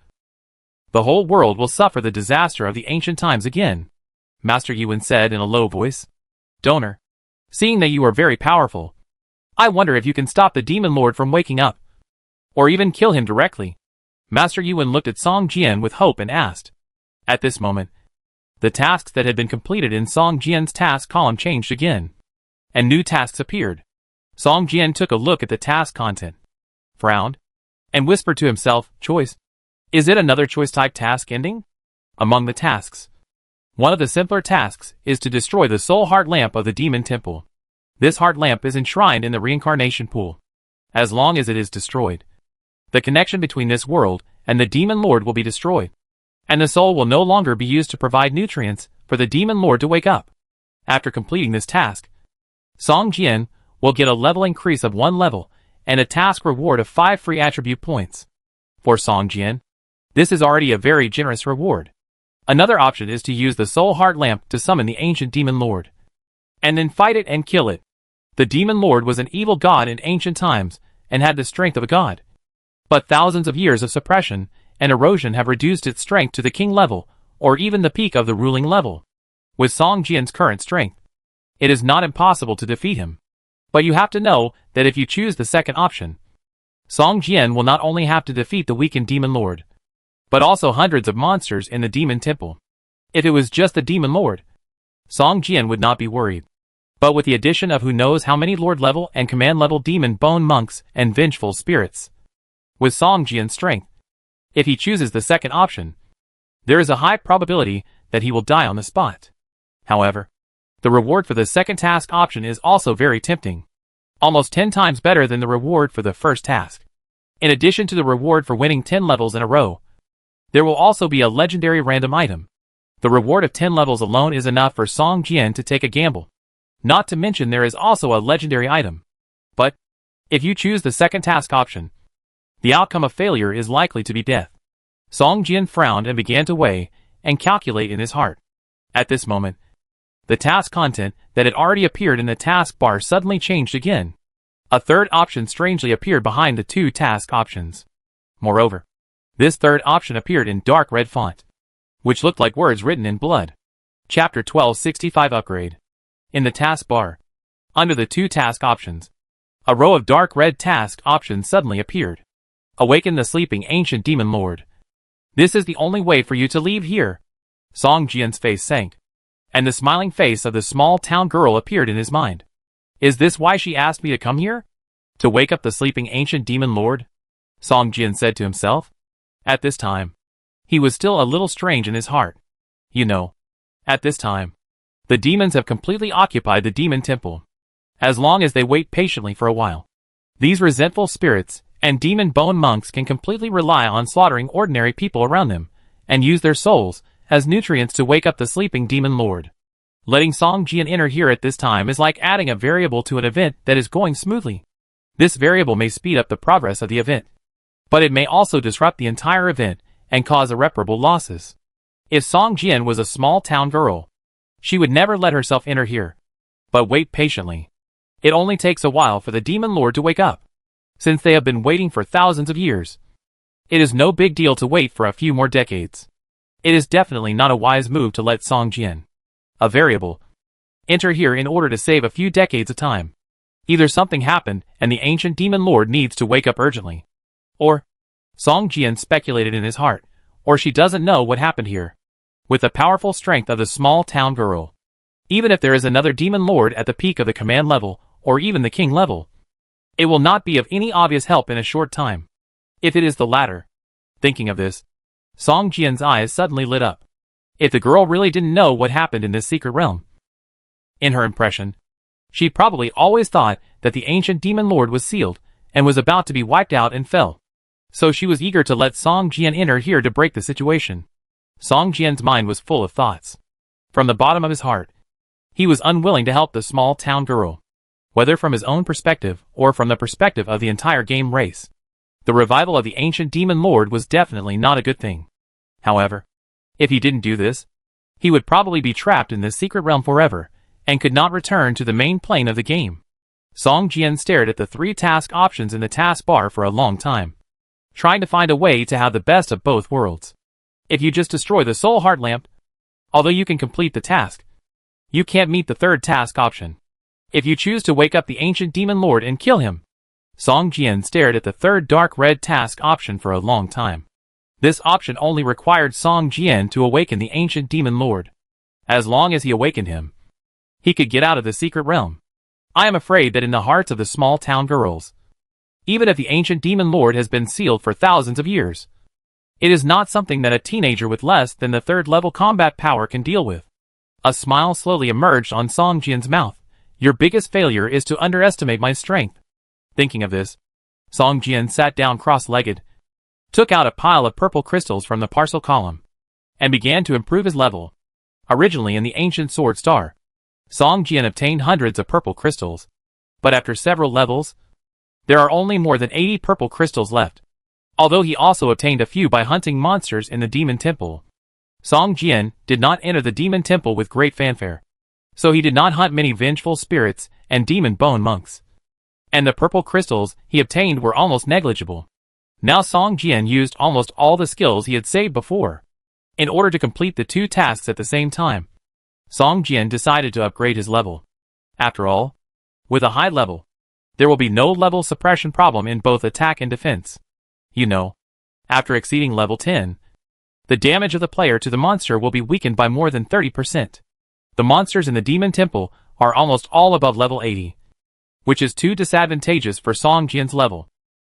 the whole world will suffer the disaster of the ancient times again. Master Yuan said in a low voice. Donor, seeing that you are very powerful, I wonder if you can stop the demon lord from waking up, or even kill him directly. Master Yuan looked at Song Jian with hope and asked. At this moment, the tasks that had been completed in Song Jian's task column changed again, and new tasks appeared. Song Jian took a look at the task content, frowned, and whispered to himself, Choice. Is it another choice-type task ending? Among the tasks, one of the simpler tasks is to destroy the soul heart lamp of the demon temple. This heart lamp is enshrined in the reincarnation pool. As long as it is destroyed, the connection between this world and the demon lord will be destroyed, and the soul will no longer be used to provide nutrients for the demon lord to wake up. After completing this task, Song Jian will get a level increase of 1 level and a task reward of 5 free attribute points. For Song Jian, this is already a very generous reward. Another option is to use the soul heart lamp to summon the ancient demon lord, and then fight it and kill it. The demon lord was an evil god in ancient times and had the strength of a god. But thousands of years of suppression and erosion have reduced its strength to the king level, or even the peak of the ruling level. With Song Jian's current strength, it is not impossible to defeat him. But you have to know that if you choose the second option, Song Jian will not only have to defeat the weakened demon lord, but also hundreds of monsters in the demon temple. If it was just the demon lord, Song Jian would not be worried. But with the addition of who knows how many lord level and command level demon bone monks and vengeful spirits, with Song Jian's strength, if he chooses the second option, there is a high probability that he will die on the spot. However, the reward for the second task option is also very tempting. Almost 10 times better than the reward for the first task. In addition to the reward for winning 10 levels in a row, there will also be a legendary random item. The reward of 10 levels alone is enough for Song Jian to take a gamble. Not to mention there is also a legendary item. But, if you choose the second task option, the outcome of failure is likely to be death. Song Jian frowned and began to weigh and calculate in his heart. At this moment, the task content that had already appeared in the task bar suddenly changed again. A third option strangely appeared behind the two task options. Moreover, this third option appeared in dark red font, which looked like words written in blood. Chapter 1265 Upgrade. In the task bar, under the two task options, a row of dark red task options suddenly appeared. Awaken the sleeping ancient demon lord. This is the only way for you to leave here. Song Jian's face sank, and the smiling face of the small town girl appeared in his mind. Is this why she asked me to come here? To wake up the sleeping ancient demon lord? Song Jian said to himself. At this time, he was still a little strange in his heart. You know, at this time, the demons have completely occupied the demon temple. As long as they wait patiently for a while, these resentful spirits and demon bone monks can completely rely on slaughtering ordinary people around them, and use their souls as nutrients to wake up the sleeping demon lord. Letting Song Jian enter here at this time is like adding a variable to an event that is going smoothly. This variable may speed up the progress of the event, but it may also disrupt the entire event and cause irreparable losses. If Song Jian was a small town girl, she would never let herself enter here, but wait patiently. It only takes a while for the demon lord to wake up. Since they have been waiting for thousands of years, it is no big deal to wait for a few more decades. It is definitely not a wise move to let Song Jian, a variable, enter here in order to save a few decades of time. Either something happened and the ancient demon lord needs to wake up urgently, or, Song Jian speculated in his heart, or she doesn't know what happened here. With the powerful strength of the small town girl, even if there is another demon lord at the peak of the command level, or even the king level, it will not be of any obvious help in a short time. If it is the latter. Thinking of this, Song Jian's eyes suddenly lit up. If the girl really didn't know what happened in this secret realm. In her impression, she probably always thought that the ancient demon lord was sealed and was about to be wiped out and fell. So she was eager to let Song Jian enter here to break the situation. Song Jian's mind was full of thoughts. From the bottom of his heart, he was unwilling to help the small town girl, whether from his own perspective or from the perspective of the entire game race. The revival of the ancient demon lord was definitely not a good thing. However, if he didn't do this, he would probably be trapped in this secret realm forever, and could not return to the main plane of the game. Song Jian stared at the three task options in the task bar for a long time, trying to find a way to have the best of both worlds. If you just destroy the soul heart lamp, although you can complete the task, you can't meet the third task option. If you choose to wake up the ancient demon lord and kill him. Song Jian stared at the third dark red task option for a long time. This option only required Song Jian to awaken the ancient demon lord. As long as he awakened him, he could get out of the secret realm. I am afraid that in the hearts of the small town girls, even if the ancient demon lord has been sealed for thousands of years, it is not something that a teenager with less than the third level combat power can deal with. A smile slowly emerged on Song Jian's mouth. Your biggest failure is to underestimate my strength. Thinking of this, Song Jian sat down cross-legged, took out a pile of purple crystals from the parcel column, and began to improve his level. Originally in the ancient sword star, Song Jian obtained hundreds of purple crystals, but after several levels, there are only more than 80 purple crystals left. Although he also obtained a few by hunting monsters in the demon temple, Song Jian did not enter the demon temple with great fanfare, so he did not hunt many vengeful spirits and demon bone monks. And the purple crystals he obtained were almost negligible. Now Song Jian used almost all the skills he had saved before, in order to complete the two tasks at the same time. Song Jian decided to upgrade his level. After all, with a high level, there will be no level suppression problem in both attack and defense. You know, after exceeding level 10, the damage of the player to the monster will be weakened by more than 30%. The monsters in the demon temple are almost all above level 80, which is too disadvantageous for Song Jian's level.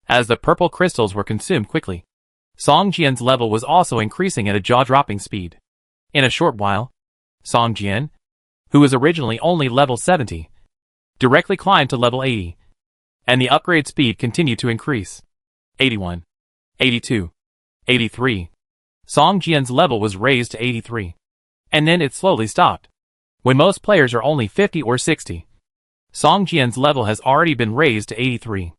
As the purple crystals were consumed quickly, Song Jian's level was also increasing at a jaw-dropping speed. In a short while, Song Jian, who was originally only level 70, directly climbed to level 80, and the upgrade speed continued to increase. 81, 82, 83. Song Jian's level was raised to 83. And then it slowly stopped. When most players are only 50 or 60, Song Jian's level has already been raised to 83.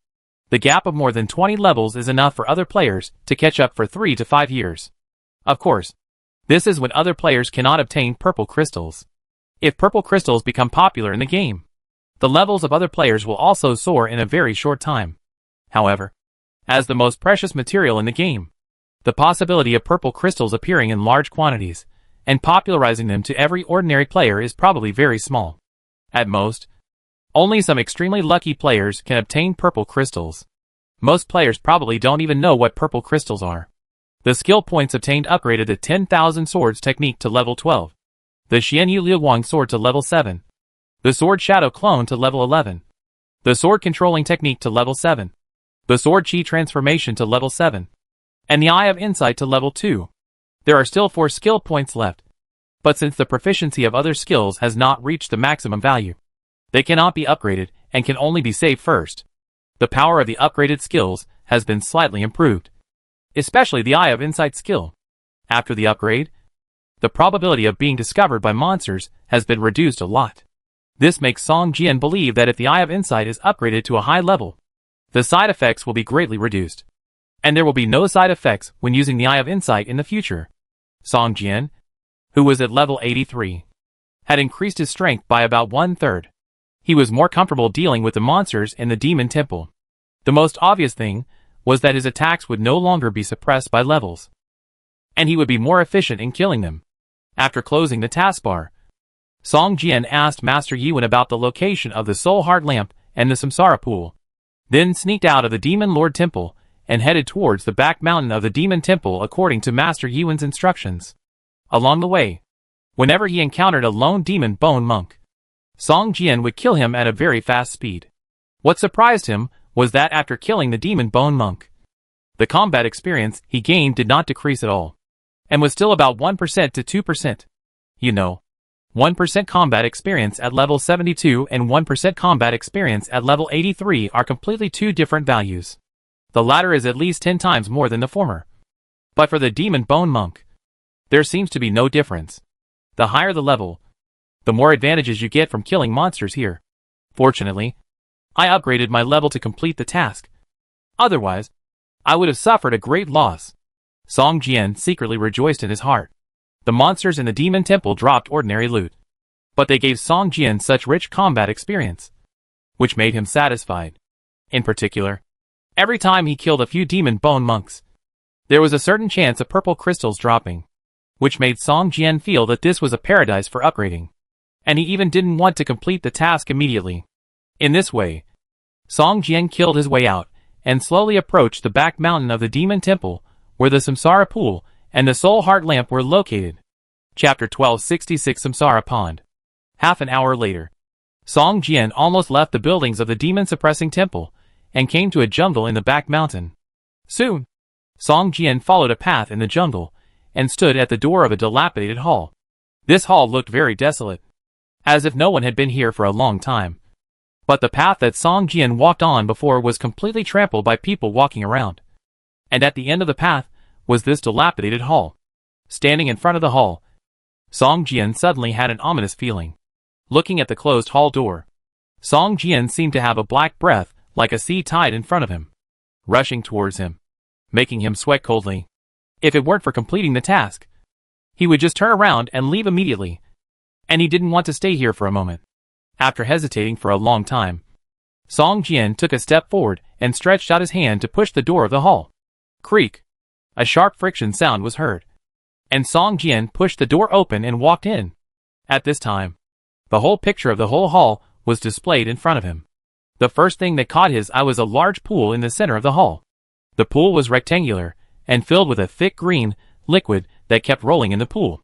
The gap of more than 20 levels is enough for other players to catch up for 3 to 5 years. Of course, this is when other players cannot obtain purple crystals. If purple crystals become popular in the game, the levels of other players will also soar in a very short time. However, as the most precious material in the game, the possibility of purple crystals appearing in large quantities and popularizing them to every ordinary player is probably very small. At most, only some extremely lucky players can obtain purple crystals. Most players probably don't even know what purple crystals are. The skill points obtained upgraded the 10,000 Swords technique to level 12, the Xianyu Liuwang sword to level 7, the Sword Shadow clone to level 11, the Sword controlling technique to level 7, the Sword Chi transformation to level 7, and the Eye of Insight to level 2. There are still 4 skill points left, but since the proficiency of other skills has not reached the maximum value, they cannot be upgraded and can only be saved first. The power of the upgraded skills has been slightly improved, especially the Eye of Insight skill. After the upgrade, the probability of being discovered by monsters has been reduced a lot. This makes Song Jian believe that if the Eye of Insight is upgraded to a high level, the side effects will be greatly reduced, and there will be no side effects when using the Eye of Insight in the future. Song Jian, who was at level 83, had increased his strength by about 1/3. He was more comfortable dealing with the monsters in the Demon Temple. The most obvious thing was that his attacks would no longer be suppressed by levels, and he would be more efficient in killing them. After closing the taskbar, Song Jian asked Master Yuan about the location of the Soul Heart Lamp and the Samsara Pool, then sneaked out of the Demon Lord Temple and headed towards the back mountain of the Demon Temple according to Master Yuan's instructions. Along the way, whenever he encountered a lone demon bone monk, Song Jian would kill him at a very fast speed. What surprised him was that after killing the demon bone monk, the combat experience he gained did not decrease at all, and was still about 1% to 2%. You know, 1% combat experience at level 72 and 1% combat experience at level 83 are completely two different values. The latter is at least 10 times more than the former. But for the demon bone monk, there seems to be no difference. The higher the level, the more advantages you get from killing monsters here. Fortunately, I upgraded my level to complete the task. Otherwise, I would have suffered a great loss. Song Jian secretly rejoiced in his heart. The monsters in the Demon Temple dropped ordinary loot, but they gave Song Jian such rich combat experience, which made him satisfied. In particular, every time he killed a few demon bone monks, there was a certain chance of purple crystals dropping, which made Song Jian feel that this was a paradise for upgrading, and he even didn't want to complete the task immediately. In this way, Song Jian killed his way out and slowly approached the back mountain of the Demon Temple, where the Samsara Pool and the Soul Heart Lamp were located. Chapter 1266 Samsara Pond. Half an hour later, Song Jian almost left the buildings of the demon-suppressing temple and came to a jungle in the back mountain. Soon, Song Jian followed a path in the jungle and stood at the door of a dilapidated hall. This hall looked very desolate, as if no one had been here for a long time. But the path that Song Jian walked on before was completely trampled by people walking around. And at the end of the path was this dilapidated hall. Standing in front of the hall, Song Jian suddenly had an ominous feeling. Looking at the closed hall door, Song Jian seemed to have a black breath like a sea tide in front of him, rushing towards him, making him sweat coldly. If it weren't for completing the task, he would just turn around and leave immediately, and he didn't want to stay here for a moment. After hesitating for a long time, Song Jian took a step forward and stretched out his hand to push the door of the hall. Creak! A sharp friction sound was heard, and Song Jian pushed the door open and walked in. At this time, the whole picture of the whole hall was displayed in front of him. The first thing that caught his eye was a large pool in the center of the hall. The pool was rectangular and filled with a thick green liquid that kept rolling in the pool.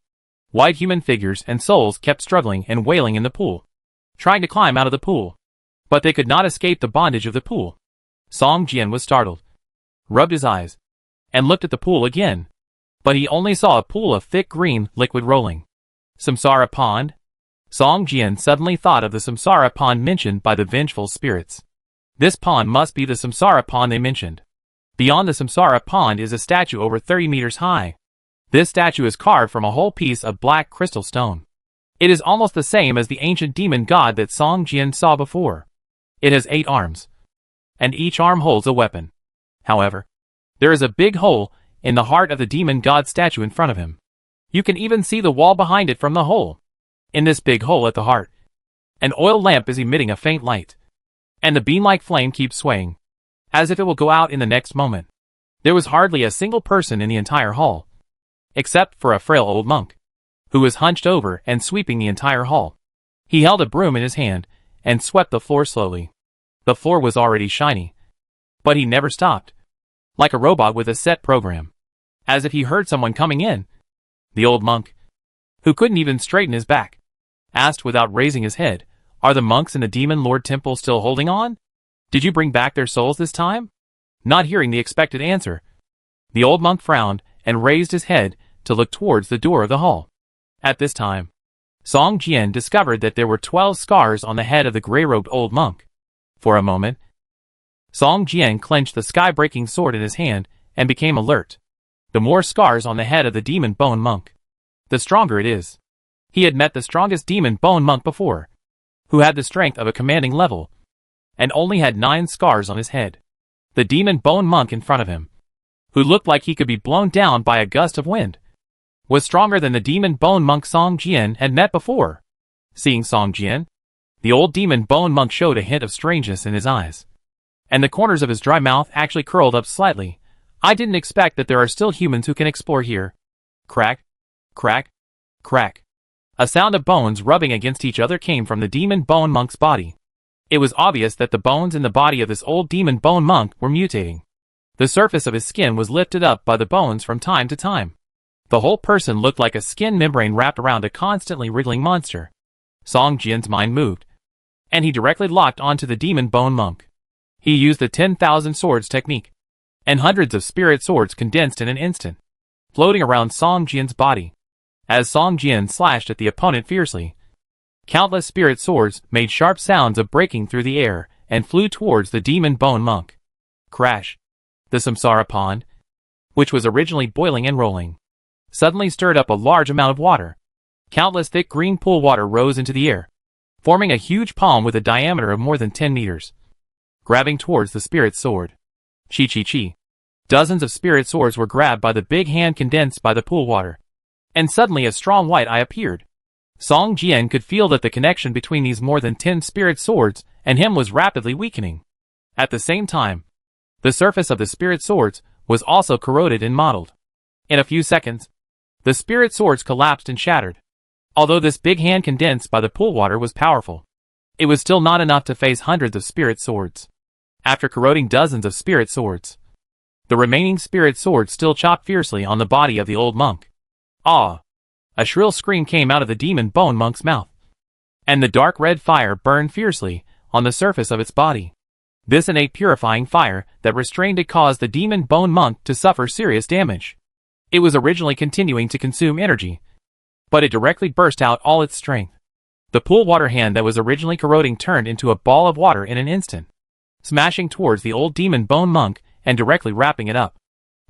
White human figures and souls kept struggling and wailing in the pool, trying to climb out of the pool, but they could not escape the bondage of the pool. Song Jian was startled, rubbed his eyes, and looked at the pool again, but he only saw a pool of thick green liquid rolling. Samsara Pond? Song Jian suddenly thought of the Samsara pond mentioned by the vengeful spirits. This pond must be the Samsara pond they mentioned. Beyond the Samsara pond is a statue over 30 meters high. This statue is carved from a whole piece of black crystal stone. It is almost the same as the ancient demon god that Song Jian saw before. It has 8 arms, and each arm holds a weapon. However, there is a big hole in the heart of the demon god statue in front of him. You can even see the wall behind it from the hole. In this big hole at the heart, an oil lamp is emitting a faint light, and the beam-like flame keeps swaying, as if it will go out in the next moment. There was hardly a single person in the entire hall, except for a frail old monk, who was hunched over and sweeping the entire hall. He held a broom in his hand and swept the floor slowly. The floor was already shiny, but he never stopped, like a robot with a set program, as if he heard someone coming in. The old monk, who couldn't even straighten his back, asked without raising his head, "Are the monks in the Demon Lord Temple still holding on? Did you bring back their souls this time?" Not hearing the expected answer, the old monk frowned and raised his head to look towards the door of the hall. At this time, Song Jian discovered that there were 12 scars on the head of the gray-robed old monk. For a moment, Song Jian clenched the sky-breaking sword in his hand and became alert. The more scars on the head of the demon bone monk, the stronger it is. He had met the strongest demon bone monk before, who had the strength of a commanding level, and only had 9 scars on his head. The demon bone monk in front of him, who looked like he could be blown down by a gust of wind, was stronger than the demon bone monk Song Jian had met before. Seeing Song Jian, the old demon bone monk showed a hint of strangeness in his eyes, and the corners of his dry mouth actually curled up slightly. "I didn't expect that there are still humans who can explore here." Crack, crack, crack. A sound of bones rubbing against each other came from the demon bone monk's body. It was obvious that the bones in the body of this old demon bone monk were mutating. The surface of his skin was lifted up by the bones from time to time. The whole person looked like a skin membrane wrapped around a constantly wriggling monster. Song Jian's mind moved, and he directly locked onto the demon bone monk. He used the 10,000 swords technique, and hundreds of spirit swords condensed in an instant, floating around Song Jian's body. As Song Jian slashed at the opponent fiercely, countless spirit swords made sharp sounds of breaking through the air and flew towards the demon bone monk. Crash! The Samsara pond, which was originally boiling and rolling, suddenly stirred up a large amount of water. Countless thick green pool water rose into the air, forming a huge palm with a diameter of more than 10 meters. Grabbing towards the spirit sword. Chi. Dozens of spirit swords were grabbed by the big hand condensed by the pool water, and suddenly a strong white eye appeared. Song Jian could feel that the connection between these more than 10 spirit swords and him was rapidly weakening. At the same time, the surface of the spirit swords was also corroded and mottled. In a few seconds, the spirit swords collapsed and shattered. Although this big hand condensed by the pool water was powerful, it was still not enough to face hundreds of spirit swords. After corroding dozens of spirit swords, the remaining spirit swords still chopped fiercely on the body of the old monk. Ah! A shrill scream came out of the demon bone monk's mouth, and the dark red fire burned fiercely on the surface of its body. This innate purifying fire that restrained it caused the demon bone monk to suffer serious damage. It was originally continuing to consume energy, but it directly burst out all its strength. The pool water hand that was originally corroding turned into a ball of water in an instant, smashing towards the old demon bone monk and directly wrapping it up.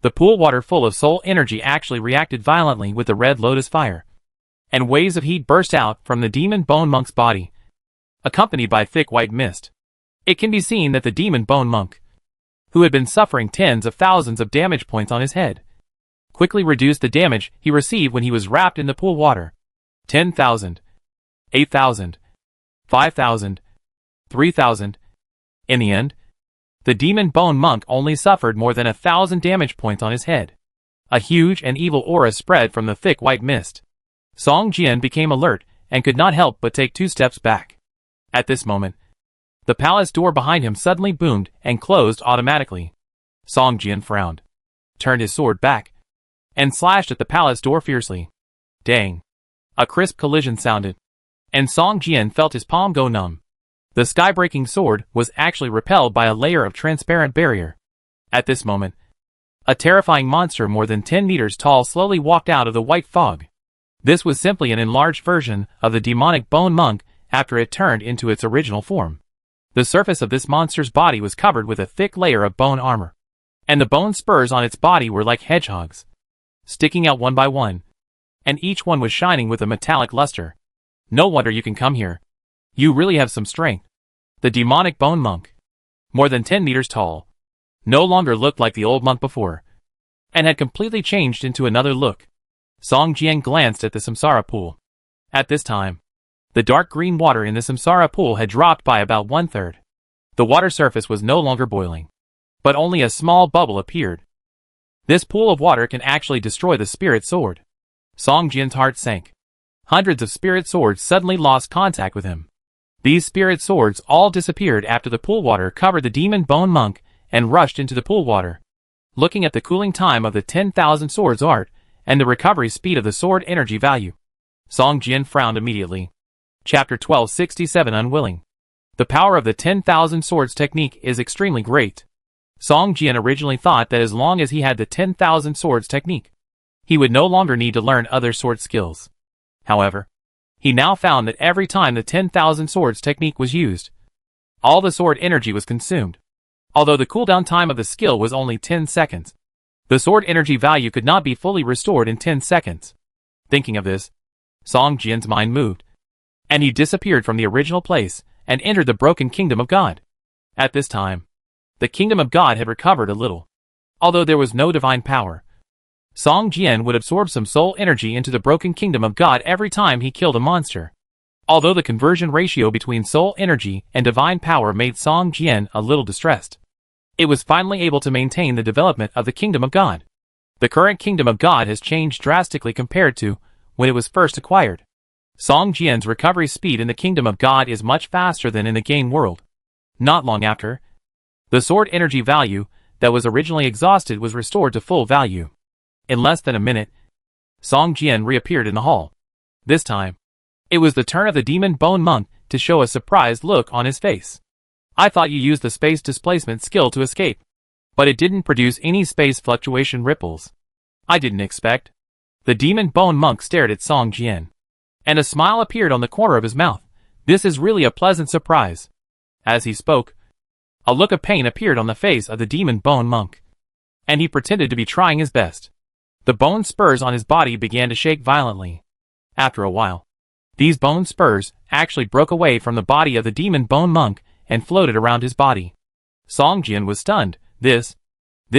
The pool water full of soul energy actually reacted violently with the red lotus fire, and waves of heat burst out from the demon bone monk's body, accompanied by thick white mist. It can be seen that the demon bone monk, who had been suffering tens of thousands of damage points on his head, quickly reduced the damage he received when he was wrapped in the pool water. 10,000, 8,000, 5,000, 3,000. In the end, the demon bone monk only suffered more than 1,000 damage points on his head. A huge and evil aura spread from the thick white mist. Song Jian became alert and could not help but take 2 steps back. At this moment, the palace door behind him suddenly boomed and closed automatically. Song Jian frowned, turned his sword back, and slashed at the palace door fiercely. Dang! A crisp collision sounded, and Song Jian felt his palm go numb. The sky-breaking sword was actually repelled by a layer of transparent barrier. At this moment, a terrifying monster more than 10 meters tall slowly walked out of the white fog. This was simply an enlarged version of the demonic bone monk after it turned into its original form. The surface of this monster's body was covered with a thick layer of bone armor, and the bone spurs on its body were like hedgehogs, sticking out one by one, and each one was shining with a metallic luster. No wonder you can come here. You really have some strength. The demonic bone monk, more than 10 meters tall, no longer looked like the old monk before, and had completely changed into another look. Song Jian glanced at the samsara pool. At this time, the dark green water in the samsara pool had dropped by about 1/3. The water surface was no longer boiling, but only a small bubble appeared. This pool of water can actually destroy the spirit sword. Song Jian's heart sank. Hundreds of spirit swords suddenly lost contact with him. These spirit swords all disappeared after the pool water covered the demon bone monk and rushed into the pool water. Looking at the cooling time of the 10,000 swords art and the recovery speed of the sword energy value, Song Jian frowned immediately. Chapter 1267 Unwilling. The power of the 10,000 swords technique is extremely great. Song Jian originally thought that as long as he had the 10,000 swords technique, he would no longer need to learn other sword skills. However, he now found that every time the 10,000 swords technique was used, all the sword energy was consumed. Although the cooldown time of the skill was only 10 seconds, the sword energy value could not be fully restored in 10 seconds. Thinking of this, Song Jian's mind moved, and he disappeared from the original place and entered the broken kingdom of God. At this time, the kingdom of God had recovered a little. Although there was no divine power, Song Jian would absorb some soul energy into the broken kingdom of God every time he killed a monster. Although the conversion ratio between soul energy and divine power made Song Jian a little distressed, it was finally able to maintain the development of the kingdom of God. The current kingdom of God has changed drastically compared to when it was first acquired. Song Jian's recovery speed in the kingdom of God is much faster than in the game world. Not long after, the sword energy value that was originally exhausted was restored to full value. In less than a minute, Song Jian reappeared in the hall. This time, it was the turn of the demon bone monk to show a surprised look on his face. I thought you used the space displacement skill to escape, but it didn't produce any space fluctuation ripples. I didn't expect. The demon bone monk stared at Song Jian, and a smile appeared on the corner of his mouth. This is really a pleasant surprise. As he spoke, a look of pain appeared on the face of the demon bone monk, and he pretended to be trying his best. The bone spurs on his body began to shake violently. After a while, these bone spurs actually broke away from the body of the demon bone monk and floated around his body. Song Jian was stunned. This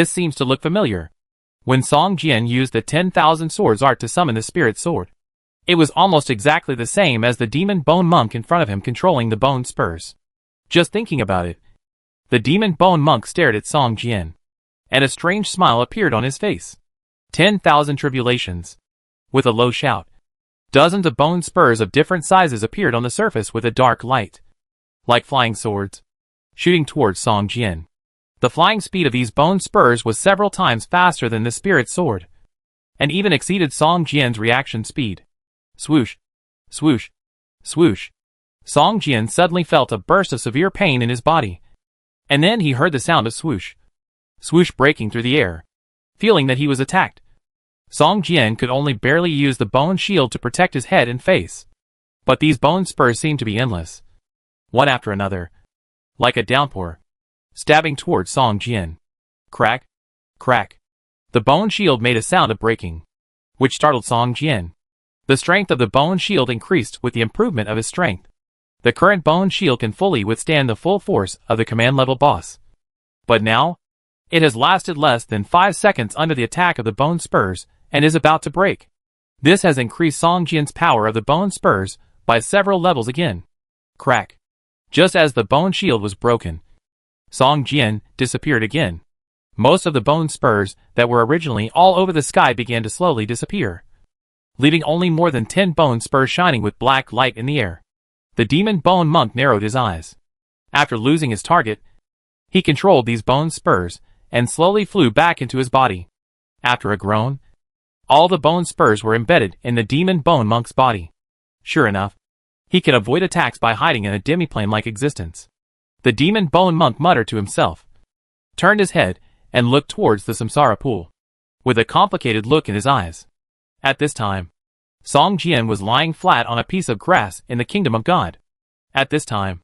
seems to look familiar. When Song Jian used the 10,000 swords art to summon the spirit sword, it was almost exactly the same as the demon bone monk in front of him controlling the bone spurs. Just thinking about it, the demon bone monk stared at Song Jian, and a strange smile appeared on his face. 10,000 tribulations. With a low shout, dozens of bone spurs of different sizes appeared on the surface with a dark light, like flying swords, shooting towards Song Jian. The flying speed of these bone spurs was several times faster than the spirit sword, and even exceeded Song Jian's reaction speed. Swoosh, swoosh, swoosh. Song Jian suddenly felt a burst of severe pain in his body, and then he heard the sound of swoosh, swoosh breaking through the air. Feeling that he was attacked, Song Jian could only barely use the bone shield to protect his head and face. But these bone spurs seemed to be endless, one after another, like a downpour, stabbing towards Song Jian. Crack, crack. The bone shield made a sound of breaking, which startled Song Jian. The strength of the bone shield increased with the improvement of his strength. The current bone shield can fully withstand the full force of the command level boss. But now, it has lasted less than 5 seconds under the attack of the bone spurs and is about to break. This has increased Song Jian's power of the bone spurs by several levels again. Crack. Just as the bone shield was broken, Song Jian disappeared again. Most of the bone spurs that were originally all over the sky began to slowly disappear, leaving only more than 10 bone spurs shining with black light in the air. The demon bone monk narrowed his eyes. After losing his target, he controlled these bone spurs and slowly flew back into his body. After a groan, all the bone spurs were embedded in the demon bone monk's body. Sure enough, he could avoid attacks by hiding in a demiplane-like existence. The demon bone monk muttered to himself, turned his head, and looked towards the samsara pool, with a complicated look in his eyes. At this time, Song Jian was lying flat on a piece of grass in the kingdom of God. At this time,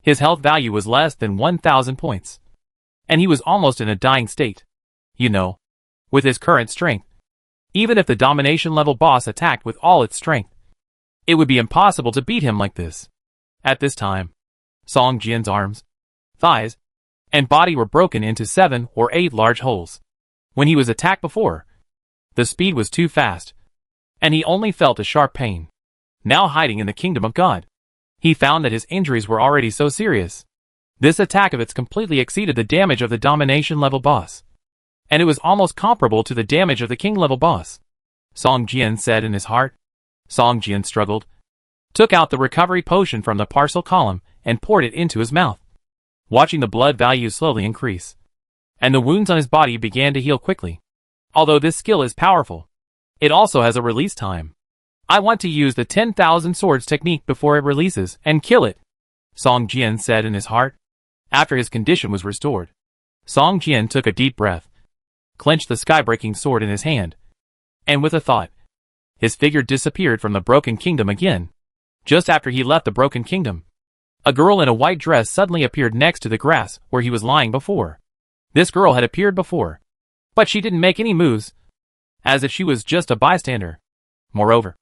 his health value was less than 1,000 points. And he was almost in a dying state. You know, with his current strength. Even if the domination level boss attacked with all its strength, it would be impossible to beat him like this. At this time, Song Jian's arms, thighs, and body were broken into 7 or 8 large holes. When he was attacked before, the speed was too fast, and he only felt a sharp pain. Now hiding in the kingdom of God, he found that his injuries were already so serious. This attack of its completely exceeded the damage of the domination level boss, and it was almost comparable to the damage of the king level boss. Song Jian said in his heart. Song Jian struggled, took out the recovery potion from the parcel column and poured it into his mouth, watching the blood value slowly increase, and the wounds on his body began to heal quickly. Although this skill is powerful, it also has a release time. I want to use the 10,000 swords technique before it releases and kill it, Song Jian said in his heart. After his condition was restored, Song Jian took a deep breath, clenched the sky-breaking sword in his hand, and with a thought, his figure disappeared from the Broken Kingdom again. Just after he left the Broken Kingdom, a girl in a white dress suddenly appeared next to the grass where he was lying before. This girl had appeared before, but she didn't make any moves, as if she was just a bystander. Moreover,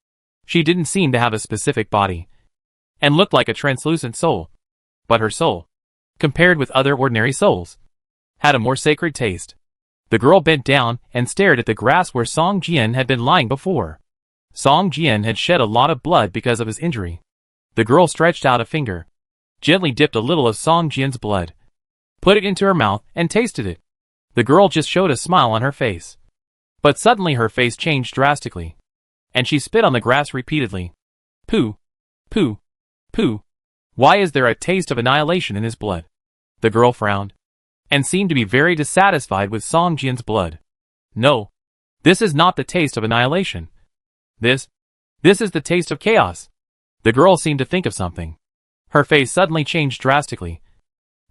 she didn't seem to have a specific body, and looked like a translucent soul. But her soul, compared with other ordinary souls, had a more sacred taste. The girl bent down and stared at the grass where Song Jian had been lying before. Song Jian had shed a lot of blood because of his injury. The girl stretched out a finger, gently dipped a little of Song Jian's blood, put it into her mouth and tasted it. The girl just showed a smile on her face. But suddenly her face changed drastically, and she spit on the grass repeatedly. Pooh, pooh, pooh. Why is there a taste of annihilation in his blood? The girl frowned, and seemed to be very dissatisfied with Song Jian's blood. No, this is not the taste of annihilation. This is the taste of chaos. The girl seemed to think of something. Her face suddenly changed drastically,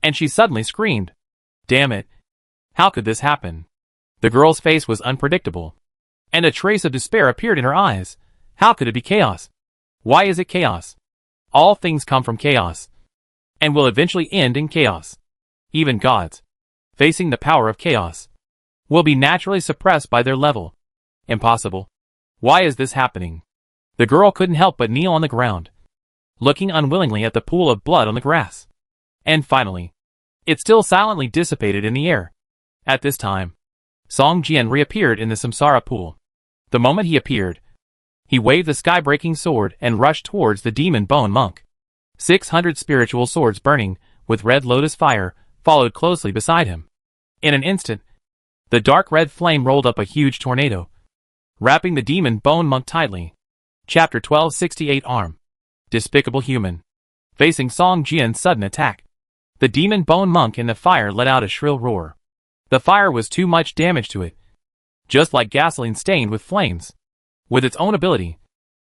and she suddenly screamed. Damn it! How could this happen? The girl's face was unpredictable, and a trace of despair appeared in her eyes. How could it be chaos? Why is it chaos? All things come from chaos, and will eventually end in chaos. Even gods, facing the power of chaos, will be naturally suppressed by their level. Impossible. Why is this happening? The girl couldn't help but kneel on the ground, looking unwillingly at the pool of blood on the grass. And finally, it still silently dissipated in the air. At this time, Song Jian reappeared in the samsara pool. The moment he appeared, he waved the sky-breaking sword and rushed towards the demon bone monk. 600 spiritual swords burning with red lotus fire followed closely beside him. In an instant, the dark red flame rolled up a huge tornado, wrapping the demon bone monk tightly. Chapter 1268 Arm. Despicable human. Facing Song Jian's sudden attack, the demon bone monk in the fire let out a shrill roar. The fire was too much damage to it, just like gasoline stained with flames. With its own ability,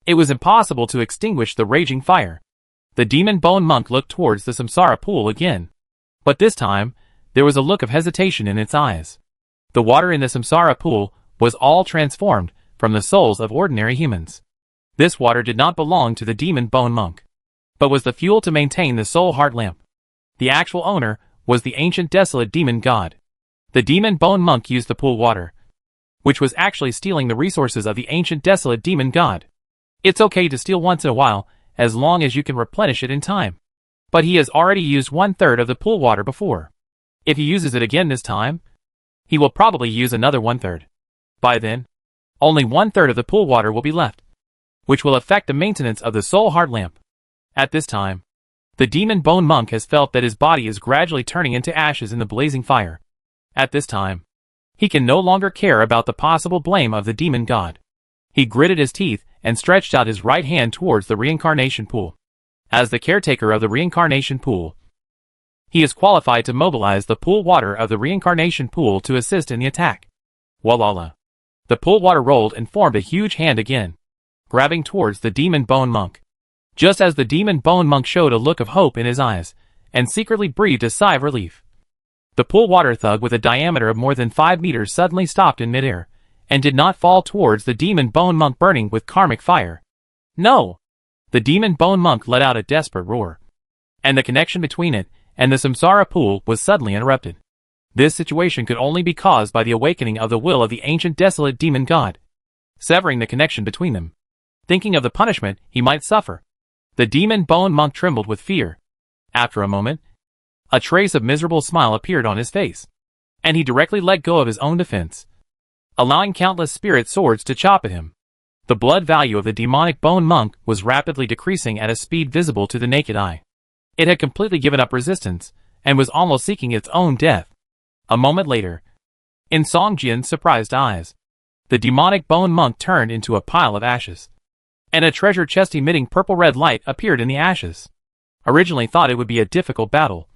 it was impossible to extinguish the raging fire. The demon bone monk looked towards the samsara pool again, but this time, there was a look of hesitation in its eyes. The water in the samsara pool was all transformed from the souls of ordinary humans. This water did not belong to the demon bone monk, but was the fuel to maintain the soul heart lamp. The actual owner was the ancient desolate demon god. The demon bone monk used the pool water, which was actually stealing the resources of the ancient desolate demon god. It's okay to steal once in a while, as long as you can replenish it in time. But he has already used 1/3 of the pool water before. If he uses it again this time, he will probably use another 1/3. By then, only 1/3 of the pool water will be left, which will affect the maintenance of the soul heart lamp. At this time, the demon bone monk has felt that his body is gradually turning into ashes in the blazing fire. At this time, he can no longer care about the possible blame of the demon god. He gritted his teeth and stretched out his right hand towards the reincarnation pool. As the caretaker of the reincarnation pool, he is qualified to mobilize the pool water of the reincarnation pool to assist in the attack. Walala. The pool water rolled and formed a huge hand again, grabbing towards the demon bone monk. Just as the demon bone monk showed a look of hope in his eyes, and secretly breathed a sigh of relief, the pool water thug with a diameter of more than 5 meters suddenly stopped in midair, and did not fall towards the demon bone monk burning with karmic fire. No! The demon bone monk let out a desperate roar, and the connection between it and the samsara pool was suddenly interrupted. This situation could only be caused by the awakening of the will of the ancient desolate demon god, severing the connection between them. Thinking of the punishment he might suffer, the demon bone monk trembled with fear. After a moment, a trace of miserable smile appeared on his face, and he directly let go of his own defense, allowing countless spirit swords to chop at him. The blood value of the demonic bone monk was rapidly decreasing at a speed visible to the naked eye. It had completely given up resistance, and was almost seeking its own death. A moment later, in Song Jian's surprised eyes, the demonic bone monk turned into a pile of ashes, and a treasure chest emitting purple-red light appeared in the ashes. Originally thought it would be a difficult battle,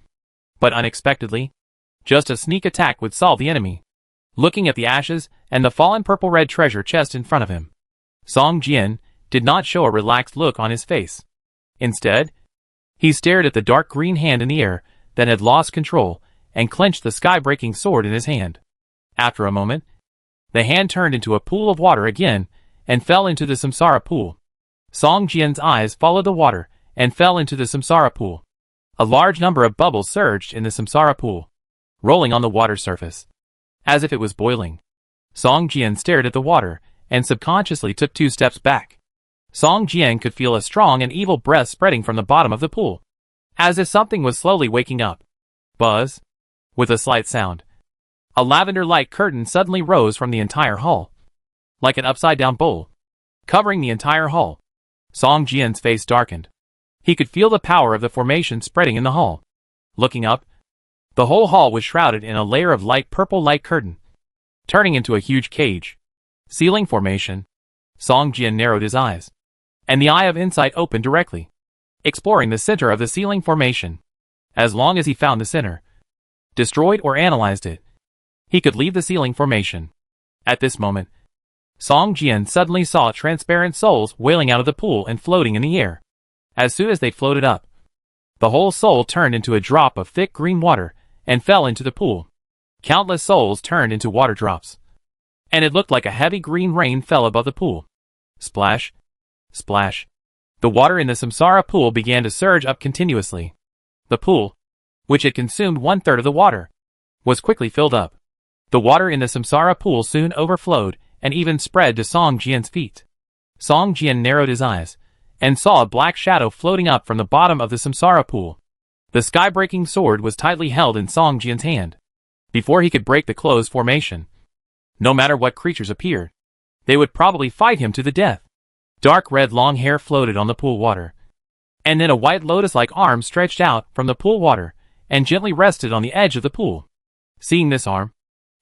but unexpectedly, just a sneak attack would solve the enemy. Looking at the ashes and the fallen purple-red treasure chest in front of him, Song Jian did not show a relaxed look on his face. Instead, he stared at the dark green hand in the air that had lost control and clenched the sky-breaking sword in his hand. After a moment, the hand turned into a pool of water again and fell into the samsara pool. Song Jian's eyes followed the water and fell into the samsara pool. A large number of bubbles surged in the samsara pool, rolling on the water surface, as if it was boiling. Song Jian stared at the water and subconsciously took 2 steps back. Song Jian could feel a strong and evil breath spreading from the bottom of the pool, as if something was slowly waking up. Buzz! With a slight sound, a lavender-like curtain suddenly rose from the entire hall, like an upside-down bowl, covering the entire hall. Song Jian's face darkened. He could feel the power of the formation spreading in the hall. Looking up, the whole hall was shrouded in a layer of light purple light curtain, turning into a huge cage. Ceiling formation. Song Jian narrowed his eyes, and the eye of insight opened directly, exploring the center of the ceiling formation. As long as he found the center, destroyed or analyzed it, he could leave the ceiling formation. At this moment, Song Jian suddenly saw transparent souls wailing out of the pool and floating in the air. As soon as they floated up, the whole soul turned into a drop of thick green water and fell into the pool. Countless souls turned into water drops, and it looked like a heavy green rain fell above the pool. Splash! Splash! The water in the samsara pool began to surge up continuously. The pool, which had consumed 1/3 of the water, was quickly filled up. The water in the samsara pool soon overflowed and even spread to Song Jian's feet. Song Jian narrowed his eyes and saw a black shadow floating up from the bottom of the samsara pool. The sky-breaking sword was tightly held in Song Jian's hand. Before he could break the closed formation, no matter what creatures appeared, they would probably fight him to the death. Dark red long hair floated on the pool water, and then a white lotus-like arm stretched out from the pool water and gently rested on the edge of the pool. Seeing this arm,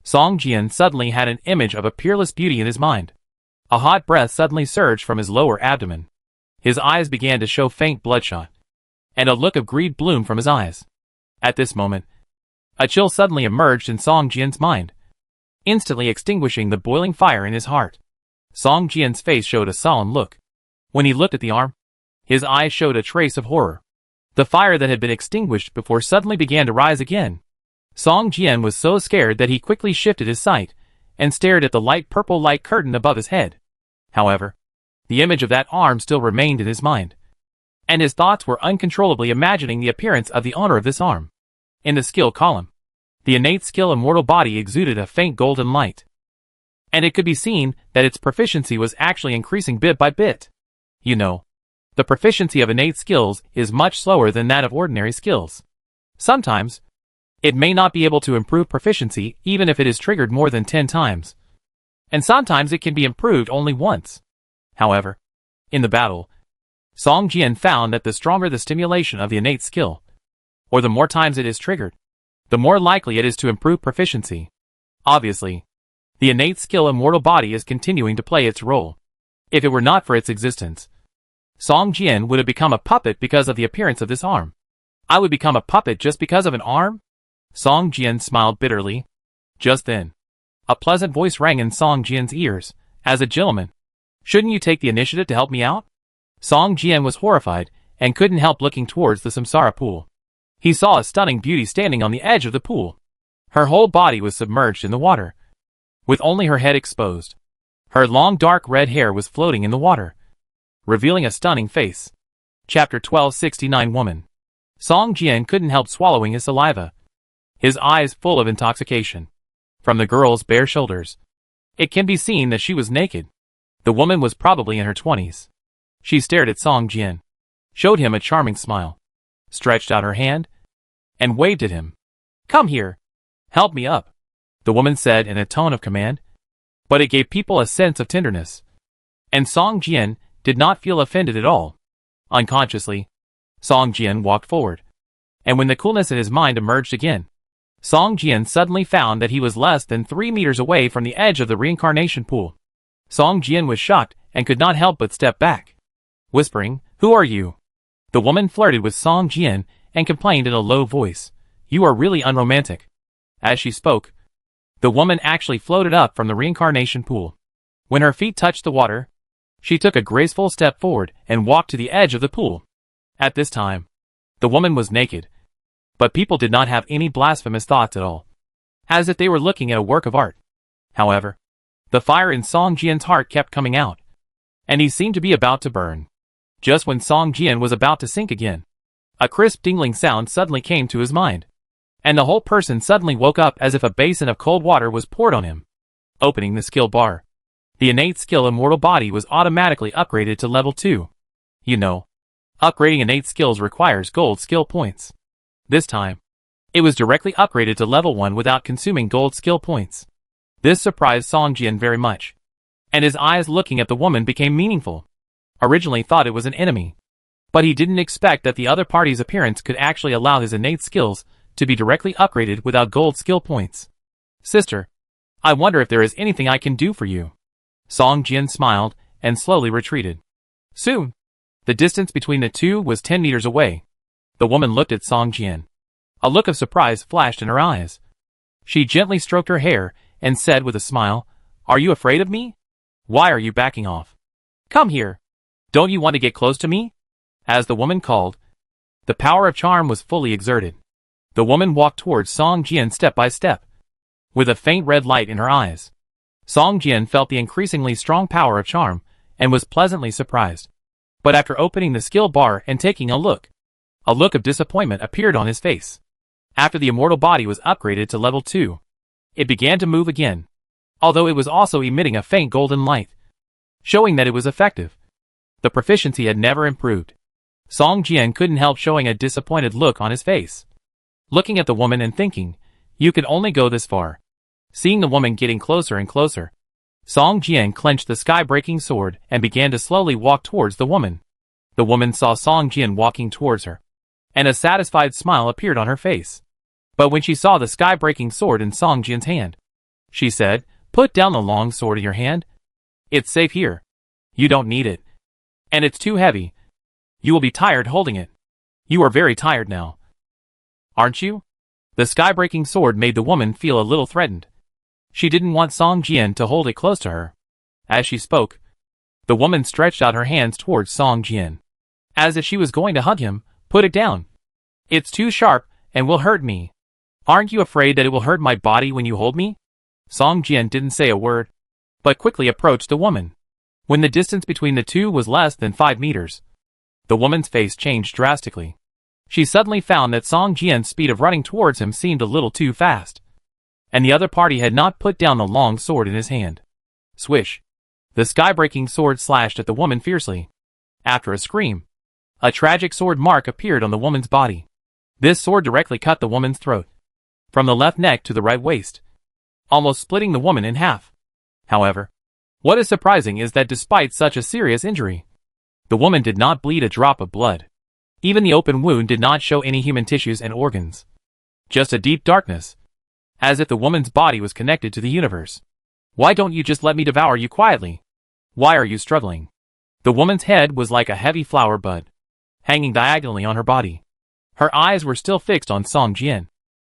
Song Jian suddenly had an image of a peerless beauty in his mind. A hot breath suddenly surged from his lower abdomen. His eyes began to show faint bloodshot, and a look of greed bloomed from his eyes. At this moment, a chill suddenly emerged in Song Jian's mind, instantly extinguishing the boiling fire in his heart. Song Jian's face showed a solemn look. When he looked at the arm, his eyes showed a trace of horror. The fire that had been extinguished before suddenly began to rise again. Song Jian was so scared that he quickly shifted his sight and stared at the light purple light curtain above his head. However, the image of that arm still remained in his mind, and his thoughts were uncontrollably imagining the appearance of the owner of this arm. In the skill column, the innate skill immortal body exuded a faint golden light, and it could be seen that its proficiency was actually increasing bit by bit. You know, the proficiency of innate skills is much slower than that of ordinary skills. Sometimes, it may not be able to improve proficiency even if it is triggered more than 10 times, and sometimes it can be improved only once. However, in the battle, Song Jian found that the stronger the stimulation of the innate skill, or the more times it is triggered, the more likely it is to improve proficiency. Obviously, the innate skill immortal body is continuing to play its role. If it were not for its existence, Song Jian would have become a puppet because of the appearance of this arm. I would become a puppet just because of an arm? Song Jian smiled bitterly. Just then, a pleasant voice rang in Song Jian's ears. As a gentleman, shouldn't you take the initiative to help me out? Song Jian was horrified and couldn't help looking towards the samsara pool. He saw a stunning beauty standing on the edge of the pool. Her whole body was submerged in the water, with only her head exposed. Her long dark red hair was floating in the water, revealing a stunning face. Chapter 1269 Woman. Song Jian couldn't help swallowing his saliva, his eyes full of intoxication. From the girl's bare shoulders, it can be seen that she was naked. The woman was probably in her 20s. She stared at Song Jian, showed him a charming smile, stretched out her hand, and waved at him. "Come here. Help me up," the woman said in a tone of command. But it gave people a sense of tenderness. And Song Jian did not feel offended at all. Unconsciously, Song Jian walked forward. And when the coolness in his mind emerged again, Song Jian suddenly found that he was less than 3 meters away from the edge of the reincarnation pool. Song Jian was shocked and could not help but step back, whispering, "Who are you?" The woman flirted with Song Jian and complained in a low voice, "You are really unromantic." As she spoke, the woman actually floated up from the reincarnation pool. When her feet touched the water, she took a graceful step forward and walked to the edge of the pool. At this time, the woman was naked, but people did not have any blasphemous thoughts at all, as if they were looking at a work of art. However, the fire in Song Jian's heart kept coming out, and he seemed to be about to burn. Just when Song Jian was about to sink again, a crisp dingling sound suddenly came to his mind, and the whole person suddenly woke up as if a basin of cold water was poured on him. Opening the skill bar, the innate skill Immortal Body was automatically upgraded to level 2. You know, upgrading innate skills requires gold skill points. This time, it was directly upgraded to level 1 without consuming gold skill points. This surprised Song Jian very much, and his eyes looking at the woman became meaningful. Originally thought it was an enemy, but he didn't expect that the other party's appearance could actually allow his innate skills to be directly upgraded without gold skill points. "Sister, I wonder if there is anything I can do for you." Song Jian smiled and slowly retreated. Soon, the distance between the two was 10 meters away. The woman looked at Song Jian. A look of surprise flashed in her eyes. She gently stroked her hair and said with a smile, "Are you afraid of me? Why are you backing off? Come here. Don't you want to get close to me?" As the woman called, the power of charm was fully exerted. The woman walked towards Song Jian step by step, with a faint red light in her eyes. Song Jian felt the increasingly strong power of charm and was pleasantly surprised. But after opening the skill bar and taking a look of disappointment appeared on his face. After the Immortal Body was upgraded to level 2, it began to move again, although it was also emitting a faint golden light, showing that it was effective. The proficiency had never improved. Song Jian couldn't help showing a disappointed look on his face, looking at the woman and thinking, "You can only go this far." Seeing the woman getting closer and closer, Song Jian clenched the sky-breaking sword and began to slowly walk towards the woman. The woman saw Song Jian walking towards her, and a satisfied smile appeared on her face. But when she saw the sky-breaking sword in Song Jian's hand, she said, "Put down the long sword in your hand. It's safe here. You don't need it. And it's too heavy. You will be tired holding it. You are very tired now, aren't you?" The sky-breaking sword made the woman feel a little threatened. She didn't want Song Jian to hold it close to her. As she spoke, the woman stretched out her hands towards Song Jian, as if she was going to hug him. "Put it down. It's too sharp and will hurt me. Aren't you afraid that it will hurt my body when you hold me?" Song Jian didn't say a word, but quickly approached the woman. When the distance between the two was less than 5 meters, the woman's face changed drastically. She suddenly found that Song Jian's speed of running towards him seemed a little too fast, and the other party had not put down the long sword in his hand. Swish! The sky-breaking sword slashed at the woman fiercely. After a scream, a tragic sword mark appeared on the woman's body. This sword directly cut the woman's throat, from the left neck to the right waist, almost splitting the woman in half. However, what is surprising is that despite such a serious injury, the woman did not bleed a drop of blood. Even the open wound did not show any human tissues and organs. Just a deep darkness, as if the woman's body was connected to the universe. "Why don't you just let me devour you quietly? Why are you struggling?" The woman's head was like a heavy flower bud, hanging diagonally on her body. Her eyes were still fixed on Song Jian,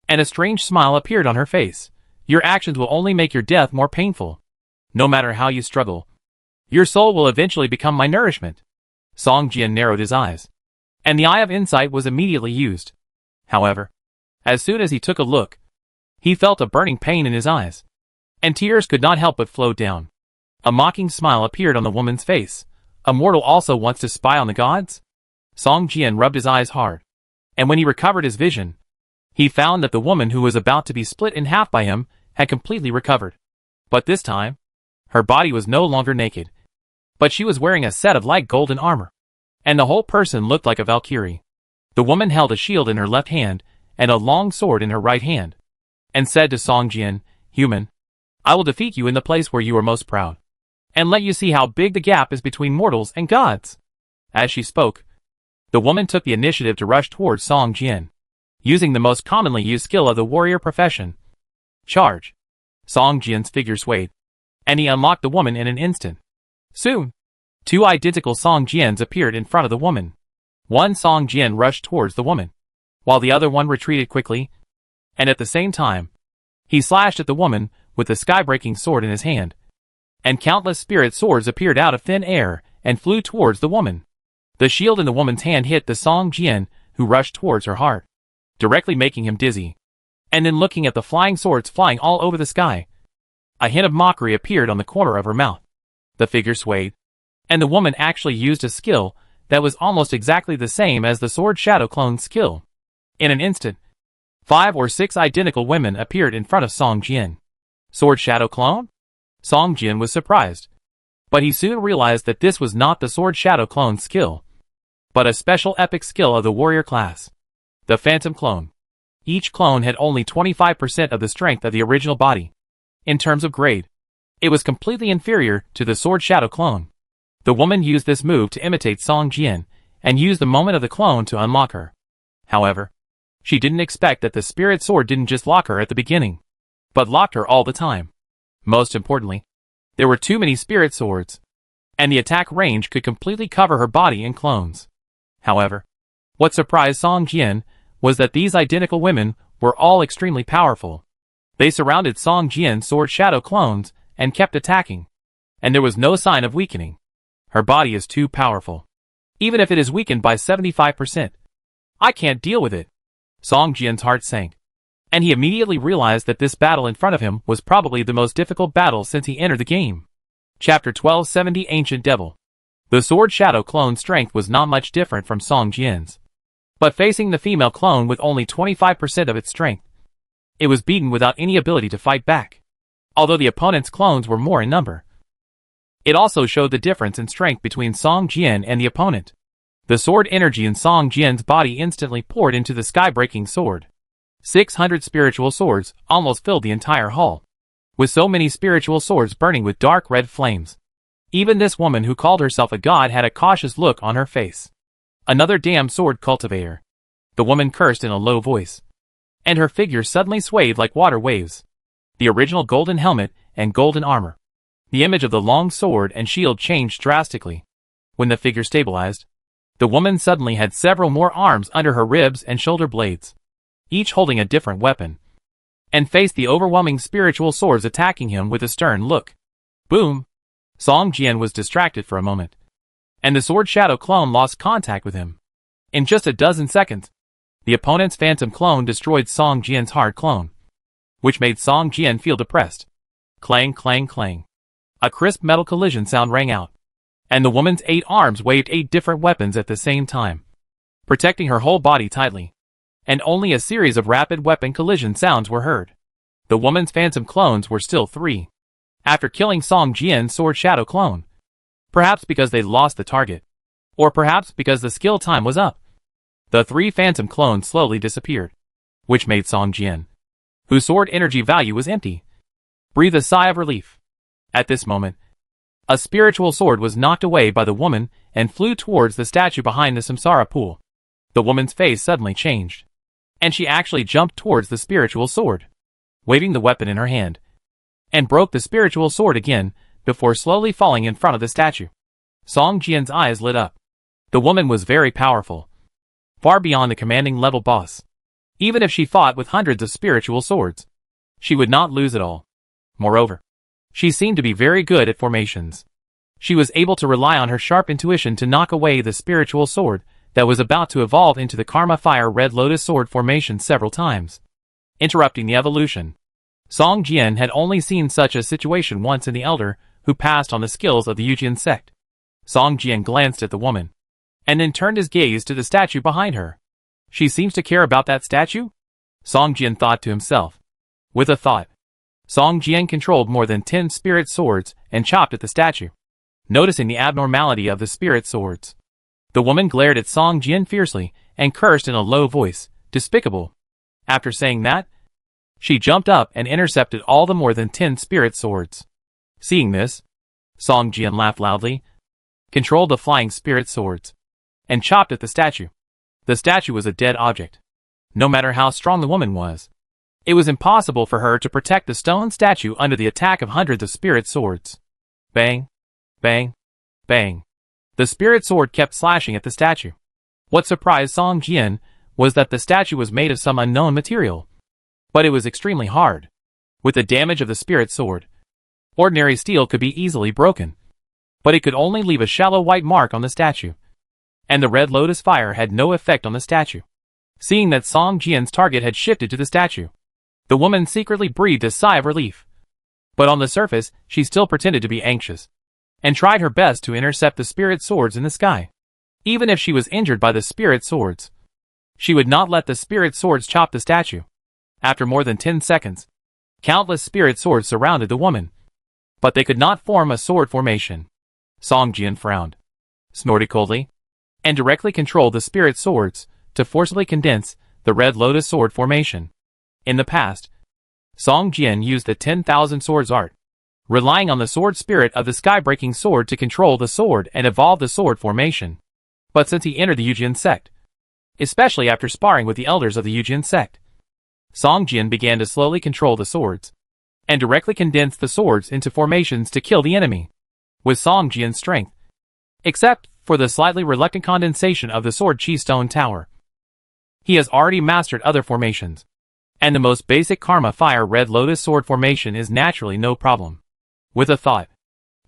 and a strange smile appeared on her face. "Your actions will only make your death more painful. No matter how you struggle, your soul will eventually become my nourishment." Song Jian narrowed his eyes, and the eye of insight was immediately used. However, as soon as he took a look, he felt a burning pain in his eyes, and tears could not help but flow down. A mocking smile appeared on the woman's face. A mortal also wants to spy on the gods? Song Jian rubbed his eyes hard. And when he recovered his vision, he found that the woman who was about to be split in half by him had completely recovered. But this time, her body was no longer naked, but she was wearing a set of light golden armor, and the whole person looked like a Valkyrie. The woman held a shield in her left hand and a long sword in her right hand, and said to Song Jian, "Human, I will defeat you in the place where you are most proud, and let you see how big the gap is between mortals and gods." As she spoke, the woman took the initiative to rush towards Song Jian, using the most commonly used skill of the warrior profession, charge. Song Jian's figure swayed, and he unlocked the woman in an instant. Soon, two identical Song Jians appeared in front of the woman. One Song Jian rushed towards the woman, while the other one retreated quickly, and at the same time, he slashed at the woman with the sky-breaking sword in his hand, and countless spirit swords appeared out of thin air and flew towards the woman. The shield in the woman's hand hit the Song Jian, who rushed towards her heart, directly making him dizzy. And then looking at the flying swords flying all over the sky, a hint of mockery appeared on the corner of her mouth. The figure swayed, and the woman actually used a skill that was almost exactly the same as the sword shadow clone skill. In an instant, 5 or 6 identical women appeared in front of Song Jian. Sword shadow clone? Song Jian was surprised, but he soon realized that this was not the sword shadow clone skill, but a special epic skill of the warrior class, the phantom clone. Each clone had only 25% of the strength of the original body. In terms of grade, it was completely inferior to the sword shadow clone. The woman used this move to imitate Song Jian, and used the moment of the clone to unlock her. However, she didn't expect that the spirit sword didn't just lock her at the beginning, but locked her all the time. Most importantly, there were too many spirit swords, and the attack range could completely cover her body in clones. However, what surprised Song Jian was that these identical women were all extremely powerful. They surrounded Song Jian's sword shadow clones and kept attacking, and there was no sign of weakening. Her body is too powerful. Even if it is weakened by 75%, I can't deal with it. Song Jian's heart sank, and he immediately realized that this battle in front of him was probably the most difficult battle since he entered the game. Chapter 1270 Ancient Devil. The sword shadow clone's strength was not much different from Song Jian's, but facing the female clone with only 25% of its strength, it was beaten without any ability to fight back. Although the opponent's clones were more in number, it also showed the difference in strength between Song Jian and the opponent. The sword energy in Song Jian's body instantly poured into the sky-breaking sword. 600 spiritual swords almost filled the entire hall, with so many spiritual swords burning with dark red flames. Even this woman who called herself a god had a cautious look on her face. Another damn sword cultivator. The woman cursed in a low voice, and her figure suddenly swayed like water waves. The original golden helmet and golden armor, the image of the long sword and shield changed drastically. When the figure stabilized, the woman suddenly had several more arms under her ribs and shoulder blades, each holding a different weapon, and faced the overwhelming spiritual swords attacking him with a stern look. Boom! Song Jian was distracted for a moment, and the sword shadow clone lost contact with him. In just a dozen seconds, the opponent's phantom clone destroyed Song Jian's hard clone, which made Song Jian feel depressed. Clang, clang, clang. A crisp metal collision sound rang out, and the woman's 8 arms waved 8 different weapons at the same time, protecting her whole body tightly, and only a series of rapid weapon collision sounds were heard. The woman's phantom clones were still 3. After killing Song Jian's sword shadow clone, perhaps because they lost the target, or perhaps because the skill time was up, the 3 phantom clones slowly disappeared, which made Song Jian, whose sword energy value was empty, breathe a sigh of relief. At this moment, a spiritual sword was knocked away by the woman and flew towards the statue behind the Samsara pool. The woman's face suddenly changed, and she actually jumped towards the spiritual sword, waving the weapon in her hand, and broke the spiritual sword again before slowly falling in front of the statue. Song Jian's eyes lit up. The woman was very powerful, far beyond the commanding level boss. Even if she fought with hundreds of spiritual swords, she would not lose at all. Moreover, she seemed to be very good at formations. She was able to rely on her sharp intuition to knock away the spiritual sword that was about to evolve into the Karma Fire Red Lotus Sword formation several times, interrupting the evolution. Song Jian had only seen such a situation once in the Elder who passed on the skills of the Yujian sect. Song Jian glanced at the woman, and then turned his gaze to the statue behind her. She seems to care about that statue? Song Jian thought to himself. With a thought, Song Jian controlled more than 10 spirit swords and chopped at the statue. Noticing the abnormality of the spirit swords, the woman glared at Song Jian fiercely and cursed in a low voice, "Despicable." After saying that, she jumped up and intercepted all the more than 10 spirit swords. Seeing this, Song Jian laughed loudly, controlled the flying spirit swords, and chopped at the statue. The statue was a dead object. No matter how strong the woman was, it was impossible for her to protect the stone statue under the attack of hundreds of spirit swords. Bang, bang, bang. The spirit sword kept slashing at the statue. What surprised Song Jian was that the statue was made of some unknown material, but it was extremely hard. With the damage of the spirit sword, ordinary steel could be easily broken, but it could only leave a shallow white mark on the statue, and the red lotus fire had no effect on the statue. Seeing that Song Jian's target had shifted to the statue, the woman secretly breathed a sigh of relief. But on the surface, she still pretended to be anxious, and tried her best to intercept the spirit swords in the sky. Even if she was injured by the spirit swords, she would not let the spirit swords chop the statue. After more than 10 seconds, countless spirit swords surrounded the woman, but they could not form a sword formation. Song Jian frowned, snorted coldly, and directly controlled the spirit swords to forcibly condense the red lotus sword formation. In the past, Song Jian used the 10,000 swords art, relying on the sword spirit of the sky-breaking sword to control the sword and evolve the sword formation. But since he entered the Yujian sect, especially after sparring with the elders of the Yujian sect, Song Jian began to slowly control the swords, and directly condense the swords into formations to kill the enemy. With Song Jian's strength, except for the slightly reluctant condensation of the sword chi stone tower, he has already mastered other formations, and the most basic karma fire red lotus sword formation is naturally no problem. With a thought,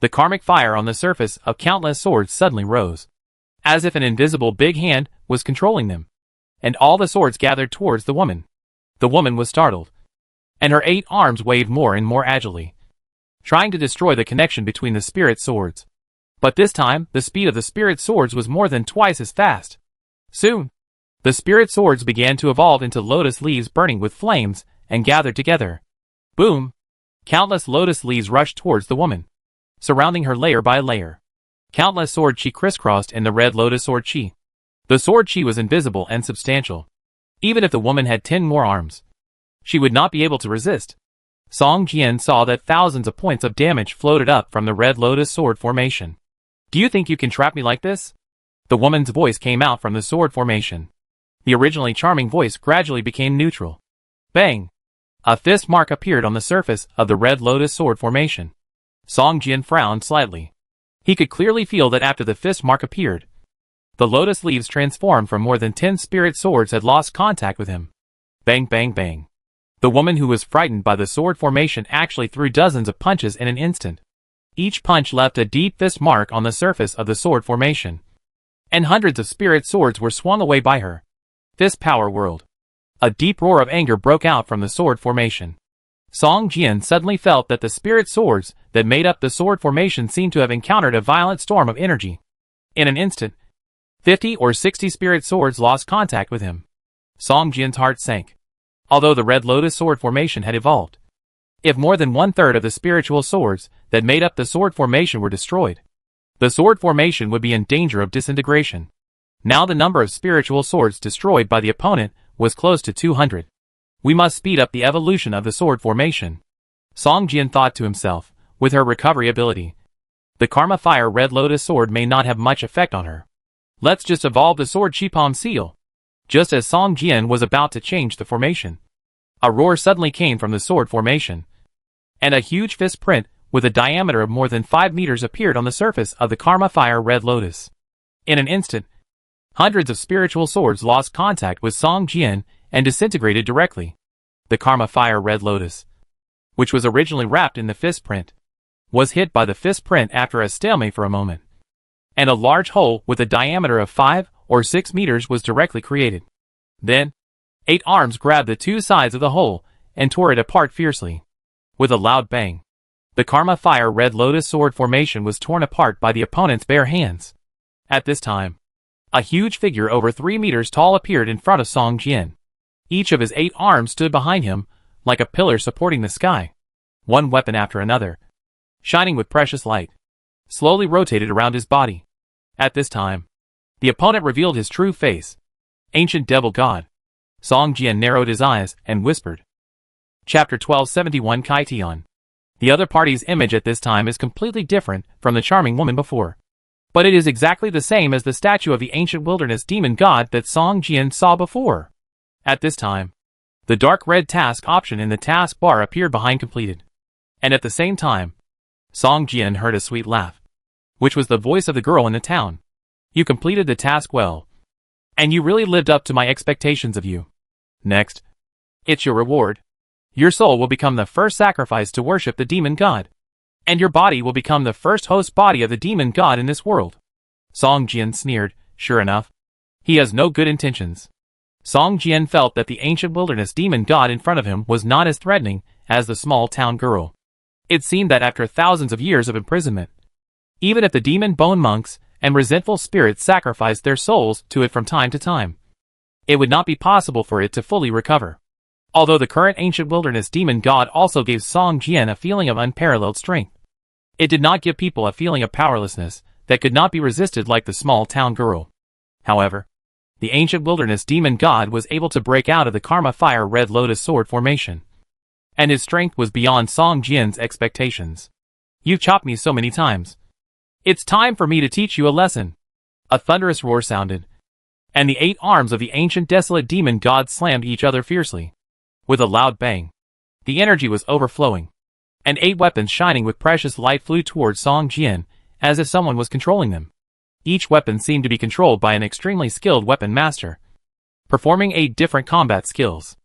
the karmic fire on the surface of countless swords suddenly rose, as if an invisible big hand was controlling them, and all the swords gathered towards the woman. The woman was startled, and her 8 arms waved more and more agilely, trying to destroy the connection between the spirit swords. But this time, the speed of the spirit swords was more than twice as fast. Soon, the spirit swords began to evolve into lotus leaves burning with flames and gathered together. Boom! Countless lotus leaves rushed towards the woman, surrounding her layer by layer. Countless sword chi crisscrossed in the red lotus sword chi. The sword chi was invisible and substantial. Even if the woman had 10 more arms, she would not be able to resist. Song Jian saw that thousands of points of damage floated up from the red lotus sword formation. "Do you think you can trap me like this?" The woman's voice came out from the sword formation. The originally charming voice gradually became neutral. Bang! A fist mark appeared on the surface of the red lotus sword formation. Song Jian frowned slightly. He could clearly feel that after the fist mark appeared, the lotus leaves transformed from more than 10 spirit swords had lost contact with him. Bang, bang, bang. The woman who was frightened by the sword formation actually threw dozens of punches in an instant. Each punch left a deep fist mark on the surface of the sword formation, and hundreds of spirit swords were swung away by her. Fist power world. A deep roar of anger broke out from the sword formation. Song Jian suddenly felt that the spirit swords that made up the sword formation seemed to have encountered a violent storm of energy. In an instant, 50 or 60 spirit swords lost contact with him. Song Jian's heart sank. Although the red lotus sword formation had evolved, if more than 1/3 of the spiritual swords that made up the sword formation were destroyed, the sword formation would be in danger of disintegration. Now the number of spiritual swords destroyed by the opponent was close to 200. We must speed up the evolution of the sword formation. Song Jian thought to himself, with her recovery ability, the Karma Fire Red Lotus sword may not have much effect on her. Let's just evolve the sword Qipom Seal. Just as Song Jian was about to change the formation, a roar suddenly came from the sword formation, and a huge fist print with a diameter of more than 5 meters appeared on the surface of the Karma Fire Red Lotus. In an instant, hundreds of spiritual swords lost contact with Song Jian and disintegrated directly. The Karma Fire Red Lotus, which was originally wrapped in the fist print, was hit by the fist print after a stalemate for a moment, and a large hole with a diameter of 5 or 6 meters was directly created. Then, 8 arms grabbed the 2 sides of the hole and tore it apart fiercely. With a loud bang, The Karma Fire Red Lotus Sword formation was torn apart by the opponent's bare hands. At this time, a huge figure over 3 meters tall appeared in front of Song Jian. Each of his 8 arms stood behind him, like a pillar supporting the sky. One weapon after another, shining with precious light, slowly rotated around his body. At this time, the opponent revealed his true face. Ancient Devil God. Song Jian narrowed his eyes and whispered. Chapter 1271 Kaitian. The other party's image at this time is completely different from the charming woman before. But it is exactly the same as the statue of the ancient wilderness demon god that Song Jian saw before. At this time, the dark red task option in the task bar appeared behind completed. And at the same time, Song Jian heard a sweet laugh, which was the voice of the girl in the town. You completed the task well. And you really lived up to my expectations of you. Next, it's your reward. Your soul will become the first sacrifice to worship the demon god. And your body will become the first host body of the demon god in this world. Song Jian sneered. Sure enough, he has no good intentions. Song Jian felt that the ancient wilderness demon god in front of him was not as threatening as the small town girl. It seemed that after thousands of years of imprisonment, even if the demon bone monks and resentful spirits sacrificed their souls to it from time to time, it would not be possible for it to fully recover. Although the current ancient wilderness demon god also gave Song Jian a feeling of unparalleled strength, it did not give people a feeling of powerlessness that could not be resisted like the small town girl. However, the ancient wilderness demon god was able to break out of the Karma Fire Red Lotus Sword formation, and his strength was beyond Song Jian's expectations. You've chopped me so many times. It's time for me to teach you a lesson. A thunderous roar sounded, and the 8 arms of the ancient desolate demon god slammed each other fiercely. With a loud bang, the energy was overflowing, and 8 weapons shining with precious light flew towards Song Jian, as if someone was controlling them. Each weapon seemed to be controlled by an extremely skilled weapon master, performing 8 different combat skills.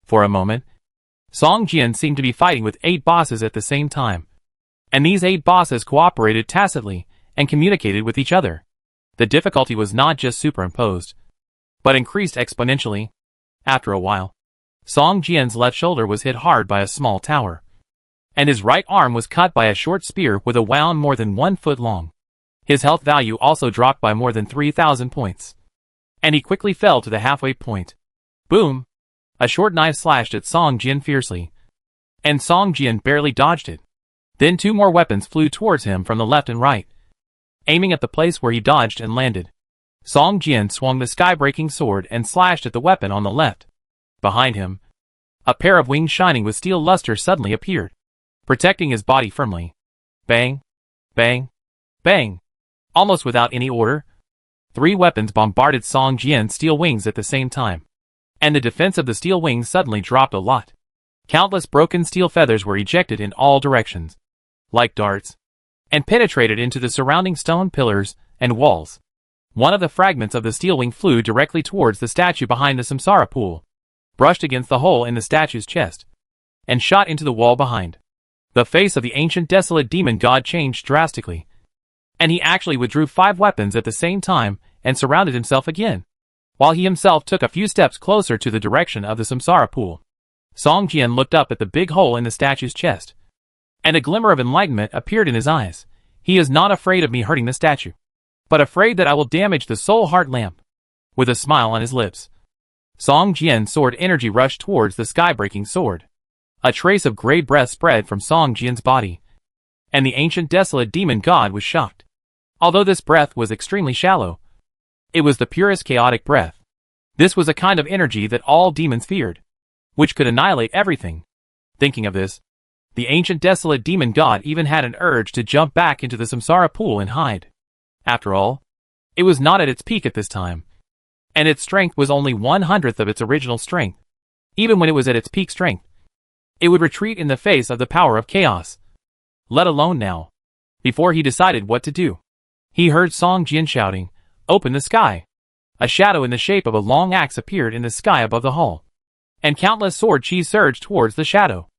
For a moment, Song Jian seemed to be fighting with 8 bosses at the same time, and these 8 bosses cooperated tacitly and communicated with each other. The difficulty was not just superimposed, but increased exponentially. After a while, Song Jian's left shoulder was hit hard by a small tower, and his right arm was cut by a short spear with a wound more than 1 foot long. His health value also dropped by more than 3,000 points, and he quickly fell to the halfway point. Boom! A short knife slashed at Song Jian fiercely, and Song Jian barely dodged it. Then 2 more weapons flew towards him from the left and right, aiming at the place where he dodged and landed. Song Jian swung the sky-breaking sword and slashed at the weapon on the left. Behind him, a pair of wings shining with steel luster suddenly appeared, protecting his body firmly. Bang! Bang! Bang! Almost without any order, 3 weapons bombarded Song Jian's steel wings at the same time, and the defense of the steel wings suddenly dropped a lot. Countless broken steel feathers were ejected in all directions, like darts, and penetrated into the surrounding stone pillars and walls. One of the fragments of the steel wing flew directly towards the statue behind the samsara pool, brushed against the hole in the statue's chest, and shot into the wall behind. The face of the ancient desolate demon god changed drastically, and he actually withdrew 5 weapons at the same time and surrounded himself again, while he himself took a few steps closer to the direction of the samsara pool. Song Jian looked up at the big hole in the statue's chest, and a glimmer of enlightenment appeared in his eyes. He is not afraid of me hurting the statue, but afraid that I will damage the soul heart lamp. With a smile on his lips, Song Jian's sword energy rushed towards the sky-breaking sword. A trace of gray breath spread from Song Jian's body, and the ancient desolate demon god was shocked. Although this breath was extremely shallow, it was the purest chaotic breath. This was a kind of energy that all demons feared, which could annihilate everything. Thinking of this, the ancient desolate demon god even had an urge to jump back into the samsara pool and hide. After all, it was not at its peak at this time, and its strength was only 1/100th of its original strength. Even when it was at its peak strength, it would retreat in the face of the power of chaos. Let alone now. Before he decided what to do, he heard Song Jian shouting, "Open the sky!" A shadow in the shape of a long axe appeared in the sky above the hall, and countless sword chi surged towards the shadow.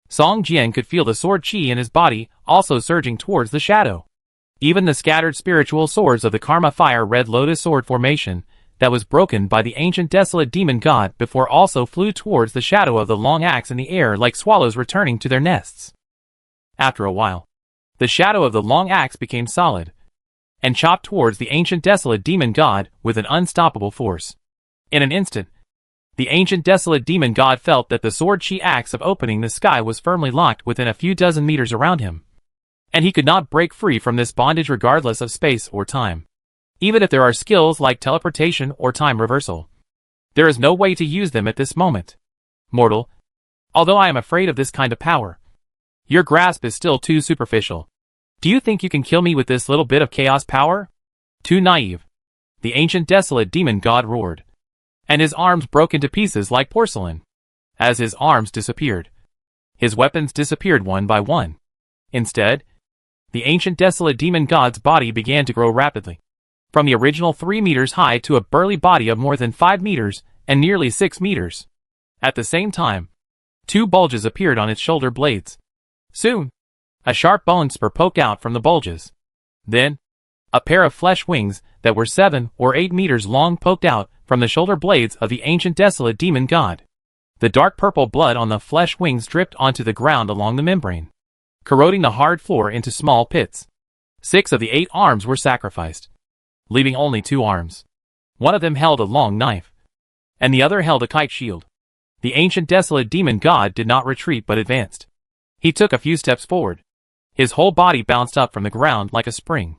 Song Jian could feel the sword chi in his body also surging towards the shadow. Even the scattered spiritual swords of the Karma Fire Red Lotus Sword formation that was broken by the ancient desolate demon god before also flew towards the shadow of the long axe in the air like swallows returning to their nests. After a while, the shadow of the long axe became solid, and chopped towards the ancient desolate demon god with an unstoppable force. In an instant, the ancient desolate demon god felt that the sword chi axe of opening the sky was firmly locked within a few dozen meters around him, and he could not break free from this bondage regardless of space or time. Even if there are skills like teleportation or time reversal, there is no way to use them at this moment. Mortal, although I am afraid of this kind of power, your grasp is still too superficial. Do you think you can kill me with this little bit of chaos power? Too naive, the ancient desolate demon god roared, and his arms broke into pieces like porcelain. As his arms disappeared, his weapons disappeared one by one. Instead, the ancient desolate demon god's body began to grow rapidly, from the original 3 meters high to a burly body of more than 5 meters and nearly 6 meters. At the same time, 2 bulges appeared on its shoulder blades. Soon, a sharp bone spur poked out from the bulges. Then, a pair of flesh wings that were 7 or 8 meters long poked out from the shoulder blades of the ancient desolate demon god. The dark purple blood on the flesh wings dripped onto the ground along the membrane, corroding the hard floor into small pits. 6 of the 8 arms were sacrificed, leaving only 2 arms. One of them held a long knife, and the other held a kite shield. The ancient desolate demon god did not retreat but advanced. He took a few steps forward. His whole body bounced up from the ground like a spring.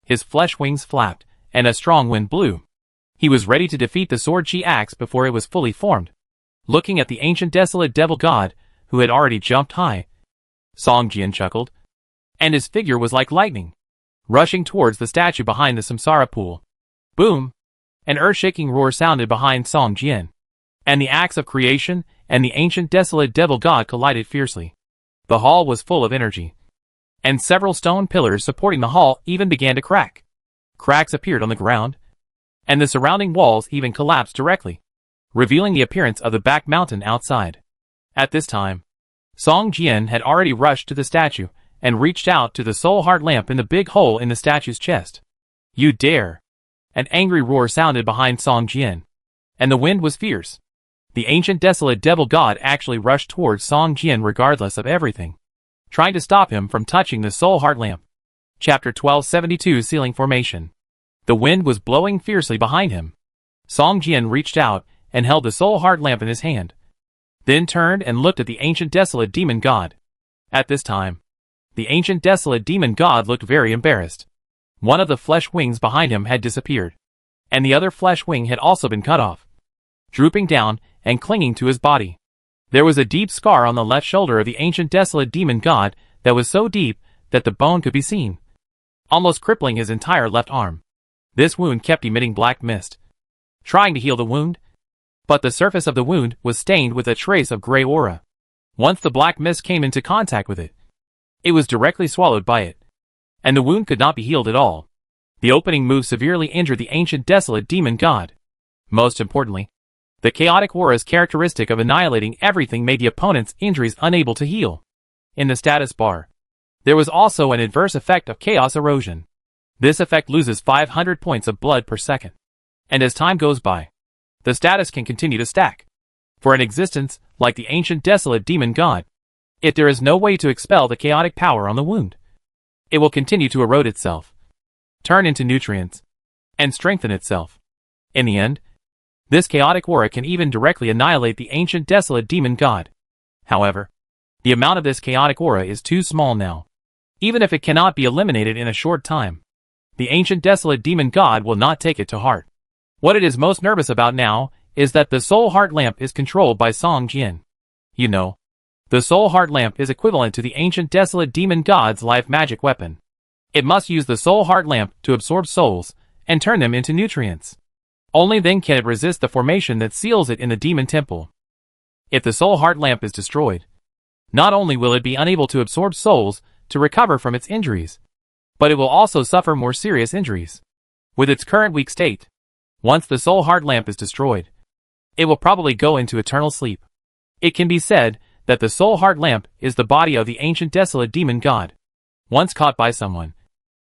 His flesh wings flapped, and a strong wind blew. He was ready to defeat the sword chi axe before it was fully formed. Looking at the ancient desolate devil god, who had already jumped high, Song Jian chuckled, and his figure was like lightning, rushing towards the statue behind the samsara pool. Boom! An earth-shaking roar sounded behind Song Jian, and the axe of creation and the ancient desolate devil god collided fiercely. The hall was full of energy, and several stone pillars supporting the hall even began to crack. Cracks appeared on the ground, and the surrounding walls even collapsed directly, revealing the appearance of the back mountain outside. At this time, Song Jian had already rushed to the statue and reached out to the soul heart lamp in the big hole in the statue's chest. You dare! An angry roar sounded behind Song Jian, and the wind was fierce. The ancient desolate devil god actually rushed towards Song Jian regardless of everything, trying to stop him from touching the soul heart lamp. Chapter 1272 Ceiling Formation. The wind was blowing fiercely behind him. Song Jian reached out and held the soul heart lamp in his hand, then turned and looked at the ancient desolate demon god. At this time, the ancient desolate demon god looked very embarrassed. One of the flesh wings behind him had disappeared, and the other flesh wing had also been cut off, drooping down and clinging to his body. There was a deep scar on the left shoulder of the ancient desolate demon god that was so deep that the bone could be seen, almost crippling his entire left arm. This wound kept emitting black mist, trying to heal the wound, but the surface of the wound was stained with a trace of gray aura. Once the black mist came into contact with it, it was directly swallowed by it, and the wound could not be healed at all. The opening move severely injured the ancient desolate demon god. Most importantly, the chaotic aura's characteristic of annihilating everything made the opponent's injuries unable to heal. In the status bar, there was also an adverse effect of chaos erosion. This effect loses 500 points of blood per second, and as time goes by, the status can continue to stack. For an existence like the ancient desolate demon god, if there is no way to expel the chaotic power on the wound, it will continue to erode itself, turn into nutrients, and strengthen itself. In the end, this chaotic aura can even directly annihilate the ancient desolate demon god. However, the amount of this chaotic aura is too small now. Even if it cannot be eliminated in a short time, the ancient desolate demon god will not take it to heart. What it is most nervous about now is that the soul heart lamp is controlled by Song Jian. You know, the soul heart lamp is equivalent to the ancient desolate demon god's life magic weapon. It must use the soul heart lamp to absorb souls and turn them into nutrients. Only then can it resist the formation that seals it in the demon temple. If the soul heart lamp is destroyed, not only will it be unable to absorb souls to recover from its injuries, but it will also suffer more serious injuries. With its current weak state, once the soul heart lamp is destroyed, it will probably go into eternal sleep. It can be said that the soul heart lamp is the body of the ancient desolate demon god. Once caught by someone,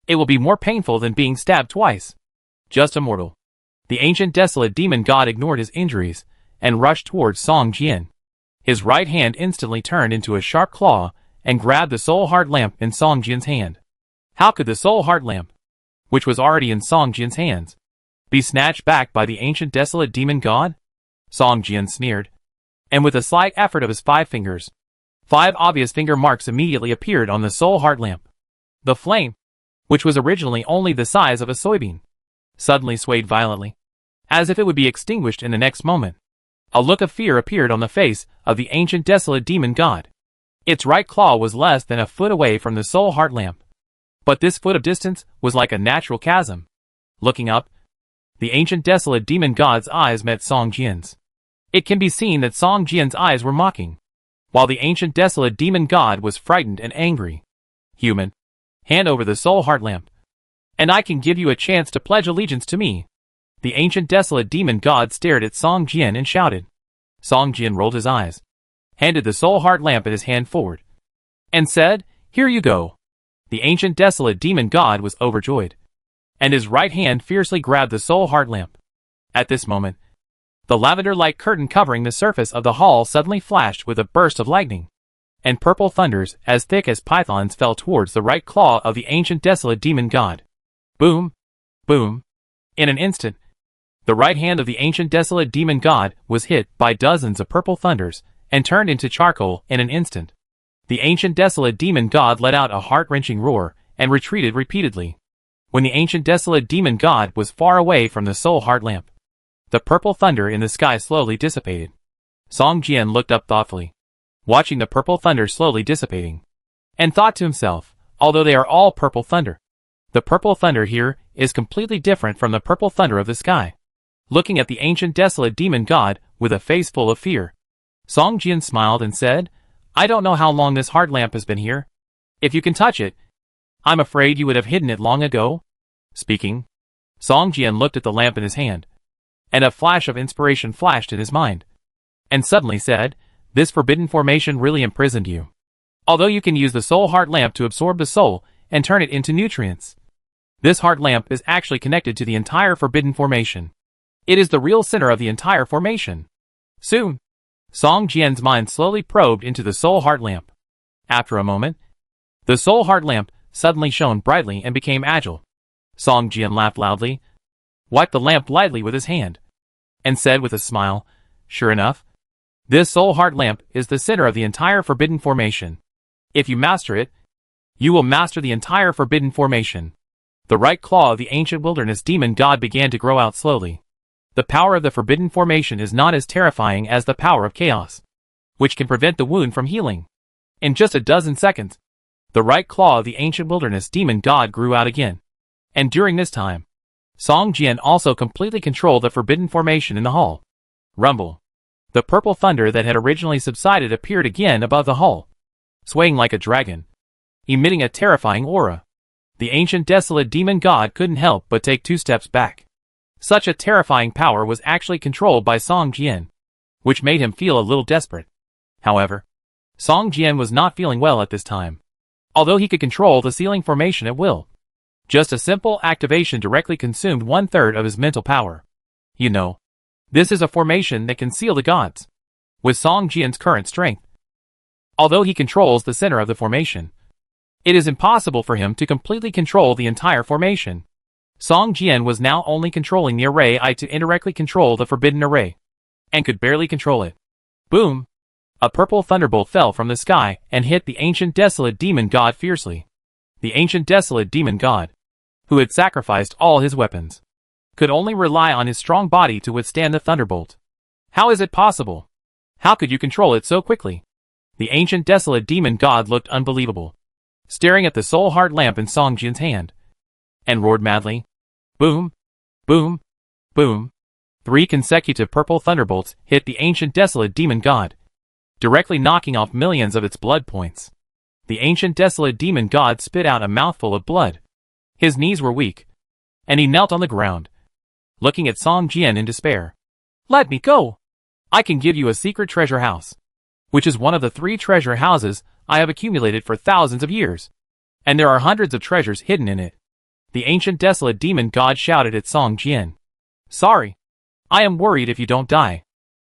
it will be more painful than being stabbed twice. Just a mortal. The ancient desolate demon god ignored his injuries and rushed towards Song Jian. His right hand instantly turned into a sharp claw and grabbed the soul heart lamp in Song Jian's hand. How could the soul heart lamp, which was already in Song Jian's hands, be snatched back by the ancient desolate demon god? Song Jian sneered. And with a slight effort of his 5 fingers, 5 obvious finger marks immediately appeared on the soul heart lamp. The flame, which was originally only the size of a soybean, suddenly swayed violently, as if it would be extinguished in the next moment. A look of fear appeared on the face of the ancient desolate demon god. Its right claw was less than a foot away from the soul heart lamp. But this foot of distance was like a natural chasm. Looking up, the ancient desolate demon god's eyes met Song Jian's. It can be seen that Song Jian's eyes were mocking, while the ancient desolate demon god was frightened and angry. Human, hand over the soul heart lamp, and I can give you a chance to pledge allegiance to me. The ancient desolate demon god stared at Song Jian and shouted. Song Jian rolled his eyes, handed the soul heart lamp in his hand forward, and said, "Here you go." The ancient desolate demon god was overjoyed, and his right hand fiercely grabbed the soul heart lamp. At this moment, the lavender-like curtain covering the surface of the hall suddenly flashed with a burst of lightning, and purple thunders as thick as pythons fell towards the right claw of the ancient desolate demon god. Boom! Boom! In an instant, the right hand of the ancient desolate demon god was hit by dozens of purple thunders and turned into charcoal in an instant. The ancient desolate demon god let out a heart-wrenching roar and retreated repeatedly. When the ancient desolate demon god was far away from the soul heart lamp, the purple thunder in the sky slowly dissipated. Song Jian looked up thoughtfully, watching the purple thunder slowly dissipating, and thought to himself, although they are all purple thunder, the purple thunder here is completely different from the purple thunder of the sky. Looking at the ancient desolate demon god with a face full of fear, Song Jian smiled and said, "I don't know how long this heart lamp has been here. If you can touch it, I'm afraid you would have hidden it long ago." Speaking, Song Jian looked at the lamp in his hand, and a flash of inspiration flashed in his mind, and suddenly said, "This forbidden formation really imprisoned you. Although you can use the soul heart lamp to absorb the soul and turn it into nutrients, this heart lamp is actually connected to the entire forbidden formation. It is the real center of the entire formation." Soon, Song Jian's mind slowly probed into the soul heart lamp. After a moment, the soul heart lamp suddenly shone brightly and became agile. Song Jian laughed loudly, wiped the lamp lightly with his hand, and said with a smile, "Sure enough, this soul heart lamp is the center of the entire forbidden formation. If you master it, you will master the entire forbidden formation." The right claw of the ancient wilderness demon god began to grow out slowly. The power of the forbidden formation is not as terrifying as the power of chaos, which can prevent the wound from healing. In just a dozen seconds, the right claw of the ancient wilderness demon god grew out again. And during this time, Song Jian also completely controlled the forbidden formation in the hall. Rumble. The purple thunder that had originally subsided appeared again above the hall, swaying like a dragon, emitting a terrifying aura. The ancient desolate demon god couldn't help but take 2 steps back. Such a terrifying power was actually controlled by Song Jian, which made him feel a little desperate. However, Song Jian was not feeling well at this time, although he could control the ceiling formation at will. Just a simple activation directly consumed 1/3 of his mental power. You know, this is a formation that can seal the gods. With Song Jian's current strength, although he controls the center of the formation, it is impossible for him to completely control the entire formation. Song Jian was now only controlling the array I to indirectly control the forbidden array, and could barely control it. Boom! A purple thunderbolt fell from the sky and hit the ancient desolate demon god fiercely. The ancient desolate demon god, who had sacrificed all his weapons, could only rely on his strong body to withstand the thunderbolt. How is it possible? How could you control it so quickly? The ancient desolate demon god looked unbelievable, staring at the soul heart lamp in Song Jian's hand, and roared madly. Boom! Boom! Boom! 3 consecutive purple thunderbolts hit the ancient desolate demon god, directly knocking off millions of its blood points. The ancient desolate demon god spit out a mouthful of blood. His knees were weak, and he knelt on the ground, looking at Song Jian in despair. "Let me go! I can give you a secret treasure house, which is one of the 3 treasure houses I have accumulated for thousands of years, and there are hundreds of treasures hidden in it." The ancient desolate demon god shouted at Song Jian. "Sorry, I am worried if you don't die."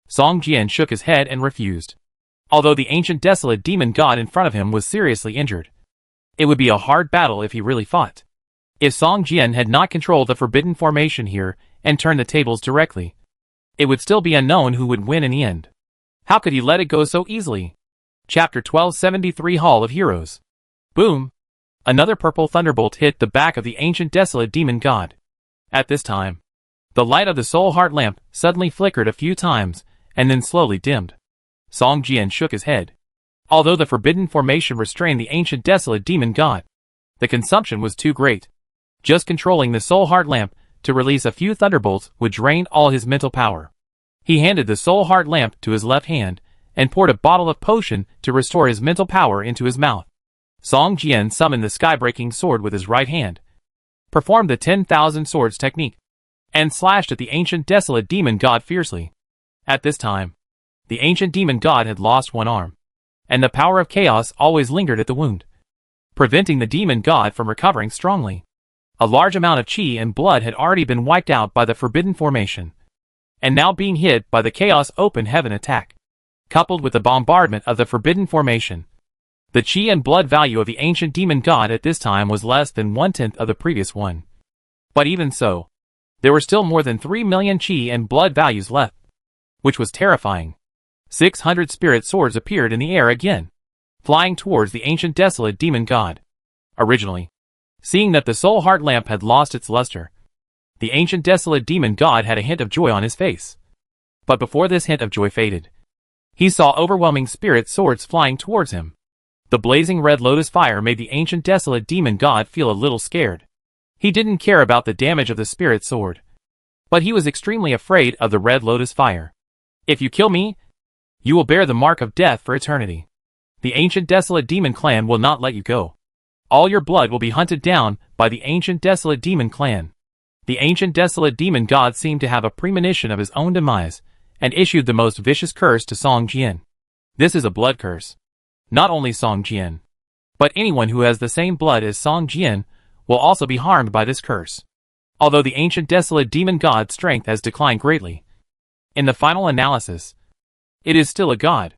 Song Jian shook his head and refused. Although the ancient desolate demon god in front of him was seriously injured. It would be a hard battle if he really fought. If Song Jian had not controlled the forbidden formation here and turned the tables directly, it would still be unknown who would win in the end. How could he let it go so easily? Chapter 1273 Hall of Heroes. Boom! Another purple thunderbolt hit the back of the ancient desolate demon god. At this time, the light of the soul heart lamp suddenly flickered a few times and then slowly dimmed. Song Jian shook his head. Although the forbidden formation restrained the ancient desolate demon god, the consumption was too great. Just controlling the soul heart lamp to release a few thunderbolts would drain all his mental power. He handed the soul heart lamp to his left hand and poured a bottle of potion to restore his mental power into his mouth. Song Jian summoned the sky-breaking sword with his right hand, performed the 10,000 swords technique, and slashed at the ancient desolate demon god fiercely. At this time, the ancient demon god had lost one arm, and the power of chaos always lingered at the wound, preventing the demon god from recovering strongly. A large amount of chi and blood had already been wiped out by the forbidden formation, and now being hit by the chaos open heaven attack, coupled with the bombardment of the forbidden formation. The chi and blood value of the ancient demon god at this time was less than 1/10 of the previous one. But even so, there were still more than 3 million chi and blood values left, which was terrifying. 600 spirit swords appeared in the air again, flying towards the ancient desolate demon god. Originally, seeing that the soul heart lamp had lost its luster, the ancient desolate demon god had a hint of joy on his face. But before this hint of joy faded, he saw overwhelming spirit swords flying towards him. The blazing red lotus fire made the ancient desolate demon god feel a little scared. He didn't care about the damage of the spirit sword, but he was extremely afraid of the red lotus fire. If you kill me, you will bear the mark of death for eternity. The ancient desolate demon clan will not let you go. All your blood will be hunted down by the ancient desolate demon clan. The ancient desolate demon god seemed to have a premonition of his own demise, and issued the most vicious curse to Song Jian. This is a blood curse. Not only Song Jian, but anyone who has the same blood as Song Jian will also be harmed by this curse. Although the ancient desolate demon god's strength has declined greatly, in the final analysis, it is still a god.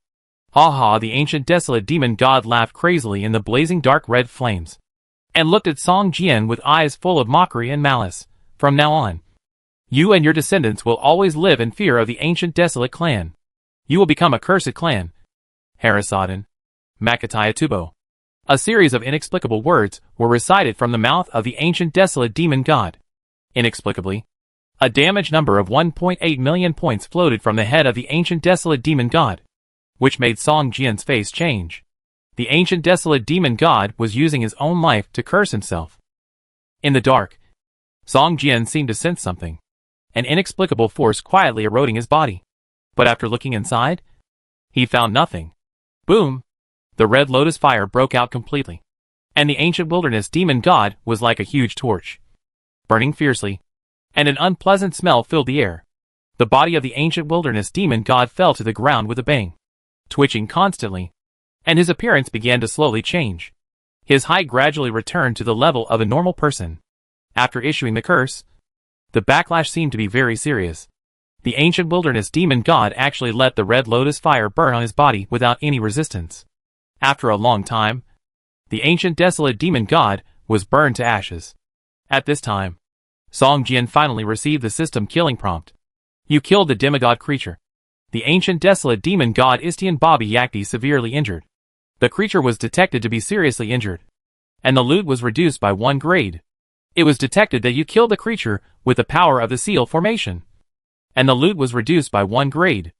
Ha ha! The ancient desolate demon god laughed crazily in the blazing dark red flames, and looked at Song Jian with eyes full of mockery and malice. From now on, you and your descendants will always live in fear of the ancient desolate clan. You will become a cursed clan. Harasadan. Makataya Tubo. A series of inexplicable words were recited from the mouth of the ancient desolate demon god. Inexplicably, a damage number of 1.8 million points floated from the head of the ancient desolate demon god, which made Song Jian's face change. The ancient desolate demon god was using his own life to curse himself. In the dark, Song Jian seemed to sense something, an inexplicable force quietly eroding his body. But after looking inside, he found nothing. Boom! The red lotus fire broke out completely, and the ancient wilderness demon god was like a huge torch, burning fiercely, and an unpleasant smell filled the air. The body of the ancient wilderness demon god fell to the ground with a bang, twitching constantly, and his appearance began to slowly change. His height gradually returned to the level of a normal person. After issuing the curse, the backlash seemed to be very serious. The ancient wilderness demon god actually let the red lotus fire burn on his body without any resistance. After a long time, the ancient desolate demon god was burned to ashes. At this time, Song Jian finally received the system killing prompt. You killed the demigod creature. The ancient desolate demon god Istian Bobby Yakti severely injured. The creature was detected to be seriously injured, and the loot was reduced by 1 grade. It was detected that you killed the creature with the power of the seal formation, and the loot was reduced by 1 grade.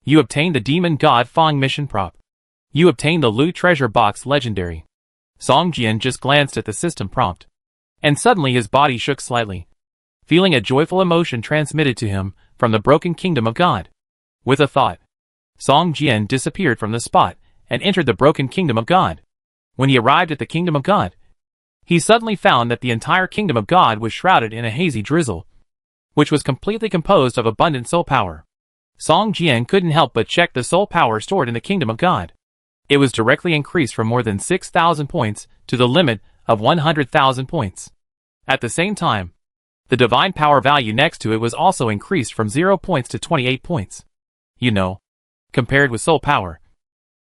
You obtained the demon god Fong mission prop. You obtained the loot treasure box legendary. Song Jian just glanced at the system prompt, and suddenly his body shook slightly, feeling a joyful emotion transmitted to him from the broken kingdom of God. With a thought, Song Jian disappeared from the spot and entered the broken kingdom of God. When he arrived at the kingdom of God, he suddenly found that the entire kingdom of God was shrouded in a hazy drizzle, which was completely composed of abundant soul power. Song Jian couldn't help but check the soul power stored in the kingdom of God. It was directly increased from more than 6,000 points to the limit of 100,000 points. At the same time, the divine power value next to it was also increased from 0 points to 28 points. You know, compared with soul power,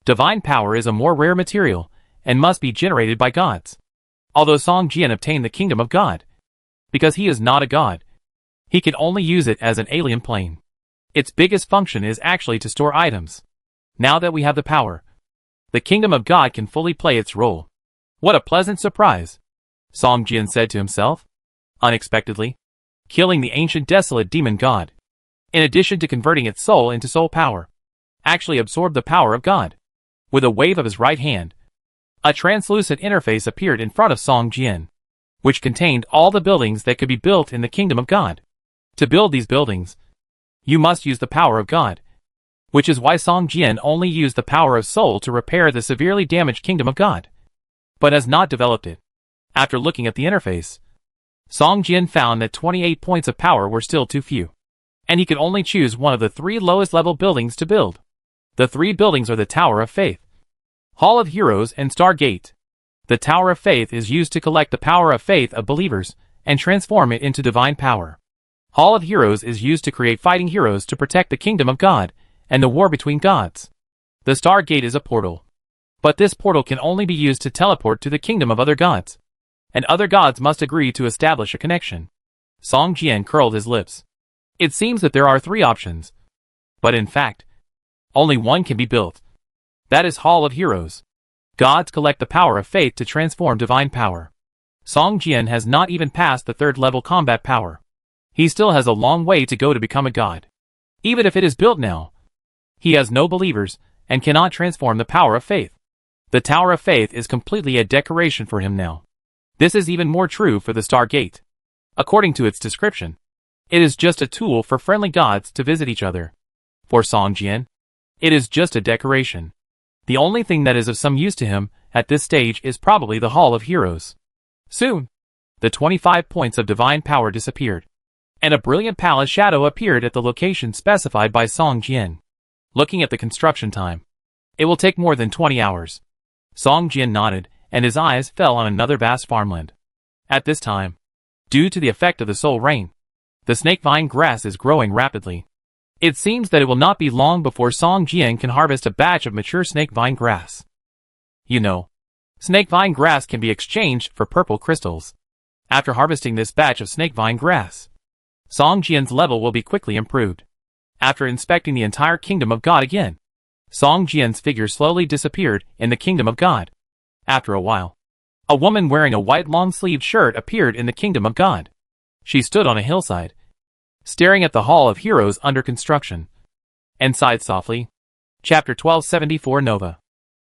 Divine power is a more rare material, and must be generated by gods. Although Song Jian obtained the kingdom of God, because he is not a god, he can only use it as an alien plane. Its biggest function is actually to store items. Now that we have the power, the kingdom of God can fully play its role. What a pleasant surprise, Song Jian said to himself. Unexpectedly, killing the ancient desolate demon god, in addition to converting its soul into soul power, actually absorbed the power of God. With a wave of his right hand, a translucent interface appeared in front of Song Jian, which contained all the buildings that could be built in the kingdom of God. To build these buildings, you must use the power of God, which is why Song Jian only used the power of soul to repair the severely damaged kingdom of God, but has not developed it. After looking at the interface, Song Jian found that 28 points of power were still too few, and he could only choose one of the 3 lowest level buildings to build. The 3 buildings are the Tower of Faith, Hall of Heroes, and Stargate. The Tower of Faith is used to collect the power of faith of believers and transform it into divine power. Hall of Heroes is used to create fighting heroes to protect the kingdom of God and the war between gods. The Stargate is a portal, but this portal can only be used to teleport to the kingdom of other gods, and other gods must agree to establish a connection. Song Jian curled his lips. It seems that there are 3 options, but in fact, only one can be built. That is Hall of Heroes. Gods collect the power of faith to transform divine power. Song Jian has not even passed the 3rd level combat power. He still has a long way to go to become a god. Even if it is built now, he has no believers and cannot transform the power of faith. The Tower of Faith is completely a decoration for him now. This is even more true for the Stargate. According to its description, it is just a tool for friendly gods to visit each other. For Song Jian, it is just a decoration. The only thing that is of some use to him at this stage is probably the Hall of Heroes. Soon, the 25 points of divine power disappeared, and a brilliant palace shadow appeared at the location specified by Song Jian. Looking at the construction time, it will take more than 20 hours. Song Jian nodded, and his eyes fell on another vast farmland. At this time, due to the effect of the soul rain, the snake vine grass is growing rapidly. It seems that it will not be long before Song Jian can harvest a batch of mature snake vine grass. You know, snake vine grass can be exchanged for purple crystals. After harvesting this batch of snake vine grass, Song Jian's level will be quickly improved. After inspecting the entire kingdom of God again, Song Jian's figure slowly disappeared in the kingdom of God. After a while, a woman wearing a white long-sleeved shirt appeared in the kingdom of God. She stood on a hillside, staring at the Hall of Heroes under construction, and sighed softly. Chapter 1274 Nova.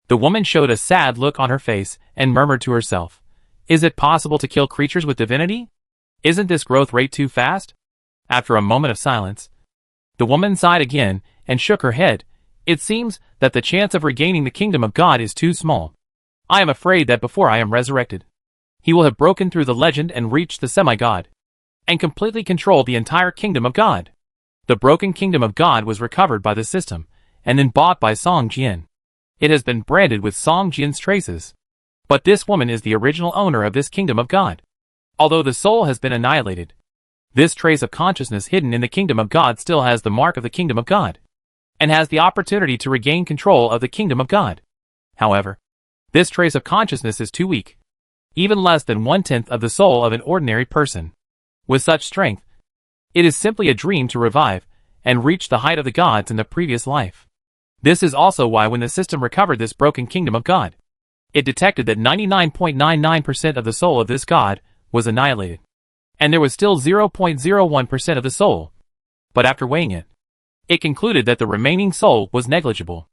The woman showed a sad look on her face and murmured to herself, "Is it possible to kill creatures with divinity? Isn't this growth rate too fast?" After a moment of silence, the woman sighed again and shook her head. "It seems that the chance of regaining the kingdom of God is too small. I am afraid that before I am resurrected, he will have broken through the legend and reached the semi-god, and completely controlled the entire kingdom of God." The broken kingdom of God was recovered by the system, and then bought by Song Jian. It has been branded with Song Jian's traces. But this woman is the original owner of this kingdom of God. Although the soul has been annihilated, this trace of consciousness hidden in the kingdom of God still has the mark of the kingdom of God, and has the opportunity to regain control of the kingdom of God. However, this trace of consciousness is too weak, even less than 1/10 of the soul of an ordinary person. With such strength, it is simply a dream to revive and reach the height of the gods in the previous life. This is also why when the system recovered this broken kingdom of God, it detected that 99.99% of the soul of this god was annihilated, and there was still 0.01% of the soul. But after weighing it, it concluded that the remaining soul was negligible.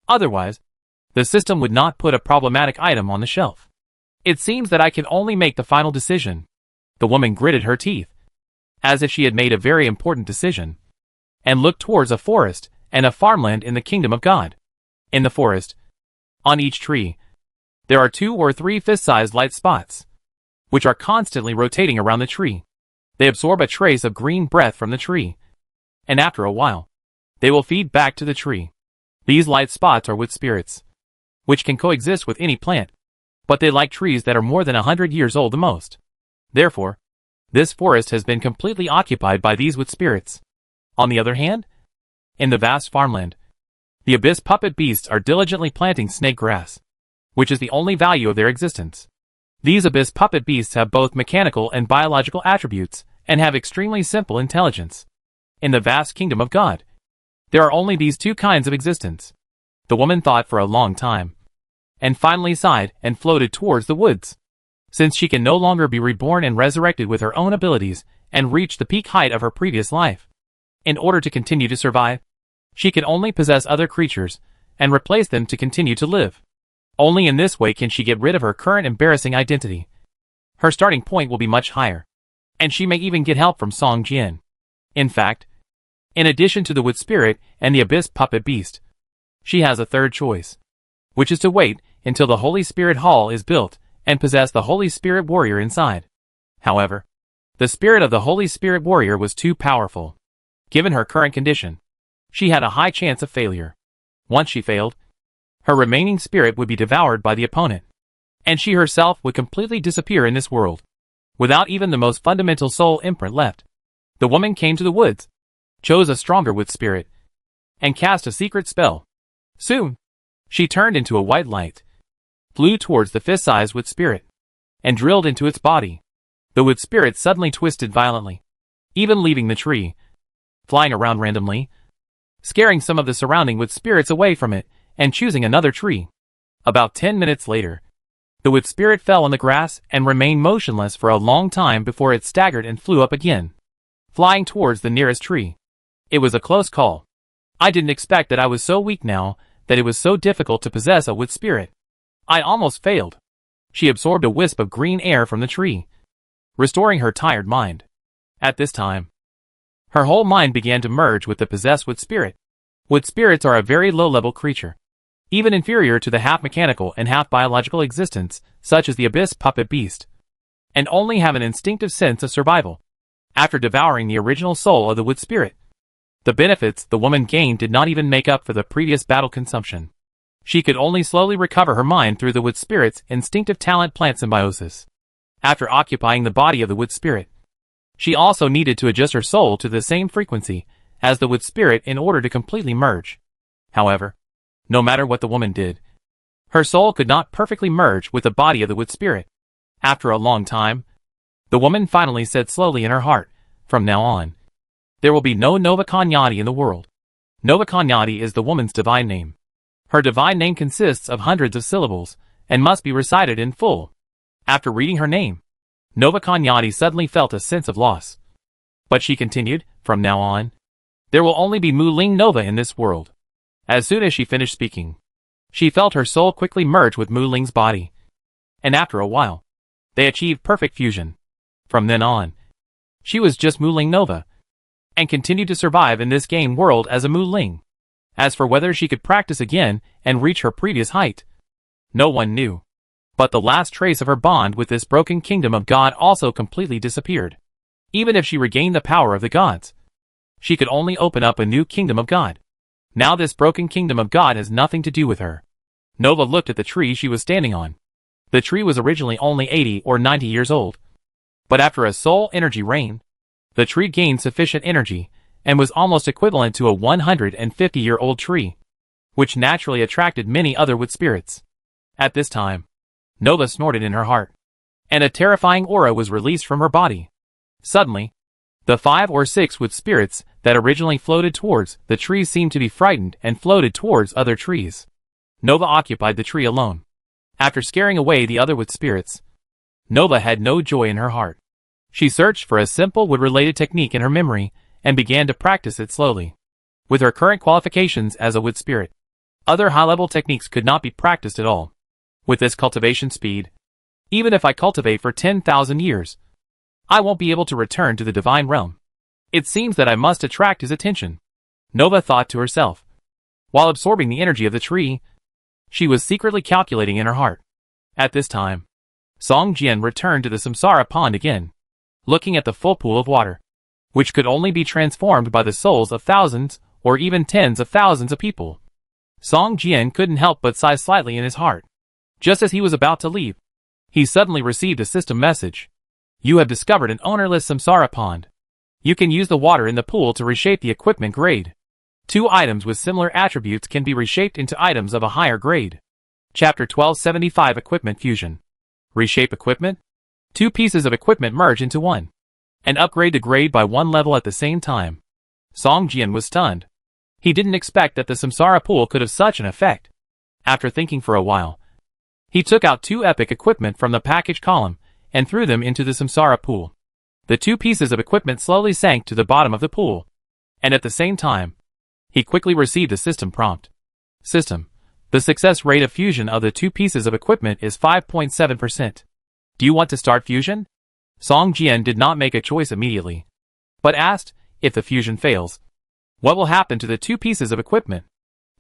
Otherwise, the system would not put a problematic item on the shelf. It seems that I can only make the final decision. The woman gritted her teeth, as if she had made a very important decision, and looked towards a forest and a farmland in the kingdom of God. In the forest, on each tree, there are 2 or 3 fist-sized light spots, which are constantly rotating around the tree. They absorb a trace of green breath from the tree, and after a while, they will feed back to the tree. These light spots are wood spirits, which can coexist with any plant, but they like trees that are more than 100 years old the most. Therefore, this forest has been completely occupied by these wood spirits. On the other hand, in the vast farmland, The abyss puppet beasts are diligently planting snake grass, which is the only value of their existence. These abyss puppet beasts have both mechanical and biological attributes, and have extremely simple intelligence. In the vast kingdom of God, there are only these two kinds of existence. The woman thought for a long time, and finally sighed and floated towards the woods. Since she can no longer be reborn and resurrected with her own abilities, and reach the peak height of her previous life, in order to continue to survive, she can only possess other creatures, and replace them to continue to live. Only in this way can she get rid of her current embarrassing identity. Her starting point will be much higher, and she may even get help from Song Jian. In fact, in addition to the wood spirit and the abyss puppet beast, she has a third choice, which is to wait until the Holy Spirit Hall is built and possess the Holy Spirit Warrior inside. However, the spirit of the Holy Spirit Warrior was too powerful. Given her current condition, she had a high chance of failure. Once she failed, her remaining spirit would be devoured by the opponent, and she herself would completely disappear in this world, without even the most fundamental soul imprint left. The woman came to the woods, chose a stronger wood spirit, and cast a secret spell. Soon, she turned into a white light, flew towards the fist-sized wood spirit, and drilled into its body. The wood spirit suddenly twisted violently, even leaving the tree, flying around randomly, scaring some of the surrounding wood spirits away from it, and choosing another tree. About 10 minutes later, the wood spirit fell on the grass and remained motionless for a long time before it staggered and flew up again, flying towards the nearest tree. It was a close call. I didn't expect that I was so weak now, that it was so difficult to possess a wood spirit. I almost failed. She absorbed a wisp of green air from the tree, restoring her tired mind. At this time, her whole mind began to merge with the possessed wood spirit. Wood spirits are a very low-level creature, even inferior to the half-mechanical and half-biological existence, such as the abyss puppet beast, and only have an instinctive sense of survival. After devouring the original soul of the wood spirit, the benefits the woman gained did not even make up for the previous battle consumption. She could only slowly recover her mind through the wood spirit's instinctive talent plant symbiosis. After occupying the body of the wood spirit, she also needed to adjust her soul to the same frequency as the wood spirit in order to completely merge. However, no matter what the woman did, her soul could not perfectly merge with the body of the wood spirit. After a long time, the woman finally said slowly in her heart, "From now on, there will be no Nova Kanyati in the world." Nova Kanyati is the woman's divine name. Her divine name consists of hundreds of syllables, and must be recited in full. After reading her name, Nova Kanyati suddenly felt a sense of loss. But she continued, "From now on, there will only be Mu Ling Nova in this world." As soon as she finished speaking, she felt her soul quickly merge with Mu Ling's body. And after a while, they achieved perfect fusion. From then on, she was just Mu Ling Nova, and continued to survive in this game world as a Mu Ling. As for whether she could practice again and reach her previous height, no one knew. But the last trace of her bond with this broken kingdom of God also completely disappeared. Even if she regained the power of the gods, she could only open up a new kingdom of God. Now this broken kingdom of God has nothing to do with her. Nova looked at the tree she was standing on. The tree was originally only 80 or 90 years old. But after a soul energy rain, the tree gained sufficient energy, and was almost equivalent to a 150-year-old tree, which naturally attracted many other wood spirits. At this time, Nova snorted in her heart, and a terrifying aura was released from her body. Suddenly, the 5 or 6 wood spirits that originally floated towards the trees seemed to be frightened and floated towards other trees. Nova occupied the tree alone. After scaring away the other wood spirits, Nova had no joy in her heart. She searched for a simple wood-related technique in her memory, and began to practice it slowly. With her current qualifications as a wood spirit, other high-level techniques could not be practiced at all. With this cultivation speed, even if I cultivate for 10,000 years, I won't be able to return to the divine realm. It seems that I must attract his attention, Nova thought to herself. While absorbing the energy of the tree, she was secretly calculating in her heart. At this time, Song Jian returned to the Samsara pond again, looking at the full pool of water, which could only be transformed by the souls of thousands or even tens of thousands of people. Song Jian couldn't help but sigh slightly in his heart. Just as he was about to leave, he suddenly received a system message. "You have discovered an ownerless Samsara pond. You can use the water in the pool to reshape the equipment grade. Two items with similar attributes can be reshaped into items of a higher grade. Chapter 1275 Equipment Fusion. Reshape equipment? Two pieces of equipment merge into one. And upgrade the grade by one level at the same time. Song Jian was stunned. He didn't expect that the Samsara pool could have such an effect. After thinking for a while, he took out two epic equipment from the package column and threw them into the Samsara pool. The two pieces of equipment slowly sank to the bottom of the pool. And at the same time, he quickly received a system prompt. System. The success rate of fusion of the two pieces of equipment is 5.7%. Do you want to start fusion? Song Jian did not make a choice immediately, but asked, if the fusion fails, what will happen to the two pieces of equipment?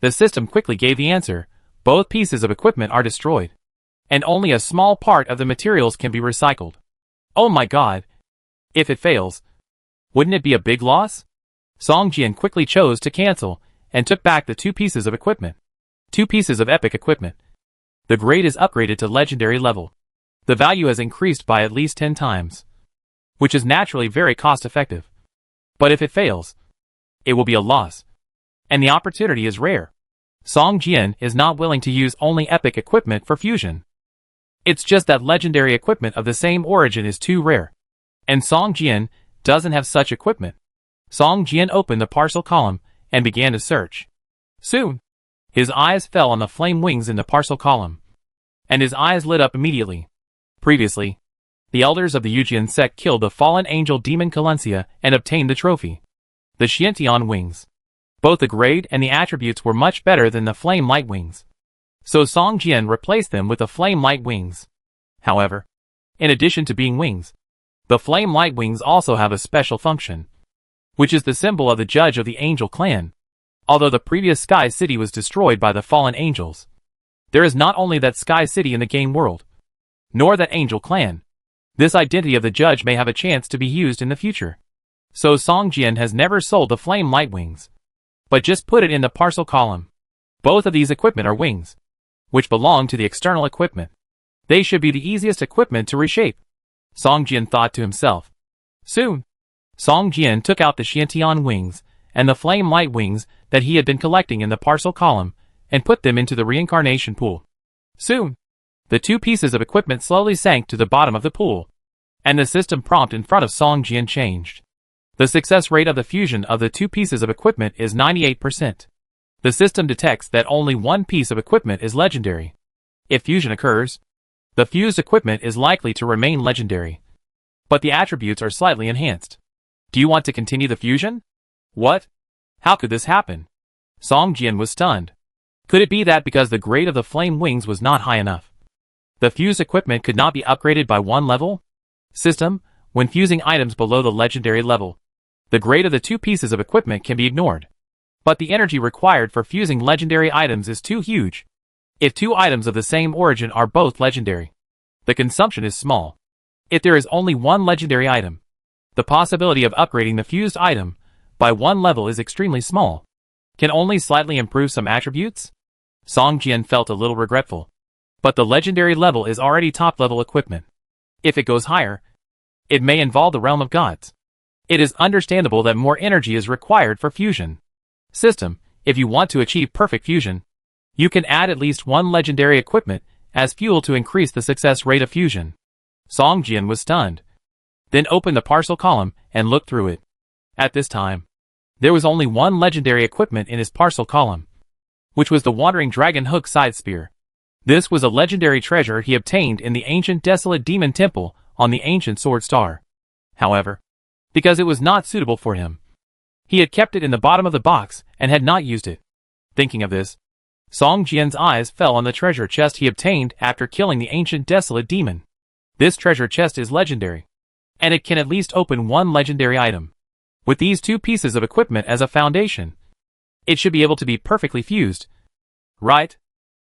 The system quickly gave the answer. Both pieces of equipment are destroyed, and only a small part of the materials can be recycled. Oh my god! If it fails, wouldn't it be a big loss? Song Jian quickly chose to cancel, and took back the two pieces of equipment. Two pieces of epic equipment. The grade is upgraded to legendary level. The value has increased by at least 10 times, which is naturally very cost-effective. But if it fails, it will be a loss, and the opportunity is rare. Song Jian is not willing to use only epic equipment for fusion. It's just that legendary equipment of the same origin is too rare, and Song Jian doesn't have such equipment. Song Jian opened the parcel column and began to search. Soon, his eyes fell on the flame wings in the parcel column, and his eyes lit up immediately. Previously, the elders of the Yujian sect killed the fallen angel demon Calencia and obtained the trophy, the Xiantian wings. Both the grade and the attributes were much better than the flame light wings, so Song Jian replaced them with the flame light wings. However, in addition to being wings, the flame light wings also have a special function, which is the symbol of the judge of the angel clan. Although the previous Sky City was destroyed by the fallen angels, there is not only that Sky City in the game world, nor that angel clan. This identity of the judge may have a chance to be used in the future. So Song Jian has never sold the flame light wings, but just put it in the parcel column. Both of these equipment are wings, which belong to the external equipment. They should be the easiest equipment to reshape, Song Jian thought to himself. Soon, Song Jian took out the Xiantian wings and the flame light wings that he had been collecting in the parcel column and put them into the reincarnation pool. Soon, the two pieces of equipment slowly sank to the bottom of the pool, and the system prompt in front of Song Jian changed. The success rate of the fusion of the two pieces of equipment is 98%. The system detects that only one piece of equipment is legendary. If fusion occurs, the fused equipment is likely to remain legendary, but the attributes are slightly enhanced. Do you want to continue the fusion? What? How could this happen? Song Jian was stunned. Could it be that because the grade of the flame wings was not high enough, the fused equipment could not be upgraded by one level? System, when fusing items below the legendary level, the grade of the two pieces of equipment can be ignored, but the energy required for fusing legendary items is too huge. If two items of the same origin are both legendary, the consumption is small. If there is only one legendary item, the possibility of upgrading the fused item by one level is extremely small. Can only slightly improve some attributes? Song Jian felt a little regretful. But the legendary level is already top-level equipment. If it goes higher, it may involve the realm of gods. It is understandable that more energy is required for fusion. System, if you want to achieve perfect fusion, you can add at least one legendary equipment as fuel to increase the success rate of fusion. Song Jian was stunned. Then opened the parcel column and looked through it. At this time, there was only one legendary equipment in his parcel column, which was the Wandering Dragon Hook Side Spear. This was a legendary treasure he obtained in the ancient desolate demon temple on the ancient sword star. However, because it was not suitable for him, he had kept it in the bottom of the box and had not used it. Thinking of this, Song Jian's eyes fell on the treasure chest he obtained after killing the ancient desolate demon. This treasure chest is legendary, and it can at least open one legendary item. With these two pieces of equipment as a foundation, it should be able to be perfectly fused. Right?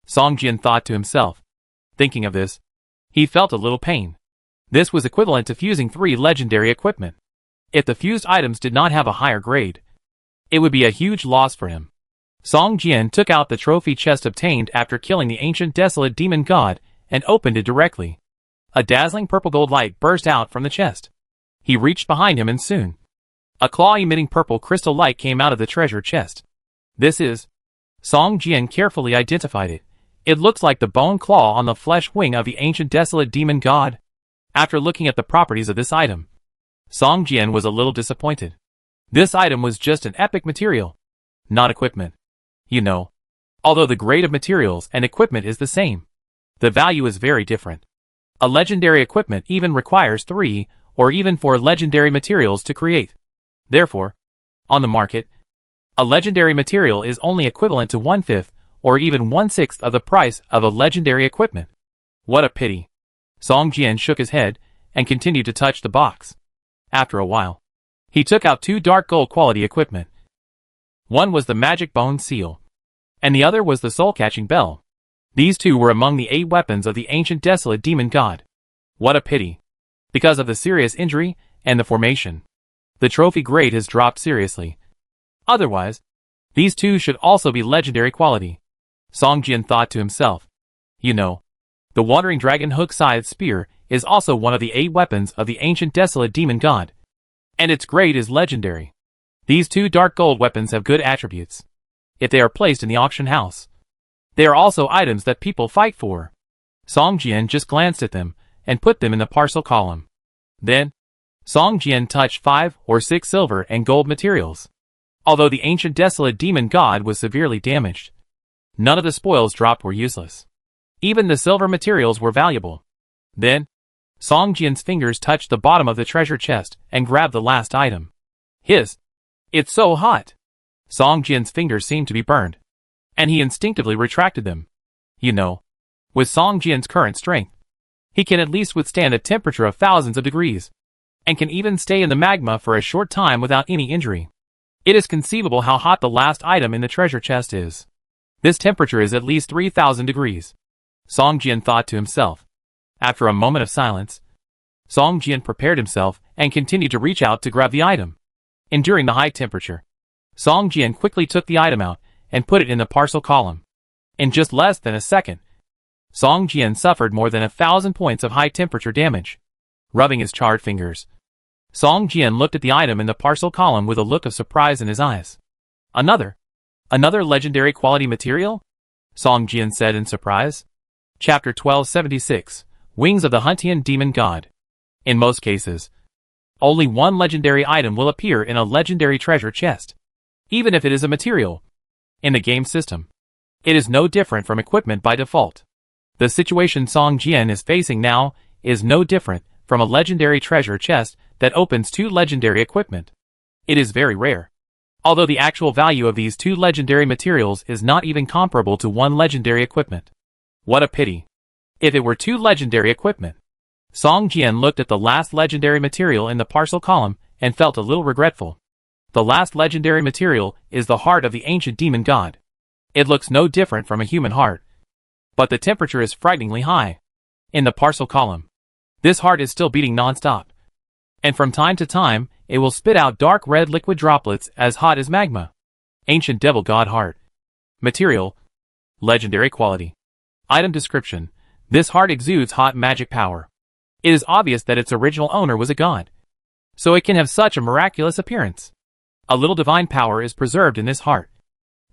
Song Jian thought to himself. Thinking of this, he felt a little pain. This was equivalent to fusing 3 legendary equipment. If the fused items did not have a higher grade, it would be a huge loss for him. Song Jian took out the trophy chest obtained after killing the ancient desolate demon god and opened it directly. A dazzling purple gold light burst out from the chest. He reached behind him and soon, a claw-emitting purple crystal light came out of the treasure chest. This is. Song Jian carefully identified it. It looks like the bone claw on the flesh wing of the ancient desolate demon god. After looking at the properties of this item, Song Jian was a little disappointed. This item was just an epic material, not equipment. You know, although the grade of materials and equipment is the same, the value is very different. A legendary equipment even requires 3 or even 4 legendary materials to create. Therefore, on the market, a legendary material is only equivalent to 1/5 or even 1/6 of the price of a legendary equipment. What a pity. Song Jian shook his head and continued to touch the box. After a while, he took out 2 dark gold quality equipment. One was the magic bone seal, and the other was the soul-catching bell. These 2 were among the 8 weapons of the ancient desolate demon god. What a pity. Because of the serious injury and the formation, the trophy grade has dropped seriously. Otherwise, these 2 should also be legendary quality. Song Jian thought to himself. You know, the wandering dragon hook-scythe spear is also one of the 8 weapons of the ancient desolate demon god, and its grade is legendary. These 2 dark gold weapons have good attributes. If they are placed in the auction house, they are also items that people fight for. Song Jian just glanced at them and put them in the parcel column. Then, Song Jian touched 5 or 6 silver and gold materials. Although the ancient desolate demon god was severely damaged, none of the spoils dropped were useless. Even the silver materials were valuable. Then, Song Jian's fingers touched the bottom of the treasure chest and grabbed the last item. It's so hot. Song Jian's fingers seemed to be burned, and he instinctively retracted them. You know, with Song Jian's current strength, he can at least withstand a temperature of thousands of degrees, and can even stay in the magma for a short time without any injury. It is conceivable how hot the last item in the treasure chest is. This temperature is at least 3,000 degrees. Song Jian thought to himself. After a moment of silence, Song Jian prepared himself and continued to reach out to grab the item. Enduring the high temperature, Song Jian quickly took the item out and put it in the parcel column. In just less than a second, Song Jian suffered more than 1,000 points of high temperature damage. Rubbing his charred fingers, Song Jian looked at the item in the parcel column with a look of surprise in his eyes. Another legendary quality material? Song Jian said in surprise. Chapter 1276, Wings of the Huntian Demon God. In most cases, only one legendary item will appear in a legendary treasure chest, even if it is a material. In the game system, it is no different from equipment by default. The situation Song Jian is facing now is no different from a legendary treasure chest that opens 2 legendary equipment. It is very rare, although the actual value of these 2 legendary materials is not even comparable to 1 legendary equipment. What a pity. If it were 2 legendary equipment. Song Jian looked at the last legendary material in the parcel column and felt a little regretful. The last legendary material is the heart of the ancient demon god. It looks no different from a human heart, but the temperature is frighteningly high. In the parcel column, this heart is still beating non-stop, and from time to time, it will spit out dark red liquid droplets as hot as magma. Ancient devil god heart. Material, legendary quality. Item description: this heart exudes hot magic power. It is obvious that its original owner was a god, so it can have such a miraculous appearance. A little divine power is preserved in this heart,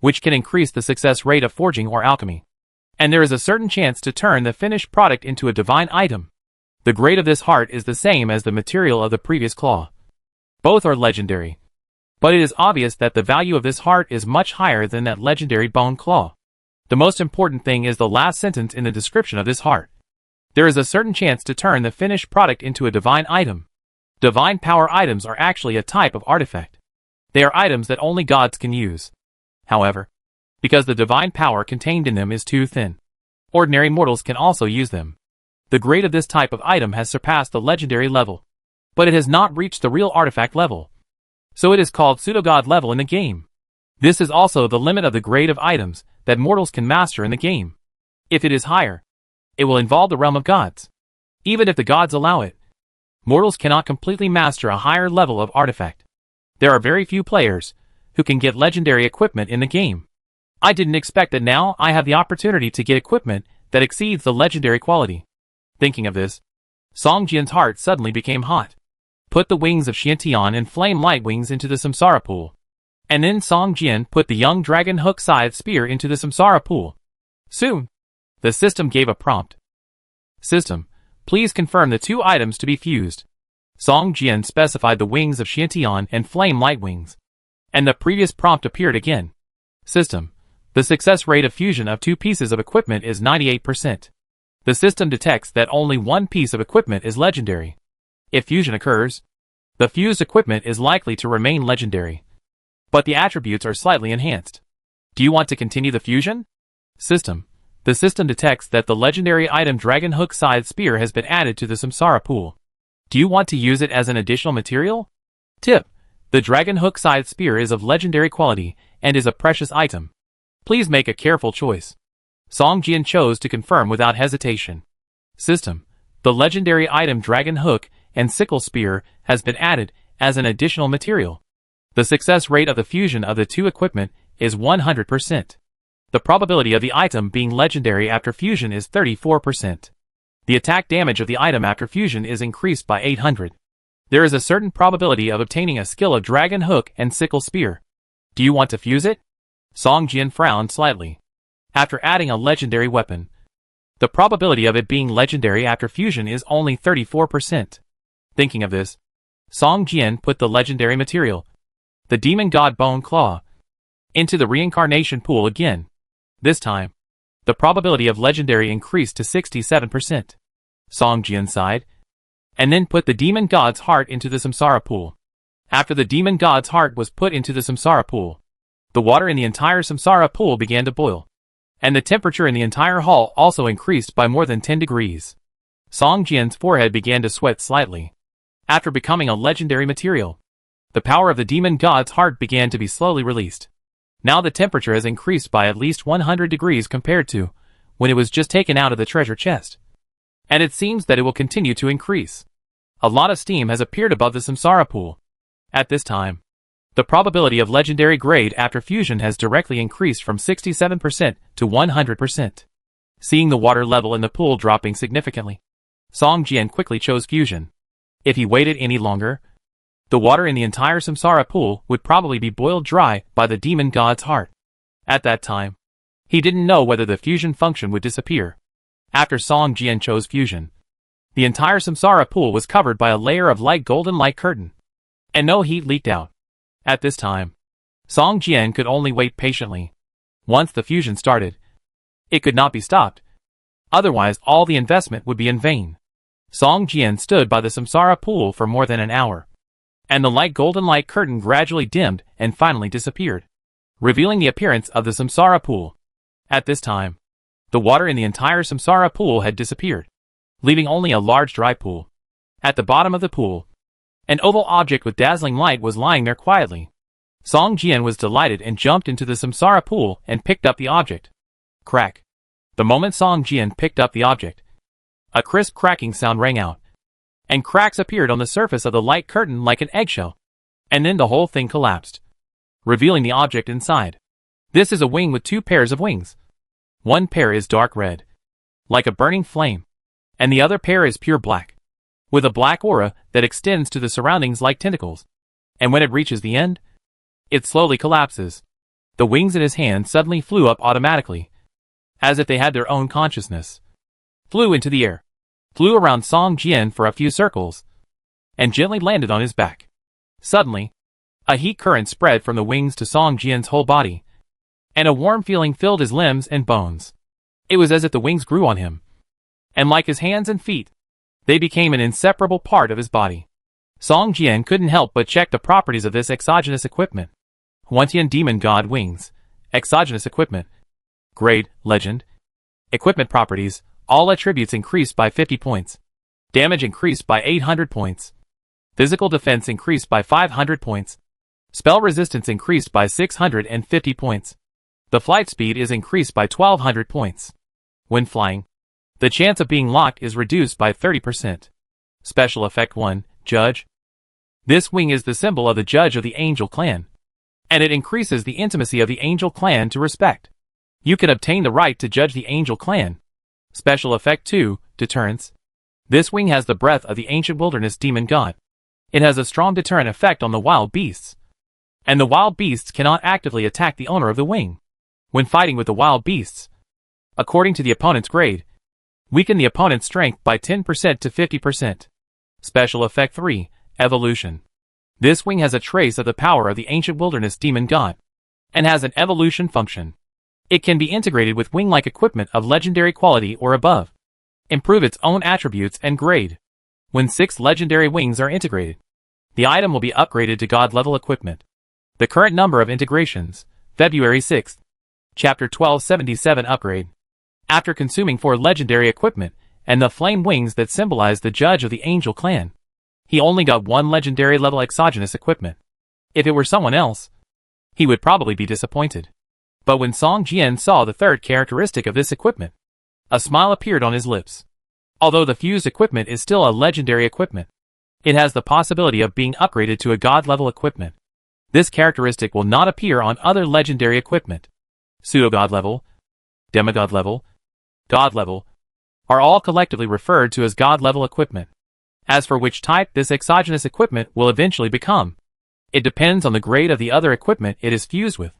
which can increase the success rate of forging or alchemy, and there is a certain chance to turn the finished product into a divine item. The grade of this heart is the same as the material of the previous claw. Both are legendary, but it is obvious that the value of this heart is much higher than that legendary bone claw. The most important thing is the last sentence in the description of this heart. There is a certain chance to turn the finished product into a divine item. Divine power items are actually a type of artifact. They are items that only gods can use. However, because the divine power contained in them is too thin, ordinary mortals can also use them. The grade of this type of item has surpassed the legendary level, but it has not reached the real artifact level, so it is called pseudo-god level in the game. This is also the limit of the grade of items that mortals can master in the game. If it is higher, it will involve the realm of gods. Even if the gods allow it, mortals cannot completely master a higher level of artifact. There are very few players who can get legendary equipment in the game. I didn't expect that now I have the opportunity to get equipment that exceeds the legendary quality. Thinking of this, Song Jian's heart suddenly became hot. Put the wings of Xiantian and Flame Light Wings into the Samsara pool. And then Song Jian put the young dragon hook-scythe spear into the samsara pool. Soon, the system gave a prompt. System, please confirm the two items to be fused. Song Jian specified the wings of Xiantian and Flame Light Wings. And the previous prompt appeared again. System, the success rate of fusion of two pieces of equipment is 98%. The system detects that only one piece of equipment is legendary. If fusion occurs, the fused equipment is likely to remain legendary, but the attributes are slightly enhanced. Do you want to continue the fusion? System, the system detects that the legendary item Dragon Hook Scythe Spear has been added to the samsara pool. Do you want to use it as an additional material? Tip, the Dragon Hook Scythe Spear is of legendary quality and is a precious item. Please make a careful choice. Song Jian chose to confirm without hesitation. System, the legendary item Dragon Hook and Sickle Spear has been added as an additional material. The success rate of the fusion of the two equipment is 100%. The probability of the item being legendary after fusion is 34%. The attack damage of the item after fusion is increased by 800. There is a certain probability of obtaining a skill of Dragon Hook and Sickle Spear. Do you want to fuse it? Song Jian frowned slightly. After adding a legendary weapon, the probability of it being legendary after fusion is only 34%. Thinking of this, Song Jian put the legendary material, the Demon God Bone Claw, into the reincarnation pool again. This time, the probability of legendary increased to 67%. Song Jian sighed, and then put the Demon God's Heart into the samsara pool. After the Demon God's Heart was put into the samsara pool, the water in the entire samsara pool began to boil, and the temperature in the entire hall also increased by more than 10 degrees. Song Jian's forehead began to sweat slightly. After becoming a legendary material, the power of the Demon God's Heart began to be slowly released. Now the temperature has increased by at least 100 degrees compared to when it was just taken out of the treasure chest. And it seems that it will continue to increase. A lot of steam has appeared above the samsara pool. At this time, the probability of legendary grade after fusion has directly increased from 67% to 100%. Seeing the water level in the pool dropping significantly, Song Jian quickly chose fusion. If he waited any longer, the water in the entire samsara pool would probably be boiled dry by the Demon God's Heart. At that time, he didn't know whether the fusion function would disappear. After Song Jian chose fusion, the entire samsara pool was covered by a layer of light golden light curtain, and no heat leaked out. At this time, Song Jian could only wait patiently. Once the fusion started, it could not be stopped. Otherwise, all the investment would be in vain. Song Jian stood by the samsara pool for more than an hour, and the light golden light curtain gradually dimmed and finally disappeared, revealing the appearance of the samsara pool. At this time, the water in the entire samsara pool had disappeared, leaving only a large dry pool. At the bottom of the pool, an oval object with dazzling light was lying there quietly. Song Jian was delighted and jumped into the samsara pool and picked up the object. Crack. The moment Song Jian picked up the object, a crisp cracking sound rang out, and cracks appeared on the surface of the light curtain like an eggshell. And then the whole thing collapsed, revealing the object inside. This is a wing with two pairs of wings. One pair is dark red, like a burning flame, and the other pair is pure black, with a black aura that extends to the surroundings like tentacles. And when it reaches the end, it slowly collapses. The wings in his hand suddenly flew up automatically, as if they had their own consciousness, flew into the air, flew around Song Jian for a few circles, and gently landed on his back. Suddenly, a heat current spread from the wings to Song Jian's whole body, and a warm feeling filled his limbs and bones. It was as if the wings grew on him, and like his hands and feet, they became an inseparable part of his body. Song Jian couldn't help but check the properties of this exogenous equipment. Huantian Demon God Wings. Exogenous equipment. Grade, Legend. Equipment properties. All attributes increased by 50 points. Damage increased by 800 points. Physical defense increased by 500 points. Spell resistance increased by 650 points. The flight speed is increased by 1200 points. When flying, the chance of being locked is reduced by 30%. Special Effect 1, Judge. This wing is the symbol of the Judge of the Angel Clan, and it increases the intimacy of the Angel Clan to respect. You can obtain the right to judge the Angel Clan. Special Effect 2, Deterrence. This wing has the breath of the ancient wilderness demon god. It has a strong deterrent effect on the wild beasts, and the wild beasts cannot actively attack the owner of the wing. When fighting with the wild beasts, according to the opponent's grade, weaken the opponent's strength by 10% to 50%. Special Effect 3, Evolution. This wing has a trace of the power of the ancient wilderness demon god, and has an evolution function. It can be integrated with wing-like equipment of legendary quality or above. Improve its own attributes and grade. When 6 legendary wings are integrated, the item will be upgraded to god-level equipment. The current number of integrations, February 6th. Chapter 1277 Upgrade. After consuming 4 legendary equipment, and the flame wings that symbolize the judge of the angel clan, he only got 1 legendary level exogenous equipment. If it were someone else, he would probably be disappointed. But when Song Jian saw the third characteristic of this equipment, a smile appeared on his lips. Although the fused equipment is still a legendary equipment, it has the possibility of being upgraded to a god-level equipment. This characteristic will not appear on other legendary equipment. Pseudo-god level, demigod level, god level, are all collectively referred to as god-level equipment. As for which type this exogenous equipment will eventually become, it depends on the grade of the other equipment it is fused with.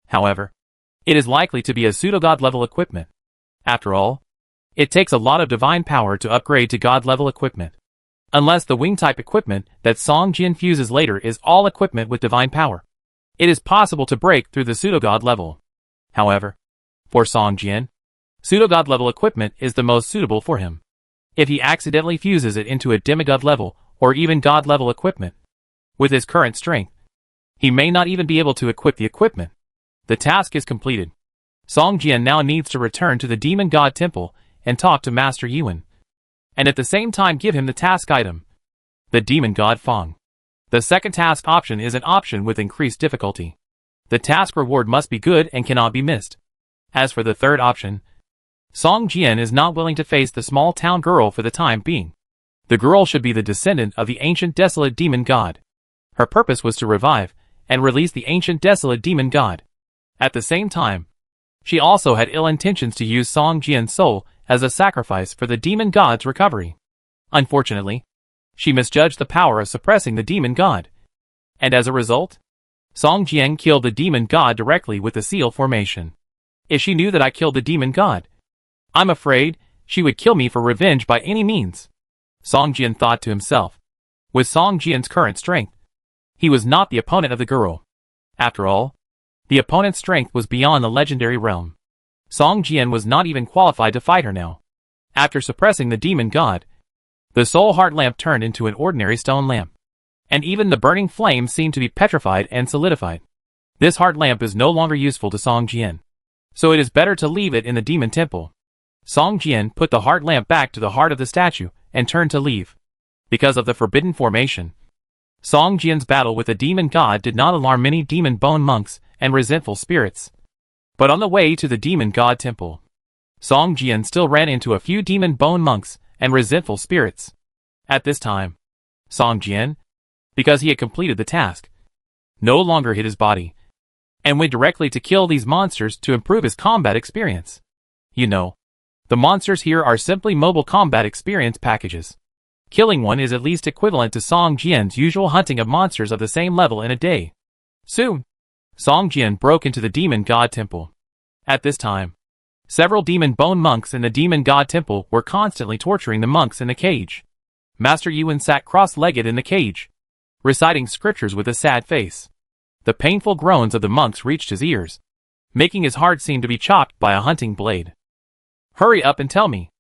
However, it is likely to be a pseudo-god level equipment. After all, it takes a lot of divine power to upgrade to god-level equipment. Unless the wing-type equipment that Song Jian fuses later is all equipment with divine power, it is possible to break through the pseudo-god level. However, for Song Jian, pseudo-god level equipment is the most suitable for him. If he accidentally fuses it into a demigod level or even god level equipment, with his current strength, he may not even be able to equip the equipment. The task is completed. Song Jian now needs to return to the demon god temple and talk to Master Yuan, and at the same time give him the task item, the demon god Fong. The second task option is an option with increased difficulty. The task reward must be good and cannot be missed. As for the third option, Song Jian is not willing to face the small town girl for the time being. The girl should be the descendant of the ancient desolate demon god. Her purpose was to revive and release the ancient desolate demon god. At the same time, she also had ill intentions to use Song Jian's soul as a sacrifice for the demon god's recovery. Unfortunately, she misjudged the power of suppressing the demon god, and as a result, Song Jian killed the demon god directly with the seal formation. If she knew that I killed the demon god, I'm afraid she would kill me for revenge by any means, Song Jian thought to himself. With Song Jian's current strength, he was not the opponent of the girl. After all, the opponent's strength was beyond the legendary realm. Song Jian was not even qualified to fight her now. After suppressing the demon god, the soul heart lamp turned into an ordinary stone lamp, and even the burning flame seemed to be petrified and solidified. This heart lamp is no longer useful to Song Jian, so it is better to leave it in the demon temple. Song Jian put the heart lamp back to the heart of the statue and turned to leave. Because of the forbidden formation, Song Jian's battle with the demon god did not alarm many demon bone monks and resentful spirits. But on the way to the demon god temple, Song Jian still ran into a few demon bone monks and resentful spirits. At this time, Song Jian, because he had completed the task, no longer hid his body, and went directly to kill these monsters to improve his combat experience. You know, the monsters here are simply mobile combat experience packages. Killing one is at least equivalent to Song Jian's usual hunting of monsters of the same level in a day. Soon, Song Jian broke into the demon god temple. At this time, several demon bone monks in the demon god temple were constantly torturing the monks in the cage. Master Yuan sat cross-legged in the cage, reciting scriptures with a sad face. The painful groans of the monks reached his ears, making his heart seem to be chopped by a hunting blade. Hurry up and tell me,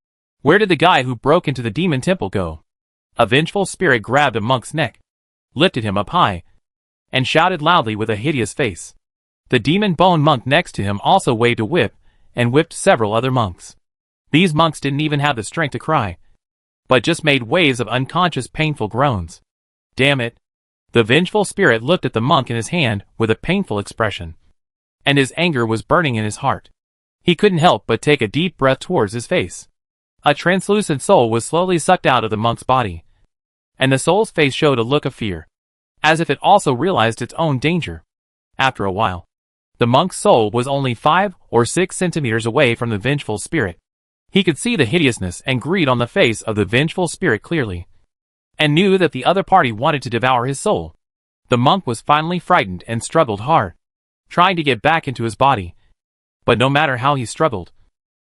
where did the guy who broke into the demon temple go? A vengeful spirit grabbed a monk's neck, lifted him up high, and shouted loudly with a hideous face. The demon bone monk next to him also waved a whip, and whipped several other monks. These monks didn't even have the strength to cry, but just made waves of unconscious painful groans. Damn it! The vengeful spirit looked at the monk in his hand with a painful expression, and his anger was burning in his heart. He couldn't help but take a deep breath towards his face. A translucent soul was slowly sucked out of the monk's body, and the soul's face showed a look of fear, as if it also realized its own danger. After a while, the monk's soul was only 5 or 6 centimeters away from the vengeful spirit. He could see the hideousness and greed on the face of the vengeful spirit clearly, and knew that the other party wanted to devour his soul. The monk was finally frightened and struggled hard, trying to get back into his body. But no matter how he struggled,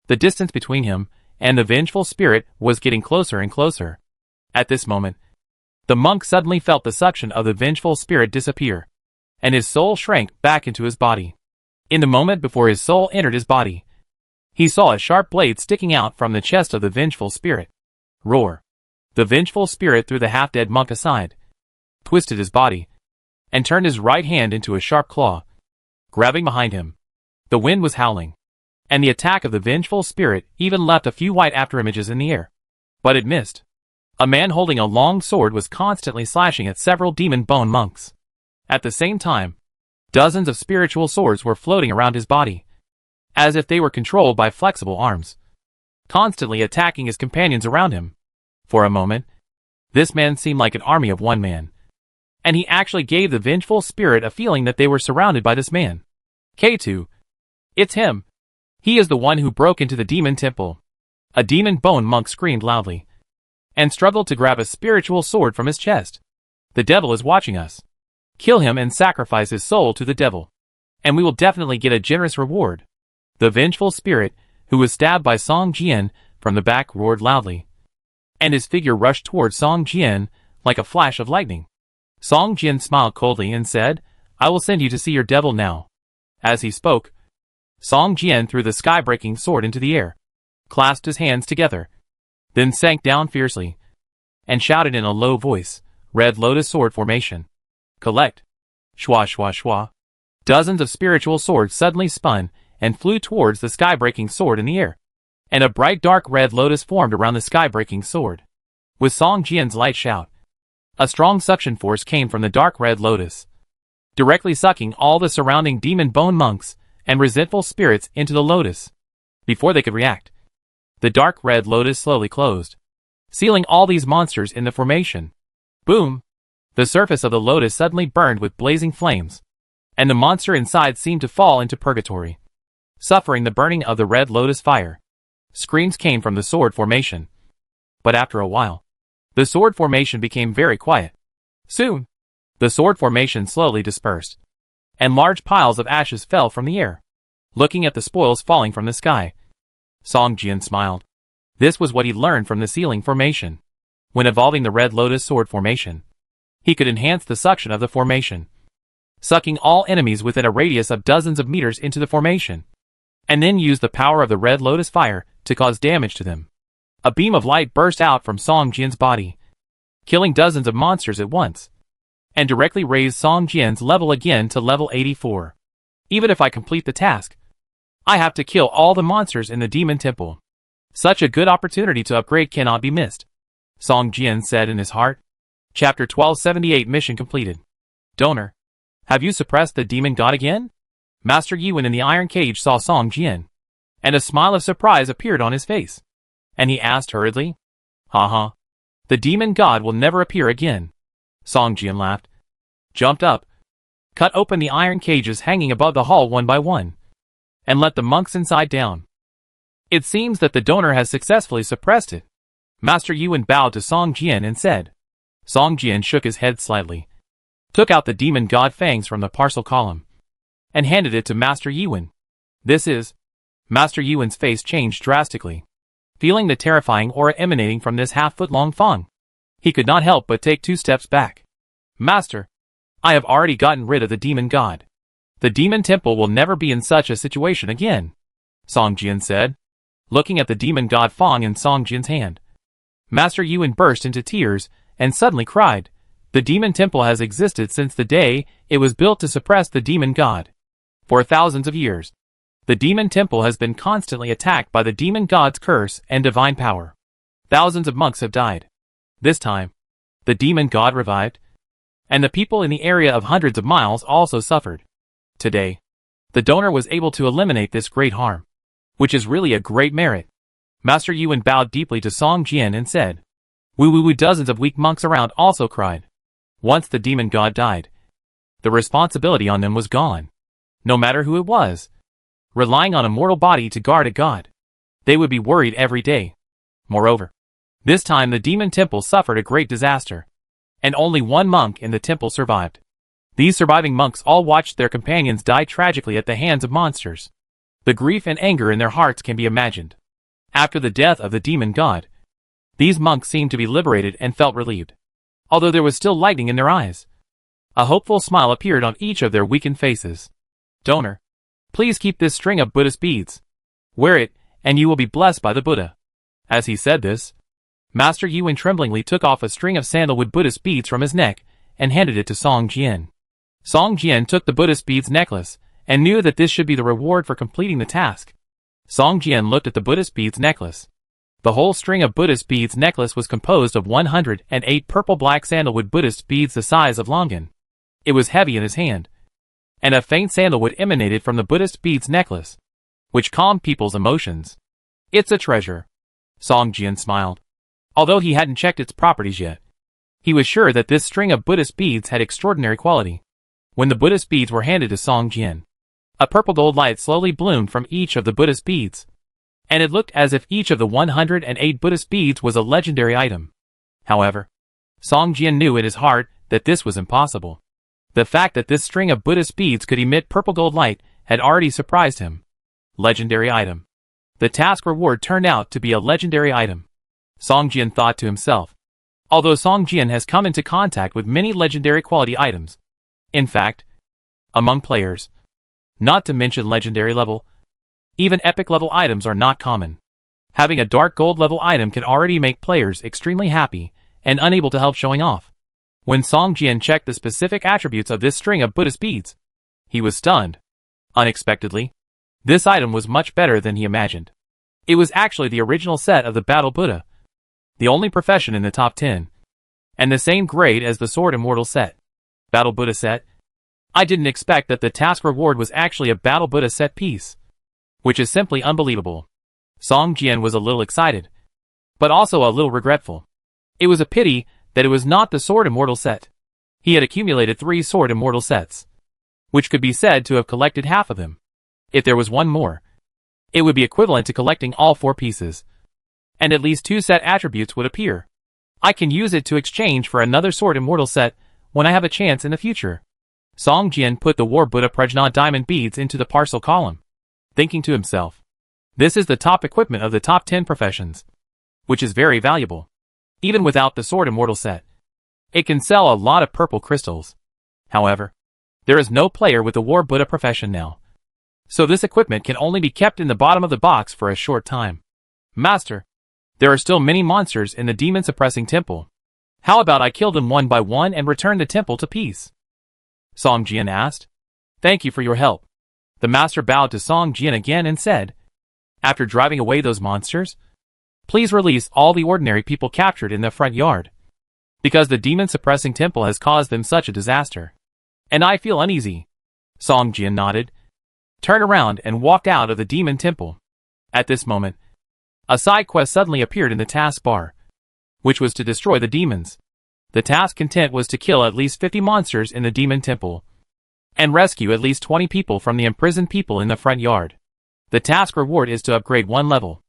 the distance between him and the vengeful spirit was getting closer and closer. At this moment, the monk suddenly felt the suction of the vengeful spirit disappear, and his soul shrank back into his body. In the moment before his soul entered his body, he saw a sharp blade sticking out from the chest of the vengeful spirit. Roar! The vengeful spirit threw the half-dead monk aside, twisted his body, and turned his right hand into a sharp claw, grabbing behind him. The wind was howling, and the attack of the vengeful spirit even left a few white afterimages in the air. But it missed. A man holding a long sword was constantly slashing at several demon bone monks. At the same time, dozens of spiritual swords were floating around his body, as if they were controlled by flexible arms, constantly attacking his companions around him. For a moment, this man seemed like an army of one man, and he actually gave the vengeful spirit a feeling that they were surrounded by this man. K2. It's him. He is the one who broke into the demon temple. A demon bone monk screamed loudly, and struggled to grab a spiritual sword from his chest. The devil is watching us. Kill him and sacrifice his soul to the devil, and we will definitely get a generous reward. The vengeful spirit, who was stabbed by Song Jian from the back, roared loudly, and his figure rushed towards Song Jian like a flash of lightning. Song Jian smiled coldly and said, "I will send you to see your devil now." As he spoke, Song Jian threw the sky-breaking sword into the air, clasped his hands together, then sank down fiercely, and shouted in a low voice, "Red Lotus Sword Formation. Collect." Shwa shwa shwa. Dozens of spiritual swords suddenly spun and flew towards the sky-breaking sword in the air, and a bright dark red lotus formed around the sky-breaking sword. With Song Jian's light shout, a strong suction force came from the dark red lotus, directly sucking all the surrounding demon bone monks and resentful spirits into the lotus. Before they could react, the dark red lotus slowly closed, sealing all these monsters in the formation. Boom! The surface of the lotus suddenly burned with blazing flames, and the monster inside seemed to fall into purgatory, suffering the burning of the red lotus fire. Screams came from the sword formation. But after a while, the sword formation became very quiet. Soon, the sword formation slowly dispersed, and large piles of ashes fell from the air. Looking at the spoils falling from the sky, Song Jian smiled. This was what he learned from the sealing formation. When evolving the red lotus sword formation, he could enhance the suction of the formation, sucking all enemies within a radius of dozens of meters into the formation, and then use the power of the red lotus fire to cause damage to them. A beam of light burst out from Song Jian's body, killing dozens of monsters at once, and directly raised Song Jian's level again to level 84. Even if I complete the task, I have to kill all the monsters in the demon temple. Such a good opportunity to upgrade cannot be missed, Song Jian said in his heart. Chapter 1278 Mission completed. Donor. Have you suppressed the demon god again? Master Yuan in the iron cage saw Song Jian, and a smile of surprise appeared on his face, and he asked hurriedly, "Haha. The demon god will never appear again." Song Jian laughed, jumped up, cut open the iron cages hanging above the hall one by one, and let the monks inside down. It seems that the donor has successfully suppressed it. Master Yuan bowed to Song Jian and said. Song Jian shook his head slightly, took out the demon god fangs from the parcel column, and handed it to Master Yuan. This is... Master Yuan's face changed drastically, feeling the terrifying aura emanating from this half-foot-long fang. He could not help but take 2 steps back. Master, I have already gotten rid of the demon god. The demon temple will never be in such a situation again, Song Jian said, looking at the demon god fang in Song Jian's hand. Master Yuan burst into tears and suddenly cried, "The demon temple has existed since the day it was built to suppress the demon god. For thousands of years, the demon temple has been constantly attacked by the demon god's curse and divine power. Thousands of monks have died. This time, the demon god revived, and the people in the area of hundreds of miles also suffered. Today, the donor was able to eliminate this great harm, which is really a great merit." Master Yuan bowed deeply to Song Jian and said, "Woo-woo-woo." Dozens of weak monks around also cried. Once the demon god died, the responsibility on them was gone. No matter who it was, relying on a mortal body to guard a god, they would be worried every day. Moreover, this time the demon temple suffered a great disaster, and only one monk in the temple survived. These surviving monks all watched their companions die tragically at the hands of monsters. The grief and anger in their hearts can be imagined. After the death of the demon god, these monks seemed to be liberated and felt relieved, although there was still lightning in their eyes. A hopeful smile appeared on each of their weakened faces. Donor, please keep this string of Buddhist beads. Wear it, and you will be blessed by the Buddha. As he said this, Master Yuan tremblingly took off a string of sandalwood Buddhist beads from his neck and handed it to Song Jian. Song Jian took the Buddhist beads necklace and knew that this should be the reward for completing the task. Song Jian looked at the Buddhist beads necklace. The whole string of Buddhist beads necklace was composed of 108 purple-black sandalwood Buddhist beads the size of longan. It was heavy in his hand, and a faint sandalwood emanated from the Buddhist beads necklace, which calmed people's emotions. It's a treasure. Song Jian smiled. Although he hadn't checked its properties yet, he was sure that this string of Buddhist beads had extraordinary quality. When the Buddhist beads were handed to Song Jian, a purple gold light slowly bloomed from each of the Buddhist beads, and it looked as if each of the 108 Buddhist beads was a legendary item. However, Song Jian knew in his heart that this was impossible. The fact that this string of Buddhist beads could emit purple gold light had already surprised him. Legendary item. The task reward turned out to be a legendary item. Song Jian thought to himself. Although Song Jian has come into contact with many legendary quality items, in fact, among players, not to mention legendary level, even epic level items are not common. Having a dark gold level item can already make players extremely happy and unable to help showing off. When Song Jian checked the specific attributes of this string of Buddhist beads, he was stunned. Unexpectedly, this item was much better than he imagined. It was actually the original set of the Battle Buddha, the only profession in the top 10, and the same grade as the Sword Immortal set. Battle Buddha set? I didn't expect that the task reward was actually a Battle Buddha set piece, which is simply unbelievable. Song Jian was a little excited, but also a little regretful. It was a pity that it was not the Sword Immortal set. He had accumulated 3 Sword Immortal sets, which could be said to have collected half of them. If there was one more, it would be equivalent to collecting all 4 pieces, and at least 2 set attributes would appear. I can use it to exchange for another Sword Immortal set when I have a chance in the future. Song Jian put the War Buddha Prajna diamond beads into the parcel column, thinking to himself, this is the top equipment of the top 10 professions, which is very valuable. Even without the Sword Immortal set, it can sell a lot of purple crystals. However, there is no player with the War Buddha profession now, so this equipment can only be kept in the bottom of the box for a short time. Master, there are still many monsters in the demon-suppressing temple. How about I kill them one by one and return the temple to peace? Song Jian asked. Thank you for your help. The master bowed to Song Jian again and said, after driving away those monsters, please release all the ordinary people captured in the front yard, because the demon-suppressing temple has caused them such a disaster, and I feel uneasy. Song Jian nodded, turned around and walked out of the demon temple. At this moment, a side quest suddenly appeared in the task bar, which was to destroy the demons. The task content was to kill at least 50 monsters in the demon temple, and rescue at least 20 people from the imprisoned people in the front yard. The task reward is to upgrade 1 level,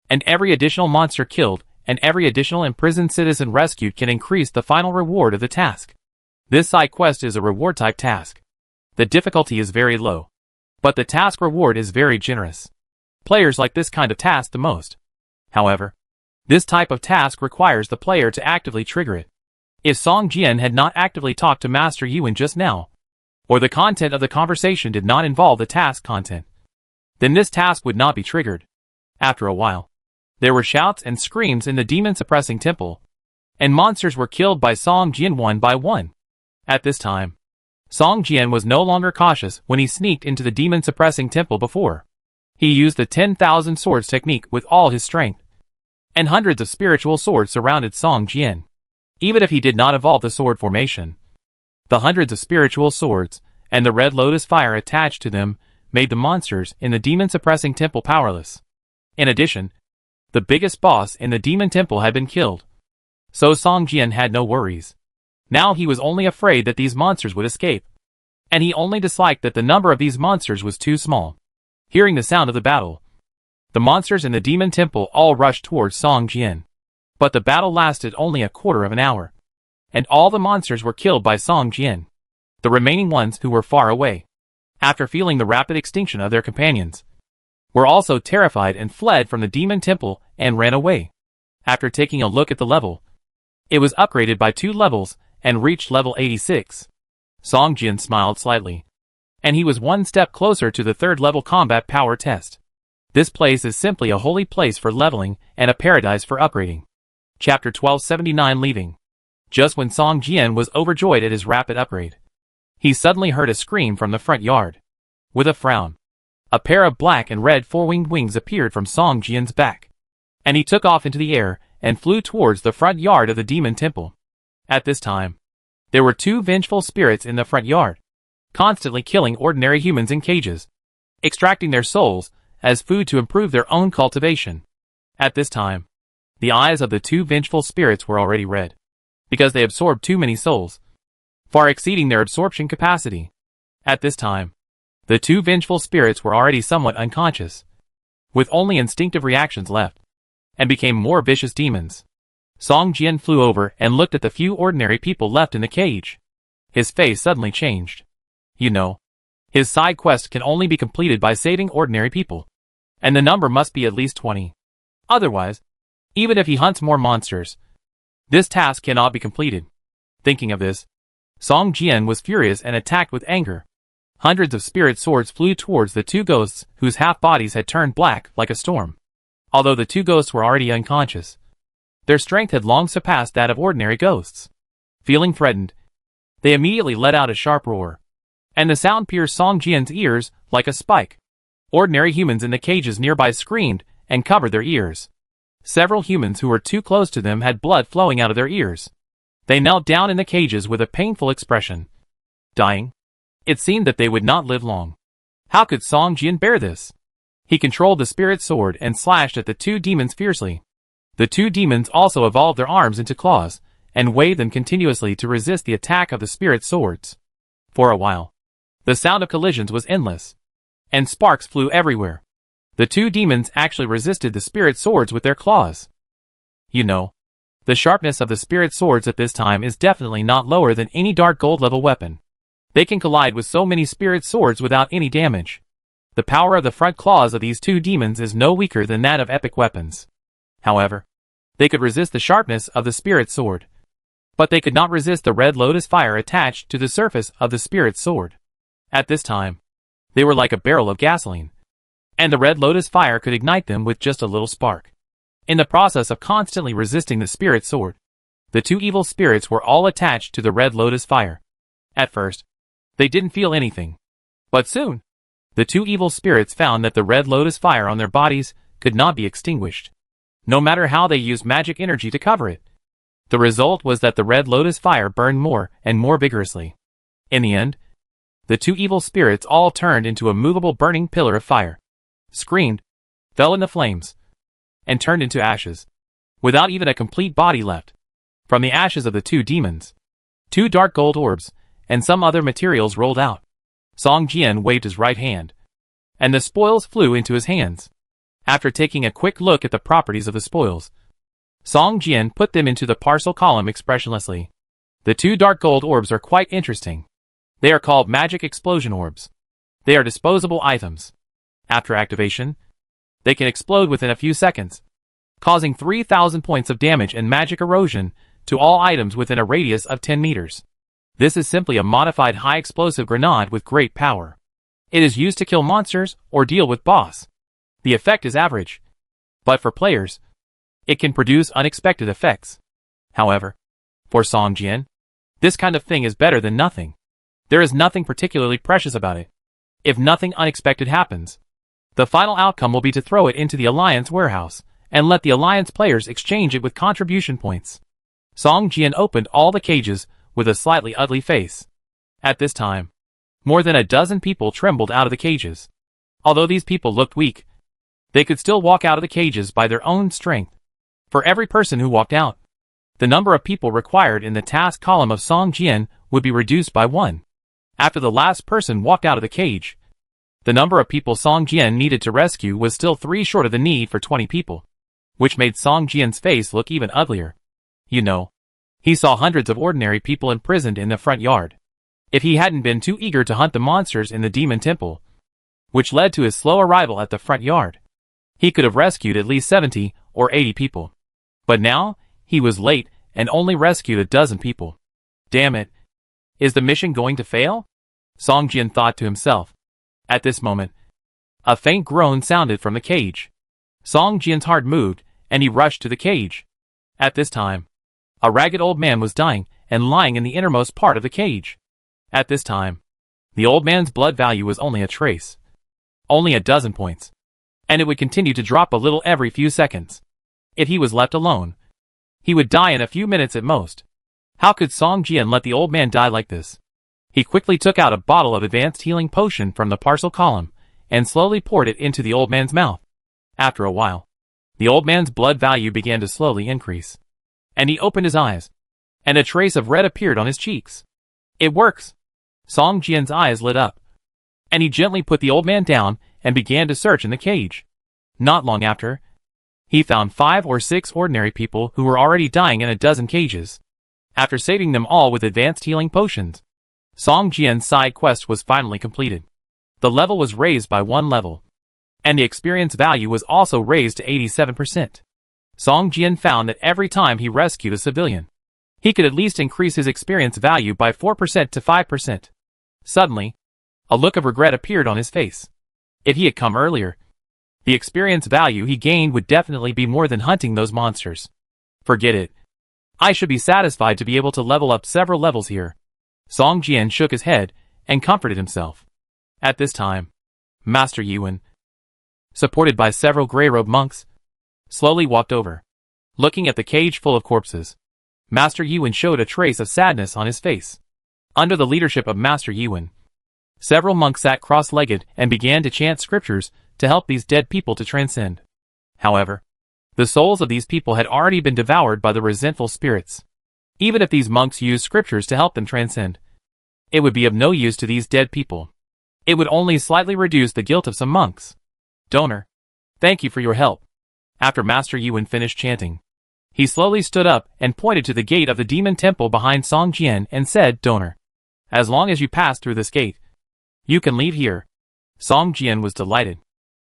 and every additional monster killed and every additional imprisoned citizen rescued can increase the final reward of the task. This side quest is a reward type task. The difficulty is very low, but the task reward is very generous. Players like this kind of task the most. However, this type of task requires the player to actively trigger it. If Song Jian had not actively talked to Master Yuan just now, or the content of the conversation did not involve the task content, then this task would not be triggered. After a while, there were shouts and screams in the demon-suppressing temple, and monsters were killed by Song Jian one by one. At this time, Song Jian was no longer cautious when he sneaked into the demon-suppressing temple before. He used the 10,000 swords technique with all his strength, and hundreds of spiritual swords surrounded Song Jian. Even if he did not evolve the sword formation, the hundreds of spiritual swords and the red lotus fire attached to them made the monsters in the demon-suppressing temple powerless. In addition, the biggest boss in the demon temple had been killed, so Song Jian had no worries. Now he was only afraid that these monsters would escape, and he only disliked that the number of these monsters was too small. Hearing the sound of the battle, the monsters in the demon temple all rushed towards Song Jian. But the battle lasted only a quarter of an hour, and all the monsters were killed by Song Jian. The remaining ones who were far away, after feeling the rapid extinction of their companions, were also terrified and fled from the demon temple and ran away. After taking a look at the level, it was upgraded by 2 levels and reached level 86. Song Jian smiled slightly, and he was one step closer to the 3rd level combat power test. This place is simply a holy place for leveling and a paradise for upgrading. Chapter 1279 Leaving. Just when Song Jian was overjoyed at his rapid upgrade, he suddenly heard a scream from the front yard. With a frown, a pair of black and red 4-winged wings appeared from Song Jian's back, and he took off into the air and flew towards the front yard of the demon temple. At this time, there were 2 vengeful spirits in the front yard, constantly killing ordinary humans in cages, extracting their souls as food to improve their own cultivation. At this time, the eyes of the 2 vengeful spirits were already red, because they absorbed too many souls, far exceeding their absorption capacity. At this time, the 2 vengeful spirits were already somewhat unconscious, with only instinctive reactions left, and became more vicious demons. Song Jian flew over and looked at the few ordinary people left in the cage. His face suddenly changed. You know, his side quest can only be completed by saving ordinary people, and the number must be at least 20. Otherwise, even if he hunts more monsters, this task cannot be completed. Thinking of this, Song Jian was furious and attacked with anger. Hundreds of spirit swords flew towards the 2 ghosts whose half-bodies had turned black like a storm. Although the 2 ghosts were already unconscious, their strength had long surpassed that of ordinary ghosts. Feeling threatened, they immediately let out a sharp roar, and the sound pierced Song Jian's ears like a spike. Ordinary humans in the cages nearby screamed and covered their ears. Several humans who were too close to them had blood flowing out of their ears. They knelt down in the cages with a painful expression. Dying? It seemed that they would not live long. How could Song Jian bear this? He controlled the spirit sword and slashed at the 2 demons fiercely. The 2 demons also evolved their arms into claws, and waved them continuously to resist the attack of the spirit swords. For a while, the sound of collisions was endless, and sparks flew everywhere. The 2 demons actually resisted the spirit swords with their claws. You know, the sharpness of the spirit swords at this time is definitely not lower than any dark gold level weapon. They can collide with so many spirit swords without any damage. The power of the front claws of these 2 demons is no weaker than that of epic weapons. However, they could resist the sharpness of the spirit sword, but they could not resist the red lotus fire attached to the surface of the spirit sword. At this time, they were like a barrel of gasoline, and the red lotus fire could ignite them with just a little spark. In the process of constantly resisting the spirit sword, the 2 evil spirits were all attached to the red lotus fire. At first, they didn't feel anything, but soon, the 2 evil spirits found that the red lotus fire on their bodies could not be extinguished, no matter how they used magic energy to cover it. The result was that the red lotus fire burned more and more vigorously. In the end, the 2 evil spirits all turned into a movable burning pillar of fire, screamed, fell into flames, and turned into ashes, without even a complete body left. From the ashes of the 2 demons, 2 dark gold orbs, and some other materials rolled out. Song Jian waved his right hand, and the spoils flew into his hands. After taking a quick look at the properties of the spoils, Song Jian put them into the parcel column expressionlessly. The 2 dark gold orbs are quite interesting. They are called magic explosion orbs. They are disposable items. After activation, they can explode within a few seconds, causing 3,000 points of damage and magic erosion to all items within a radius of 10 meters. This is simply a modified high-explosive grenade with great power. It is used to kill monsters or deal with boss. The effect is average, but for players, it can produce unexpected effects. However, for Song Jian, this kind of thing is better than nothing. There is nothing particularly precious about it. If nothing unexpected happens, the final outcome will be to throw it into the Alliance warehouse and let the Alliance players exchange it with contribution points. Song Jian opened all the cages with a slightly ugly face. At this time, more than a dozen people trembled out of the cages. Although these people looked weak, they could still walk out of the cages by their own strength. For every person who walked out, the number of people required in the task column of Song Jian would be reduced by 1. After the last person walked out of the cage, the number of people Song Jian needed to rescue was still 3 short of the need for 20 people, which made Song Jian's face look even uglier. You know, he saw hundreds of ordinary people imprisoned in the front yard. if he hadn't been too eager to hunt the monsters in the demon temple, which led to his slow arrival at the front yard. He could have rescued at least 70 or 80 people. But now, he was late and only rescued a dozen people. Damn it. Is the mission going to fail? Song Jian thought to himself. At this moment, a faint groan sounded from the cage. Song Jian's heart moved, and he rushed to the cage. At this time, a ragged old man was dying and lying in the innermost part of the cage. At this time, the old man's blood value was only a trace. Only a dozen points. And it would continue to drop a little every few seconds. If he was left alone, he would die in a few minutes at most. How could Song Jian let the old man die like this? He quickly took out a bottle of advanced healing potion from the parcel column and slowly poured it into the old man's mouth. After a while, the old man's blood value began to slowly increase. And he opened his eyes, and a trace of red appeared on his cheeks. It works! Song Jian's eyes lit up, and he gently put the old man down and began to search in the cage. Not long after, he found 5 or 6 ordinary people who were already dying in a dozen cages. After saving them all with advanced healing potions, Song Jian's side quest was finally completed. The level was raised by 1 level, and the experience value was also raised to 87%. Song Jian found that every time he rescued a civilian, he could at least increase his experience value by 4% to 5%. Suddenly, a look of regret appeared on his face. If he had come earlier, the experience value he gained would definitely be more than hunting those monsters. Forget it. I should be satisfied to be able to level up several levels here. Song Jian shook his head and comforted himself. At this time, Master Yuan, supported by several gray-robed monks, slowly walked over. Looking at the cage full of corpses, Master Yuan showed a trace of sadness on his face. Under the leadership of Master Yuan, several monks sat cross-legged and began to chant scriptures to help these dead people to transcend. However, the souls of these people had already been devoured by the resentful spirits. Even if these monks used scriptures to help them transcend, it would be of no use to these dead people. It would only slightly reduce the guilt of some monks. Donor, thank you for your help. After Master Yuan finished chanting, he slowly stood up and pointed to the gate of the demon temple behind Song Jian and said, Donor, as long as you pass through this gate, you can leave here. Song Jian was delighted.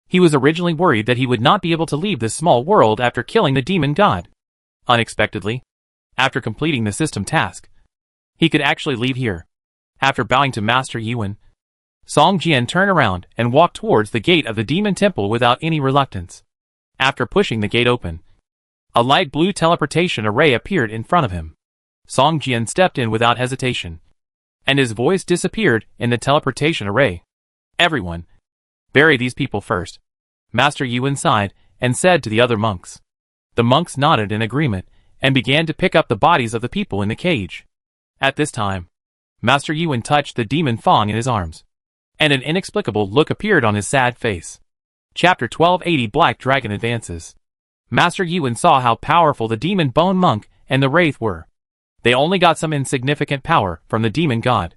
He was originally worried that he would not be able to leave this small world after killing the demon god. Unexpectedly, after completing the system task, he could actually leave here. After bowing to Master Yuan, Song Jian turned around and walked towards the gate of the demon temple without any reluctance. After pushing the gate open, a light blue teleportation array appeared in front of him. Song Jian stepped in without hesitation, and his voice disappeared in the teleportation array. Everyone, bury these people first. Master Yuan sighed and said to the other monks. The monks nodded in agreement and began to pick up the bodies of the people in the cage. At this time, Master Yuan touched the demon Fong in his arms, and an inexplicable look appeared on his sad face. Chapter 1280 Black Dragon Advances. Master Yuan saw how powerful the demon bone monk and the wraith were. They only got some insignificant power from the demon god,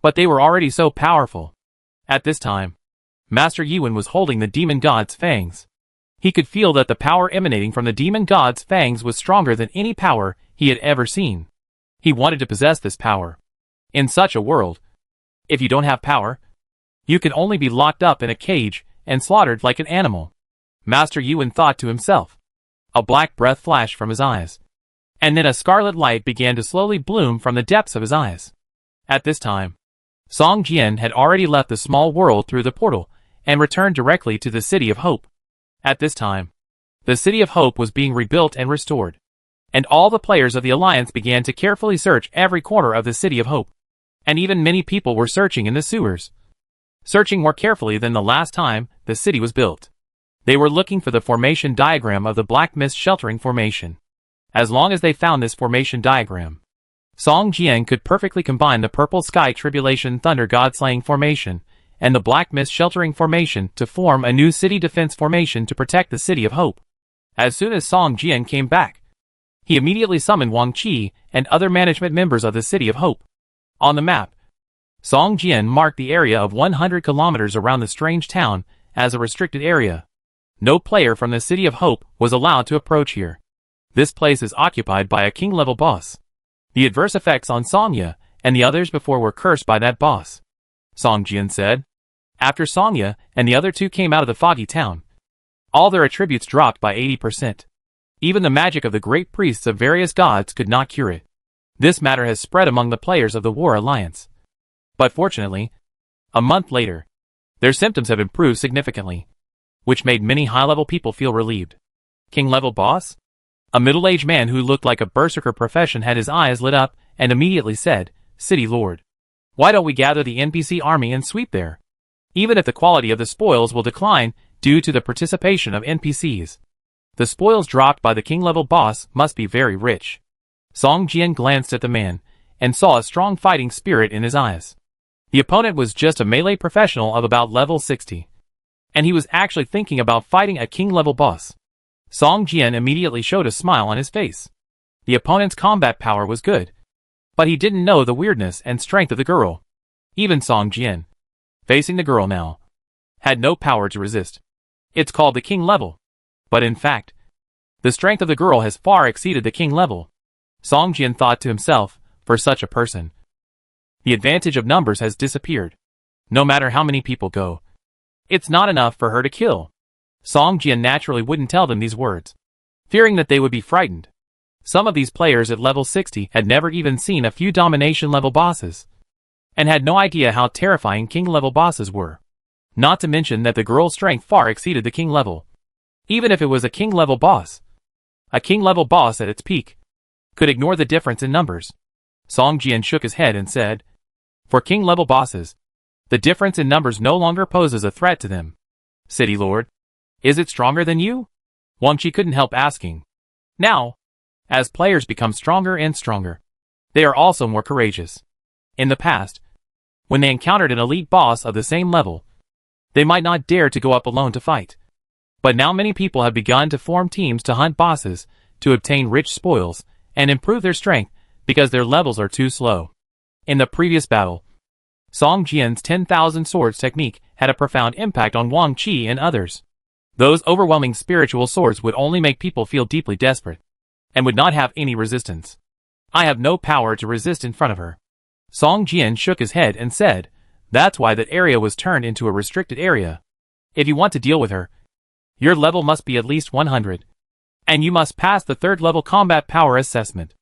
but they were already so powerful. At this time, Master Yuan was holding the demon god's fangs. He could feel that the power emanating from the demon god's fangs was stronger than any power he had ever seen. He wanted to possess this power. In such a world, if you don't have power, you can only be locked up in a cage and slaughtered like an animal. Master Yuan thought to himself. A black breath flashed from his eyes, and then a scarlet light began to slowly bloom from the depths of his eyes. At this time, Song Jian had already left the small world through the portal and returned directly to the City of Hope. At this time, the City of Hope was being rebuilt and restored, and all the players of the Alliance began to carefully search every corner of the City of Hope, and even many people were searching in the sewers, searching more carefully than the last time the city was built. They were looking for the formation diagram of the Black Mist Sheltering Formation. As long as they found this formation diagram, Song Jian could perfectly combine the Purple Sky Tribulation Thunder God-Slaying Formation and the Black Mist Sheltering Formation to form a new city defense formation to protect the City of Hope. As soon as Song Jian came back, he immediately summoned Wang Qi and other management members of the City of Hope. On the map, Song Jian marked the area of 100 kilometers around the strange town as a restricted area. No player from the City of Hope was allowed to approach here. This place is occupied by a king-level boss. The adverse effects on Songya and the others before were cursed by that boss," Song Jian said. After Songya and the other two came out of the foggy town, all their attributes dropped by 80%. Even the magic of the great priests of various gods could not cure it. This matter has spread among the players of the War Alliance. But fortunately, a month later, their symptoms have improved significantly, which made many high-level people feel relieved. King-level boss? A middle-aged man who looked like a berserker profession had his eyes lit up and immediately said, "City Lord, why don't we gather the NPC army and sweep there? Even if the quality of the spoils will decline due to the participation of NPCs, the spoils dropped by the king-level boss must be very rich." Song Jian glanced at the man and saw a strong fighting spirit in his eyes. The opponent was just a melee professional of about level 60, and he was actually thinking about fighting a king-level boss. Song Jian immediately showed a smile on his face. The opponent's combat power was good, but he didn't know the weirdness and strength of the girl. Even Song Jian, facing the girl now, had no power to resist. It's called the king level, but in fact, the strength of the girl has far exceeded the king level. Song Jian thought to himself, for such a person, the advantage of numbers has disappeared. No matter how many people go, it's not enough for her to kill. Song Jian naturally wouldn't tell them these words, fearing that they would be frightened. Some of these players at level 60 had never even seen a few domination-level bosses, and had no idea how terrifying king-level bosses were. Not to mention that the girl's strength far exceeded the king level. Even if it was a king-level boss, a king-level boss at its peak could ignore the difference in numbers. Song Jian shook his head and said, "For king-level bosses, the difference in numbers no longer poses a threat to them. City Lord, is it stronger than you?" Wang Qi couldn't help asking. Now, as players become stronger and stronger, they are also more courageous. In the past, when they encountered an elite boss of the same level, they might not dare to go up alone to fight. But now many people have begun to form teams to hunt bosses, to obtain rich spoils, and improve their strength because their levels are too slow. In the previous battle, Song Jian's 10,000 swords technique had a profound impact on Wang Qi and others. Those overwhelming spiritual swords would only make people feel deeply desperate, and would not have any resistance. I have no power to resist in front of her. Song Jian shook his head and said, "That's why that area was turned into a restricted area. If you want to deal with her, your level must be at least 100, and you must pass the 3rd level combat power assessment.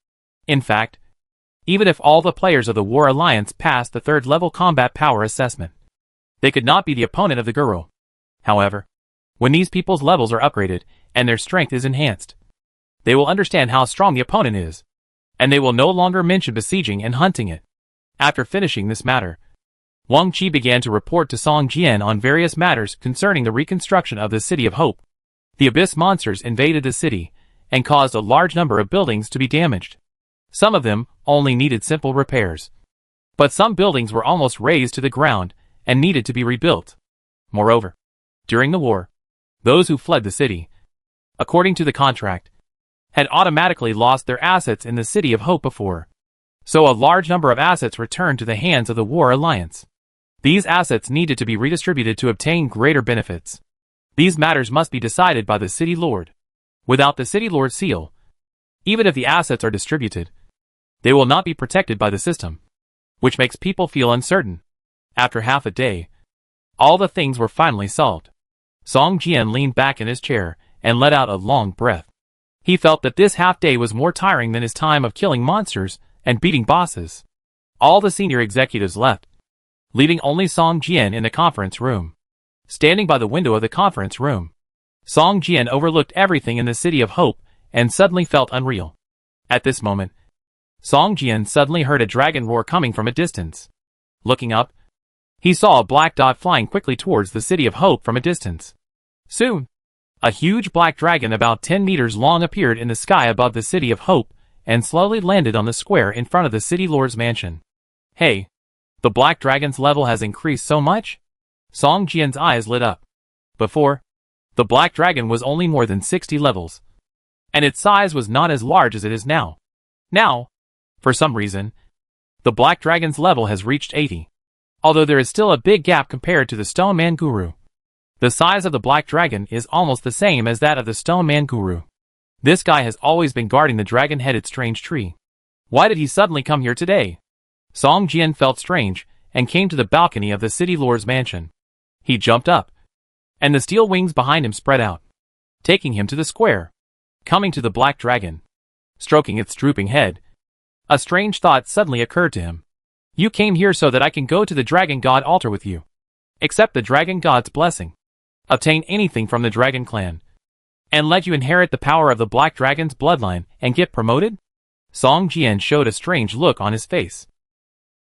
In fact, even if all the players of the War Alliance passed the 3rd level combat power assessment, they could not be the opponent of the girl. However, when these people's levels are upgraded and their strength is enhanced, they will understand how strong the opponent is, and they will no longer mention besieging and hunting it." After finishing this matter, Wang Qi began to report to Song Jian on various matters concerning the reconstruction of the City of Hope. The Abyss monsters invaded the city and caused a large number of buildings to be damaged. Some of them only needed simple repairs, but some buildings were almost razed to the ground and needed to be rebuilt. Moreover, during the war, those who fled the city, according to the contract, had automatically lost their assets in the City of Hope before. So a large number of assets returned to the hands of the War Alliance. These assets needed to be redistributed to obtain greater benefits. These matters must be decided by the City Lord. Without the City Lord's seal, even if the assets are distributed, they will not be protected by the system, which makes people feel uncertain. After half a day, all the things were finally solved. Song Jian leaned back in his chair and let out a long breath. He felt that this half-day was more tiring than his time of killing monsters and beating bosses. All the senior executives left, leaving only Song Jian in the conference room. Standing by the window of the conference room, Song Jian overlooked everything in the City of Hope and suddenly felt unreal. At this moment, Song Jian suddenly heard a dragon roar coming from a distance. Looking up, he saw a black dot flying quickly towards the City of Hope from a distance. Soon, a huge black dragon about 10 meters long appeared in the sky above the City of Hope and slowly landed on the square in front of the City Lord's mansion. "Hey, the black dragon's level has increased so much?" Song Jian's eyes lit up. Before, the black dragon was only more than 60 levels, and its size was not as large as it is now. Now, for some reason, the black dragon's level has reached 80. Although there is still a big gap compared to the Stone Man Guru. The size of the black dragon is almost the same as that of the Stone Man Guru. This guy has always been guarding the dragon-headed strange tree. Why did he suddenly come here today? Song Jian felt strange and came to the balcony of the city lord's mansion. He jumped up, and the steel wings behind him spread out, taking him to the square. Coming to the black dragon, stroking its drooping head, a strange thought suddenly occurred to him. You came here so that I can go to the dragon god altar with you. Accept the dragon god's blessing. Obtain anything from the dragon clan, and let you inherit the power of the black dragon's bloodline and get promoted? Song Jian showed a strange look on his face.